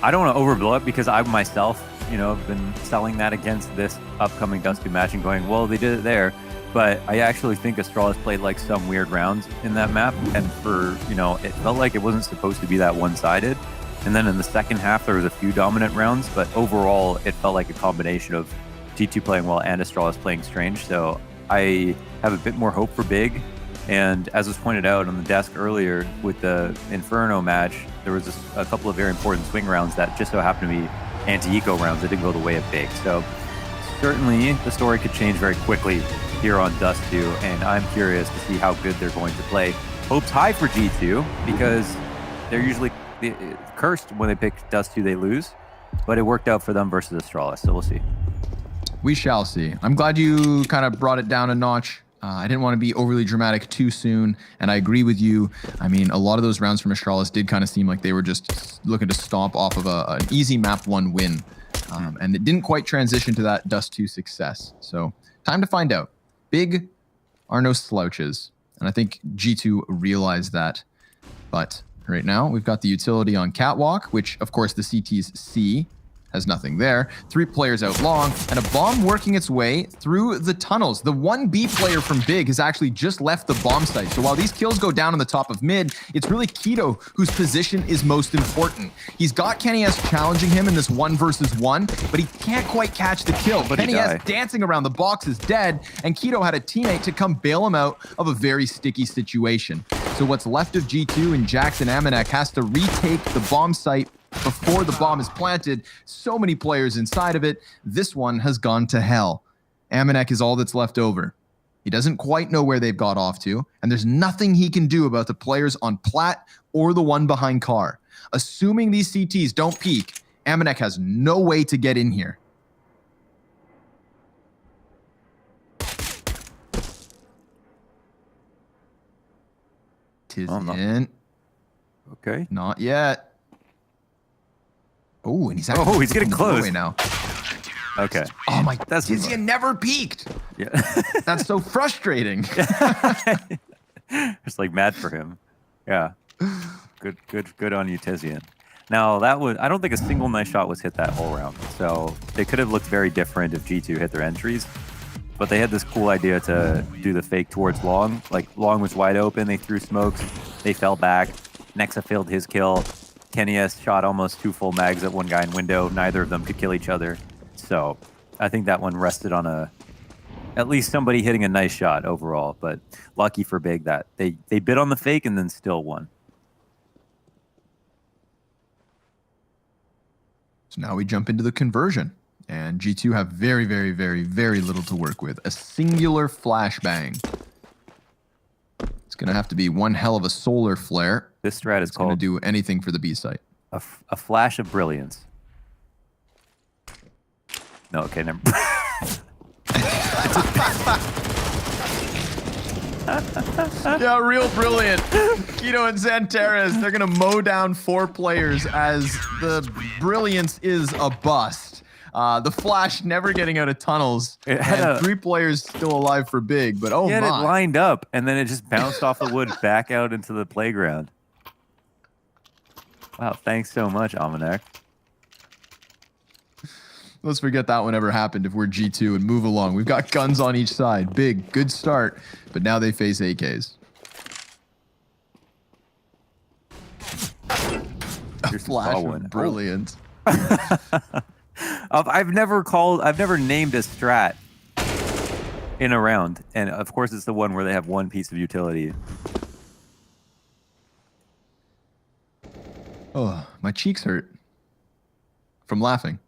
I don't want to overblow it because I myself, have been selling that against this upcoming Dust 2 match and going, well, they did it there. But I actually think Astralis played like some weird rounds in that map. And it felt like it wasn't supposed to be that one-sided. And then in the second half, there was a few dominant rounds, but overall, it felt like a combination of G2 playing well and Astralis playing strange. So I have a bit more hope for Big. And as was pointed out on the desk earlier with the Inferno match, there was a couple of very important swing rounds that just so happened to be anti-eco rounds that didn't go the way of Big. So certainly the story could change very quickly here on Dust 2, and I'm curious to see how good they're going to play. Hope's high for G2 because they're usually cursed when they pick Dust 2, they lose, but it worked out for them versus Astralis, so we'll see. We shall see. I'm glad you kind of brought it down a notch. I didn't want to be overly dramatic too soon, and I agree with you. I mean, a lot of those rounds from Astralis did kind of seem like they were just looking to stomp off of an easy map 1 win, and it didn't quite transition to that Dust 2 success. So time to find out. Big are no slouches, and I think G2 realized that. But right now, we've got the utility on Catwalk, which, of course, the CTs see. Has nothing there. 3 players out long, and a bomb working its way through the tunnels. The 1B player from Big has actually just left the bomb site. So while these kills go down on the top of mid, it's really Keto whose position is most important. He's got Kenny S challenging him in this 1 versus 1, but he can't quite catch the kill. But Kenny S dancing around the box is dead, and Keto had a teammate to come bail him out of a very sticky situation. So what's left of G2 and Jackson Amanek has to retake the bomb site before the bomb is planted. So many players inside of it. This one has gone to hell. Amanek is all that's left over. He doesn't quite know where they've got off to, and there's nothing he can do about the players on Plat or the one behind Car. Assuming these CTs don't peek, Amanek has no way to get in here. Tizian. Okay. Not yet. Oh, and he's actually he's getting close now. Okay. Oh my, Tizian never peeked. Yeah. That's so frustrating. It's like mad for him. Yeah. Good on you, Tizian. Now that was, I don't think a single nice shot was hit that whole round. So they could have looked very different if G2 hit their entries. But they had this cool idea to do the fake towards Long. Like Long was wide open, they threw smokes, they fell back. Nexa failed his kill. Kenny S shot almost 2 full mags at one guy in window. Neither of them could kill each other. So I think that one rested on at least somebody hitting a nice shot overall. But lucky for Big that they bid on the fake and then still won. So now we jump into the conversion. And G2 have very, very, very, very little to work with. A singular flashbang. It's going to have to be one hell of a solar flare. This strat is called... going to do anything for the B site. A flash of brilliance. No, okay, never. Yeah, real brilliant. Keto and Xantares, they're going to mow down 4 players as the brilliance is a bust. The flash never getting out of tunnels. And 3 players still alive for Big, but oh my. It lined up, and then it just bounced off the wood back out into the playground. Wow, thanks so much, Amanek. Let's forget that one ever happened if we're G2 and move along. We've got guns on each side. Big, good start, but now they face AKs. A flash of brilliant. I've never named a strat in a round, and of course it's the one where they have one piece of utility. Oh, my cheeks hurt from laughing.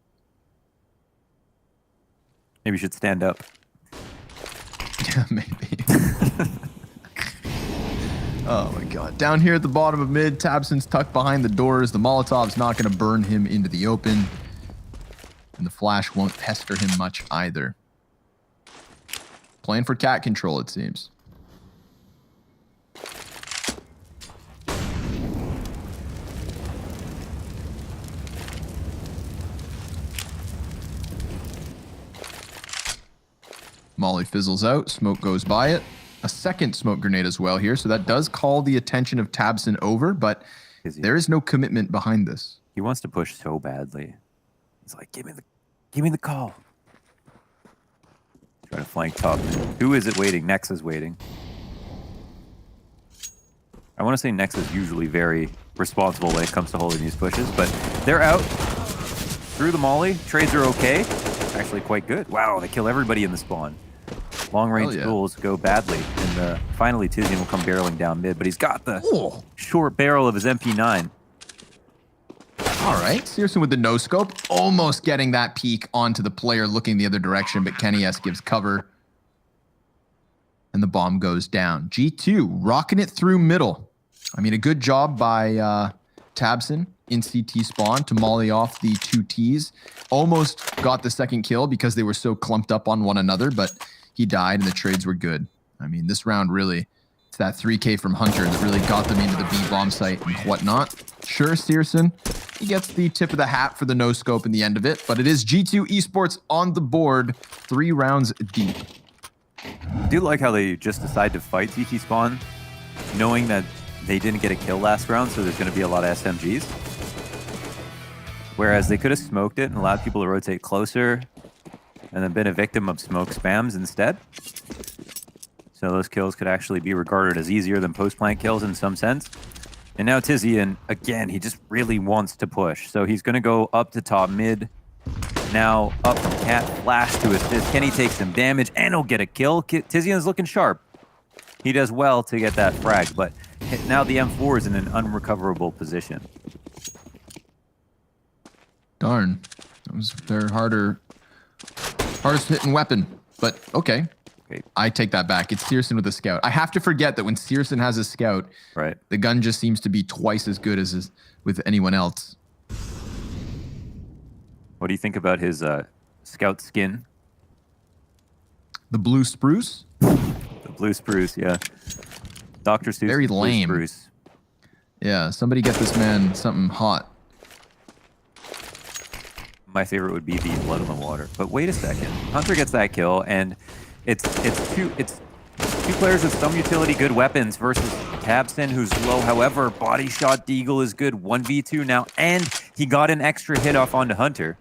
Maybe you should stand up. Yeah, maybe. Oh my god. Down here at the bottom of mid, Tabson's tucked behind the doors. The Molotov's not going to burn him into the open. And the flash won't pester him much either. playing for cat control, it seems. Molly fizzles out, smoke goes by it. A second smoke grenade as well here, so that does call the attention of Tabson over, but there is no commitment behind this. He wants to push so badly. He's like, give me the call. Trying to flank top. Who is it waiting? Nex is waiting. I want to say Nex is usually very responsible when it comes to holding these pushes, but they're out through the molly. Trades are okay. Actually quite good. Wow, they kill everybody in the spawn. Long-range duels go badly, and finally Tizian will come barreling down mid, but he's got the short barrel of his MP9. All right, Searson with the no-scope, almost getting that peek onto the player looking the other direction, but Kenny S gives cover, and the bomb goes down. G2 rocking it through middle. I mean, a good job by Tabson in CT spawn to molly off the 2 Ts. Almost got the second kill because they were so clumped up on one another, but he died and the trades were good. I mean, this round really, it's that 3K from Hunter that really got them into the B-bomb site and whatnot. Sure, Searson, he gets the tip of the hat for the no-scope in the end of it, but it is G2 Esports on the board, 3 rounds deep. I do like how they just decide to fight TT spawn, knowing that they didn't get a kill last round, so there's going to be a lot of SMGs. Whereas they could have smoked it and allowed people to rotate closer and then been a victim of smoke spams instead. So those kills could actually be regarded as easier than post-plant kills in some sense. And now Tizian, again, he just really wants to push. So he's going to go up to top mid. Now up from Cat, flash to assist. Kenny takes some damage and he'll get a kill. Tizian's looking sharp. He does well to get that frag, but now the M4 is in an unrecoverable position. Darn. That was their hardest hitting weapon, but okay. I take that back. It's Searson with a scout. I have to forget that when Searson has a scout, right, the gun just seems to be twice as good as with anyone else. What do you think about his scout skin? The blue spruce? The blue spruce, yeah. Dr. Seuss. Very lame. Blue spruce. Yeah, somebody get this man something hot. My favorite would be the blood on the water. But wait a second. Hunter gets that kill, and it's two players with some utility good weapons versus Tabson, who's low. However, body shot Deagle is good. 1v2 now, and he got an extra hit off onto Hunter.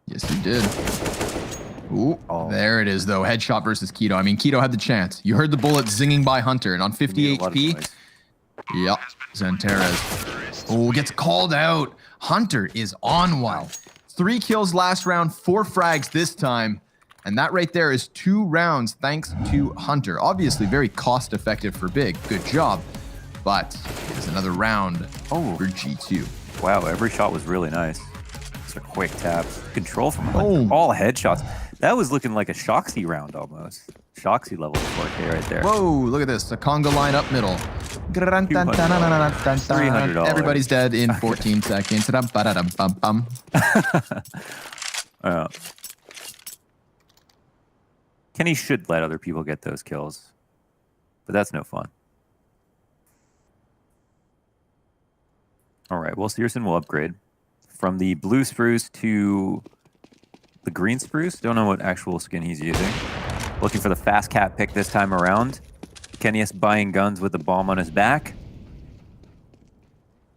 Yes, he did. Ooh, there it is, though. Headshot versus Keto. I mean, Keto had the chance. You heard the bullet zinging by Hunter, and on 50 HP, yep, Zanteres. Oh, gets called out. Hunter is on one. 3 kills last round, 4 frags this time. And that right there is 2 rounds thanks to Hunter. Obviously very cost effective for Big. Good job. But it's another round for G2. Wow, every shot was really nice. Just a quick tap. Control from Hunter. All headshots. That was looking like a Shoxy round almost. Shoxy level 4K right there. Whoa, look at this. The Conga line up middle. $300. Everybody's dead in 14 seconds. Kenny should let other people get those kills, but that's no fun. All right, well, Searson will upgrade from the blue spruce to the green spruce. Don't know what actual skin he's using. Looking for the fast cat pick this time around. Kenny is buying guns with the bomb on his back.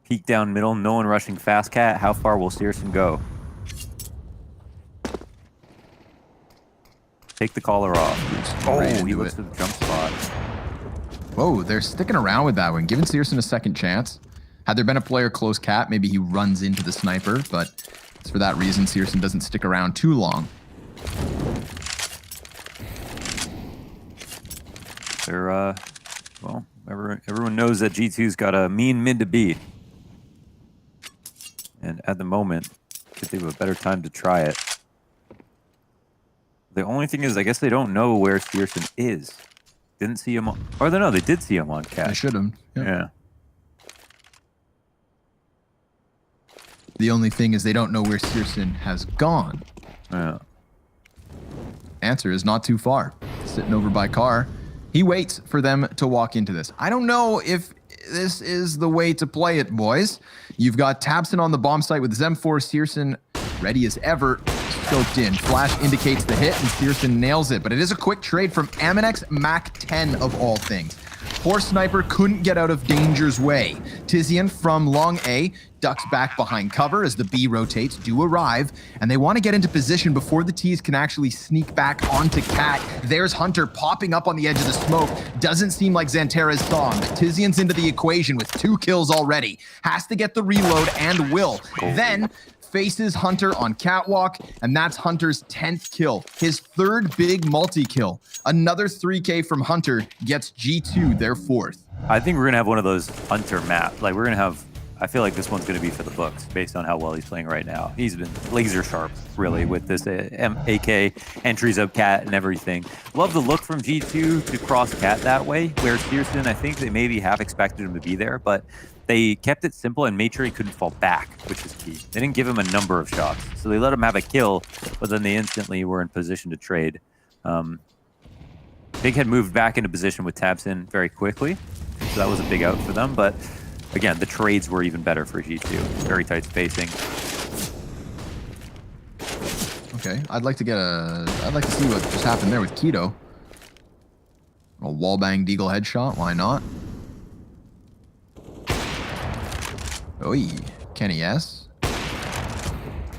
Peek down middle, no one rushing fast cat. How far will Searson go? Take the collar off. Oh, he looks to the jump spot. Whoa, they're sticking around with that one, giving Searson a second chance. Had there been a player close cat, maybe he runs into the sniper, but it's for that reason Searson doesn't stick around too long. They're, well, everyone knows that G2's got a mean mid to beat. And at the moment, could they have a better time to try it? The only thing is, I guess they don't know where Searson is. Didn't see him on... Or no, they did see him on cat. They should have. Yeah. The only thing is they don't know where Searson has gone. Yeah. Answer is not too far. sitting over by Carr. He waits for them to walk into this. I don't know if this is the way to play it, boys. You've got tabseN on the bomb site with Zem4, searson ready as ever, scoped in. Flash indicates the hit, and searson nails it. But it is a quick trade from Aminex, Mac 10 of all things. Poor Sniper couldn't get out of danger's way. Tizian from long A ducks back behind cover as the B rotates do arrive, and they want to get into position before the T's can actually sneak back onto Cat. There's Hunter popping up on the edge of the smoke. Doesn't seem like Xanterra's saw him, but Tizian's into the equation with 2 kills already. Has to get the reload and will. Then faces Hunter on Catwalk, and that's Hunter's 10th kill. His 3rd big multi-kill. Another 3K from Hunter gets G2 their 4th. I think we're going to have one of those Hunter maps. Like, we're going to have, I feel like this one's going to be for the books based on how well he's playing right now. He's been laser sharp, really, with this AK, entries of Cat and everything. Love the look from G2 to cross Cat that way, where searson, I think they maybe have expected him to be there, but they kept it simple and made sure he couldn't fall back, which is key. They didn't give him a number of shots, so they let him have a kill, but then they instantly were in position to trade. Big had moved back into position with tabseN very quickly, so that was a big out for them. But again, the trades were even better for G2. Very tight spacing. Okay, I'd like to see what just happened there with Keto. A wallbang Deagle headshot, why not? Oi, Kenny S.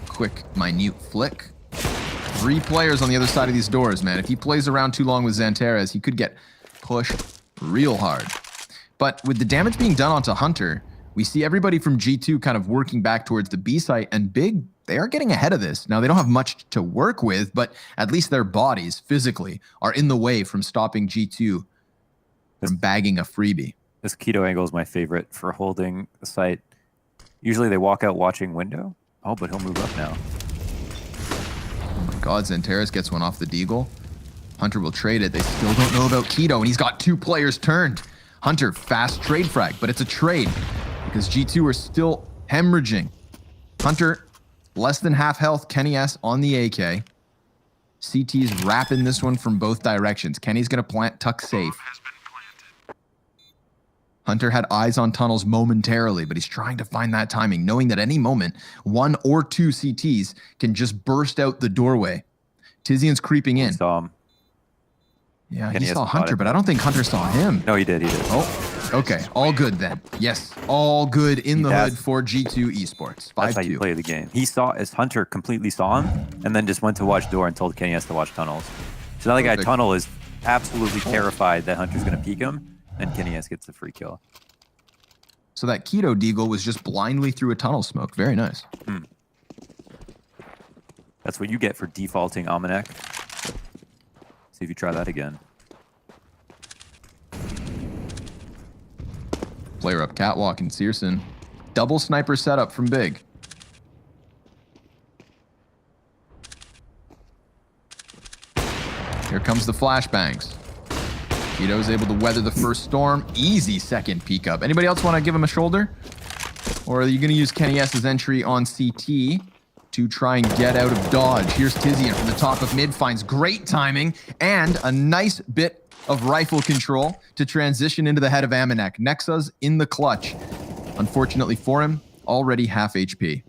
Quick, minute flick. 3 players on the other side of these doors, man. If he plays around too long with Xanterra, he could get pushed real hard. But with the damage being done onto Hunter, we see everybody from G2 kind of working back towards the B site, and Big, they are getting ahead of this. Now, they don't have much to work with, but at least their bodies, physically, are in the way from stopping G2 from bagging a freebie. This Keto angle is my favorite for holding the site. Usually they walk out watching window. Oh, but he'll move up now. Oh my god, Xanterra gets one off the Deagle. Hunter will trade it. They still don't know about Keto, and he's got 2 players turned. Hunter, fast trade frag, but it's a trade because G2 are still hemorrhaging. Hunter, less than half health. Kenny S on the AK. CT's wrapping this one from both directions. Kenny's going to plant tuck safe. Hunter had eyes on tunnels momentarily, but he's trying to find that timing, knowing that any moment, 1 or 2 CTs can just burst out the doorway. Tizian's creeping in. Saw him. Yeah, he saw Hunter, but I don't think Hunter saw him. No, he did. Oh, okay. All good then. Yes, all good in the hood for G2 Esports. 5-2. That's how you play the game. He saw, as Hunter completely saw him, and then just went to watch door and told Kenny S to watch tunnels. So now the guy tunnel is absolutely terrified that Hunter's going to peek him, and Kenny S gets the free kill. So that Keto Deagle was just blindly through a tunnel smoke. Very nice. That's what you get for defaulting Aminex. See if you try that again. Player up Catwalk and searson. Double sniper setup from Big. Here comes the flashbangs. Keto's able to weather the first storm. Easy second peek up. Anybody else want to give him a shoulder? Or are you going to use Kenny S's entry on CT to try and get out of dodge? Here's Tizian from the top of mid. Finds great timing and a nice bit of rifle control to transition into the head of Aminex. Nexa's in the clutch. Unfortunately for him, already half HP.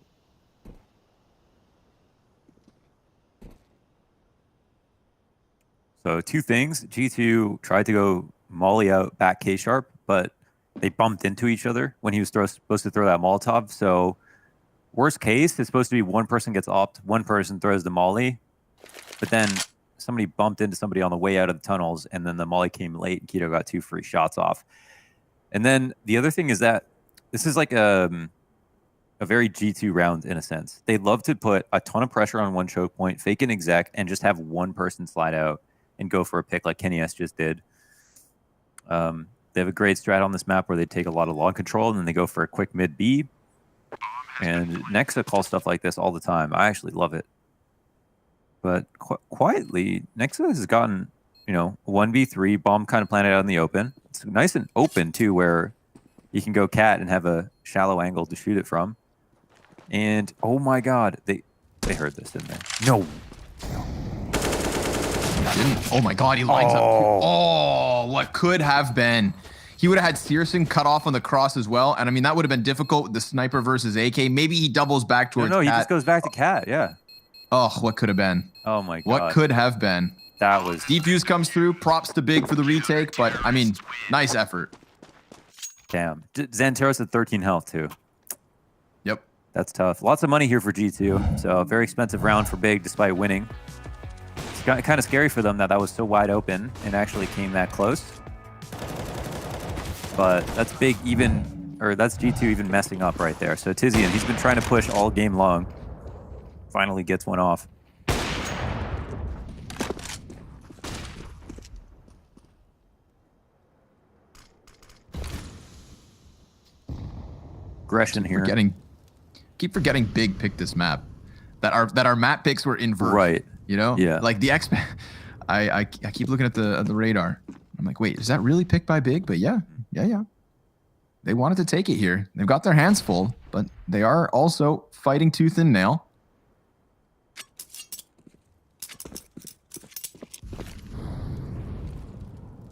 So 2 things. G2 tried to go molly out back K-Sharp, but they bumped into each other when he was supposed to throw that Molotov. So worst case, it's supposed to be one person gets opt, one person throws the molly, but then somebody bumped into somebody on the way out of the tunnels, and then the molly came late, and Keto got 2 free shots off. And then the other thing is that this is like a very G2 round in a sense. They love to put a ton of pressure on one choke point, fake an exec, and just have one person slide out and go for a pick like Kenny S just did. They have a great strat on this map where they take a lot of long control and then they go for a quick mid B. And Nexa calls stuff like this all the time. I actually love it. But quietly, Nexa has gotten, 1v3 bomb kind of planted out in the open. It's nice and open too, where you can go cat and have a shallow angle to shoot it from. And oh my god, they heard this, didn't they? No. Didn't. Oh my god, he lines up. Oh, what could have been. He would have had Searson cut off on the cross as well. And I mean, that would have been difficult with the sniper versus AK. Maybe he doubles back towards No, he Cat. just goes back to Cat, yeah. Oh, what could have been. Oh my god. What could have been. That was... Defuse comes through. Props to Big for the retake. But, I mean, nice effort. Damn. Xanteros at 13 health, too. Yep. That's tough. Lots of money here for G2. So, a very expensive round for Big despite winning. It's kind of scary for them that was so wide open and actually came that close. But that's Big even, or that's G2 even messing up right there. So Tizian, he's been trying to push all game long. Finally gets one off. Aggression here. Keep forgetting Big picked this map. That our map picks were inverted. Right. You know? Yeah. Like the I keep looking at the radar. I'm like, wait, is that really picked by Big? But yeah. They wanted to take it here. They've got their hands full, but they are also fighting tooth and nail.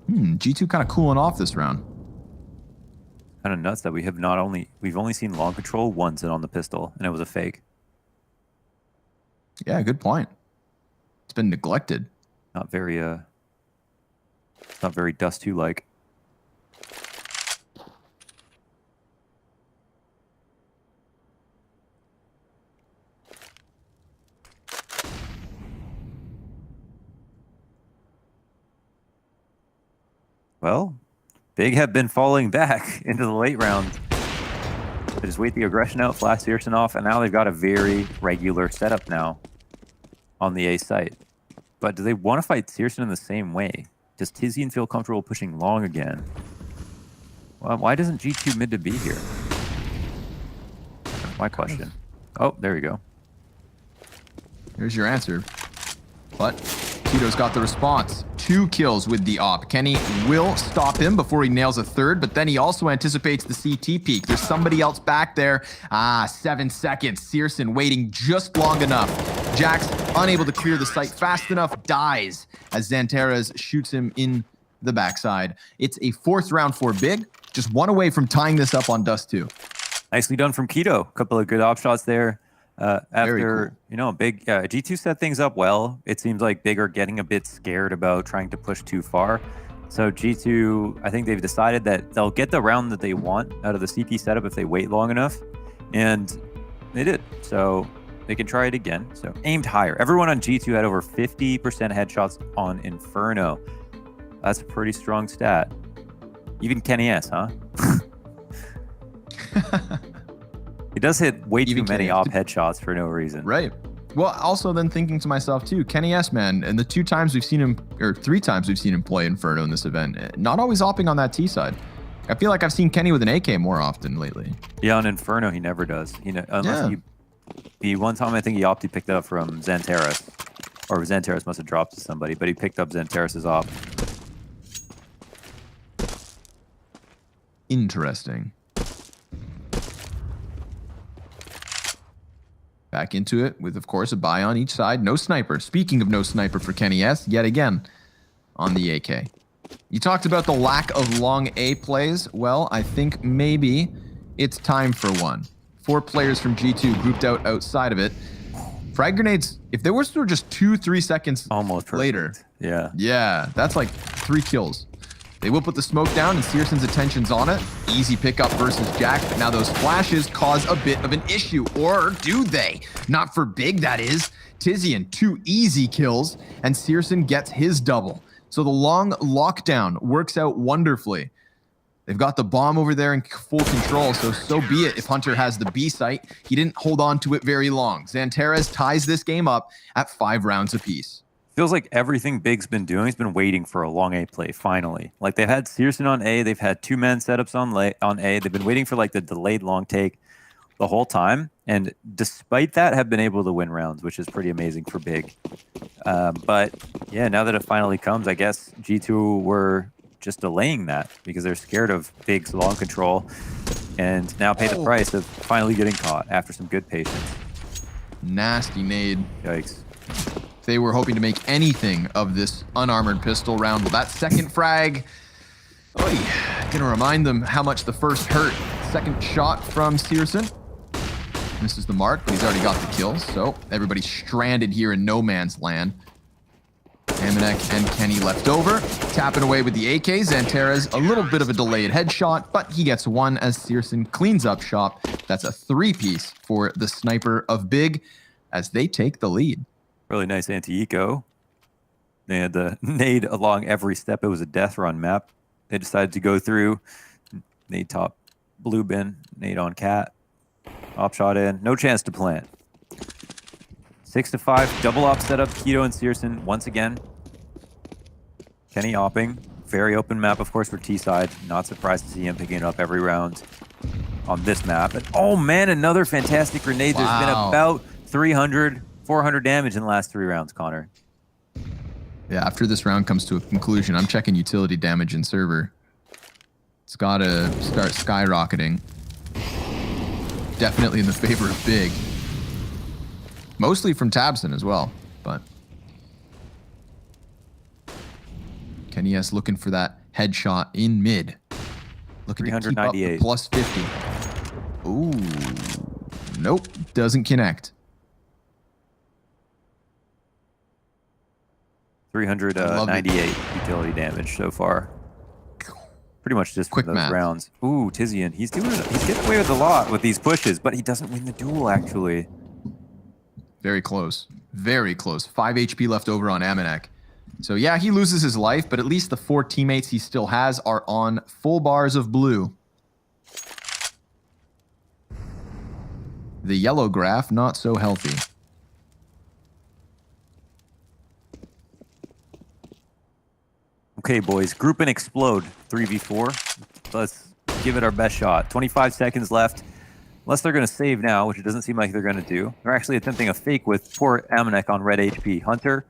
G2 kind of cooling off this round. Kind of nuts that we've only seen long control once and on the pistol, and it was a fake. Yeah, good point. It's been neglected. Not very Dust 2 like. Well, Big have been falling back into the late round. They just wait the aggression out, flash Searson off, and now they've got a very regular setup now on the A site. But do they want to fight Searson in the same way? Does Tizian feel comfortable pushing long again? Well, why doesn't G2 mid to be here? That's my question. Oh, there you go. Here's your answer. But Tito's got the response. 2 kills with the op. Kenny will stop him before he nails a third, but then he also anticipates the CT peak. There's somebody else back there. 7 seconds. Searson waiting just long enough. Jax, unable to clear the site fast enough, dies as Xanteros shoots him in the backside. It's a 4th round for Big. Just one away from tying this up on Dust 2. Nicely done from Keto. A couple of good op shots there. After, cool. Big, G2 set things up well. It seems like Big are getting a bit scared about trying to push too far. So G2, I think they've decided that they'll get the round that they want out of the CT setup if they wait long enough. And they did. So they can try it again. So aimed higher. Everyone on G2 had over 50% headshots on Inferno. That's a pretty strong stat. Even Kenny S, huh? He does hit way too many op headshots for no reason. Right. Well, also then thinking to myself too, Kenny S, man, and the 2 times we've seen him, or 3 times we've seen him play Inferno in this event, not always opping on that T side. I feel like I've seen Kenny with an AK more often lately. Yeah, on Inferno he never does. Unless he one time I think he opted picked it up from Xanteros, or Xanteros must have dropped to somebody, but he picked up Xanteros' op. Interesting. Back into it with, of course, a buy on each side. No sniper. Speaking of no sniper for Kenny S, yet again on the AK. You talked about the lack of long A plays. Well, I think maybe it's time for one. 4 players from G2 grouped out outside of it. Frag grenades, if they were just 2-3 seconds almost later. Yeah. Yeah, that's like 3 kills. They will put the smoke down and Searson's attention's on it. Easy pickup versus Jack, but now those flashes cause a bit of an issue. Or do they? Not for Big, that is. Tizian, 2 easy kills, and Searson gets his double. So the long lockdown works out wonderfully. They've got the bomb over there in full control, so be it if Hunter has the B site. He didn't hold on to it very long. Xanteros ties this game up at 5 rounds apiece. Feels like everything Big's been doing has been waiting for a long A play, finally. Like, they've had Searson on A, they've had 2-man setups on A, they've been waiting for, like, the delayed long take the whole time, and despite that, have been able to win rounds, which is pretty amazing for Big. But, yeah, now that it finally comes, I guess G2 were just delaying that because they're scared of Big's long control, and now pay the price of finally getting caught after some good patience. Nasty nade. Yikes. they were hoping to make anything of this unarmored pistol round. Well, that second frag, gonna remind them how much the first hurt. Second shot from Searson. Misses the mark, but he's already got the kill, so everybody's stranded here in no man's land. Amanek and Kenny left over, tapping away with the AK. Xanterez, a little bit of a delayed headshot, but he gets one as Searson cleans up shop. That's a 3-piece for the sniper of Big as they take the lead. Really nice anti-eco. They had the nade along every step. It was a death run map. They decided to go through. Nade top blue bin, nade on cat. Op shot in, no chance to plant. 6-5, double op setup, Keto and Searson once again. Kenny opping, very open map, of course, for T-side. Not surprised to see him picking it up every round on this map. And oh man, another fantastic grenade. There's been about 300, 400 damage in the last 3 rounds, Connor. Yeah, after this round comes to a conclusion, I'm checking utility damage in server. It's gotta start skyrocketing. Definitely in the favor of Big. Mostly from Tabson as well, but Kenny S looking for that headshot in mid. Looking to keep up the plus 50. Ooh, nope, doesn't connect. 398 utility damage so far. Pretty much just quick those math. rounds. Ooh, Tizian, he's getting away with a lot with these pushes, but he doesn't win the duel actually. Very close. Very close. 5 HP left over on Amanek. So yeah, he loses his life, but at least the 4 teammates he still has are on full bars of blue. The yellow graph, not so healthy. Okay, boys, group and explode. 3v4. Let's give it our best shot. 25 seconds left. Unless they're going to save now, which it doesn't seem like they're going to do. They're actually attempting a fake with poor Amanek on red HP. Hunter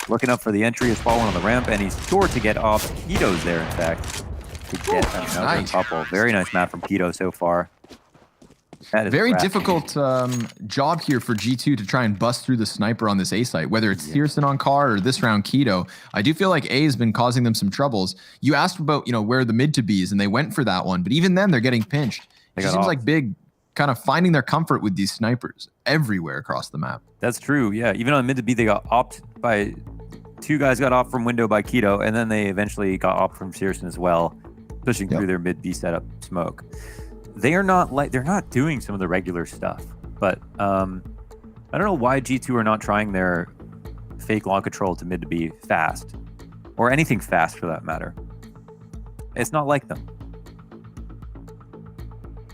looking up for the entry, is following on the ramp, and he's sure to get off. Keto's there, in fact. To get another couple. Very nice map from Keto so far. That is very crap. difficult job here for G2 to try and bust through the sniper on this A site, whether it's Searson on car or this round Keto. I do feel like A has been causing them some troubles. You asked about, where the mid to be is, and they went for that one, but even then they're getting pinched. It seems like Big kind of finding their comfort with these snipers everywhere across the map. That's true, yeah. Even on mid to B, they got opt by 2 guys got off from window by Keto, and then they eventually got opt from Searson as well, pushing through their mid B setup smoke. They're not doing some of the regular stuff, but I don't know why G2 are not trying their fake long control to mid to B fast, or anything fast for that matter. It's not like them.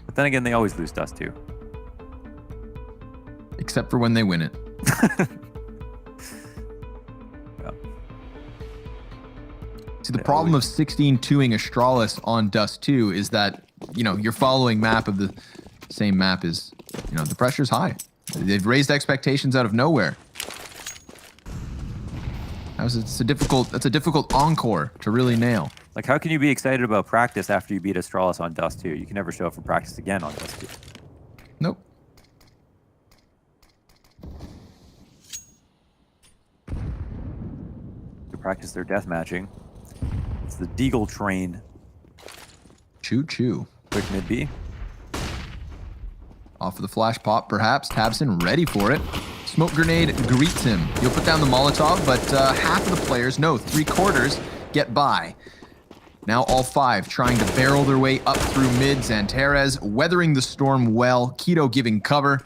But then again, they always lose dust too. Except for when they win it. See, the problem of 16-2ing Astralis on Dust 2 is that, you're following map of the same map is, the pressure's high. They've raised expectations out of nowhere. That's a difficult encore to really nail. Like, how can you be excited about practice after you beat Astralis on Dust 2? You can never show up for practice again on Dust 2. Nope. To practice their death matching. It's the Deagle train. Choo-choo. Quick mid B. Off of the flash pop, perhaps. Tabson ready for it. Smoke grenade greets him. He'll put down the Molotov, but half of the players, no, 3/4, get by. Now all 5 trying to barrel their way up through mid. Xanterez weathering the storm well. Keto giving cover.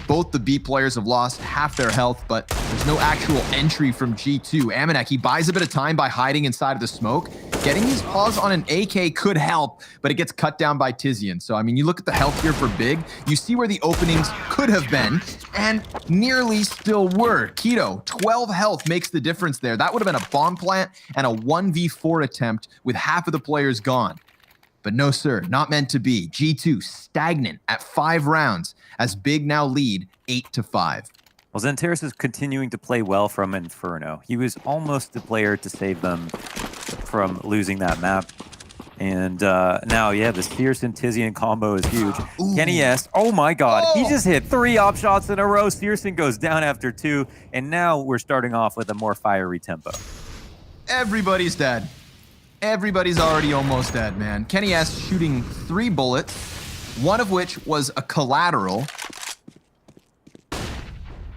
Both the B players have lost half their health, but there's no actual entry from G2. Amanek, he buys a bit of time by hiding inside of the smoke. Getting his paws on an AK could help, but it gets cut down by Tizian. So, you look at the health here for Big, you see where the openings could have been, and nearly still were. Keto, 12 health makes the difference there. That would have been a bomb plant and a 1v4 attempt with half of the players gone. But no, sir, not meant to be. G2 stagnant at 5 rounds as Big now lead 8-5. Well, Xanterez is continuing to play well from Inferno. He was almost the player to save them from losing that map. And now, yeah, the Searson Tizian combo is huge. Kenny S, oh my God, he just hit 3 op shots in a row. Searson goes down after 2, and now we're starting off with a more fiery tempo. Everybody's dead. Everybody's already almost dead, man. Kenny S shooting 3 bullets, one of which was a collateral.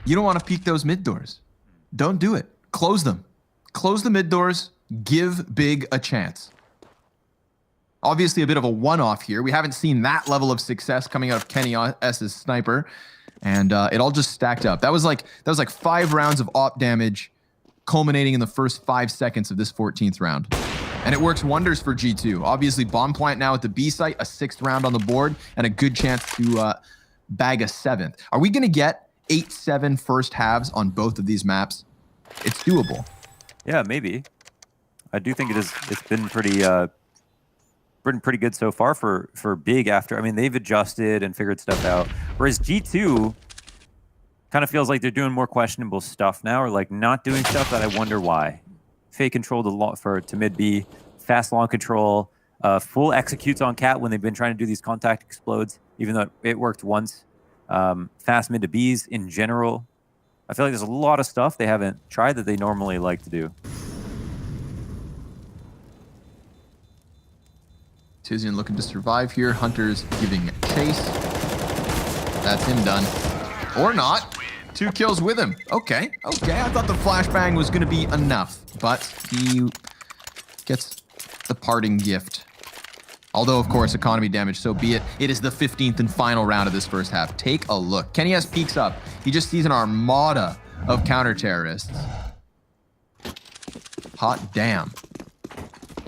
You don't want to peek those mid doors. Don't do it. Close them. Close the mid doors. Give Big a chance. Obviously a bit of a one-off here. We haven't seen that level of success coming out of Kenny S's sniper, and it all just stacked up. That was like 5 rounds of op damage, culminating in the first 5 seconds of this 14th round. And it works wonders for G2. Obviously, bomb plant now at the B site, a 6th round on the board, and a good chance to bag a 7th. Are we going to get 8-7 first halves on both of these maps? It's doable. Yeah, maybe. I do think it's been pretty good so far for Big after. I mean, they've adjusted and figured stuff out. Whereas G2 kind of feels like they're doing more questionable stuff now, or like not doing stuff that I wonder why. Fake control to mid B, fast long control, full executes on Cat when they've been trying to do these contact explodes, even though it worked once. Fast mid to Bs in general. I feel like there's a lot of stuff they haven't tried that they normally like to do. Tizian looking to survive here. Hunter's giving chase. That's him done. Or not. 2 kills with him. Okay. I thought the flashbang was going to be enough, but he gets the parting gift. Although, of course, economy damage, so be it. It is the 15th and final round of this first half. Take a look. Kenny S peeks up. He just sees an armada of counter-terrorists. Hot damn.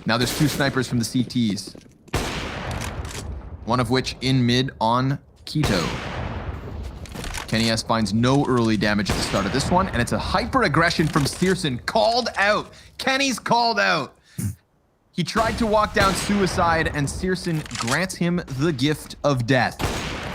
Now there's 2 snipers from the CTs. One of which in mid on Keto. Kenny S finds no early damage at the start of this one, and it's a hyper-aggression from Searson. Called out. Kenny's called out. He tried to walk down suicide, and Searson grants him the gift of death.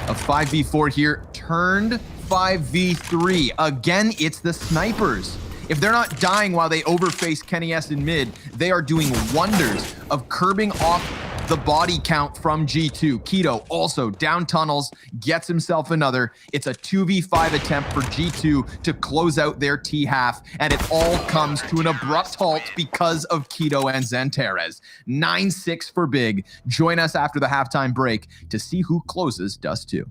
A 5v4 here, turned 5v3. Again, it's the snipers. If they're not dying while they overface Kenny S in mid, they are doing wonders of curbing off the body count from G2. Keto also down tunnels, gets himself another. It's a 2v5 attempt for G2 to close out their T-half, and it all comes to an abrupt halt because of Keto and Xanterez. 9-6 for Big. Join us after the halftime break to see who closes Dust 2.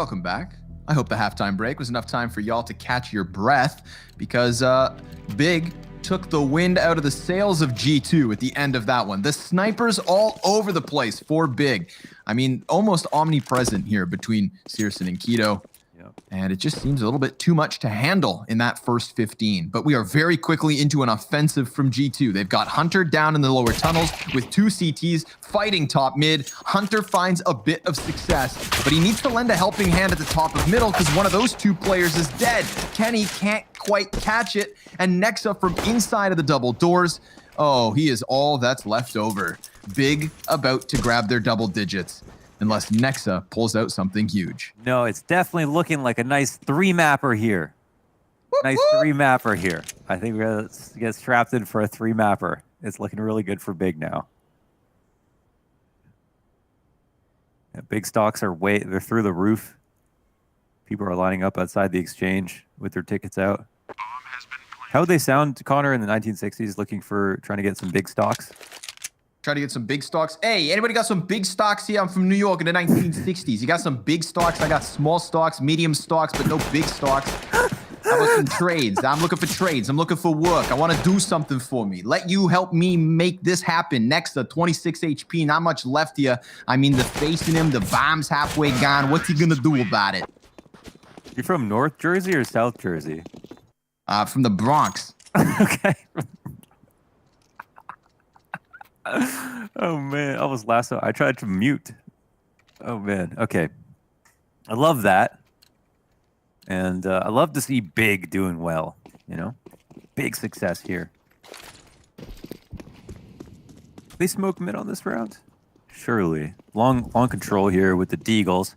Welcome back. I hope the halftime break was enough time for y'all to catch your breath, because Big took the wind out of the sails of G2 at the end of that one. The snipers all over the place for Big. I mean, almost omnipresent here between Searson and Keto. And it just seems a little bit too much to handle in that first 15. But we are very quickly into an offensive from G2. They've got Hunter down in the lower tunnels with 2 CTs fighting top mid. Hunter finds a bit of success, but he needs to lend a helping hand at the top of middle because one of those 2 players is dead. Kenny can't quite catch it, and Nexa from inside of the double doors. Oh, he is all that's left over. Big about to grab their double digits. Unless Nexa pulls out something huge. No, it's definitely looking like a nice 3-mapper here. Nice 3-mapper here. I think we're going to get strapped in for a 3-mapper. It's looking really good for Big now. Yeah, Big stocks are they're through the roof. People are lining up outside the exchange with their tickets out. How would they sound, Connor, in the 1960s, trying to get some big stocks? Try to get some big stocks. Hey, anybody got some big stocks here? I'm from New York in the 1960s. You got some big stocks? I got small stocks, medium stocks, but no big stocks. How about some trades? I'm looking for trades. I'm looking for work. I want to do something for me. Let you help me make this happen. Next, 26 HP, not much left here. I mean, the facing him, the bomb's halfway gone. What's he going to do about it? You're from North Jersey or South Jersey? From the Bronx. Okay. Oh man, I was I tried to mute. Oh man, okay. I love that. And I love to see Big doing well, you know? Big success here. They smoke mid on this round? Surely. Long control here with the Deagles.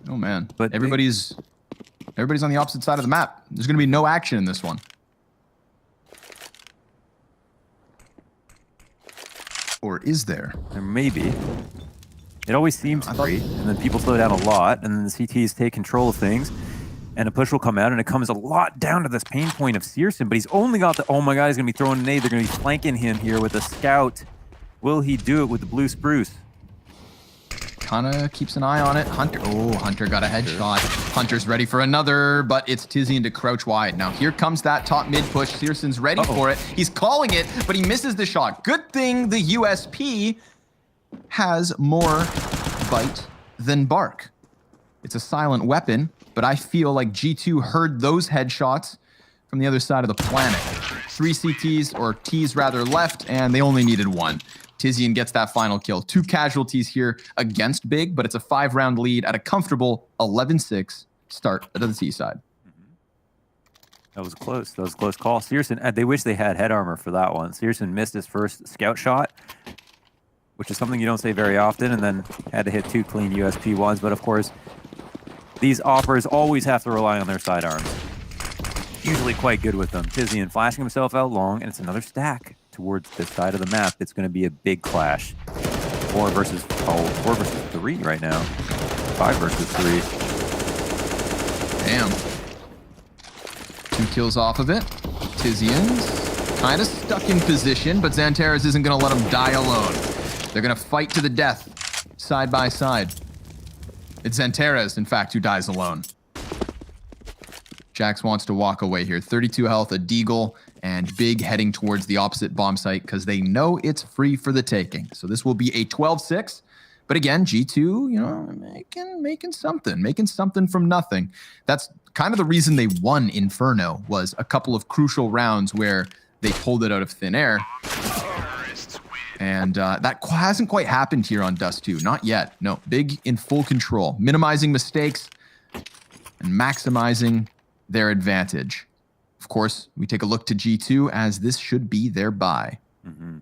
Oh man, but everybody's on the opposite side of the map. There's going to be no action in this one. Or is there? There may be. It always seems free, and then people slow down a lot, and then the CTs take control of things, and a push will come out, and it comes a lot down to this pain point of Searson, but he's only got the, oh my god, he's going to be throwing a nade. They're going to be flanking him here with a scout. Will he do it with the blue spruce? Kinda keeps an eye on it. Hunter, oh, Hunter got a headshot. Hunter's ready for another, but it's Tizian to crouch wide. Now here comes that top mid push. Searson's ready for it. He's calling it, but he misses the shot. Good thing the USP has more bite than bark. It's a silent weapon, but I feel like G2 heard those headshots from the other side of the planet. 3 CTs, or Ts rather, left, and they only needed 1. Tizian gets that final kill. 2 casualties here against Big, but it's a 5-round lead at a comfortable 11-6 start to the T side. That was close. That was a close call. Searson, they wish they had head armor for that one. Searson missed his first scout shot, which is something you don't say very often, and then had to hit 2 clean USP ones. But of course, these offers always have to rely on their sidearms. Usually quite good with them. Tizian flashing himself out long, and it's another stack towards this side of the map. It's going to be a big clash. 4 versus 3 right now. 5 versus 3. Damn. 2 kills off of it. Tizian's kind of stuck in position, but Xantares isn't going to let him die alone. They're going to fight to the death, side by side. It's Xantares, in fact, who dies alone. Jax wants to walk away here. 32 health, a Deagle, and Big heading towards the opposite bomb site because they know it's free for the taking. So this will be a 12-6. But again, G2, you know, making something from nothing. That's kind of the reason they won Inferno, was a couple of crucial rounds where they pulled it out of thin air. And that hasn't quite happened here on Dust 2. Not yet. No, Big in full control, minimizing mistakes and maximizing their advantage. Of course, we take a look to G2 as this should be their bye. Mm-hmm.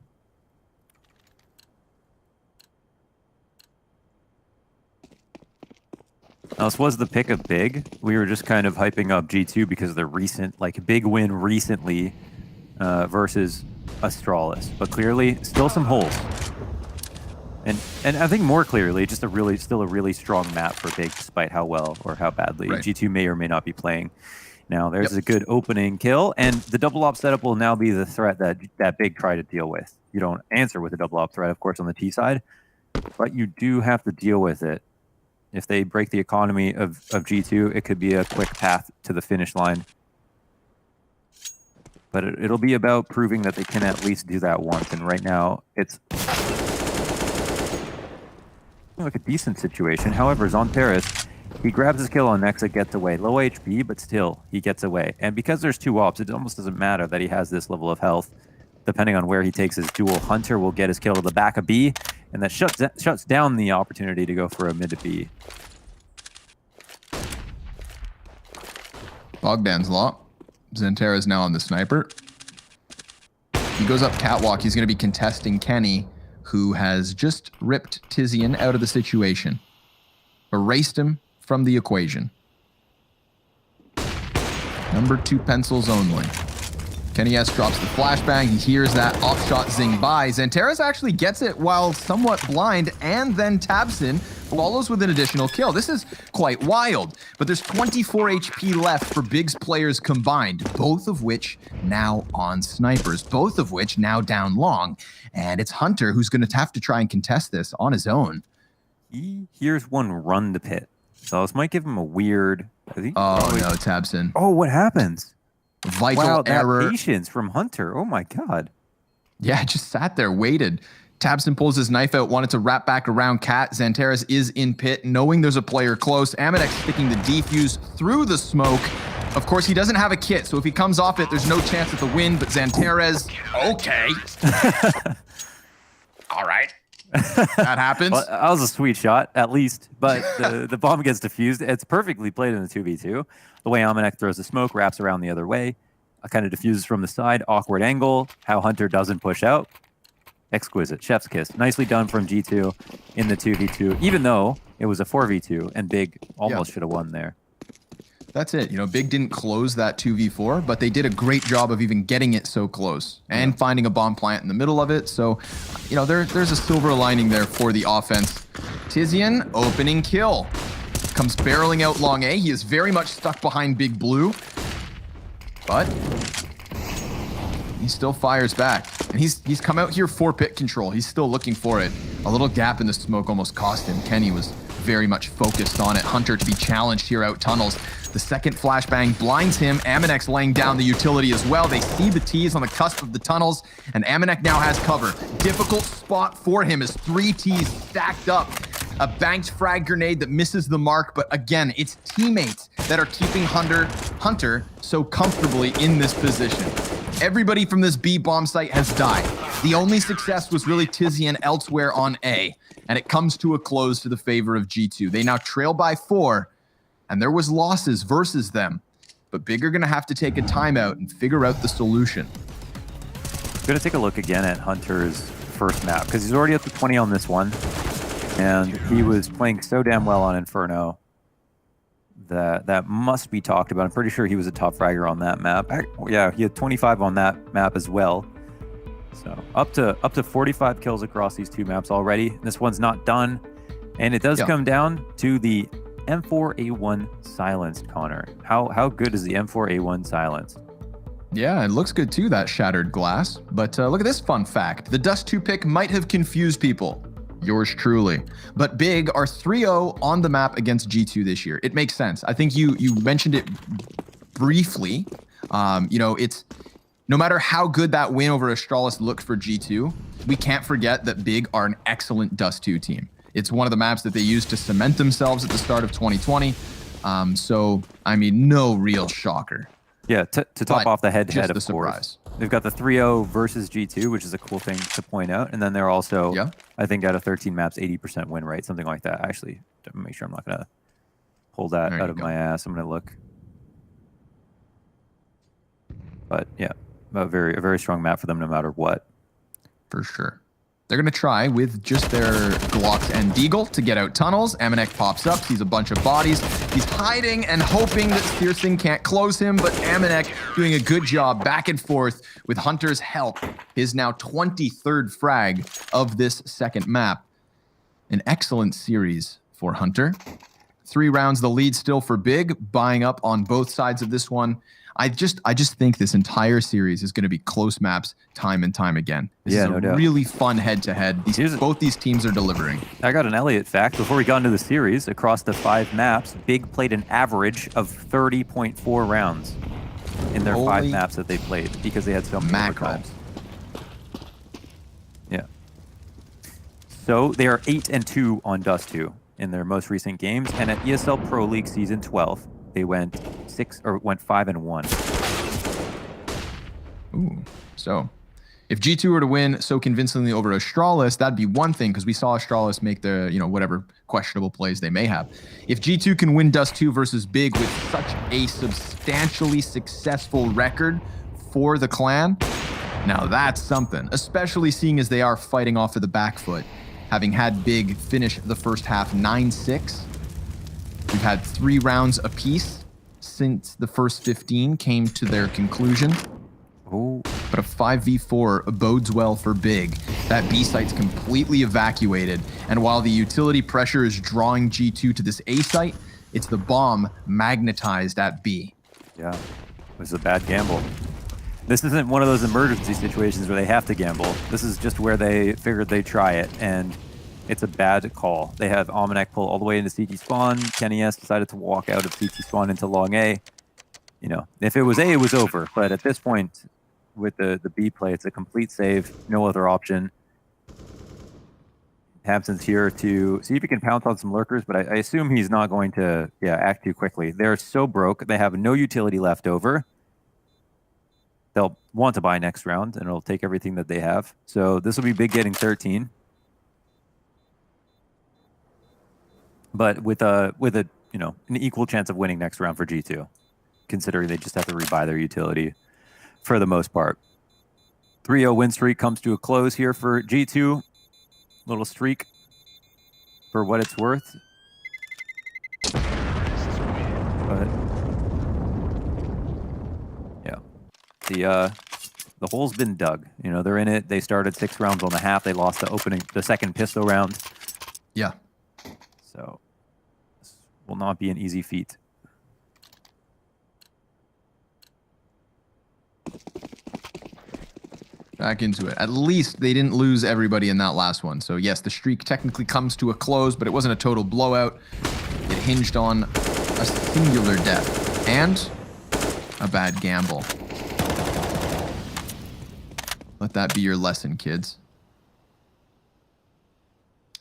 Now, this was the pick of Big. We were just kind of hyping up G2 because of their recent, big win recently versus Astralis. But clearly, still some holes. And I think more clearly, just still a really strong map for Big, despite how well or how badly G2 may or may not be playing. Now, there's a good opening kill, and the double op setup will now be the threat that Big try to deal with. You don't answer with a double op threat, of course, on the T side, but you do have to deal with it. If they break the economy of G2, it could be a quick path to the finish line. But it'll be about proving that they can at least do that once. And right now, it's like a decent situation. However, Zonteris, he grabs his kill on Nexa, gets away. Low HP, but still, he gets away. And because there's 2 ops, it almost doesn't matter that he has this level of health. Depending on where he takes his duel, Hunter will get his kill to the back of B, and that shuts down the opportunity to go for a mid to B. Bogdan's Law. Zantera is now on the sniper. He goes up catwalk. He's going to be contesting Kenny, who has just ripped Tizian out of the situation. Erased him from the equation. Number 2 pencils only. Kenny S drops the flashbang. He hears that off-shot zing by. Zanteras actually gets it while somewhat blind, and then Tabson follows with an additional kill. This is quite wild, but there's 24 HP left for Big's players combined, both of which now on snipers, both of which now down long. And it's Hunter who's going to have to try and contest this on his own. He hears one run to pit. So this might give him a weird... Oh, no, Tabson. Oh, what happens? Vital error. That patience from Hunter. Oh my god. Yeah, just sat there, waited. Tabson pulls his knife out, wanted to wrap back around Cat. Zanteras is in pit, knowing there's a player close. Amadex sticking the defuse through the smoke. Of course, he doesn't have a kit, so if he comes off it, there's no chance at the win, but Zanteras, okay. All right. That happens. Well, that was a sweet shot, at least. But the bomb gets defused. It's perfectly played in the 2v2. The way Amanek throws the smoke, wraps around the other way, kind of diffuses from the side, awkward angle, how Hunter doesn't push out. Exquisite. Chef's kiss. Nicely done from G2 in the 2v2, even though it was a 4v2, and Big almost should have won there. That's it. You know, Big didn't close that 2v4, but they did a great job of even getting it so close and finding a bomb plant in the middle of it. So, you know, there's a silver lining there for the offense. Tizian, opening kill. Comes barreling out long A. He is very much stuck behind Big Blue, but he still fires back. And he's come out here for pit control. He's still looking for it. A little gap in the smoke almost cost him. Kenny was very much focused on it. Hunter to be challenged here out tunnels. The second flashbang blinds him. Amanek laying down the utility as well. They see the T's on the cusp of the tunnels, and Amanek now has cover. Difficult spot for him as 3 T's stacked up. A banked frag grenade that misses the mark, but again, it's teammates that are keeping Hunter so comfortably in this position. Everybody from this B bomb site has died. The only success was really Tizian elsewhere on A, and it comes to a close to the favor of G2. They now trail by 4, and there was losses versus them, but Big are going to have to take a timeout and figure out the solution. I'm going to take a look again at Hunter's first map, because he's already up to 20 on this one, and he was playing so damn well on Inferno that must be talked about. I'm pretty sure he was a top fragger on that map. Yeah, he had 25 on that map as well. So up to 45 kills across these 2 maps already. This one's not done, and it does come down to the M4A1 silenced, Connor. How good is the M4A1 silenced? Yeah, it looks good too, that shattered glass. But look at this fun fact. The Dust 2 pick might have confused people. Yours truly. But Big are 3-0 on the map against G2 this year. It makes sense. I think you mentioned it briefly. You know, it's no matter how good that win over Astralis looked for G2, we can't forget that Big are an excellent Dust 2 team. It's one of the maps that they used to cement themselves at the start of 2020. So, I mean, no real shocker. Yeah, to top off the head-to-head, of course. They've got the 3-0 versus G2, which is a cool thing to point out. And then they're also, I think, out of 13 maps, 80% win rate, something like that. Actually, to make sure I'm not going to pull that out of my ass. I'm going to look. But yeah, a very strong map for them no matter what. For sure. They're going to try with just their Glocks and Deagle to get out tunnels. Amanek pops up, sees a bunch of bodies. He's hiding and hoping that Searson can't close him, but Amanek doing a good job back and forth with Hunter's help. His now 23rd frag of this second map. An excellent series for Hunter. 3 rounds, the lead still for Big, buying up on both sides of this one. I just think this entire series is going to be close maps time and time again. This is no a doubt. really fun head-to-head. Both these teams are delivering. I got an Elliott fact. Before we got into the series, across the 5 maps, Big played an average of 30.4 rounds in their 5 maps that they played because they had so many overtimes. Yeah. So they are 8-2 on Dust 2 in their most recent games, and at ESL Pro League Season 12, they went 5-1. Ooh, so if G2 were to win so convincingly over Astralis, that'd be one thing because we saw Astralis make the, whatever questionable plays they may have. If G2 can win Dust 2 versus Big with such a substantially successful record for the clan, now that's something, especially seeing as they are fighting off of the back foot, having had Big finish the first half 9-6. We've had 3 rounds apiece since the first 15 came to their conclusion. Oh, but a 5v4 bodes well for Big. That B site's completely evacuated, and while the utility pressure is drawing G2 to this A site, it's the bomb magnetized at B. Yeah, it was a bad gamble. This isn't one of those emergency situations where they have to gamble. This is just where they figured they'd try it, and it's a bad call. They have Almanac pull all the way into CT spawn. Kenny S decided to walk out of CT spawn into long A. If it was A, it was over. But at this point, with the B play, it's a complete save. No other option. Hampton's here to see if he can pounce on some lurkers, but I assume he's not going to act too quickly. They're so broke. They have no utility left over. They'll want to buy next round, and it'll take everything that they have. So this will be Big getting 13. But with an equal chance of winning next round for G2, considering they just have to rebuy their utility for the most part. 3-0 win streak comes to a close here for G2. Little streak for what it's worth. But yeah, the hole's been dug. They're in it. They started 6 rounds on the half. They lost the second pistol round. Yeah. So this will not be an easy feat. Back into it. At least they didn't lose everybody in that last one. So yes, the streak technically comes to a close, but it wasn't a total blowout. It hinged on a singular death and a bad gamble. Let that be your lesson, kids.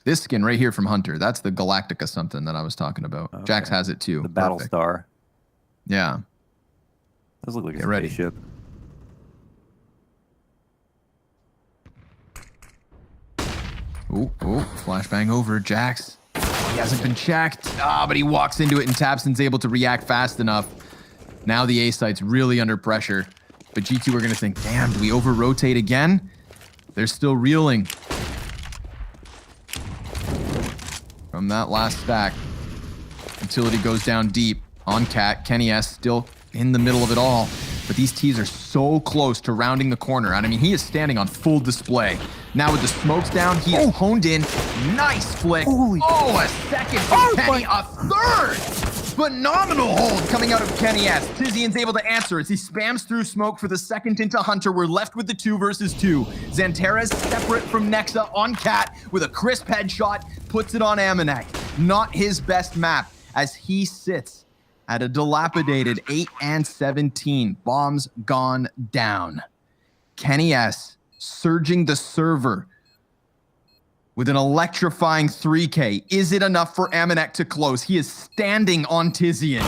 This skin right here from Hunter, that's the Galactica something that I was talking about. Okay. Jax has it too. The Battle Star. Yeah. Does look like a spaceship. Ooh, flashbang over. Jax. He hasn't been checked. But he walks into it and Tabson's able to react fast enough. Now the A site's really under pressure. But G2 are going to think, damn, do we over-rotate again? They're still reeling. From that last stack, utility goes down deep on Cat. Kenny S still in the middle of it all. But these T's are so close to rounding the corner. And I mean, he is standing on full display. Now with the smokes down, he is honed in. Nice flick. A second from Kenny. A third. Phenomenal hold coming out of Kenny S. Tizian's able to answer as he spams through smoke for the second into Hunter. We're left with the 2 versus 2. Xanterra's separate from Nexa on Cat with a crisp headshot. Puts it on Amanek. Not his best map as he sits at a dilapidated 8-17. Bombs gone down. Kenny S surging the server with an electrifying 3K. Is it enough for Amanek to close? He is standing on Tizian.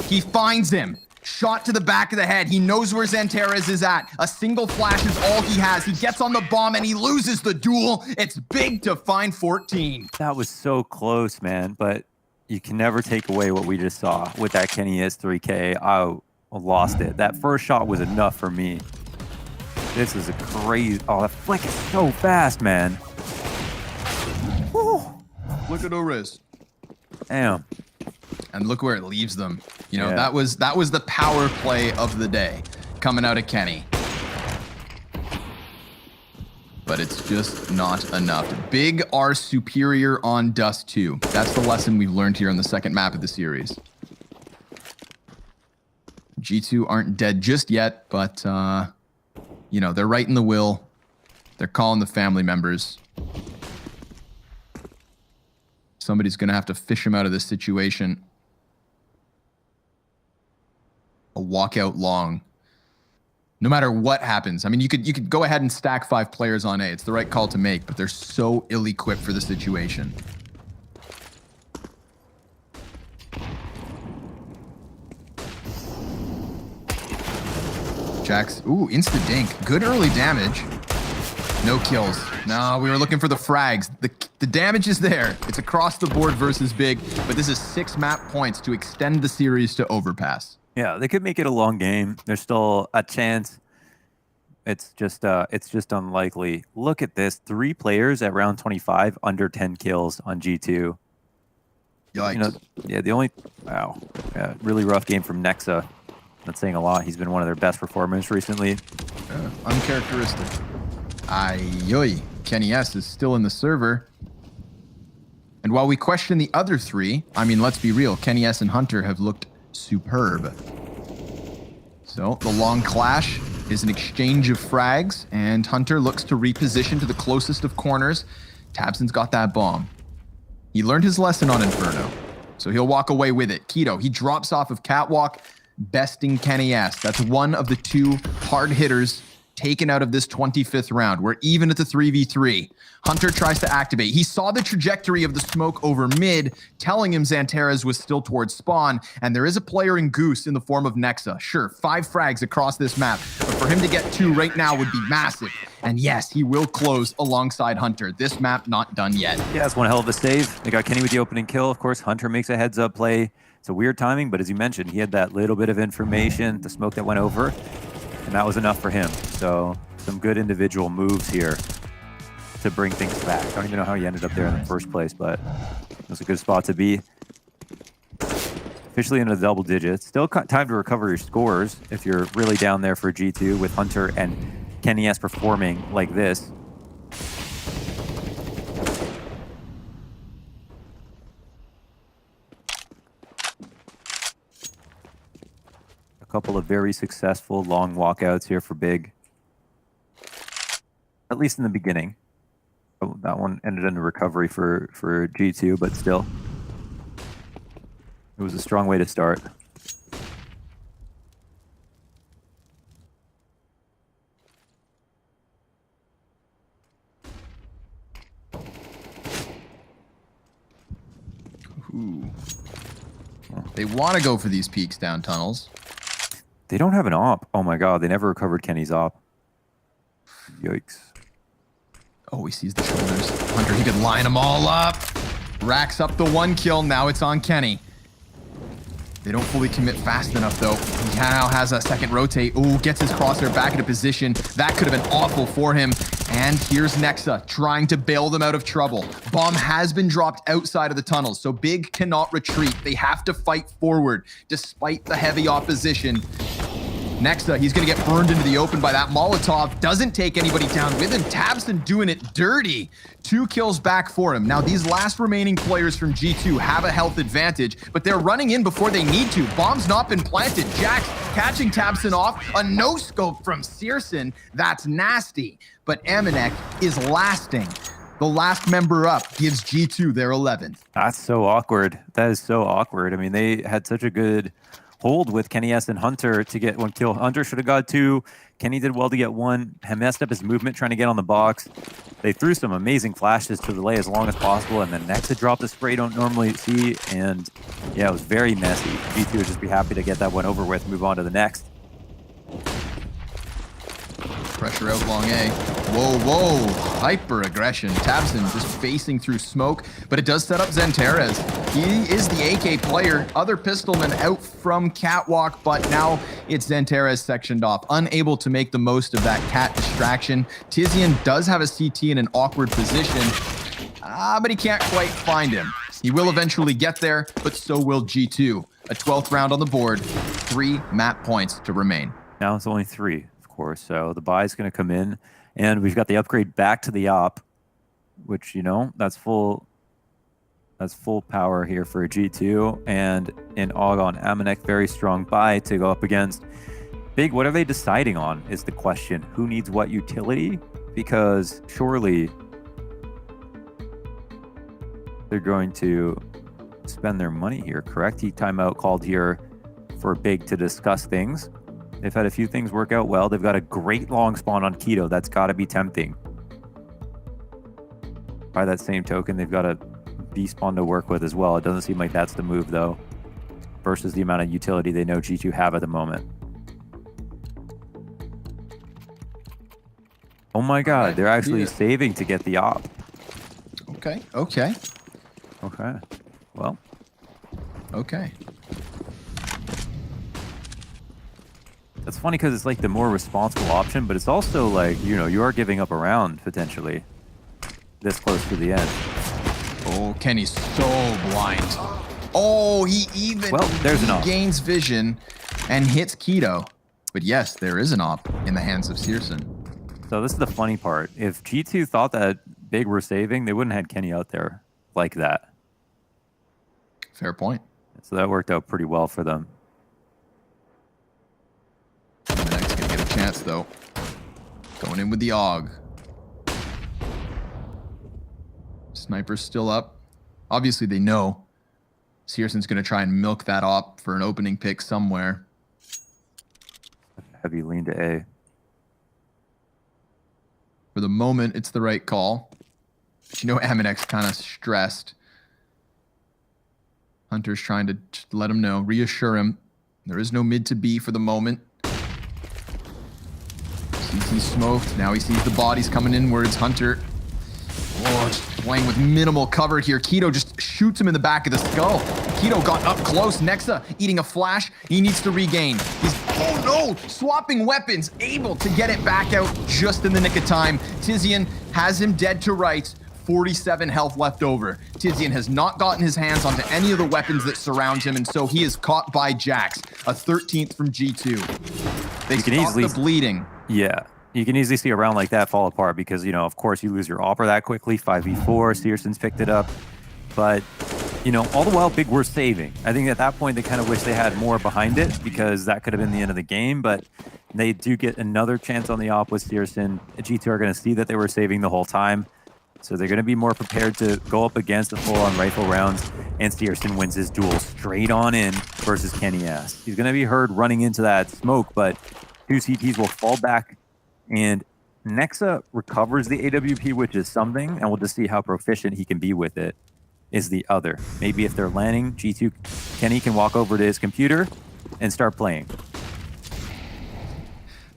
He finds him. Shot to the back of the head. He knows where Xanterra's is at. A single flash is all he has. He gets on the bomb and he loses the duel. It's big to find 14. That was so close, man. But you can never take away what we just saw with that Kenny S 3K. I lost it. That first shot was enough for me. This is a crazy... Oh, that flick is so fast, man. Woo. Look at Oriz. Damn. And look where it leaves them. That was the power play of the day coming out of Kenny. But it's just not enough. Big are superior on Dust 2. That's the lesson we've learned here on the second map of the series. G2 aren't dead just yet, but, you know, they're writing the will. They're calling the family members. Somebody's going to have to fish him out of this situation. A walkout long. No matter what happens. I mean, you could go ahead and stack 5 players on A. It's the right call to make, but they're so ill-equipped for the situation. Jax, ooh, insta-dink. Good early damage. No kills. No, we were looking for the frags. The damage is there. It's across the board versus Big, but this is 6 map points to extend the series to Overpass. Yeah, they could make it a long game. There's still a chance. It's just unlikely. Look at this. 3 players at round 25, under 10 kills on G2. Yikes. You know, yeah, the only, wow. Yeah, really rough game from Nexa. Not saying a lot. He's been one of their best performers recently. Uncharacteristic. Ayoy. Kenny S is still in the server. And while we question the other 3, I mean, let's be real. Kenny S and Hunter have looked superb. So the long clash is an exchange of frags, and Hunter looks to reposition to the closest of corners. Tabson's got that bomb. He learned his lesson on Inferno, so he'll walk away with it. Keto, he drops off of Catwalk, besting Kenny S. That's one of the 2 hard hitters taken out of this 25th round. We're even at the 3v3. Hunter tries to activate. He saw the trajectory of the smoke over mid, telling him Xanteras was still towards spawn, and there is a player in Goose in the form of Nexa. Sure, 5 frags across this map, but for him to get 2 right now would be massive. And yes, he will close alongside Hunter. This map not done yet. Yeah, it's one hell of a save. They got Kenny with the opening kill. Of course, Hunter makes a heads-up play. It's a weird timing, but as you mentioned, he had that little bit of information, the smoke that went over, and that was enough for him. So some good individual moves here to bring things back. I don't even know how he ended up there in the first place, but it was a good spot to be. Officially into the double digits. Still time to recover your scores if you're really down there for G2 with Hunter and Kenny S performing like this. A couple of very successful long walkouts here for Big. At least in the beginning. Oh, that one ended in a recovery for G2, but still. It was a strong way to start. Ooh. They want to go for these peaks down tunnels. They don't have an op. Oh my god, they never recovered Kenny's op. Yikes. Oh, he sees the shoulders. Hunter, he could line them all up. Racks up the 1 kill. Now it's on Kenny. They don't fully commit fast enough, though. He now has a second rotate. Ooh, gets his crosshair back into position. That could have been awful for him. And here's Nexa trying to bail them out of trouble. Bomb has been dropped outside of the tunnels, so Big cannot retreat. They have to fight forward despite the heavy opposition. Nexa, he's going to get burned into the open by that Molotov. Doesn't take anybody down with him. Tabson doing it dirty. 2 kills back for him. Now, these last remaining players from G2 have a health advantage, but they're running in before they need to. Bomb's not been planted. Jax catching Tabson off. A no-scope from Searson. That's nasty. But Amanek is lasting. The last member up gives G2 their 11th. That's so awkward. That is so awkward. I mean, they had such a good hold with Kenny S and Hunter to get 1 kill. Hunter should have got 2. Kenny did well to get 1. He messed up his movement trying to get on the box. They threw some amazing flashes to delay as long as possible, and then Nexa dropped a spray you don't normally see, and yeah, it was very messy. G2 would just be happy to get that one over with, move on to the next. Pressure out long A. Whoa, whoa. Hyper aggression. Tabson just facing through smoke, but it does set up Xanteras. He is the AK player. Other pistolman out from Catwalk, but now it's Xanteras sectioned off. Unable to make the most of that cat distraction. Tizian does have a CT in an awkward position, but he can't quite find him. He will eventually get there, but so will G2. A 12th round on the board. 3 map points to remain. Now it's only 3. Course, so the buy is going to come in, and we've got the upgrade back to the op, which, you know, that's full That's full power here for G2. And in AUG on Amanek, very strong buy to go up against Big. What are they deciding on is the question. Who needs what utility? Because surely they're going to spend their money here, correct? Timeout called here for Big to discuss things. They've had a few things work out well. They've got a great long spawn on Keto. That's got to be tempting. By that same token, they've got a B spawn to work with as well. It doesn't seem like that's the move, though, versus the amount of utility they know G2 have at the moment. Oh my god, they're actually saving to get the op. Okay. Well. Okay. That's funny because it's like the more responsible option, but it's also like, you know, you are giving up a round potentially this close to the end. Oh, Kenny's so blind. Oh, he even there's an op. gains vision and hits Keto. But yes, there is an op in the hands of Searson. So this is the funny part. If G2 thought that Big were saving, they wouldn't have had Kenny out there like that. Fair point. So that worked out pretty well for them. Next gonna get a chance though. Going in with the AUG. Sniper's still up. Obviously they know Searson's gonna try and milk that op for an opening pick somewhere. Heavy lean to A. For the moment, it's the right call. But you know Aminek's kind of stressed. Hunter's trying to let him know, reassure him. There is no mid to B for the moment. CT smoked. Now he sees the bodies coming inwards. Hunter. Oh, just playing with minimal cover here. Keto just shoots him in the back of the skull. Keto got up close. Nexa eating a flash. He needs to regain. He's, oh no, swapping weapons. Able to get it back out just in the nick of time. Tizian has him dead to rights. 47 health left over. Tizian has not gotten his hands onto any of the weapons that surround him, and so he is caught by Jax, a 13th from G2. They stop the bleeding. Yeah, you can easily see a round like that fall apart because, you know, of course, you lose your Opera that quickly. 5v4, Searson's picked it up. But, you know, all the while, Big were saving. I think at that point, they kind of wish they had more behind it because that could have been the end of the game. But they do get another chance on the op with Searson. G2 are going to see that they were saving the whole time. So they're going to be more prepared to go up against the full-on rifle rounds, and Searson wins his duel straight on in versus Kenny S. He's going to be heard running into that smoke, but two CTs will fall back, and Nexa recovers the AWP, which is something, and we'll just see how proficient he can be with it, is the other. Maybe if they're landing, G2 Kenny can walk over to his computer and start playing.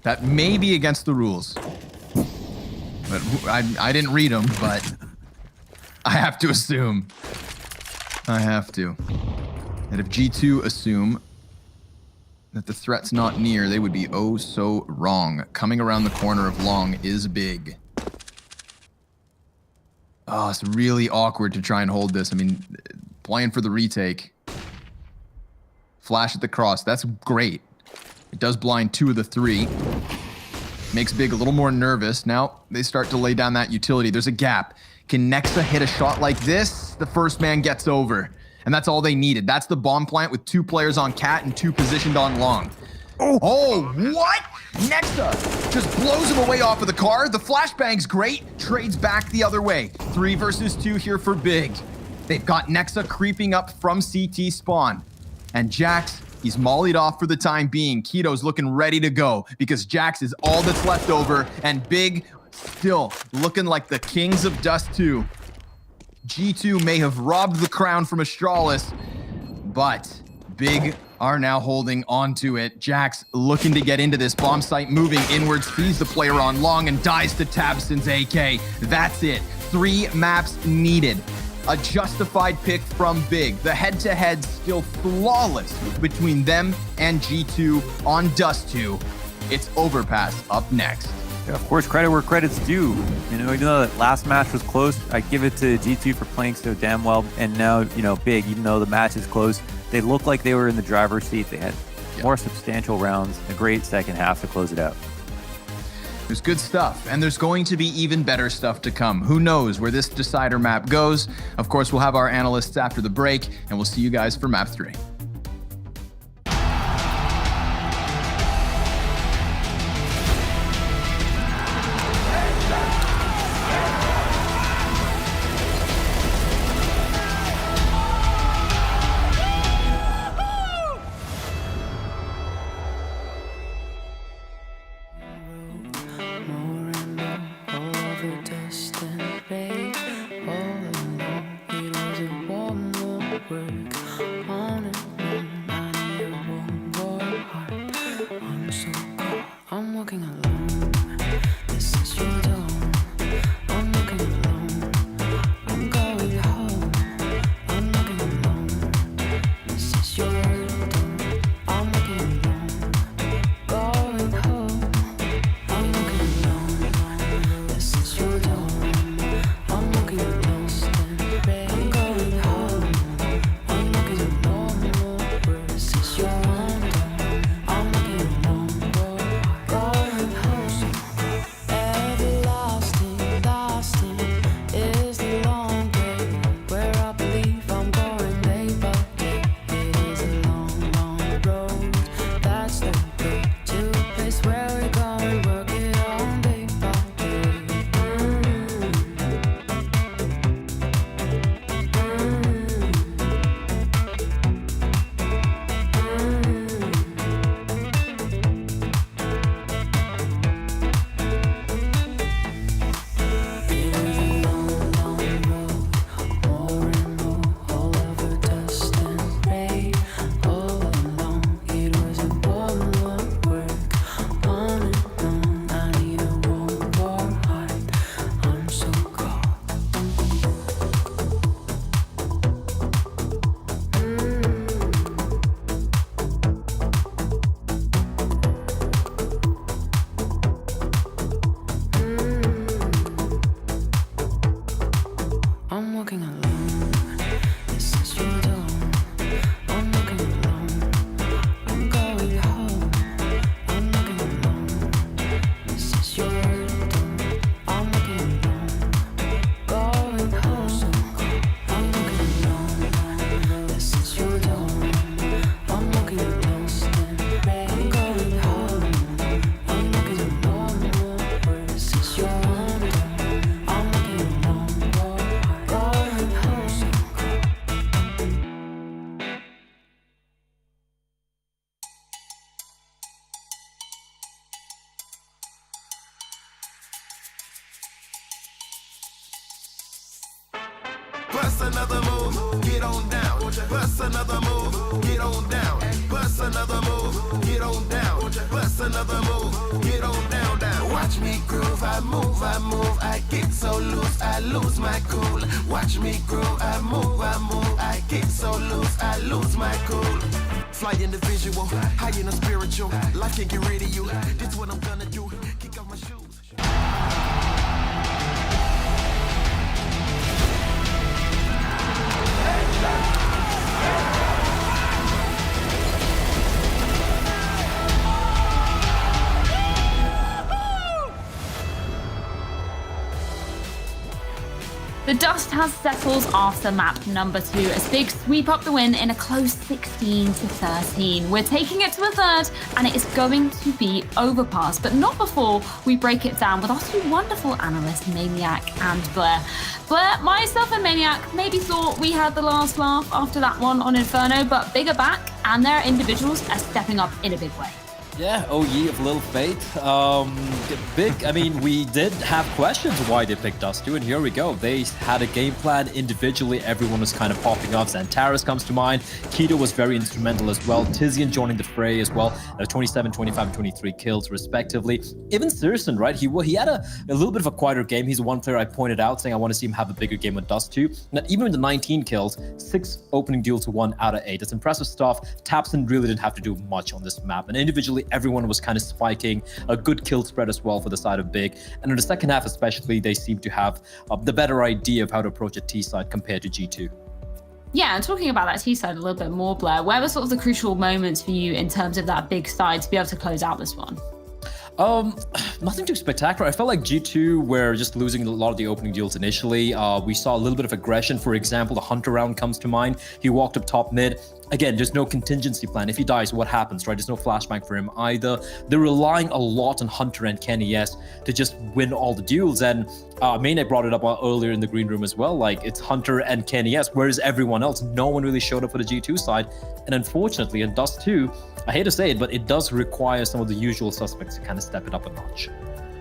That may be against the rules. But I didn't read them, but I have to assume. I have to. And if G2 assume that the threat's not near, they would be oh so wrong. Coming around the corner of Long is Big. Oh, it's really awkward to try and hold this. I mean, playing for the retake. Flash at the cross. That's great. It does blind 2 of the 3. Makes Big a little more nervous. Now they start to lay down that utility. There's a gap. Can Nexa hit a shot like this? The first man gets over. And that's all they needed. That's the bomb plant with 2 players on Cat and 2 positioned on Long. Oh, what? Nexa just blows him away off of the car. The flashbang's great. Trades back the other way. 3 versus 2 here for Big. They've got Nexa creeping up from CT spawn. And Jax, he's mollied off for the time being. Keto's looking ready to go because Jax is all that's left over, and Big still looking like the kings of Dust 2. G2 may have robbed the crown from Astralis, but Big are now holding onto it. Jax looking to get into this bomb site, moving inwards, sees the player on Long and dies to Tabson's AK. That's it. 3 maps needed. A justified pick from Big. The head-to-head still flawless between them and G2 on Dust 2. It's Overpass up next. Yeah, of course, credit where credit's due. You know, even though that last match was close, I give it to G2 for playing so damn well. And now, you know, Big, even though the match is close, they look like they were in the driver's seat. They had more substantial rounds, a great second half to close it out. There's good stuff, and there's going to be even better stuff to come. Who knows where this decider map goes? Of course, we'll have our analysts after the break, and we'll see you guys for map 3. Bust another move, get on down. Bust another move, get on down. Bust another move, get on down. Bust another move, get on down, down. Watch me groove, I move, I get so loose, I lose my cool. Watch me groove, I move, I get so loose, I lose my cool. Fly in the visual, high in the spiritual. Life can't get rid of you. This what I'm gonna do. Kick off my shoes. The dust has settled after map number 2 as Big sweep up the win in a close 16-13. We're taking it to the third, and it is going to be Overpass, but not before we break it down with our two wonderful analysts, Maniac and Blair. Blair, myself and Maniac maybe thought we had the last laugh after that one on Inferno, but Big are back, and their individuals are stepping up in a big way. Yeah, OE of Lil Fate. Big, I mean, we did have questions why they picked us too, and here we go. They had a game plan individually. Everyone was kind of popping off. Xantares comes to mind. Keto was very instrumental as well. Tizian joining the fray as well. 27, 25, and 23 kills respectively. Even Sirson, right? He had a little bit of a quieter game. He's one player I pointed out saying I want to see him have a bigger game with Dust too. Now, even with the 19 kills, 6 opening duels to 1 out of 8. That's impressive stuff. Tapson really didn't have to do much on this map, and individually everyone was kind of spiking. A good kill spread as well for the side of Big. And in the second half especially, they seem to have the better idea of how to approach a T side compared to G2. Yeah, and talking about that T side a little bit more, Blair, where were sort of the crucial moments for you in terms of that Big side to be able to close out this one? nothing too spectacular. I felt like G2 were just losing a lot of the opening deals initially. We saw a little bit of aggression. For example, the Hunter round comes to mind. He walked up top mid. Again, there's no contingency plan. If he dies, what happens, right? There's no flashbang for him either. They're relying a lot on Hunter and Kenny S to just win all the duels. And Maniac brought it up earlier in the green room as well. Like, it's Hunter and Kenny S. Whereas everyone else, no one really showed up for the G2 side. And unfortunately, in Dust 2, I hate to say it, but it does require some of the usual suspects to kind of step it up a notch.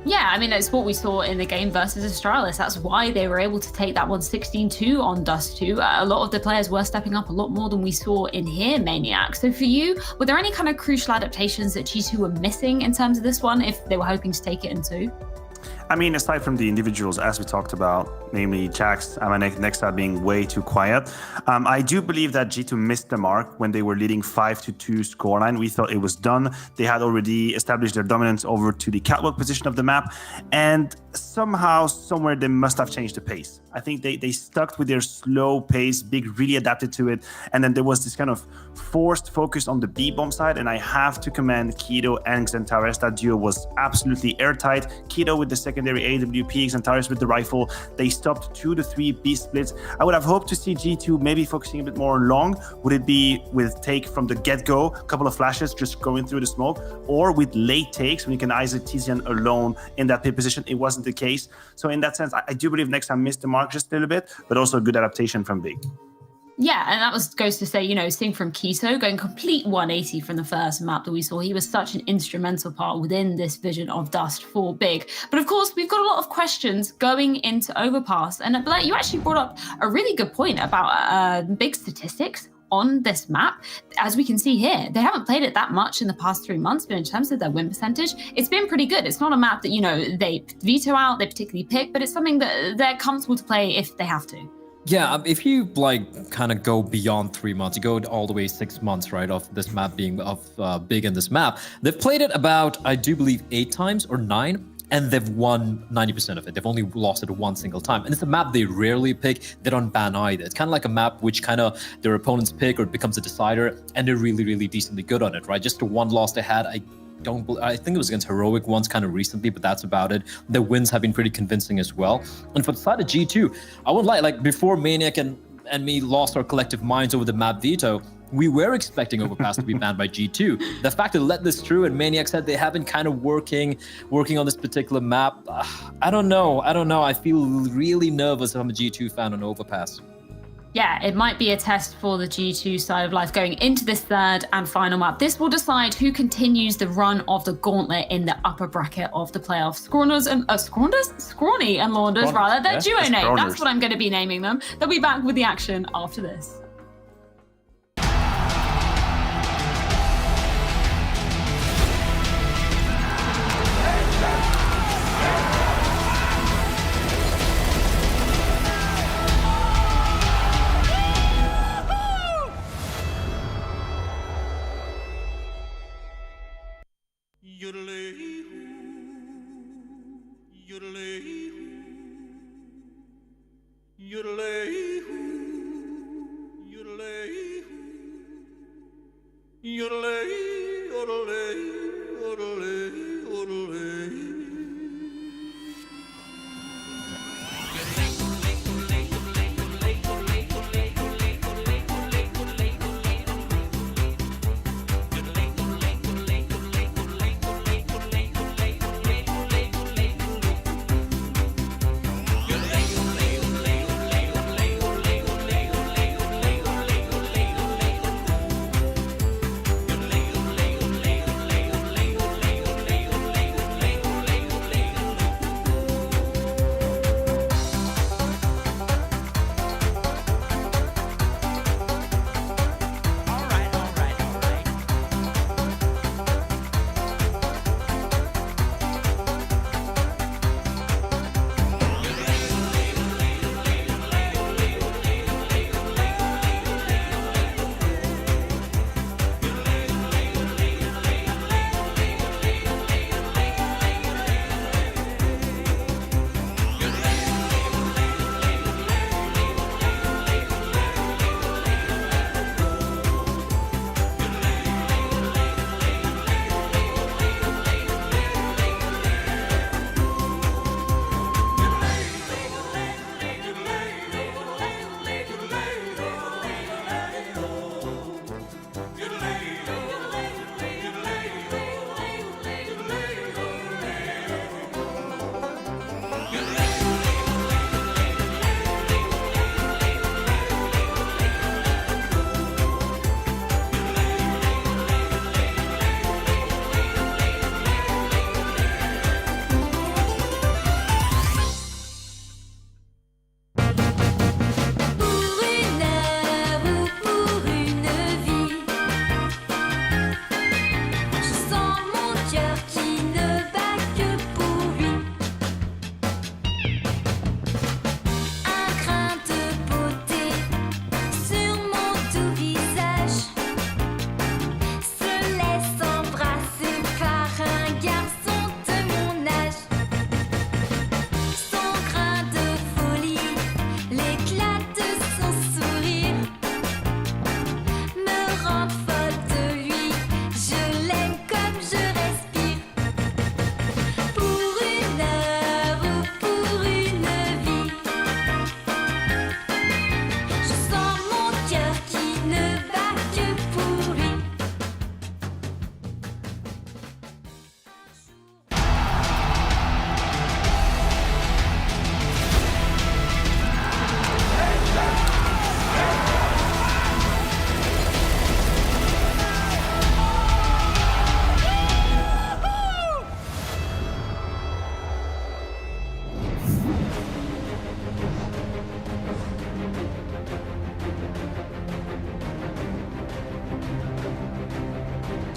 Yeah, I mean, it's what we saw in the game versus Astralis. That's why they were able to take that one 16-2 on Dust 2. A lot of the players were stepping up a lot more than we saw in here, Maniac. So for you, were there any kind of crucial adaptations that G2 were missing in terms of this one if they were hoping to take it in 2? I mean, aside from the individuals, as we talked about, namely Jax, Amanek, Nexa being way too quiet, I do believe that G2 missed the mark when they were leading 5-2 scoreline. We thought it was done. They had already established their dominance over to the catwalk position of the map, and somehow, somewhere, they must have changed the pace. I think they stuck with their slow pace. Big really adapted to it, and then there was this kind of forced focus on the B-bomb side, and I have to commend Kido and Xantares. That duo was absolutely airtight. Kido with the secondary AWP, Xantares with the rifle. They stopped 2 to 3 B splits. I would have hoped to see G2 maybe focusing a bit more on long. Would it be with take from the get-go, a couple of flashes just going through the smoke, or with late takes when you can Isaac Tizian alone in that pit position? It wasn't the case. So in that sense, I do believe next time missed the mark just a little bit, but also a good adaptation from Big. Yeah, and that goes to say, you know, seeing from Kiso going complete 180 from the first map that we saw. He was such an instrumental part within this vision of Dust for Big. But of course, we've got a lot of questions going into Overpass. And Blair, you actually brought up a really good point about Big statistics on this map. As we can see here, they haven't played it that much in the past 3 months, but in terms of their win percentage, it's been pretty good. It's not a map that, you know, they veto out, they particularly pick, but it's something that they're comfortable to play if they have to. Yeah, if you like kind of go beyond 3 months, you go all the way 6 months, right, of this map being Big in this map, they've played it about, I do believe, 8 times or 9. And they've won 90% of it. They've only lost it one single time. And it's a map they rarely pick. They don't ban either. It's kind of like a map which kind of their opponents pick or it becomes a decider. And they're really, really decently good on it, right? Just the one loss they had, I think it was against Heroic once kind of recently, but that's about it. The wins have been pretty convincing as well. And for the side of G2, I wouldn't lie, like before Maniac and me lost our collective minds over the map veto, we were expecting Overpass to be banned by G2. The fact that they let this through and Maniac said they haven't kind of working on this particular map, I don't know. I feel really nervous if I'm a G2 fan on Overpass. Yeah, it might be a test for the G2 side of life going into this third and final map. This will decide who continues the run of the gauntlet in the upper bracket of the playoffs. Scrawny and Launders, rather. Their duo name. That's what I'm going to be naming them. They'll be back with the action after this.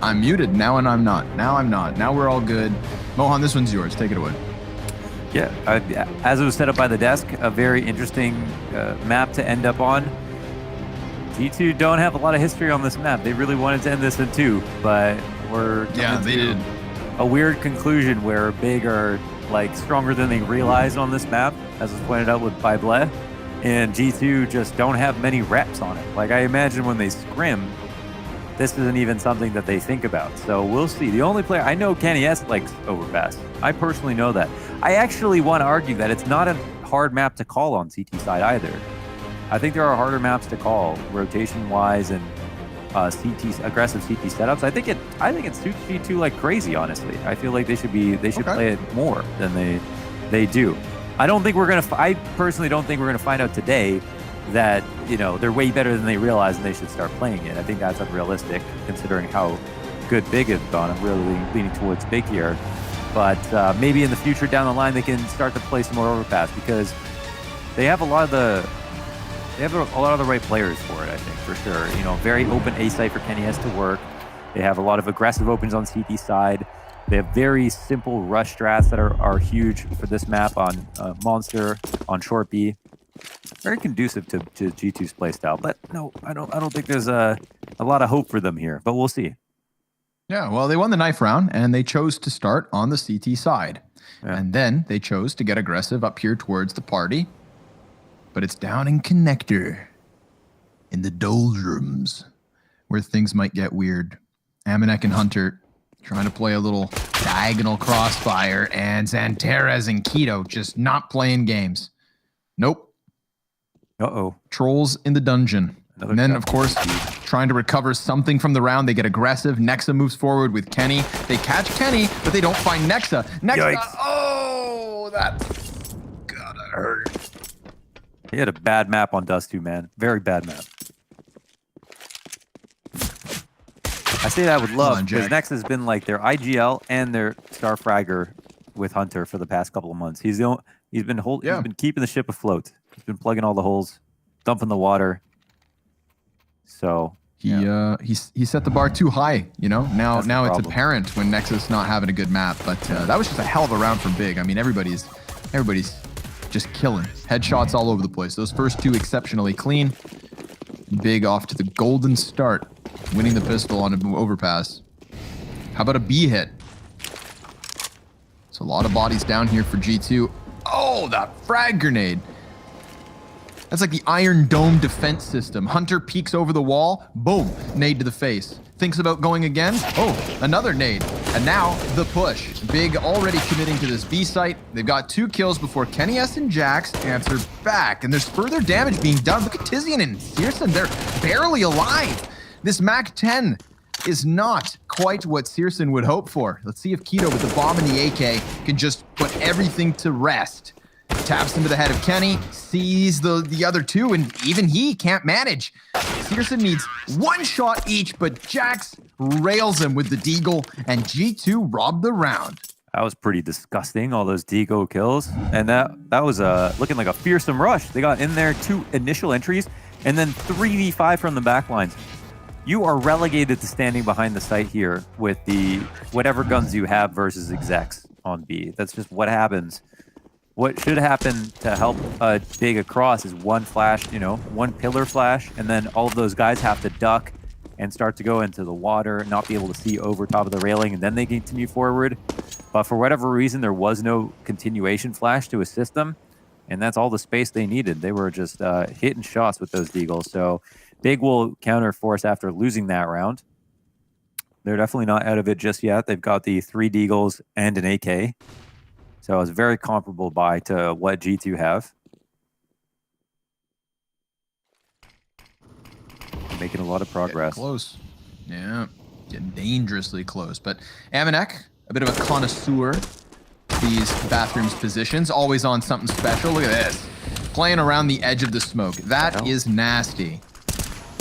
I'm muted now and I'm not. Now I'm not. Now we're all good. Mohan, this one's yours. Take it away. Yeah, as it was set up by the desk, a very interesting map to end up on. G2 don't have a lot of history on this map. They really wanted to end this in 2, but we're they did. A weird conclusion where Big are like stronger than they realize on this map, as was pointed out with Bible, and G2 just don't have many reps on it. Like I imagine when they scrim, this isn't even something that they think about. So we'll see. The only player I know, Kenny S likes Overpass. I personally know that. I actually want to argue that it's not a hard map to call on CT side either. I think there are harder maps to call rotation-wise and aggressive CT setups. I think it suits G2 like crazy. Honestly, I feel like they should play it more than they do. I personally don't think we're gonna find out today that they're way better than they realize and they should start playing it. I think that's unrealistic considering how good Big has gone. I'm really leaning towards Big here, but maybe in the future down the line they can start to play some more Overpass because they have a lot of the right players for it, I think, for sure. Very open A site for Kenny S to work. They have a lot of aggressive opens on CT side. They have very simple rush strats that are huge for this map on Monster, on Short B. Very conducive to G2's playstyle. But no, I don't think there's a lot of hope for them here, but we'll see. Yeah, well, they won the knife round, and they chose to start on the CT side. Yeah. And then they chose to get aggressive up here towards the party. But it's down in Connector, in the doldrums, where things might get weird. Amanek and Hunter trying to play a little diagonal crossfire, and Xantares and Keto just not playing games. Nope. Uh-oh. Trolls in the dungeon. And then, of course, trying to recover something from the round, they get aggressive. Nexa moves forward with Kenny. They catch Kenny, but they don't find Nexa. Nexa, oh, that's gotta hurt. He had a bad map on Dust 2, man. Very bad map. I say that with love because Nexa has been like their IGL and their Star Fragger with Hunter for the past couple of months. He's been keeping the ship afloat. He's been plugging all the holes, dumping the water. So he set the bar too high, Now it's apparent when Nexus not having a good map, but that was just a hell of a round from Big. I mean, everybody's just killing. Headshots all over the place. Those first 2 exceptionally clean. Big off to the golden start, winning the pistol on an overpass. How about a B hit? It's a lot of bodies down here for G2. Oh, that frag grenade. That's like the Iron Dome defense system. Hunter peeks over the wall, boom, nade to the face. Thinks about going again, oh, another nade. And now, the push. Big already committing to this B site. They've got 2 kills before Kenny S and Jax answer back. And there's further damage being done. Look at Tizian and Searson, they're barely alive. This Mac 10 is not quite what Searson would hope for. Let's see if Keto with the bomb and the AK can just put everything to rest. Taps into the head of Kenny, sees the other 2, and even he can't manage. Searson needs 1 shot each, but Jax rails him with the Deagle, and G2 robbed the round. That was pretty disgusting, all those Deagle kills. And that was looking like a fearsome rush. They got in there 2 initial entries, and then 3v5 from the backlines. You are relegated to standing behind the site here with the whatever guns you have versus execs on B. That's just what happens. What should happen to help Big across is 1 flash, 1 pillar flash, and then all of those guys have to duck and start to go into the water, not be able to see over top of the railing, and then they continue forward. But for whatever reason, there was no continuation flash to assist them, and that's all the space they needed. They were just hitting shots with those Deagles. So Big will counter force after losing that round. They're definitely not out of it just yet. They've got the 3 Deagles and an AK. So it's very comparable to what G2 have. Making a lot of progress. Getting close. Yeah, getting dangerously close. But Amanek, a bit of a connoisseur. These bathrooms positions, always on something special. Look at this. Playing around the edge of the smoke. That is nasty.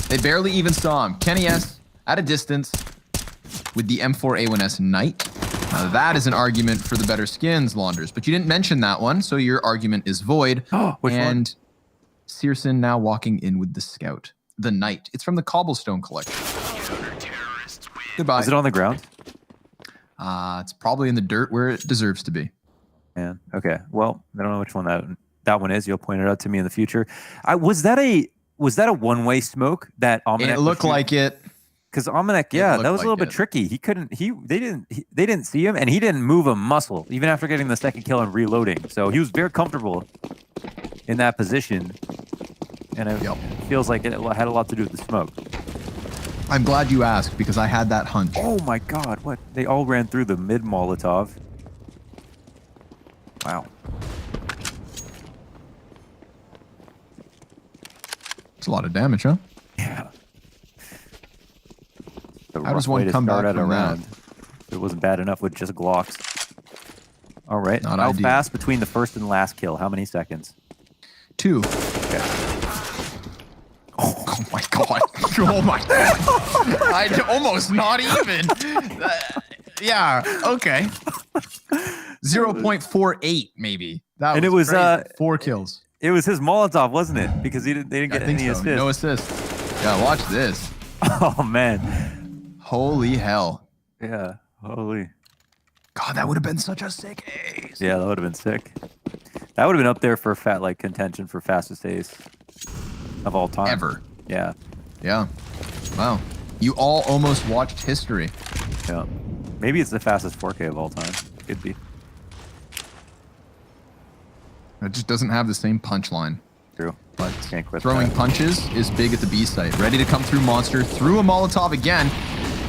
They barely even saw him. Kenny S at a distance with the M4A1S Knight. Now that is an argument for the better skins, Launders, but you didn't mention that one, so your argument is void. Which one? Searson now walking in with the Scout. The Knight. It's from the Cobblestone collection. Goodbye. Is it on the ground? It's probably in the dirt where it deserves to be. Man, okay. Well, I don't know which one that one is. You'll point it out to me in the future. Was that a one-way smoke that Almanac? It looked like it. Because Almanac, that was a little bit tricky. They didn't see him, and he didn't move a muscle even after getting the second kill and reloading. So he was very comfortable in that position, and it feels like it had a lot to do with the smoke. I'm glad you asked because I had that hunch. Oh my God! What? They all ran through the mid Molotov. Wow. It's a lot of damage, huh? Yeah. How does one come back from that? It wasn't bad enough with just Glocks. All right. Not How ideal. fast between the first and last kill? How many seconds? 2. Okay. Oh my God. Oh my God. Almost not even. Yeah. Okay. 0.48 maybe. That And was it was crazy. 4 kills. It was his Molotov, wasn't it? Because they didn't get any assists. No assists. Yeah, watch this. Oh man. Holy hell. Yeah. Holy. God, that would have been such a sick ace. Yeah, that would have been sick. That would have been up there for contention for fastest ace of all time. Ever. Yeah. Yeah. Wow. You all almost watched history. Yeah. Maybe it's the fastest 4K of all time. Could be. It just doesn't have the same punchline. True. But can't quit throwing that. punches is big at the B site. Ready to come through Monster. Through a Molotov again.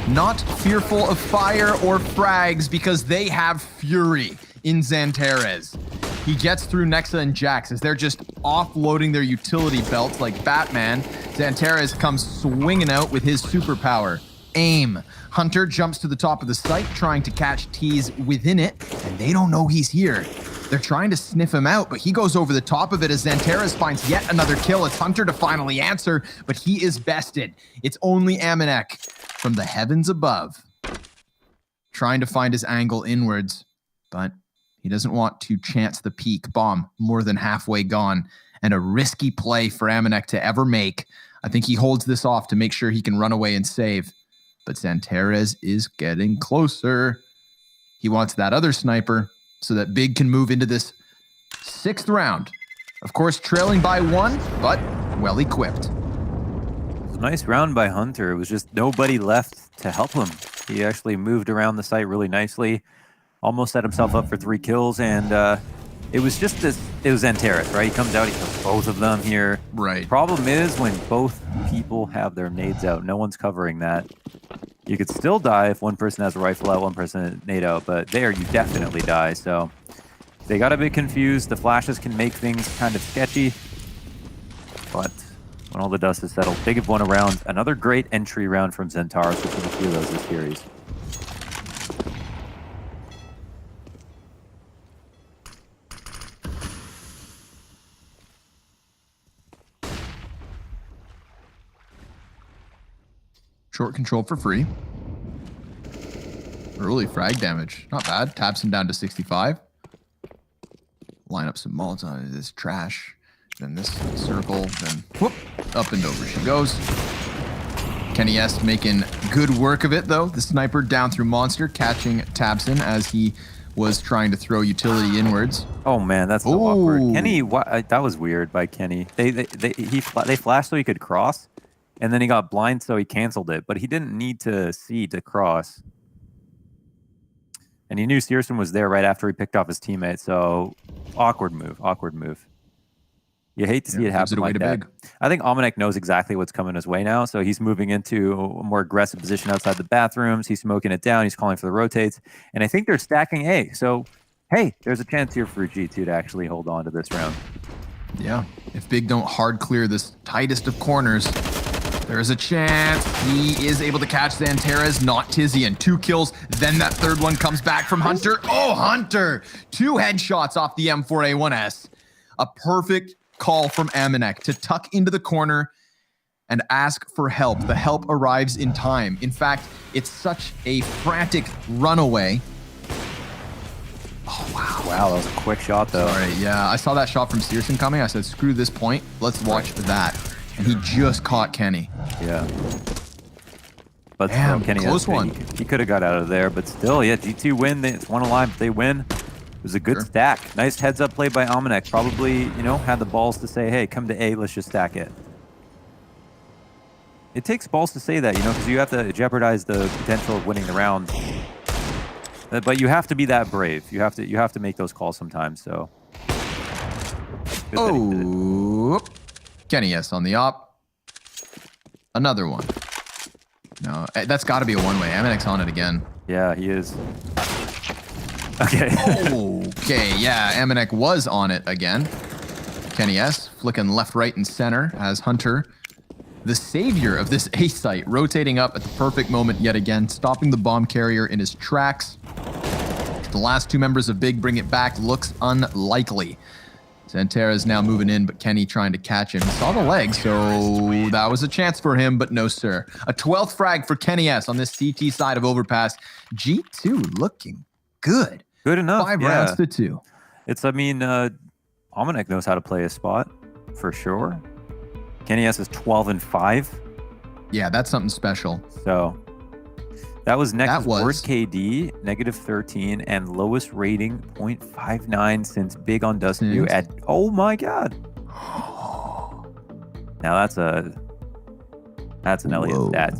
Not fearful of fire or frags because they have fury in Xantares. He gets through Nexa and Jax as they're just offloading their utility belts like Batman. Xantares comes swinging out with his superpower. Aim. Hunter jumps to the top of the site trying to catch T's within it, and they don't know he's here. They're trying to sniff him out, but he goes over the top of it as Xantares finds yet another kill. It's Hunter to finally answer, but he is bested. It's only Amanek from the heavens above, trying to find his angle inwards, but he doesn't want to chance the peak. Bomb more than halfway gone, and a risky play for Amanek to ever make. I think he holds this off to make sure he can run away and save, but Xantares is getting closer. He wants that other sniper so that Big can move into this 6th round. Of course, trailing by 1, but well equipped. Nice round by Hunter. It was just nobody left to help him. He actually moved around the site really nicely, almost set himself up for 3 kills, and it was just this. It was Xantares, right? He comes out, he kills both of them here. Right. Problem is when both people have their nades out, no one's covering that. You could still die if one person has a rifle out, one person has a nade out, but there you definitely die. So they got a bit confused. The flashes can make things kind of sketchy, but when all the dust is settled, they have won a round. Another great entry round from Xantares, which is a few of those this series. Short control for free. Early frag damage. Not bad. Taps him down to 65. Line up some Molotov. This trash. Then this circle. Then whoop. Up and over she goes. Kenny S making good work of it, though. The sniper down through Monster, catching Tabson as he was trying to throw utility inwards. Oh man, that's so awkward. Kenny, that was weird by Kenny. They flashed so he could cross, and then he got blind so he canceled it. But he didn't need to see to cross, and he knew Searson was there right after he picked off his teammate. So awkward move. Awkward move. You hate to see it happen like that. I think Almanac knows exactly what's coming his way now, so he's moving into a more aggressive position outside the bathrooms. He's smoking it down. He's calling for the rotates, and I think they're stacking A. So, hey, there's a chance here for G2 to actually hold on to this round. Yeah, if Big don't hard clear this tightest of corners, there's a chance. He is able to catch Xantares, not Tizian. 2 kills, then that third one comes back from Hunter. Oh, Hunter! 2 headshots off the M4A1S. A perfect call from Amanek to tuck into the corner and ask for help. The help arrives in time. In fact, it's such a frantic runaway. Oh, wow. Wow, that was a quick shot, though. Sorry, yeah. I saw that shot from Searson coming. I said, screw this point. Let's watch that. And he just caught Kenny. Yeah. But Damn, Kenny, close one. He could have got out of there, but still, yeah, G2 win. It's one alive. They win. It was a good stack. Nice heads-up play by Almanac. Probably, you know, had the balls to say, hey, come to A, let's just stack it. It takes balls to say that, you know, because you have to jeopardize the potential of winning the round. But you have to be that brave. You have to make those calls sometimes. So. Oh, Kenny, yes, on the op. Another one. No, that's got to be a one-way. Amanek's on it again. Yeah, he is. Okay. Okay, yeah, Amanek was on it again. Kenny S, flicking left, right, and center as Hunter, the savior of this A site, rotating up at the perfect moment yet again, stopping the bomb carrier in his tracks. The last two members of Big bring it back. Looks unlikely. Santera is now moving in, but Kenny trying to catch him. Saw the leg, so that was a chance for him, but no, sir. A 12th frag for Kenny S on this CT side of Overpass. G2 looking good. Good enough. 5 rounds to 2. It's, I mean, Almanac knows how to play a spot, for sure. Kenny S is 12-5. Yeah, that's something special. So, that was Nex's worst KD, -13, and lowest rating, 0.59 since Big on Dust 2 at, oh my god. Now that's an Elliott stat.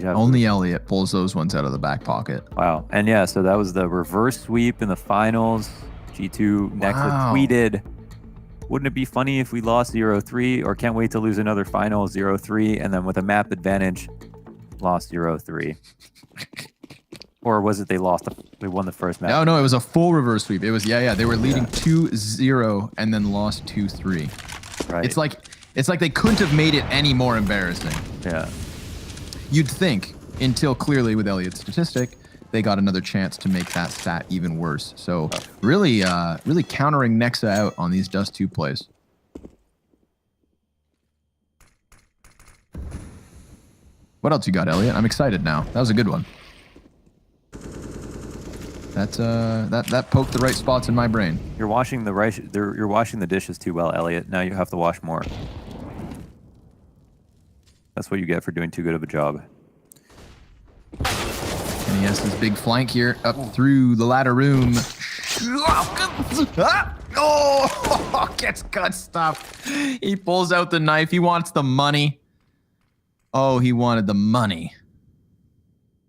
Only Elliott pulls those ones out of the back pocket. Wow. And yeah, so that was the reverse sweep in the finals. G2 Nex tweeted, wouldn't it be funny if we lost 0-3, or can't wait to lose another final 0-3, and then with a map advantage, lost 0-3. Or was it they won the first match? No, it was a full reverse sweep. It was, yeah, they were leading 2-0 and then lost 2-3. Right. It's like they couldn't have made it any more embarrassing. Yeah. You'd think, until clearly with Elliott's statistic, they got another chance to make that stat even worse. So really countering Nexa out on these Dust 2 plays. What else you got, Elliott? I'm excited now. That was a good one. That poked the right spots in my brain. You're washing you're washing the dishes too well, Elliott. Now you have to wash more. That's what you get for doing too good of a job. And he has this big flank here up through the ladder room. Oh, gets cut stuff. He pulls out the knife. He wants the money. Oh, he wanted the money.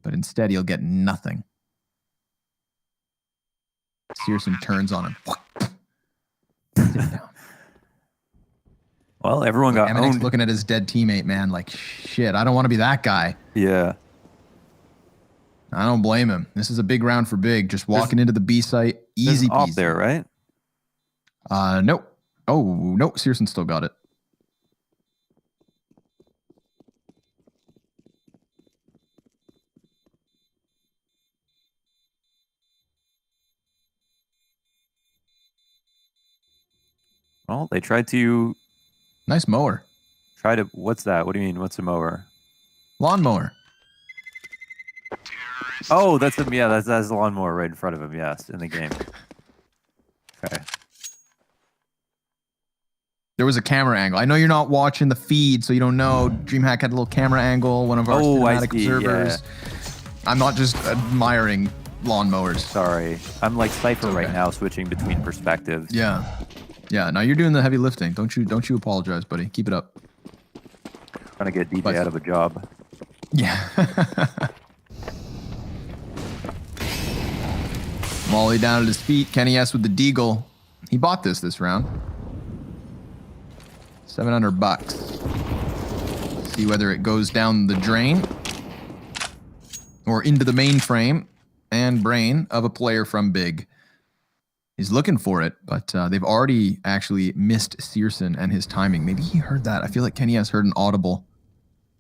But instead, he'll get nothing. Searson turns on him. Well, everyone got Amanek's owned. Looking at his dead teammate, man, like, shit, I don't want to be that guy. Yeah. I don't blame him. This is a big round for Big. Just walking into the B site, easy peasy. Up there, right? Nope. Oh, nope. Searson still got it. Well, they tried to... Nice mower. What's that? What do you mean? What's a mower? Lawnmower. Oh, that's a lawnmower right in front of him, yes, in the game. Okay. There was a camera angle. I know you're not watching the feed, so you don't know. DreamHack had a little camera angle, one of our cinematic observers. Yeah. I'm not just admiring lawnmowers. Sorry. I'm like Cypher right now, switching between perspectives. Yeah. Yeah, now you're doing the heavy lifting. Don't you apologize, buddy. Keep it up. Trying to get DJ out of a job. Yeah. Molly down at his feet. Kenny S with the deagle. He bought this round. $700. See whether it goes down the drain or into the mainframe and brain of a player from Big. He's looking for it, but they've already actually missed Searson and his timing. Maybe he heard that. I feel like Kenny has heard an audible.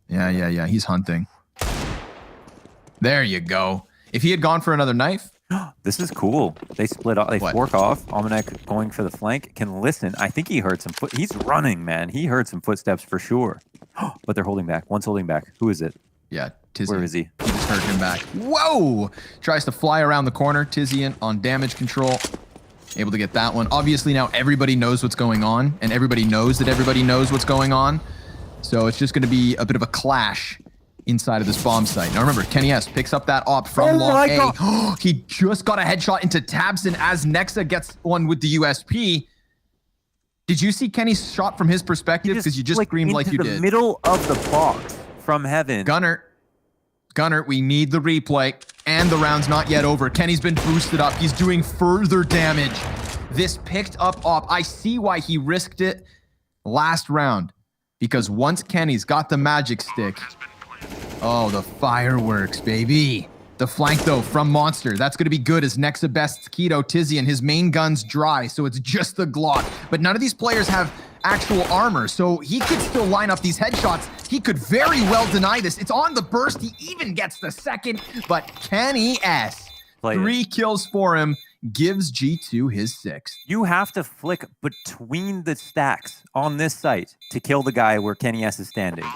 Yeah. He's hunting. There you go. If he had gone for another knife. This is cool. They split off. They fork off. Almanac going for the flank. Can listen. I think he heard some He's running, man. He heard some footsteps for sure. But they're holding back. One's holding back. Who is it? Yeah, Tizian. Where is he? He just heard him back. Whoa! Tries to fly around the corner. Tizian on damage control. Able to get that one. Obviously now everybody knows what's going on, and everybody knows that everybody knows what's going on. So it's just going to be a bit of a clash inside of this bomb site. Now remember, Kenny S picks up that op from long A. He just got a headshot into Tabson as Nexa gets one with the USP. Did you see Kenny's shot from his perspective? Because you just screamed like you did. The middle of the box from heaven. Gunner, we need the replay. And the round's not yet over. Kenny's been boosted up. He's doing further damage. This picked up op. I see why he risked it last round. Because once Kenny's got the magic stick, oh, the fireworks, baby. The flank, though, from Monster. That's going to be good as Nexa bests Keto, Tizzy, and his main gun's dry, so it's just the Glock. But none of these players have actual armor, so he could still line up these headshots. He could very well deny this. It's on the burst. He even gets the second, but Kenny S, 3 kills for him, gives G2 his 6th. You have to flick between the stacks on this site to kill the guy where Kenny S is standing.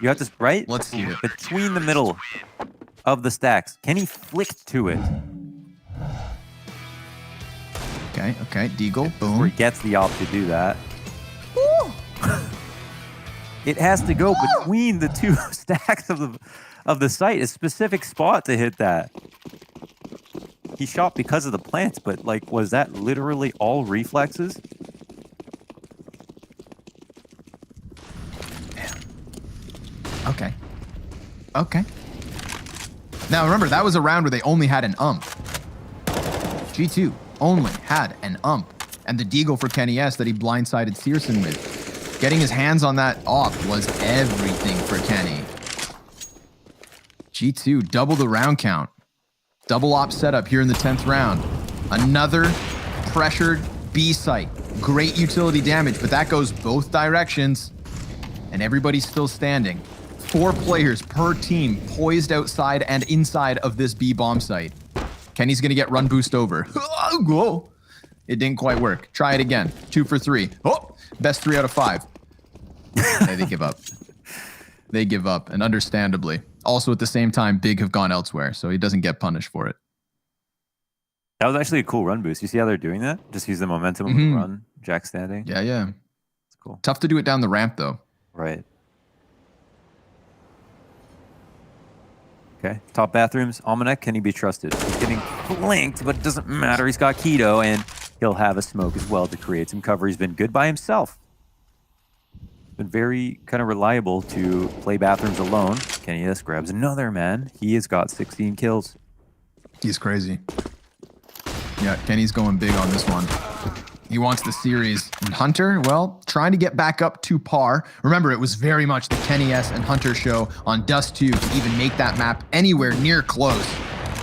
You have to, right? Let's see it. Between the middle of the stacks. Kenny flicked to it. Okay, Deagle, boom. Where he gets the op to do that. It has to go between the 2 stacks of the site, a specific spot to hit that. He shot because of the plants, but like, was that literally all reflexes? Okay. Now remember, that was a round where they only had an ump. G2 only had an ump. And the deagle for Kenny S that he blindsided Searson with. Getting his hands on that op was everything for Kenny. G2 double the round count. Double op setup here in the 10th round. Another pressured B site. Great utility damage, but that goes both directions. And everybody's still standing. 4 players per team poised outside and inside of this B bomb site. Kenny's gonna get run boost over. Whoa. It didn't quite work. Try it again. 2 for 3. Oh, best 3 out of 5. Yeah, they give up. They give up, and understandably. Also, at the same time, Big have gone elsewhere, so he doesn't get punished for it. That was actually a cool run boost. You see how they're doing that? Just use the momentum of the run, Jack standing. Yeah. It's cool. Tough to do it down the ramp, though. Right. Okay, top bathrooms. Almanac, can he be trusted? He's getting flanked, but it doesn't matter. He's got Keto, and he'll have a smoke as well to create some cover. He's been good by himself. Been very kind of reliable to play bathrooms alone. Kenny S grabs another man. He has got 16 kills. He's crazy. Yeah, Kenny's going big on this one. He wants the series. And Hunter, well, trying to get back up to par. Remember, it was very much the Kenny S and Hunter show on Dust 2 to even make that map anywhere near close.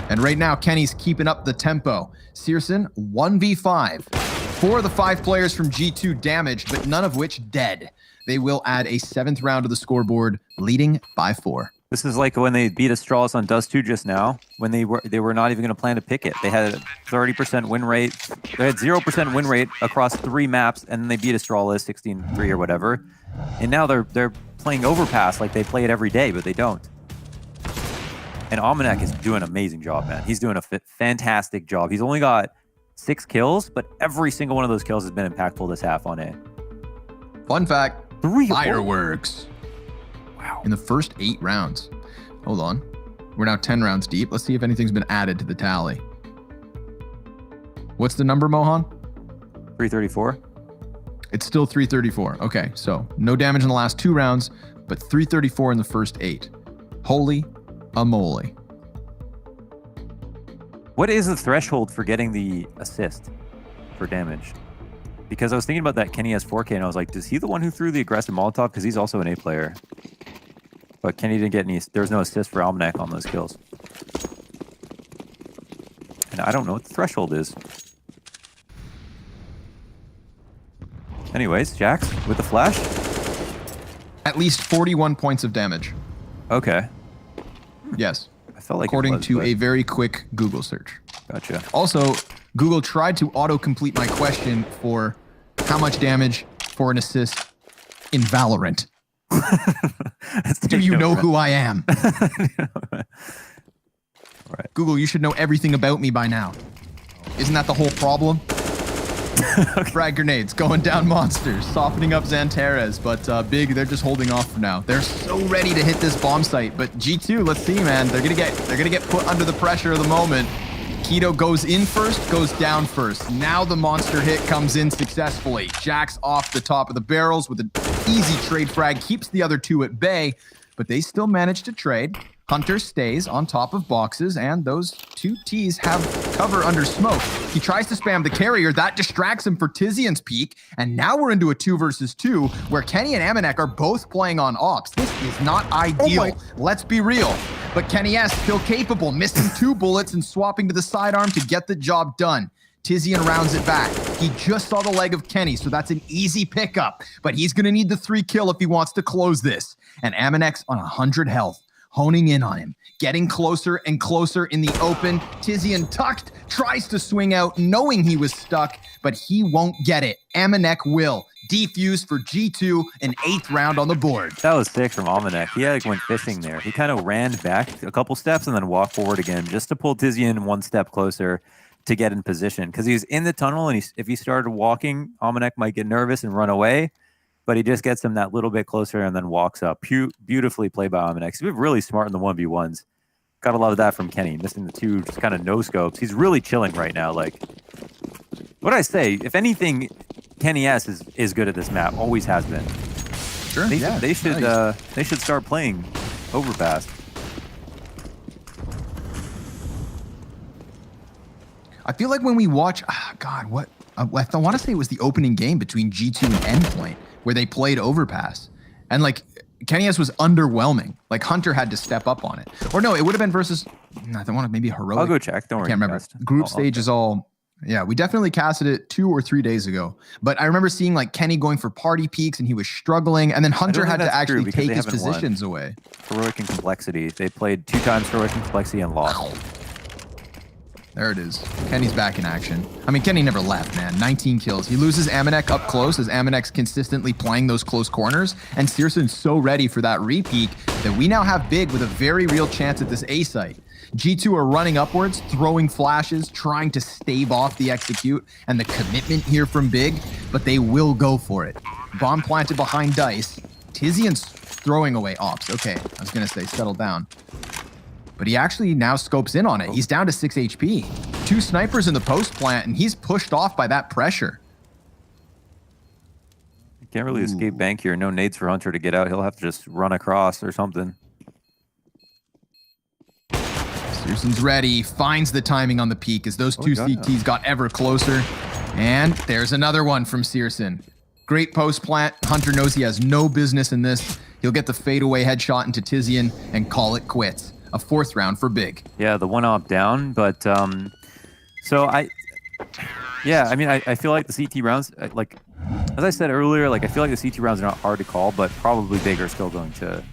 And right now, Kenny's keeping up the tempo. Searson, 1v5. 4 of the 5 players from G2 damaged, but none of which dead. They will add a 7th round to the scoreboard, leading by 4. This is like when they beat Astralis on Dust 2 just now, when they were not even going to plan to pick it. They had a 30% win rate. They had 0% win rate across 3 maps, and then they beat Astralis 16-3 or whatever. And now they're playing Overpass like they play it every day, but they don't. And Almanac is doing an amazing job, man. He's doing a fantastic job. He's only got 6 kills, but every single one of those kills has been impactful this half on A. Fun fact, 3 fireworks. Wow. In the first 8 rounds. Hold on. We're now 10 rounds deep. Let's see if anything's been added to the tally. What's the number, Mohan? 334. It's still 334. Okay, so no damage in the last 2 rounds, but 334 in the first 8. Holy a moly. What is the threshold for getting the assist for damage? Because I was thinking about that Kenny has 4K, and I was like, is he the one who threw the aggressive Molotov? Because he's also an A player. But Kenny didn't get any, there was no assist for Almanac on those kills. And I don't know what the threshold is. Anyways, Jax with the flash. At least 41 points of damage. Okay. Yes. I felt like according to a very quick Google search. Gotcha. Also, Google tried to auto-complete my question for how much damage for an assist in Valorant. Do you know who I am? Right. Google, you should know everything about me by now. Isn't that the whole problem? Frag grenades going down monsters, softening up Xantares, but Big, they're just holding off for now. They're so ready to hit this bomb site, but G2, let's see, man. They're gonna get put under the pressure of the moment. Keto goes in first, goes down first. Now the monster hit comes in successfully. Jax off the top of the barrels with an easy trade frag, keeps the other two at bay, but they still manage to trade. Hunter stays on top of boxes, and those two Ts have cover under smoke. He tries to spam the carrier. That distracts him for Tizian's peak, and now we're into a 2 versus 2, where Kenny and Amanek are both playing on ops. This is not ideal. Let's be real. But Kenny S still capable, missing 2 bullets and swapping to the sidearm to get the job done. Tizian rounds it back. He just saw the leg of Kenny, so that's an easy pickup, but he's going to need the 3 kill if he wants to close this. And Amanek's on 100 health. Honing in on him, getting closer and closer in the open. Tizian tucked, tries to swing out, knowing he was stuck, but he won't get it. Amanek will. Defuse for G2, an 8th round on the board. That was sick from Amanek. He went fishing there. He kind of ran back a couple steps and then walked forward again just to pull Tizian 1 step closer to get in position. Because he was in the tunnel, and if he started walking, Amanek might get nervous and run away. But he just gets him that little bit closer and then walks up. Beautifully played by Amanek. He's really smart in the 1v1s. Gotta love that from Kenny. Missing the 2 just kind of no-scopes. He's really chilling right now. Like, what I say, if anything, Kenny S is good at this map. Always has been. Sure, They should start playing Overpass. I feel like when we watch, I want to say it was the opening game between G2 and Endpoint, where they played Overpass. And like, Kenny S was underwhelming. Like, Hunter had to step up on it. Or no, it would have been versus, I don't want to, maybe Heroic. I'll go check, don't worry. I can't remember. Group stage is all, yeah, we definitely casted it 2 or 3 days ago. But I remember seeing like Kenny going for party peaks and he was struggling. And then Hunter had to actually take his positions away. Heroic and Complexity. They played 2 times Heroic and Complexity and lost. There it is. Kenny's back in action. I mean, Kenny never left, man. 19 kills. He loses Amanek up close as Amanek's consistently playing those close corners. And Searson's so ready for that re-peak that we now have Big with a very real chance at this A site. G2 are running upwards, throwing flashes, trying to stave off the execute and the commitment here from Big, but they will go for it. Bomb planted behind Dice. Tizian's throwing away ops. Okay, I was going to say settle down. But he actually now scopes in on it. He's down to 6 HP. 2 snipers in the post plant, and he's pushed off by that pressure. Can't really escape bank here. No nades for Hunter to get out. He'll have to just run across or something. Searson's ready. Finds the timing on the peak as those 2 CTs got ever closer. And there's another one from Searson. Great post plant. Hunter knows he has no business in this. He'll get the fadeaway headshot into Tizian and call it quits. A 4th round for Big. Yeah, the 1 op down, but I feel like the CT rounds, like as I said earlier, like I feel like the CT rounds are not hard to call, but probably Big are still going to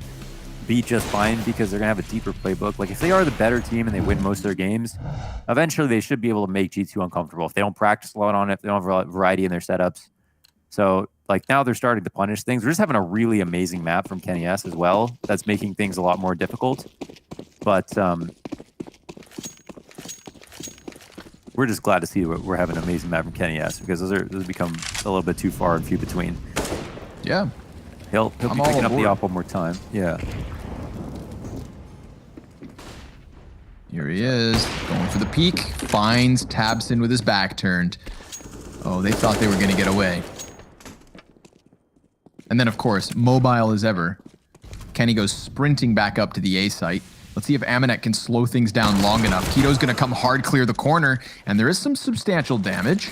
be just fine because they're gonna have a deeper playbook. Like if they are the better team and they win most of their games, eventually they should be able to make G2 uncomfortable if they don't practice a lot on it, if they don't have a variety in their setups. So like now they're starting to punish things. We're just having a really amazing map from Kenny S as well. That's making things a lot more difficult. But we're just glad to see we're having an amazing map from Kenny S because those become a little bit too far and few between. Yeah. He'll be picking up the op one more time. Yeah. Here he is, going for the peak. Finds Tabson with his back turned. Oh, they thought they were going to get away. And then, of course, mobile as ever, Kenny goes sprinting back up to the A site. Let's see if Amanek can slow things down long enough. Keto's going to come hard clear the corner, and there is some substantial damage,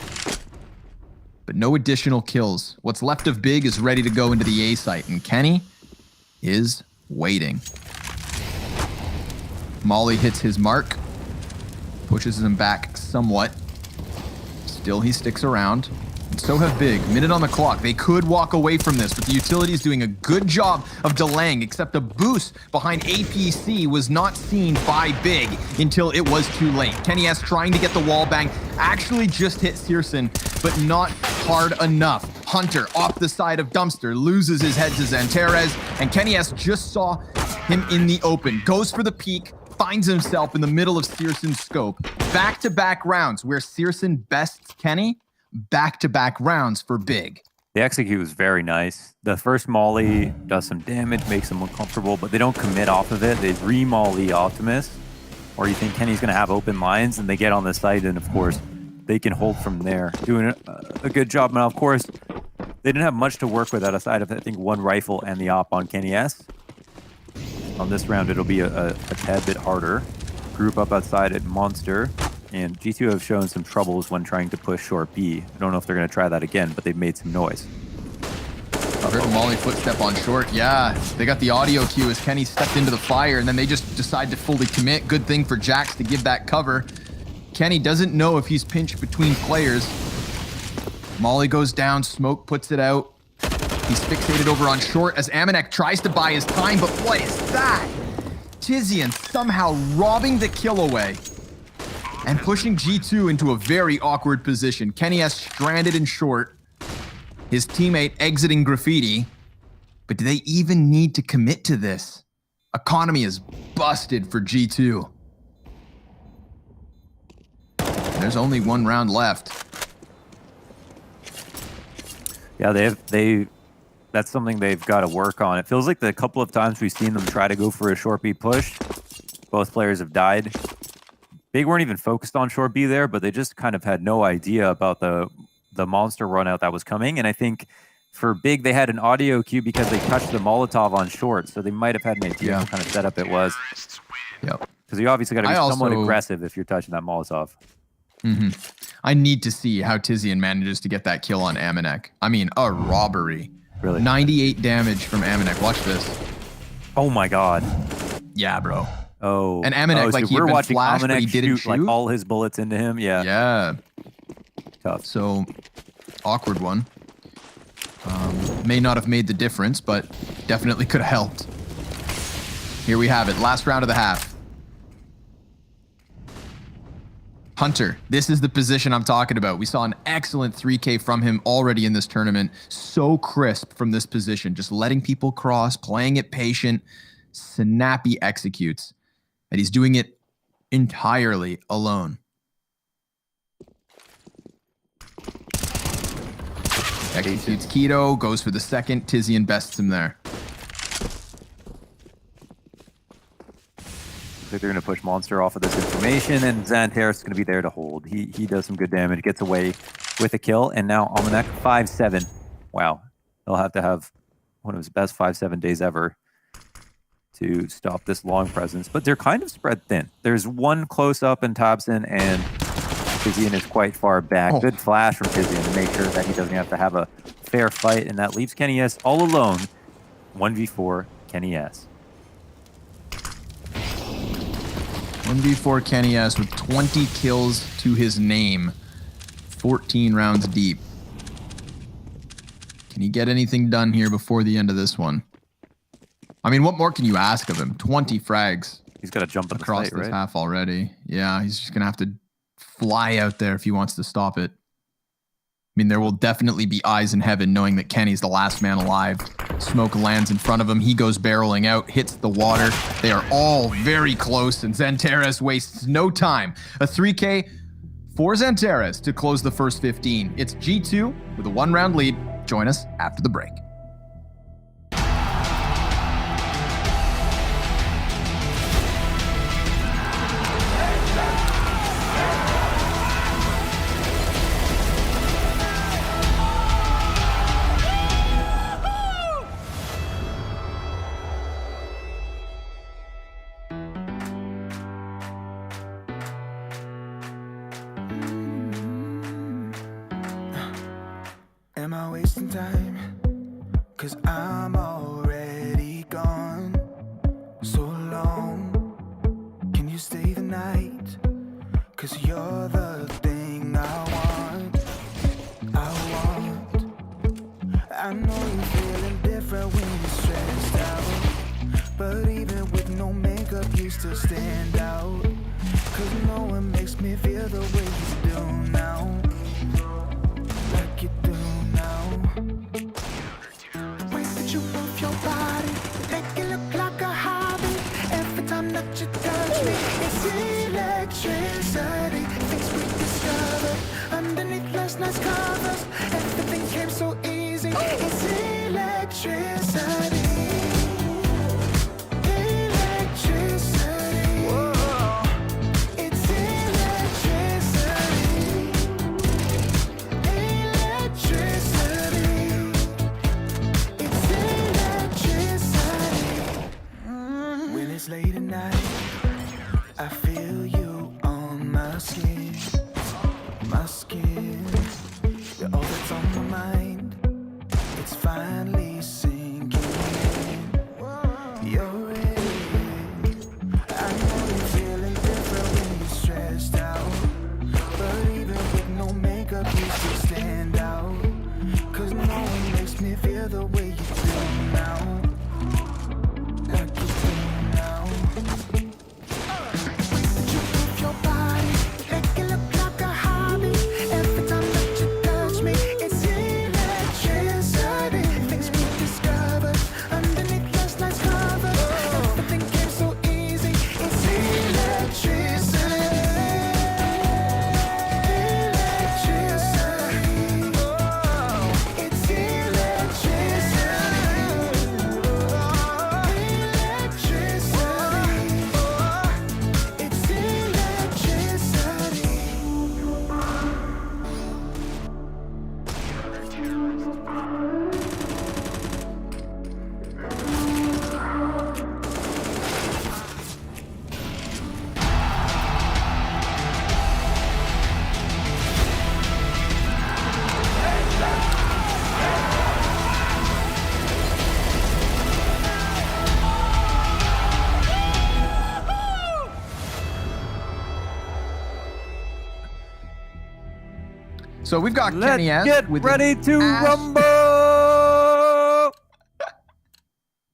but no additional kills. What's left of Big is ready to go into the A site, and Kenny is waiting. Molly hits his mark, pushes him back somewhat. Still, he sticks around. And so have Big. Minute on the clock. They could walk away from this, but the utility is doing a good job of delaying, except a boost behind APC was not seen by Big until it was too late. Kenny S trying to get the wall bang, actually just hit Searson, but not hard enough. Hunter off the side of Dumpster, loses his head to Xantares, and Kenny S just saw him in the open. Goes for the peak, finds himself in the middle of Searson's scope. Back-to-back rounds where Searson bests Kenny. back-to-back rounds for Big. The execute was very nice. The first molly does some damage, makes them uncomfortable, but they don't commit off of it. They re-molly Optimus, or you think Kenny's going to have open lines, and they get on the site, and of course, they can hold from there. Doing a good job. Now, of course, they didn't have much to work with outside of, I think, one rifle and the op on Kenny S. On this round, it'll be a tad bit harder. Group up outside at Monster, and G2 have shown some troubles when trying to push short B. I don't know if they're going to try that again, but they've made some noise. I heard a molly footstep on short. Yeah, they got the audio cue as Kenny stepped into the fire, and then they just decide to fully commit. Good thing for Jax to give that cover. Kenny doesn't know if he's pinched between players. Molly goes down, Smoke puts it out. He's fixated over on short as Amanek tries to buy his time, but what is that? Tizian somehow robbing the kill away and pushing G2 into a very awkward position. Kenny S stranded in short. His teammate exiting Graffiti. But do they even need to commit to this? Economy is busted for G2. There's only one round left. Yeah, that's something they've got to work on. It feels like the couple of times we've seen them try to go for a short B push, both players have died. Big weren't even focused on short B there, but they just kind of had no idea about the monster run out that was coming. And I think for Big, they had an audio cue because they touched the Molotov on short, so they might have had an idea what kind of setup it was. Yep. Because you obviously got to be somewhat aggressive if you're touching that Molotov. I need to see how Tizian manages to get that kill on Amanek. I mean, a robbery. Really? 98 damage from Amanek. Watch this. Oh my god. Yeah, bro. Oh. And Amanek, like, he had been flashed, but he didn't shoot. Like all his bullets into him. Yeah. Yeah. Tough. So, awkward one. May not have made the difference, but definitely could have helped. Here we have it. Last round of the half. Hunter, this is the position I'm talking about. We saw an excellent 3K from him already in this tournament. So crisp from this position, just letting people cross, playing it patient, snappy executes. And he's doing it entirely alone. Executes Keto, goes for the second. Tizian bests him there. I think they're going to push Monster off of this information, and Xantares is going to be there to hold. He does some good damage, gets away with a kill, and now Almanac 5-7. Wow. They'll have to have one of his best 5-7 days ever to stop this long presence. But they're kind of spread thin. There's one close-up in Thompson, and Tizian is quite far back. Oh. Good flash from Tizian to make sure that he doesn't have to have a fair fight, and that leaves Kenny S all alone. 1v4 Kenny S. 1v4 Kenny S with 20 kills to his name. 14 rounds deep. Can he get anything done here before the end of this one? I mean, what more can you ask of him? 20 frags. He's got to jump across this half already. Yeah, he's just going to have to fly out there if he wants to stop it. I mean, there will definitely be eyes in heaven knowing that Kenny's the last man alive. Smoke lands in front of him. He goes barreling out, hits the water. They are all very close, and Xantares wastes no time. A 3K for Xantares to close the first 15. It's G2 with a 1-round lead. Join us after the break. Am I wasting time? 'Cause I'm already gone. So long, can you stay the night? 'Cause you're the thing I want. I know you're feeling different when you're stressed out, but even with no makeup you still stand out. 'Cause no one makes me feel the way you do now. Like you do now. Ways that you move your body make it look like a hobby. Every time that you touch me, it's electricity. Things we discovered underneath the last night's covers. Everything came so easy. It's electricity. Electricity. Whoa. It's electricity. Electricity. It's electricity. When it's late at night, I feel you on my skin. My skin. You're all that's on my mind. It's finally sinking in. You're in. I know you're feeling different when you're stressed out. But even with no makeup, you still stand out. Cause no one makes me feel the way you do now. Like you do now. You move your body, make it look like a hobby. Every time that you touch me, it's electricity. Things we discovered underneath last night's cover. Everything came so easy. It's electricity. Electricity. Oh, it's electricity. So we've got Let's Kenny S. get with ready the to Ash- rumble.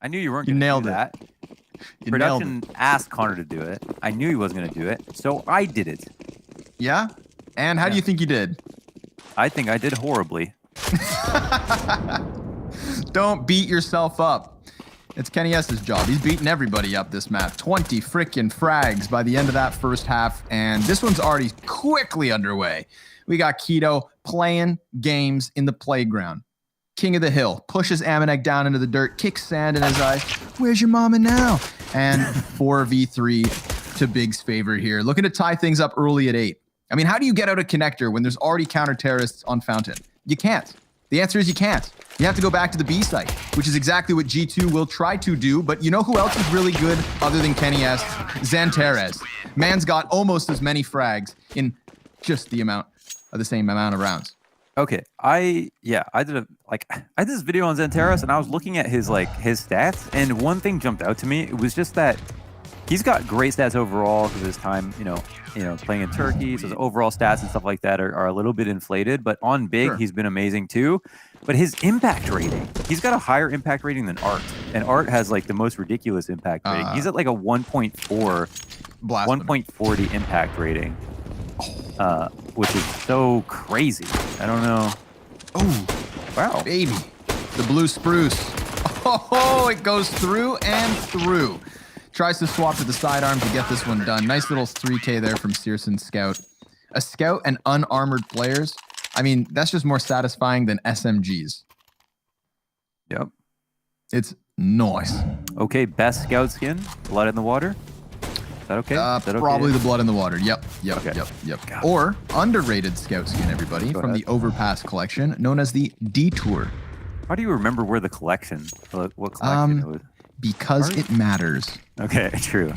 I knew you weren't going to do that. You Production nailed asked Connor to do it. I knew he wasn't going to do it, so I did it. Yeah? And how do you think you did? I think I did horribly. Don't beat yourself up. It's Kenny S's job. He's beating everybody up this map. 20 freaking frags by the end of that first half, and this one's already quickly underway. We got Keto playing games in the playground. King of the hill pushes Amanek down into the dirt, kicks sand in his eyes. Where's your mama now? And 4v3 to Big's favor here. Looking to tie things up early at 8. I mean, how do you get out a connector when there's already counter-terrorists on Fountain? You can't. The answer is you can't. You have to go back to the B site, which is exactly what G2 will try to do. But you know who else is really good other than Kenny S? Xanterez. Man's got almost as many frags in just the same amount of rounds. Okay, I did this video on Xanterez, and I was looking at his stats, and one thing jumped out to me. It was just that he's got great stats overall because of his time, playing in Turkey. So his overall stats and stuff like that are a little bit inflated. But on Big, he's been amazing too. But his impact rating, he's got a higher impact rating than Art, and Art has like the most ridiculous impact rating. He's at like a 1.40 impact rating. Which is so crazy. I don't know. Oh, wow. Baby. The blue spruce. Oh, it goes through and through. Tries to swap to the sidearm to get this one done. Nice little 3K there from Searson's Scout. A Scout and unarmored players. I mean, that's just more satisfying than SMGs. Yep. It's nice. Okay, best Scout skin. Blood in the water. Is that okay? Probably the blood in the water. Yep. Or underrated Scout skin, everybody, Go from ahead. the Overpass collection, known as the Detour. How do you remember where the collection? What collection it was? Because it matters. Okay, true.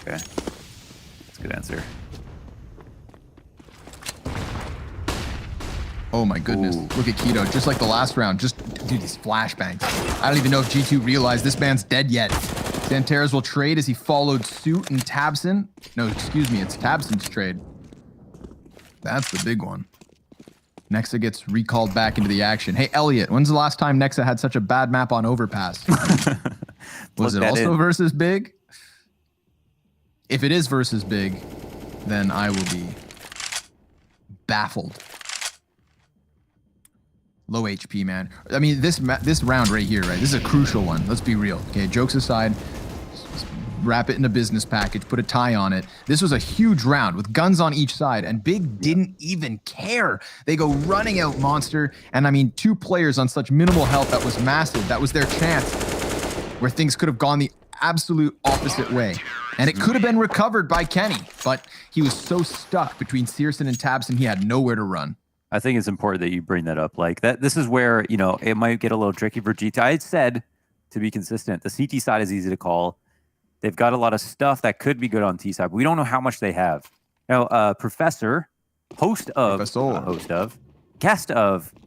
Okay. That's a good answer. Oh my goodness. Ooh. Look at Keto. Just like the last round. Just, dude, these flashbangs. I don't even know if G2 realized this man's dead yet. Xanterez will trade as he followed suit and Tabson. No, excuse me. It's Tabson's trade. That's the big one. Nexa gets recalled back into the action. Hey, Elliot, when's the last time Nexa had such a bad map on Overpass? Was it also versus Big? If it is versus Big, then I will be baffled. Low HP, man. I mean, this round right here, right? This is a crucial one. Let's be real. Okay, jokes aside, wrap it in a business package, put a tie on it. This was a huge round with guns on each side, and Big didn't even care. They go running out Monster, and I mean, 2 players on such minimal health, that was massive. That was their chance where things could have gone the absolute opposite way. And it could have been recovered by Kenny, but he was so stuck between Searson and Tabson, he had nowhere to run. I think it's important that you bring that up. Like that, this is where, you know, it might get a little tricky for G2. I said, to be consistent, the CT side is easy to call. They've got a lot of stuff that could be good on T side, but we don't know how much they have. Now, Professor, guest of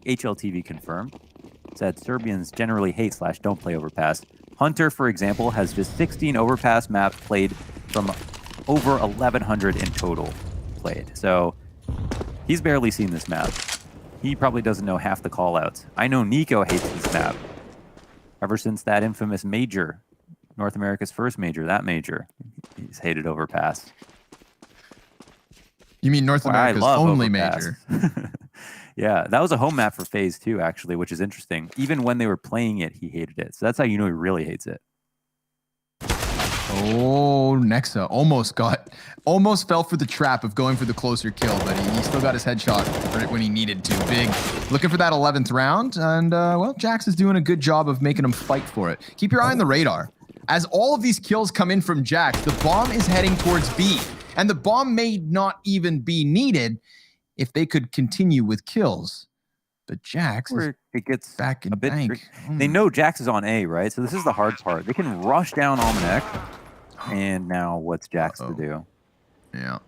HLTV confirmed, said Serbians generally hate / don't play Overpass. Hunter, for example, has just 16 Overpass maps played from over 1,100 in total played. So he's barely seen this map. He probably doesn't know half the callouts. I know Nico hates this map. Ever since that infamous major, North America's first major, that major, he's hated Overpass. You mean North America's only major? Yeah, that was a home map for FaZe too, actually, which is interesting. Even when they were playing it, he hated it. So that's how you know he really hates it. Oh, Nexa almost fell for the trap of going for the closer kill, but he still got his headshot right when he needed to. Big looking for that 11th round, and well, Jax is doing a good job of making him fight for it. Keep your eye on the radar. As all of these kills come in from Jax, the bomb is heading towards B, and the bomb may not even be needed if they could continue with kills. But Jax is it gets back in a bit bank. They know Jax is on A, right? So this is the hard part. They can rush down Almanac, and now what's Jax to do? Yeah.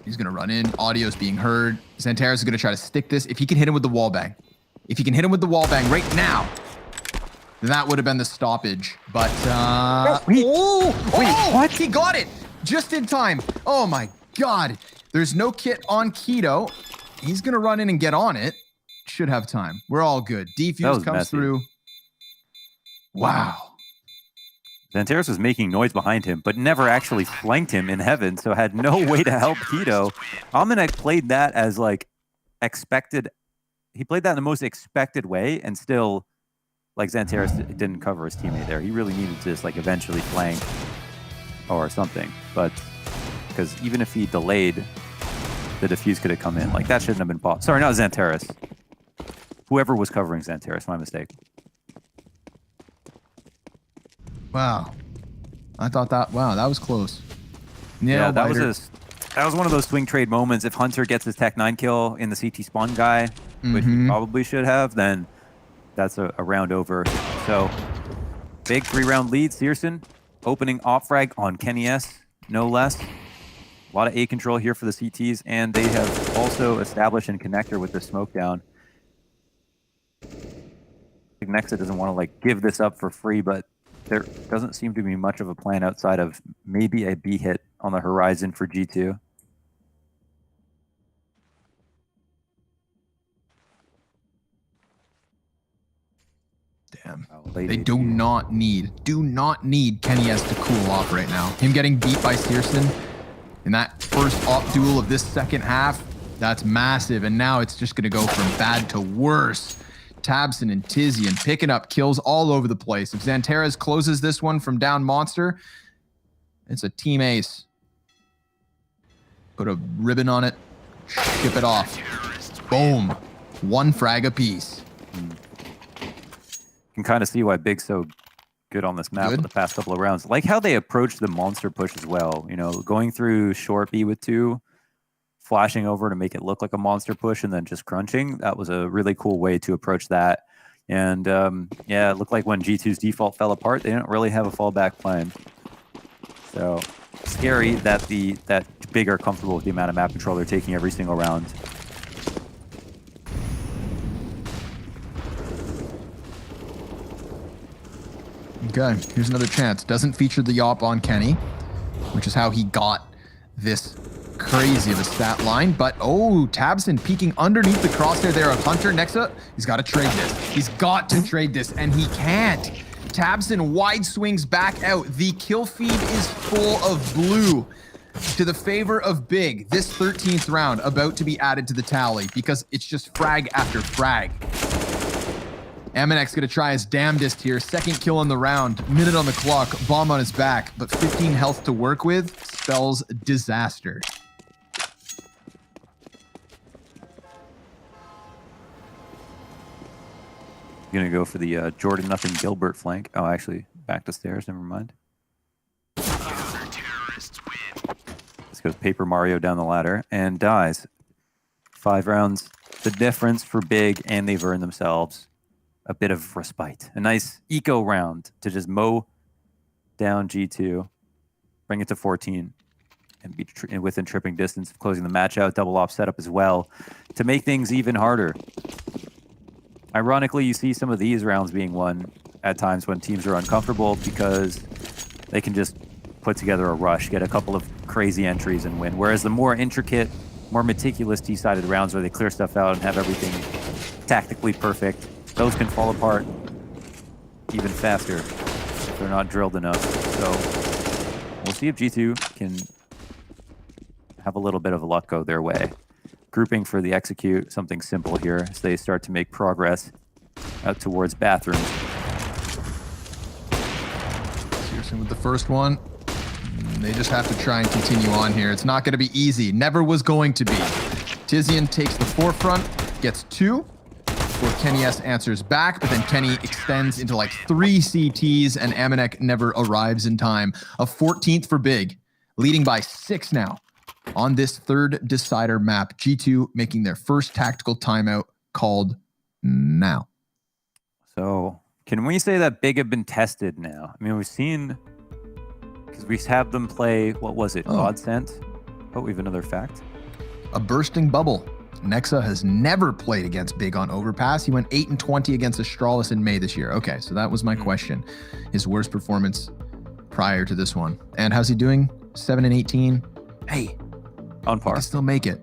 He's gonna run in. Audio's being heard. Xantares is gonna try to stick this. If he can hit him with the wall bang. If he can hit him with the wall bang right now, then that would have been the stoppage. But wait, what? He got it just in time. Oh my God. There's no kit on Keto. He's gonna run in and get on it. Should have time. We're all good. Defuse comes through. Wow. Xantares was making noise behind him, but never actually flanked him in heaven, so had no way to help Keto. Almanac played that as like expected. He played that in the most expected way, and still, like, Xantares didn't cover his teammate there. He really needed to just like eventually flank or something. But because even if he delayed, the defuse could have come in. Like, that shouldn't have been possible. Sorry, not Xantares. Whoever was covering Xantares, my mistake. Wow. I thought that, wow, that was close. Yeah, that was one of those swing trade moments. If Hunter gets his Tech 9 kill in the CT spawn guy, which he probably should have, then that's a round over. So, big 3-round lead. Searson opening off frag on Kenny S, no less. A lot of A control here for the CTs, and they have also established a connector with the smoke down. I think Nexa doesn't want to like give this up for free, but there doesn't seem to be much of a plan outside of maybe a B hit on the horizon for G2. Damn. They do not need Kenny S to cool off right now. Him getting beat by Searson in that first op duel of this second half, that's massive. And now it's just going to go from bad to worse. Tabson and Tizian picking up kills all over the place. If Xantares closes this one from down Monster, it's a team ace. Put a ribbon on it, ship it off. Boom. 1 frag apiece. You can kind of see why Big's so good on this map for the past couple of rounds. Like how they approached the Monster push as well. You know, going through short B with 2, flashing over to make it look like a Monster push, and then just crunching. That was a really cool way to approach that. And yeah, it looked like when G2's default fell apart, they didn't really have a fallback plan. So scary that that Big are comfortable with the amount of map control they're taking every single round. Okay, here's another chance. Doesn't feature the Yop on Kenny, which is how he got this crazy of a stat line. But oh, Tabson peeking underneath the crosshair there of Hunter. Nexa, he's got to trade this. He's got to trade this, and he can't. Tabson wide swings back out. The kill feed is full of blue to the favor of Big. This 13th round about to be added to the tally because it's just frag after frag. Amanek's gonna try his damnedest here. Second kill on the round, minute on the clock, bomb on his back, but 15 health to work with spells disaster. You're gonna go for the Jordan nothing Gilbert flank. Oh, actually, back to stairs. Never mind. This goes Paper Mario down the ladder and dies. 5 rounds. The difference for Big, and they've earned themselves a bit of respite. A nice eco round to just mow down G2, bring it to 14, and be within tripping distance of closing the match out. Double op setup as well to make things even harder. Ironically, you see some of these rounds being won at times when teams are uncomfortable because they can just put together a rush, get a couple of crazy entries and win. Whereas the more intricate, more meticulous T-sided rounds where they clear stuff out and have everything tactically perfect, those can fall apart even faster if they're not drilled enough. So we'll see if G2 can have a little bit of luck go their way. Grouping for the execute, something simple here as they start to make progress out towards bathrooms. Searson with the first one. They just have to try and continue on here. It's not going to be easy. Never was going to be. Tizian takes the forefront, gets 2. Before Kenny S answers back, but then Kenny extends into like 3 CTs and Amanek never arrives in time. A 14th for Big, leading by 6 now on this third decider map. G2 making their first tactical timeout called now. So can we say that Big have been tested now? I mean, we've seen, because we have them play, what was it, GODSENT? Oh, we have another fact. A bursting bubble. Nexa has never played against Big on Overpass. He went 8-20 against Astralis in May this year. Okay, so that was my question. His worst performance prior to this one. And how's he doing? 7-18. Hey, on par. He can still make it.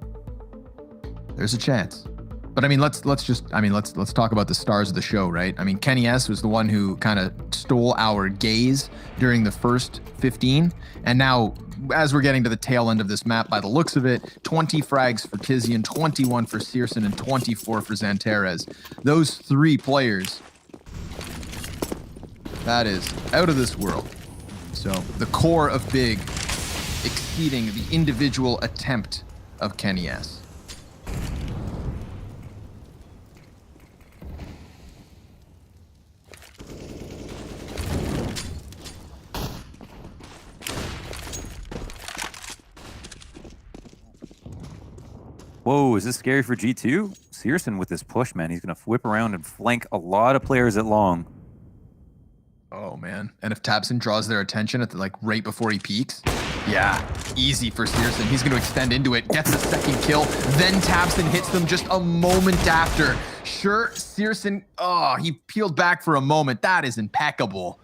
There's a chance. But I mean, let's talk about the stars of the show, right? I mean, Kenny S was the one who kind of stole our gaze during the first 15, and now as we're getting to the tail end of this map, by the looks of it, 20 frags for Tizian, 21 for Searson, and 24 for Xantares. Those 3 players, that is out of this world. So the core of Big exceeding the individual attempt of Kenny S. Whoa, is this scary for G2? Searson with this push, man. He's going to whip around and flank a lot of players at long. Oh, man. And if Tabson draws their attention at right before he peaks, yeah, easy for Searson. He's going to extend into it, gets the second kill, then Tabson hits them just a moment after. Sure, Searson, he peeled back for a moment. That is impeccable.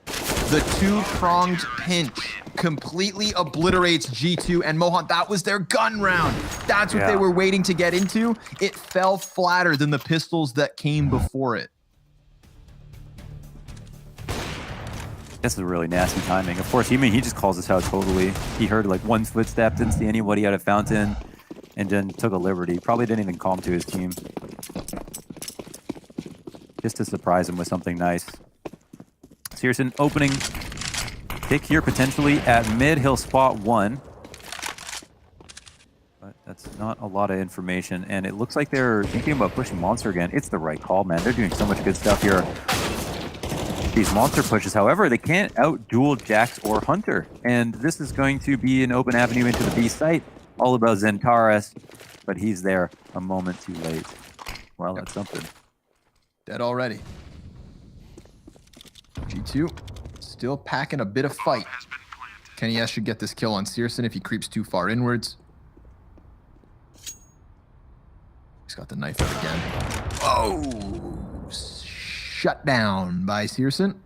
The 2-pronged pinch completely obliterates G2 and Mohan. That was their gun round. That's what they were waiting to get into. It fell flatter than the pistols that came before it. This is really nasty timing. Of course, he just calls us out totally. He heard like one footstep, didn't see anybody out of Fountain, and then took a liberty. Probably didn't even call him to his team. Just to surprise him with something nice. Searson opening pick here potentially at mid. He'll spot 1. But that's not a lot of information. And it looks like they're thinking about pushing Monster again. It's the right call, man. They're doing so much good stuff here. These Monster pushes, however, they can't out-duel Jax or Hunter. And this is going to be an open avenue into the B site. All about Xantares, but he's there a moment too late. Well, that's something. Dead already. G2 still packing a bit of fight. Kenny S should get this kill on Searson if he creeps too far inwards. He's got the knife out again. Oh, shut down by Searson.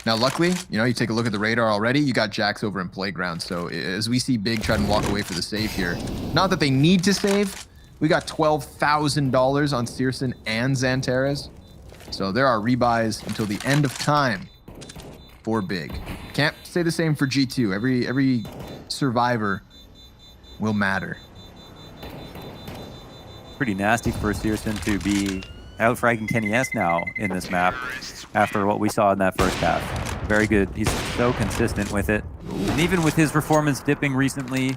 Now, luckily, you take a look at the radar already. You got Jax over in Playground. So as we see Big try and walk away for the save here, not that they need to save. We got $12,000 on Searson and Xantares. So there are rebuys until the end of time for Big. Can't say the same for G2. Every survivor will matter. Pretty nasty for Searson to be out-fragging Kenny S now in this map after what we saw in that first half. Very good. He's so consistent with it. And even with his performance dipping recently,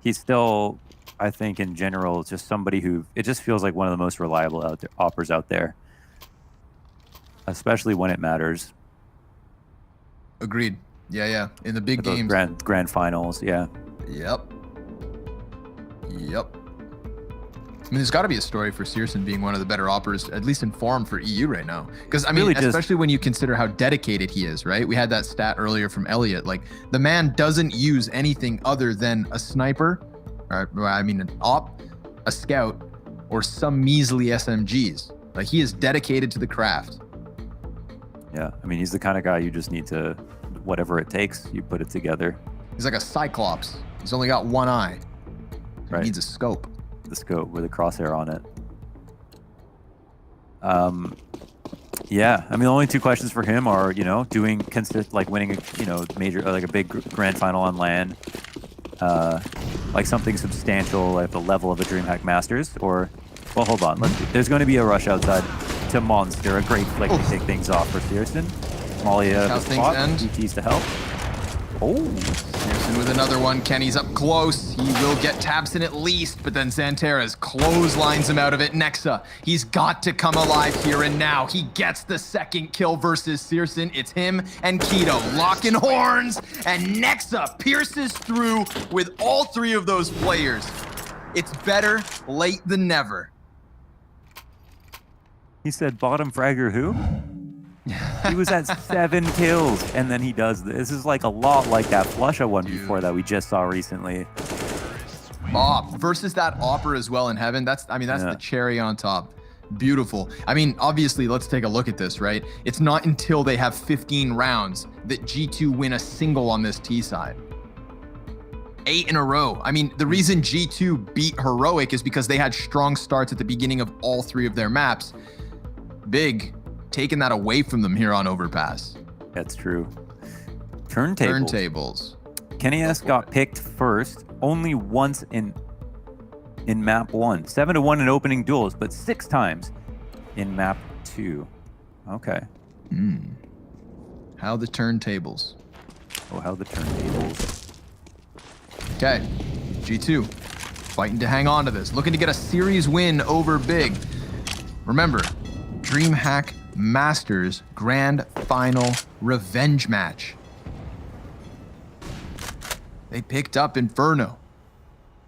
he's still, I think, in general, just somebody who, it just feels like one of the most reliable operators out there. Especially when it matters. Agreed. Yeah. In the big games. Grand finals, yeah. Yep. I mean, there's got to be a story for Searson being one of the better operators, at least in form for EU right now. Because, I mean, really especially when you consider how dedicated he is, right? We had that stat earlier from Elliot. Like, the man doesn't use anything other than a sniper, or, I mean, an op, a scout, or some measly SMGs. Like, he is dedicated to the craft. Yeah, I mean, he's the kind of guy you just need to, whatever it takes, you put it together. He's like a Cyclops. He's only got one eye. He needs a scope. The scope with a crosshair on it. Yeah, I mean, the only two questions for him are, you know, doing like winning a, you know, major, like a big grand final on LAN, like something substantial at the level of a DreamHack Masters, or, well, hold on, there's going to be a rush outside to Monster, a great flick to kick things off for Searson. Molly out of the spot, DTs to help. Oh, Searson with another one. Kenny's up close. He will get Tabson at least, but then Xanteras clotheslines him out of it. Nexa, he's got to come alive here and now. He gets the second kill versus Searson. It's him and Keto locking horns, and Nexa pierces through with all three of those players. It's better late than never. He said bottom fragger who? He was at 7 kills, and then he does this. This is like a lot like that Flusha one before that we just saw recently. Op versus that Opera as well in heaven. That's the cherry on top. Beautiful. I mean, obviously, let's take a look at this, right? It's not until they have 15 rounds that G2 win a single on this T side. 8 in a row. I mean, the reason G2 beat Heroic is because they had strong starts at the beginning of all 3 of their maps. Big taking that away from them here on Overpass. That's true. Turntables. Kenny S got picked first only once in map 1. 7-1 in opening duels, but 6 times in map 2. Okay. How the turntables. Oh, how the turntables. Okay. G2 fighting to hang on to this. Looking to get a series win over Big. Remember, DreamHack Masters Grand Final Revenge Match. They picked up Inferno.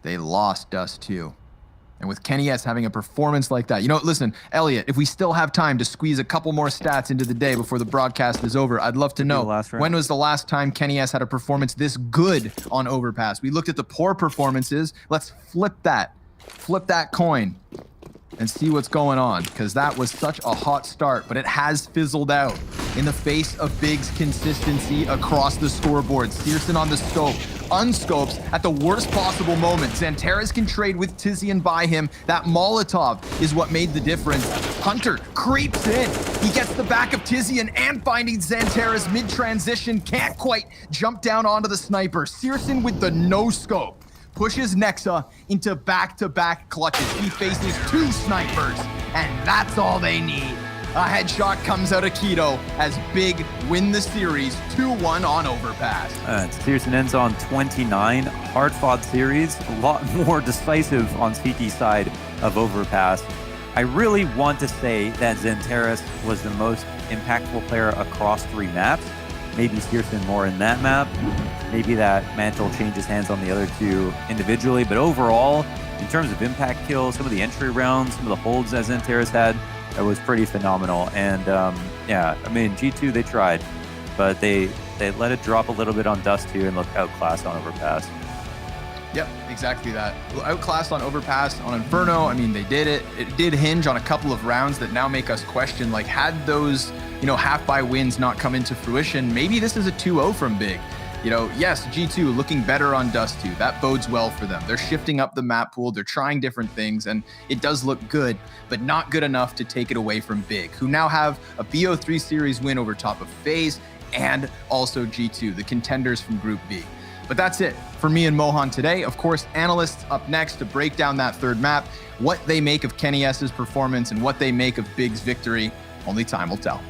They lost Dust 2. And with Kenny S having a performance like that, you know, listen, Elliot, if we still have time to squeeze a couple more stats into the day before the broadcast is over, I'd love to know, when was the last time Kenny S had a performance this good on Overpass? We looked at the poor performances. Let's flip that coin and see what's going on, because that was such a hot start, but it has fizzled out in the face of Big's consistency across the scoreboard. Searson on the scope, unscopes at the worst possible moment. Xanteras can trade with Tizian by him. That Molotov is what made the difference. Hunter creeps in. He gets the back of Tizian and finding Xanteras mid-transition. Can't quite jump down onto the sniper. Searson with the no-scope pushes Nexa into back-to-back clutches. He faces 2 snipers, and that's all they need. A headshot comes out of Keto as Big win the series 2-1 on Overpass. Searson ends on 29. Hard-fought series, a lot more decisive on CT side of Overpass. I really want to say that Xanteras was the most impactful player across 3 maps. Maybe Searson more in that map. Maybe that mantle changes hands on the other 2 individually. But overall, in terms of impact kills, some of the entry rounds, some of the holds that Xanteras had, it was pretty phenomenal. And yeah, I mean, G2, they tried, but they let it drop a little bit on Dust 2 and look outclassed on Overpass. Yep, exactly that. Outclassed on Overpass, on Inferno, I mean, they did it. It did hinge on a couple of rounds that now make us question, like, had those, you know, half-by wins not come into fruition, maybe this is a 2-0 from Big. You know, yes, G2 looking better on Dust 2. That bodes well for them. They're shifting up the map pool. They're trying different things, and it does look good, but not good enough to take it away from Big, who now have a BO3 series win over top of FaZe and also G2, the contenders from Group B. But that's it for me and Mohan today. Of course, analysts up next to break down that third map, what they make of Kenny S's performance and what they make of Big's victory. Only time will tell.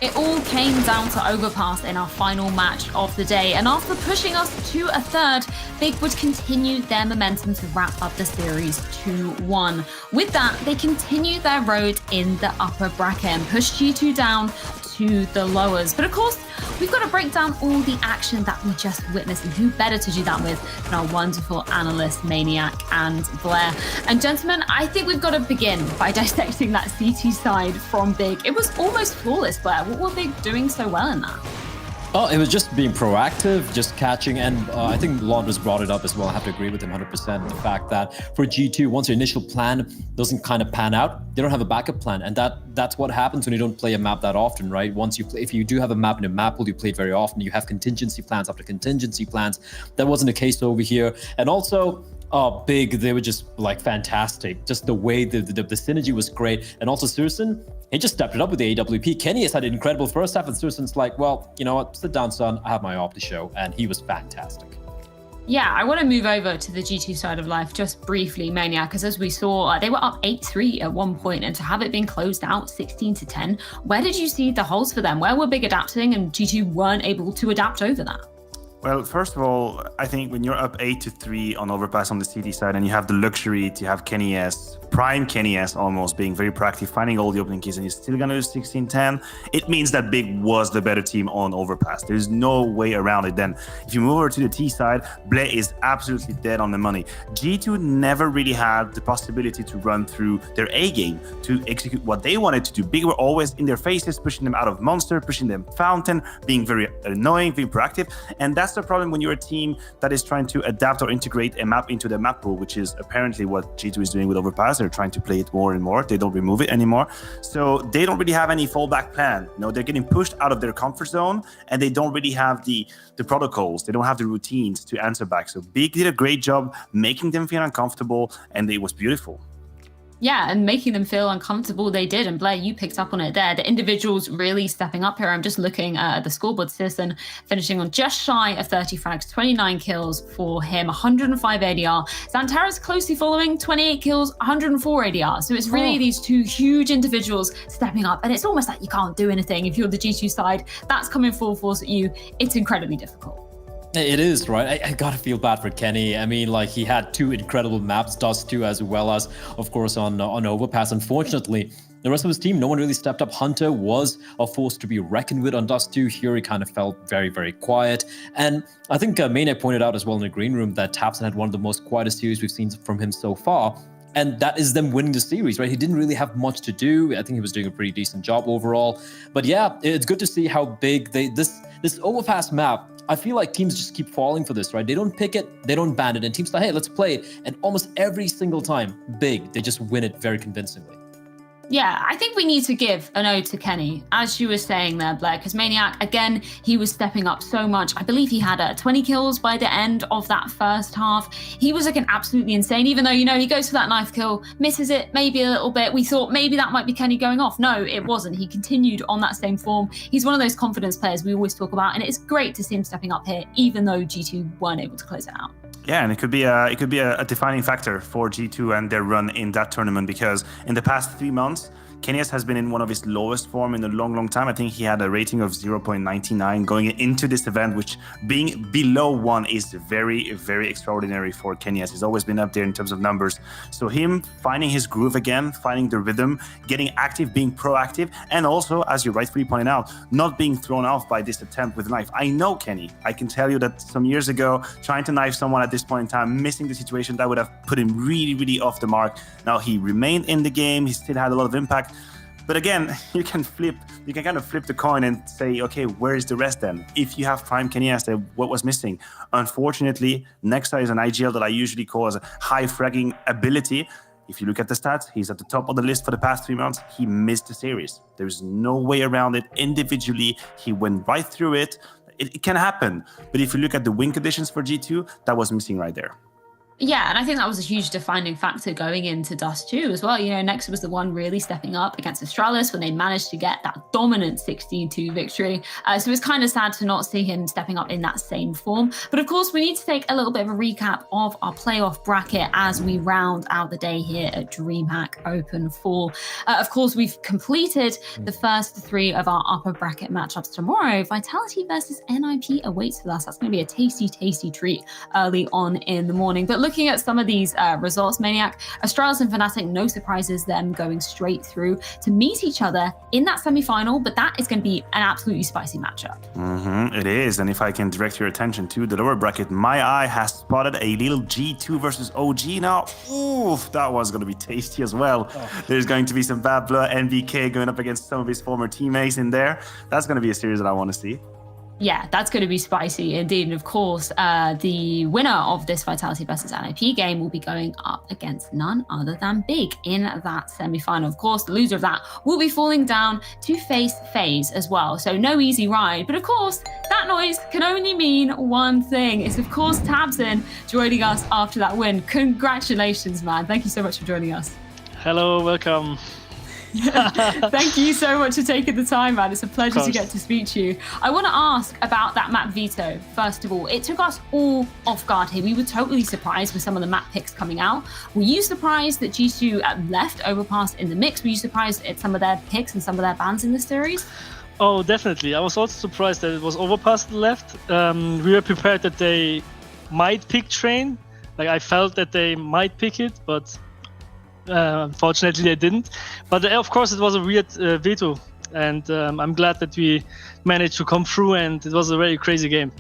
It all came down to Overpass in our final match of the day, and after pushing us to a third, Big would continue their momentum to wrap up the series 2-1. With that, they continued their road in the upper bracket and pushed G2 down to the lowers. But of course, we've got to break down all the action that we just witnessed, and who better to do that with than our wonderful analyst, Maniac and Blair. And gentlemen, I think we've got to begin by dissecting that CT side from Big. It was almost flawless, Blair. What were Big doing so well in that? Oh, it was just being proactive, just catching, and I think Launders brought it up as well. I have to agree with him 100%. The fact that for G2, once your initial plan doesn't kind of pan out, they don't have a backup plan, and that's what happens when you don't play a map that often, right? Once you play, if you do have a map in a map pool, you play it very often. You have contingency plans after contingency plans. That wasn't the case over here, and also. Big, they were just like fantastic. Just the way the synergy was great. And also Surson, he just stepped it up with the AWP. Kenny has had an incredible first half, and Surson's like, well, you know what, sit down, son, I have my op to show. And he was fantastic. Yeah, I want to move over to the G2 side of life just briefly, Maniac, because as we saw, they were up 8-3 at one point, and to have it been closed out 16-10, where did you see the holes for them? Where were Big adapting and G2 weren't able to adapt over that? Well, first of all, I think when you're up 8-3 on Overpass on the CD side and you have the luxury to have Kenny S, prime Kenny S almost, being very proactive, finding all the opening keys, and you're still going to lose 16-10, it means that Big was the better team on Overpass. There's no way around it. Then if you move over to the T side, Blay is absolutely dead on the money. G2 never really had the possibility to run through their A game, to execute what they wanted to do. Big were always in their faces, pushing them out of Monster, pushing them Fountain, being very annoying, being proactive. And that's the problem when you're a team that is trying to adapt or integrate a map into the map pool, which is apparently what G2 is doing with Overpass. They're trying to play it more and more. They don't remove it anymore. So they don't really have any fallback plan. You know, they're getting pushed out of their comfort zone, and they don't really have the protocols. They don't have the routines to answer back. So Big did a great job making them feel uncomfortable, and it was beautiful. Yeah, and making them feel uncomfortable, they did. And Blair, you picked up on it there. The individuals really stepping up here. I'm just looking at the scoreboard. Citizen finishing on just shy of 30 frags, 29 kills for him, 105 ADR. Xanterra's closely following, 28 kills, 104 ADR. So it's really these two huge individuals stepping up. And it's almost like you can't do anything. If you're the G2 side, that's coming full force at you. It's incredibly difficult. It is, right? I gotta feel bad for Kenny. I mean, like, he had two incredible maps, Dust 2 as well as, of course, on Overpass. Unfortunately, the rest of his team, no one really stepped up. Hunter was a force to be reckoned with on Dust 2. Here he kind of felt very, very quiet. And I think Maniac pointed out as well in the green room that tabseN had one of the most quietest series we've seen from him so far. And that is them winning the series, right? He didn't really have much to do. I think he was doing a pretty decent job overall. But yeah, it's good to see how big this Overpass map, I feel like teams just keep falling for this, right? They don't pick it, they don't ban it, and teams like, hey, let's play it. And almost every single time, Big, they just win it very convincingly. Yeah, I think we need to give an ode to Kenny, as you were saying there, Blair, because Maniac, again, he was stepping up so much. I believe he had 20 kills by the end of that first half. He was looking absolutely insane, even though, you know, he goes for that knife kill, misses it maybe a little bit. We thought maybe that might be Kenny going off. No, it wasn't. He continued on that same form. He's one of those confidence players we always talk about, and it's great to see him stepping up here, even though G2 weren't able to close it out. Yeah, and it could be a defining factor for G2 and their run in that tournament, because in the past 3 months, Kenny S has been in one of his lowest form in a long time. I think he had a rating of 0.99 going into this event, which being below 1 is very, very extraordinary for Kenny S. He's always been up there in terms of numbers. So him finding his groove again, finding the rhythm, getting active, being proactive, and also, as you rightfully pointed out, not being thrown off by this attempt with a knife. I know Kenny. I can tell you that some years ago, trying to knife someone at this point in time, missing the situation, that would have put him really, really off the mark. Now he remained in the game. He still had a lot of impact. But again, you can kind of flip the coin and say, okay, where is the rest then? If you have prime Kenny S, what was missing? Unfortunately, Nexa is an IGL that I usually call as a high fragging ability. If you look at the stats, he's at the top of the list for the past 3 months. He missed the series. There's no way around it. Individually, he went right through it. It can happen. But if you look at the win conditions for G2, that was missing right there. Yeah, and I think that was a huge defining factor going into Dust 2 as well. You know, Nexa was the one really stepping up against Astralis when they managed to get that dominant 16-2 victory. So it's kind of sad to not see him stepping up in that same form. But of course, we need to take a little bit of a recap of our playoff bracket as we round out the day here at DreamHack Open 4. Of course, we've completed the first 3 of our upper bracket matchups tomorrow. Vitality versus NIP awaits for us. That's going to be a tasty, tasty treat early on in the morning. But looking at some of these results, Maniac, Astralis and fnatic, no surprises, them going straight through to meet each other in that semi-final, but that is going to be an absolutely spicy matchup. It is, and if I can direct your attention to the lower bracket, my eye has spotted a little G2 versus OG now. Oof, that one's going to be tasty as well. There's going to be some bad blood, NVK going up against some of his former teammates in there. That's going to be a series that I want to see. Yeah, that's going to be spicy indeed. And of course, the winner of this Vitality versus NIP game will be going up against none other than Big in that semi-final. Of course, the loser of that will be falling down to face FaZe as well. So no easy ride. But of course, that noise can only mean one thing. It's of course tabseN joining us after that win. Congratulations, man. Thank you so much for joining us. Hello, welcome. Thank you so much for taking the time, man. It's a pleasure to get to speak to you. I want to ask about that map veto, first of all. It took us all off guard here. We were totally surprised with some of the map picks coming out. Were you surprised that G2 left Overpass in the mix? Were you surprised at some of their picks and some of their bans in the series? Oh, definitely. I was also surprised that it was Overpass that left. We were prepared that they might pick Train. Like, I felt that they might pick it, but unfortunately they didn't. But of course it was a weird veto, and I'm glad that we managed to come through, and it was a very crazy game.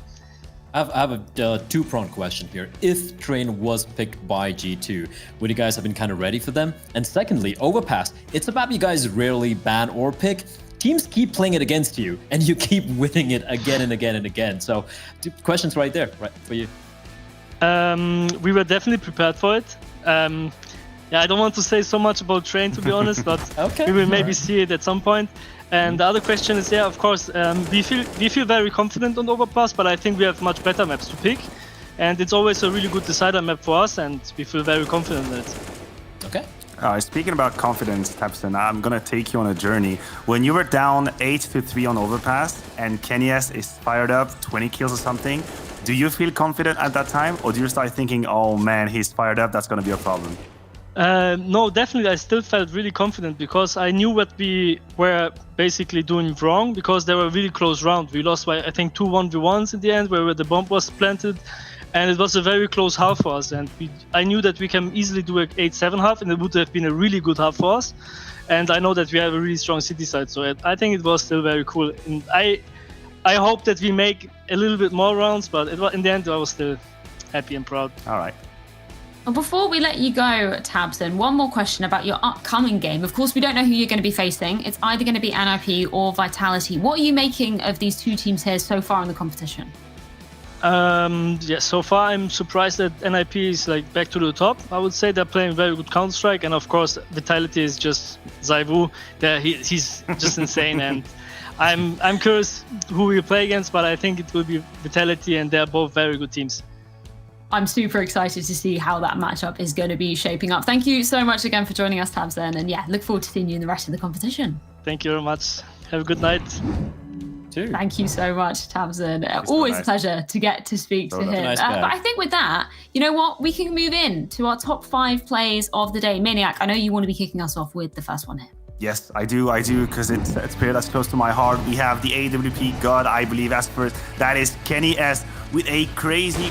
I have a two-pronged question here. If Train was picked by G2, would you guys have been kind of ready for them? And secondly, Overpass, it's a map you guys rarely ban or pick. Teams keep playing it against you, and you keep winning it again and again and again. So, two questions right there, right for you. We were definitely prepared for it. Yeah, I don't want to say so much about Train, to be honest, but we will maybe see it at some point. And the other question is, yeah, of course, we feel very confident on Overpass, but I think we have much better maps to pick. And it's always a really good decider map for us, and we feel very confident in it. Okay. Speaking about confidence, Tapson, I'm going to take you on a journey. When you were down 8-3 on Overpass and Kenyes is fired up, 20 kills or something, do you feel confident at that time? Or do you start thinking, oh man, he's fired up, that's going to be a problem? No, definitely. I still felt really confident because I knew what we were basically doing wrong, because they were really close round. We lost by, I think, 2 1v1s in the end where the bomb was planted. And it was a very close half for us. And I knew that we can easily do an 8-7 half, and it would have been a really good half for us. And I know that we have a really strong city side. So I think it was still very cool. And I hope that we make a little bit more rounds, but in the end, I was still happy and proud. All right. Well, before we let you go, Tabson, one more question about your upcoming game. Of course, we don't know who you're going to be facing. It's either going to be NIP or Vitality. What are you making of these two teams here so far in the competition? Yeah, so far I'm surprised that NIP is like back to the top. I would say they're playing very good Counter-Strike, and of course Vitality is just Zaivu. He's just insane, and I'm curious who we play against, but I think it will be Vitality, and they're both very good teams. I'm super excited to see how that matchup is going to be shaping up. Thank you so much again for joining us, Tabson, and yeah, look forward to seeing you in the rest of the competition. Thank you very much. Have a good night. Thank you so much, Tabson. Always a pleasure to get to speak to him. Nice but I think with that, you know what? We can move in to our top 5 plays of the day. Maniac, I know you want to be kicking us off with the first one here. Yes, I do, because it's a player that's close to my heart. We have the AWP god, I believe, as first. That is Kenny S with a crazy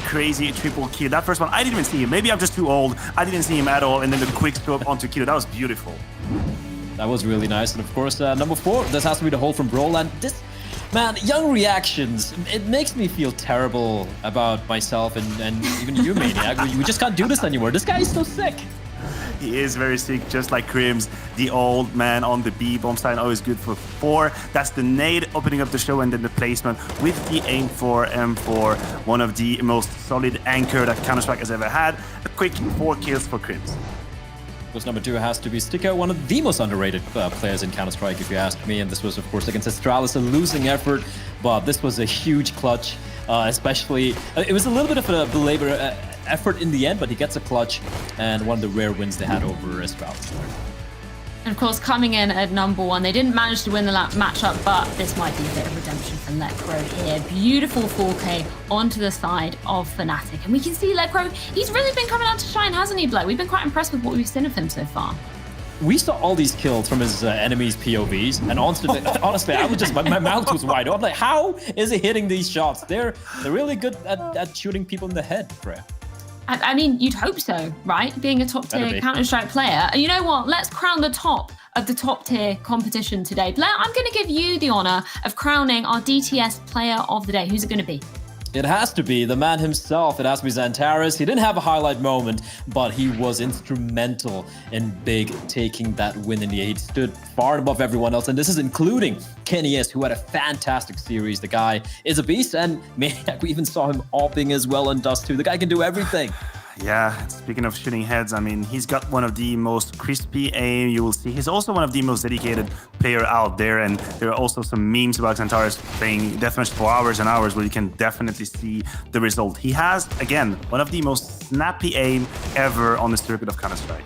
triple kill. That first one, I didn't even see him. Maybe I'm just too old. I didn't see him at all. And then the quick scope onto kill. That was beautiful. That was really nice. And of course, number 4, this has to be the hold from Brawl. And this, man, young reactions. It makes me feel terrible about myself and even you, Maniac. We just can't do this anymore. This guy is so sick. He is very sick, just like Crims, the old man on the B. Bomb sign always good for 4. That's the nade opening up the show, and then the placement with the aim for M4, one of the most solid anchor that Counter-Strike has ever had. A quick 4 kills for Crims. Course, number 2 has to be Sticker, one of the most underrated players in Counter-Strike, if you ask me. And this was, of course, against Astralis, a losing effort. But this was a huge clutch, especially... it was a little bit of a belabor effort in the end, but he gets a clutch, and one of the rare wins they had over Astralis. And of course, coming in at number 1, they didn't manage to win the matchup, but this might be a bit of redemption for Lekro here. Beautiful 4K onto the side of fnatic. And we can see Lekro, he's really been coming out to shine, hasn't he, Blair? We've been quite impressed with what we've seen of him so far. We saw all these kills from his enemies' POVs, and honestly, I was just, my mouth was wide open. I'm like, how is he hitting these shots? They're really good at shooting people in the head, Freya. I mean, you'd hope so, right? Being a top-tier Counter-Strike player. And you know what? Let's crown the top of the top-tier competition today. Blair, I'm going to give you the honor of crowning our DTS player of the day. Who's it going to be? It has to be the man himself. It has to be Xantares. He didn't have a highlight moment, but he was instrumental in Big taking that win in the 8. He stood far above everyone else, and this is including Kenny S, who had a fantastic series. The guy is a beast, and Maniac, we even saw him AWPing as well in Dust 2. The guy can do everything. Yeah, speaking of shooting heads, I mean, he's got one of the most crispy aim you will see. He's also one of the most dedicated player out there, and there are also some memes about Xantares playing deathmatch for hours and hours where you can definitely see the result. He has, again, one of the most snappy aim ever on the circuit of Counter-Strike.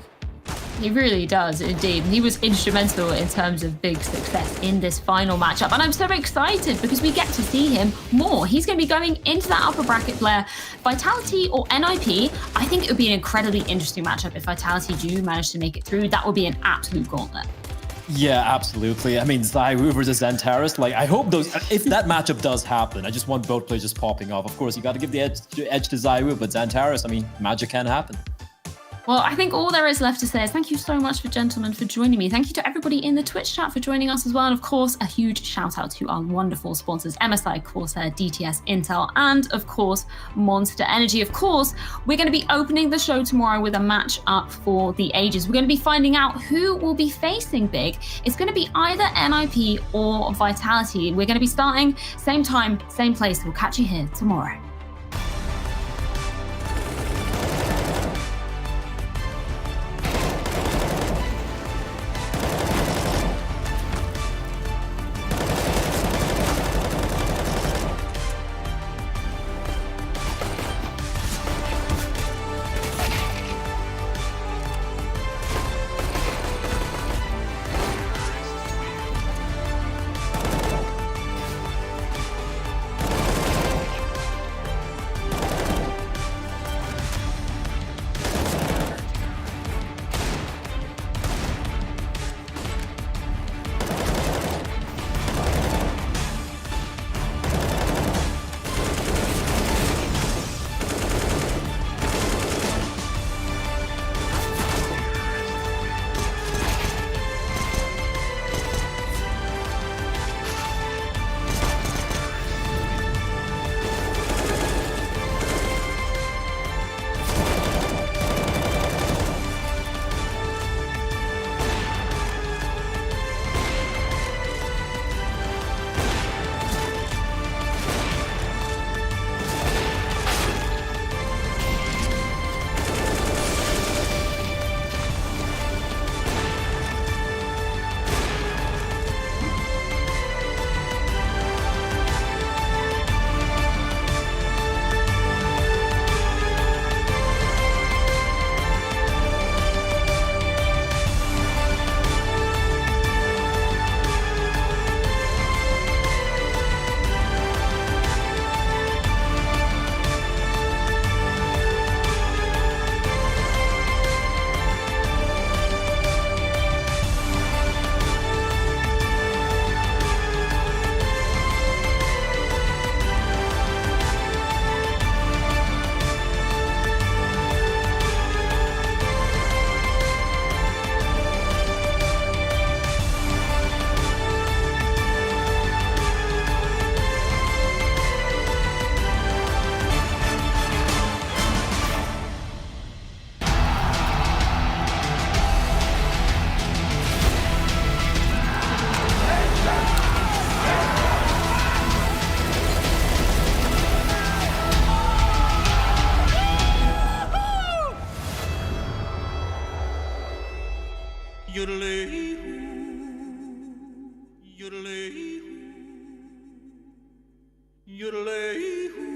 He really does, indeed. He was instrumental in terms of big success in this final matchup. And I'm so excited because we get to see him more. He's going to be going into that upper bracket player. Vitality or NIP, I think it would be an incredibly interesting matchup if Vitality do manage to make it through. That would be an absolute gauntlet. Yeah, absolutely. I mean, ZywOo versus Xantares, like, I hope if that matchup does happen, I just want both players just popping off. Of course, you got to give the edge to ZywOo, but Xantares, I mean, magic can happen. Well, I think all there is left to say is thank you so much gentlemen for joining me. Thank you to everybody in the Twitch chat for joining us as well. And of course, a huge shout out to our wonderful sponsors, MSI, Corsair, DTS, Intel, and of course, Monster Energy. Of course, we're going to be opening the show tomorrow with a match up for the ages. We're going to be finding out who will be facing Big. It's going to be either NIP or Vitality. We're going to be starting same time, same place. We'll catch you here tomorrow. Yodelay.